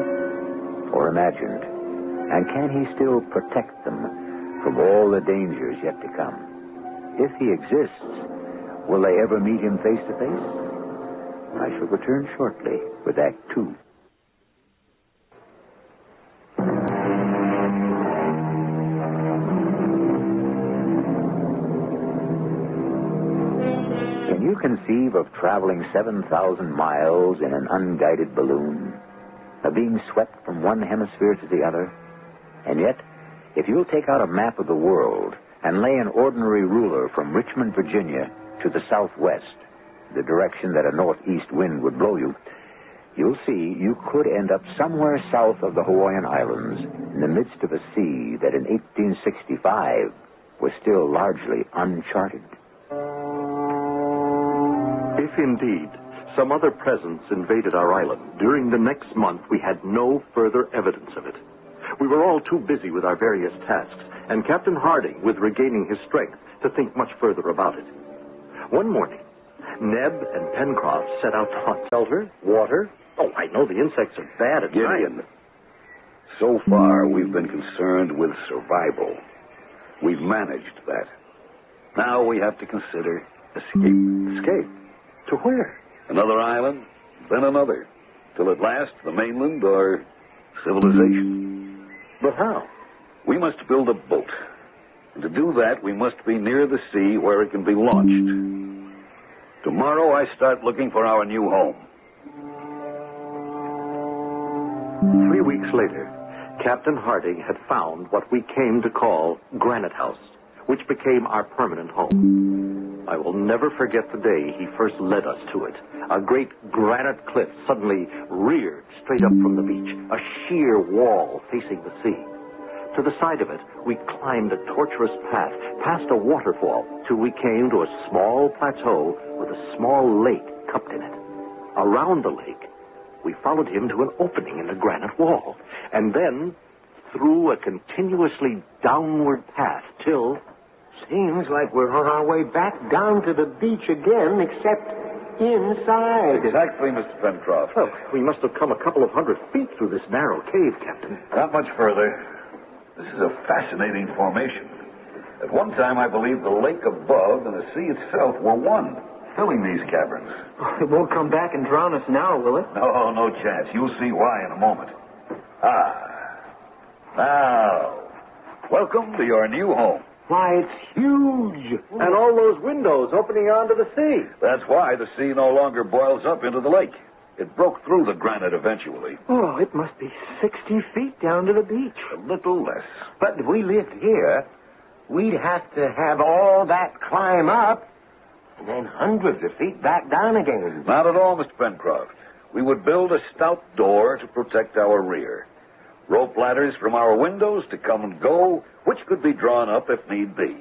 or imagined? And can he still protect them from all the dangers yet to come? If he exists, will they ever meet him face to face? I shall return shortly with Act 2. Can you conceive of traveling 7,000 miles in an unguided balloon? Of being swept from one hemisphere to the other? And yet, if you'll take out a map of the world and lay an ordinary ruler from Richmond, Virginia, to the southwest, the direction that a northeast wind would blow you, you'll see you could end up somewhere south of the Hawaiian Islands, in the midst of a sea that in 1865 was still largely uncharted. If indeed some other presence invaded our island, during the next month we had no further evidence of it. We were all too busy with our various tasks, and Captain Harding with regaining his strength to think much further about it. One morning, Neb and Pencroft set out to hunt shelter, water. Oh, I know the insects are bad at night. So far, we've been concerned with survival. We've managed that. Now we have to consider escape. Escape? To where? Another island, then another, till at last the mainland or civilization. But how? We must build a boat. And to do that, we must be near the sea where it can be launched. Tomorrow, I start looking for our new home. 3 weeks later, Captain Harding had found what we came to call Granite House, which became our permanent home. I will never forget the day he first led us to it. A great granite cliff suddenly reared straight up from the beach, a sheer wall facing the sea. To the side of it, we climbed a tortuous path, past a waterfall, till we came to a small plateau with a small lake cupped in it. Around the lake, we followed him to an opening in the granite wall, and then through a continuously downward path till... Seems like we're on our way back down to the beach again, except inside. Exactly, Mr. Pencroft. Oh, we must have come a couple of 100 feet through this narrow cave, Captain. Not much further. This is a fascinating formation. At one time, I believe the lake above and the sea itself were one, filling these caverns. It won't come back and drown us now, will it? No, no chance. You'll see why in a moment. Now, welcome to your new home. Why, it's huge. And all those windows opening onto the sea. That's why the sea no longer boils up into the lake. It broke through the granite eventually. Oh, it must be 60 feet down to the beach. A little less. But if we lived here, we'd have to have all that climb up and then hundreds of feet back down again. Not at all, Mr. Pencroft. We would build a stout door to protect our rear. Rope ladders from our windows to come and go, which could be drawn up if need be.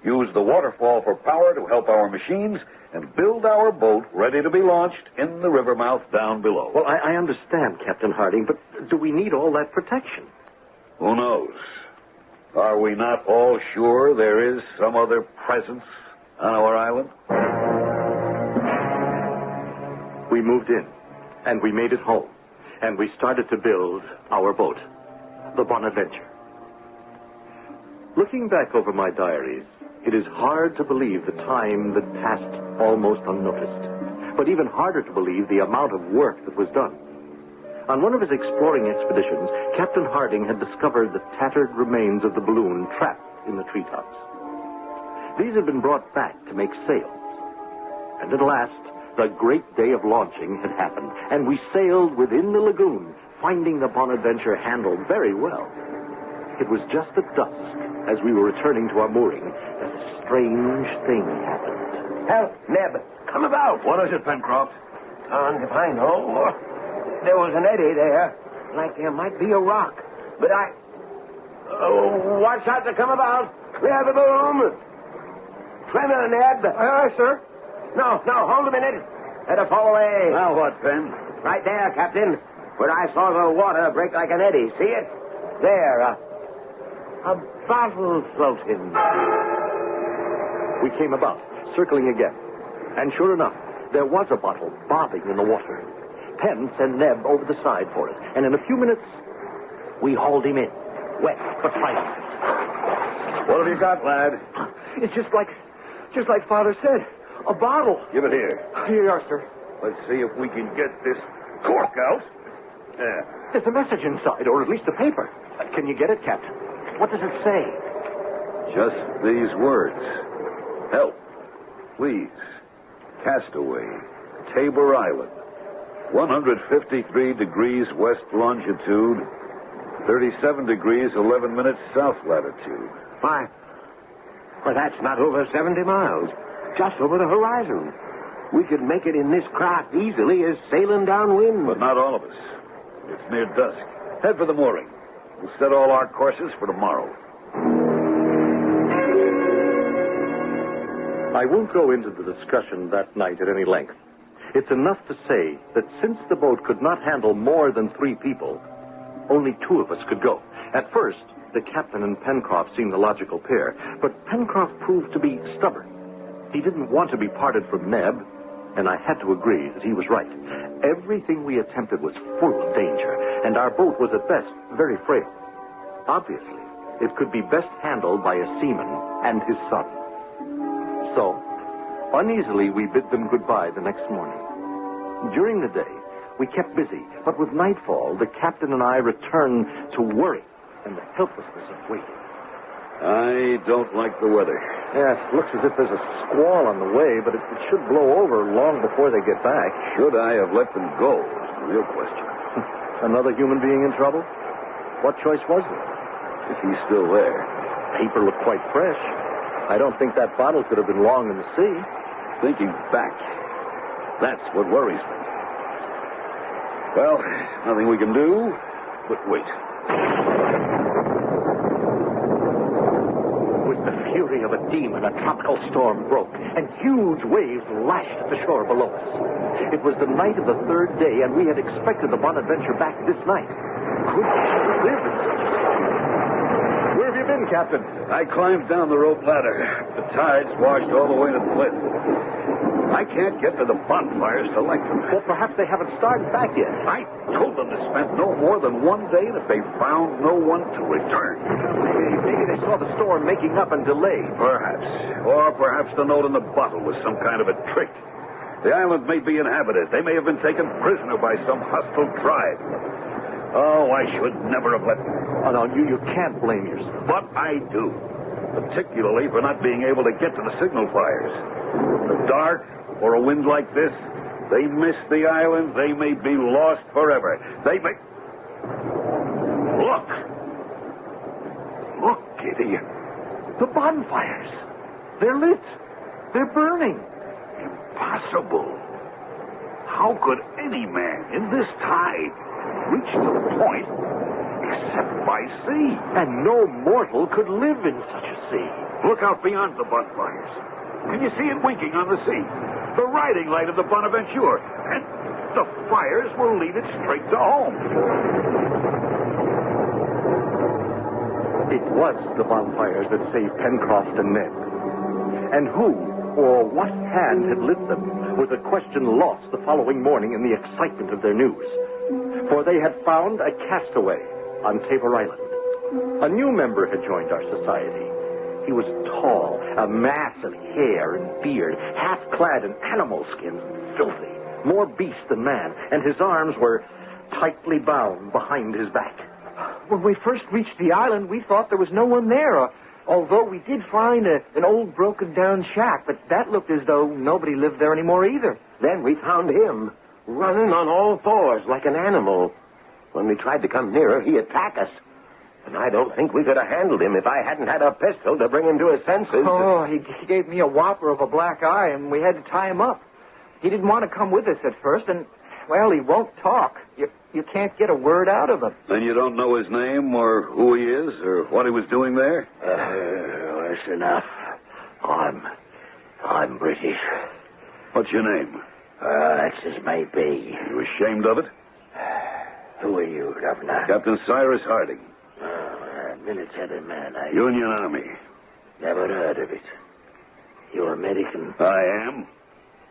Use the waterfall for power to help our machines, and build our boat ready to be launched in the river mouth down below. Well, I understand, Captain Harding, but do we need all that protection? Who knows? Are we not all sure there is some other presence on our island? We moved in, and we made it home, and we started to build our boat, the Bonaventure. Looking back over my diaries, it is hard to believe the time that passed almost unnoticed, but even harder to believe the amount of work that was done. On one of his exploring expeditions, Captain Harding had discovered the tattered remains of the balloon trapped in the treetops. These had been brought back to make sails. And at last, the great day of launching had happened, and we sailed within the lagoon, finding the Bonaventure handled very well. It was just at dusk, as we were returning to our mooring, that a strange thing happened. Help, Neb. Come about. What is it, Pencroft? If I know. There was an eddy there, like there might be a rock. But watch out to come about. Clear the boom. Trim her, Ned. Aye, sir. No, hold a minute. Let her fall away. Now what, Ben? Right there, Captain, where I saw the water break like an eddy. See it? There, a bottle floating. We came about, circling again. And sure enough, there was a bottle bobbing in the water. Penn sent Neb over the side for it, and in a few minutes, we hauled him in. Wet, but triumphant. What have you got, lad? It's just like Father said. A bottle. Give it here. Here you are, sir. Let's see if we can get this cork out. Yeah. There's a message inside, or at least a paper. Can you get it, Captain? What does it say? Just these words. Help. Please. Castaway. Tabor Island. 153 degrees west longitude. 37 degrees, 11 minutes south latitude. Why, that's not over 70 miles. Just over the horizon. We could make it in this craft easily as sailing downwind. But not all of us. It's near dusk. Head for the mooring. We'll set all our courses for tomorrow. I won't go into the discussion that night at any length. It's enough to say that since the boat could not handle more than 3 people, only 2 of us could go. At first, the captain and Pencroft seemed the logical pair, but Pencroft proved to be stubborn. He didn't want to be parted from Neb, and I had to agree that he was right. Everything we attempted was full of danger, and our boat was at best very frail. Obviously, it could be best handled by a seaman and his son. So, uneasily, we bid them goodbye the next morning. During the day, we kept busy, but with nightfall, the captain and I returned to worry and the helplessness of waiting. I don't like the weather. Yes, looks as if there's a squall on the way, but it should blow over long before they get back. Should I have let them go is the real question. Another human being in trouble? What choice was there? If he's still there. Paper looked quite fresh. I don't think that bottle could have been long in the sea. Thinking back, that's what worries me. Well, nothing we can do but wait. With the fury of a demon, a tropical storm broke, and huge waves lashed at the shore below us. It was the night of the 3rd day, and we had expected the Bonadventure back this night. Could we live in such a storm? Where have you been, Captain? I climbed down the rope ladder. The tides washed all the way to the cliff. I can't get to the bonfires to light them. Well, perhaps they haven't started back yet. I told them to spend no more than 1 day and if they found no one to return. Maybe they saw the storm making up and delayed. Perhaps. Or perhaps the note in the bottle was some kind of a trick. The island may be inhabited. They may have been taken prisoner by some hostile tribe. Oh, I should never have let them. Oh, no, you can't blame yourself. But I do. Particularly for not being able to get to the signal fires. In the dark, or a wind like this, they miss the island, they may be lost forever. They may... Look! Look, Kitty. The bonfires. They're lit. They're burning. Impossible. How could any man in this tide reach the point except by sea? And no mortal could live in such a sea. Look out beyond the bonfires. Can you see it winking on the sea? The riding light of the Bonaventure. And the fires will lead it straight to home. It was the bonfires that saved Pencroft and Ned. And who or what hand had lit them was a question lost the following morning in the excitement of their news. For they had found a castaway on Tabor Island. A new member had joined our society. He was tall, a mass of hair and beard, half clad in animal skins, filthy, more beast than man, and his arms were tightly bound behind his back. When we first reached the island, we thought there was no one there, although we did find an old broken-down shack, but that looked as though nobody lived there anymore either. Then we found him, running on all fours like an animal. When we tried to come nearer, he attacked us. And I don't think we could have handled him if I hadn't had a pistol to bring him to his senses. Oh, he gave me a whopper of a black eye, and we had to tie him up. He didn't want to come with us at first, and, well, he won't talk. You can't get a word out of him. Then you don't know his name or who he is or what he was doing there? that's enough. I'm British. What's your name? That's as may be. You ashamed of it? Who are you, Governor? Captain Cyrus Harding. Military man, eh? Union Army. Never heard of it. You're American? I am.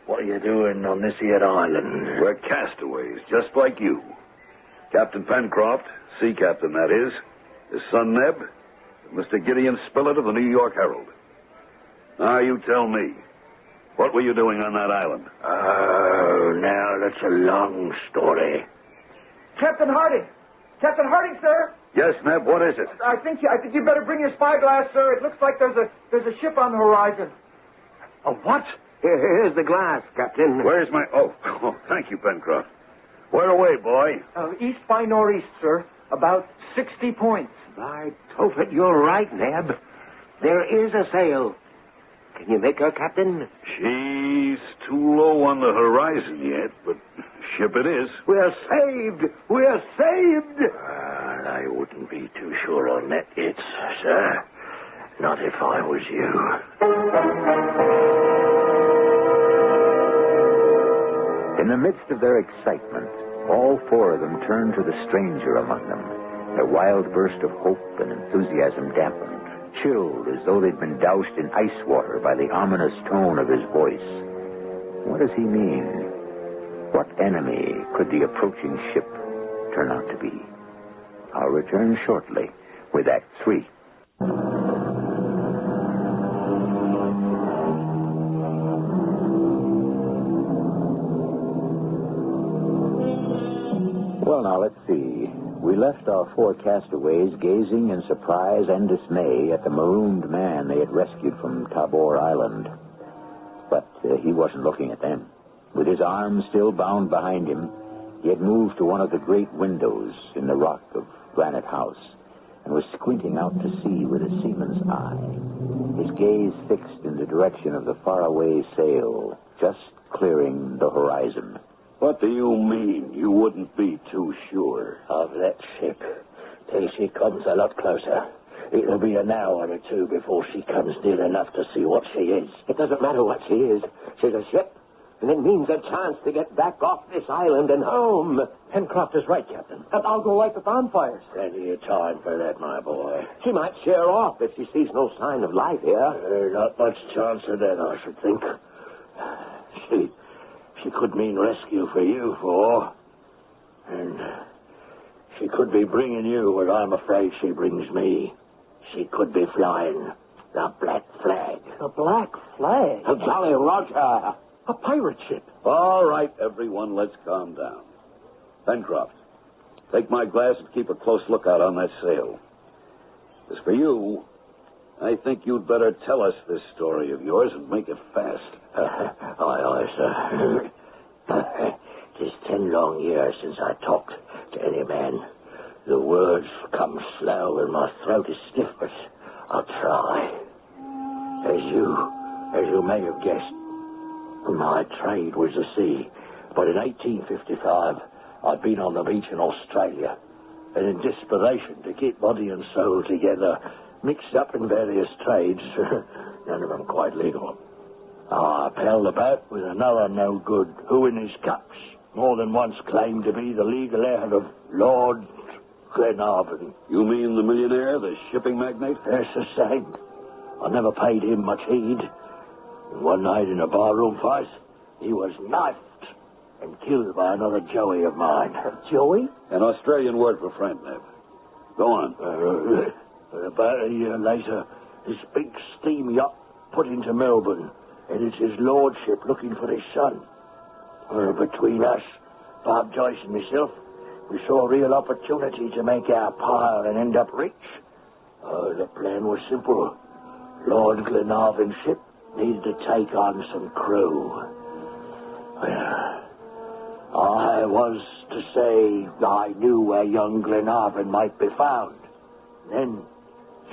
What are you doing on this here island? We're castaways, just like you. Captain Pencroft, sea captain that is, his son Neb, and Mr. Gideon Spilett of the New York Herald. Now you tell me, what were you doing on that island? Oh, now that's a long story. Captain Harding! Captain Harding, sir! Yes, Neb, what is it? I think you better bring your spyglass, sir. It looks like there's a ship on the horizon. A what? Here's the glass, Captain. Where's my... Oh, thank you, Pencroft. Where away, boy? East by northeast, sir. About 60 points. By Tophet, you're right, Neb. There is a sail. Can you make her, Captain? She's too low on the horizon yet, but ship it is. We're saved! We're saved! I wouldn't be too sure on that yet, sir. Not if I was you. In the midst of their excitement, all four of them turned to the stranger among them. Their wild burst of hope and enthusiasm dampened, chilled as though they'd been doused in ice water by the ominous tone of his voice. What does he mean? What enemy could the approaching ship turn out to be? I'll return shortly with Act 3. Well, now, let's see. We left our four castaways gazing in surprise and dismay at the marooned man they had rescued from Tabor Island. But he wasn't looking at them. With his arms still bound behind him, he had moved to one of the great windows in the rock of Granite House and was squinting out to sea with a seaman's eye, his gaze fixed in the direction of the faraway sail, just clearing the horizon. What do you mean you wouldn't be too sure? Of that ship, till she comes a lot closer. It'll be an hour or two before she comes near enough to see what she is. It doesn't matter what she is. She's a ship, and it means a chance to get back off this island and home. Pencroft is right, Captain. I'll go light the bonfires. Plenty of time for that, my boy. She might sheer off if she sees no sign of life here. Not much chance of that, I should think. She could mean rescue for you four. And she could be bringing you what I'm afraid she brings me. She could be flying the Black Flag. The Black Flag? The Jolly Roger. A pirate ship. All right, everyone, let's calm down. Pencroft, take my glass and keep a close lookout on that sail. As for you, I think you'd better tell us this story of yours and make it fast. Aye, sir. 'Tis 10 long years since I talked to any man. The words come slow and my throat is stiff, but I'll try. As you may have guessed, my trade was the sea. But in 1855, I'd been on the beach in Australia, and in desperation to keep body and soul together, mixed up in various trades, none of them quite legal. I palled about with another no good, who in his cups more than once claimed to be the legal heir of Lord Glenarvan. You mean the millionaire, the shipping magnate? That's the same. I never paid him much heed. And one night in a barroom fight, he was knifed and killed by another Joey of mine. Joey? An Australian word for friend, Neb. Go on. About a year later, this big steam yacht put into Melbourne, and it's his lordship looking for his son. Between us, Bob Joyce and myself, we saw a real opportunity to make our pile and end up rich. The plan was simple. Lord Glenarvan's ship needed to take on some crew. Well, I was to say I knew where young Glenarvan might be found. Then,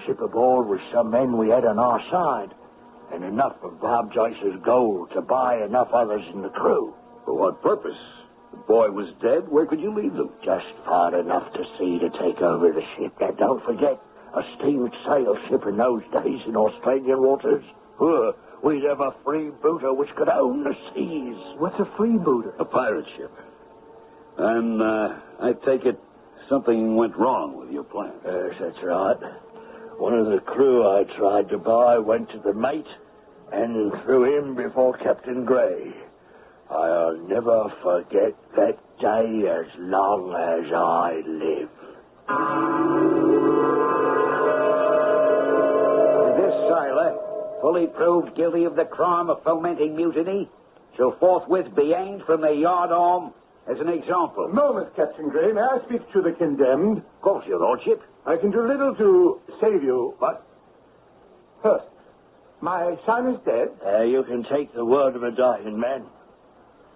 ship aboard with some men we had on our side, and enough of Bob Joyce's gold to buy enough others in the crew. For what purpose? The boy was dead. Where could you leave them? Just far enough to sea to take over the ship. Now, don't forget, a steam sail ship in those days in Australian waters. We'd have a freebooter which could own the seas. What's a freebooter? A pirate ship. And I take it something went wrong with your plan. Yes, that's right. One of the crew I tried to buy went to the mate and threw him before Captain Gray. I'll never forget that day as long as I live. This sailor, fully proved guilty of the crime of fomenting mutiny, shall forthwith be hanged from the yardarm as an example. A moment, Captain Gray. May I speak to the condemned? Of course, your lordship. I can do little to save you, but... First, my son is dead. You can take the word of a dying man.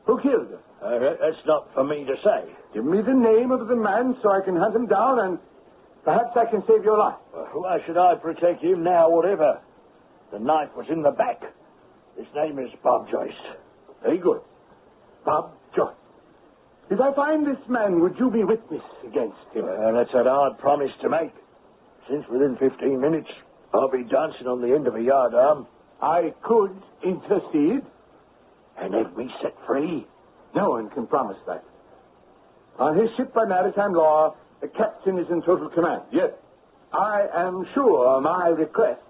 Who killed him? That's not for me to say. Give me the name of the man so I can hunt him down, and perhaps I can save your life. Why should I protect him now, whatever? The knife was in the back. His name is Bob Joyce. Very good. Bob Joyce. If I find this man, would you be witness against him? That's a hard promise to make. Since within 15 minutes, I'll be dancing on the end of a yardarm. I could intercede. And have me set free? No one can promise that. On his ship by maritime law, the captain is in total command. Yet, I am sure my request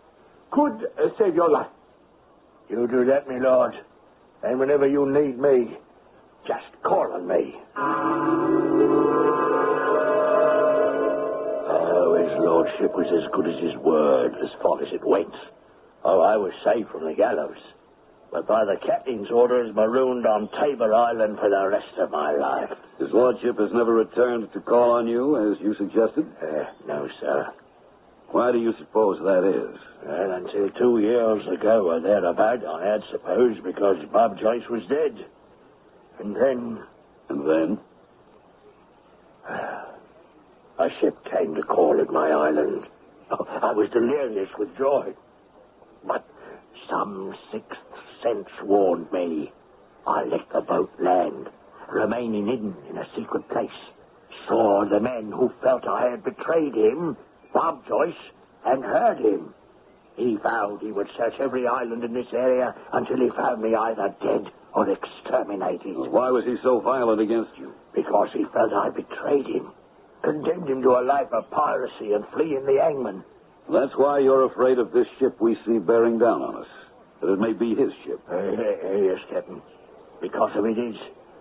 could save your life. You do that, my lord. And whenever you need me, just call on me. Oh, his lordship was as good as his word as far as it went. Oh, I was saved from the gallows. But by the captain's orders, marooned on Tabor Island for the rest of my life. His lordship has never returned to call on you, as you suggested? No, sir. Why do you suppose that is? Well, until 2 years ago or thereabout, I had supposed because Bob Joyce was dead. And then... A ship came to call at my island. Oh, I was delirious with joy. But some sixth sense warned me. I let the boat land, remaining hidden in a secret place. Saw the men who felt I had betrayed him, Bob Joyce, and heard him. He vowed he would search every island in this area until he found me either dead or exterminated. Well, why was he so violent against you? Because he felt I betrayed him, condemned him to a life of piracy and fleeing the hangman. That's why you're afraid of this ship we see bearing down on us. That it may be his ship. Yes, Captain. Because of it is,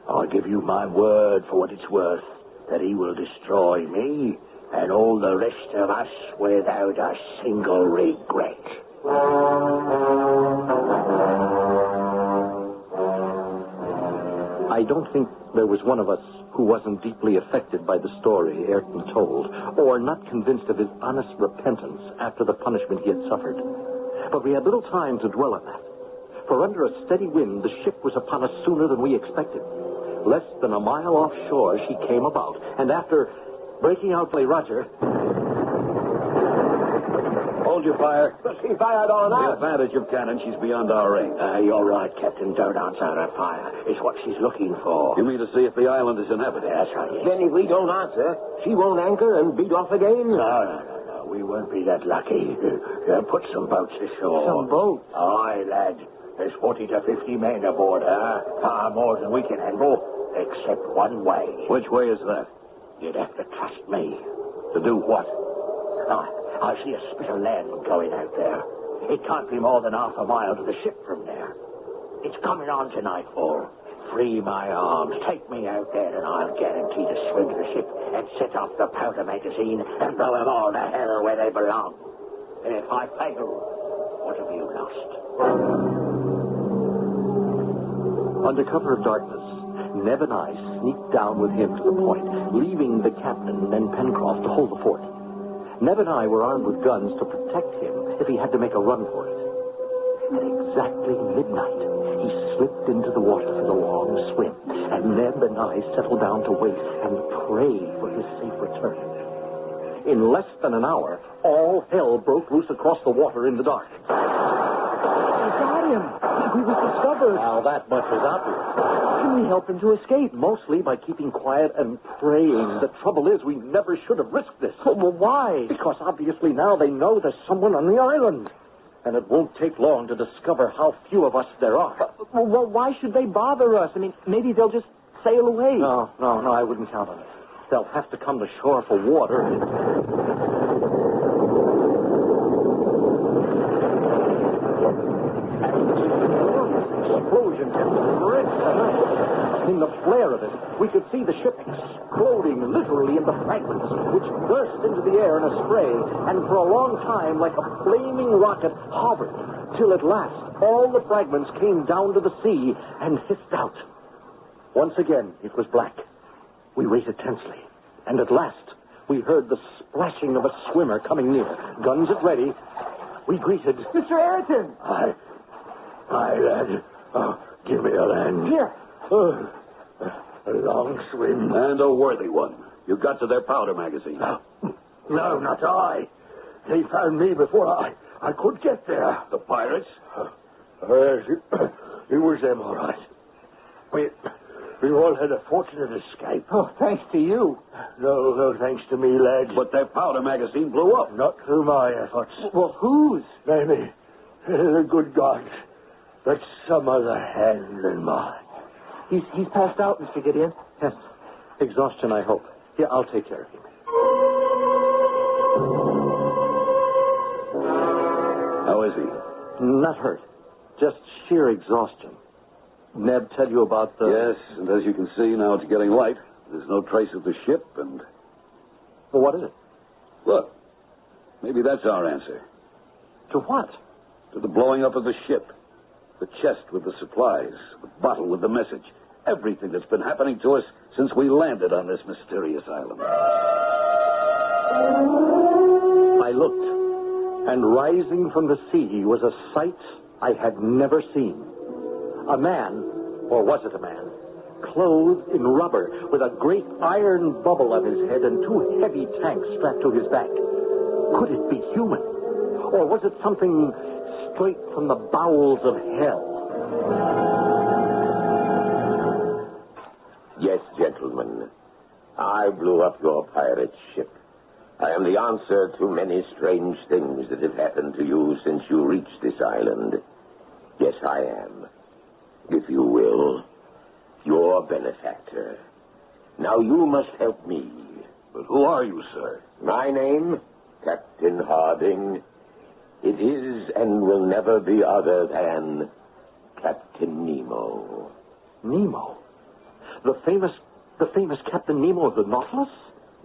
I'll give you my word for what it's worth, that he will destroy me and all the rest of us without a single regret. I don't think there was one of us who wasn't deeply affected by the story Ayrton told, or not convinced of his honest repentance after the punishment he had suffered. But we had little time to dwell on that. For under a steady wind, the ship was upon us sooner than we expected. Less than a mile offshore, she came about, and after breaking out by Roger... Hold your fire. She fired on The us. advantage of cannon, she's beyond our range. You're right, Captain. Don't answer her fire. It's what she's looking for. You mean to see if the island is inhabited? That's right. Then if we don't answer, she won't anchor and beat off again? No. We won't be that lucky. Put some boats ashore. Some boats? Aye, lad. There's 40 to 50 men aboard her. Far more than we can handle, except one way. Which way is that? You'd have to trust me. To do what? I see a spit of land going out there. It can't be more than half a mile to the ship from there. It's coming on to nightfall. Free my arms, take me out there, and I'll guarantee to swim to the ship and set off the powder magazine and blow them all to hell where they belong. And if I fail, what have you lost? Under cover of darkness, Neb and I sneaked down with him to the point, leaving the captain and Pencroft to hold the fort. Neb and I were armed with guns to protect him if he had to make a run for it. At exactly midnight, he slipped into the water for the long swim, and Neb and I settled down to wait and pray for his safe return. In less than an hour, all hell broke loose across the water in the dark. got him. He was discovered. Now, that much is obvious. Can we help him to escape? Mostly by keeping quiet and praying. The trouble is, we never should have risked this. Well, why? Because obviously now they know there's someone on the island. And it won't take long to discover how few of us there are. Well, why should they bother us? I mean, maybe they'll just sail away. No, I wouldn't count on it. They'll have to come to shore for water. Explosion and red tonight. In the flare of it, we could see the ship exploding literally into fragments, which burst into the air in a spray, and for a long time, like a flaming rocket, hovered, till at last all the fragments came down to the sea and hissed out. Once again, it was black. We waited tensely, and at last, we heard the splashing of a swimmer coming near. Guns at ready, we greeted... Mr. Ayrton! Aye, lad. Oh, give me a hand. Here. A long swim. And a worthy one. You got to their powder magazine. No, not I. They found me before I could get there. The pirates? It was them, all right. We all had a fortunate escape. Oh, thanks to you. No thanks to me, lads. But their powder magazine blew up. Not through my efforts. Well, whose? Maybe the good gods. But some other hand than mine. He's passed out, Mr. Gideon. Yes. Exhaustion, I hope. Yeah, I'll take care of him. How is he? Not hurt. Just sheer exhaustion. Neb tell you about the... Yes, and as you can see, now it's getting light. There's no trace of the ship, and... Well, what is it? Look, maybe that's our answer. To what? To the blowing up of the ship. The chest with the supplies, the bottle with the message. Everything that's been happening to us since we landed on this mysterious island. I looked, and rising from the sea was a sight I had never seen. A man, or was it a man, clothed in rubber with a great iron bubble on his head and two heavy tanks strapped to his back. Could it be human? Or was it something straight from the bowels of hell? Yes, gentlemen. I blew up your pirate ship. I am the answer to many strange things that have happened to you since you reached this island. Yes, I am. If you will, your benefactor. Now you must help me. But who are you, sir? My name, Captain Harding. It is and will never be other than Captain Nemo. Nemo? The famous Captain Nemo of the Nautilus?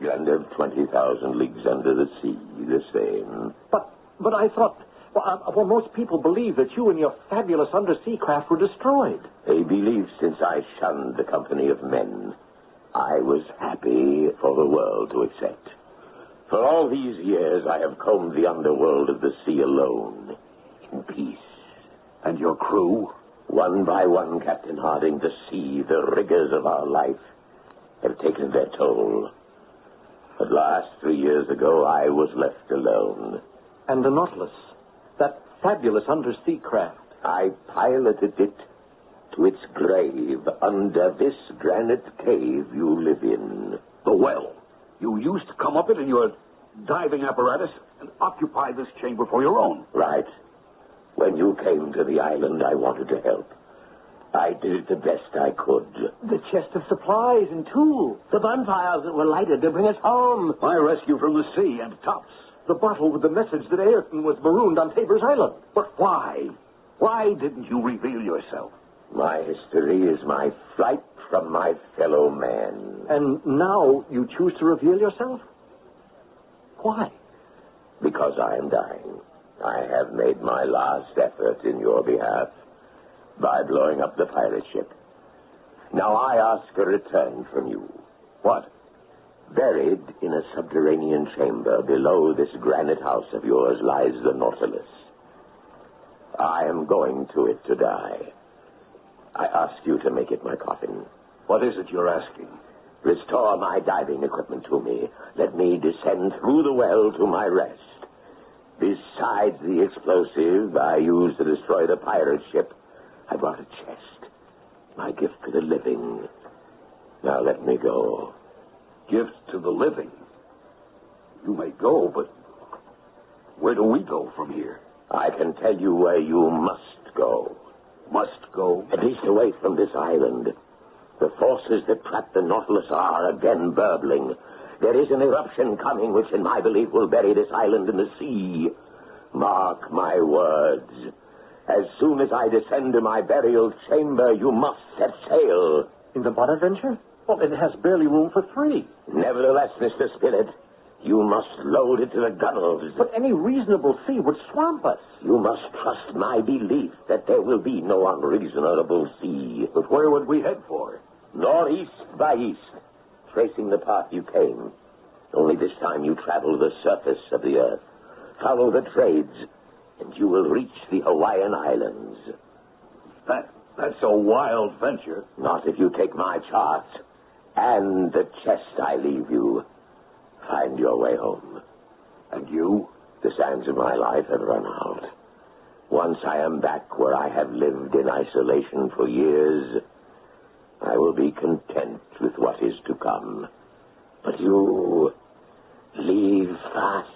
And of 20,000 leagues under the sea, the same. But I thought... Well, most people believe that you and your fabulous undersea craft were destroyed. A belief since I shunned the company of men. I was happy for the world to accept. For all these years, I have combed the underworld of the sea alone, in peace. And your crew? One by one, Captain Harding, the sea, the rigors of our life, have taken their toll. At last, 3 years ago, I was left alone. And the Nautilus, that fabulous undersea craft? I piloted it to its grave under this granite cave you live in. The well. You used to come up it in your diving apparatus and occupy this chamber for your own. Right. When you came to the island, I wanted to help. I did it the best I could. The chest of supplies and tools. The bonfires that were lighted to bring us home. My rescue from the sea and tops. The bottle with the message that Ayrton was marooned on Tabor's Island. But why? Why didn't you reveal yourself? My history is my flight from my fellow man. And now you choose to reveal yourself? Why? Because I am dying. I have made my last effort in your behalf by blowing up the pirate ship. Now I ask a return from you. What? Buried in a subterranean chamber below this granite house of yours lies the Nautilus. I am going to it to die. I ask you to make it my coffin. What is it you're asking? Restore my diving equipment to me. Let me descend through the well to my rest. Besides the explosive I used to destroy the pirate ship, I brought a chest. My gift to the living. Now let me go. Gift to the living? You may go, but where do we go from here? I can tell you where you must go. Must go? At least away from this island. The forces that trapped the Nautilus are again burbling. There is an eruption coming which, in my belief, will bury this island in the sea. Mark my words. As soon as I descend to my burial chamber, you must set sail. In the Bonaventure? Well, it has barely room for 3. Nevertheless, Mr. Spilett, you must load it to the gunwales. But any reasonable sea would swamp us. You must trust my belief that there will be no unreasonable sea. But where would we head for? Northeast by east, tracing the path you came. Only this time you travel the surface of the earth. Follow the trades, and you will reach the Hawaiian Islands. That's a wild venture. Not if you take my charts and the chest I leave you. Find your way home. And you? The sands of my life have run out. Once I am back where I have lived in isolation for years, I will be content with what is to come. But you leave fast.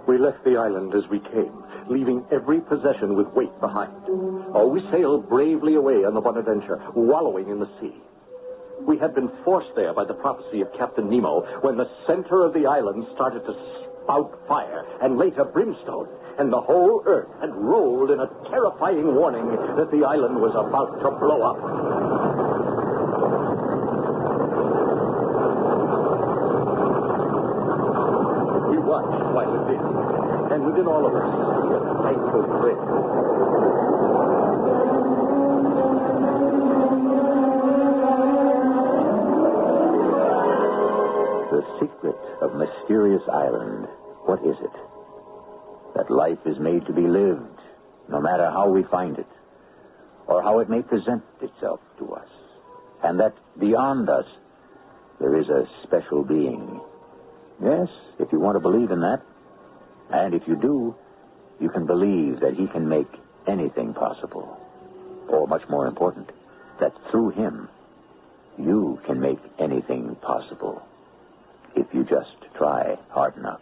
We left the island as we came, leaving every possession with weight behind. Oh, we sailed bravely away on the Bonaventure, wallowing in the sea. We had been forced there by the prophecy of Captain Nemo when the center of the island started to spout fire and later brimstone, and the whole earth had rolled in a terrifying warning that the island was about to blow up. We watched while it did, and within all of us, a thankful thrill. The secret of Mysterious Island, what is it? That life is made to be lived, no matter how we find it, or how it may present itself to us. And that beyond us, there is a special being. Yes, if you want to believe in that. And if you do, you can believe that he can make anything possible. Or, much more important, that through him, you can make anything possible. If you just try hard enough.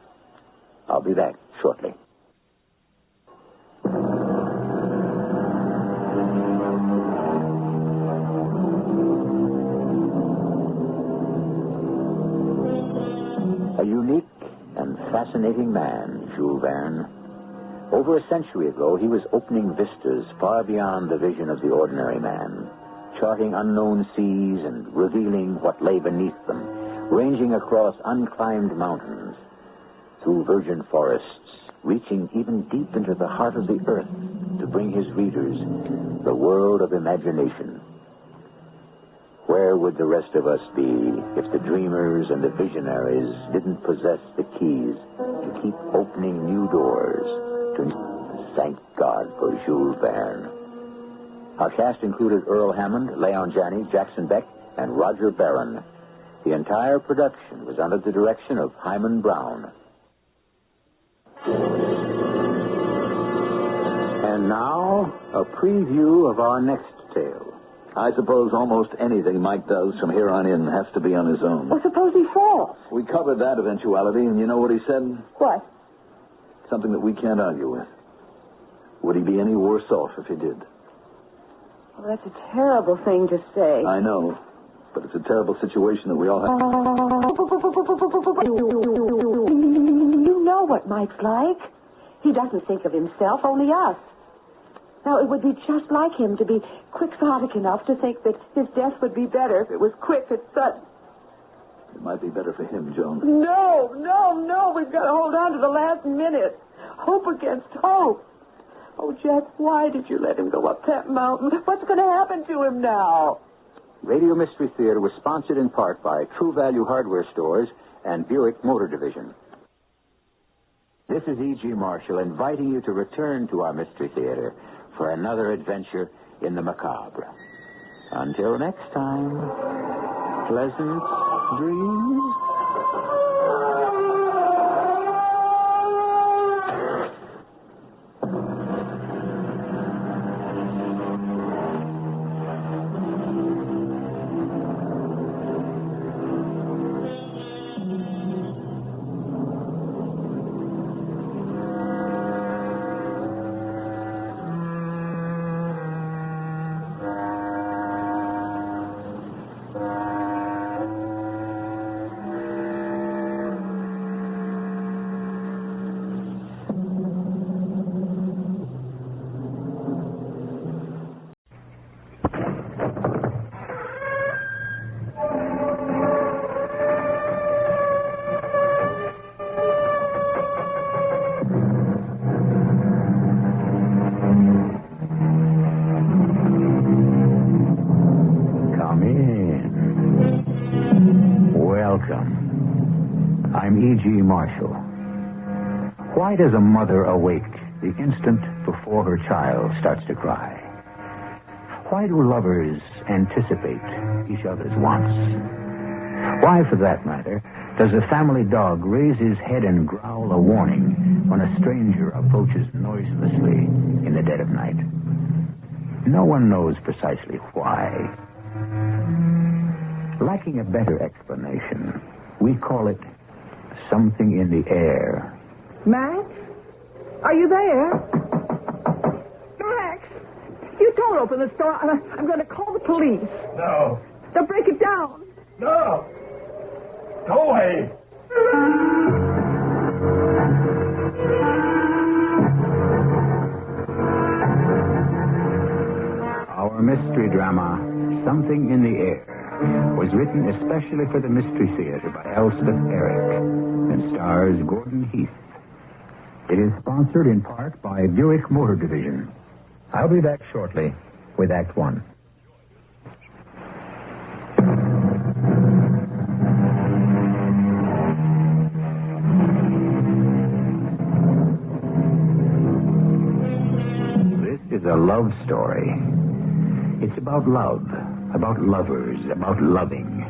I'll be back shortly. A unique and fascinating man, Jules Verne. Over a century ago, he was opening vistas far beyond the vision of the ordinary man, charting unknown seas and revealing what lay beneath them, ranging across unclimbed mountains, through virgin forests, reaching even deep into the heart of the earth to bring his readers the world of imagination. Where would the rest of us be if the dreamers and the visionaries didn't possess the keys to keep opening new doors to thank God for Jules Verne? Our cast included Earl Hammond, Leon Janney, Jackson Beck, and Roger Barron. The entire production was under the direction of Hyman Brown. And now, a preview of our next tale. I suppose almost anything Mike does from here on in has to be on his own. Well, suppose he falls. We covered that eventuality, and you know what he said? What? Something that we can't argue with. Would he be any worse off if he did? Well, that's a terrible thing to say. I know. But it's a terrible situation that we all have. You know what Mike's like. He doesn't think of himself, only us. Now, it would be just like him to be quixotic enough to think that his death would be better if it was quick and sudden. It might be better for him, Joan. No. We've got to hold on to the last minute. Hope against hope. Oh, Jack, why did you let him go up that mountain? What's going to happen to him now? Radio Mystery Theater was sponsored in part by True Value Hardware Stores and Buick Motor Division. This is E.G. Marshall inviting you to return to our Mystery Theater for another adventure in the macabre. Until next time, pleasant dreams. I'm E.G. Marshall. Why does a mother awake the instant before her child starts to cry? Why do lovers anticipate each other's wants? Why, for that matter, does a family dog raise his head and growl a warning when a stranger approaches noiselessly in the dead of night? No one knows precisely why. Lacking a better explanation, we call it something in the air. Max? Are you there? Max! You don't open the store. I'm going to call the police. No. They'll break it down. No. Go away. Our mystery drama, Something in the Air, was written especially for the Mystery Theater by Elspeth Eric and stars Gordon Heath. It is sponsored in part by Buick Motor Division. I'll be back shortly with Act One. This is a love story. It's about love, about lovers, about loving.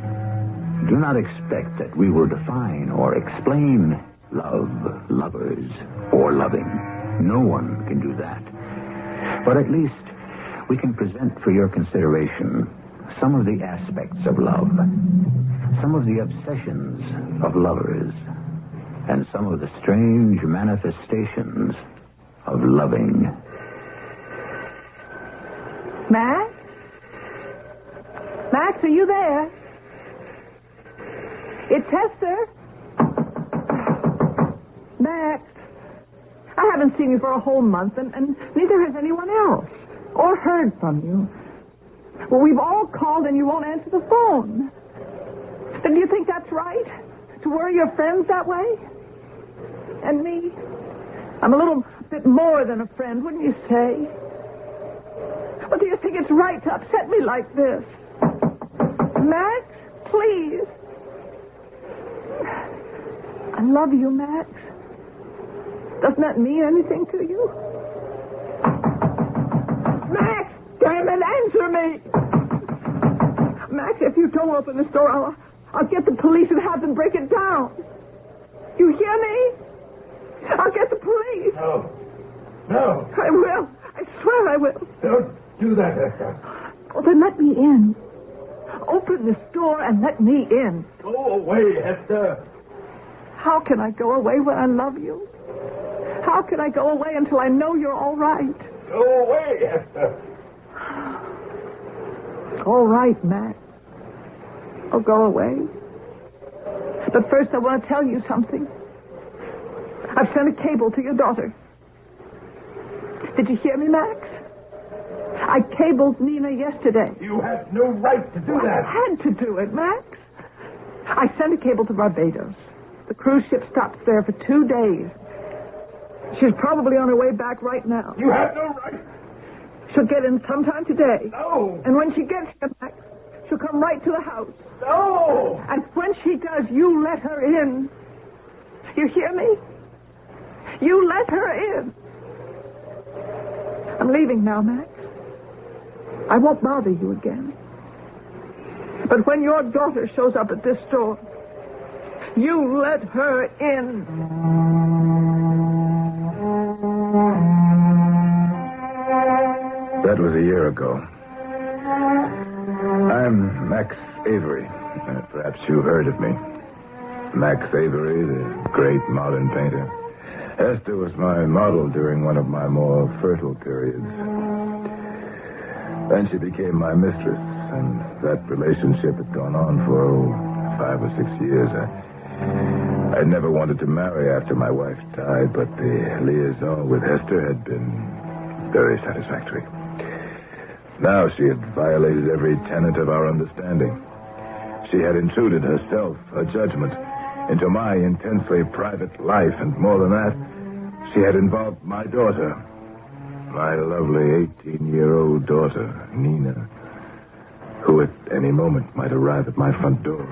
Do not expect that we will define or explain love, lovers, or loving. No one can do that. But at least we can present for your consideration some of the aspects of love, some of the obsessions of lovers, and some of the strange manifestations of loving. Max? Max, are you there? It's Hester. Max, I haven't seen you for a whole month, and neither has anyone else, or heard from you. Well, we've all called, and you won't answer the phone. Then do you think that's right? To worry your friends that way? And me? I'm a little bit more than a friend, wouldn't you say? Well, do you think it's right to upset me like this? Max, please. I love you, Max. Doesn't that mean anything to you? Max, damn it, answer me! Max, if you don't open the store, I'll get the police and have them break it down. You hear me? I'll get the police. No. No. I will. I swear I will. Don't do that, Hester. Well, then let me in. Open the store and let me in. Go away, Hester. How can I go away when I love you? How can I go away until I know you're all right? Go away, Hester. All right, Max. I'll go away. But first I want to tell you something. I've sent a cable to your daughter. Did you hear me, Max? I cabled Nina yesterday. You had no right to do that. I had to do it, Max. I sent a cable to Barbados. The cruise ship stops there for 2 days. She's probably on her way back right now. You have no right. She'll get in sometime today. No. And when she gets here, Max, she'll come right to the house. No. And when she does, you let her in. You hear me? You let her in. I'm leaving now, Max. I won't bother you again. But when your daughter shows up at this store, you let her in. That was a year ago. I'm Max Avery. Perhaps you've heard of me. Max Avery, the great modern painter. Hester was my model during one of my more fertile periods. Then she became my mistress, and that relationship had gone on for 5 or 6 years. I never wanted to marry after my wife died, but the liaison with Hester had been very satisfactory. Now she had violated every tenet of our understanding. She had intruded herself, her judgment, into my intensely private life, and more than that, she had involved my daughter, my lovely 18-year-old daughter, Nina, who at any moment might arrive at my front door.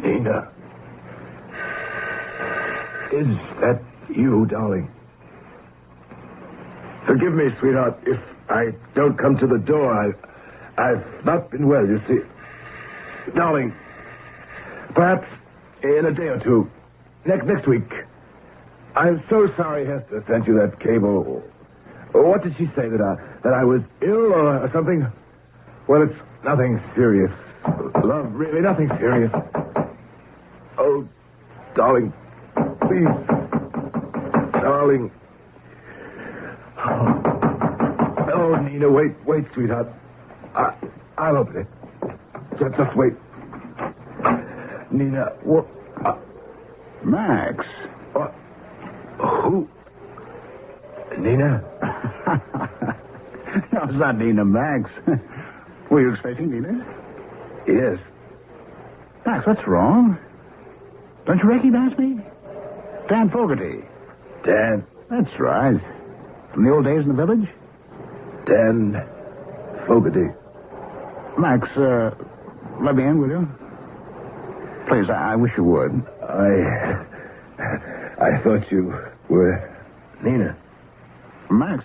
Nina. Is that you, darling? Forgive me, sweetheart, if I don't come to the door. I've not been well, you see. Darling, perhaps in a day or two, next week. I'm so sorry Hester sent you that cable. What did she say, that I was ill or something? Well, it's nothing serious. Love, really, nothing serious. Oh, darling, please. Darling. Oh, Nina, wait, sweetheart. I'll open it. Just wait. Nina, what? Max. Who? Nina? No, it's not Nina, Max. Were you expecting Nina? Yes. Max, what's wrong? Don't you recognize me? Dan Fogarty. Dan? That's right. From the old days in the village? Dan Fogarty. Max, let me in, will you? Please, I wish you would. I thought you were Nina. Max,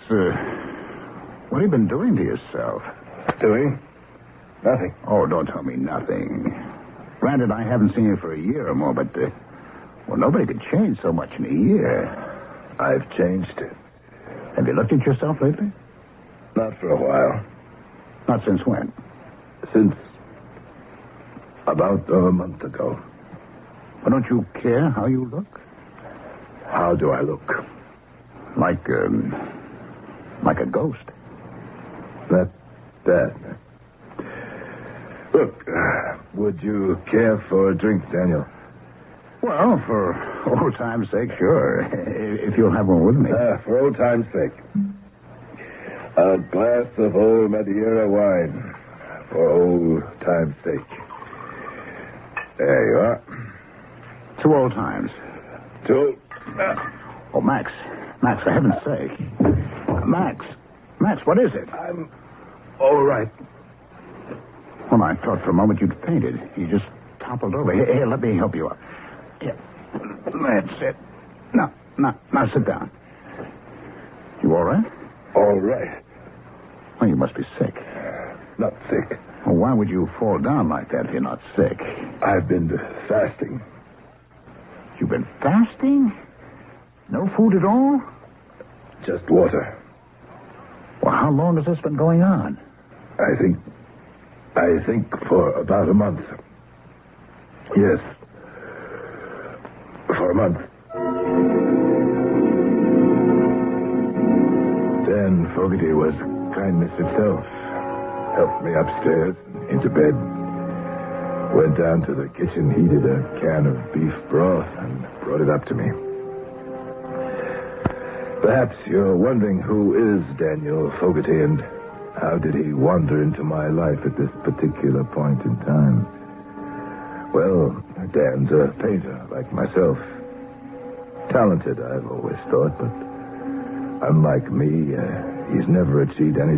what have you been doing to yourself? Doing? Nothing. Oh, don't tell me nothing. Granted, I haven't seen you for a year or more, but, well, nobody could change so much in a year. I've changed. Have you looked at yourself lately? Not for a while. Not since when? Since about a month ago. Well, don't you care how you look? How do I look? Like a ghost. That bad. Look, would you care for a drink, Daniel? Well, for old time's sake, sure. If you'll have one with me. For old time's sake. A glass of old Madeira wine. For old time's sake. There you are. 2 old times. 2. Oh, Max, for heaven's sake. Max, what is it? I'm all right. Well, I thought for a moment you'd fainted. You just toppled over. Here, let me help you up. Here. That's it. Now sit down. You all right? All right. Well, you must be sick. Not sick. Well, why would you fall down like that if you're not sick? I've been fasting. You've been fasting? No food at all? Just water. Well, how long has this been going on? I think for about a month. Yes. For a month. Dan Fogarty was kindness itself. Helped me upstairs, into bed. Went down to the kitchen, heated a can of beef broth, and brought it up to me. Perhaps you're wondering who is Daniel Fogarty and how did he wander into my life at this particular point in time? Well, Dan's a painter, like myself. Talented, I've always thought, but unlike me, he's never achieved any